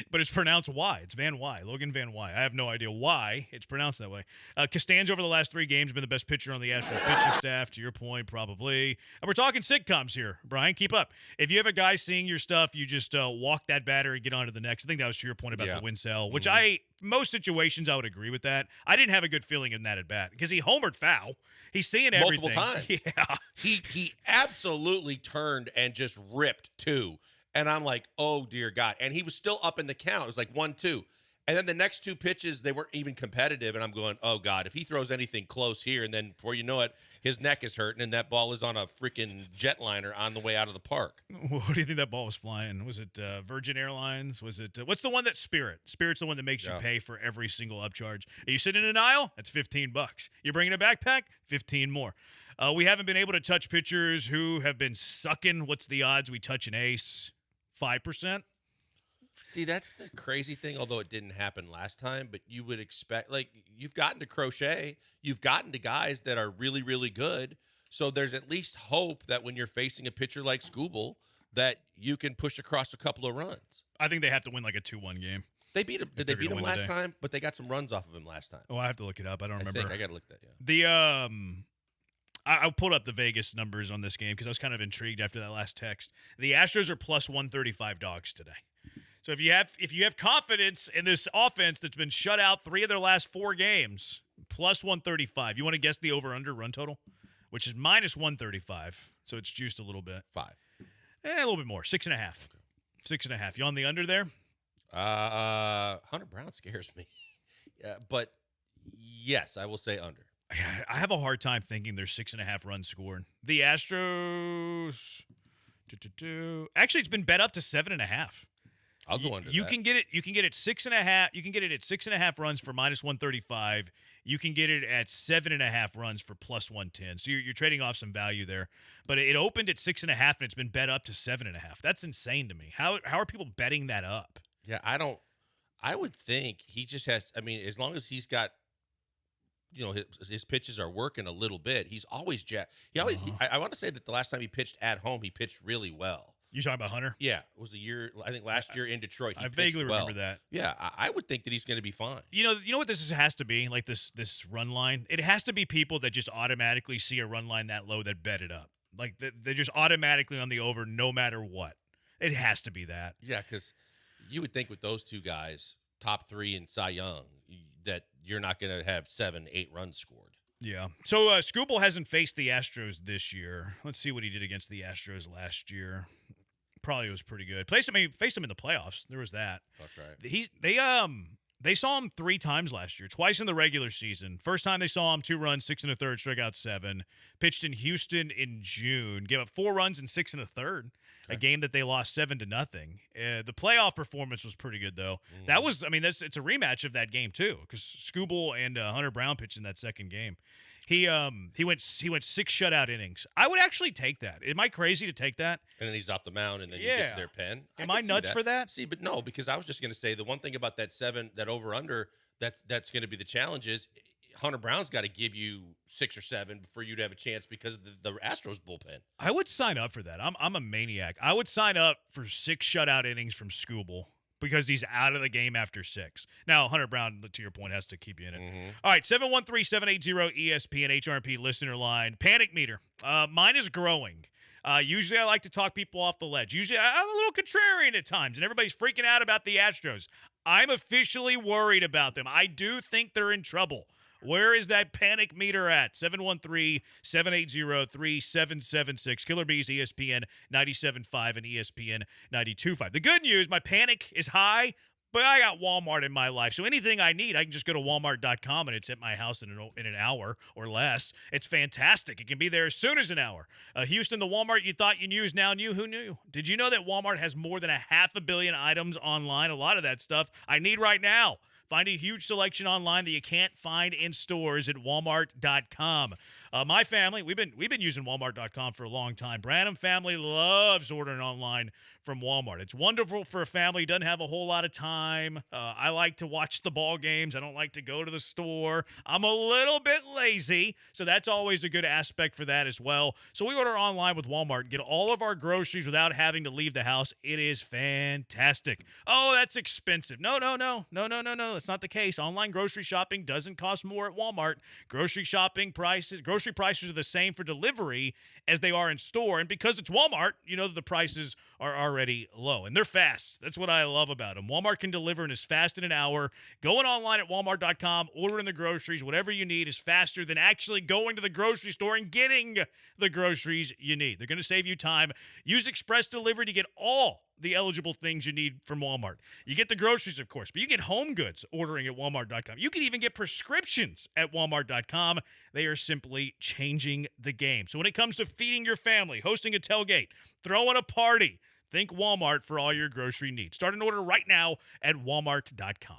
but it's pronounced Y. It's Van Wy, Logan Van Wy. I have no idea why it's pronounced that way. Costanza over the last 3 games been the best pitcher on the Astros pitching staff. To your point, probably. And we're talking sitcoms here, Brian. Keep up. If you have a guy seeing your stuff, you just walk that batter and get on to the next. I think that was to your point about the win sell, which most situations I would agree with that. I didn't have a good feeling in that at bat because he homered foul. He's seeing everything. Multiple times. Yeah. He absolutely turned and just ripped 2. And I'm like, oh, dear God. And he was still up in the count. It was like 1-2. And then the next 2 pitches, they weren't even competitive. And I'm going, oh, God, if he throws anything close here, and then before you know it, his neck is hurting, and that ball is on a freaking jetliner on the way out of the park. What do you think that ball was flying? Was it Virgin Airlines? Was it what's the one that's Spirit? Spirit's the one that makes you pay for every single upcharge. Are you sitting in an aisle? That's $15. You're bringing a backpack? 15 more. We haven't been able to touch pitchers who have been sucking. What's the odds we touch an ace? 5%? See, that's the crazy thing, although it didn't happen last time, but you would expect, like, you've gotten to Crochet, you've gotten to guys that are really, really good, so there's at least hope that when you're facing a pitcher like Skubal, that you can push across a couple of runs. I think they have to win like a 2-1 game. They beat him. Did they beat him last time? But they got some runs off of him last time. Oh, I have to look it up. I don't remember. I got to look that, I pulled up the Vegas numbers on this game because I was kind of intrigued after that last text. The Astros are plus 135 dogs today. So if you have confidence in this offense that's been shut out 3 of their last 4 games, plus 135. You want to guess the over/under run total, which is minus 135. So it's juiced a little bit. 5. A little bit more. 6.5. Okay. 6.5. You on the under there? Hunter Brown scares me. But yes, I will say under. I have a hard time thinking there's 6.5 runs scored. The Astros, actually, it's been bet up to 7.5. I'll go under. You can get it 6.5. You can get it at 6.5 runs for minus 135. You can get it at 7.5 runs for plus 110. So you're trading off some value there. But it opened at 6.5 and it's been bet up to 7.5. That's insane to me. How are people betting that up? Yeah, I would think he just has. I mean, as long as he's got. His pitches are working a little bit. He's always I want to say that the last time he pitched at home, he pitched really well. You talking about Hunter? Yeah, it was I think last year in Detroit. I vaguely remember that. Yeah, I would think that he's going to be fine. You know what this has to be, like this run line? It has to be people that just automatically see a run line that low that bet it up. Like they're just automatically on the over no matter what. It has to be that. Yeah, because you would think with those 2 guys, top 3 in Cy Young, that you're not going to have 7-8 runs scored. Yeah. So Skubal hasn't faced the Astros this year. Let's see what he did against the Astros last year. Probably was pretty good. Faced him in the playoffs. There was that. That's right. They saw him 3 times last year, twice in the regular season. First time they saw him, 2 runs, 6 1/3, struck out 7. Pitched in Houston in June, gave up 4 runs and 6 1/3. A game that they lost 7-0. The playoff performance was pretty good though. That was, it's a rematch of that game too, because Skubal and Hunter Brown pitched in that second game. He went 6 shutout innings. I would actually take that. Am I crazy to take that? And then he's off the mound, and then you get to their pen. Am I nuts for that? See, but no, because I was just going to say the one thing about that over under that's going to be the challenge is Hunter Brown's got to give you 6 or 7 for you to have a chance because of the Astros bullpen. I would sign up for that. I'm a maniac. I would sign up for 6 shutout innings from Skubal because he's out of the game after 6. Now, Hunter Brown, to your point, has to keep you in it. All right, 713-780-ESPN HRP listener line. Panic meter. Mine is growing. Usually I like to talk people off the ledge. Usually I'm a little contrarian at times, and everybody's freaking out about the Astros. I'm officially worried about them. I do think they're in trouble. Where is that panic meter at? 713-780-3776. Killer Bees, ESPN 97.5 and ESPN 92.5. The good news, my panic is high, but I got Walmart in my life. So anything I need, I can just go to walmart.com and it's at my house in an hour or less. It's fantastic. It can be there as soon as an hour. Houston, the Walmart you thought you knew is now new. Who knew? Did you know that Walmart has more than 500 million items online? A lot of that stuff I need right now. Find a huge selection online that you can't find in stores at walmart.com. My family, we've been using walmart.com for a long time. Branham family loves ordering online from Walmart. It's wonderful for a family who doesn't have a whole lot of time. I like to watch the ball games. I don't like to go to the store. I'm a little bit lazy, so that's always a good aspect for that as well. So we order online with Walmart and get all of our groceries without having to leave the house. It is fantastic. Oh, that's expensive. No. That's not the case. Online grocery shopping doesn't cost more at Walmart. Grocery prices are the same for delivery as they are in store. And because it's Walmart, you know that the prices are already low. And they're fast. That's what I love about them. Walmart can deliver in as fast in an hour. Going online at walmart.com, ordering the groceries, whatever you need is faster than actually going to the grocery store and getting the groceries you need. They're going to save you time. Use Express Delivery to get all the eligible things you need from Walmart. You get the groceries, of course, but you get home goods ordering at walmart.com. You can even get prescriptions at walmart.com. They are simply changing the game. So when it comes to feeding your family, hosting a tailgate, throwing a party, think Walmart for all your grocery needs. Start an order right now at walmart.com.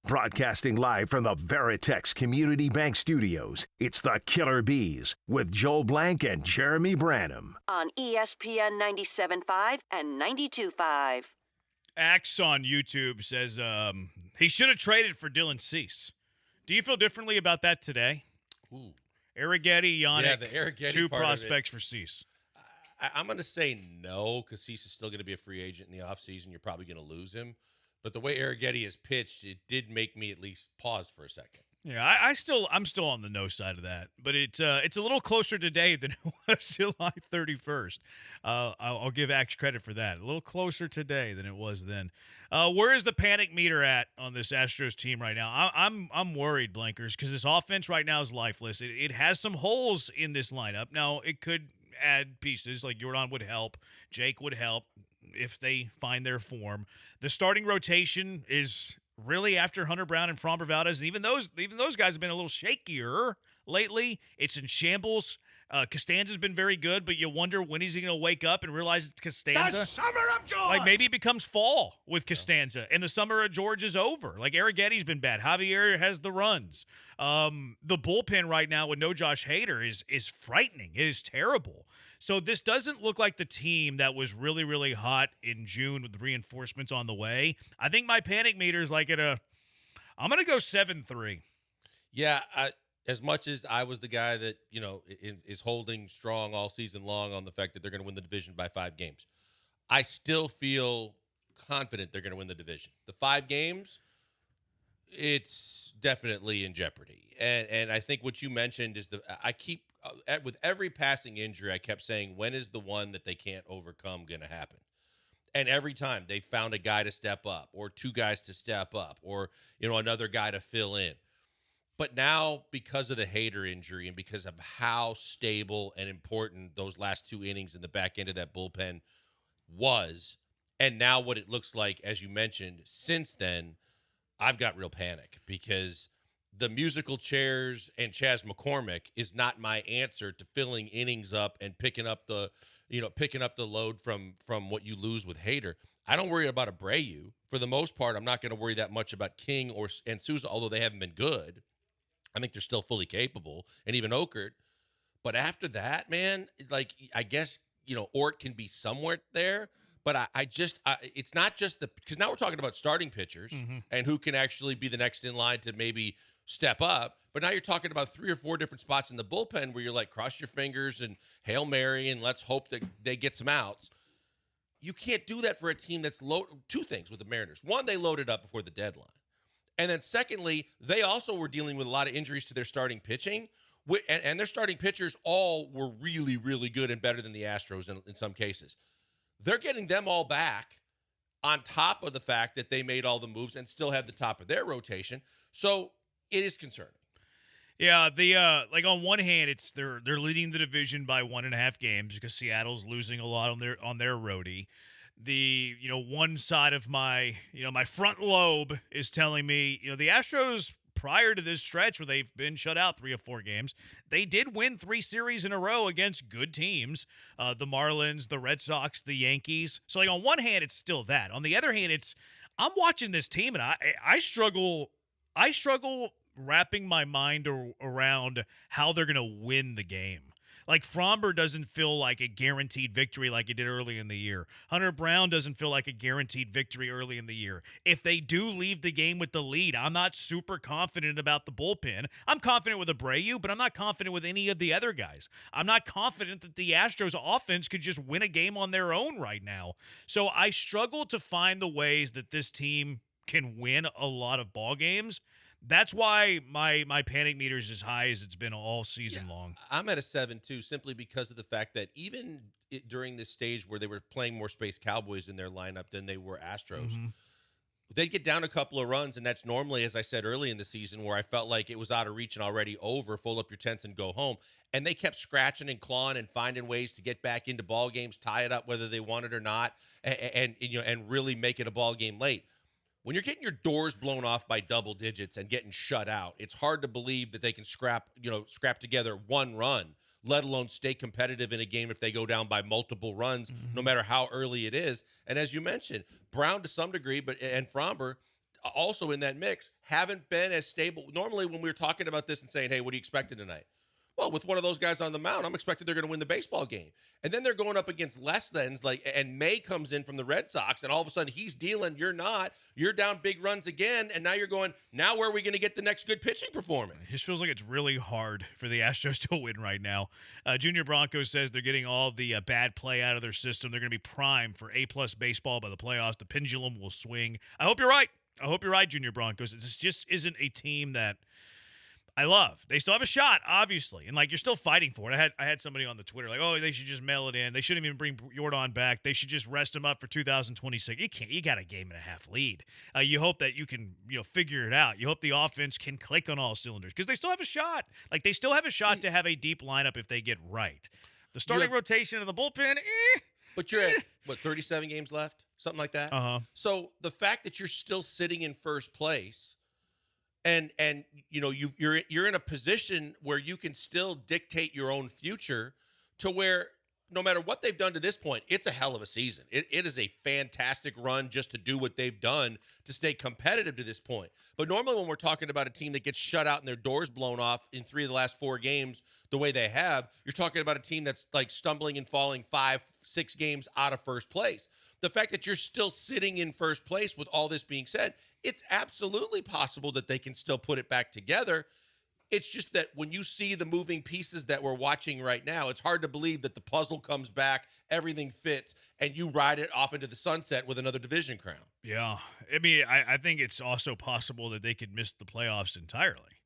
Broadcasting live from the Veritex Community Bank Studios, it's the Killer Bees with Joel Blank and Jeremy Branham. On ESPN 97.5 and 92.5. Axe on YouTube says he should have traded for Dylan Cease. Do you feel differently about that today? Ooh. Arrighetti, Yannick, Yeah, the Arrighetti two part of prospects for Cease. I'm going to say no because Cease is still going to be a free agent in the offseason. You're probably going to lose him. But the way Arrighetti is pitched, it did make me at least pause for a second. Yeah, I'm still on the no side of that, but it's a little closer today than it was July 31st. I'll give Axe credit for that. A little closer today than it was then. Where is the panic meter at on this Astros team right now? I'm worried, Blankers, because this offense right now is lifeless. It has some holes in this lineup. Now it could add pieces like Jordan would help, Jake would help. if they find their form. The starting rotation is really after Hunter Brown and Framber Valdez, and even those guys have been a little shakier lately. It's in shambles. Costanza's been very good, but you wonder when he's going to wake up and realize it's Costanza. The summer of George! Like maybe it becomes fall with Costanza, and the summer of George is over. Like Arrigetti's been bad. Javier has the runs. The bullpen right now with no Josh Hader is frightening. It is terrible. So this doesn't look like the team that was really, really hot in June with the reinforcements on the way. I think my panic meter is like I'm going to go 7-3. Yeah, as much as I was the guy that, is holding strong all season long on the fact that they're going to win the division by 5 games, I still feel confident they're going to win the division. The 5 games, it's definitely in jeopardy. And I think what you mentioned is with every passing injury, I kept saying, when is the one that they can't overcome going to happen? And every time they found a guy to step up or 2 guys to step up or, another guy to fill in. But now, because of the Hader injury and because of how stable and important those last 2 innings in the back end of that bullpen was, and now what it looks like, as you mentioned, since then, I've got real panic because the musical chairs and Chas McCormick is not my answer to filling innings up and picking up the load from what you lose with Hader. I don't worry about Abreu. For the most part, I'm not going to worry that much about King and Souza, although they haven't been good. I think they're still fully capable, and even Okert. But after that, man, I guess, Ort can be somewhere there. But it's not just because now we're talking about starting pitchers and who can actually be the next in line to maybe step up. But now you're talking about 3 or 4 different spots in the bullpen where you're like, cross your fingers and Hail Mary and let's hope that they get some outs. You can't do that for a team that's loaded. 2 things with the Mariners. One, they loaded up before the deadline. And then secondly, they also were dealing with a lot of injuries to their starting pitching. And their starting pitchers all were really, really good and better than the Astros in some cases. They're getting them all back on top of the fact that they made all the moves and still had the top of their rotation. So it is concerning. Yeah, on one hand, it's they're leading the division by 1.5 games because Seattle's losing a lot on their roadie. The one side of my my front lobe is telling me the Astros prior to this stretch where they've been shut out 3 or 4 games, they did win 3 series in a row against good teams, the Marlins, the Red Sox, the Yankees. So on one hand, it's still that. On the other hand, I'm watching this team and I struggle wrapping my mind around how they're gonna win the game. Like Framber doesn't feel like a guaranteed victory like it did early in the year. Hunter Brown doesn't feel like a guaranteed victory early in the year. If they do leave the game with the lead, I'm not super confident about the bullpen. I'm confident with Abreu, but I'm not confident with any of the other guys. I'm not confident that the Astros offense could just win a game on their own right now. So I struggle to find the ways that this team can win a lot of ball games. That's why my panic meter is as high as it's been all season long. I'm at a 7-2 simply because of the fact that even during this stage where they were playing more Space Cowboys in their lineup than they were Astros, they'd get down a couple of runs, and that's normally, as I said early in the season, where I felt like it was out of reach and already over, fold up your tents and go home. And they kept scratching and clawing and finding ways to get back into ball games, tie it up whether they wanted or not, and really make it a ball game late. When you're getting your doors blown off by double digits and getting shut out, it's hard to believe that they can scrap together 1 run, let alone stay competitive in a game if they go down by multiple runs, no matter how early it is. And as you mentioned, Brown to some degree, and Framber also in that mix, haven't been as stable. Normally when we were talking about this and saying, hey, what are you expecting tonight? Well, with one of those guys on the mound, I'm expecting they're going to win the baseball game. And then they're going up against less thans, and May comes in from the Red Sox, and all of a sudden he's dealing, you're not. You're down big runs again, and now you're going, now where are we going to get the next good pitching performance? It just feels like it's really hard for the Astros to win right now. Junior Bronco says they're getting all the bad play out of their system. They're going to be primed for A-plus baseball by the playoffs. The pendulum will swing. I hope you're right. I hope you're right, Junior Broncos. This just isn't a team that I love. They still have a shot, obviously, and you're still fighting for it. I had somebody on the Twitter like, oh, they should just mail it in. They shouldn't even bring Jordan back. They should just rest him up for 2026. You can't. You got a 1.5-game lead. You hope that you can figure it out. You hope the offense can click on all cylinders because they still have a shot. They still have a shot to have a deep lineup if they get right. The starting rotation and the bullpen, But you're at, what, 37 games left? Something like that? Uh-huh. So the fact that you're still sitting in first place and you're in a position where you can still dictate your own future to where no matter what they've done to this point, it's a hell of a season. It is a fantastic run just to do what they've done to stay competitive to this point. But normally when we're talking about a team that gets shut out and their doors blown off in 3 of the last 4 games the way they have, you're talking about a team that's like stumbling and falling 5-6 games out of first place. The fact that you're still sitting in first place with all this being said, it's absolutely possible that they can still put it back together. It's just that when you see the moving pieces that we're watching right now, it's hard to believe that the puzzle comes back, everything fits, and you ride it off into the sunset with another division crown. Yeah. I mean, I think it's also possible that they could miss the playoffs entirely.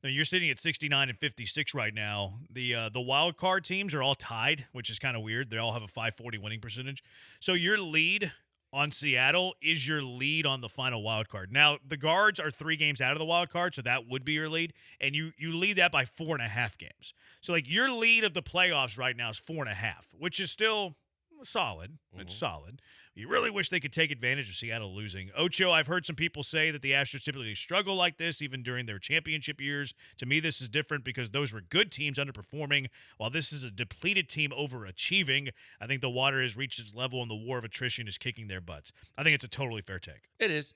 Now, you're sitting at 69 and 56 right now. The wild card teams are all tied, which is kind of weird. They all have a 540 winning percentage. So your lead on Seattle is your lead on the final wild card. Now, the Guards are 3 games out of the wild card, so that would be your lead, and you lead that by 4.5 games. So, like, your lead of the playoffs right now is 4.5, which is still solid. Mm-hmm. It's solid. You really wish they could take advantage of Seattle losing. Ocho, I've heard some people say that the Astros typically struggle like this, even during their championship years. To me, this is different because those were good teams underperforming, while this is a depleted team overachieving. I think the water has reached its level, and the war of attrition is kicking their butts. I think it's a totally fair take. It is,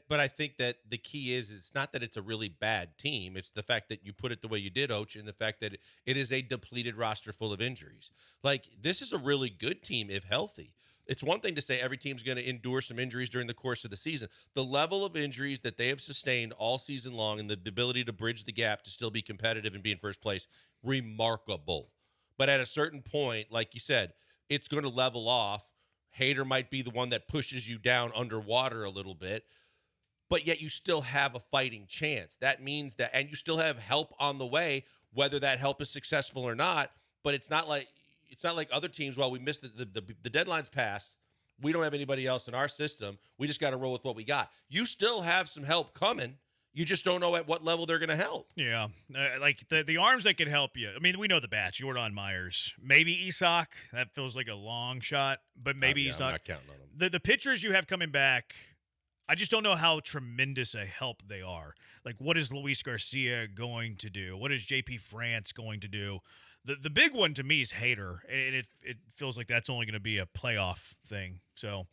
but I think that the key is it's not that it's a really bad team. It's the fact that you put it the way you did, Ocho, and the fact that it is a depleted roster full of injuries. Like, this is a really good team if healthy. It's one thing to say every team's going to endure some injuries during the course of the season. The level of injuries that they have sustained all season long and the ability to bridge the gap to still be competitive and be in first place, remarkable. But at a certain point, like you said, it's going to level off. Hader might be the one that pushes you down underwater a little bit, but yet you still have a fighting chance. That means that, and you still have help on the way, whether that help is successful or not, but it's not like other teams. While we missed the deadline's passed, we don't have anybody else in our system. We just got to roll with what we got. You still have some help coming. You just don't know at what level they're going to help. Yeah, like the arms that could help you. I mean, we know the bats. Jordan Myers, maybe Isak. That feels like a long shot, but maybe Isak. I'm not counting on them. The pitchers you have coming back, I just don't know how tremendous a help they are. Like, what is Luis Garcia going to do? What is JP France going to do? The big one to me is Hader, and it feels like that's only going to be a playoff thing. So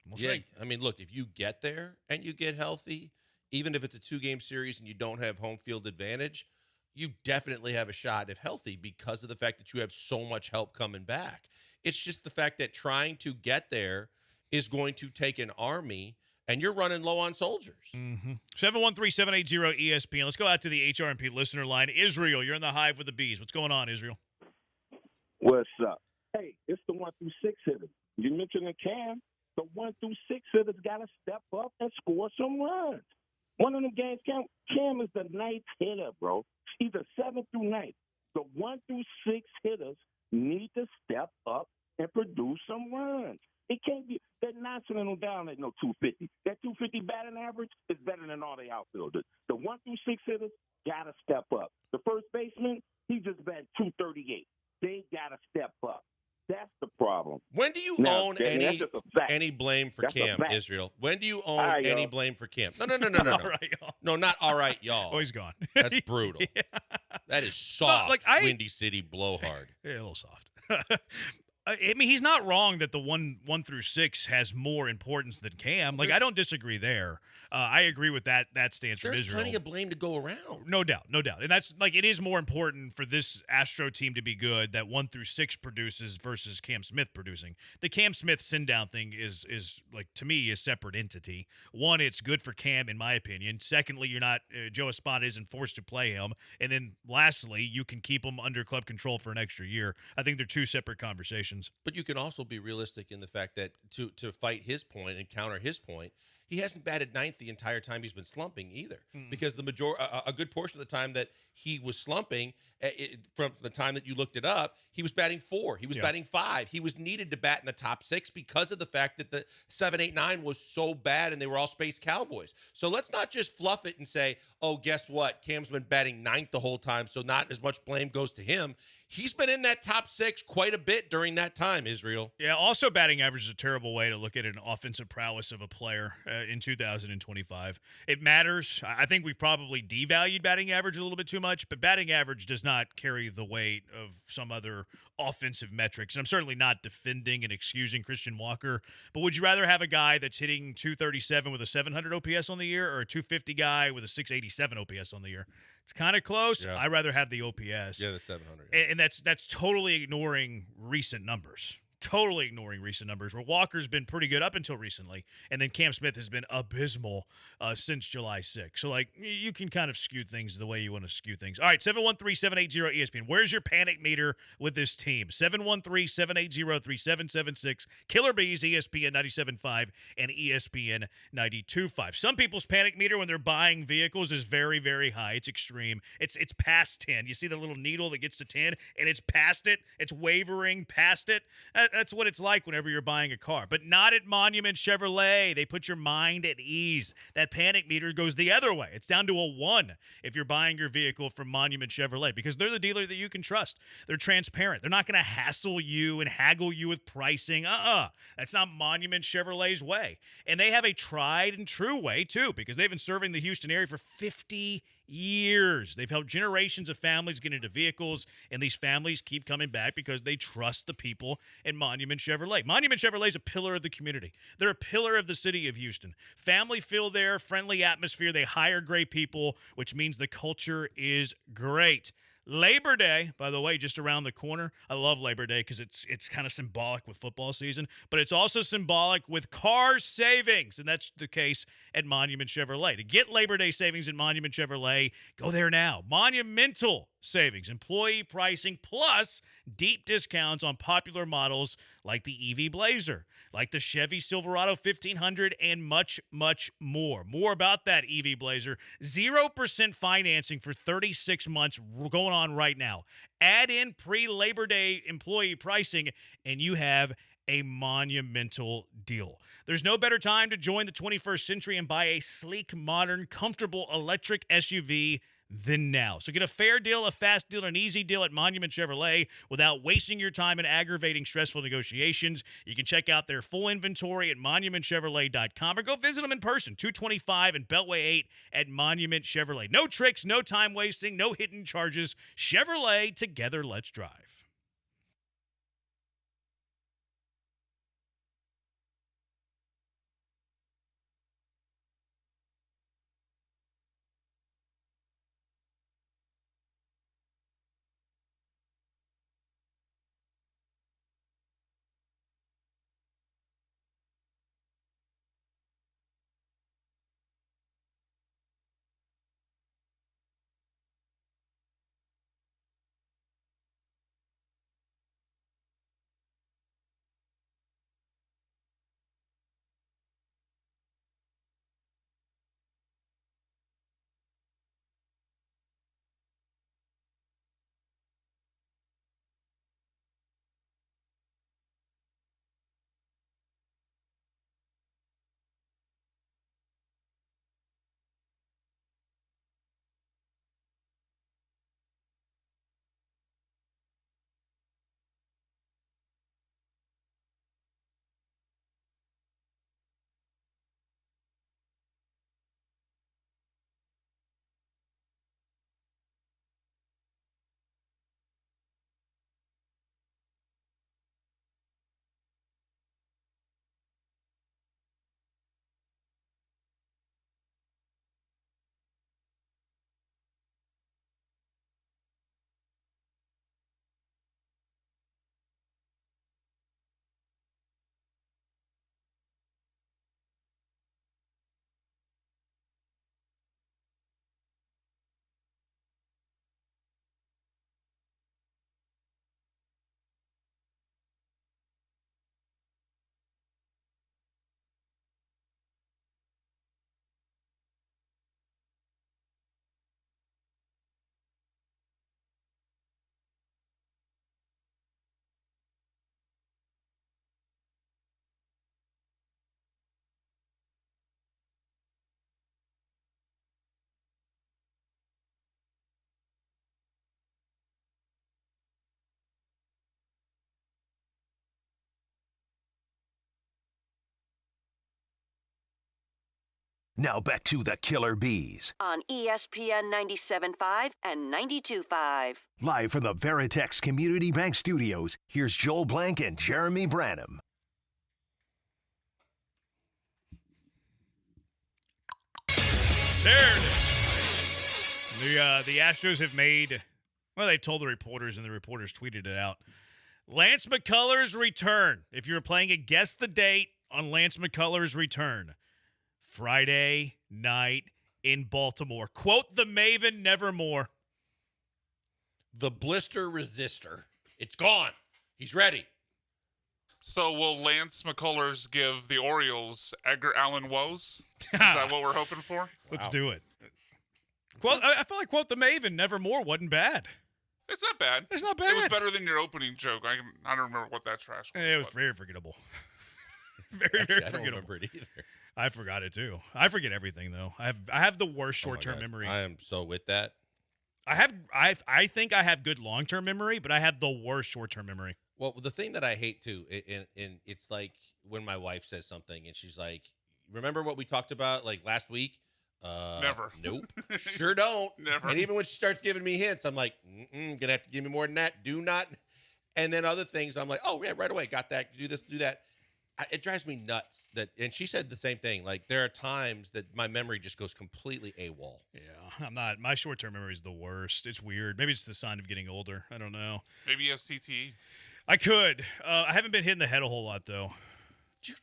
we'll see. I mean, look, if you get there and you get healthy, even if it's a 2-game series and you don't have home field advantage, you definitely have a shot if healthy because of the fact that you have so much help coming back. It's just the fact that trying to get there is going to take an army, and you're running low on soldiers. 713-780-ESPN. Let's go out to the HRMP listener line. Israel, you're in the hive with the bees. What's going on, Israel? What's up? Hey, it's the 1 through 6 hitters. You mentioned the Cam. The 1 through 6 hitters got to step up and score some runs. One of them games, Cam is the 9th hitter, bro. Either 7th through 9th. The 1 through 6 hitters need to step up and produce some runs. It can't be – they're not sending them down at no 250. That 250 batting average is better than all the outfielders. The 1 through 6 hitters got to step up. The first baseman, he just batted 238. They got to step up. That's the problem. When do you own any blame for Cam, Israel? When do you own any blame for Cam? No. All right, y'all. No, not all right, y'all. Oh, he's gone. That's brutal. Yeah. That is soft. Windy City blowhard. Yeah, a little soft. I mean, he's not wrong that the 1 through 6 has more importance than Cam. Like, I don't disagree there. I agree with that stance from Israel. There's plenty of blame to go around. No doubt. And that's like, it is more important for this Astro team to be good that 1 through 6 produces versus Cam Smith producing. The Cam Smith send down thing is like, to me, a separate entity. One, it's good for Cam in my opinion. Secondly, you're not Joe Espada isn't forced to play him. And then lastly, you can keep him under club control for an extra year. I think they're 2 separate conversations. But you can also be realistic in the fact that to fight his point and counter his point, he hasn't batted 9th the entire time he's been slumping either. Because a good portion of the time that he was slumping, from the time that you looked it up, he was batting 4. He was batting 5. He was needed to bat in the top 6 because of the fact that the 7, 8, 9 was so bad and they were all Space Cowboys. So let's not just fluff it and say, oh, guess what? Cam's been batting 9th the whole time, so not as much blame goes to him. he's been in that top 6 quite a bit during that time, Israel. Yeah, also batting average is a terrible way to look at an offensive prowess of a player in 2025. It matters. I think we've probably devalued batting average a little bit too much, but batting average does not carry the weight of some other offensive metrics. And I'm certainly not defending and excusing Christian Walker, but would you rather have a guy that's hitting 237 with a 700 OPS on the year or a 250 guy with a 687 OPS on the year? It's kind of close. Yeah. I'd rather have the OPS. Yeah, the 700. And that's totally ignoring recent numbers. Totally ignoring recent numbers, where Walker's been pretty good up until recently, and then Cam Smith has been abysmal since July 6th. So, like, you can kind of skew things the way you want to skew things. All right, 713-780-ESPN. Where's your panic meter with this team? 713-780-3776. Killer Bees, ESPN 97.5 and ESPN 92.5. Some people's panic meter when they're buying vehicles is very, very high. It's extreme. It's past 10. You see the little needle that gets to 10, and it's past it. It's wavering past it. That's what it's like whenever you're buying a car. But not at Monument Chevrolet. They put your mind at ease. That panic meter goes the other way. It's down to a 1 if you're buying your vehicle from Monument Chevrolet, because they're the dealer that you can trust. They're transparent. They're not going to hassle you and haggle you with pricing. That's not Monument Chevrolet's way. And they have a tried and true way, too, because they've been serving the Houston area for 50 years. They've helped generations of families get into vehicles, and these families keep coming back because they trust the people at Monument Chevrolet. Monument Chevrolet is a pillar of the community. They're a pillar of the city of Houston. Family feel there, friendly atmosphere. They hire great people, which means the culture is great. Labor Day, by the way, just around the corner. I love Labor Day because it's kind of symbolic with football season, but it's also symbolic with car savings, and that's the case at Monument Chevrolet. To get Labor Day savings at Monument Chevrolet, go there now. Monumental savings, employee pricing, plus deep discounts on popular models like the EV Blazer, like the Chevy Silverado 1500, and much, much more. More about that EV Blazer. 0% financing for 36 months going on right now. Add in pre-Labor Day employee pricing, and you have a monumental deal. There's no better time to join the 21st century and buy a sleek, modern, comfortable electric SUV than now. So get a fair deal, a fast deal, an easy deal at Monument Chevrolet without wasting your time in aggravating, stressful negotiations. You can check out their full inventory at monumentchevrolet.com or go visit them in person, 225 and Beltway 8 at Monument Chevrolet. No tricks, no time wasting, no hidden charges. Chevrolet, together, let's drive. Now back to the Killer Bees. On ESPN 97.5 and 92.5. Live from the Veritex Community Bank Studios, here's Joel Blank and Jeremy Branham. There it is. The Astros have made, well, they've told the reporters, and the reporters tweeted it out. Lance McCullers' return. If you're playing a guess the date on Lance McCullers' return, Friday night in Baltimore. Quote the Maven, nevermore. The blister resistor. It's gone. He's ready. So will Lance McCullers give the Orioles Edgar Allan woes? Is that what we're hoping for? Let's do it. I feel like Quote the Maven, nevermore wasn't bad. It's not bad. It's not bad. It was better than your opening joke. I don't remember what that trash was. It was very forgettable. very Actually, forgettable. I don't remember it either. I forgot it too. I forget everything though. I have the worst short-term memory. I am so with that. I think I have good long-term memory, but I have the worst short-term memory. Well, the thing that I hate too, and it's like when my wife says something and she's like, "Remember what we talked about like last week?" Never. Nope. Sure don't. Never. And even when she starts giving me hints, I'm like, gonna have to give me more than that. Do not. And then other things, I'm like, oh yeah, right away, got that. Do this, do that. It drives me nuts that, and she said the same thing. Like there are times that my memory just goes completely AWOL. Yeah, I'm not. My short-term memory is the worst. It's weird. Maybe it's the sign of getting older. I don't know. Maybe you have CTE. I could. I haven't been hitting the head a whole lot though.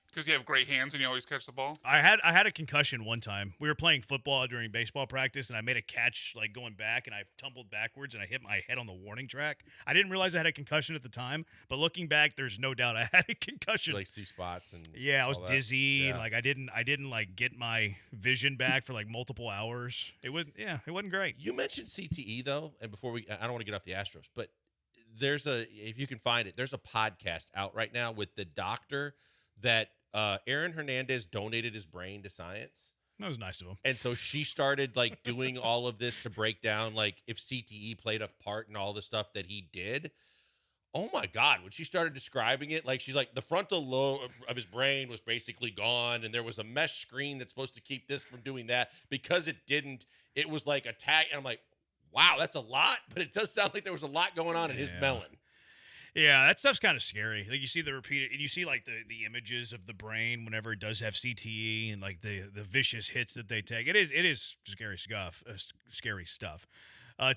Because you have great hands and you always catch the ball? I had a concussion one time. We were playing football during baseball practice, and I made a catch like going back, and I tumbled backwards, and I hit my head on the warning track. I didn't realize I had a concussion at the time, but looking back, there's no doubt I had a concussion. Like see spots and yeah, I was all dizzy. that. Yeah. Like I didn't like get my vision back for like multiple hours. It wasn't great. You mentioned CTE though, and before I don't want to get off the Astros, but if you can find it, there's a podcast out right now with the doctor that Aaron Hernandez donated his brain to science. That was nice of him. And so she started like doing all of this to break down like if CTE played a part in all the stuff that he did. Oh my God. When she started describing it, like she's like the frontal lobe of his brain was basically gone. And there was a mesh screen that's supposed to keep this from doing that. Because it didn't, it was like attack. And I'm like, wow, that's a lot. But it does sound like there was a lot going on in his melon. Yeah, that stuff's kind of scary. Like you see the repeated, and you see like the images of the brain whenever it does have CTE and like the vicious hits that they take. It is scary stuff. Scary stuff.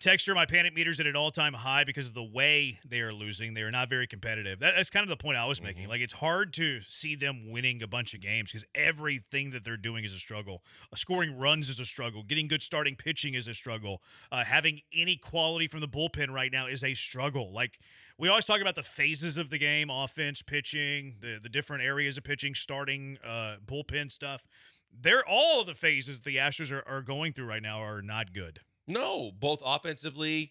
Texture, my panic meter's at an all-time high because of the way they are losing. They are not very competitive. That's kind of the point I was making. Like it's hard to see them winning a bunch of games because everything that they're doing is a struggle. Scoring runs is a struggle. Getting good starting pitching is a struggle. Having any quality from the bullpen right now is a struggle. Like we always talk about the phases of the game, offense, pitching, the different areas of pitching, starting, bullpen stuff. All of the phases the Astros are going through right now are not good. No, both offensively,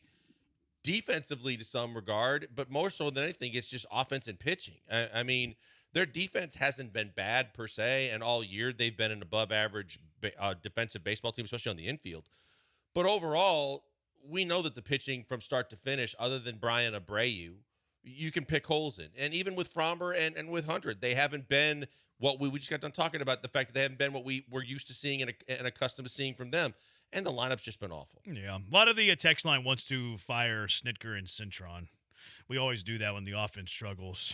defensively to some regard, but more so than anything, it's just offense and pitching. I mean, their defense hasn't been bad per se, and all year they've been an above-average defensive baseball team, especially on the infield. But overall, we know that the pitching from start to finish, other than Brian Abreu, you can pick holes in. And even with Fromber and with Hunter, they haven't been what we just got done talking about, the fact that they haven't been what we were used to seeing and accustomed to seeing from them. And the lineup's just been awful. Yeah. A lot of the text line wants to fire Snitker and Cintron. We always do that when the offense struggles.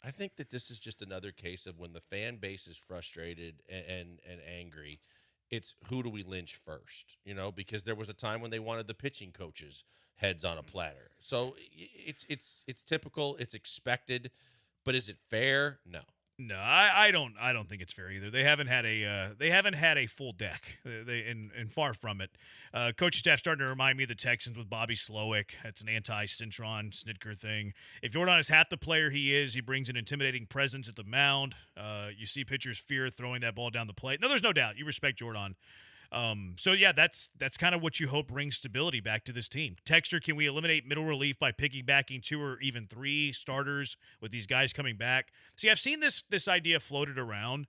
I think that this is just another case of when the fan base is frustrated and angry, it's who do we lynch first? You know, because there was a time when they wanted the pitching coaches' heads on a platter. So it's typical, it's expected, but is it fair? No. No, I don't think it's fair either. They haven't had a full deck. And far from it. Coaching staff starting to remind me of the Texans with Bobby Slowick. That's an anti-Cintron Snitker thing. If Jordan is half the player he is, he brings an intimidating presence at the mound. You see pitchers fear throwing that ball down the plate. No, there's no doubt. You respect Jordan. So yeah, that's kind of what you hope brings stability back to this team. Texture, can we eliminate middle relief by piggybacking 2 or even 3 starters with these guys coming back? See, I've seen this idea floated around.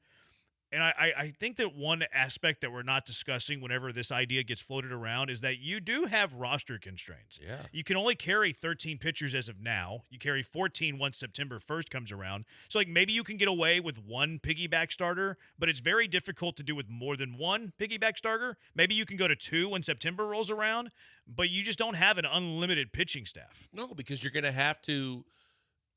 And I think that one aspect that we're not discussing whenever this idea gets floated around is that you do have roster constraints. Yeah. You can only carry 13 pitchers as of now. You carry 14 once September 1st comes around. So, like, maybe you can get away with one piggyback starter, but it's very difficult to do with more than one piggyback starter. Maybe you can go to 2 when September rolls around, but you just don't have an unlimited pitching staff. No, because you're going to have to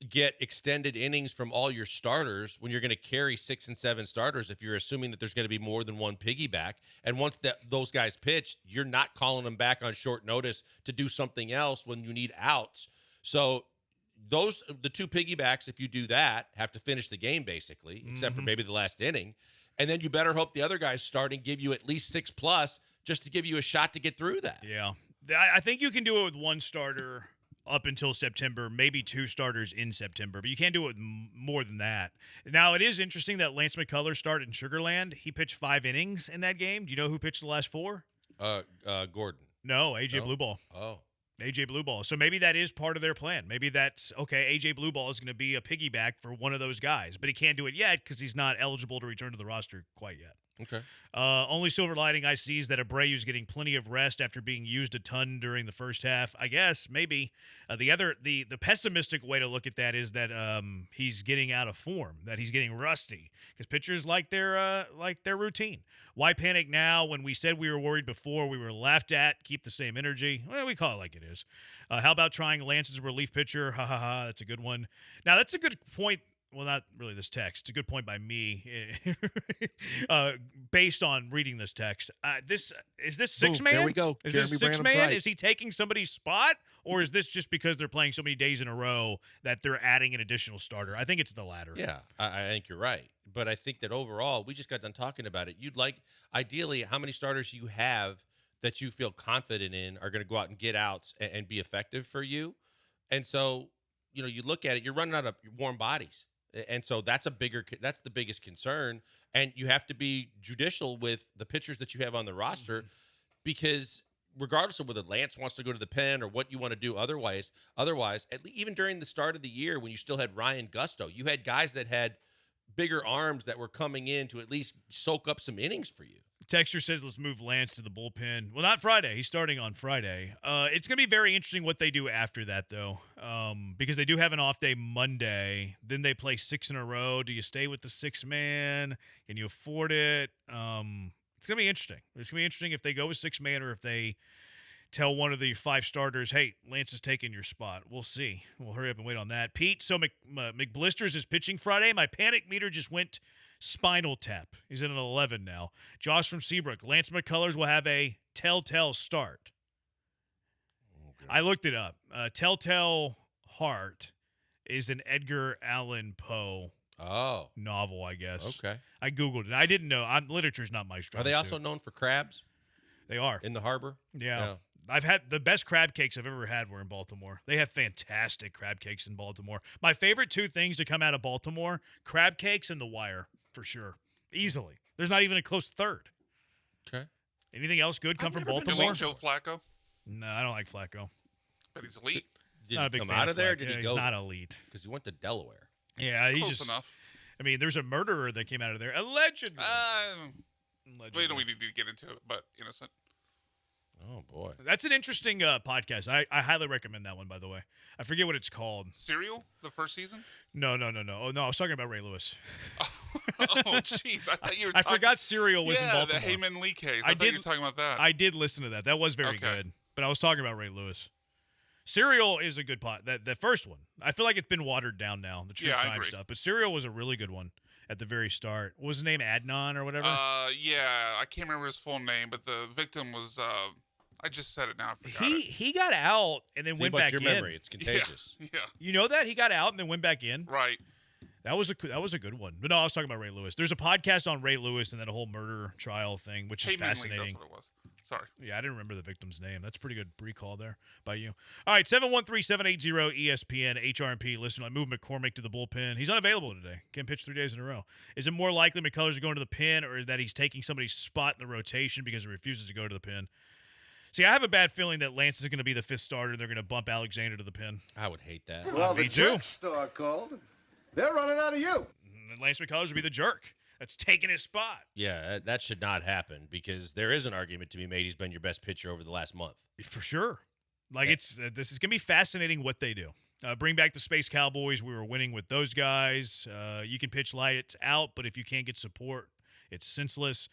get extended innings from all your starters when you're going to carry 6 and 7 starters if you're assuming that there's going to be more than one piggyback. And once those guys pitch, you're not calling them back on short notice to do something else when you need outs. So the 2 piggybacks, if you do that, have to finish the game basically, except for maybe the last inning. And then you better hope the other guys start and give you at least 6+ just to give you a shot to get through that. Yeah. I think you can do it with one starter up until September, maybe 2 starters in September, but you can't do it with more than that. Now, it is interesting that Lance McCullers started in Sugar Land. He pitched 5 innings in that game. Do you know who pitched the last 4? Gordon. No, AJ Blueball. Oh. AJ Blueball. So maybe that is part of their plan. Maybe that's, okay, AJ Blueball is going to be a piggyback for one of those guys, but he can't do it yet because he's not eligible to return to the roster quite yet. Okay. Only silver lining I see is that Abreu's getting plenty of rest after being used a ton during the first half. I guess maybe the pessimistic way to look at that is that he's getting out of form, that he's getting rusty because pitchers like their routine. Why panic now when we said we were worried before? We were laughed at. Keep the same energy. Well, we call it like it is. How about trying Lance as a relief pitcher? Ha ha ha. That's a good one. Now that's a good point. Well, not really this text. It's a good point by me based on reading this text. Is this 6-man? There we go. Is Jeremy this Branham's 6-man? right. Is he taking somebody's spot? Or is this just because they're playing so many days in a row that they're adding an additional starter? I think it's the latter. Yeah, I think you're right. But I think that overall, we just got done talking about it. You'd like, ideally, how many starters you have that you feel confident in are going to go out and get outs and be effective for you. And so, you look at it, you're running out of warm bodies. And so that's the biggest concern. And you have to be judicial with the pitchers that you have on the roster because regardless of whether Lance wants to go to the pen or what you want to do otherwise, even during the start of the year when you still had Ryan Gusto, you had guys that had bigger arms that were coming in to at least soak up some innings for you. Texture says let's move Lance to the bullpen. Well, not Friday. He's starting on Friday. It's going to be very interesting what they do after that, though, because they do have an off day Monday. Then they play 6 in a row. Do you stay with the 6-man? Can you afford it? It's going to be interesting. It's going to be interesting if they go with 6-man or if they tell one of the 5 starters, hey, Lance is taking your spot. We'll see. We'll hurry up and wait on that. Pete, so McBlisters is pitching Friday. My panic meter just went spinal tap. He's in an 11 now. Josh from Seabrook. Lance McCullers will have a telltale start. Okay. I looked it up. Telltale Heart is an Edgar Allan Poe novel, I guess. Okay. I Googled it. I didn't know. Literature's not my strong Are they suit. also known for crabs? They are. In the harbor? Yeah. I've had the best crab cakes I've ever had were in Baltimore. They have fantastic crab cakes in Baltimore. My favorite 2 things to come out of Baltimore, crab cakes and The Wire, for sure. Easily. There's not even a close third. Okay. Anything else good come from Do you Baltimore? like Joe Flacco? No, I don't like Flacco. But he's elite. Did Not a he big come fan out of of there? Flacco. Did Yeah, he he's go? not elite. Because he went to Delaware. Yeah, he Close just enough. I mean, there's a murderer that came out of there. Allegedly. We don't need to get into it, but innocent. Oh, boy. That's an interesting podcast. I highly recommend that one, by the way. I forget what it's called. Serial? The first season? No. Oh, no, I was talking about Ray Lewis. Oh, jeez. I thought you were I forgot Serial was in Baltimore. the Heyman Lee case. I thought you were talking about that. I did listen to that. That was very good. But I was talking about Ray Lewis. Serial is a good pod. The first one. I feel like it's been watered down now, the true crime stuff. But Serial was a really good one at the very start. What was his name? Adnan or whatever? Yeah. I can't remember his full name, but the victim was I just said it now. I forgot he got out and then went back your in. memory. It's contagious. Yeah. You know that? He got out and then went back in? Right. That was a good one. But no, I was talking about Ray Lewis. There's a podcast on Ray Lewis and then a whole murder trial thing, which is fascinating. That's what it was. Sorry. Yeah, I didn't remember the victim's name. That's a pretty good recall there by you. All right, 713-780-ESPN, HRMP. Listen, I moved McCormick to the bullpen. He's unavailable today. Can't pitch 3 days in a row. Is it more likely McCullers are going to the pen or that he's taking somebody's spot in the rotation because he refuses to go to the pen? See, I have a bad feeling that Lance is going to be the 5th starter. They're going to bump Alexander to the pen. I would hate that. Well, Me the too. jerk star called. They're running out of you. And Lance McCullers would be the jerk. that's taking his spot. Yeah, that should not happen because there is an argument to be made. He's been your best pitcher over the last month. For sure. Like, this is going to be fascinating what they do. Bring back the Space Cowboys. We were winning with those guys. You can pitch lights out, but if you can't get support, it's senseless.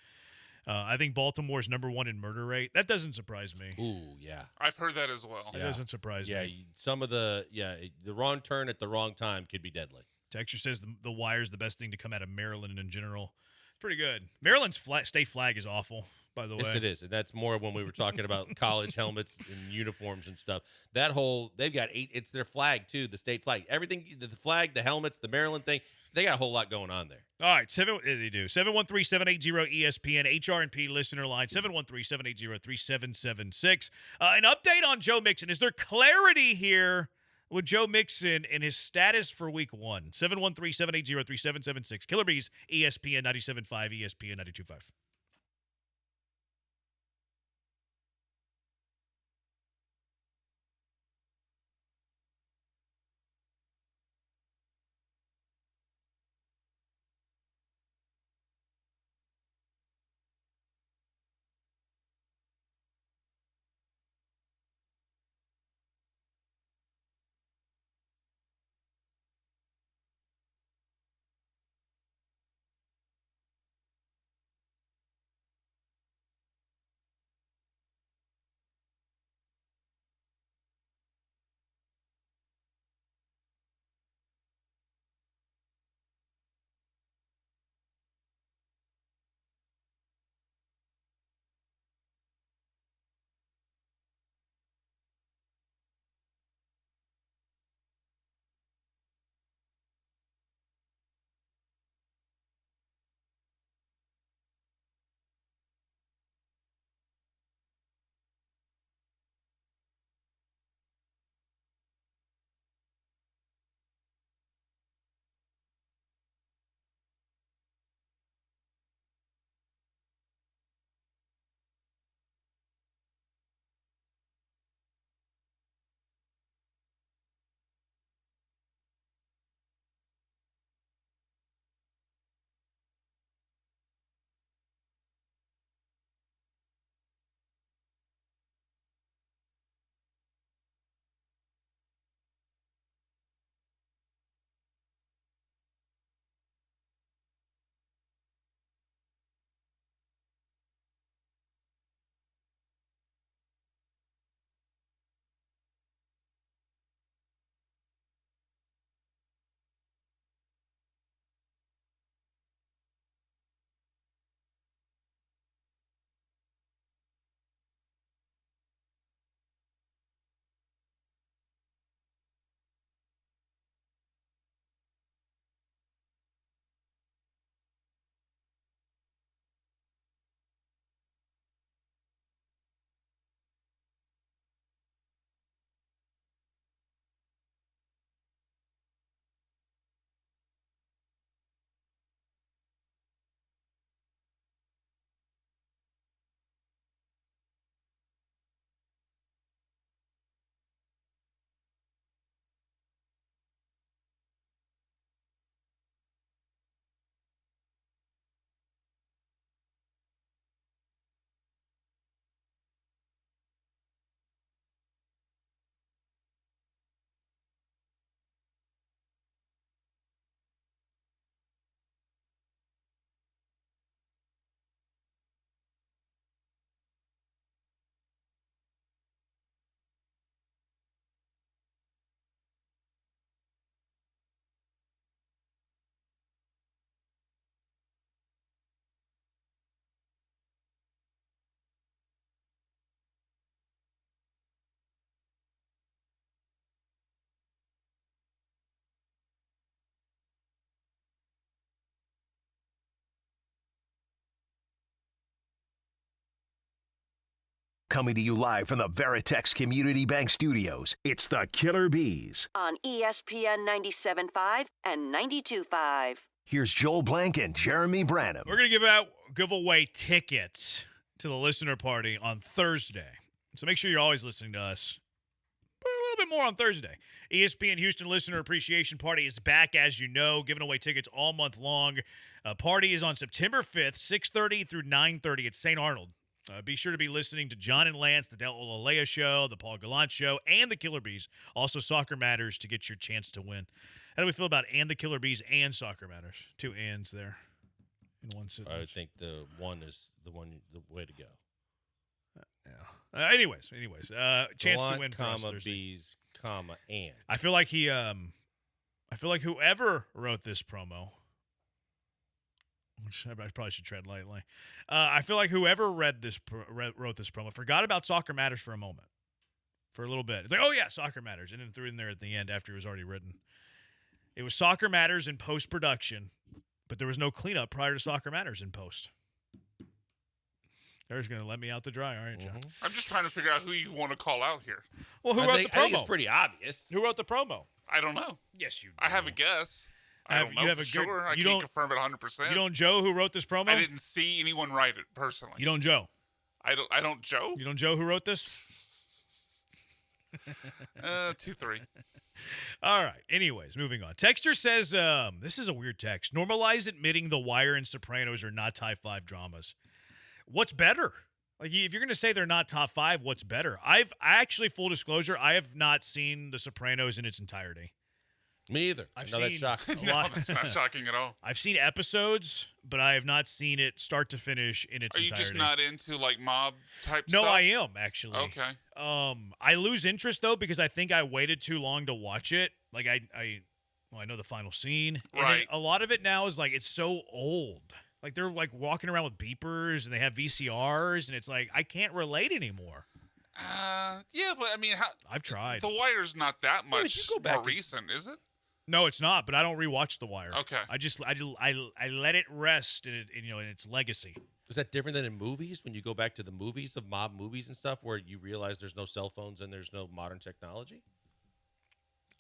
I think Baltimore's number 1 in murder rate. That doesn't surprise me. Ooh, yeah. I've heard that as well. That doesn't surprise me. Some of the wrong turn at the wrong time could be deadly. Texture says the Wire is the best thing to come out of Maryland in general. It's pretty good. Maryland's state flag is awful, by the way. Yes, it is. And that's more when we were talking about college helmets and uniforms and stuff. They've got 8, it's their flag too, the state flag. Everything, the flag, the helmets, the Maryland thing, they got a whole lot going on there. All right, they do. 713-780-ESPN, HR&P listener line, 713-780-3776. An update on Joe Mixon. Is there clarity here with Joe Mixon and his status for week 1? 713-780-3776. Killer Bees, ESPN 97.5, ESPN 92.5. Coming to you live from the Veritex Community Bank Studios, it's the Killer Bees. On ESPN 97.5 and 92.5. Here's Joel Blank and Jeremy Branham. We're going to give away tickets to the listener party on Thursday. So make sure you're always listening to us. Put a little little bit more on Thursday. ESPN Houston Listener Appreciation Party is back, as you know, giving away tickets all month long. Party is on September 5th, 6:30 through 9:30 at St. Arnold. Be sure to be listening to John and Lance, the Olaleye Show, the Paul Gallant Show, and the Killer Bees. Also, Soccer Matters to get your chance to win. How do we feel about and the Killer Bees and Soccer Matters? 2 ands there in one sentence. I think the one is the way to go. Yeah. Anyways, chance Gallant, to win for us Thursday. Bees, and. I feel like whoever wrote this promo, which I probably should tread lightly. I feel like whoever wrote this promo forgot about Soccer Matters for a moment, for a little bit. It's like, oh yeah, Soccer Matters, and then threw it in there at the end after it was already written. It was Soccer Matters in post-production, but there was no cleanup prior to Soccer Matters in post. They're just going to let me out to dry, aren't you, John? I'm just trying to figure out who you want to call out here. Well, who wrote the promo? I think it's pretty obvious. Who wrote the promo? I don't know. Yes, you do. I have a guess. I don't know for sure. I can't confirm it 100%. You don't Joe who wrote this promo? I didn't see anyone write it personally. You don't Joe? I don't Joe? You don't Joe who wrote this? 2-3. All right. Anyways, moving on. Texter says, this is a weird text. Normalize admitting The Wire and Sopranos are not top 5 dramas. What's better? Like, if you're going to say they're not top 5, what's better? I actually, full disclosure, I have not seen The Sopranos in its entirety. Me either. That's shocking. No, that's not shocking at all. I've seen episodes, but I have not seen it start to finish in its entirety. Are you just not into, like, mob type No, stuff? I am, actually. Okay. I lose interest, though, because I think I waited too long to watch it. Like, I know the final scene. And right. a lot of it now is, like, it's so old. Like, they're, like, walking around with beepers, and they have VCRs, and it's like, I can't relate anymore. Yeah, but, I mean, I've tried. The Wire's not that much you go back more recent, is it? No, it's not, but I don't rewatch The Wire. Okay. I let it rest in its legacy. Is that different than in movies? When you go back to the movies of mob movies and stuff where you realize there's no cell phones and there's no modern technology?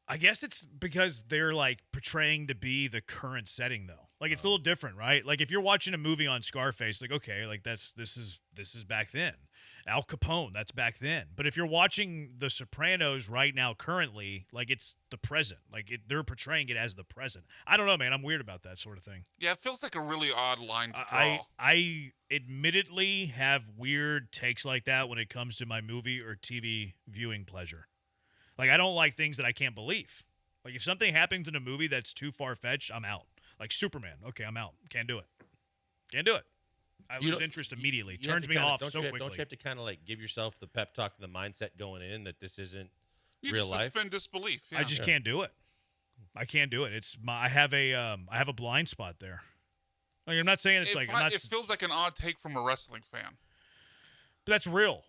I guess it's because they're like portraying to be the current setting though. Like it's a little different, right? Like if you're watching a movie on Scarface, like okay, like this is back then. Al Capone, that's back then. But if you're watching The Sopranos right now currently, like it's the present. Like they're portraying it as the present. I don't know, man. I'm weird about that sort of thing. Yeah, it feels like a really odd line to draw. I admittedly have weird takes like that when it comes to my movie or TV viewing pleasure. Like, I don't like things that I can't believe. Like, if something happens in a movie that's too far-fetched, I'm out. Like Superman. Okay, I'm out. Can't do it. Can't do it. I lose interest immediately. Turns me off so quickly. Don't you have to kind of, like, give yourself the pep talk and the mindset going in that this isn't you real just life? Suspend disbelief. Yeah. I just can't do it. I can't do it. I have a blind spot there. Like, I'm not saying it's like... It feels like an odd take from a wrestling fan. But that's real.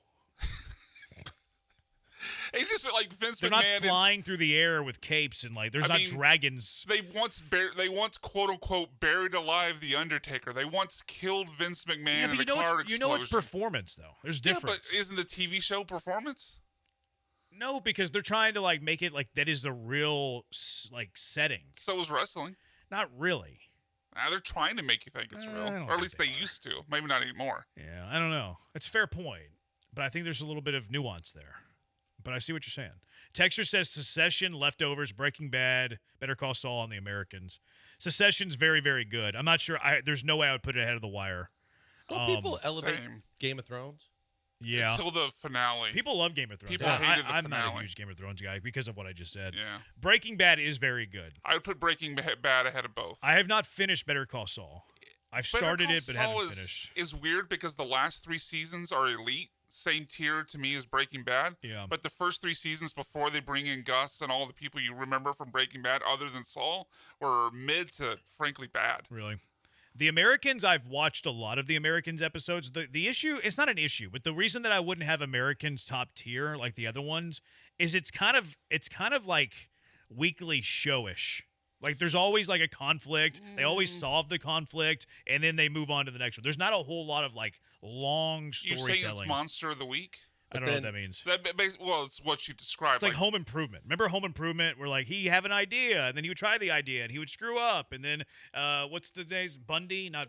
It's just like Vince They're McMahon. Not flying through the air with capes and like there's not dragons. They once quote unquote buried alive the Undertaker. They once killed Vince McMahon in a car explosion. You know it's performance though. There's difference. Yeah, but isn't the TV show performance? No, because they're trying to like make it like that is the real like setting. So is wrestling. Not really. They're trying to make you think it's real, or at least they used to. Maybe not anymore. Yeah, I don't know. It's a fair point, but I think there's a little bit of nuance there. But I see what you're saying. Texture says Secession, Leftovers, Breaking Bad, Better Call Saul, and The Americans. Secession's very, very good. I'm not sure. There's no way I would put it ahead of The Wire. Don't people elevate Game of Thrones? Yeah. Until the finale. People love Game of Thrones. People hated the I'm finale. not a huge Game of Thrones guy because of what I just said. Yeah. Breaking Bad is very good. I would put Breaking Bad ahead of both. I have not finished Better Call Saul. I've started it, but haven't finished. Is weird because the last 3 seasons are elite. Same tier to me as Breaking Bad. Yeah. But the first 3 seasons before they bring in Gus and all the people you remember from Breaking Bad other than Saul were mid to frankly bad. Really? The Americans, I've watched a lot of the Americans episodes. The issue, it's not an issue, but the reason that I wouldn't have Americans top tier like the other ones is it's kind of like weekly showish. Like there's always like a conflict. They always solve the conflict and then they move on to the next one. There's not a whole lot of like long storytelling. You saying it's Monster of the Week? I don't know what that means. Well, it's what you described. It's like Home Improvement. Remember Home Improvement, where like he'd have an idea, and then he would try the idea, and he would screw up, and then what's the name? Bundy? Not.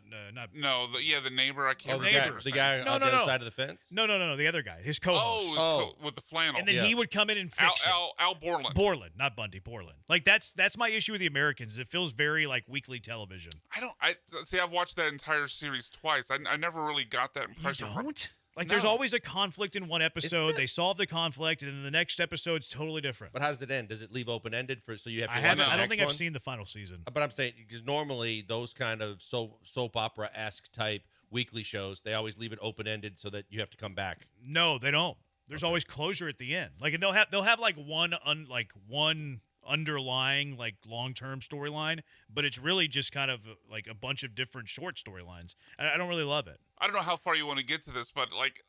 No, the neighbor. I can't remember. The guy on the other side of the fence? No, the other guy, his co-host. With the flannel. And then he would come in and fix it. Al Borland. Borland, not Bundy. Borland. Like that's my issue with the Americans. It feels very like weekly television. I've watched that entire series twice. I never really got that impression. You don't? Like, there's always a conflict in one episode. They solve the conflict, and then the next episode's totally different. But how does it end? Does it leave open-ended so you have to watch the I don't next think one? I've seen the final season. But I'm saying, because normally those kind of soap opera-esque type weekly shows, they always leave it open-ended so that you have to come back. No, they don't. There's always closure at the end. Like, and they'll have like one underlying like long-term storyline, but it's really just kind of like a bunch of different short storylines. I don't really love it. I don't know how far you want to get to this, but like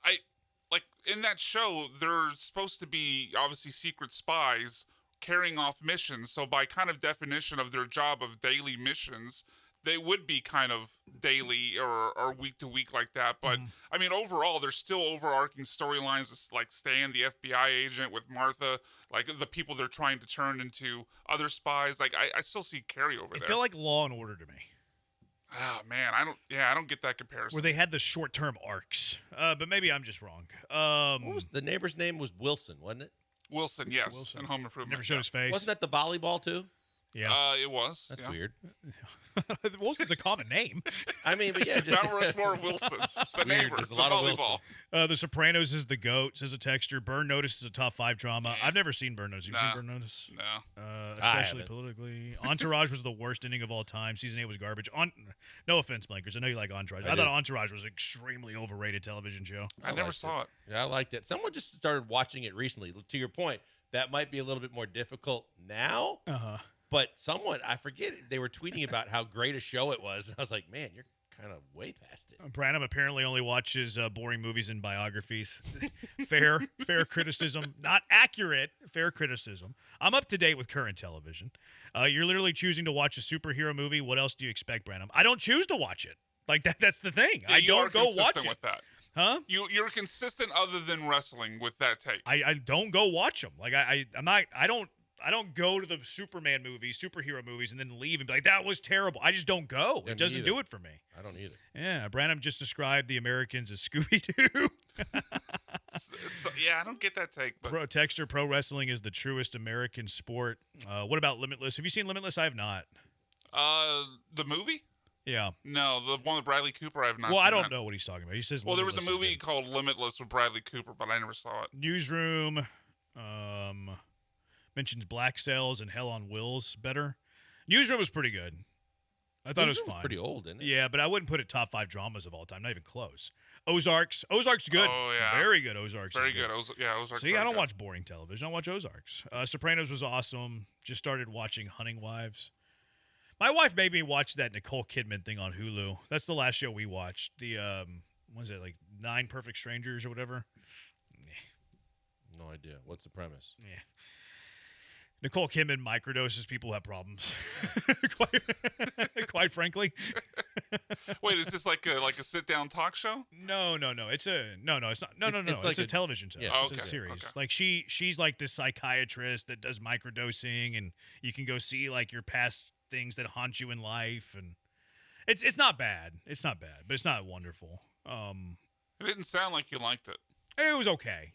in that show, they're supposed to be obviously secret spies carrying off missions. So by kind of definition of their job of daily missions, they would be kind of daily or week to week like that. But I mean, overall, there's still overarching storylines with like Stan, the FBI agent, with Martha, like the people they're trying to turn into other spies. Like I still see carryover there. It felt like Law and Order to me. Oh man, I don't get that comparison. Where they had the short-term arcs, but maybe I'm just wrong. What was the neighbor's name? Was Wilson, wasn't it? Wilson, yes, in Home Improvement. Never showed his face. Wasn't that the volleyball too? Yeah, it was. That's weird. Wilson's a common name. I mean, but yeah, Mount Rushmore of Wilsons. The neighbor. There's a lot of Wilsons. The Sopranos is the GOAT, says a texture. Burn Notice is a top 5 drama. I've never seen Burn Notice. You've seen Burn Notice? No. Especially politically. Entourage was the worst ending of all time. Season 8 was garbage. No offense, Blankers. I know you like Entourage. I thought Entourage was an extremely overrated television show. I never saw it. Yeah, I liked it. Someone just started watching it recently. To your point, that might be a little bit more difficult now. But someone, I forget, they were tweeting about how great a show it was. And I was like, man, you're kind of way past it. Branham apparently only watches boring movies and biographies. Fair criticism. Not accurate, fair criticism. I'm up to date with current television. You're literally choosing to watch a superhero movie. What else do you expect, Branham? I don't choose to watch it. Like, that's the thing. Yeah, I don't go watch it. With that. Huh? You're consistent other than wrestling with that take. I don't go watch them. Like, I don't go to the Superman movies, superhero movies, and then leave and be like, that was terrible. I just don't go. Yeah, it doesn't do it for me. I don't either. Yeah, Branham just described the Americans as Scooby-Doo. Yeah, I don't get that take. But Texture, pro wrestling is the truest American sport. What about Limitless? Have you seen Limitless? I have not. The movie? Yeah. No, the one with Bradley Cooper, I have not Well, seen I don't that. know what he's talking about. He says well, there was a Limitless movie called Limitless with Bradley Cooper, but I never saw it. Newsroom. Mentions Black Sails and Hell on Wheels better. Newsroom was pretty good. I thought it was fine. Pretty old, isn't it? Yeah, but I wouldn't put it top 5 dramas of all time. Not even close. Ozark's good. Oh, yeah. Very good. Ozark's Very is good. Ozark's See, I don't watch boring television. I watch Ozark's. Sopranos was awesome. Just started watching Hunting Wives. My wife made me watch that Nicole Kidman thing on Hulu. That's the last show we watched. The, what is it, like 9 Perfect Strangers or whatever? No idea. What's the premise? Yeah. Nicole Kidman microdoses people who have problems. Quite frankly. Wait, is this like a sit-down talk show? No. It's not. It's like a television show. Yeah, it's a series. Okay. Like she's like this psychiatrist that does microdosing, and you can go see like your past things that haunt you in life, and it's not bad. It's not bad, but it's not wonderful. It didn't sound like you liked it. It was okay.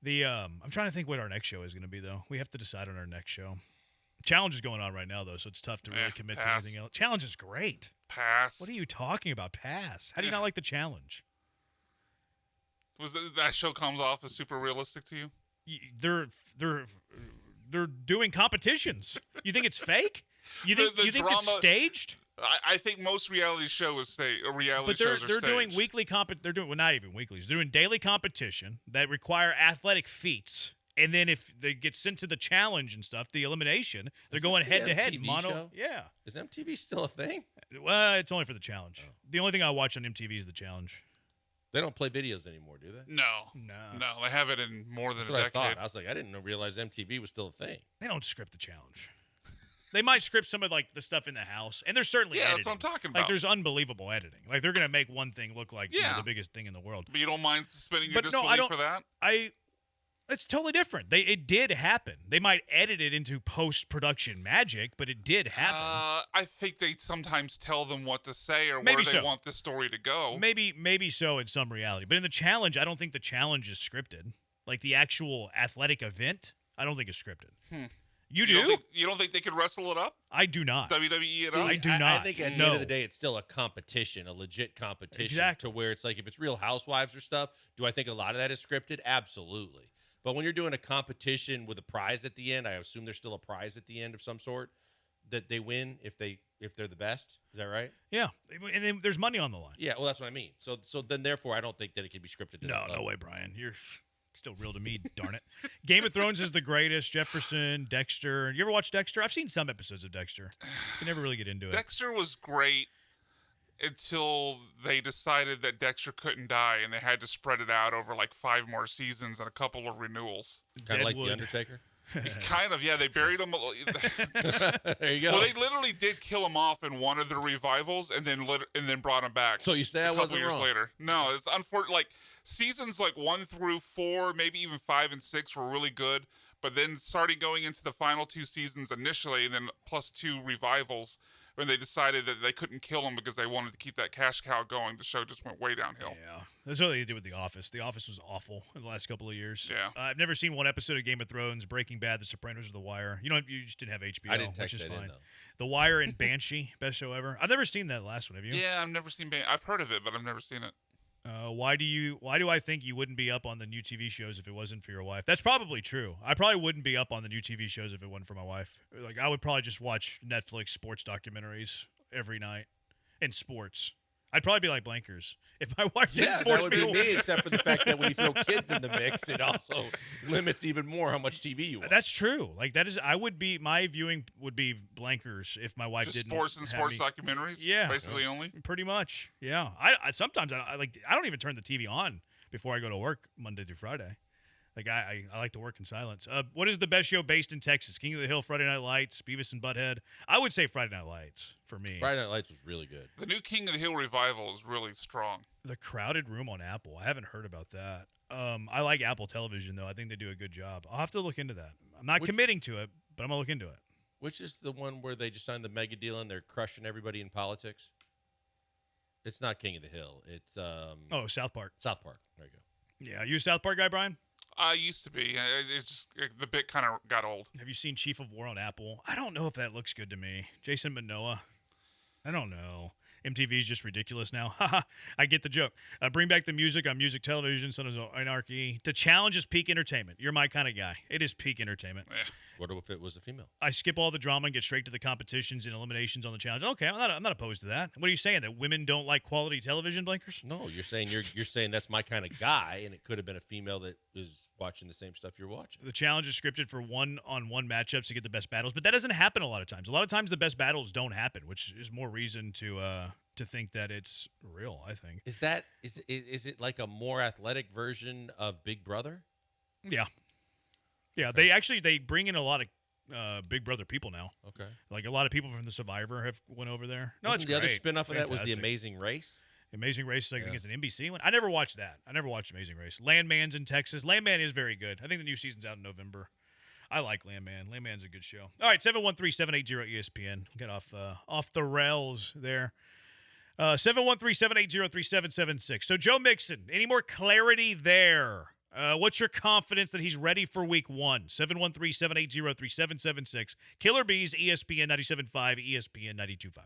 I'm trying to think what our next show is going to be, though. We have to decide on our next show. Challenge is going on right now, though, so it's tough to really commit to anything else. Challenge is great. Pass. What are you talking about? Pass. How do you not like the challenge? Was that show comes off as super realistic to you? They're doing competitions. You think it's fake? You think drama, it's staged? I think most reality shows shows are staged. They're doing weekly not even weeklies. They're doing daily competition that require athletic feats. And then if they get sent to the challenge and stuff, the elimination, they're going head to head. Show? Yeah. Is MTV still a thing? Well, it's only for the challenge. Oh. The only thing I watch on MTV is the challenge. They don't play videos anymore, do they? No. They have it in more than That's a what decade. I was like, I didn't realize MTV was still a thing. They don't script the challenge. They might script some of like the stuff in the house, and there's certainly editing. That's what I'm talking about. Like there's unbelievable editing. Like they're gonna make one thing look like the biggest thing in the world. But you don't mind suspending your But disbelief for that? It's totally different. It did happen. They might edit it into post-production magic, but it did happen. I think they sometimes tell them what to say or Maybe where they so. want the story to go. Maybe so in some reality. But in the challenge, I don't think the challenge is scripted. Like the actual athletic event, I don't think it's scripted. You do? You don't think they could wrestle it up? I do not. WWE it up? I do not. I think at the end of the day, it's still a competition, a legit competition. Exactly. To where it's like if it's Real Housewives or stuff, do I think a lot of that is scripted? Absolutely. But when you're doing a competition with a prize at the end, I assume there's still a prize at the end of some sort that they win if they're the best. Is that right? Yeah, and then there's money on the line. Yeah, well, that's what I mean. So then therefore, I don't think that it can be scripted. To that No level. way, Brian. You're still real to me, darn it. Game of Thrones is the greatest. Jefferson, Dexter. You ever watch Dexter? I've seen some episodes of Dexter. You never really get into it. Dexter was great until they decided that Dexter couldn't die and they had to spread it out over like 5 more seasons and a couple of renewals. Kind of like The Undertaker? Kind of, yeah. They buried him. There you go. Well, they literally did kill him off in one of the revivals and then brought him back. So you say I a couple wasn't years wrong. later. No, it's unfortunate. Like seasons like 1 through 4, maybe even 5 and 6 were really good, but then starting going into the final 2 seasons initially, and then plus 2 revivals, when they decided that they couldn't kill him because they wanted to keep that cash cow going, the show just went way downhill. Yeah, that's what they did with The Office. The Office was awful in the last couple of years. Yeah. I've never seen one episode of Game of Thrones, Breaking Bad, The Sopranos, or The Wire. You just didn't have HBO. I didn't text which is that in, fine. though. The Wire and Banshee, best show ever. I've never seen that last one. Have you? Yeah, I've never seen. I've heard of it, but I've never seen it. Why do I think you wouldn't be up on the new TV shows if it wasn't for your wife? That's probably true. I probably wouldn't be up on the new TV shows if it wasn't for my wife. Like I would probably just watch Netflix sports documentaries every night and sports. I'd probably be like Blankers if my wife didn't force that would me be to me, except for the fact that when you throw kids in the mix, it also limits even more how much TV you watch. That's true. Like that is, my viewing would be Blankers if my wife Just didn't. sports and have sports me. documentaries. Yeah, basically only. Pretty much. Yeah. I sometimes I don't even turn the TV on before I go to work Monday through Friday. Like I like to work in silence. What is the best show based in Texas? King of the Hill, Friday Night Lights, Beavis and Butthead. I would say Friday Night Lights for me. Friday Night Lights was really good. The new King of the Hill revival is really strong. The Crowded Room on Apple. I haven't heard about that. I like Apple Television though. I think they do a good job. I'll have to look into that. I'm not committing to it, but I'm gonna look into it. Which is the one where they just signed the mega deal and they're crushing everybody in politics? It's not King of the Hill. It's South Park. South Park. There you go. Yeah, you a South Park guy, Brian? I used to be. It's just the bit kind of got old. Have you seen Chief of War on Apple? I don't know if that looks good to me. Jason Momoa. I don't know. MTV is just ridiculous now. Haha, I get the joke. Bring back the music on music television, Sons of Anarchy. The challenge is peak entertainment. You're my kind of guy. It is peak entertainment. What if it was a female? I skip all the drama and get straight to the competitions and eliminations on the challenge. Okay, I'm not opposed to that. What are you saying? That women don't like quality television, Blankers? No, you're saying that's my kind of guy, and it could have been a female that was watching the same stuff you're watching. The challenge is scripted for one-on-one matchups to get the best battles, but that doesn't happen a lot of times. A lot of times the best battles don't happen, which is more reason to think that it's real, I think. Is it like a more athletic version of Big Brother? Yeah. Yeah, they bring in a lot of Big Brother people now. Okay. Like a lot of people from the Survivor have went over there. No, Wasn't it's the other great. spinoff of that was The Fantastic. Amazing Race? Amazing Race, I think it's an NBC one. I never watched that. I never watched Amazing Race. Landman's in Texas. Landman is very good. I think the new season's out in November. I like Landman. Landman's a good show. All right, 713-780-ESPN. Get off the rails there. 713-780-3776. So Joe Mixon, any more clarity there? What's your confidence that he's ready for week 1? 713-780-3776. Killer Bees, ESPN 97.5, ESPN 92.5.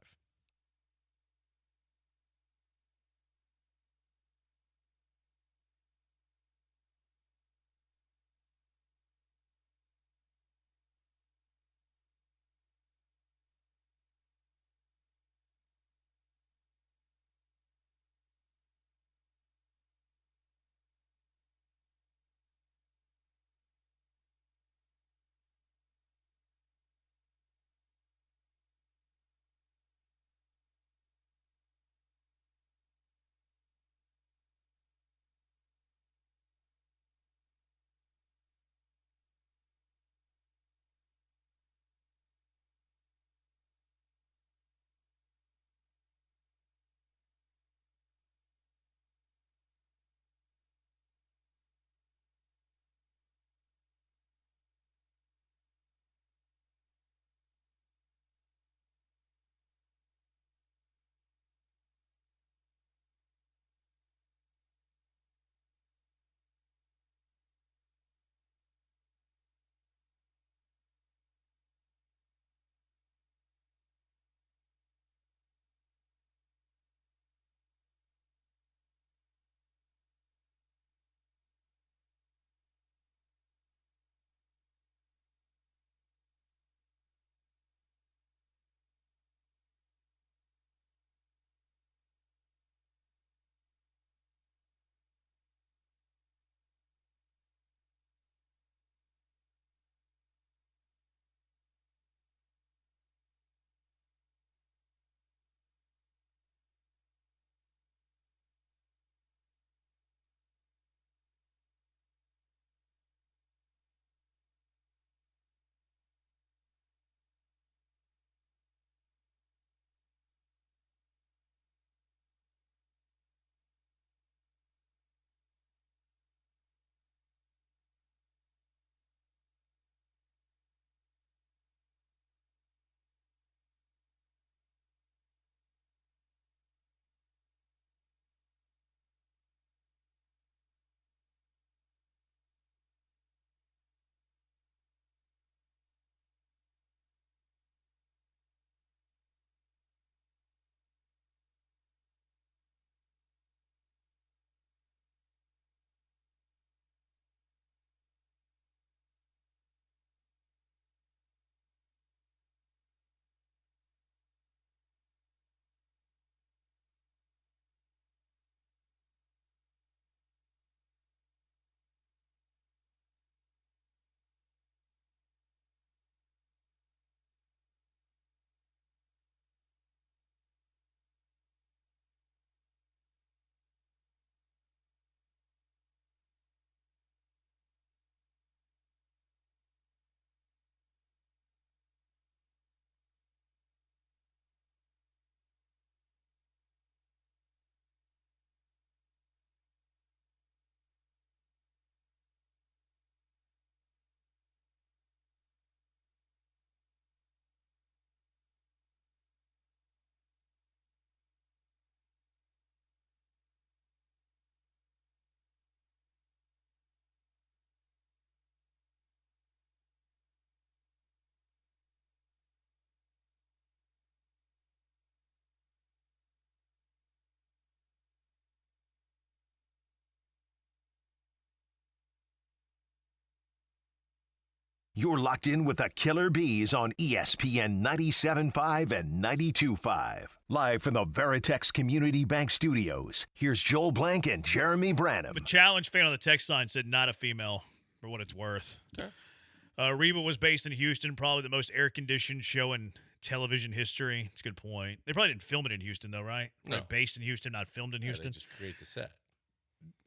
You're locked in with the Killer Bees on ESPN 97.5 and 92.5. Live from the Veritex Community Bank Studios, here's Joel Blank and Jeremy Branham. The challenge fan on the text line said not a female, for what it's worth. Okay. Reba was based in Houston, probably the most air-conditioned show in television history. It's a good point. They probably didn't film it in Houston, though, right? No. Like based in Houston, not filmed in Houston. They just create the set.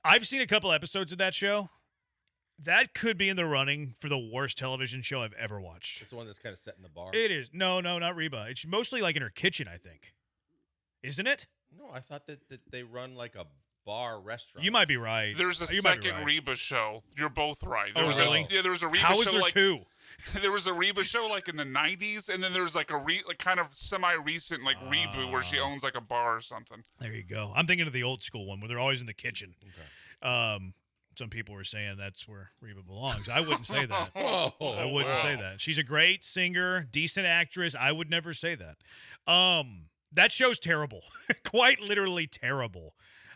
I've seen a couple episodes of that show. That could be in the running for the worst television show I've ever watched. It's the one that's kind of set in the bar. It is. No, not Reba. It's mostly like in her kitchen, I think. Isn't it? No, I thought that they run like a bar restaurant. You might be right. There's a You might be second right. Reba show. You're both right. Oh, really? There was a Reba How show. is there like, two? There was a Reba show like in the 90s, and then there's like a kind of semi-recent like reboot where she owns like a bar or something. There you go. I'm thinking of the old school one where they're always in the kitchen. Okay. Some people were saying that's where Reba belongs. I wouldn't say that. Whoa, I wouldn't say that. She's a great singer, decent actress. I would never say that. That show's terrible. Quite literally terrible.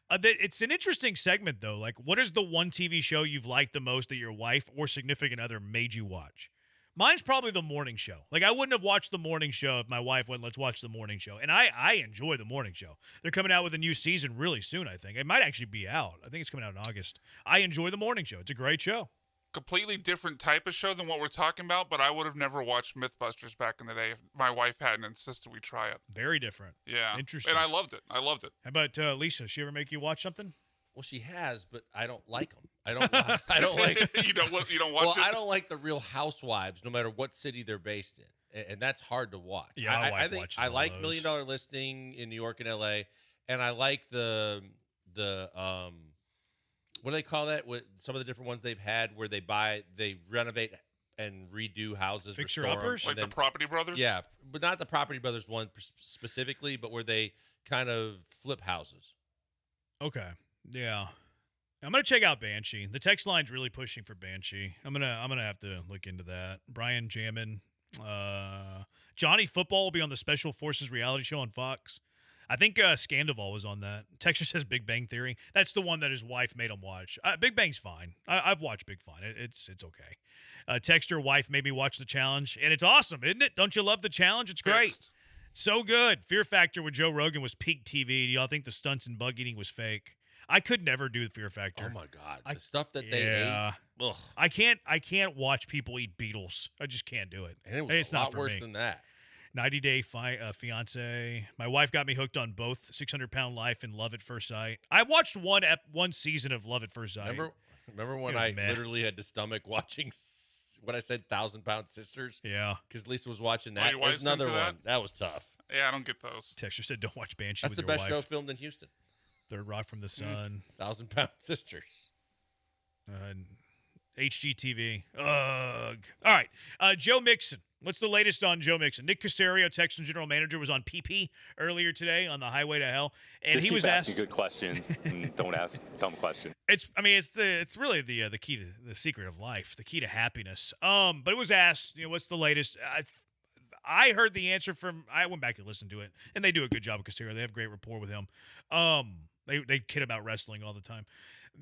It's an interesting segment, though. Like, what is the one TV show you've liked the most that your wife or significant other made you watch? Mine's probably The Morning Show. Like, I wouldn't have watched The Morning Show if my wife went, let's watch The Morning Show. And I enjoy The Morning Show. They're coming out with a new season really soon, I think. It might actually be out. I think it's coming out in August. I enjoy The Morning Show. It's a great show. Completely different type of show than what we're talking about, but I would have never watched Mythbusters back in the day if my wife hadn't insisted we try it. Very different. Yeah. Interesting. And I loved it. How about Lisa? She ever make you watch something? Well, she has, but I don't like them. I don't like. You don't watch well, it? I don't like the Real Housewives, no matter what city they're based in, and that's hard to watch. Yeah, I think I like $1 Million Listing in New York and L.A., and I like the what do they call that? With some of the different ones they've had where they renovate and redo houses, Fixer-uppers? Like the Property Brothers? Yeah, but not the Property Brothers one specifically, but where they kind of flip houses. Okay. Yeah. I'm gonna check out Banshee. The text line's really pushing for Banshee. I'm gonna have to look into that. Brian Jammin. Johnny Football will be on the Special Forces reality show on Fox. I think Scandival was on that. Texas says Big Bang Theory. That's the one that his wife made him watch. Big Bang's fine. I've watched Big Fun. It's okay. Texter wife made me watch The Challenge, and it's awesome, isn't it? Don't you love The Challenge? It's great. So good. Fear Factor with Joe Rogan was peak TV. Do y'all think the stunts and bug eating was fake? I could never do the Fear Factor. Oh my God, the stuff that they ate. Ugh. I can't watch people eat beetles. I just can't do it. And it was it's a lot not for worse me. than that. 90 Day Fiance. My wife got me hooked on both 600 Pound Life and Love at First Sight. I watched one season of Love at First Sight. Remember when I literally had to stomach watching what I said 1,000 Pound Sisters? Yeah. Because Lisa was watching that. your There's wife's another into one. That was tough. Yeah, I don't get those. Texter said don't watch Banshee That's with the your best wife. show filmed in Houston. Third Rock from the Sun. 1,000 Pound Sisters. HGTV. Ugh. All right. Joe Mixon. What's the latest on Joe Mixon? Nick Caserio, Texans general manager, was on PP earlier today on the highway to hell, and Just he keep was asking asked good questions and don't ask dumb questions. It's really the key to the secret of life, the key to happiness. But it was asked, what's the latest? I heard the answer from. I went back to listen to it, and they do a good job with Caserio. They have great rapport with him. They kid about wrestling all the time.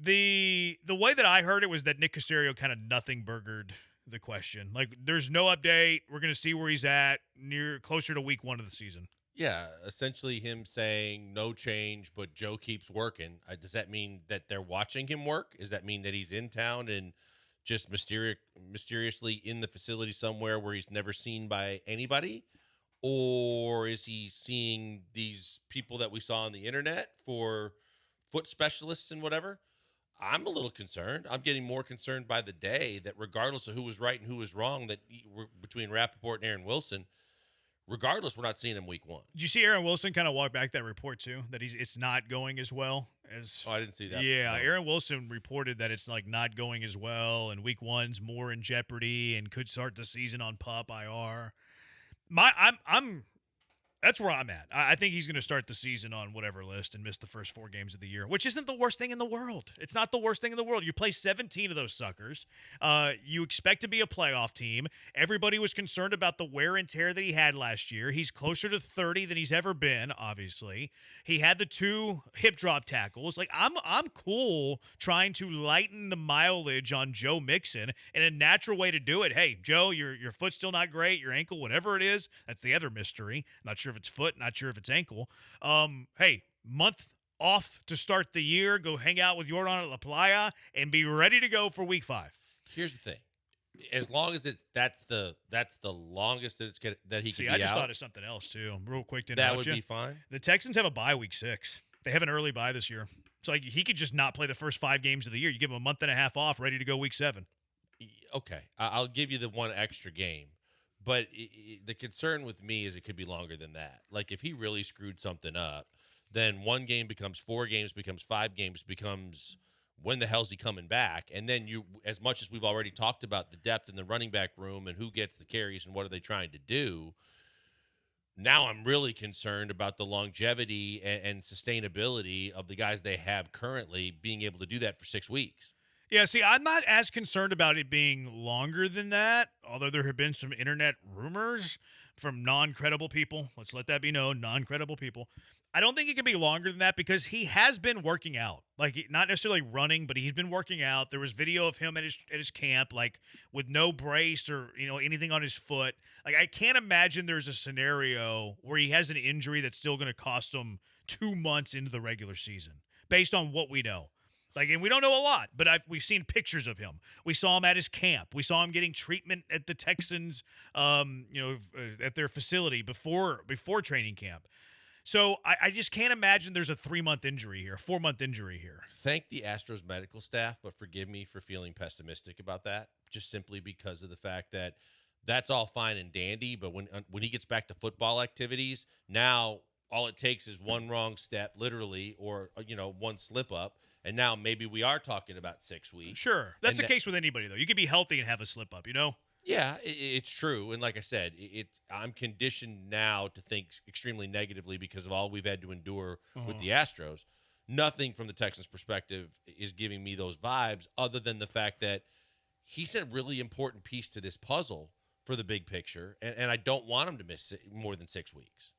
The way that I heard it was that Nick Caserio kind of nothing burgered the question. Like, there's no update. We're going to see where he's at closer to week 1 of the season. Yeah, essentially him saying no change, but Joe keeps working. Does that mean that they're watching him work? Does that mean that he's in town and just mysteriously in the facility somewhere where he's never seen by anybody? Or is he seeing these people that we saw on the internet for foot specialists and whatever? I'm a little concerned. I'm getting more concerned by the day that regardless of who was right and who was wrong, that between Rappaport and Aaron Wilson, regardless, we're not seeing him week 1. Did you see Aaron Wilson kind of walk back that report too? That it's not going as well as. Oh, I didn't see that. Yeah, No. Aaron Wilson reported that it's like not going as well, and week 1's more in jeopardy, and could start the season on PUP IR. That's where I'm at. I think he's going to start the season on whatever list and miss the first 4 games of the year, which isn't the worst thing in the world. It's not the worst thing in the world. You play 17 of those suckers. You expect to be a playoff team. Everybody was concerned about the wear and tear that he had last year. He's closer to 30 than he's ever been, obviously. He had the 2 hip drop tackles. Like, I'm cool trying to lighten the mileage on Joe Mixon, and a natural way to do it, hey, Joe, your foot's still not great, your ankle, whatever it is, that's the other mystery. Not sure if it's foot, not sure if it's ankle. Hey, month off to start the year. Go hang out with Jordan at La Playa and be ready to go for week 5. Here's the thing: as long as that's the longest that he can be out. I just thought of something else too, real quick. That would be fine. The Texans have a bye week 6. They have an early bye this year, so like he could just not play the first 5 games of the year. You give him a month and a half off, ready to go week 7. Okay, I'll give you the 1 extra game. But the concern with me is it could be longer than that. Like, if he really screwed something up, then 1 game becomes 4 games, becomes 5 games, becomes when the hell's he coming back? And then you, as much as we've already talked about the depth in the running back room and who gets the carries and what are they trying to do, now I'm really concerned about the longevity and sustainability of the guys they have currently being able to do that for 6 weeks. Yeah, see, I'm not as concerned about it being longer than that, although there have been some internet rumors from non-credible people. Let's let that be known, non-credible people. I don't think it can be longer than that because he has been working out. Like, not necessarily running, but he's been working out. There was video of him at his camp, like, with no brace or, anything on his foot. Like, I can't imagine there's a scenario where he has an injury that's still going to cost him 2 months into the regular season, based on what we know. Like, and we don't know a lot, but we've seen pictures of him. We saw him at his camp. We saw him getting treatment at the Texans, at their facility before training camp. So I just can't imagine there's a 3-month injury here, a 4-month injury here. Thank the Astros medical staff, but forgive me for feeling pessimistic about that, just simply because of the fact that that's all fine and dandy, but when he gets back to football activities, now all it takes is 1 wrong step, literally, or 1 slip up. And now maybe we are talking about 6 weeks. Sure. That's the case with anybody, though. You could be healthy and have a slip up, Yeah, it's true. And like I said, I'm conditioned now to think extremely negatively because of all we've had to endure with the Astros. Nothing from the Texans' perspective is giving me those vibes other than the fact that he's a really important piece to this puzzle for the big picture. And I don't want him to miss more than 6 weeks.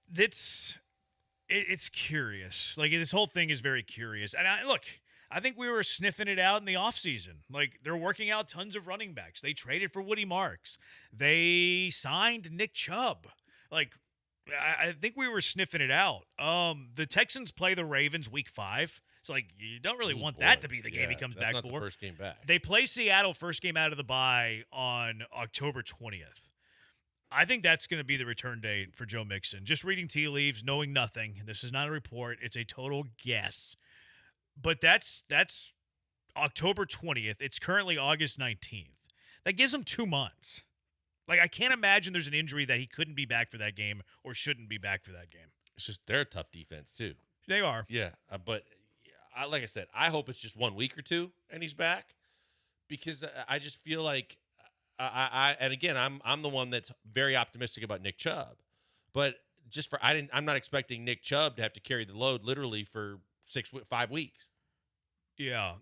It's curious. Like, this whole thing is very curious. And I think we were sniffing it out in the offseason. Like, they're working out tons of running backs. They traded for Woody Marks. They signed Nick Chubb. Like, I think we were sniffing it out. The Texans play the Ravens week 5. It's like, you don't really want that to be the game he comes back for. That's not the first game back. They play Seattle first game out of the bye on October 20th. I think that's going to be the return date for Joe Mixon. Just reading tea leaves, knowing nothing. This is not a report. It's a total guess. But that's October 20th. It's currently August 19th. That gives him 2 months. Like, I can't imagine there's an injury that he couldn't be back for that game or shouldn't be back for that game. It's just they're a tough defense, too. They are. Yeah, but like I said, I hope it's just 1 week or 2 and he's back because I just feel like and again, I'm the one that's very optimistic about Nick Chubb. But I'm not expecting Nick Chubb to have to carry the load literally for 5 weeks. Yeah,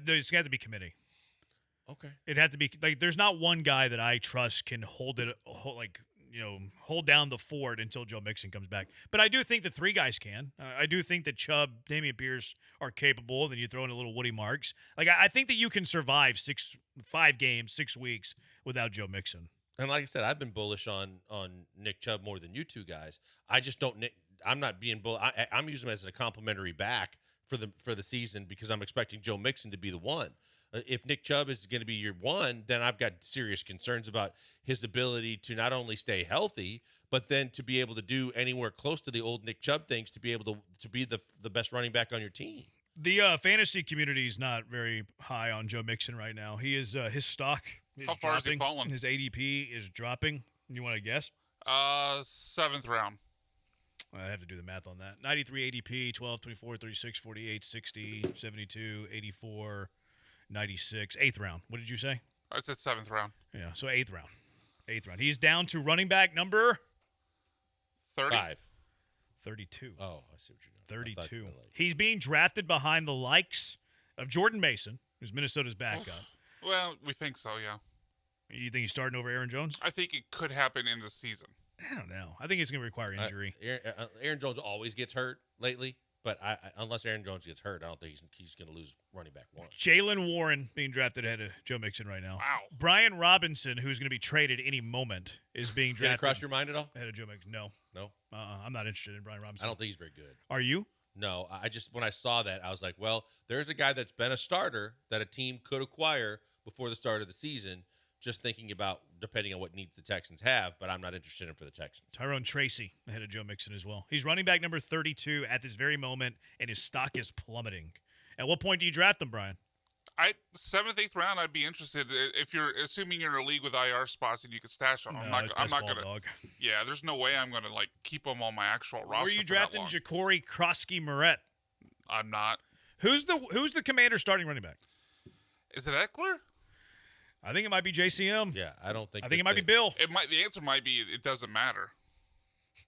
it's got to be committee. Okay, it had to be like there's not one guy that I trust can hold down the fort until Joe Mixon comes back. But I do think the 3 guys can. I do think that Chubb, Dameon Pierce are capable. Then you throw in a little Woody Marks. Like I think that you can survive 5 games, 6 weeks without Joe Mixon. And like I said, I've been bullish on Nick Chubb more than you 2 guys. I just don't. I'm not being bullish. I'm using him as a complimentary back for the season because I'm expecting Joe Mixon to be the one. If Nick Chubb is going to be your one, then I've got serious concerns about his ability to not only stay healthy, but then to be able to do anywhere close to the old Nick Chubb things to be able to be the best running back on your team. The fantasy community is not very high on Joe Mixon right now. He is his stock is How far dropping. has he fallen? His ADP is dropping. You want to guess? 7th round. I have to do the math on that. 93 ADP, 12, 24, 36, 48, 60, 72, 84, 96. 8th round. What did you say? I said 7th round. Yeah, so 8th round. He's down to running back number 30. 32. Oh, I see what you're doing. 32. He's being drafted behind the likes of Jordan Mason, who's Minnesota's backup. Well, we think so, yeah. You think he's starting over Aaron Jones? I think it could happen in the season. I don't know. I think it's going to require injury. Aaron Jones always gets hurt lately, but unless Aaron Jones gets hurt, I don't think he's going to lose running back one. Jalen Warren being drafted ahead of Joe Mixon right now. Wow. Brian Robinson, who's going to be traded any moment, is being drafted. Did it cross your mind at all? Ahead of Joe Mixon. No. No? I'm not interested in Brian Robinson. I don't think he's very good. Are you? No. When I saw that, I was like, well, there's a guy that's been a starter that a team could acquire before the start of the season, just thinking about depending on what needs the Texans have, but I'm not interested in for the Texans. Tyrone Tracy ahead of Joe Mixon as well. He's running back number 32 at this very moment, and his stock is plummeting. At what point do you draft him, Brian? 7th, 8th round, I'd be interested. If you're assuming you're in a league with IR spots and you could stash them, I'm not going to. Yeah, there's no way I'm going to keep them on my actual roster. Were you drafting Ja'Cory Krosky-Moret? I'm not. Who's the Commander starting running back? Is it Eckler? I think it might be JCM. Yeah, I don't think. I think it might be Bill. The answer might be it doesn't matter.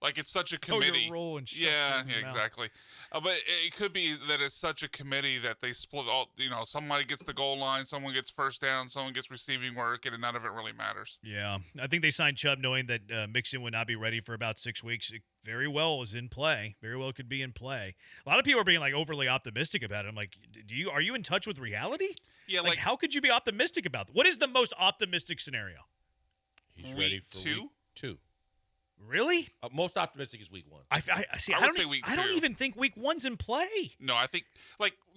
It's such a committee. You're rolling. Yeah, exactly. But it could be that it's such a committee that they split all. Somebody gets the goal line, someone gets first down, someone gets receiving work, and none of it really matters. Yeah, I think they signed Chubb knowing that Mixon would not be ready for about 6 weeks. It very well is in play. Very well could be in play. A lot of people are being overly optimistic about it. I'm like, are you in touch with reality? Yeah, how could you be optimistic about that? What is the most optimistic scenario? He's ready for week 2. Really? Most optimistic is week 1. I would say week 2. I don't even think week 1's in play. No, I think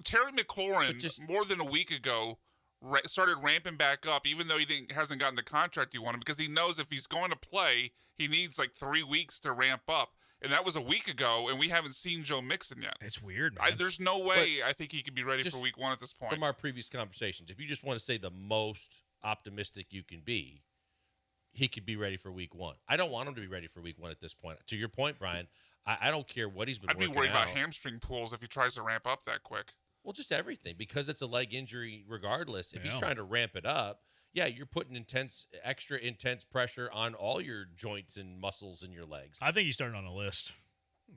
Terry McLaurin more than a week ago started ramping back up, even though he hasn't gotten the contract he wanted, because he knows if he's going to play, he needs 3 weeks to ramp up. And that was a week ago, and we haven't seen Joe Mixon yet. It's weird, man. There's no way I think he could be ready for week 1 at this point. From our previous conversations, if you just want to say the most optimistic you can be, he could be ready for week 1. I don't want him to be ready for week 1 at this point. To your point, Brian, I don't care what he's been working out. I'd be worried about hamstring pulls if he tries to ramp up that quick. Well, just everything, because it's a leg injury regardless. If he's trying to ramp it up, yeah, you're putting extra intense pressure on all your joints and muscles in your legs. I think he's starting on a list.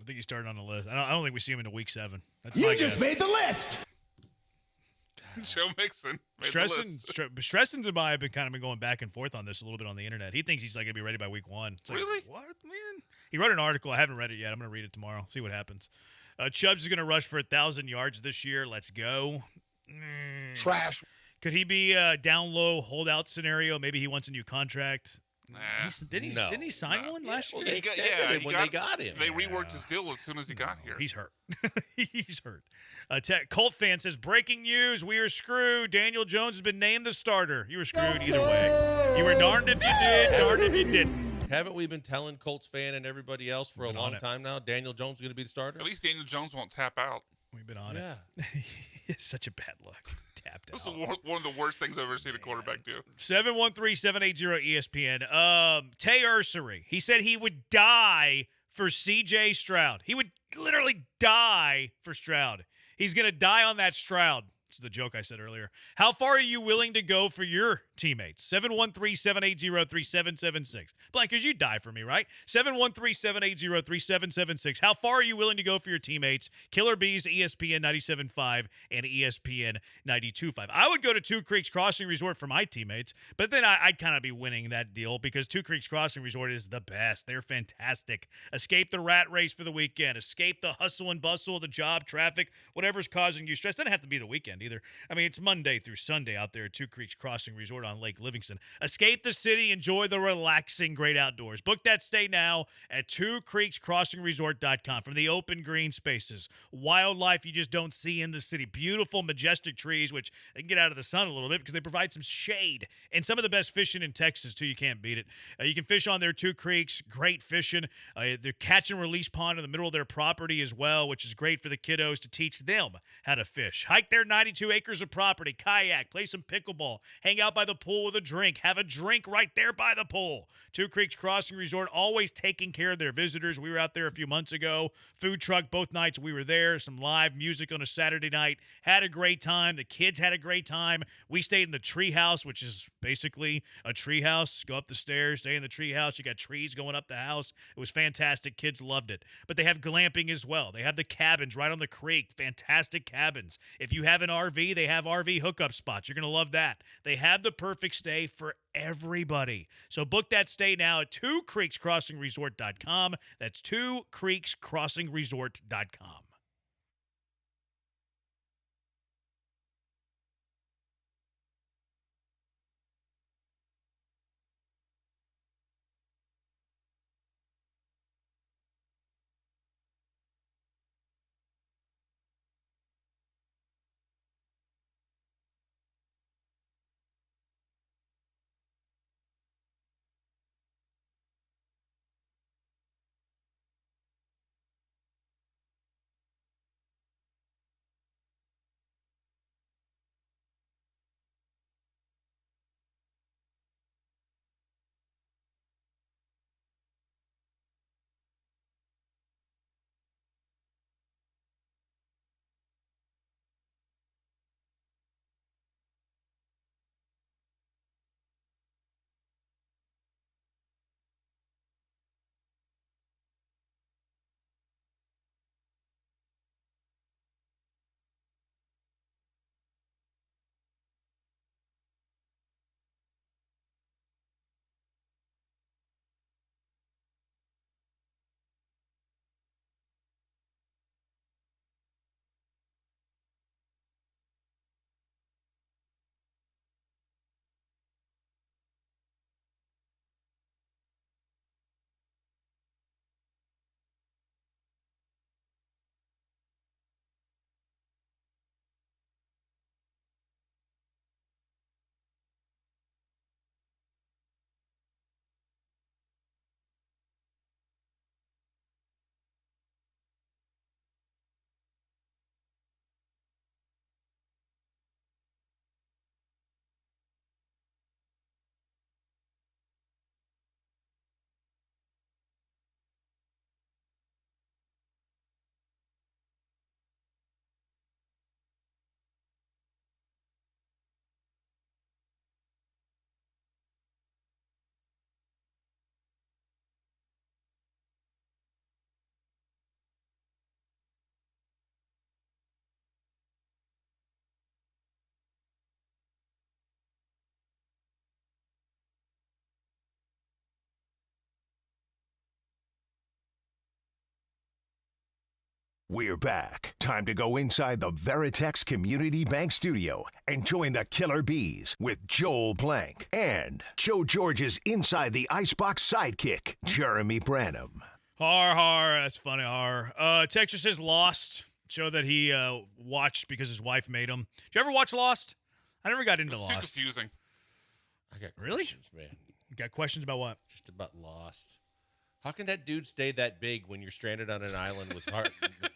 I don't think we see him into week 7. That's you just made the list. Joe Mixon. Stressen's and I have been going back and forth on this a little bit on the internet. He thinks he's going to be ready by week 1. It's really? What, man? He wrote an article. I haven't read it yet. I'm going to read it tomorrow. See what happens. Chubbs is going to rush for 1,000 yards this year. Let's go. Trash. Could he be a down low holdout scenario? Maybe he wants a new contract. Didn't he sign one last year? They got him. They reworked his deal as soon as he got here. He's hurt. He's hurt. Colt fan says, breaking news, we are screwed. Daniel Jones has been named the starter. You were screwed either way. You were darned if you did, darned if you didn't. Haven't we been telling Colts fan and everybody else for a long time now? Daniel Jones is going to be the starter? At least Daniel Jones won't tap out. We've been on it. It's such a bad luck. Tapped out. This is one of the worst things I've ever seen a quarterback do. 713-780-ESPN. Tay Ursery. He said he would die for C.J. Stroud. He would literally die for Stroud. He's going to die on that Stroud. It's the joke I said earlier. How far are you willing to go for your teammates? 713-780-3776. Blankers, you die for me, right? 713-780-3776. How far are you willing to go for your teammates? Killer Bees, ESPN 97.5 and ESPN 92.5. I would go to Two Creeks Crossing Resort for my teammates, but then I'd kind of be winning that deal because Two Creeks Crossing Resort is the best. They're fantastic. Escape the rat race for the weekend. Escape the hustle and bustle of the job, traffic, whatever's causing you stress. Doesn't have to be the weekend either. I mean, it's Monday through Sunday out there at Two Creeks Crossing Resort on Lake Livingston. Escape the city, enjoy the relaxing great outdoors. Book that stay now at twocreekscrossingresort.com. From the open green spaces, wildlife you just don't see in the city, beautiful majestic trees, which they can get out of the sun a little bit because they provide some shade, and some of the best fishing in Texas too. You can't beat it. You can fish on their Two Creeks, great fishing. Their catch and release pond in the middle of their property as well, which is great for the kiddos to teach them how to fish. Hike their 92 acres of property, kayak, play some pickleball, hang out by the the pool with a drink. Have a drink right there by the pool. Two Creeks Crossing Resort, always taking care of their visitors. We were out there a few months ago. Food truck both nights we were there. Some live music on a Saturday night. Had a great time. The kids had a great time. We stayed in the tree house, which is basically a tree house. Go up the stairs, stay in the tree house. You got trees going up the house. It was fantastic. Kids loved it. But they have glamping as well. They have the cabins right on the creek. Fantastic cabins. If you have an RV, they have RV hookup spots. You're going to love that. They have the perfect stay for everybody. So book that stay now at twocreekscrossingresort.com. That's twocreekscrossingresort.com. We're back. Time to go inside the Veritex Community Bank Studio and join the Killer Bees with Joel Blank and Joe George's Inside the Icebox sidekick, Jeremy Branham. Har. That's funny, har. Texas says Lost. Show that he watched because his wife made him. Did you ever watch Lost? I never got into It's Lost. too confusing. I got Really? questions, man. You got questions about what? Just about Lost. How can that dude stay that big when you're stranded on an island with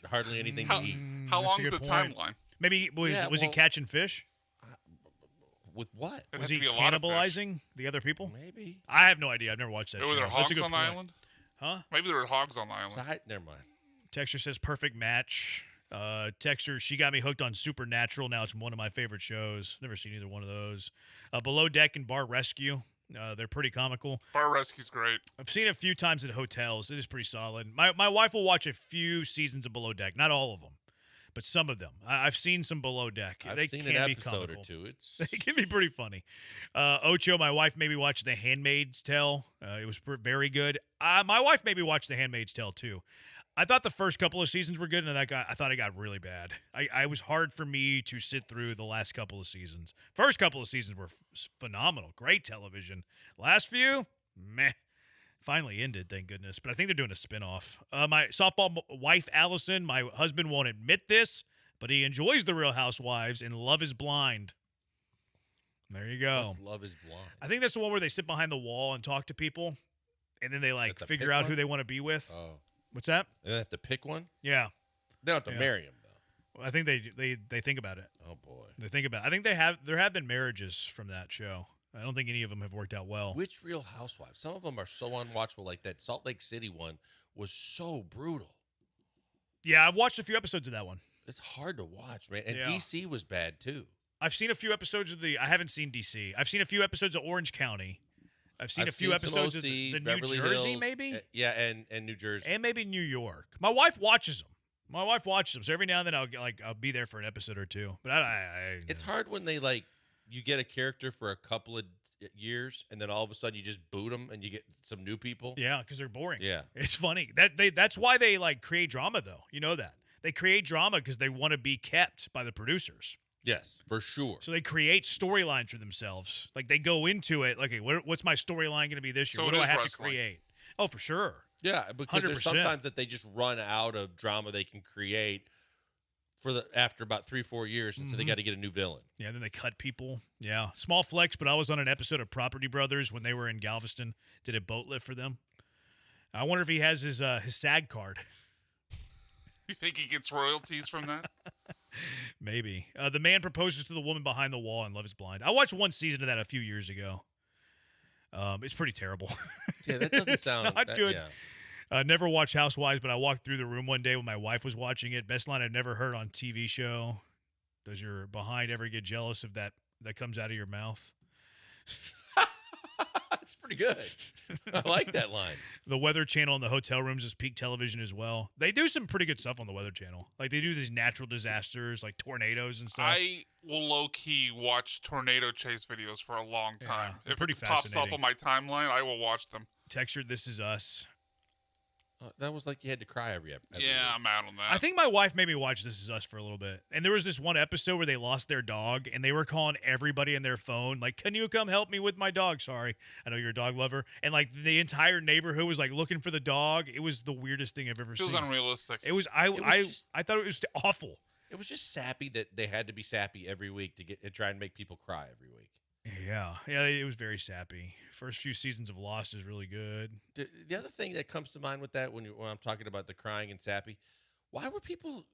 hardly anything to eat? How That's long's a the good point. timeline? Maybe was he catching fish? With what? It Was has to he be a lot of fish. cannibalizing the other people? Maybe. I have no idea. I've never watched that. Were show. there That's a hogs good on the point. island? Huh? Maybe there were hogs on the island. Never mind. Texter says perfect match. Texter, she got me hooked on Supernatural. Now it's one of my favorite shows. Never seen either one of those. Below Deck and Bar Rescue. They're pretty comical. Bar Rescue's great. I've seen it a few times at hotels. It is pretty solid. My wife will watch a few seasons of Below Deck. Not all of them, but some of them. I've seen some Below Deck. I've they seen can an be episode or comical. two. It's They can be pretty funny. Ocho, my wife made me watch The Handmaid's Tale. It was very good. My wife made me watch The Handmaid's Tale too. I thought the first couple of seasons were good, and I thought it got really bad. I was hard for me to sit through the last couple of seasons. First couple of seasons were phenomenal, great television. Last few, meh. Finally ended, thank goodness. But I think they're doing a spinoff. My softball wife, Allison, my husband won't admit this, but he enjoys The Real Housewives and Love is Blind. There you go. What's Love is Blind? I think that's the one where they sit behind the wall and talk to people, and then they Have to figure pick out one? who they want to be with. Oh. What's that? They have to pick one? Yeah. They don't have to marry him, though. Well, I think they think about it. Oh, boy. They think about it. I think there have been marriages from that show. I don't think any of them have worked out well. Which Real Housewives? Some of them are so unwatchable. Like that Salt Lake City one was so brutal. Yeah, I've watched a few episodes of that one. It's hard to watch, man. And Yeah. DC was bad too. I've seen a few episodes of I haven't seen DC. I've seen a few episodes of Orange County. I've seen a few episodes of the New Beverly Jersey, Hills, maybe? Yeah, and New Jersey. And maybe New York. My wife watches them. So every now and then I'll be there for an episode or two. But It's hard when they you get a character for a couple of years and then all of a sudden you just boot them and you get some new people. Yeah, because they're boring. Yeah. It's funny. That's why they create drama though. You know that. They create drama because they want to be kept by the producers. Yes, for sure. So they create storylines for themselves. Like they go into it, like, hey, what's my storyline going to be this year? So what it do I is have wrestling. to create? Oh, for sure. Yeah, because there's 100%. sometimes that they just run out of drama they can create after about 3-4 years, and so they got to get a new villain. Yeah, then they cut people. Yeah, small flex, but I was on an episode of Property Brothers when they were in Galveston. Did a boat lift for them. I wonder if he has his SAG card. You think he gets royalties from that? Maybe. The man proposes to the woman behind the wall in Love is Blind. I watched one season of that a few years ago. It's pretty terrible. Yeah, that doesn't It's sound not good. Yeah. Never watched Housewives, but I walked through the room one day when my wife was watching it. Best line I've never heard on TV show. Does your behind ever get jealous of that comes out of your mouth? That's pretty good. I like that line. The Weather Channel in the hotel rooms is peak television as well. They do some pretty good stuff on the Weather Channel. Like they do these natural disasters, like tornadoes and stuff. I will low-key watch tornado chase videos for a long time. they're If pretty it pops up fascinating. on my timeline, I will watch them. Texture, This Is Us. That was like you had to cry every Yeah, week. I'm out on that. I think my wife made me watch This Is Us for a little bit. And there was this one episode where they lost their dog, and they were calling everybody in their phone, like, can you come help me with my dog? Sorry, I know you're a dog lover. And, like, the entire neighborhood was, like, looking for the dog. It was the weirdest thing I've ever seen. Feels unrealistic. It was, I thought it was awful. It was just sappy that they had to be sappy every week to try and make people cry every week. Yeah, it was very sappy. First few seasons of Lost is really good. The other thing that comes to mind with that when I'm talking about the crying and sappy, why were people?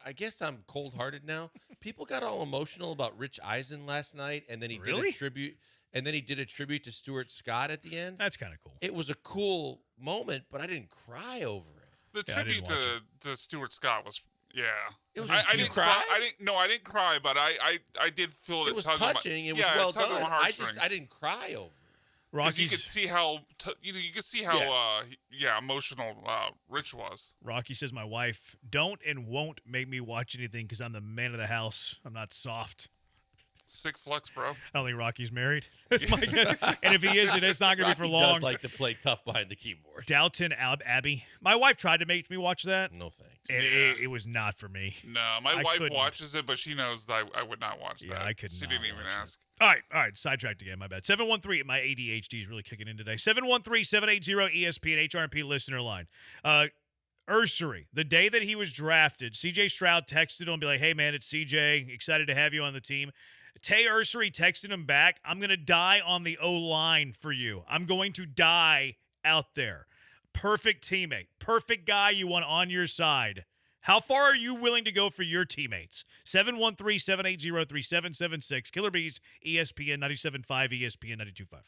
I guess I'm cold-hearted now. People got all emotional about Rich Eisen last night, and then he did a tribute. And then he did a tribute to Stuart Scott at the end. That's kind of cool. It was a cool moment, but I didn't cry over it. The tribute to Stuart Scott was, yeah. It was. I didn't cry. I didn't cry, but I did feel it was touching. It was well done. I didn't cry over it. Because you could see how you could see how emotional Rich was. Rocky says, my wife don't and won't make me watch anything because I'm the man of the house. I'm not soft. Sick flex, bro. I don't think Rocky's married. And if he isn't, it's not going to be for long. Does like to play tough behind the keyboard. Dalton Abbey. My wife tried to make me watch that. No thanks. And it was not for me. No, my wife watches it, but she knows that I would not watch that. Yeah, I couldn't. She didn't even ask. All right. Sidetracked again. My bad. 713. My ADHD is really kicking in today. 713-780-ESPN HRP listener line. Ursery, the day that he was drafted, CJ Stroud texted him and be like, hey, man, it's CJ. Excited to have you on the team. Tay Ursery texted him back, I'm going to die on the O-line for you. I'm going to die out there. Perfect teammate. Perfect guy you want on your side. How far are you willing to go for your teammates? 713-780-3776. Killer Bees, ESPN 97.5, ESPN 92.5.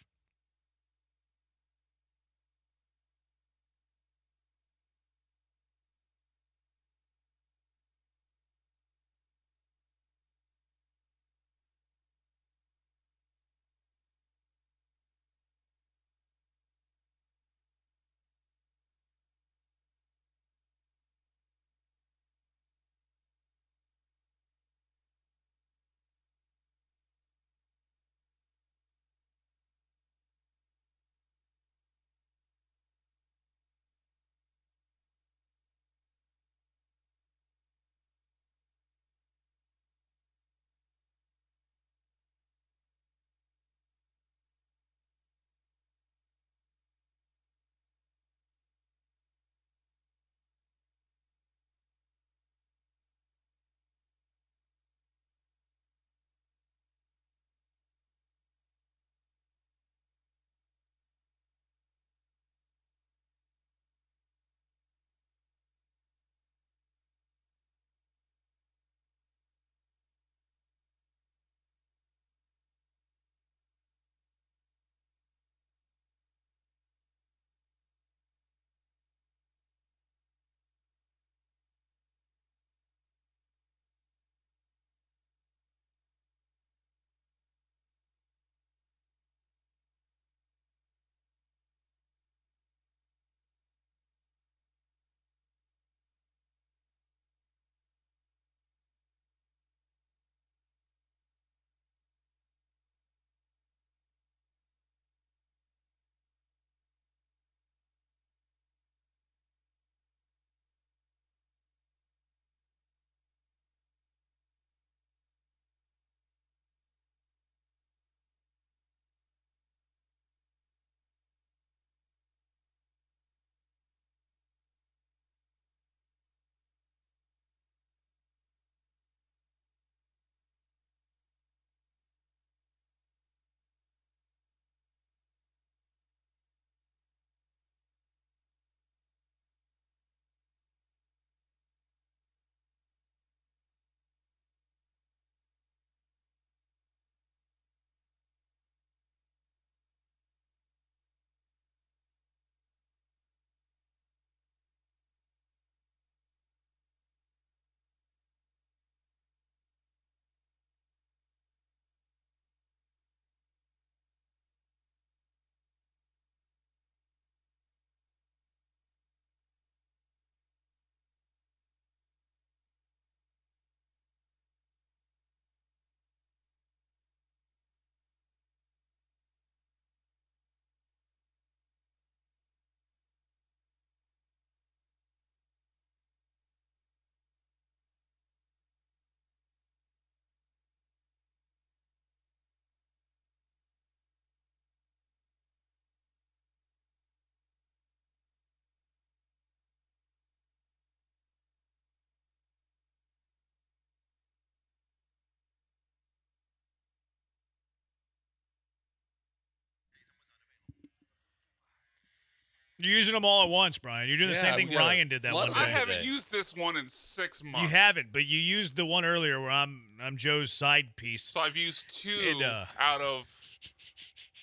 You're using them all at once, Brian. You're doing the same thing Ryan did that one day. I haven't used this one in 6 months. You haven't, but you used the one earlier where I'm Joe's side piece. So I've used 2 out of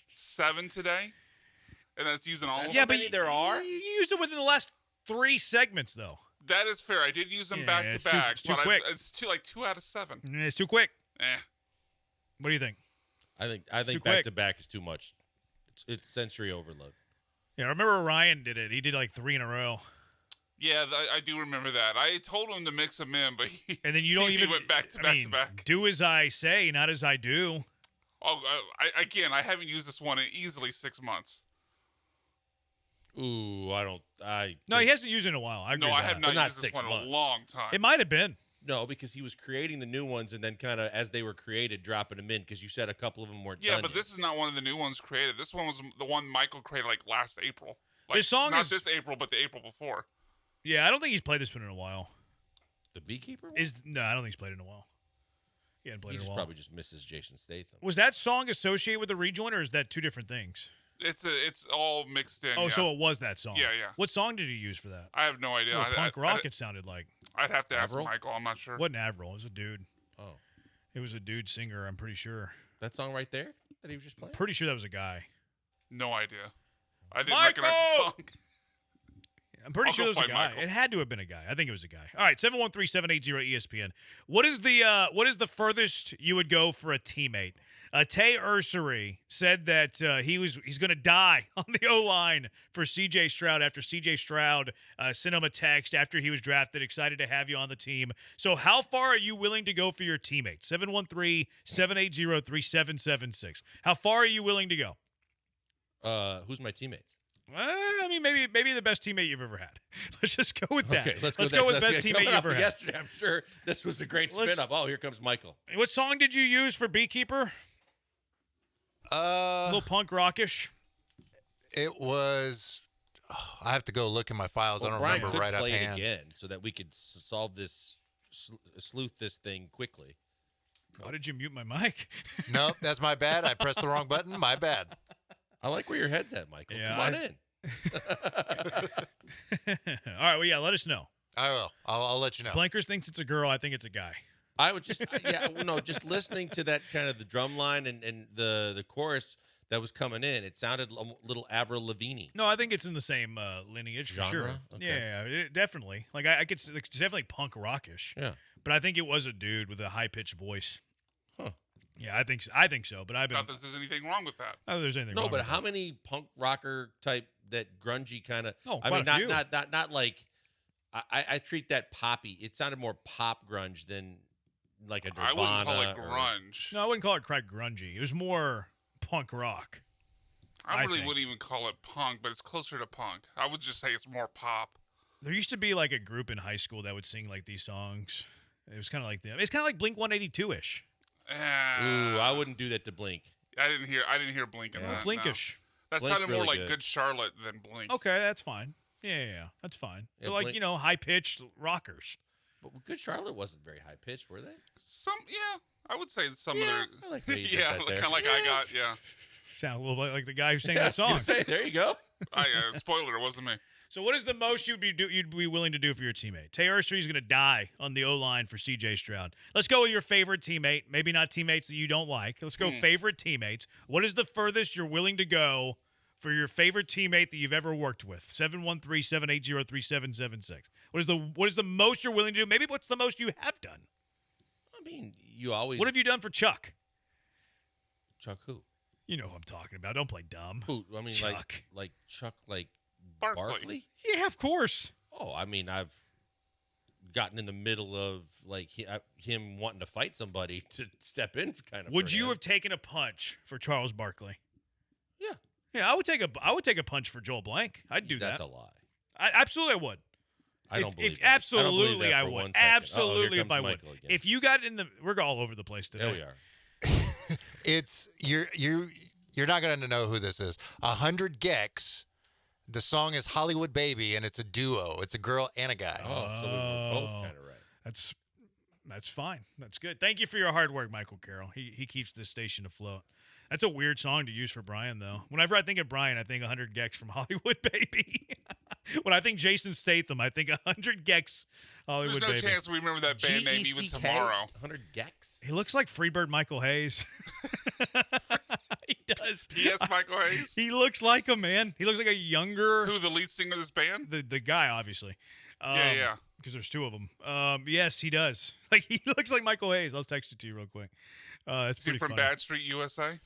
7 today, and that's using all of them. Yeah, but there are. You used it within the last 3 segments, though. That is fair. I did use them back to back. It's too quick. It's 2 out of 7. It's too quick. Eh. What do you think? I think back to back is too much. It's sensory overload. Yeah, I remember Ryan did it. He did like 3 in a row. Yeah, I do remember that. I told him to mix them in, but and then you don't even went back to back. Do as I say, not as I do. Oh, I haven't used this one in easily 6 months. Ooh, No, he hasn't used it in a while. I have not used this one in a long time. It might have been. No, because he was creating the new ones and then kind of as they were created, dropping them in because you said a couple of them weren't done but yet. this is not one of the new ones created. This one was the one Michael created like last April. Like, this song not this April, but the April before. Yeah, I don't think he's played this one in a while. The Beekeeper one? No, I don't think he's played it in a while. He hadn't played it in a while. Probably just misses Jason Statham. Was that song associated with the rejoin, or is that 2 different things? It's all mixed in. Oh, so it was that song. Yeah. What song did he use for that? I have no idea. Punk rock it sounded like. I'd have to ask Michael. I'm not sure. It wasn't Avril. It was a dude. Oh. It was a dude singer, I'm pretty sure. That song right there that he was just playing? Pretty sure that was a guy. No idea. I didn't recognize the song. I'm pretty sure it was a guy. It had to have been a guy. I think it was a guy. All right, 713-780-ESPN. What is the furthest you would go for a teammate? Tay Ursery said that he's going to die on the O-line for C.J. Stroud after C.J. Stroud sent him a text after he was drafted, excited to have you on the team. So how far are you willing to go for your teammate? 713-780-3776. How far are you willing to go? Who's my teammates? I mean, maybe the best teammate you've ever had. Let's just go with that. Okay, let's go go with best teammate you've ever had. Yesterday, I'm sure this was a great spin-up. Oh, here comes Michael. What song did you use for Beekeeper? A little punk rockish. It was. I have to go look in my files. I don't remember right offhand. Play it again so that we could solve this, sleuth this thing quickly. Why did you mute my mic? Nope, that's my bad. I pressed the wrong button. My bad. I like where your head's at, Michael. Yeah, come on in. All right, well, yeah, let us know. I will. I'll let you know. Blankers thinks it's a girl. I think it's a guy. I would just, just listening to that kind of the drum line and the chorus that was coming in, it sounded a little Avril Lavigne. No, I think it's in the same lineage for genre? sure. Okay. Yeah, definitely. Like I could, it's definitely punk rockish. Yeah, but I think it was a dude with a high pitched voice. Huh. Yeah, I think so. But I've been. Not that there's anything wrong with that. Not that there's anything no, wrong but with how that. many punk rocker type that grungy kind of? Oh, I mean, quite a few. not like. I treat that poppy. It sounded more pop grunge than like a Nirvana. I wouldn't call it grunge. No, I wouldn't call it quite grungy. It was more punk rock. I really wouldn't even call it punk, but it's closer to punk. I would just say it's more pop. There used to be like a group in high school that would sing like these songs. It was kind of like them. It's kind of like Blink 182-ish. Ooh, I wouldn't do that to Blink. I didn't hear Blink in that. Blinkish. No. That Blink's sounded more really like good. Charlotte than Blink. Okay, that's fine. Yeah, that's fine. Yeah, They're like, Blink- high pitched rockers. But Good Charlotte wasn't very high pitched, were they? I would say some of I their. like how you did yeah, that there. kind of like I got. Yeah. Sound a little bit like the guy who sang Yeah, that song. I was gonna say, there you go. Spoiler, it wasn't me. So what is the most you'd be willing to do for your teammate? Tay Ursery's going to die on the O-line for C.J. Stroud. Let's go with your favorite teammate. Maybe not teammates that you don't like. Let's go favorite teammates. What is the furthest you're willing to go for your favorite teammate that you've ever worked with? 713-780-3776. What is the most you're willing to do? Maybe what's the most you have done? I mean, you always. What have you done for Chuck? Chuck who? You know who I'm talking about. Don't play dumb. Who? I mean, Chuck. like Chuck, like Barkley. Yeah, of course. Oh, I mean, I've gotten in the middle of like him wanting to fight somebody to step in kind of. Would you have taken a punch for Charles Barkley? Yeah. Yeah, I would take a punch for Joel Blank. I'd do that. That's a lie. Absolutely, I would. I don't believe that. Absolutely, I I don't believe would. that for 1 second. Absolutely, here if I comes would. Michael again. If you got in the, we're all over the place today. There we are. It's you're not going to know who this is. 100 Gex. The song is Hollywood Baby, and it's a duo. It's a girl and a guy. Oh, so we were both kind of right. That's fine. That's good. Thank you for your hard work, Michael Carroll. He keeps this station afloat. That's a weird song to use for Brian, though. Whenever I think of Brian, I think 100 Gex from Hollywood Baby. When I think Jason Statham, I think 100 Gex Hollywood Baby. There's no chance we remember that band name even tomorrow. 100 Gex? He looks like Freebird Michael Hayes. He does. P.S. Michael Hayes? He looks like a man. He looks like a younger... Who, the lead singer of this band? The guy, obviously. Yeah. Because there's two of them. Yes, he does. Like, he looks like Michael Hayes. I'll text it to you real quick. It's Is he pretty from funny. Bad Street, USA?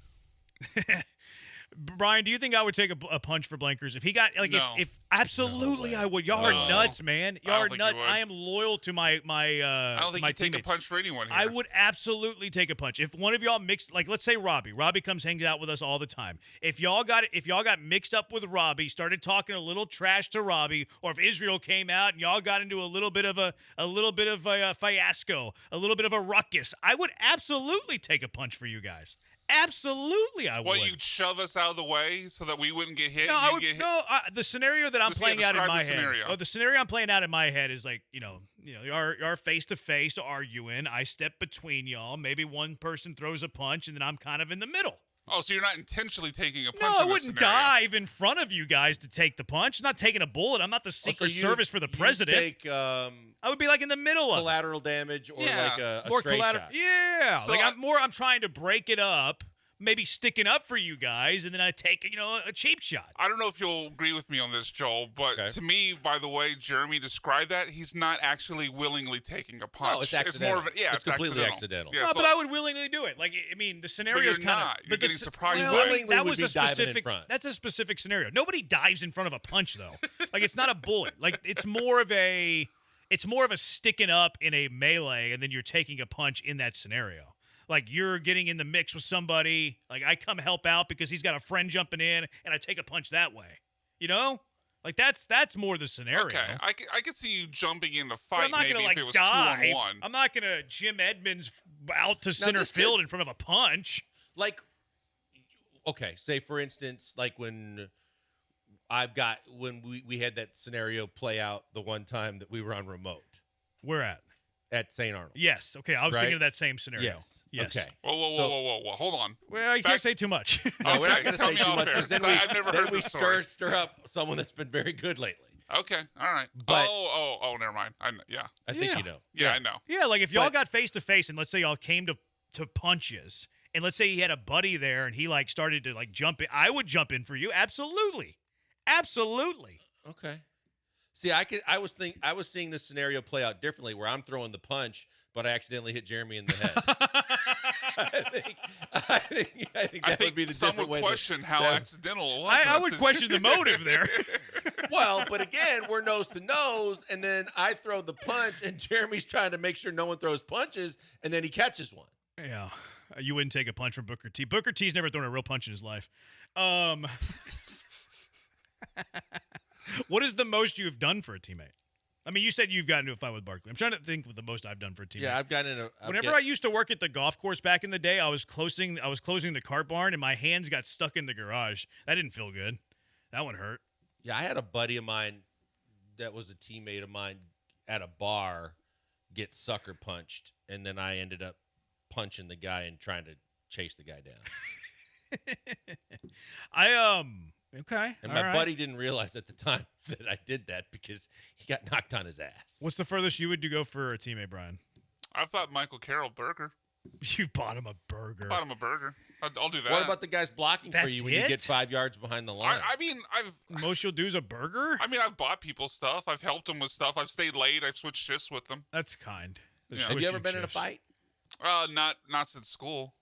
Brian, do you think I would take a punch for Blankers if he got No. if absolutely I would? Y'all are nuts, man. Y'all are think nuts. you would. I am loyal to my I don't think my you take a teammates. punch for anyone here. I would absolutely take a punch if one of y'all mixed. Like, let's say Robbie. Robbie comes hangs out with us all the time. If y'all got mixed up with Robbie, started talking a little trash to Robbie, or if Israel came out and y'all got into a little bit of a fiasco, a little bit of a ruckus, I would absolutely take a punch for you guys. Absolutely, I would. What, you'd shove us out of the way so that we wouldn't get hit? No, I would, get hit? no. The scenario that I'm Just, playing out in describe my the head. scenario. Oh, the scenario I'm playing out in my head is like, you're face to face arguing. I step between y'all. Maybe one person throws a punch, and then I'm kind of in the middle. Oh, so you're not intentionally taking a punch? No, in I this wouldn't scenario. dive in front of you guys to take the punch. I'm not taking a bullet. I'm not the Secret Service for the president. Take I would be like in the middle of collateral damage or Yeah. like a More stray collateral. shot. Yeah, So like I'm trying to break it up. Maybe sticking up for you guys, and then I take a cheap shot. I don't know if you'll agree with me on this, Joel, but to me, by the way Jeremy described that, he's not actually willingly taking a punch. No, it's accidental. more of It's completely accidental. Yeah, No, so, but I would willingly do it. Like, I mean, the scenario is you're kind not. of. You're getting surprised by it. willingly that would was be a diving in specific. front. That's a specific scenario. Nobody dives in front of a punch, though. Like, it's not a bullet. Like, it's more of a sticking up in a melee, and then you're taking a punch in that scenario. Like, you're getting in the mix with somebody. Like, I come help out because he's got a friend jumping in, and I take a punch that way. You know? Like, that's more the scenario. Okay, I could see you jumping in the But fight I'm not maybe gonna, if it was dive. 2-on-1. I'm not going to Jim Edmonds out to center this field in front of a punch. Like, okay, say for instance, like when we had that scenario play out the one time that we were on remote. Where at? At St. Arnold. Yes. Okay. I was Right? thinking of that same scenario. Yes. Okay. Whoa. Hold on. Well, you can't say too much. No, we're not Okay, going to tell say me too off much air, because then 'cause I've never heard we this story. stir up someone that's been very good lately. Okay, all right. But- oh, never mind. I think Yeah. you know. Yeah, I know. Yeah, like if y'all But- got face to face and let's say y'all came to punches, and let's say he had a buddy there and he like started to like jump in, I would jump in for you. Absolutely. Okay. See, I was seeing this scenario play out differently, where I'm throwing the punch, but I accidentally hit Jeremy in the head. I think that would be the some different would way. question how that- accidental it was. I would question the motive there. Well, but again, we're nose to nose, and then I throw the punch, and Jeremy's trying to make sure no one throws punches, and then he catches one. Yeah. You wouldn't take a punch from Booker T. Booker T's never thrown a real punch in his life. What is the most you've done for a teammate? I mean, you said you've gotten into a fight with Barkley. I'm trying to think of the most I've done for a teammate. Yeah, I've gotten in Whenever I used to work at the golf course back in the day, I was closing the cart barn, and my hands got stuck in the garage. That didn't feel good. That one hurt. Yeah, I had a buddy of mine that was a teammate of mine at a bar get sucker punched, and then I ended up punching the guy and trying to chase the guy down. Okay. And all my right. buddy didn't realize at the time that I did that because he got knocked on his ass. What's the furthest you would go for a teammate, Brian? I've bought Michael Carroll burger. You bought him a burger. Bought him a burger. I'll do that. What about the guys blocking for That's you when you it? get 5 yards behind the line? I mean, most you'll do is a burger. I mean, I've bought people stuff. I've helped them with stuff. I've stayed late. I've switched shifts with them. That's kind. Yeah. Have you ever been in a fight? Not since school.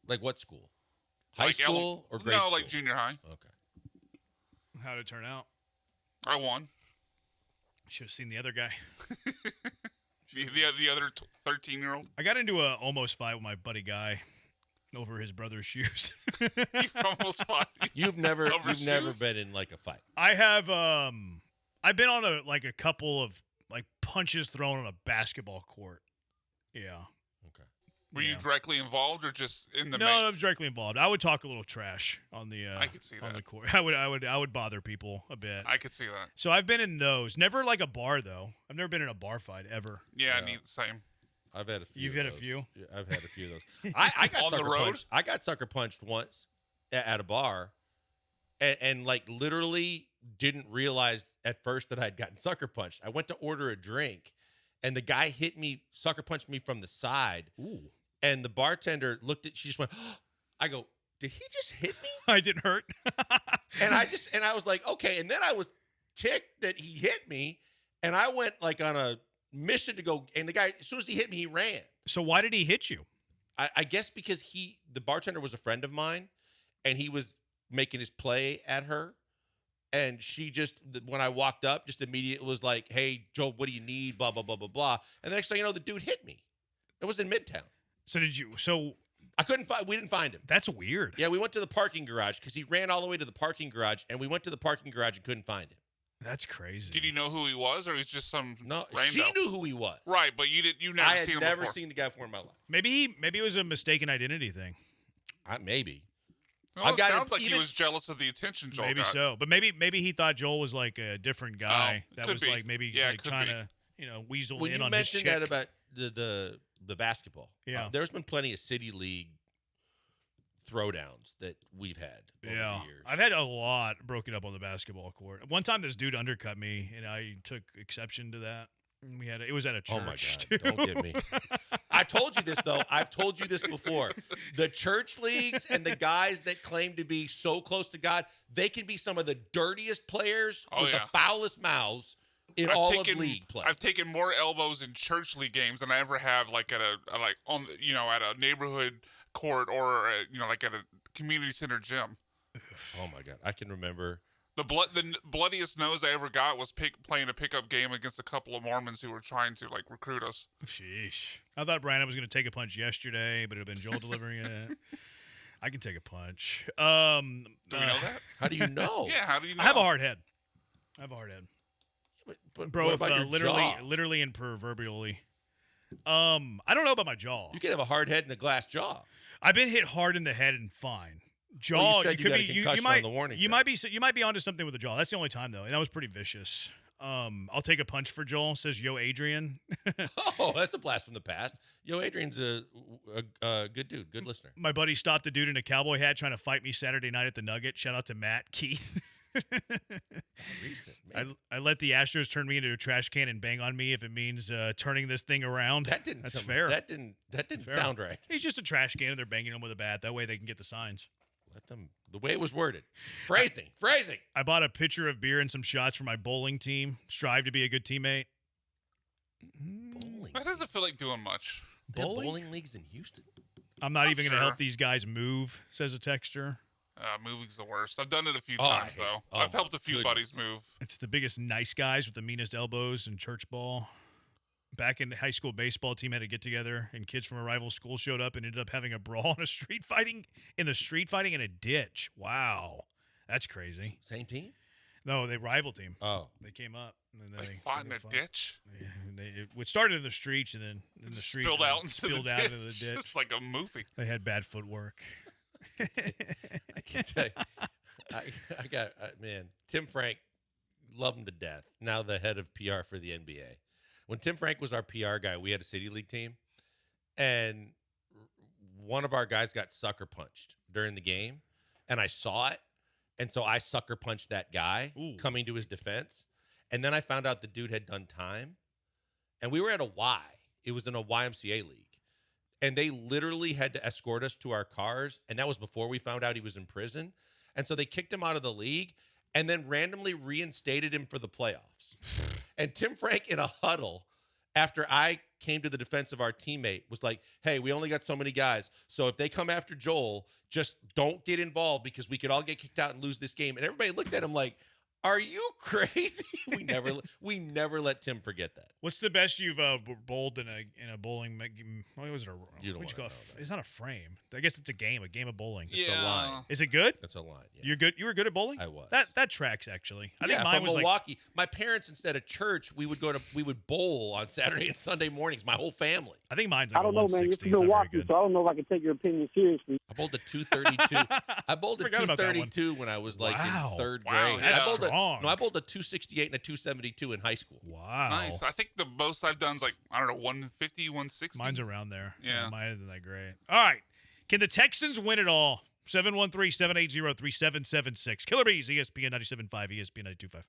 Like what school? High Like school or grade No, school? like junior high. Okay. How'd it turn out? I won. Should have seen the other guy. The other 13-year-old. I got into a almost fight with my buddy Guy over his brother's shoes. You almost fought. You've never Over shoes? been in like a fight. I have I've been on a couple of like punches thrown on a basketball court. Yeah. Okay. Were you directly involved or just in the No, I was directly involved. I would talk a little trash on the I could see on that. the court. I would bother people a bit. I could see that. So I've been in those. Never like a bar though. I've never been in a bar fight ever. Yeah, I need the same. I've had a few. You've of had a those. few? Yeah, I've had a few of those. I got On the sucker road? punched. I got sucker punched once at a bar, and like literally didn't realize at first that I'd gotten sucker punched. I went to order a drink, and the guy hit me, sucker punched me from the side. Ooh. And the bartender looked at. She just went. I go, did he just hit me? I didn't hurt. And I was like, okay. And then I was ticked that he hit me, and I went like on a mission to go. And the guy, as soon as he hit me, he ran. So why did he hit you? I guess because the bartender was a friend of mine, and he was making his play at her, and she just, when I walked up, just immediately was like, "Hey, Joe, what do you need?" Blah blah blah blah blah. And the next thing you know, the dude hit me. It was in Midtown. So I couldn't find. We didn't find him. That's weird. Yeah, we went to the parking garage because he ran all the way to the parking garage, and we went to the parking garage and couldn't find him. That's crazy. Did you know who he was, or he's just some No, rando? she knew who he was. Right, but you never I had seen him never before. seen the guy before in my life. Maybe it was a mistaken identity thing. Maybe. Well, it sounds like he was jealous of the attention Joel Maybe got. so, but maybe he thought Joel was like a different guy that could was be. like maybe Yeah, like could trying be. to weasel When in you on his mentioned chick. that about the basketball, Yeah. there's been plenty of city league throwdowns that we've had over the years. I've had a lot broken up on the basketball court. One time, this dude undercut me, and I took exception to that. It was at a church. Oh my God! Don't get me. I told you this though. I've told you this before. The church leagues and the guys that claim to be so close to God, they can be some of the dirtiest players with the foulest mouths in all of league play. I've taken more elbows in church league games than I ever have at a neighborhood court or like at a community center gym. Oh my God! I can remember. The bloodiest nose I ever got was playing a pickup game against a couple of Mormons who were trying to recruit us. Sheesh. I thought Brandon was going to take a punch yesterday, but it would have been Joel delivering it. I can take a punch. Do we know that? How do you know? Yeah, how do you know? I have a hard head. But Bro, what about your jaw? literally and proverbially. I don't know about my jaw. You can have a hard head and a glass jaw. I've been hit hard in the head and fine. Jaw, Well, you said you could got a be. concussion on the warning You track. might be onto something with the jaw. That's the only time though, and that was pretty vicious. I'll take a punch for Joel. Says Yo Adrian. Oh, that's a blast from the past. Yo, Adrian's a good dude, good listener. My buddy stopped a dude in a cowboy hat trying to fight me Saturday night at the Nugget. Shout out to Matt Keith. Recent, man. I let the Astros turn me into a trash can and bang on me if it means turning this thing around. That's fair. That didn't Fair. sound right. He's just a trash can and they're banging him with a bat. That way they can get the signs. Let them. The way it was worded, phrasing. I bought a pitcher of beer and some shots for my bowling team. Strive to be a good teammate. Bowling. That doesn't feel like doing much. They have bowling leagues in Houston. I'm not even going to sure. help these guys move, says a texter. Moving's the worst. I've done it a few Oh, I times hate- though. oh, I've helped a few goodness. buddies move. It's the biggest nice guys with the meanest elbows in church ball. Back in high school baseball team had to get together, and kids from a rival school showed up and ended up having a brawl in a street fighting in a ditch. Wow, that's crazy. Same team? No, they rival team. Oh, they came up. And then They fought in a ditch. It started in the streets, and then in the street Spilled out into spilled the out ditch. into the ditch. It's like a movie. They had bad footwork. I can tell you. I got man. Tim Frank, love him to death. Now the head of PR for the NBA. When Tim Frank was our PR guy, we had a city league team, and one of our guys got sucker punched during the game, and I saw it, and so I sucker punched that guy coming to his defense, and then I found out the dude had done time, and we were at a Y. It was in a YMCA league, and they literally had to escort us to our cars, and that was before we found out he was in prison, and so they kicked him out of the league and then randomly reinstated him for the playoffs. And Tim Frank in a huddle after I came to the defense of our teammate was like, hey, we only got so many guys. So if they come after Joel, just don't get involved because we could all get kicked out and lose this game. And everybody looked at him like, are you crazy? we never let Tim forget that. What's the best you've bowled in a bowling? What was it? You don't What'd you wanna call it? It's not a frame. I guess it's a game of bowling. It's a line. Is it good? It's a line. Yeah. You're good. You were good at bowling. I was. That tracks actually. I Yeah, think mine from was Milwaukee. My parents, instead of church, we would bowl on Saturday and Sunday mornings. My whole family. I think mine's I don't know, man. You're from Milwaukee, so I don't know if I can take your opinion seriously. I bowled a 232. I bowled a Forgot about that one. 232 when I was like in third Wow, grade. that's I bowled strong. No, I bowled a 268 and a 272 in high school. Wow. Nice. I think the most I've done is like, I don't know, 150, 160. Mine's around there. Yeah. Mine isn't that great. All right. Can the Texans win it all? 713-780-3776. Killer Bees, ESPN 97.5, ESPN 92.5.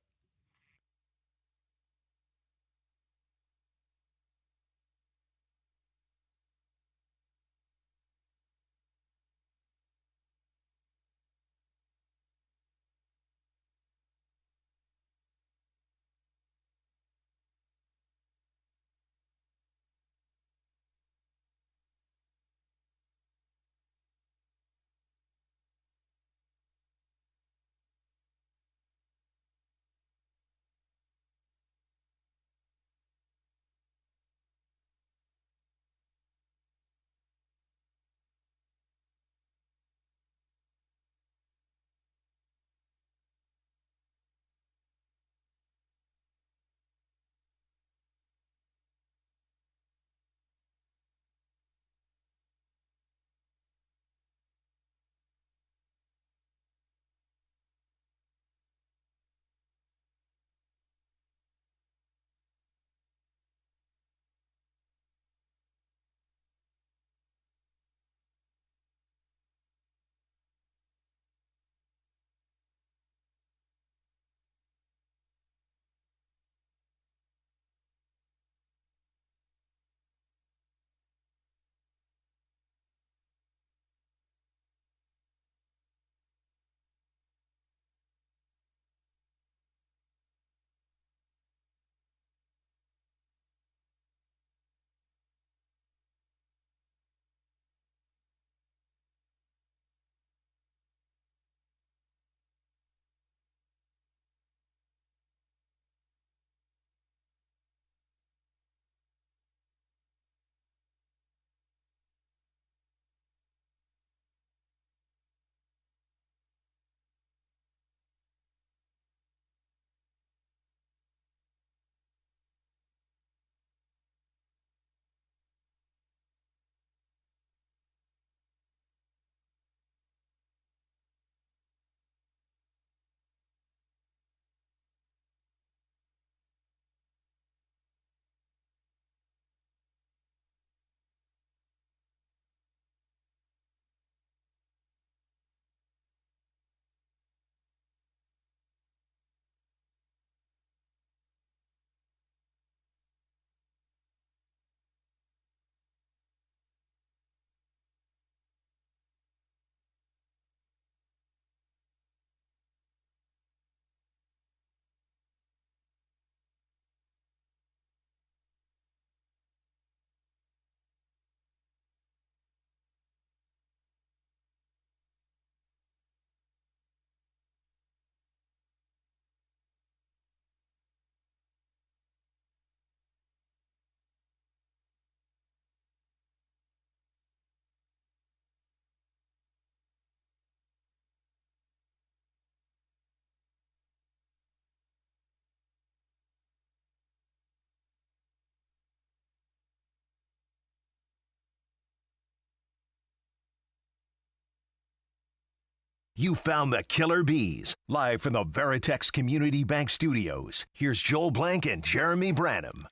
You found the Killer Bees, live from the Veritex Community Bank Studios. Here's Joel Blank and Jeremy Branham.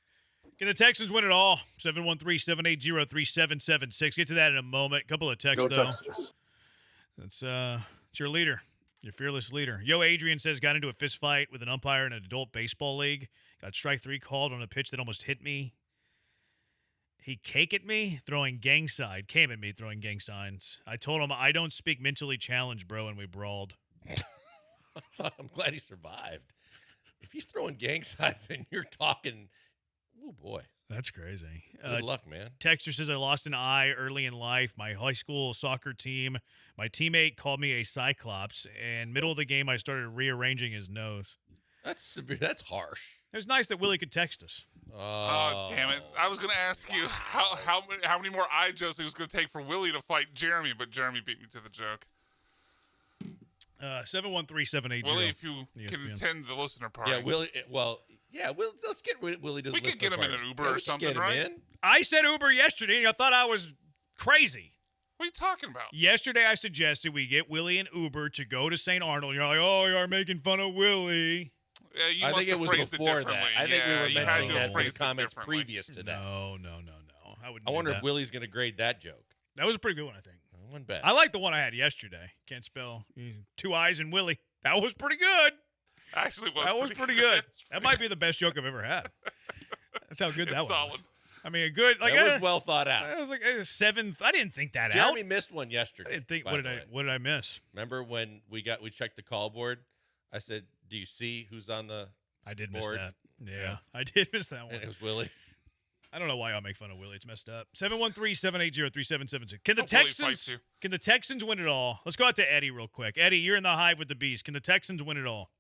Can the Texans win it all? 713-780-3776. Get to that in a moment. Couple of texts, Go though. Texans. It's your leader, your fearless leader. Yo, Adrian says, got into a fist fight with an umpire in an adult baseball league. Got strike 3 called on a pitch that almost hit me. He came at me throwing gang signs. I told him, I don't speak mentally challenged, bro, and we brawled. I'm glad he survived. If he's throwing gang signs and you're talking, oh, boy. That's crazy. Good luck, man. Texter says, I lost an eye early in life. My high school soccer team, my teammate called me a cyclops, and middle of the game, I started rearranging his nose. That's severe. That's harsh. It was nice that Willie could text us. Oh, damn it. I was going to ask you how many more eye jokes it was going to take for Willie to fight Jeremy, but Jeremy beat me to the joke. 713-780. Willie, if you can attend the listener party. Yeah, Willie. Let's get Willie to the listener party. We could get him in an Uber or something, get him right? in. I said Uber yesterday, and I thought I was crazy. What are you talking about? Yesterday, I suggested we get Willie and Uber to go to St. Arnold. You're like, oh, you're making fun of Willie. Yeah, you I must think it have was phrased before it that. differently. I think we were you had mentioning to that have in the phrased it comments differently. previous to that. No. I wouldn't. I do wonder that. if Willie's going to grade that joke. That was a pretty good one, I think. One bet. I like the one I had yesterday. Can't spell 2 I's and Willie. That was pretty good. Actually, That was pretty good. That might be the best joke I've ever had. That's how good that was. Solid. I mean, a good. Like, That was well thought out. I was like a 7th. I didn't think that Jeremy out. missed one yesterday. I didn't think. by What the way. did I miss? Remember when we checked the call board? I said, "Do you see who's on the?" I did board? miss that. Yeah, I did miss that one. And it was Willie. I don't know why y'all make fun of Willie. It's messed up. 713-780-3776. Can the Hope Willie Texans fights you. Can the Texans win it all? Let's go out to Eddie real quick. Eddie, you're in the hive with the bees. Can the Texans win it all?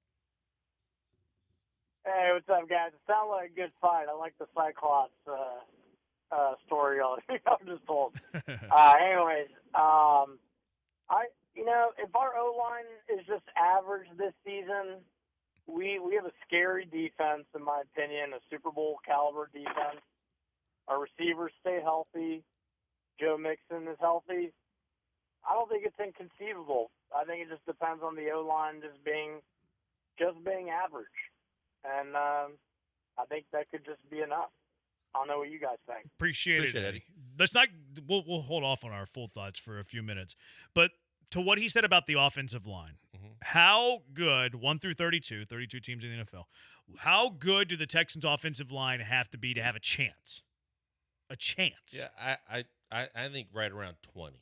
Hey, what's up, guys? It sounds like a good fight. I like the Cyclops story y'all just told. Anyways, if our O-line is just average this season, we have a scary defense, in my opinion, a Super Bowl caliber defense. Our receivers stay healthy. Joe Mixon is healthy. I don't think it's inconceivable. I think it just depends on the O-line just being average. And I think that could just be enough. I don't know what you guys think. Appreciate it, Eddie. Let's not. We'll hold off on our full thoughts for a few minutes. But to what he said about the offensive line, how good 1 through 32 teams in the NFL? How good do the Texans' offensive line have to be to have a chance? A chance. Yeah, I think right around 20.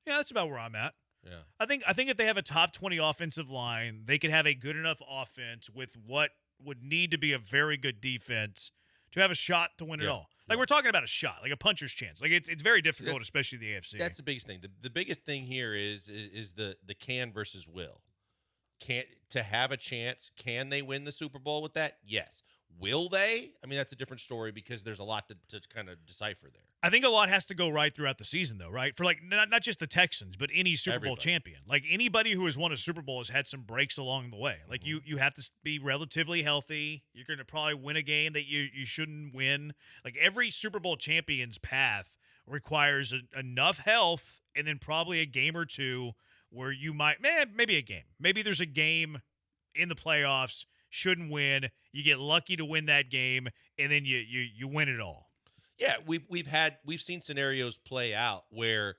Yeah, that's about where I'm at. Yeah. I think if they have a top 20 offensive line, they could have a good enough offense with what would need to be a very good defense to have a shot to win it all. Like we're talking about a shot, like a puncher's chance. Like it's very difficult, especially the AFC. That's the biggest thing. The biggest thing here is the can versus will. To have a chance, can they win the Super Bowl with that? Yes. Will they? I mean, that's a different story because there's a lot to kind of decipher there. I think a lot has to go right throughout the season, though, right? For like not just the Texans, but any Super Bowl champion. Like anybody who has won a Super Bowl has had some breaks along the way. Like you have to be relatively healthy. You're going to probably win a game that you shouldn't win. Like every Super Bowl champion's path requires enough health and then probably a game or two where you might, maybe a game. Maybe there's a game in the playoffs, shouldn't win. You get lucky to win that game, and then you win it all. Yeah, we've seen scenarios play out where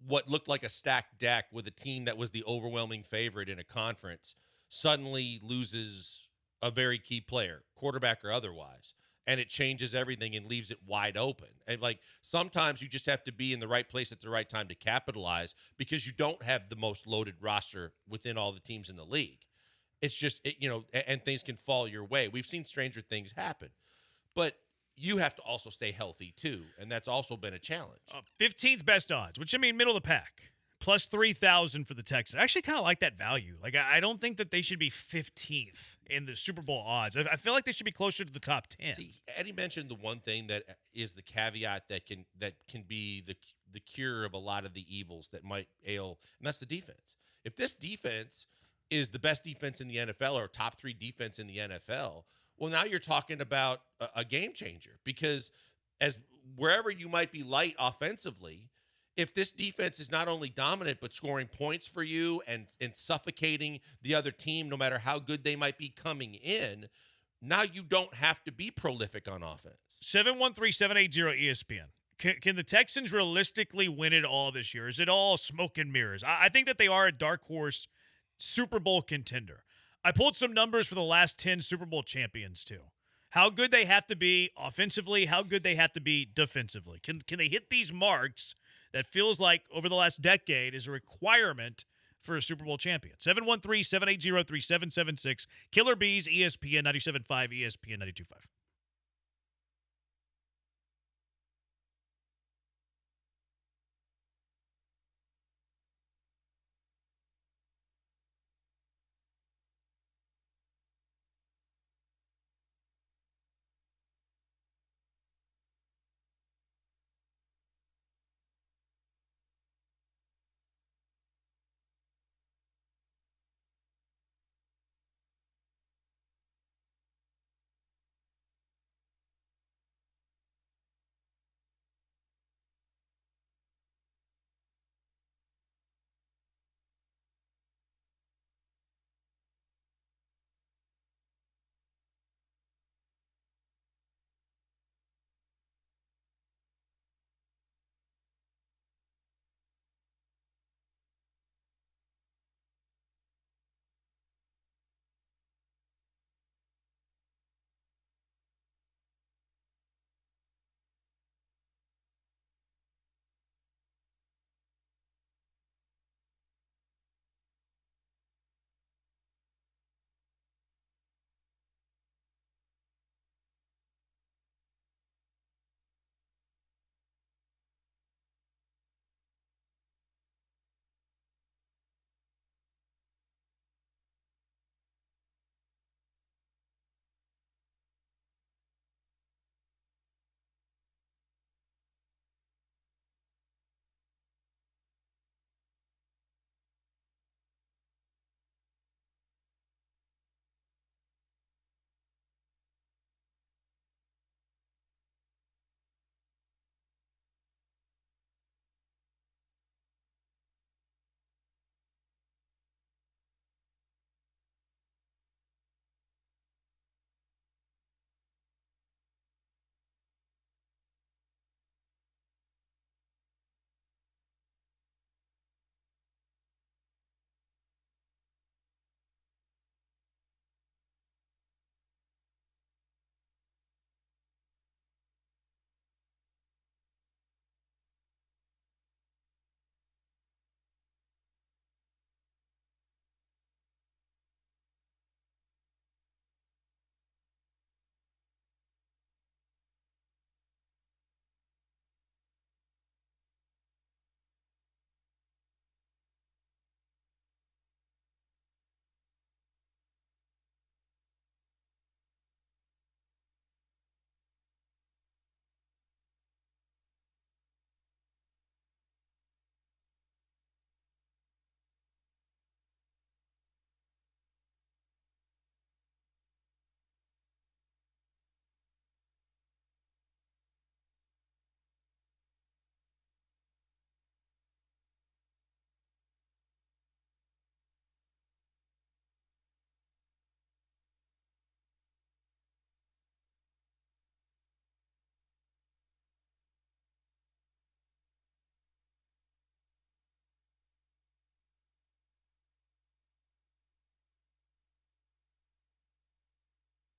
what looked like a stacked deck with a team that was the overwhelming favorite in a conference suddenly loses a very key player, quarterback or otherwise, and it changes everything and leaves it wide open. And like sometimes you just have to be in the right place at the right time to capitalize because you don't have the most loaded roster within all the teams in the league. It's just, and things can fall your way. We've seen stranger things happen, but you have to also stay healthy too, and that's also been a challenge. 15th best odds, which I mean middle of the pack, plus 3,000 for the Texans. I actually kind of like that value. Like I don't think that they should be 15th in the Super Bowl odds. I feel like they should be closer to the top 10. See, Eddie mentioned the one thing that is the caveat that can be the cure of a lot of the evils that might ail, and that's the defense. If this defense is the best defense in the NFL or top 3 defense in the NFL, well, now you're talking about a game changer because as wherever you might be light offensively, if this defense is not only dominant but scoring points for you and suffocating the other team no matter how good they might be coming in, now you don't have to be prolific on offense. 713-780-ESPN. Can the Texans realistically win it all this year? Is it all smoke and mirrors? I think that they are a dark horse Super Bowl contender. I pulled some numbers for the last 10 Super Bowl champions too. How good they have to be offensively, how good they have to be defensively. Can they hit these marks that feels like over the last decade is a requirement for a Super Bowl champion? 713-780-3776. Killer Bees, ESPN 97.5, ESPN 92.5.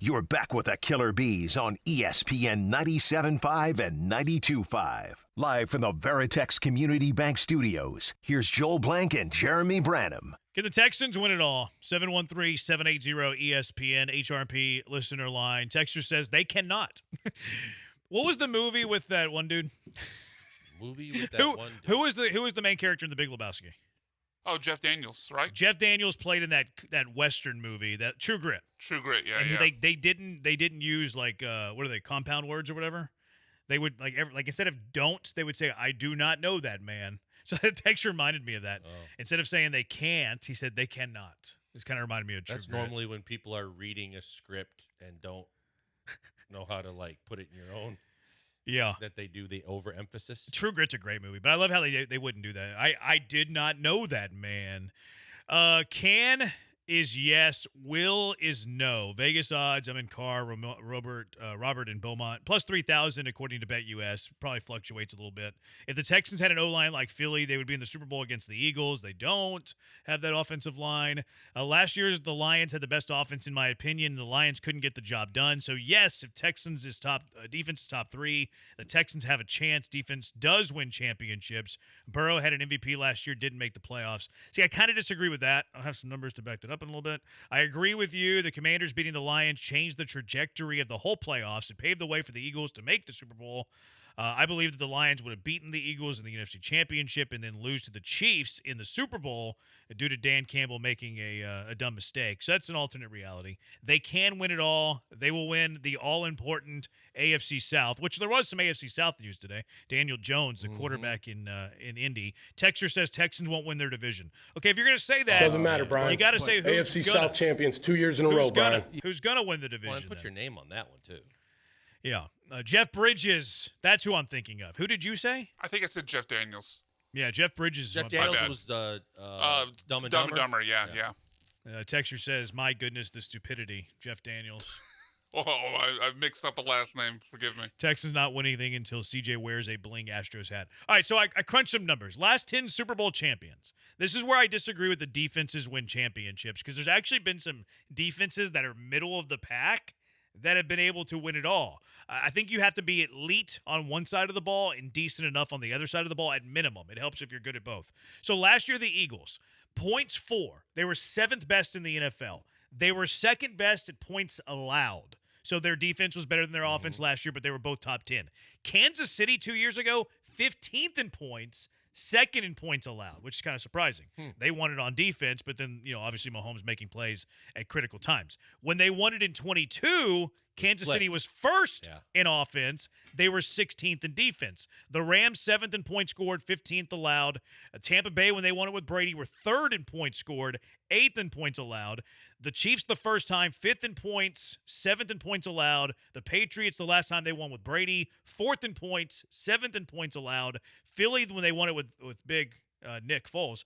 You're back with the Killer Bees on ESPN 97.5 and 92.5. Live from the Veritex Community Bank Studios, here's Joel Blank and Jeremy Branham. Can the Texans win it all? 713-780-ESPN, HRP listener line. Texter says they cannot. What was the movie with that one dude? One dude. Who was the main character in The Big Lebowski? Oh, Jeff Daniels, right? Jeff Daniels played in that Western movie, that True Grit. True Grit, yeah. And yeah. they didn't use like what are they, compound words or whatever? They would like instead of don't, they would say I do not know that man. So that text reminded me of that. Oh. Instead of saying they can't, he said they cannot. This kind of reminded me of True That's Grit. normally when people are reading a script and don't know how to like put it in your own. Yeah. That they do the overemphasis. True Grit's a great movie, but I love how they wouldn't do that. I did not know that man. Can is yes, will is no. Vegas odds, I'm in Carr, Robert in Beaumont. Plus 3,000 according to BetUS. Probably fluctuates a little bit. If the Texans had an O-line like Philly, they would be in the Super Bowl against the Eagles. They don't have that offensive line. Last year, the Lions had the best offense, in my opinion. The Lions couldn't get the job done. So, yes, if Texans is defense is top 3, the Texans have a chance. Defense does win championships. Burrow had an MVP last year, didn't make the playoffs. See, I kind of disagree with that. I'll have some numbers to back that up in a little bit. I agree with you. The Commanders beating the Lions changed the trajectory of the whole playoffs. It paved the way for the Eagles to make the Super Bowl. I believe that the Lions would have beaten the Eagles in the NFC Championship and then lose to the Chiefs in the Super Bowl due to Dan Campbell making a dumb mistake. So that's an alternate reality. They can win it all. They will win the all-important AFC South, which there was some AFC South news today. Daniel Jones, the quarterback in Indy. Texter says Texans won't win their division. Okay, if you're going to say that, Doesn't matter, Brian. you got to say who's AFC South champions 2 years in a row, Brian. Who's going to win the division? Well, and put your name on that one, too. Yeah. Jeff Bridges, that's who I'm thinking of. Who did you say? I think I said Jeff Daniels. Yeah, Jeff Bridges. Jeff Daniels was Dumb and Dumber, yeah. Texter says, my goodness, the stupidity. Jeff Daniels. Oh, I mixed up a last name. Forgive me. Texans not winning anything until CJ wears a bling Astros hat. All right, so I crunched some numbers. Last 10 Super Bowl champions. This is where I disagree with the defenses win championships, because there's actually been some defenses that are middle of the pack that have been able to win it all. I think you have to be elite on one side of the ball and decent enough on the other side of the ball at minimum. It helps if you're good at both. So last year, the Eagles, points for. They were 7th best in the NFL. They were 2nd best at points allowed. So their defense was better than their offense last year, but they were both top 10. Kansas City 2 years ago, 15th in points, 2nd in points allowed, which is kind of surprising. They won it on defense, but then, obviously Mahomes making plays at critical times. When they won it in 22, Kansas City was 1st in offense. They were 16th in defense. The Rams, 7th in points scored, 15th allowed. Tampa Bay, when they won it with Brady, were 3rd in points scored, 8th in points allowed. The Chiefs, the first time, 5th in points, 7th in points allowed. The Patriots, the last time they won with Brady, 4th in points, 7th in points allowed. Philly, when they won it with big Nick Foles,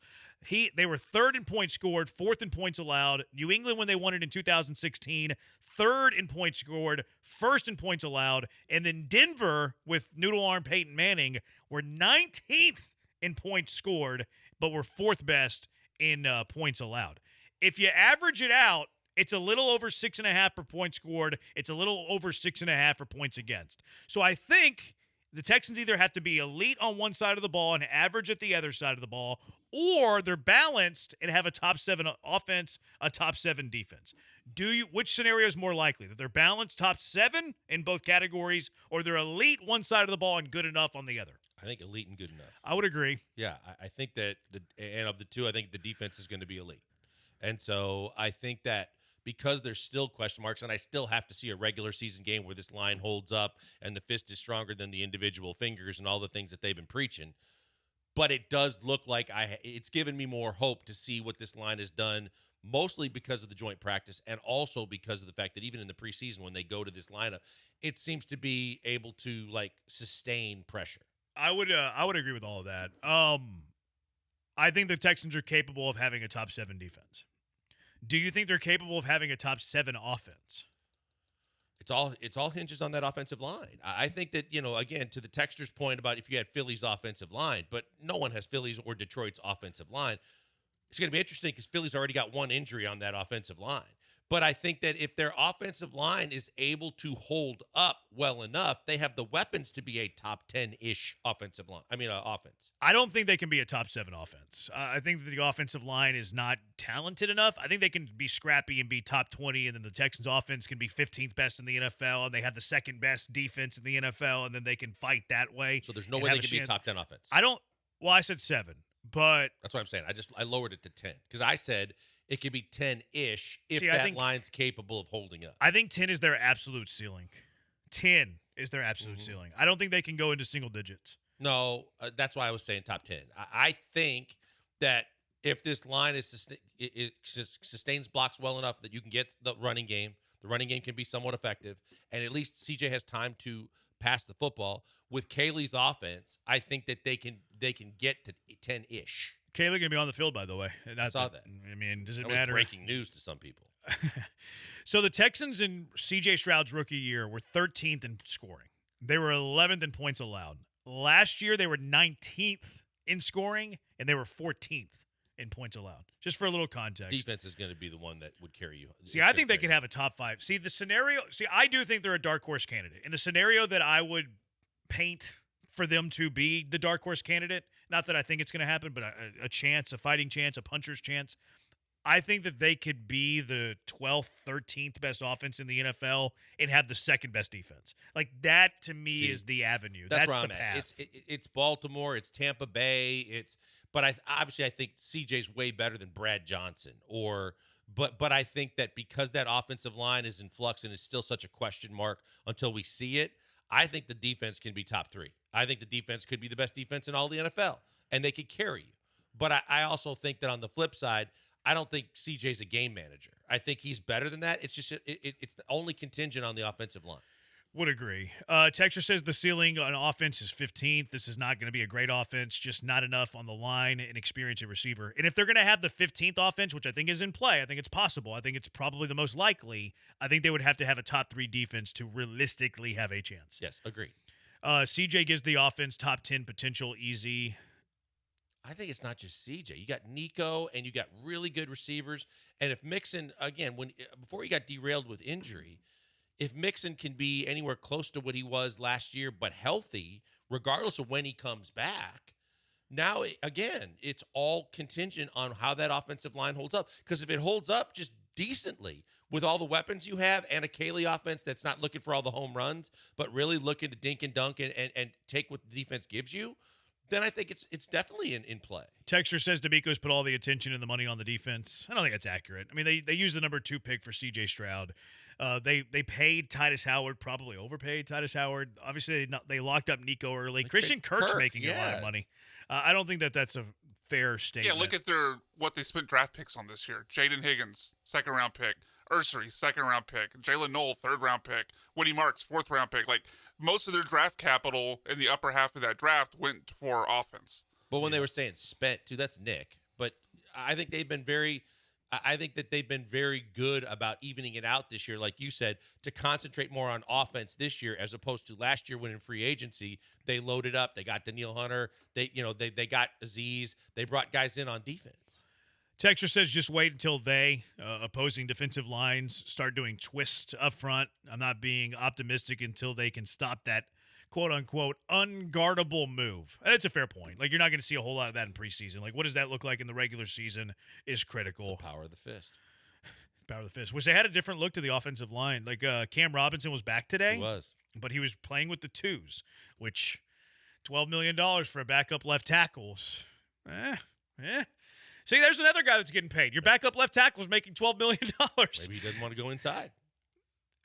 they were 3rd in points scored, 4th in points allowed. New England, when they won it in 2016, 3rd in points scored, 1st in points allowed. And then Denver, with noodle arm Peyton Manning, were 19th in points scored, but were 4th best in points allowed. If you average it out, it's a little over 6.5 per point scored. It's a little over 6.5 for points against. So I think the Texans either have to be elite on one side of the ball and average at the other side of the ball, or they're balanced and have a top 7 offense, a top 7 defense. Which scenario is more likely? That they're balanced top 7 in both categories, or they're elite one side of the ball and good enough on the other? I think elite and good enough. I would agree. Yeah, I think that and of the two, I think the defense is going to be elite. And so I think that because there's still question marks, and I still have to see a regular season game where this line holds up and the fist is stronger than the individual fingers and all the things that they've been preaching. But it does look like it's given me more hope to see what this line has done, mostly because of the joint practice and also because of the fact that even in the preseason when they go to this lineup, it seems to be able to sustain pressure. I would agree with all of that. I think the Texans are capable of having a top 7 defense. Do you think they're capable of having a top 7 offense? It's all hinges on that offensive line. I think that, again, to the texter's point about if you had Philly's offensive line, but no one has Philly's or Detroit's offensive line. It's going to be interesting because Philly's already got one injury on that offensive line. But I think that if their offensive line is able to hold up well enough, they have the weapons to be a top 10-ish offensive line. Offense. I don't think they can be a top 7 offense. I think that the offensive line is not talented enough. I think they can be scrappy and be top 20, and then the Texans' offense can be 15th best in the NFL, and they have the second best defense in the NFL, and then they can fight that way. So there's no way they can be a top 10 offense. I said 7, but that's what I'm saying. I lowered it to 10 because I said it could be 10-ish if I think line's capable of holding up. I think 10 is their absolute ceiling. 10 is their absolute ceiling. I don't think they can go into single digits. No, that's why I was saying top 10. I think that if this line sustains blocks well enough that you can get the running game can be somewhat effective, and at least CJ has time to pass the football. With Kaylee's offense, I think that they can get to 10-ish. Kaylee going to be on the field, by the way. I saw that. I mean, does it that matter? Was breaking news to some people. So the Texans in C.J. Stroud's rookie year were 13th in scoring. They were 11th in points allowed. Last year, they were 19th in scoring, and they were 14th in points allowed. Just for a little context. Defense is going to be the one that would carry you. See, I think they can have a top 5. I do think they're a dark horse candidate. In the scenario that I would paint for them to be the dark horse candidate, not that I think it's going to happen, but a chance, a fighting chance, a puncher's chance, I think that they could be the 12th, 13th best offense in the NFL and have the second best defense. Like that to me is the avenue. That's where the I'm path. at. It's Baltimore, it's Tampa Bay, but I think CJ's way better than Brad Johnson but I think that because that offensive line is in flux and is still such a question mark until we see it, I think the defense can be top 3. I think the defense could be the best defense in all the NFL, and they could carry you. But I also think that on the flip side, I don't think CJ's a game manager. I think he's better than that. It's just it's only contingent on the offensive line. Would agree. Texture says the ceiling on offense is 15th. This is not going to be a great offense, just not enough on the line and experience a receiver. And if they're going to have the 15th offense, which I think is in play, I think it's possible. I think it's probably the most likely. I think they would have to have a top 3 defense to realistically have a chance. Yes, agreed. CJ gives the offense top 10 potential easy. I think it's not just CJ. You got Nico and you got really good receivers. And if Mixon, again, before he got derailed with injury, if Mixon can be anywhere close to what he was last year, but healthy, regardless of when he comes back, now, again, it's all contingent on how that offensive line holds up. Because if it holds up just decently with all the weapons you have and a Kaylee offense that's not looking for all the home runs, but really looking to dink and dunk and take what the defense gives you, then I think it's definitely in play. Texture says DeMeco's put all the attention and the money on the defense. I don't think that's accurate. I mean, they used the number 2 pick for C.J. Stroud. They paid Titus Howard, probably overpaid Titus Howard. Obviously, they locked up Nico early. Christian Kirk's making a lot of money. I don't think that's a fair statement. Yeah, look at what they spent draft picks on this year. Jaden Higgins, 2nd-round pick. Ursary, 2nd-round pick. Jalen Knoll, 3rd-round pick. Woody Marks, 4th-round pick. Like, most of their draft capital in the upper half of that draft went for offense. But when they were saying spent, too, that's Nick. But I think they've been very good about evening it out this year, like you said, to concentrate more on offense this year as opposed to last year when in free agency they loaded up. They got Danielle Hunter. They got Aziz. They brought guys in on defense. Texture says just wait until opposing defensive lines, start doing twists up front. I'm not being optimistic until they can stop that quote-unquote unguardable move. That's a fair point. Like, you're not going to see a whole lot of that in preseason. Like, what does that look like in the regular season is critical. It's the power of the fist. Power of the fist. Which they had a different look to the offensive line. Like, Cam Robinson was back today. He was. But he was playing with the 2s, which $12 million for a backup left tackle. See, there's another guy that's getting paid. Your backup left tackle is making $12 million. Maybe he doesn't want to go inside.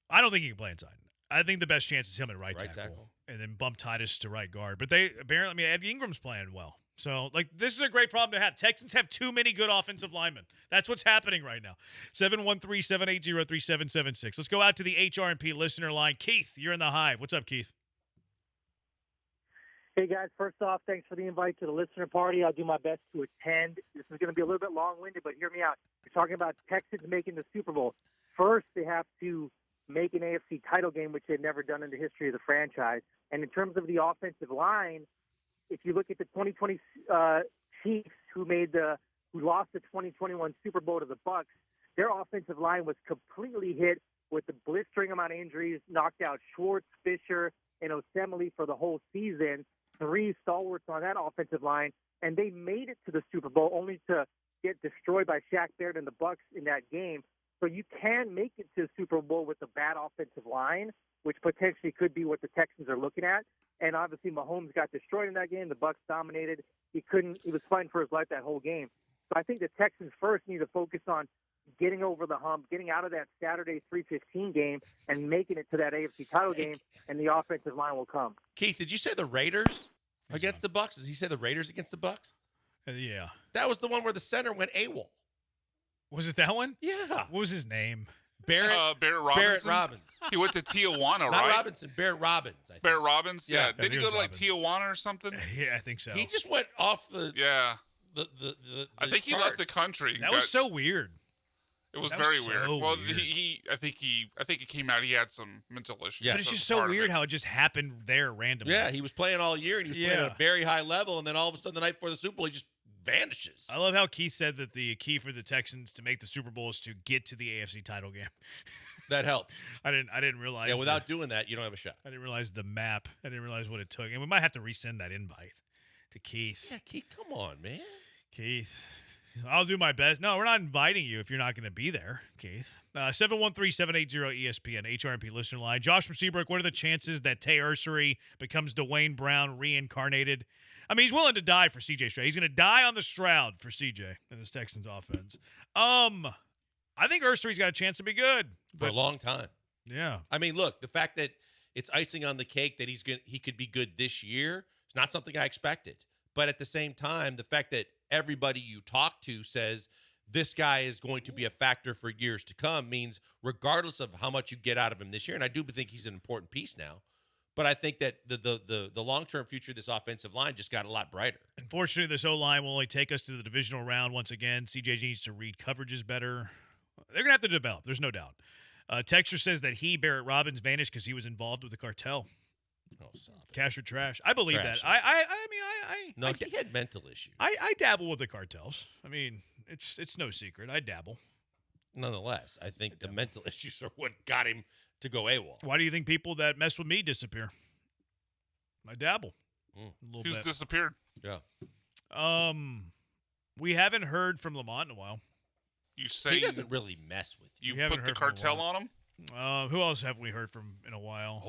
I don't think he can play inside. I think the best chance is him at right tackle. And then bump Titus to right guard. But they apparently, Ed Ingram's playing well. So, like, this is a great problem to have. Texans have too many good offensive linemen. That's what's happening right now. 713-780-3776. Let's go out to the HRP listener line. Keith, you're in the Hive. What's up, Keith? Hey, guys. First off, thanks for the invite to the listener party. I'll do my best to attend. This is going to be a little bit long-winded, but hear me out. You're talking about Texans making the Super Bowl. First, they have to make an AFC title game, which they've never done in the history of the franchise. And in terms of the offensive line, if you look at the 2020 Chiefs who lost the 2021 Super Bowl to the Bucs, their offensive line was completely hit with the blistering amount of injuries, knocked out Schwartz, Fisher, and Osemele for the whole season, 3 stalwarts on that offensive line, and they made it to the Super Bowl only to get destroyed by Shaq Barrett and the Bucs in that game. So you can make it to the Super Bowl with a bad offensive line, which potentially could be what the Texans are looking at. And obviously Mahomes got destroyed in that game. The Bucs dominated. He was fighting for his life that whole game. So I think the Texans first need to focus on getting over the hump, getting out of that Saturday 3:15 game, and making it to that AFC title game, and the offensive line will come. Keith, did you say the Raiders against the Bucs? Did he say the Raiders against the Bucs? Yeah. That was the one where the center went AWOL. Was it that one? Yeah. What was his name? Barrett Robinson. Barrett Robbins. He went to Tijuana, right? Not Robinson, Barrett Robbins. I think. Barrett Robbins? Yeah. Did he go to Robbins. Tijuana or something? Yeah, I think so. He just went off the I think he left the country. That was so weird. It was That very was weird. so Well, weird. I think it came out he had some mental issues. Yeah. But it's That's just so part of weird it. how it just happened there randomly. Yeah, he was playing all year, and he was playing at Yeah. a very high level, and then all of a sudden, the night before the Super Bowl, he just vanishes. I love how Keith said that the key for the Texans to make the Super Bowl is to get to the AFC title game. That helps. I didn't realize. Yeah, without doing that, you don't have a shot. I didn't realize the map. I didn't realize what it took, and we might have to resend that invite to Keith. Yeah, Keith, come on, man. Keith, I'll do my best. No, we're not inviting you if you're not going to be there, Keith. 713-780-ESPN, HRMP listener line. Josh from Seabrook, what are the chances that Tay Ursery becomes Dwayne Brown reincarnated? I mean, he's willing to die for C.J. Stroud. He's going to die on the Stroud for C.J. in this Texans offense. I think Ursery's got a chance to be good. For a long time. Yeah. I mean, look, the fact that it's icing on the cake that he could be good this year is not something I expected. But at the same time, the fact that everybody you talk to says this guy is going to be a factor for years to come means regardless of how much you get out of him this year, and I do think he's an important piece now, but I think that the long-term future of this offensive line just got a lot brighter. Unfortunately, this O-line will only take us to the divisional round once again. CJ needs to read coverages better. They're going to have to develop. There's no doubt. Texture says that Barrett Robbins, vanished because he was involved with the cartel. Oh, stop it. Cash or trash. I believe Trash. that. No, he had mental issues. I dabble with the cartels. I mean, it's no secret. I dabble. Nonetheless, I think the mental issues are what got him to go AWOL. Why do you think people that mess with me disappear? I dabble. A little Who's bit. disappeared? Yeah. We haven't heard from Lamont in a while. You say He doesn't really mess with you. We you haven't put the heard from a cartel while. on him? Who else have we heard from in a while?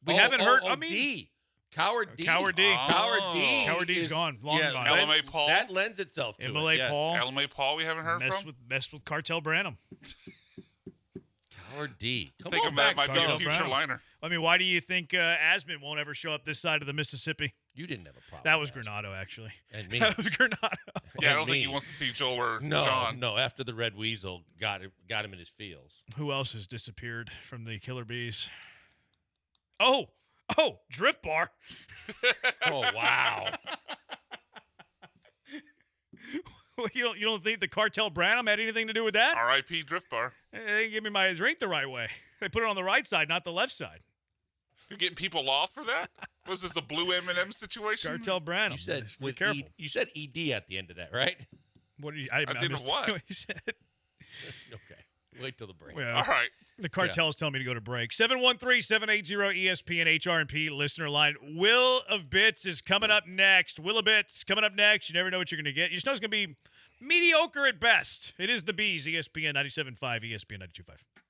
We haven't heard. I mean, D. Coward D. Coward D. Coward D. Coward D's is gone. Long gone. LMA Paul. That lends itself to MLA it. Yes. Paul. LMA Paul we haven't heard from? Messed with Cartel Branham. Coward D. Come Think on of back, that might be a Stone. future liner. I mean, why do you think Asman won't ever show up this side of the Mississippi? You didn't have a problem. That was Granado, actually. And me. That was Granado. Yeah, I don't think he wants to see Joel or John. No, after the Red Weasel got him in his feels. Who else has disappeared from the Killer Bees? Oh, Drift Bar. Oh, wow. Well, you don't think the Cartel Branham had anything to do with that? R.I.P. Drift Bar. They didn't give me my drink the right way. They put it on the right side, not the left side. You're getting people off for that? Was this a blue M&M situation? Cartel Branham. You said Be careful. you said ED at the end of that, right? What did you? I didn't missed what? what you said. Okay. Wait till the break. Well, All right. The cartel is telling me to go to break. 713-780-ESPN HRMP listener line. Will of Bits is coming up next. Will of Bits coming up next. You never know what you're going to get. You just know it's going to be mediocre at best. It is the Bees, ESPN 97.5, ESPN 92.5.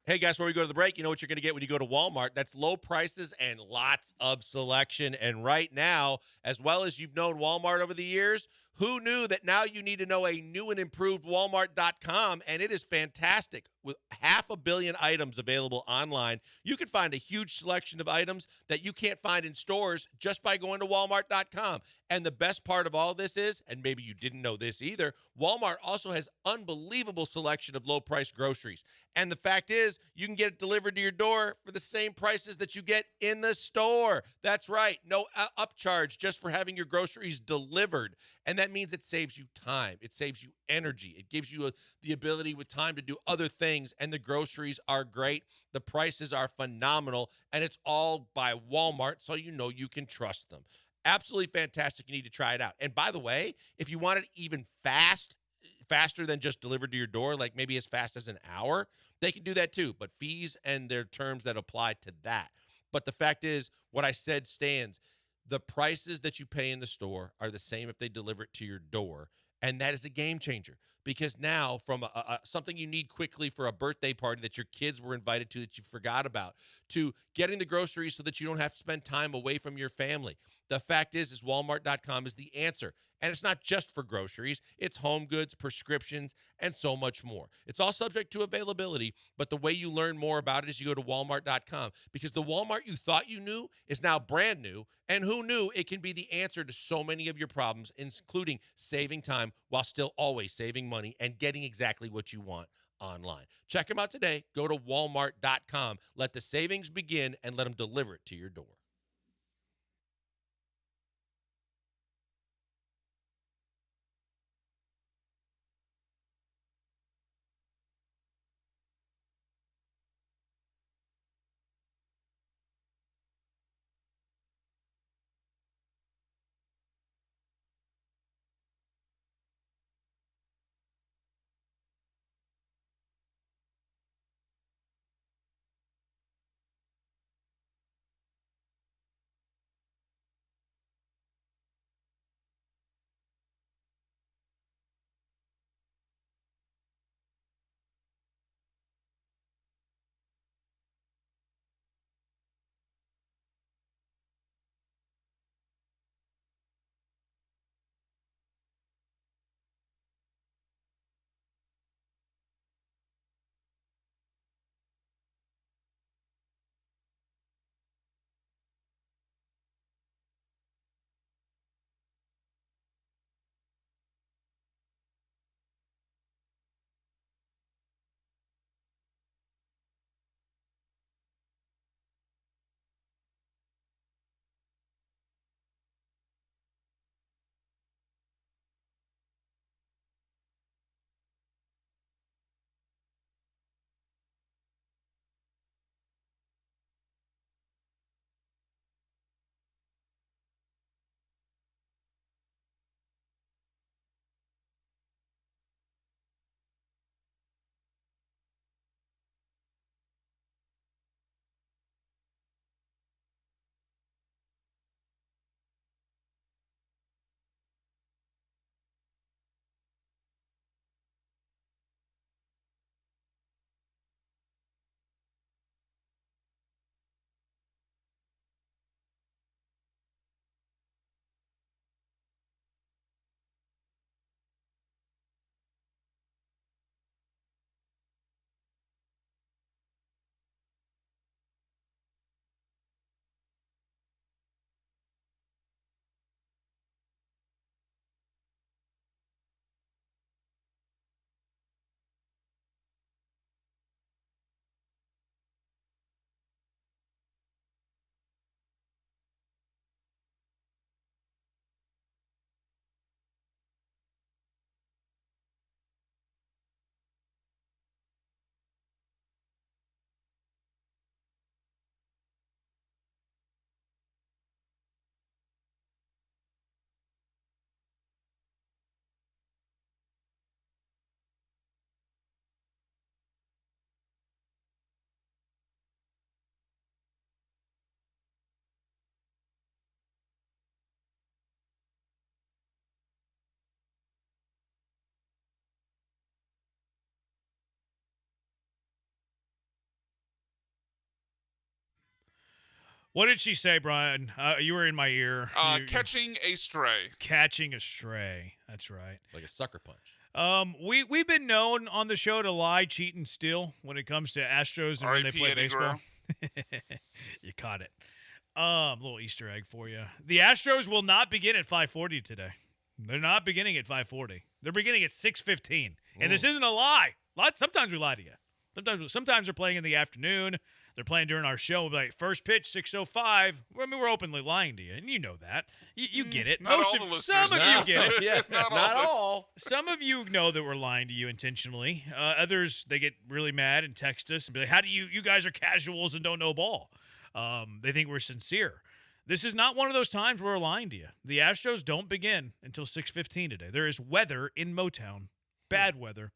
Hey, guys, before we go to the break, you know what you're going to get when you go to Walmart. That's low prices and lots of selection. And right now, as well as you've known Walmart over the years, who knew that now you need to know a new and improved Walmart.com, and it is fantastic. With 500 million items available online, you can find a huge selection of items that you can't find in stores just by going to Walmart.com. And the best part of all this is, and maybe you didn't know this either, Walmart also has unbelievable selection of low-priced groceries. And the fact is, you can get it delivered to your door for the same prices that you get in the store. That's right. No upcharge just for having your groceries delivered. And that means it saves you time. It saves you energy. It gives you the ability with time to do other things. And the groceries are great. The prices are phenomenal. And it's all by Walmart, so you know you can trust them. Absolutely fantastic. You need to try it out. And by the way, if you want it even faster than just delivered to your door, like maybe as fast as an hour, they can do that too. But fees and their terms that apply to that. But the fact is, what I said stands. The prices that you pay in the store are the same if they deliver it to your door. And that is a game changer, because now from something you need quickly for a birthday party that your kids were invited to that you forgot about, to getting the groceries so that you don't have to spend time away from your family. The fact is Walmart.com is the answer. And it's not just for groceries. It's home goods, prescriptions, and so much more. It's all subject to availability, but the way you learn more about it is you go to Walmart.com, because the Walmart you thought you knew is now brand new, and who knew it can be the answer to so many of your problems, including saving time while still always saving money and getting exactly what you want online. Check them out today. Go to Walmart.com. Let the savings begin and let them deliver it to your door. What did she say, Brian? You were in my ear. Catching a stray. Catching a stray. That's right. Like a sucker punch. We've been known on the show to lie, cheat, and steal when it comes to Astros and when they play baseball. You caught it. Little Easter egg for you. The Astros will not begin at 5:40 today. They're not beginning at 5:40. They're beginning at 6:15. And this isn't a lie. Sometimes we lie to you. Sometimes they're playing in the afternoon. They're playing during our show. We'll be like, first pitch, 6:05. I mean, we're openly lying to you, and you know that. You get it. Some of you get it. Yeah, not all. Some of you know that we're lying to you intentionally. Others, they get really mad and text us and be like, how do you guys are casuals and don't know ball. They think we're sincere. This is not one of those times where we're lying to you. The Astros don't begin until 6:15 today. There is weather in Motown. Bad weather.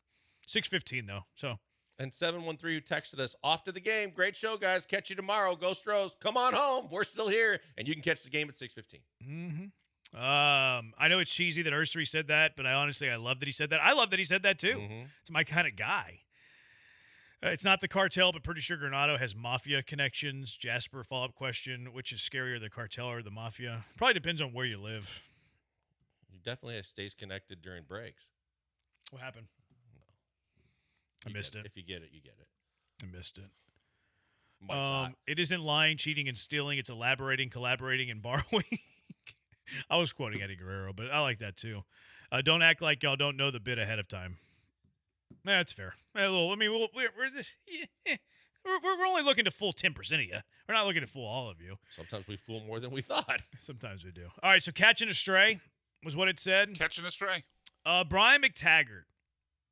6:15 though. So. And 713 who texted us, off to the game. Great show, guys. Catch you tomorrow. Go Stros. Come on home. We're still here. And you can catch the game at 6:15. Mm-hmm. I know it's cheesy that Ursery said that, but I love that he said that. I love that he said that too. Mm-hmm. It's my kind of guy. It's not the cartel, but pretty sure Granado has mafia connections. Jasper, follow-up question, which is scarier, the cartel or the mafia? Probably depends on where you live. He definitely stays connected during breaks. What happened? No. I missed it. If you get it, you get it. I missed it. Mike's hot. It isn't lying, cheating, and stealing. It's elaborating, collaborating, and borrowing. I was quoting Eddie Guerrero, but I like that too. Don't act like y'all don't know the bit ahead of time. That's fair. We're only looking to fool 10% of you. We're not looking to fool all of you. Sometimes we fool more than we thought. Sometimes we do. All right, so catching a stray was what it said. Catching a stray. Brian McTaggart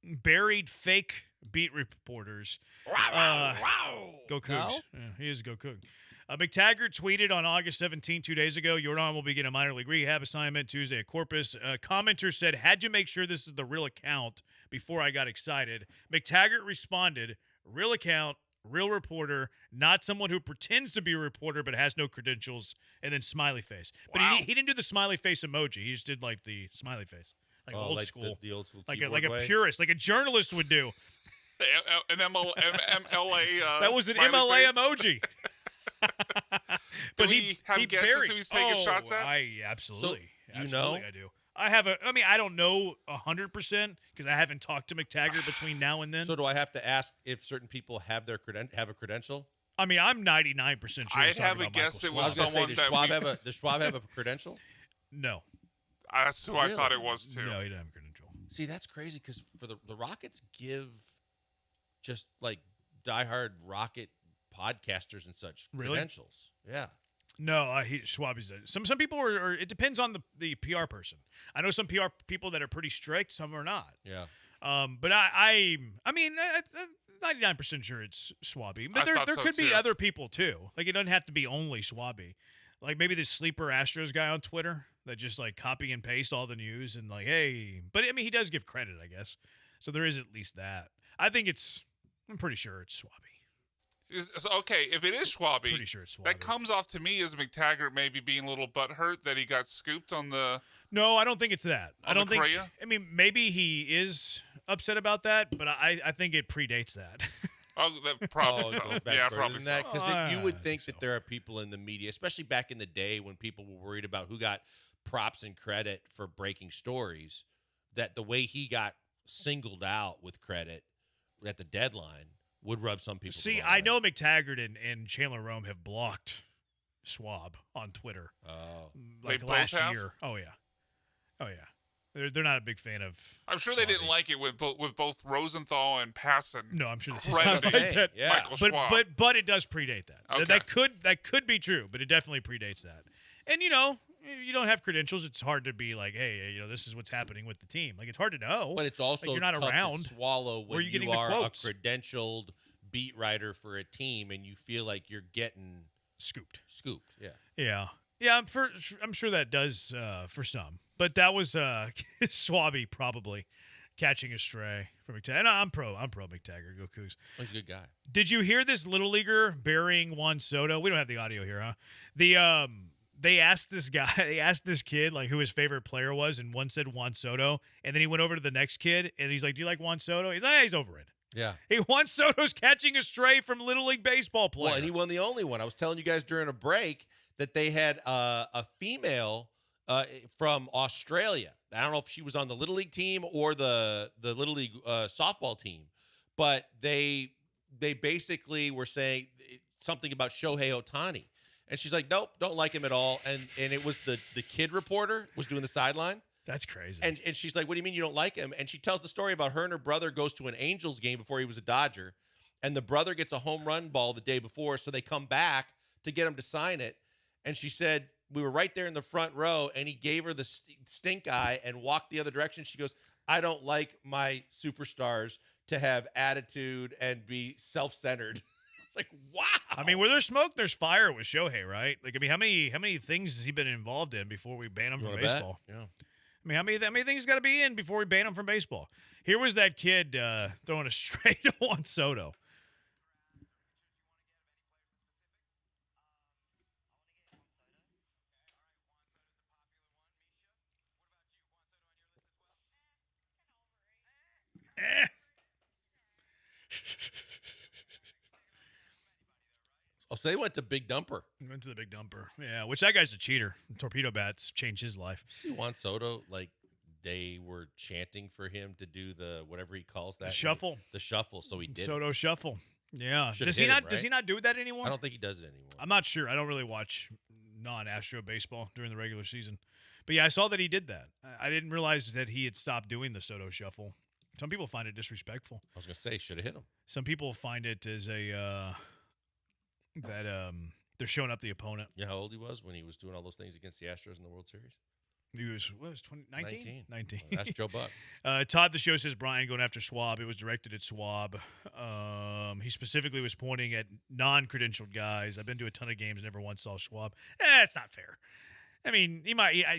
buried fake beat reporters. Go Cougs. No? Yeah, he is Go Coug. McTaggart tweeted on August 17, 2 days ago, Jordan will begin a minor league rehab assignment Tuesday at Corpus. A commenter said, had you make sure this is the real account before I got excited? McTaggart responded, real account, real reporter, not someone who pretends to be a reporter but has no credentials, and then smiley face. But he didn't do the smiley face emoji. He just did like the smiley face. Like old school. The old school like keyboard a way? purist, like a journalist would do. An MLA. That was an smiley MLA face. emoji. Do we have guesses who he's taking shots at? Absolutely. So, Absolutely, I do. I don't know 100% because I haven't talked to McTaggart between now and then. So do I have to ask if certain people have their have a credential? I mean, I'm 99% sure. I'd have a guess it was someone that Does Schwab have a credential? No. That's who I thought it was too. No, he didn't have a credential. See, that's crazy because for the Rockets give just like diehard Rocket podcasters and such credentials. Yeah. No, Schwab is some people are. It depends on the PR person. I know some PR people that are pretty strict. Some are not. Yeah. But I'm 99% sure it's Schwabi. But there could be other people too. Like it doesn't have to be only Schwabi. Like maybe the sleeper Astros guy on Twitter that just like copy and paste all the news and like, hey. But I mean, he does give credit, I guess. So there is at least that. I'm pretty sure it's Schwabi. Okay, if it is Schwabi, Pretty sure it's Schwabi. that comes off to me as McTaggart maybe being a little butthurt that he got scooped on the. No, I don't think it's that. I don't think. Correa? I mean, maybe he is upset about that, but I think it predates that. Oh, that probably so. Goes back Yeah, further probably than that so. because you would think that there are people in the media, especially back in the day when people were worried about who got props and credit for breaking stories, that the way he got singled out with credit at the deadline would rub some people. See, I know McTaggart and Chandler Rome have blocked Schwab on Twitter. Oh, like They last both have? year. Oh yeah. They're not a big fan of. I'm sure they didn't like it with both Rosenthal and Passon. No, I'm sure they crediting like that. Michael Schwab. But it does predate that. Okay. That could be true, but it definitely predates that. And you don't have credentials. It's hard to be like, hey, this is what's happening with the team. Like it's hard to know. But it's also like, you're not tough around. to swallow Where when you getting you the are quotes? a credentialed beat writer for a team and you feel like you're getting scooped. Yeah. Yeah. I'm sure that does for some. But that was Schwabi probably catching a stray from McTaggart. And I'm pro McTaggart. Go Cougs. He's a good guy. Did you hear this little leaguer burying Juan Soto? We don't have the audio here, huh? They asked this kid like who his favorite player was, and one said Juan Soto, and then he went over to the next kid and he's like, "Do you like Juan Soto?" He's like, "He's over it." Yeah. Hey, Juan Soto's catching a stray from Little League baseball player. Well, and he won the only one. I was telling you guys during a break that they had a female from Australia. I don't know if she was on the Little League team or the Little League softball team, but they basically were saying something about Shohei Ohtani. And she's like, nope, don't like him at all. And it was the kid reporter was doing the sideline. That's crazy. And she's like, what do you mean you don't like him? And she tells the story about her and her brother goes to an Angels game before he was a Dodger. And the brother gets a home run ball the day before, so they come back to get him to sign it. And she said, we were right there in the front row, and he gave her the stink eye and walked the other direction. She goes, I don't like my superstars to have attitude and be self-centered. It's like, wow. I mean, where there's smoke, there's fire with Shohei, right? Like, I mean, how many things has he been involved in before we ban him from baseball? Yeah. I I mean, how many things got to be in before we ban him from baseball? Here was that kid throwing a straight to Juan Soto. Oh, so they went to Big Dumper. Went to the Big Dumper. Yeah, which that guy's a cheater. Torpedo bats changed his life. See Juan Soto, like they were chanting for him to do the whatever he calls that. The shuffle. The shuffle, so he did. Shuffle. Yeah. Should've Does he hit not him, does he right? not do that anymore? I don't think he does it anymore. I'm not sure. I don't really watch non-Astro baseball during the regular season. But yeah, I saw that he did that. I didn't realize that he had stopped doing the Soto shuffle. Some people find it disrespectful. I was going to say, should have hit him. Some people find it as a they're showing up the opponent. You know how old he was when he was doing all those things against the Astros in the World Series? He was, 19? 19. That's Joe Buck. Todd the Show says Brian going after Schwab. It was directed at Schwab. He specifically was pointing at non-credentialed guys. I've been to a ton of games, never once saw Schwab. That's not fair. I mean,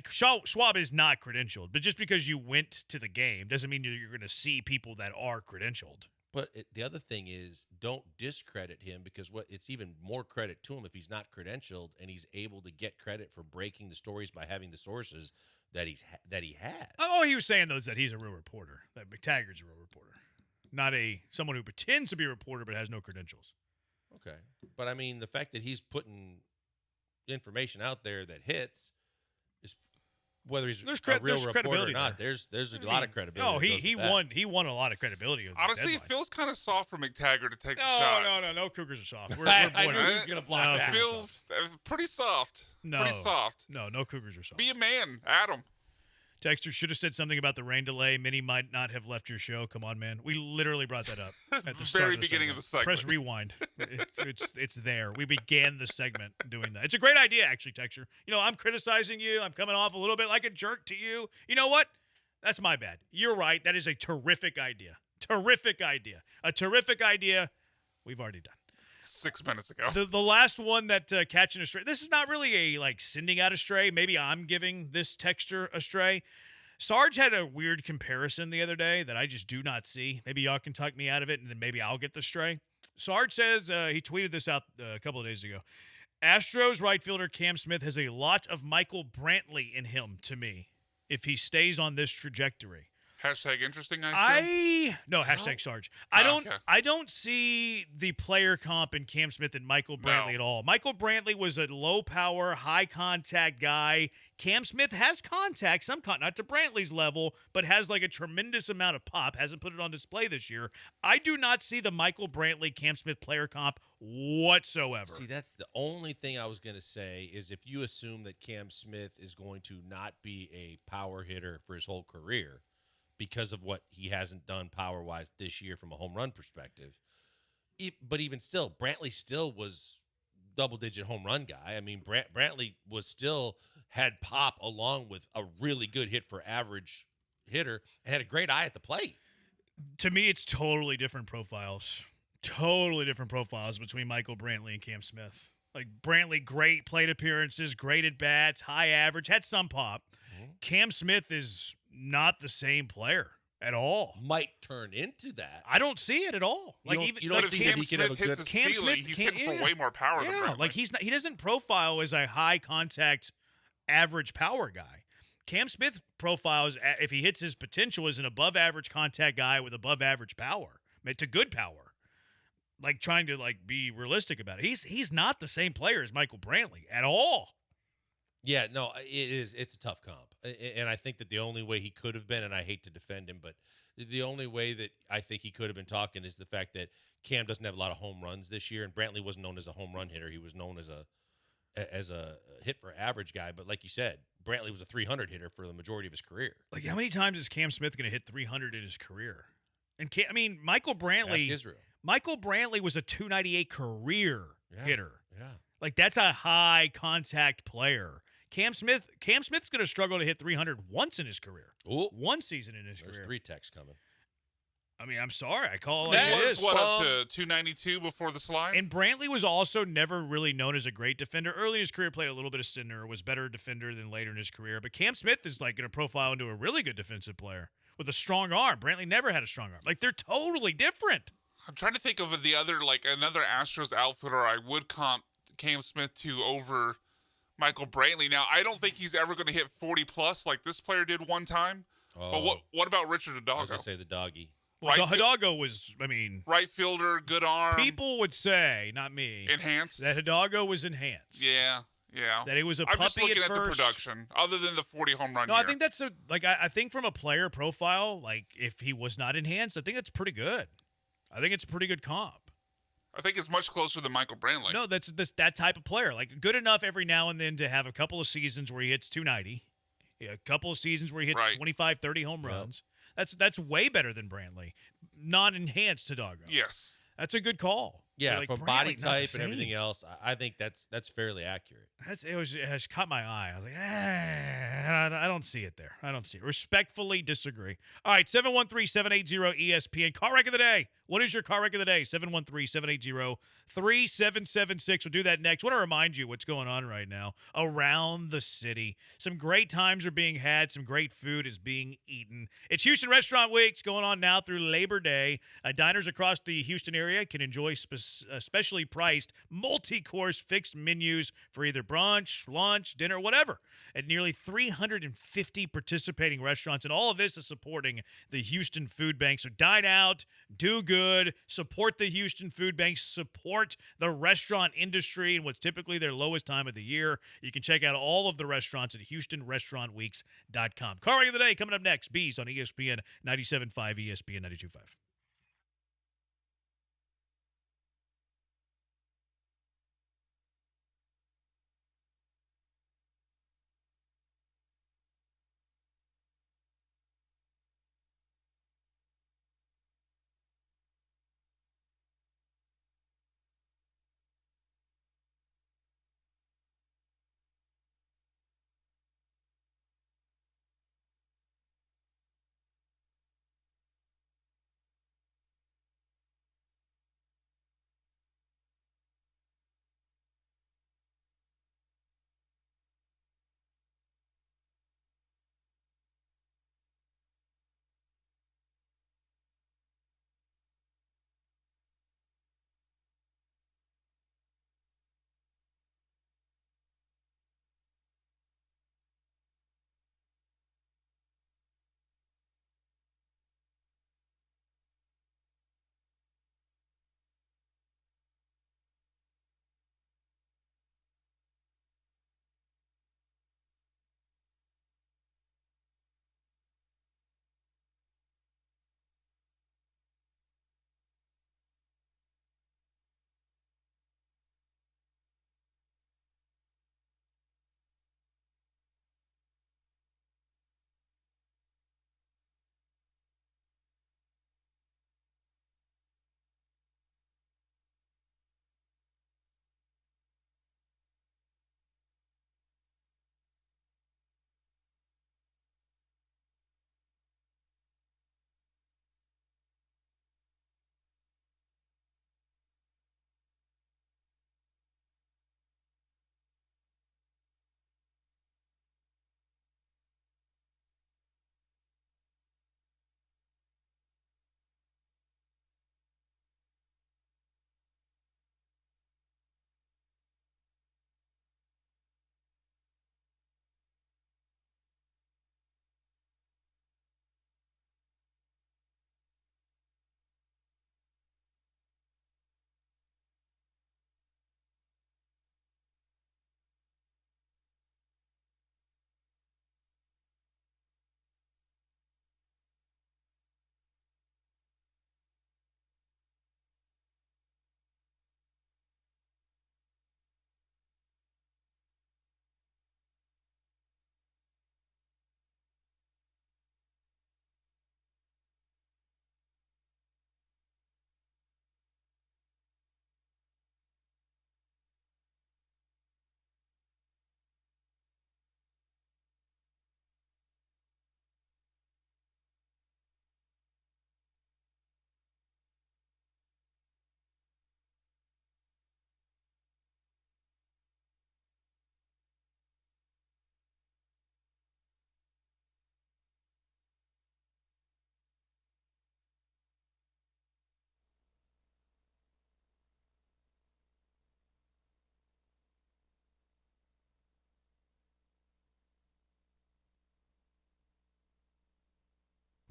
Schwab is not credentialed, but just because you went to the game doesn't mean you're going to see people that are credentialed. But the other thing is, don't discredit him, because it's even more credit to him if he's not credentialed and he's able to get credit for breaking the stories by having the sources that he has. All he was saying, though, is that he's a real reporter, that McTaggart's a real reporter, not someone who pretends to be a reporter but has no credentials. Okay. But, I mean, the fact that he's putting information out there that hits, is whether he's a real reporter or not, there's a lot of credibility. Oh, he won a lot of credibility. Honestly, it feels kind of soft for McTaggart to take the shot. No Cougars are soft. I knew he was going to block that. It feels pretty soft. Pretty soft. No Cougars are soft. Be a man, Adam. Texter should have said something about the rain delay. Minnie might not have left your show. Come on, man. We literally brought that up at the very beginning of the segment. Press rewind. It's there. We began the segment doing that. It's a great idea, actually, Texter. You know, I'm criticizing you. I'm coming off a little bit like a jerk to you. You know what? That's my bad. You're right. That is a terrific idea. Terrific idea. A terrific idea we've already done. 6 minutes ago. The last one that catching a stray. This is not really a sending out a stray. Maybe I'm giving this texter a stray. Sarge had a weird comparison the other day that I just do not see. Maybe y'all can talk me out of it, and then maybe I'll get the stray. Sarge says, he tweeted this out a couple of days ago. Astros right fielder Cam Smith has a lot of Michael Brantley in him to me if he stays on this trajectory. Hashtag interesting, No, hashtag Sarge. I don't see the player comp in Cam Smith and Michael Brantley at all. Michael Brantley was a low power, high contact guy. Cam Smith has contact, not to Brantley's level, but has like a tremendous amount of pop. Hasn't put it on display this year. I do not see the Michael Brantley Cam Smith player comp whatsoever. See, that's the only thing I was going to say is if you assume that Cam Smith is going to not be a power hitter for his whole career, because of what he hasn't done power-wise this year from a home run perspective. But even still, Brantley still was double-digit home run guy. I mean, Brantley was still had pop along with a really good hit for average hitter and had a great eye at the plate. To me, it's totally different profiles. Totally different profiles between Michael Brantley and Cam Smith. Like, Brantley, great plate appearances, great at-bats, high average, had some pop. Mm-hmm. Cam Smith is not the same player at all. Might turn into that. I don't see it at all. Like you don't see Cam Smith hits his ceiling. He's hitting for way more power than Brantley. Like he doesn't profile as a high contact average power guy. Cam Smith profiles, if he hits his potential, as an above average contact guy with above average power. To good power. Like trying to be realistic about it. He's not the same player as Michael Brantley at all. Yeah, no, it's a tough comp. And I think that the only way he could have been, and I hate to defend him, but the only way that I think he could have been talking is the fact that Cam doesn't have a lot of home runs this year, and Brantley wasn't known as a home run hitter. He was known as a hit for average guy. But like you said, Brantley was a 300 hitter for the majority of his career. Like, how many times is Cam Smith going to hit 300 in his career? And Michael Brantley. Ask Israel. Michael Brantley was a 298 career hitter. Yeah. Like, that's a high contact player. Cam Smith's going to struggle to hit 300 once in his career. Ooh. One season in his There's career. 3 texts coming. I mean, I'm sorry. I call it That like it was is. up to 292 before the slide. And Brantley was also never really known as a great defender. Early in his career, played a little bit of center, was better defender than later in his career. But Cam Smith is like going to profile into a really good defensive player with a strong arm. Brantley never had a strong arm. Like, they're totally different. I'm trying to think of the other, like another Astros outfielder I would comp Cam Smith to over Michael Brantley. Now, I don't think he's ever going to hit 40 plus like this player did one time. But what about Richard Hidalgo? I was going to say the doggy. Well, Hidalgo was, I mean, right fielder, good arm. People would say, not me, enhanced. That Hidalgo was enhanced. Yeah. That he was a puppy I'm just looking at the first. production, other than the 40 home run. No, year. I think that's I think from a player profile, like if he was not enhanced, I think that's pretty good. I think it's a pretty good comp. I think it's much closer than Michael Brantley. No, that's that type of player. Like good enough every now and then to have a couple of seasons where he hits 290, a couple of seasons where he hits 25, 30 home runs. That's way better than Brantley. Non-enhanced Hidalgo. Yes. That's a good call. Yeah, Like, from Brantley, body not the type and same. everything else, I think that's fairly accurate. It has caught my eye. I was like, I don't see it there. I don't see it. Respectfully disagree. All right, 713-780-ESPN. Car wreck of the day. What is your car wreck of the day? 713-780-3776. We'll do that next. I want to remind you what's going on right now around the city. Some great times are being had. Some great food is being eaten. It's Houston Restaurant Week. It's going on now through Labor Day. Diners across the Houston area can enjoy specially priced multi-course fixed menus for either brunch, lunch, dinner, whatever, at nearly 350 participating restaurants. And all of this is supporting the Houston Food Bank. So dine out, do good, support the Houston Food Bank, support the restaurant industry in what's typically their lowest time of the year. You can check out all of the restaurants at HoustonRestaurantWeeks.com. Car wreck of the day coming up next. Bees on ESPN 97.5, ESPN 92.5.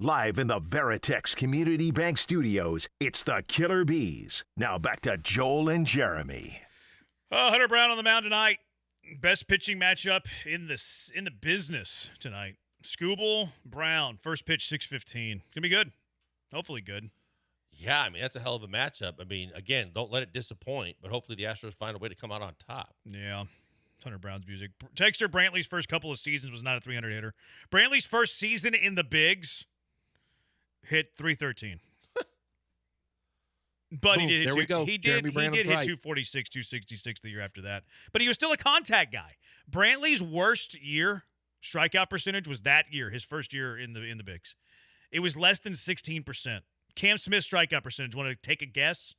Live in the Veritex Community Bank Studios, it's the Killer Bees. Now back to Joel and Jeremy. Hunter Brown on the mound tonight. Best pitching matchup in the business tonight. Skubal, Brown, first pitch 6:15. Gonna be good. Hopefully good. Yeah, I mean, that's a hell of a matchup. I mean, again, don't let it disappoint, but hopefully the Astros find a way to come out on top. Yeah. Hunter Brown's music. Texter, Brantley's first couple of seasons was not a 300 hitter. Brantley's first season in the bigs hit 313. But Boom, he did there we go. He did Jeremy Branham's hit right. 246, 266 the year after that. But he was still a contact guy. Brantley's worst year strikeout percentage was that year, his first year in the bigs. It was less than 16%. Cam Smith's strikeout percentage, want to take a guess?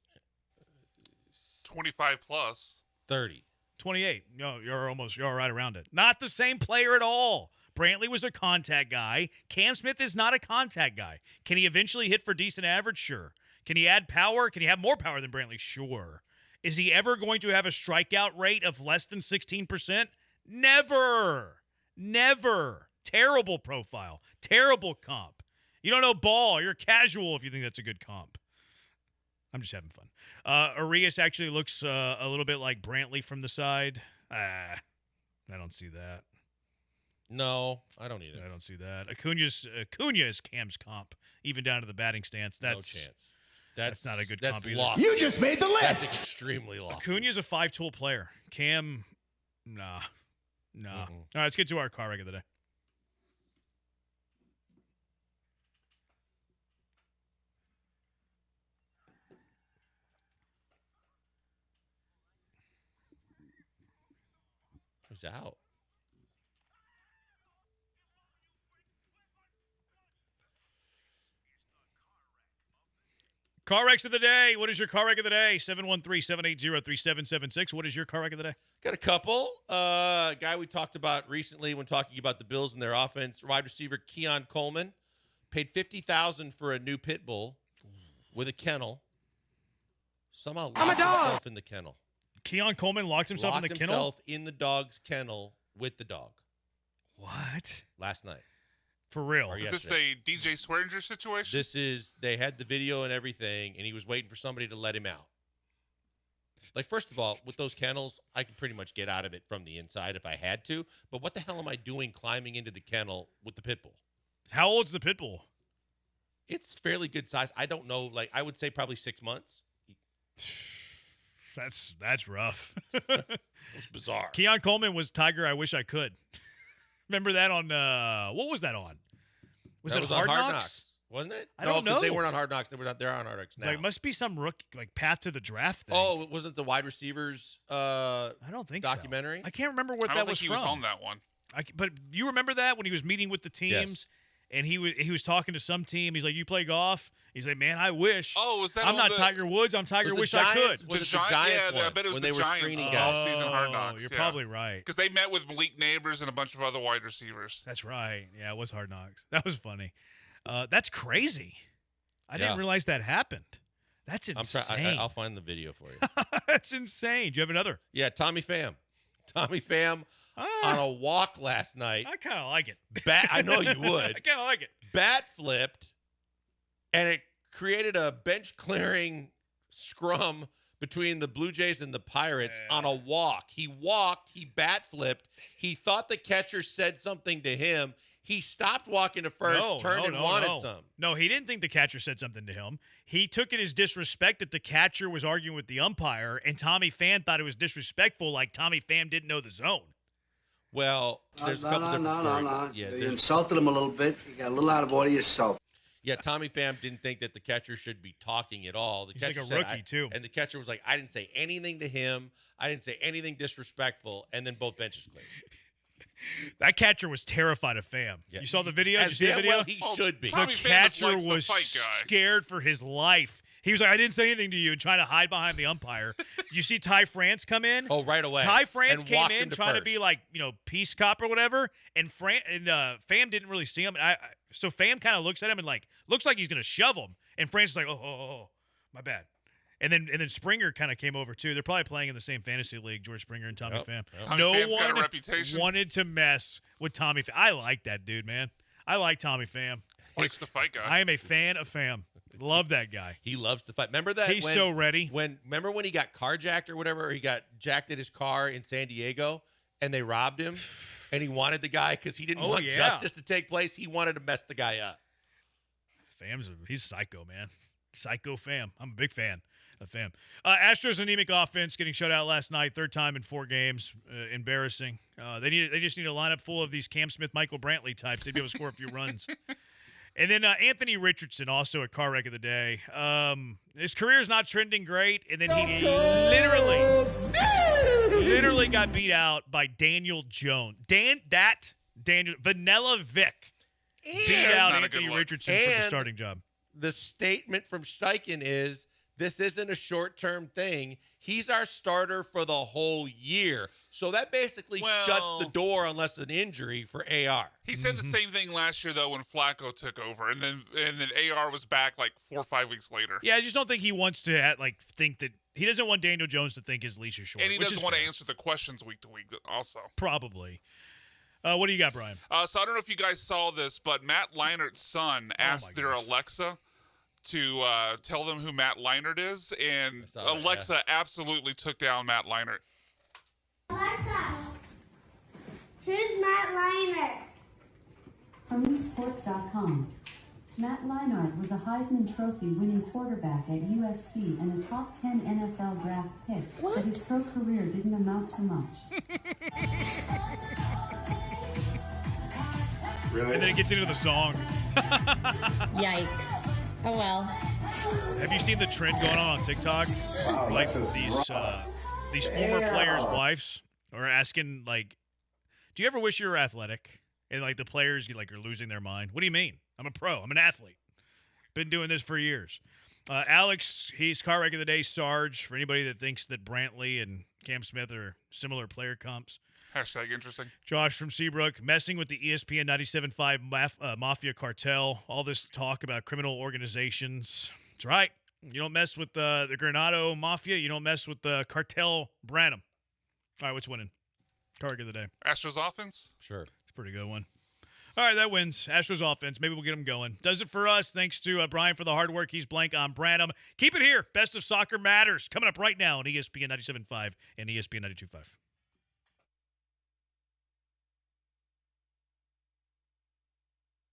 25 plus. 30. 28. No, you're all right around it. Not the same player at all. Brantley was a contact guy. Cam Smith is not a contact guy. Can he eventually hit for decent average? Sure. Can he add power? Can he have more power than Brantley? Sure. Is he ever going to have a strikeout rate of less than 16%? Never. Never. Terrible profile. Terrible comp. You don't know ball. You're casual if you think that's a good comp. I'm just having fun. Arias actually looks a little bit like Brantley from the side. I don't see that. No, I don't either. I don't see that. Acuna is Cam's comp, even down to the batting stance. That's no chance. That's not a good that's comp either. lofty. You just made the list. That's extremely lofty. Acuna's a 5-tool player. Cam, nah. Mm-hmm. All right, let's get to our car wreck of the day. He's out. Car wrecks of the day. What is your car wreck of the day? 713-780-3776. What is your car wreck of the day? Got a couple. Guy we talked about recently when talking about the Bills and their offense, wide receiver Keon Coleman, paid $50,000 for a new pit bull with a kennel. Somehow locked himself in the kennel. Keon Coleman locked himself in the kennel? Locked himself in the dog's kennel with the dog. What? Last night. For real? Or Is yesterday. this a DJ Swearinger situation? They had the video and everything, and he was waiting for somebody to let him out. Like, first of all, with those kennels, I could pretty much get out of it from the inside if I had to. But what the hell am I doing climbing into the kennel with the pit bull? How old's the pit bull? It's fairly good size. I don't know. Like, I would say probably 6 months. That's rough. It's bizarre. Keon Coleman was Tiger I Wish I Could. Remember that on, what was that on? Was it on Hard Knocks? Wasn't it? I don't know. Because they weren't on Hard Knocks. They're on Hard Knocks now. Like, must be some rookie, like Path to the Draft thing. Oh, it wasn't the wide receivers I don't think documentary? so. I can't remember what I that don't was think he from. was on that one. But you remember that when he was meeting with the teams? Yes. And he was talking to some team. He's like, "You play golf?" He's like, "Man, I wish." Oh, was that I'm on not the- Tiger Woods. I'm Tiger. Was the Wish I Giants- could. Was it the Giants I one, bet it was when the they were Giants screening off-season guys? Hard Knocks. You're yeah. probably right. Because they met with Malik Neighbors and a bunch of other wide receivers. That's right. Yeah, it was Hard Knocks. That was funny. That's crazy. I didn't Yeah. realize that happened. That's insane. I'll find the video for you. That's insane. Do you have another? Yeah, Tommy Pham. Tommy Pham on a walk last night. I kind of like it. I know you would. I kind of like it. Bat flipped, and it created a bench clearing scrum between the Blue Jays and the Pirates on a walk. He walked, he bat flipped. He thought the catcher said something to him. He stopped walking to first, turned and wanted some. No, he didn't think the catcher said something to him. He took it as disrespect that the catcher was arguing with the umpire, and Tommy Pham thought it was disrespectful, like Tommy Pham didn't know the zone. Well, there's a couple different stories. Yeah, You insulted him a little bit. You got a little out of order yourself. Yeah, Tommy Pham didn't think that the catcher should be talking at all. The He's catcher like a said, rookie, too. And the catcher was like, I didn't say anything to him. I didn't say anything disrespectful. And then both benches cleared. That catcher was terrified of Pham. Yeah. You saw the video? As Did you see the damn video? well he should be. The Tommy Pham catcher likes the was fight guy. scared for his life. He was like, I didn't say anything to you, and trying to hide behind the umpire. You see Ty France come in? Oh, right away. Ty France And came walked in him to trying to first. be like, peace cop or whatever, and Pham didn't really see him. So Pham kind of looks at him and looks like he's going to shove him. And France is like, oh, my bad. And then Springer kind of came over too. They're probably playing in the same fantasy league, George Springer and Tommy Pham. Tommy No Pham's one got a reputation. wanted to mess with Tommy Pham. I like that dude, man. I like Tommy Pham. Likes the fight guy. I am a fan of Fam. Love that guy. He loves to fight. Remember that? He's so ready. Remember when he got carjacked or whatever, or he got jacked at his car in San Diego and they robbed him? And he wanted the guy because he didn't want justice to take place. He wanted to mess the guy up. He's psycho, man. Psycho Fam. I'm a big fan of Fam. Astros anemic offense getting shut out last night, third time in 4 games. Embarrassing. They just need a lineup full of these Cam Smith, Michael Brantley types. They'd be able to score a few runs. And then Anthony Richardson, also a car wreck of the day. His career is not trending great, and then he literally got beat out by Daniel Jones. Vanilla Vic beat out Anthony Richardson for the starting job. The statement from Steichen is, this isn't a short-term thing. He's our starter for the whole year. So that basically shuts the door unless an injury for AR. He said the same thing last year, though, when Flacco took over. And then AR was back like 4 or 5 weeks later. Yeah, I just don't think he wants to think that – he doesn't want Daniel Jones to think his leash is short. And he doesn't want to answer the questions week to week also. Probably. What do you got, Brian? So I don't know if you guys saw this, but Matt Leinert's son asked their Alexa to tell them who Matt Leinart is, and Alexa absolutely took down Matt Leinart. Alexa, who's Matt Leinart? From LeagueSports.com. Matt Leinart was a Heisman Trophy-winning quarterback at USC and a top 10 NFL draft pick, but his pro career didn't amount to much. Really? And then it gets into the song. Yikes. Oh, well. Have you seen the trend going on TikTok? Wow, like these former players' wives are asking, like, do you ever wish you were athletic? And, like, the players are losing their mind. What do you mean? I'm a pro. I'm an athlete. Been doing this for years. Alex, he's car wreck of the day, Sarge, for anybody that thinks that Brantley and Cam Smith are similar player comps. Hashtag interesting. Josh from Seabrook, messing with the ESPN 97.5 Mafia cartel. All this talk about criminal organizations. That's right. You don't mess with the Granado Mafia. You don't mess with the cartel Branham. All right, what's winning? Target of the day. Astros offense? Sure. It's a pretty good one. All right, that wins. Astros offense. Maybe we'll get them going. Does it for us. Thanks to Brian for the hard work. He's blank on Branham. Keep it here. Best of Soccer Matters. Coming up right now on ESPN 97.5 and ESPN 92.5.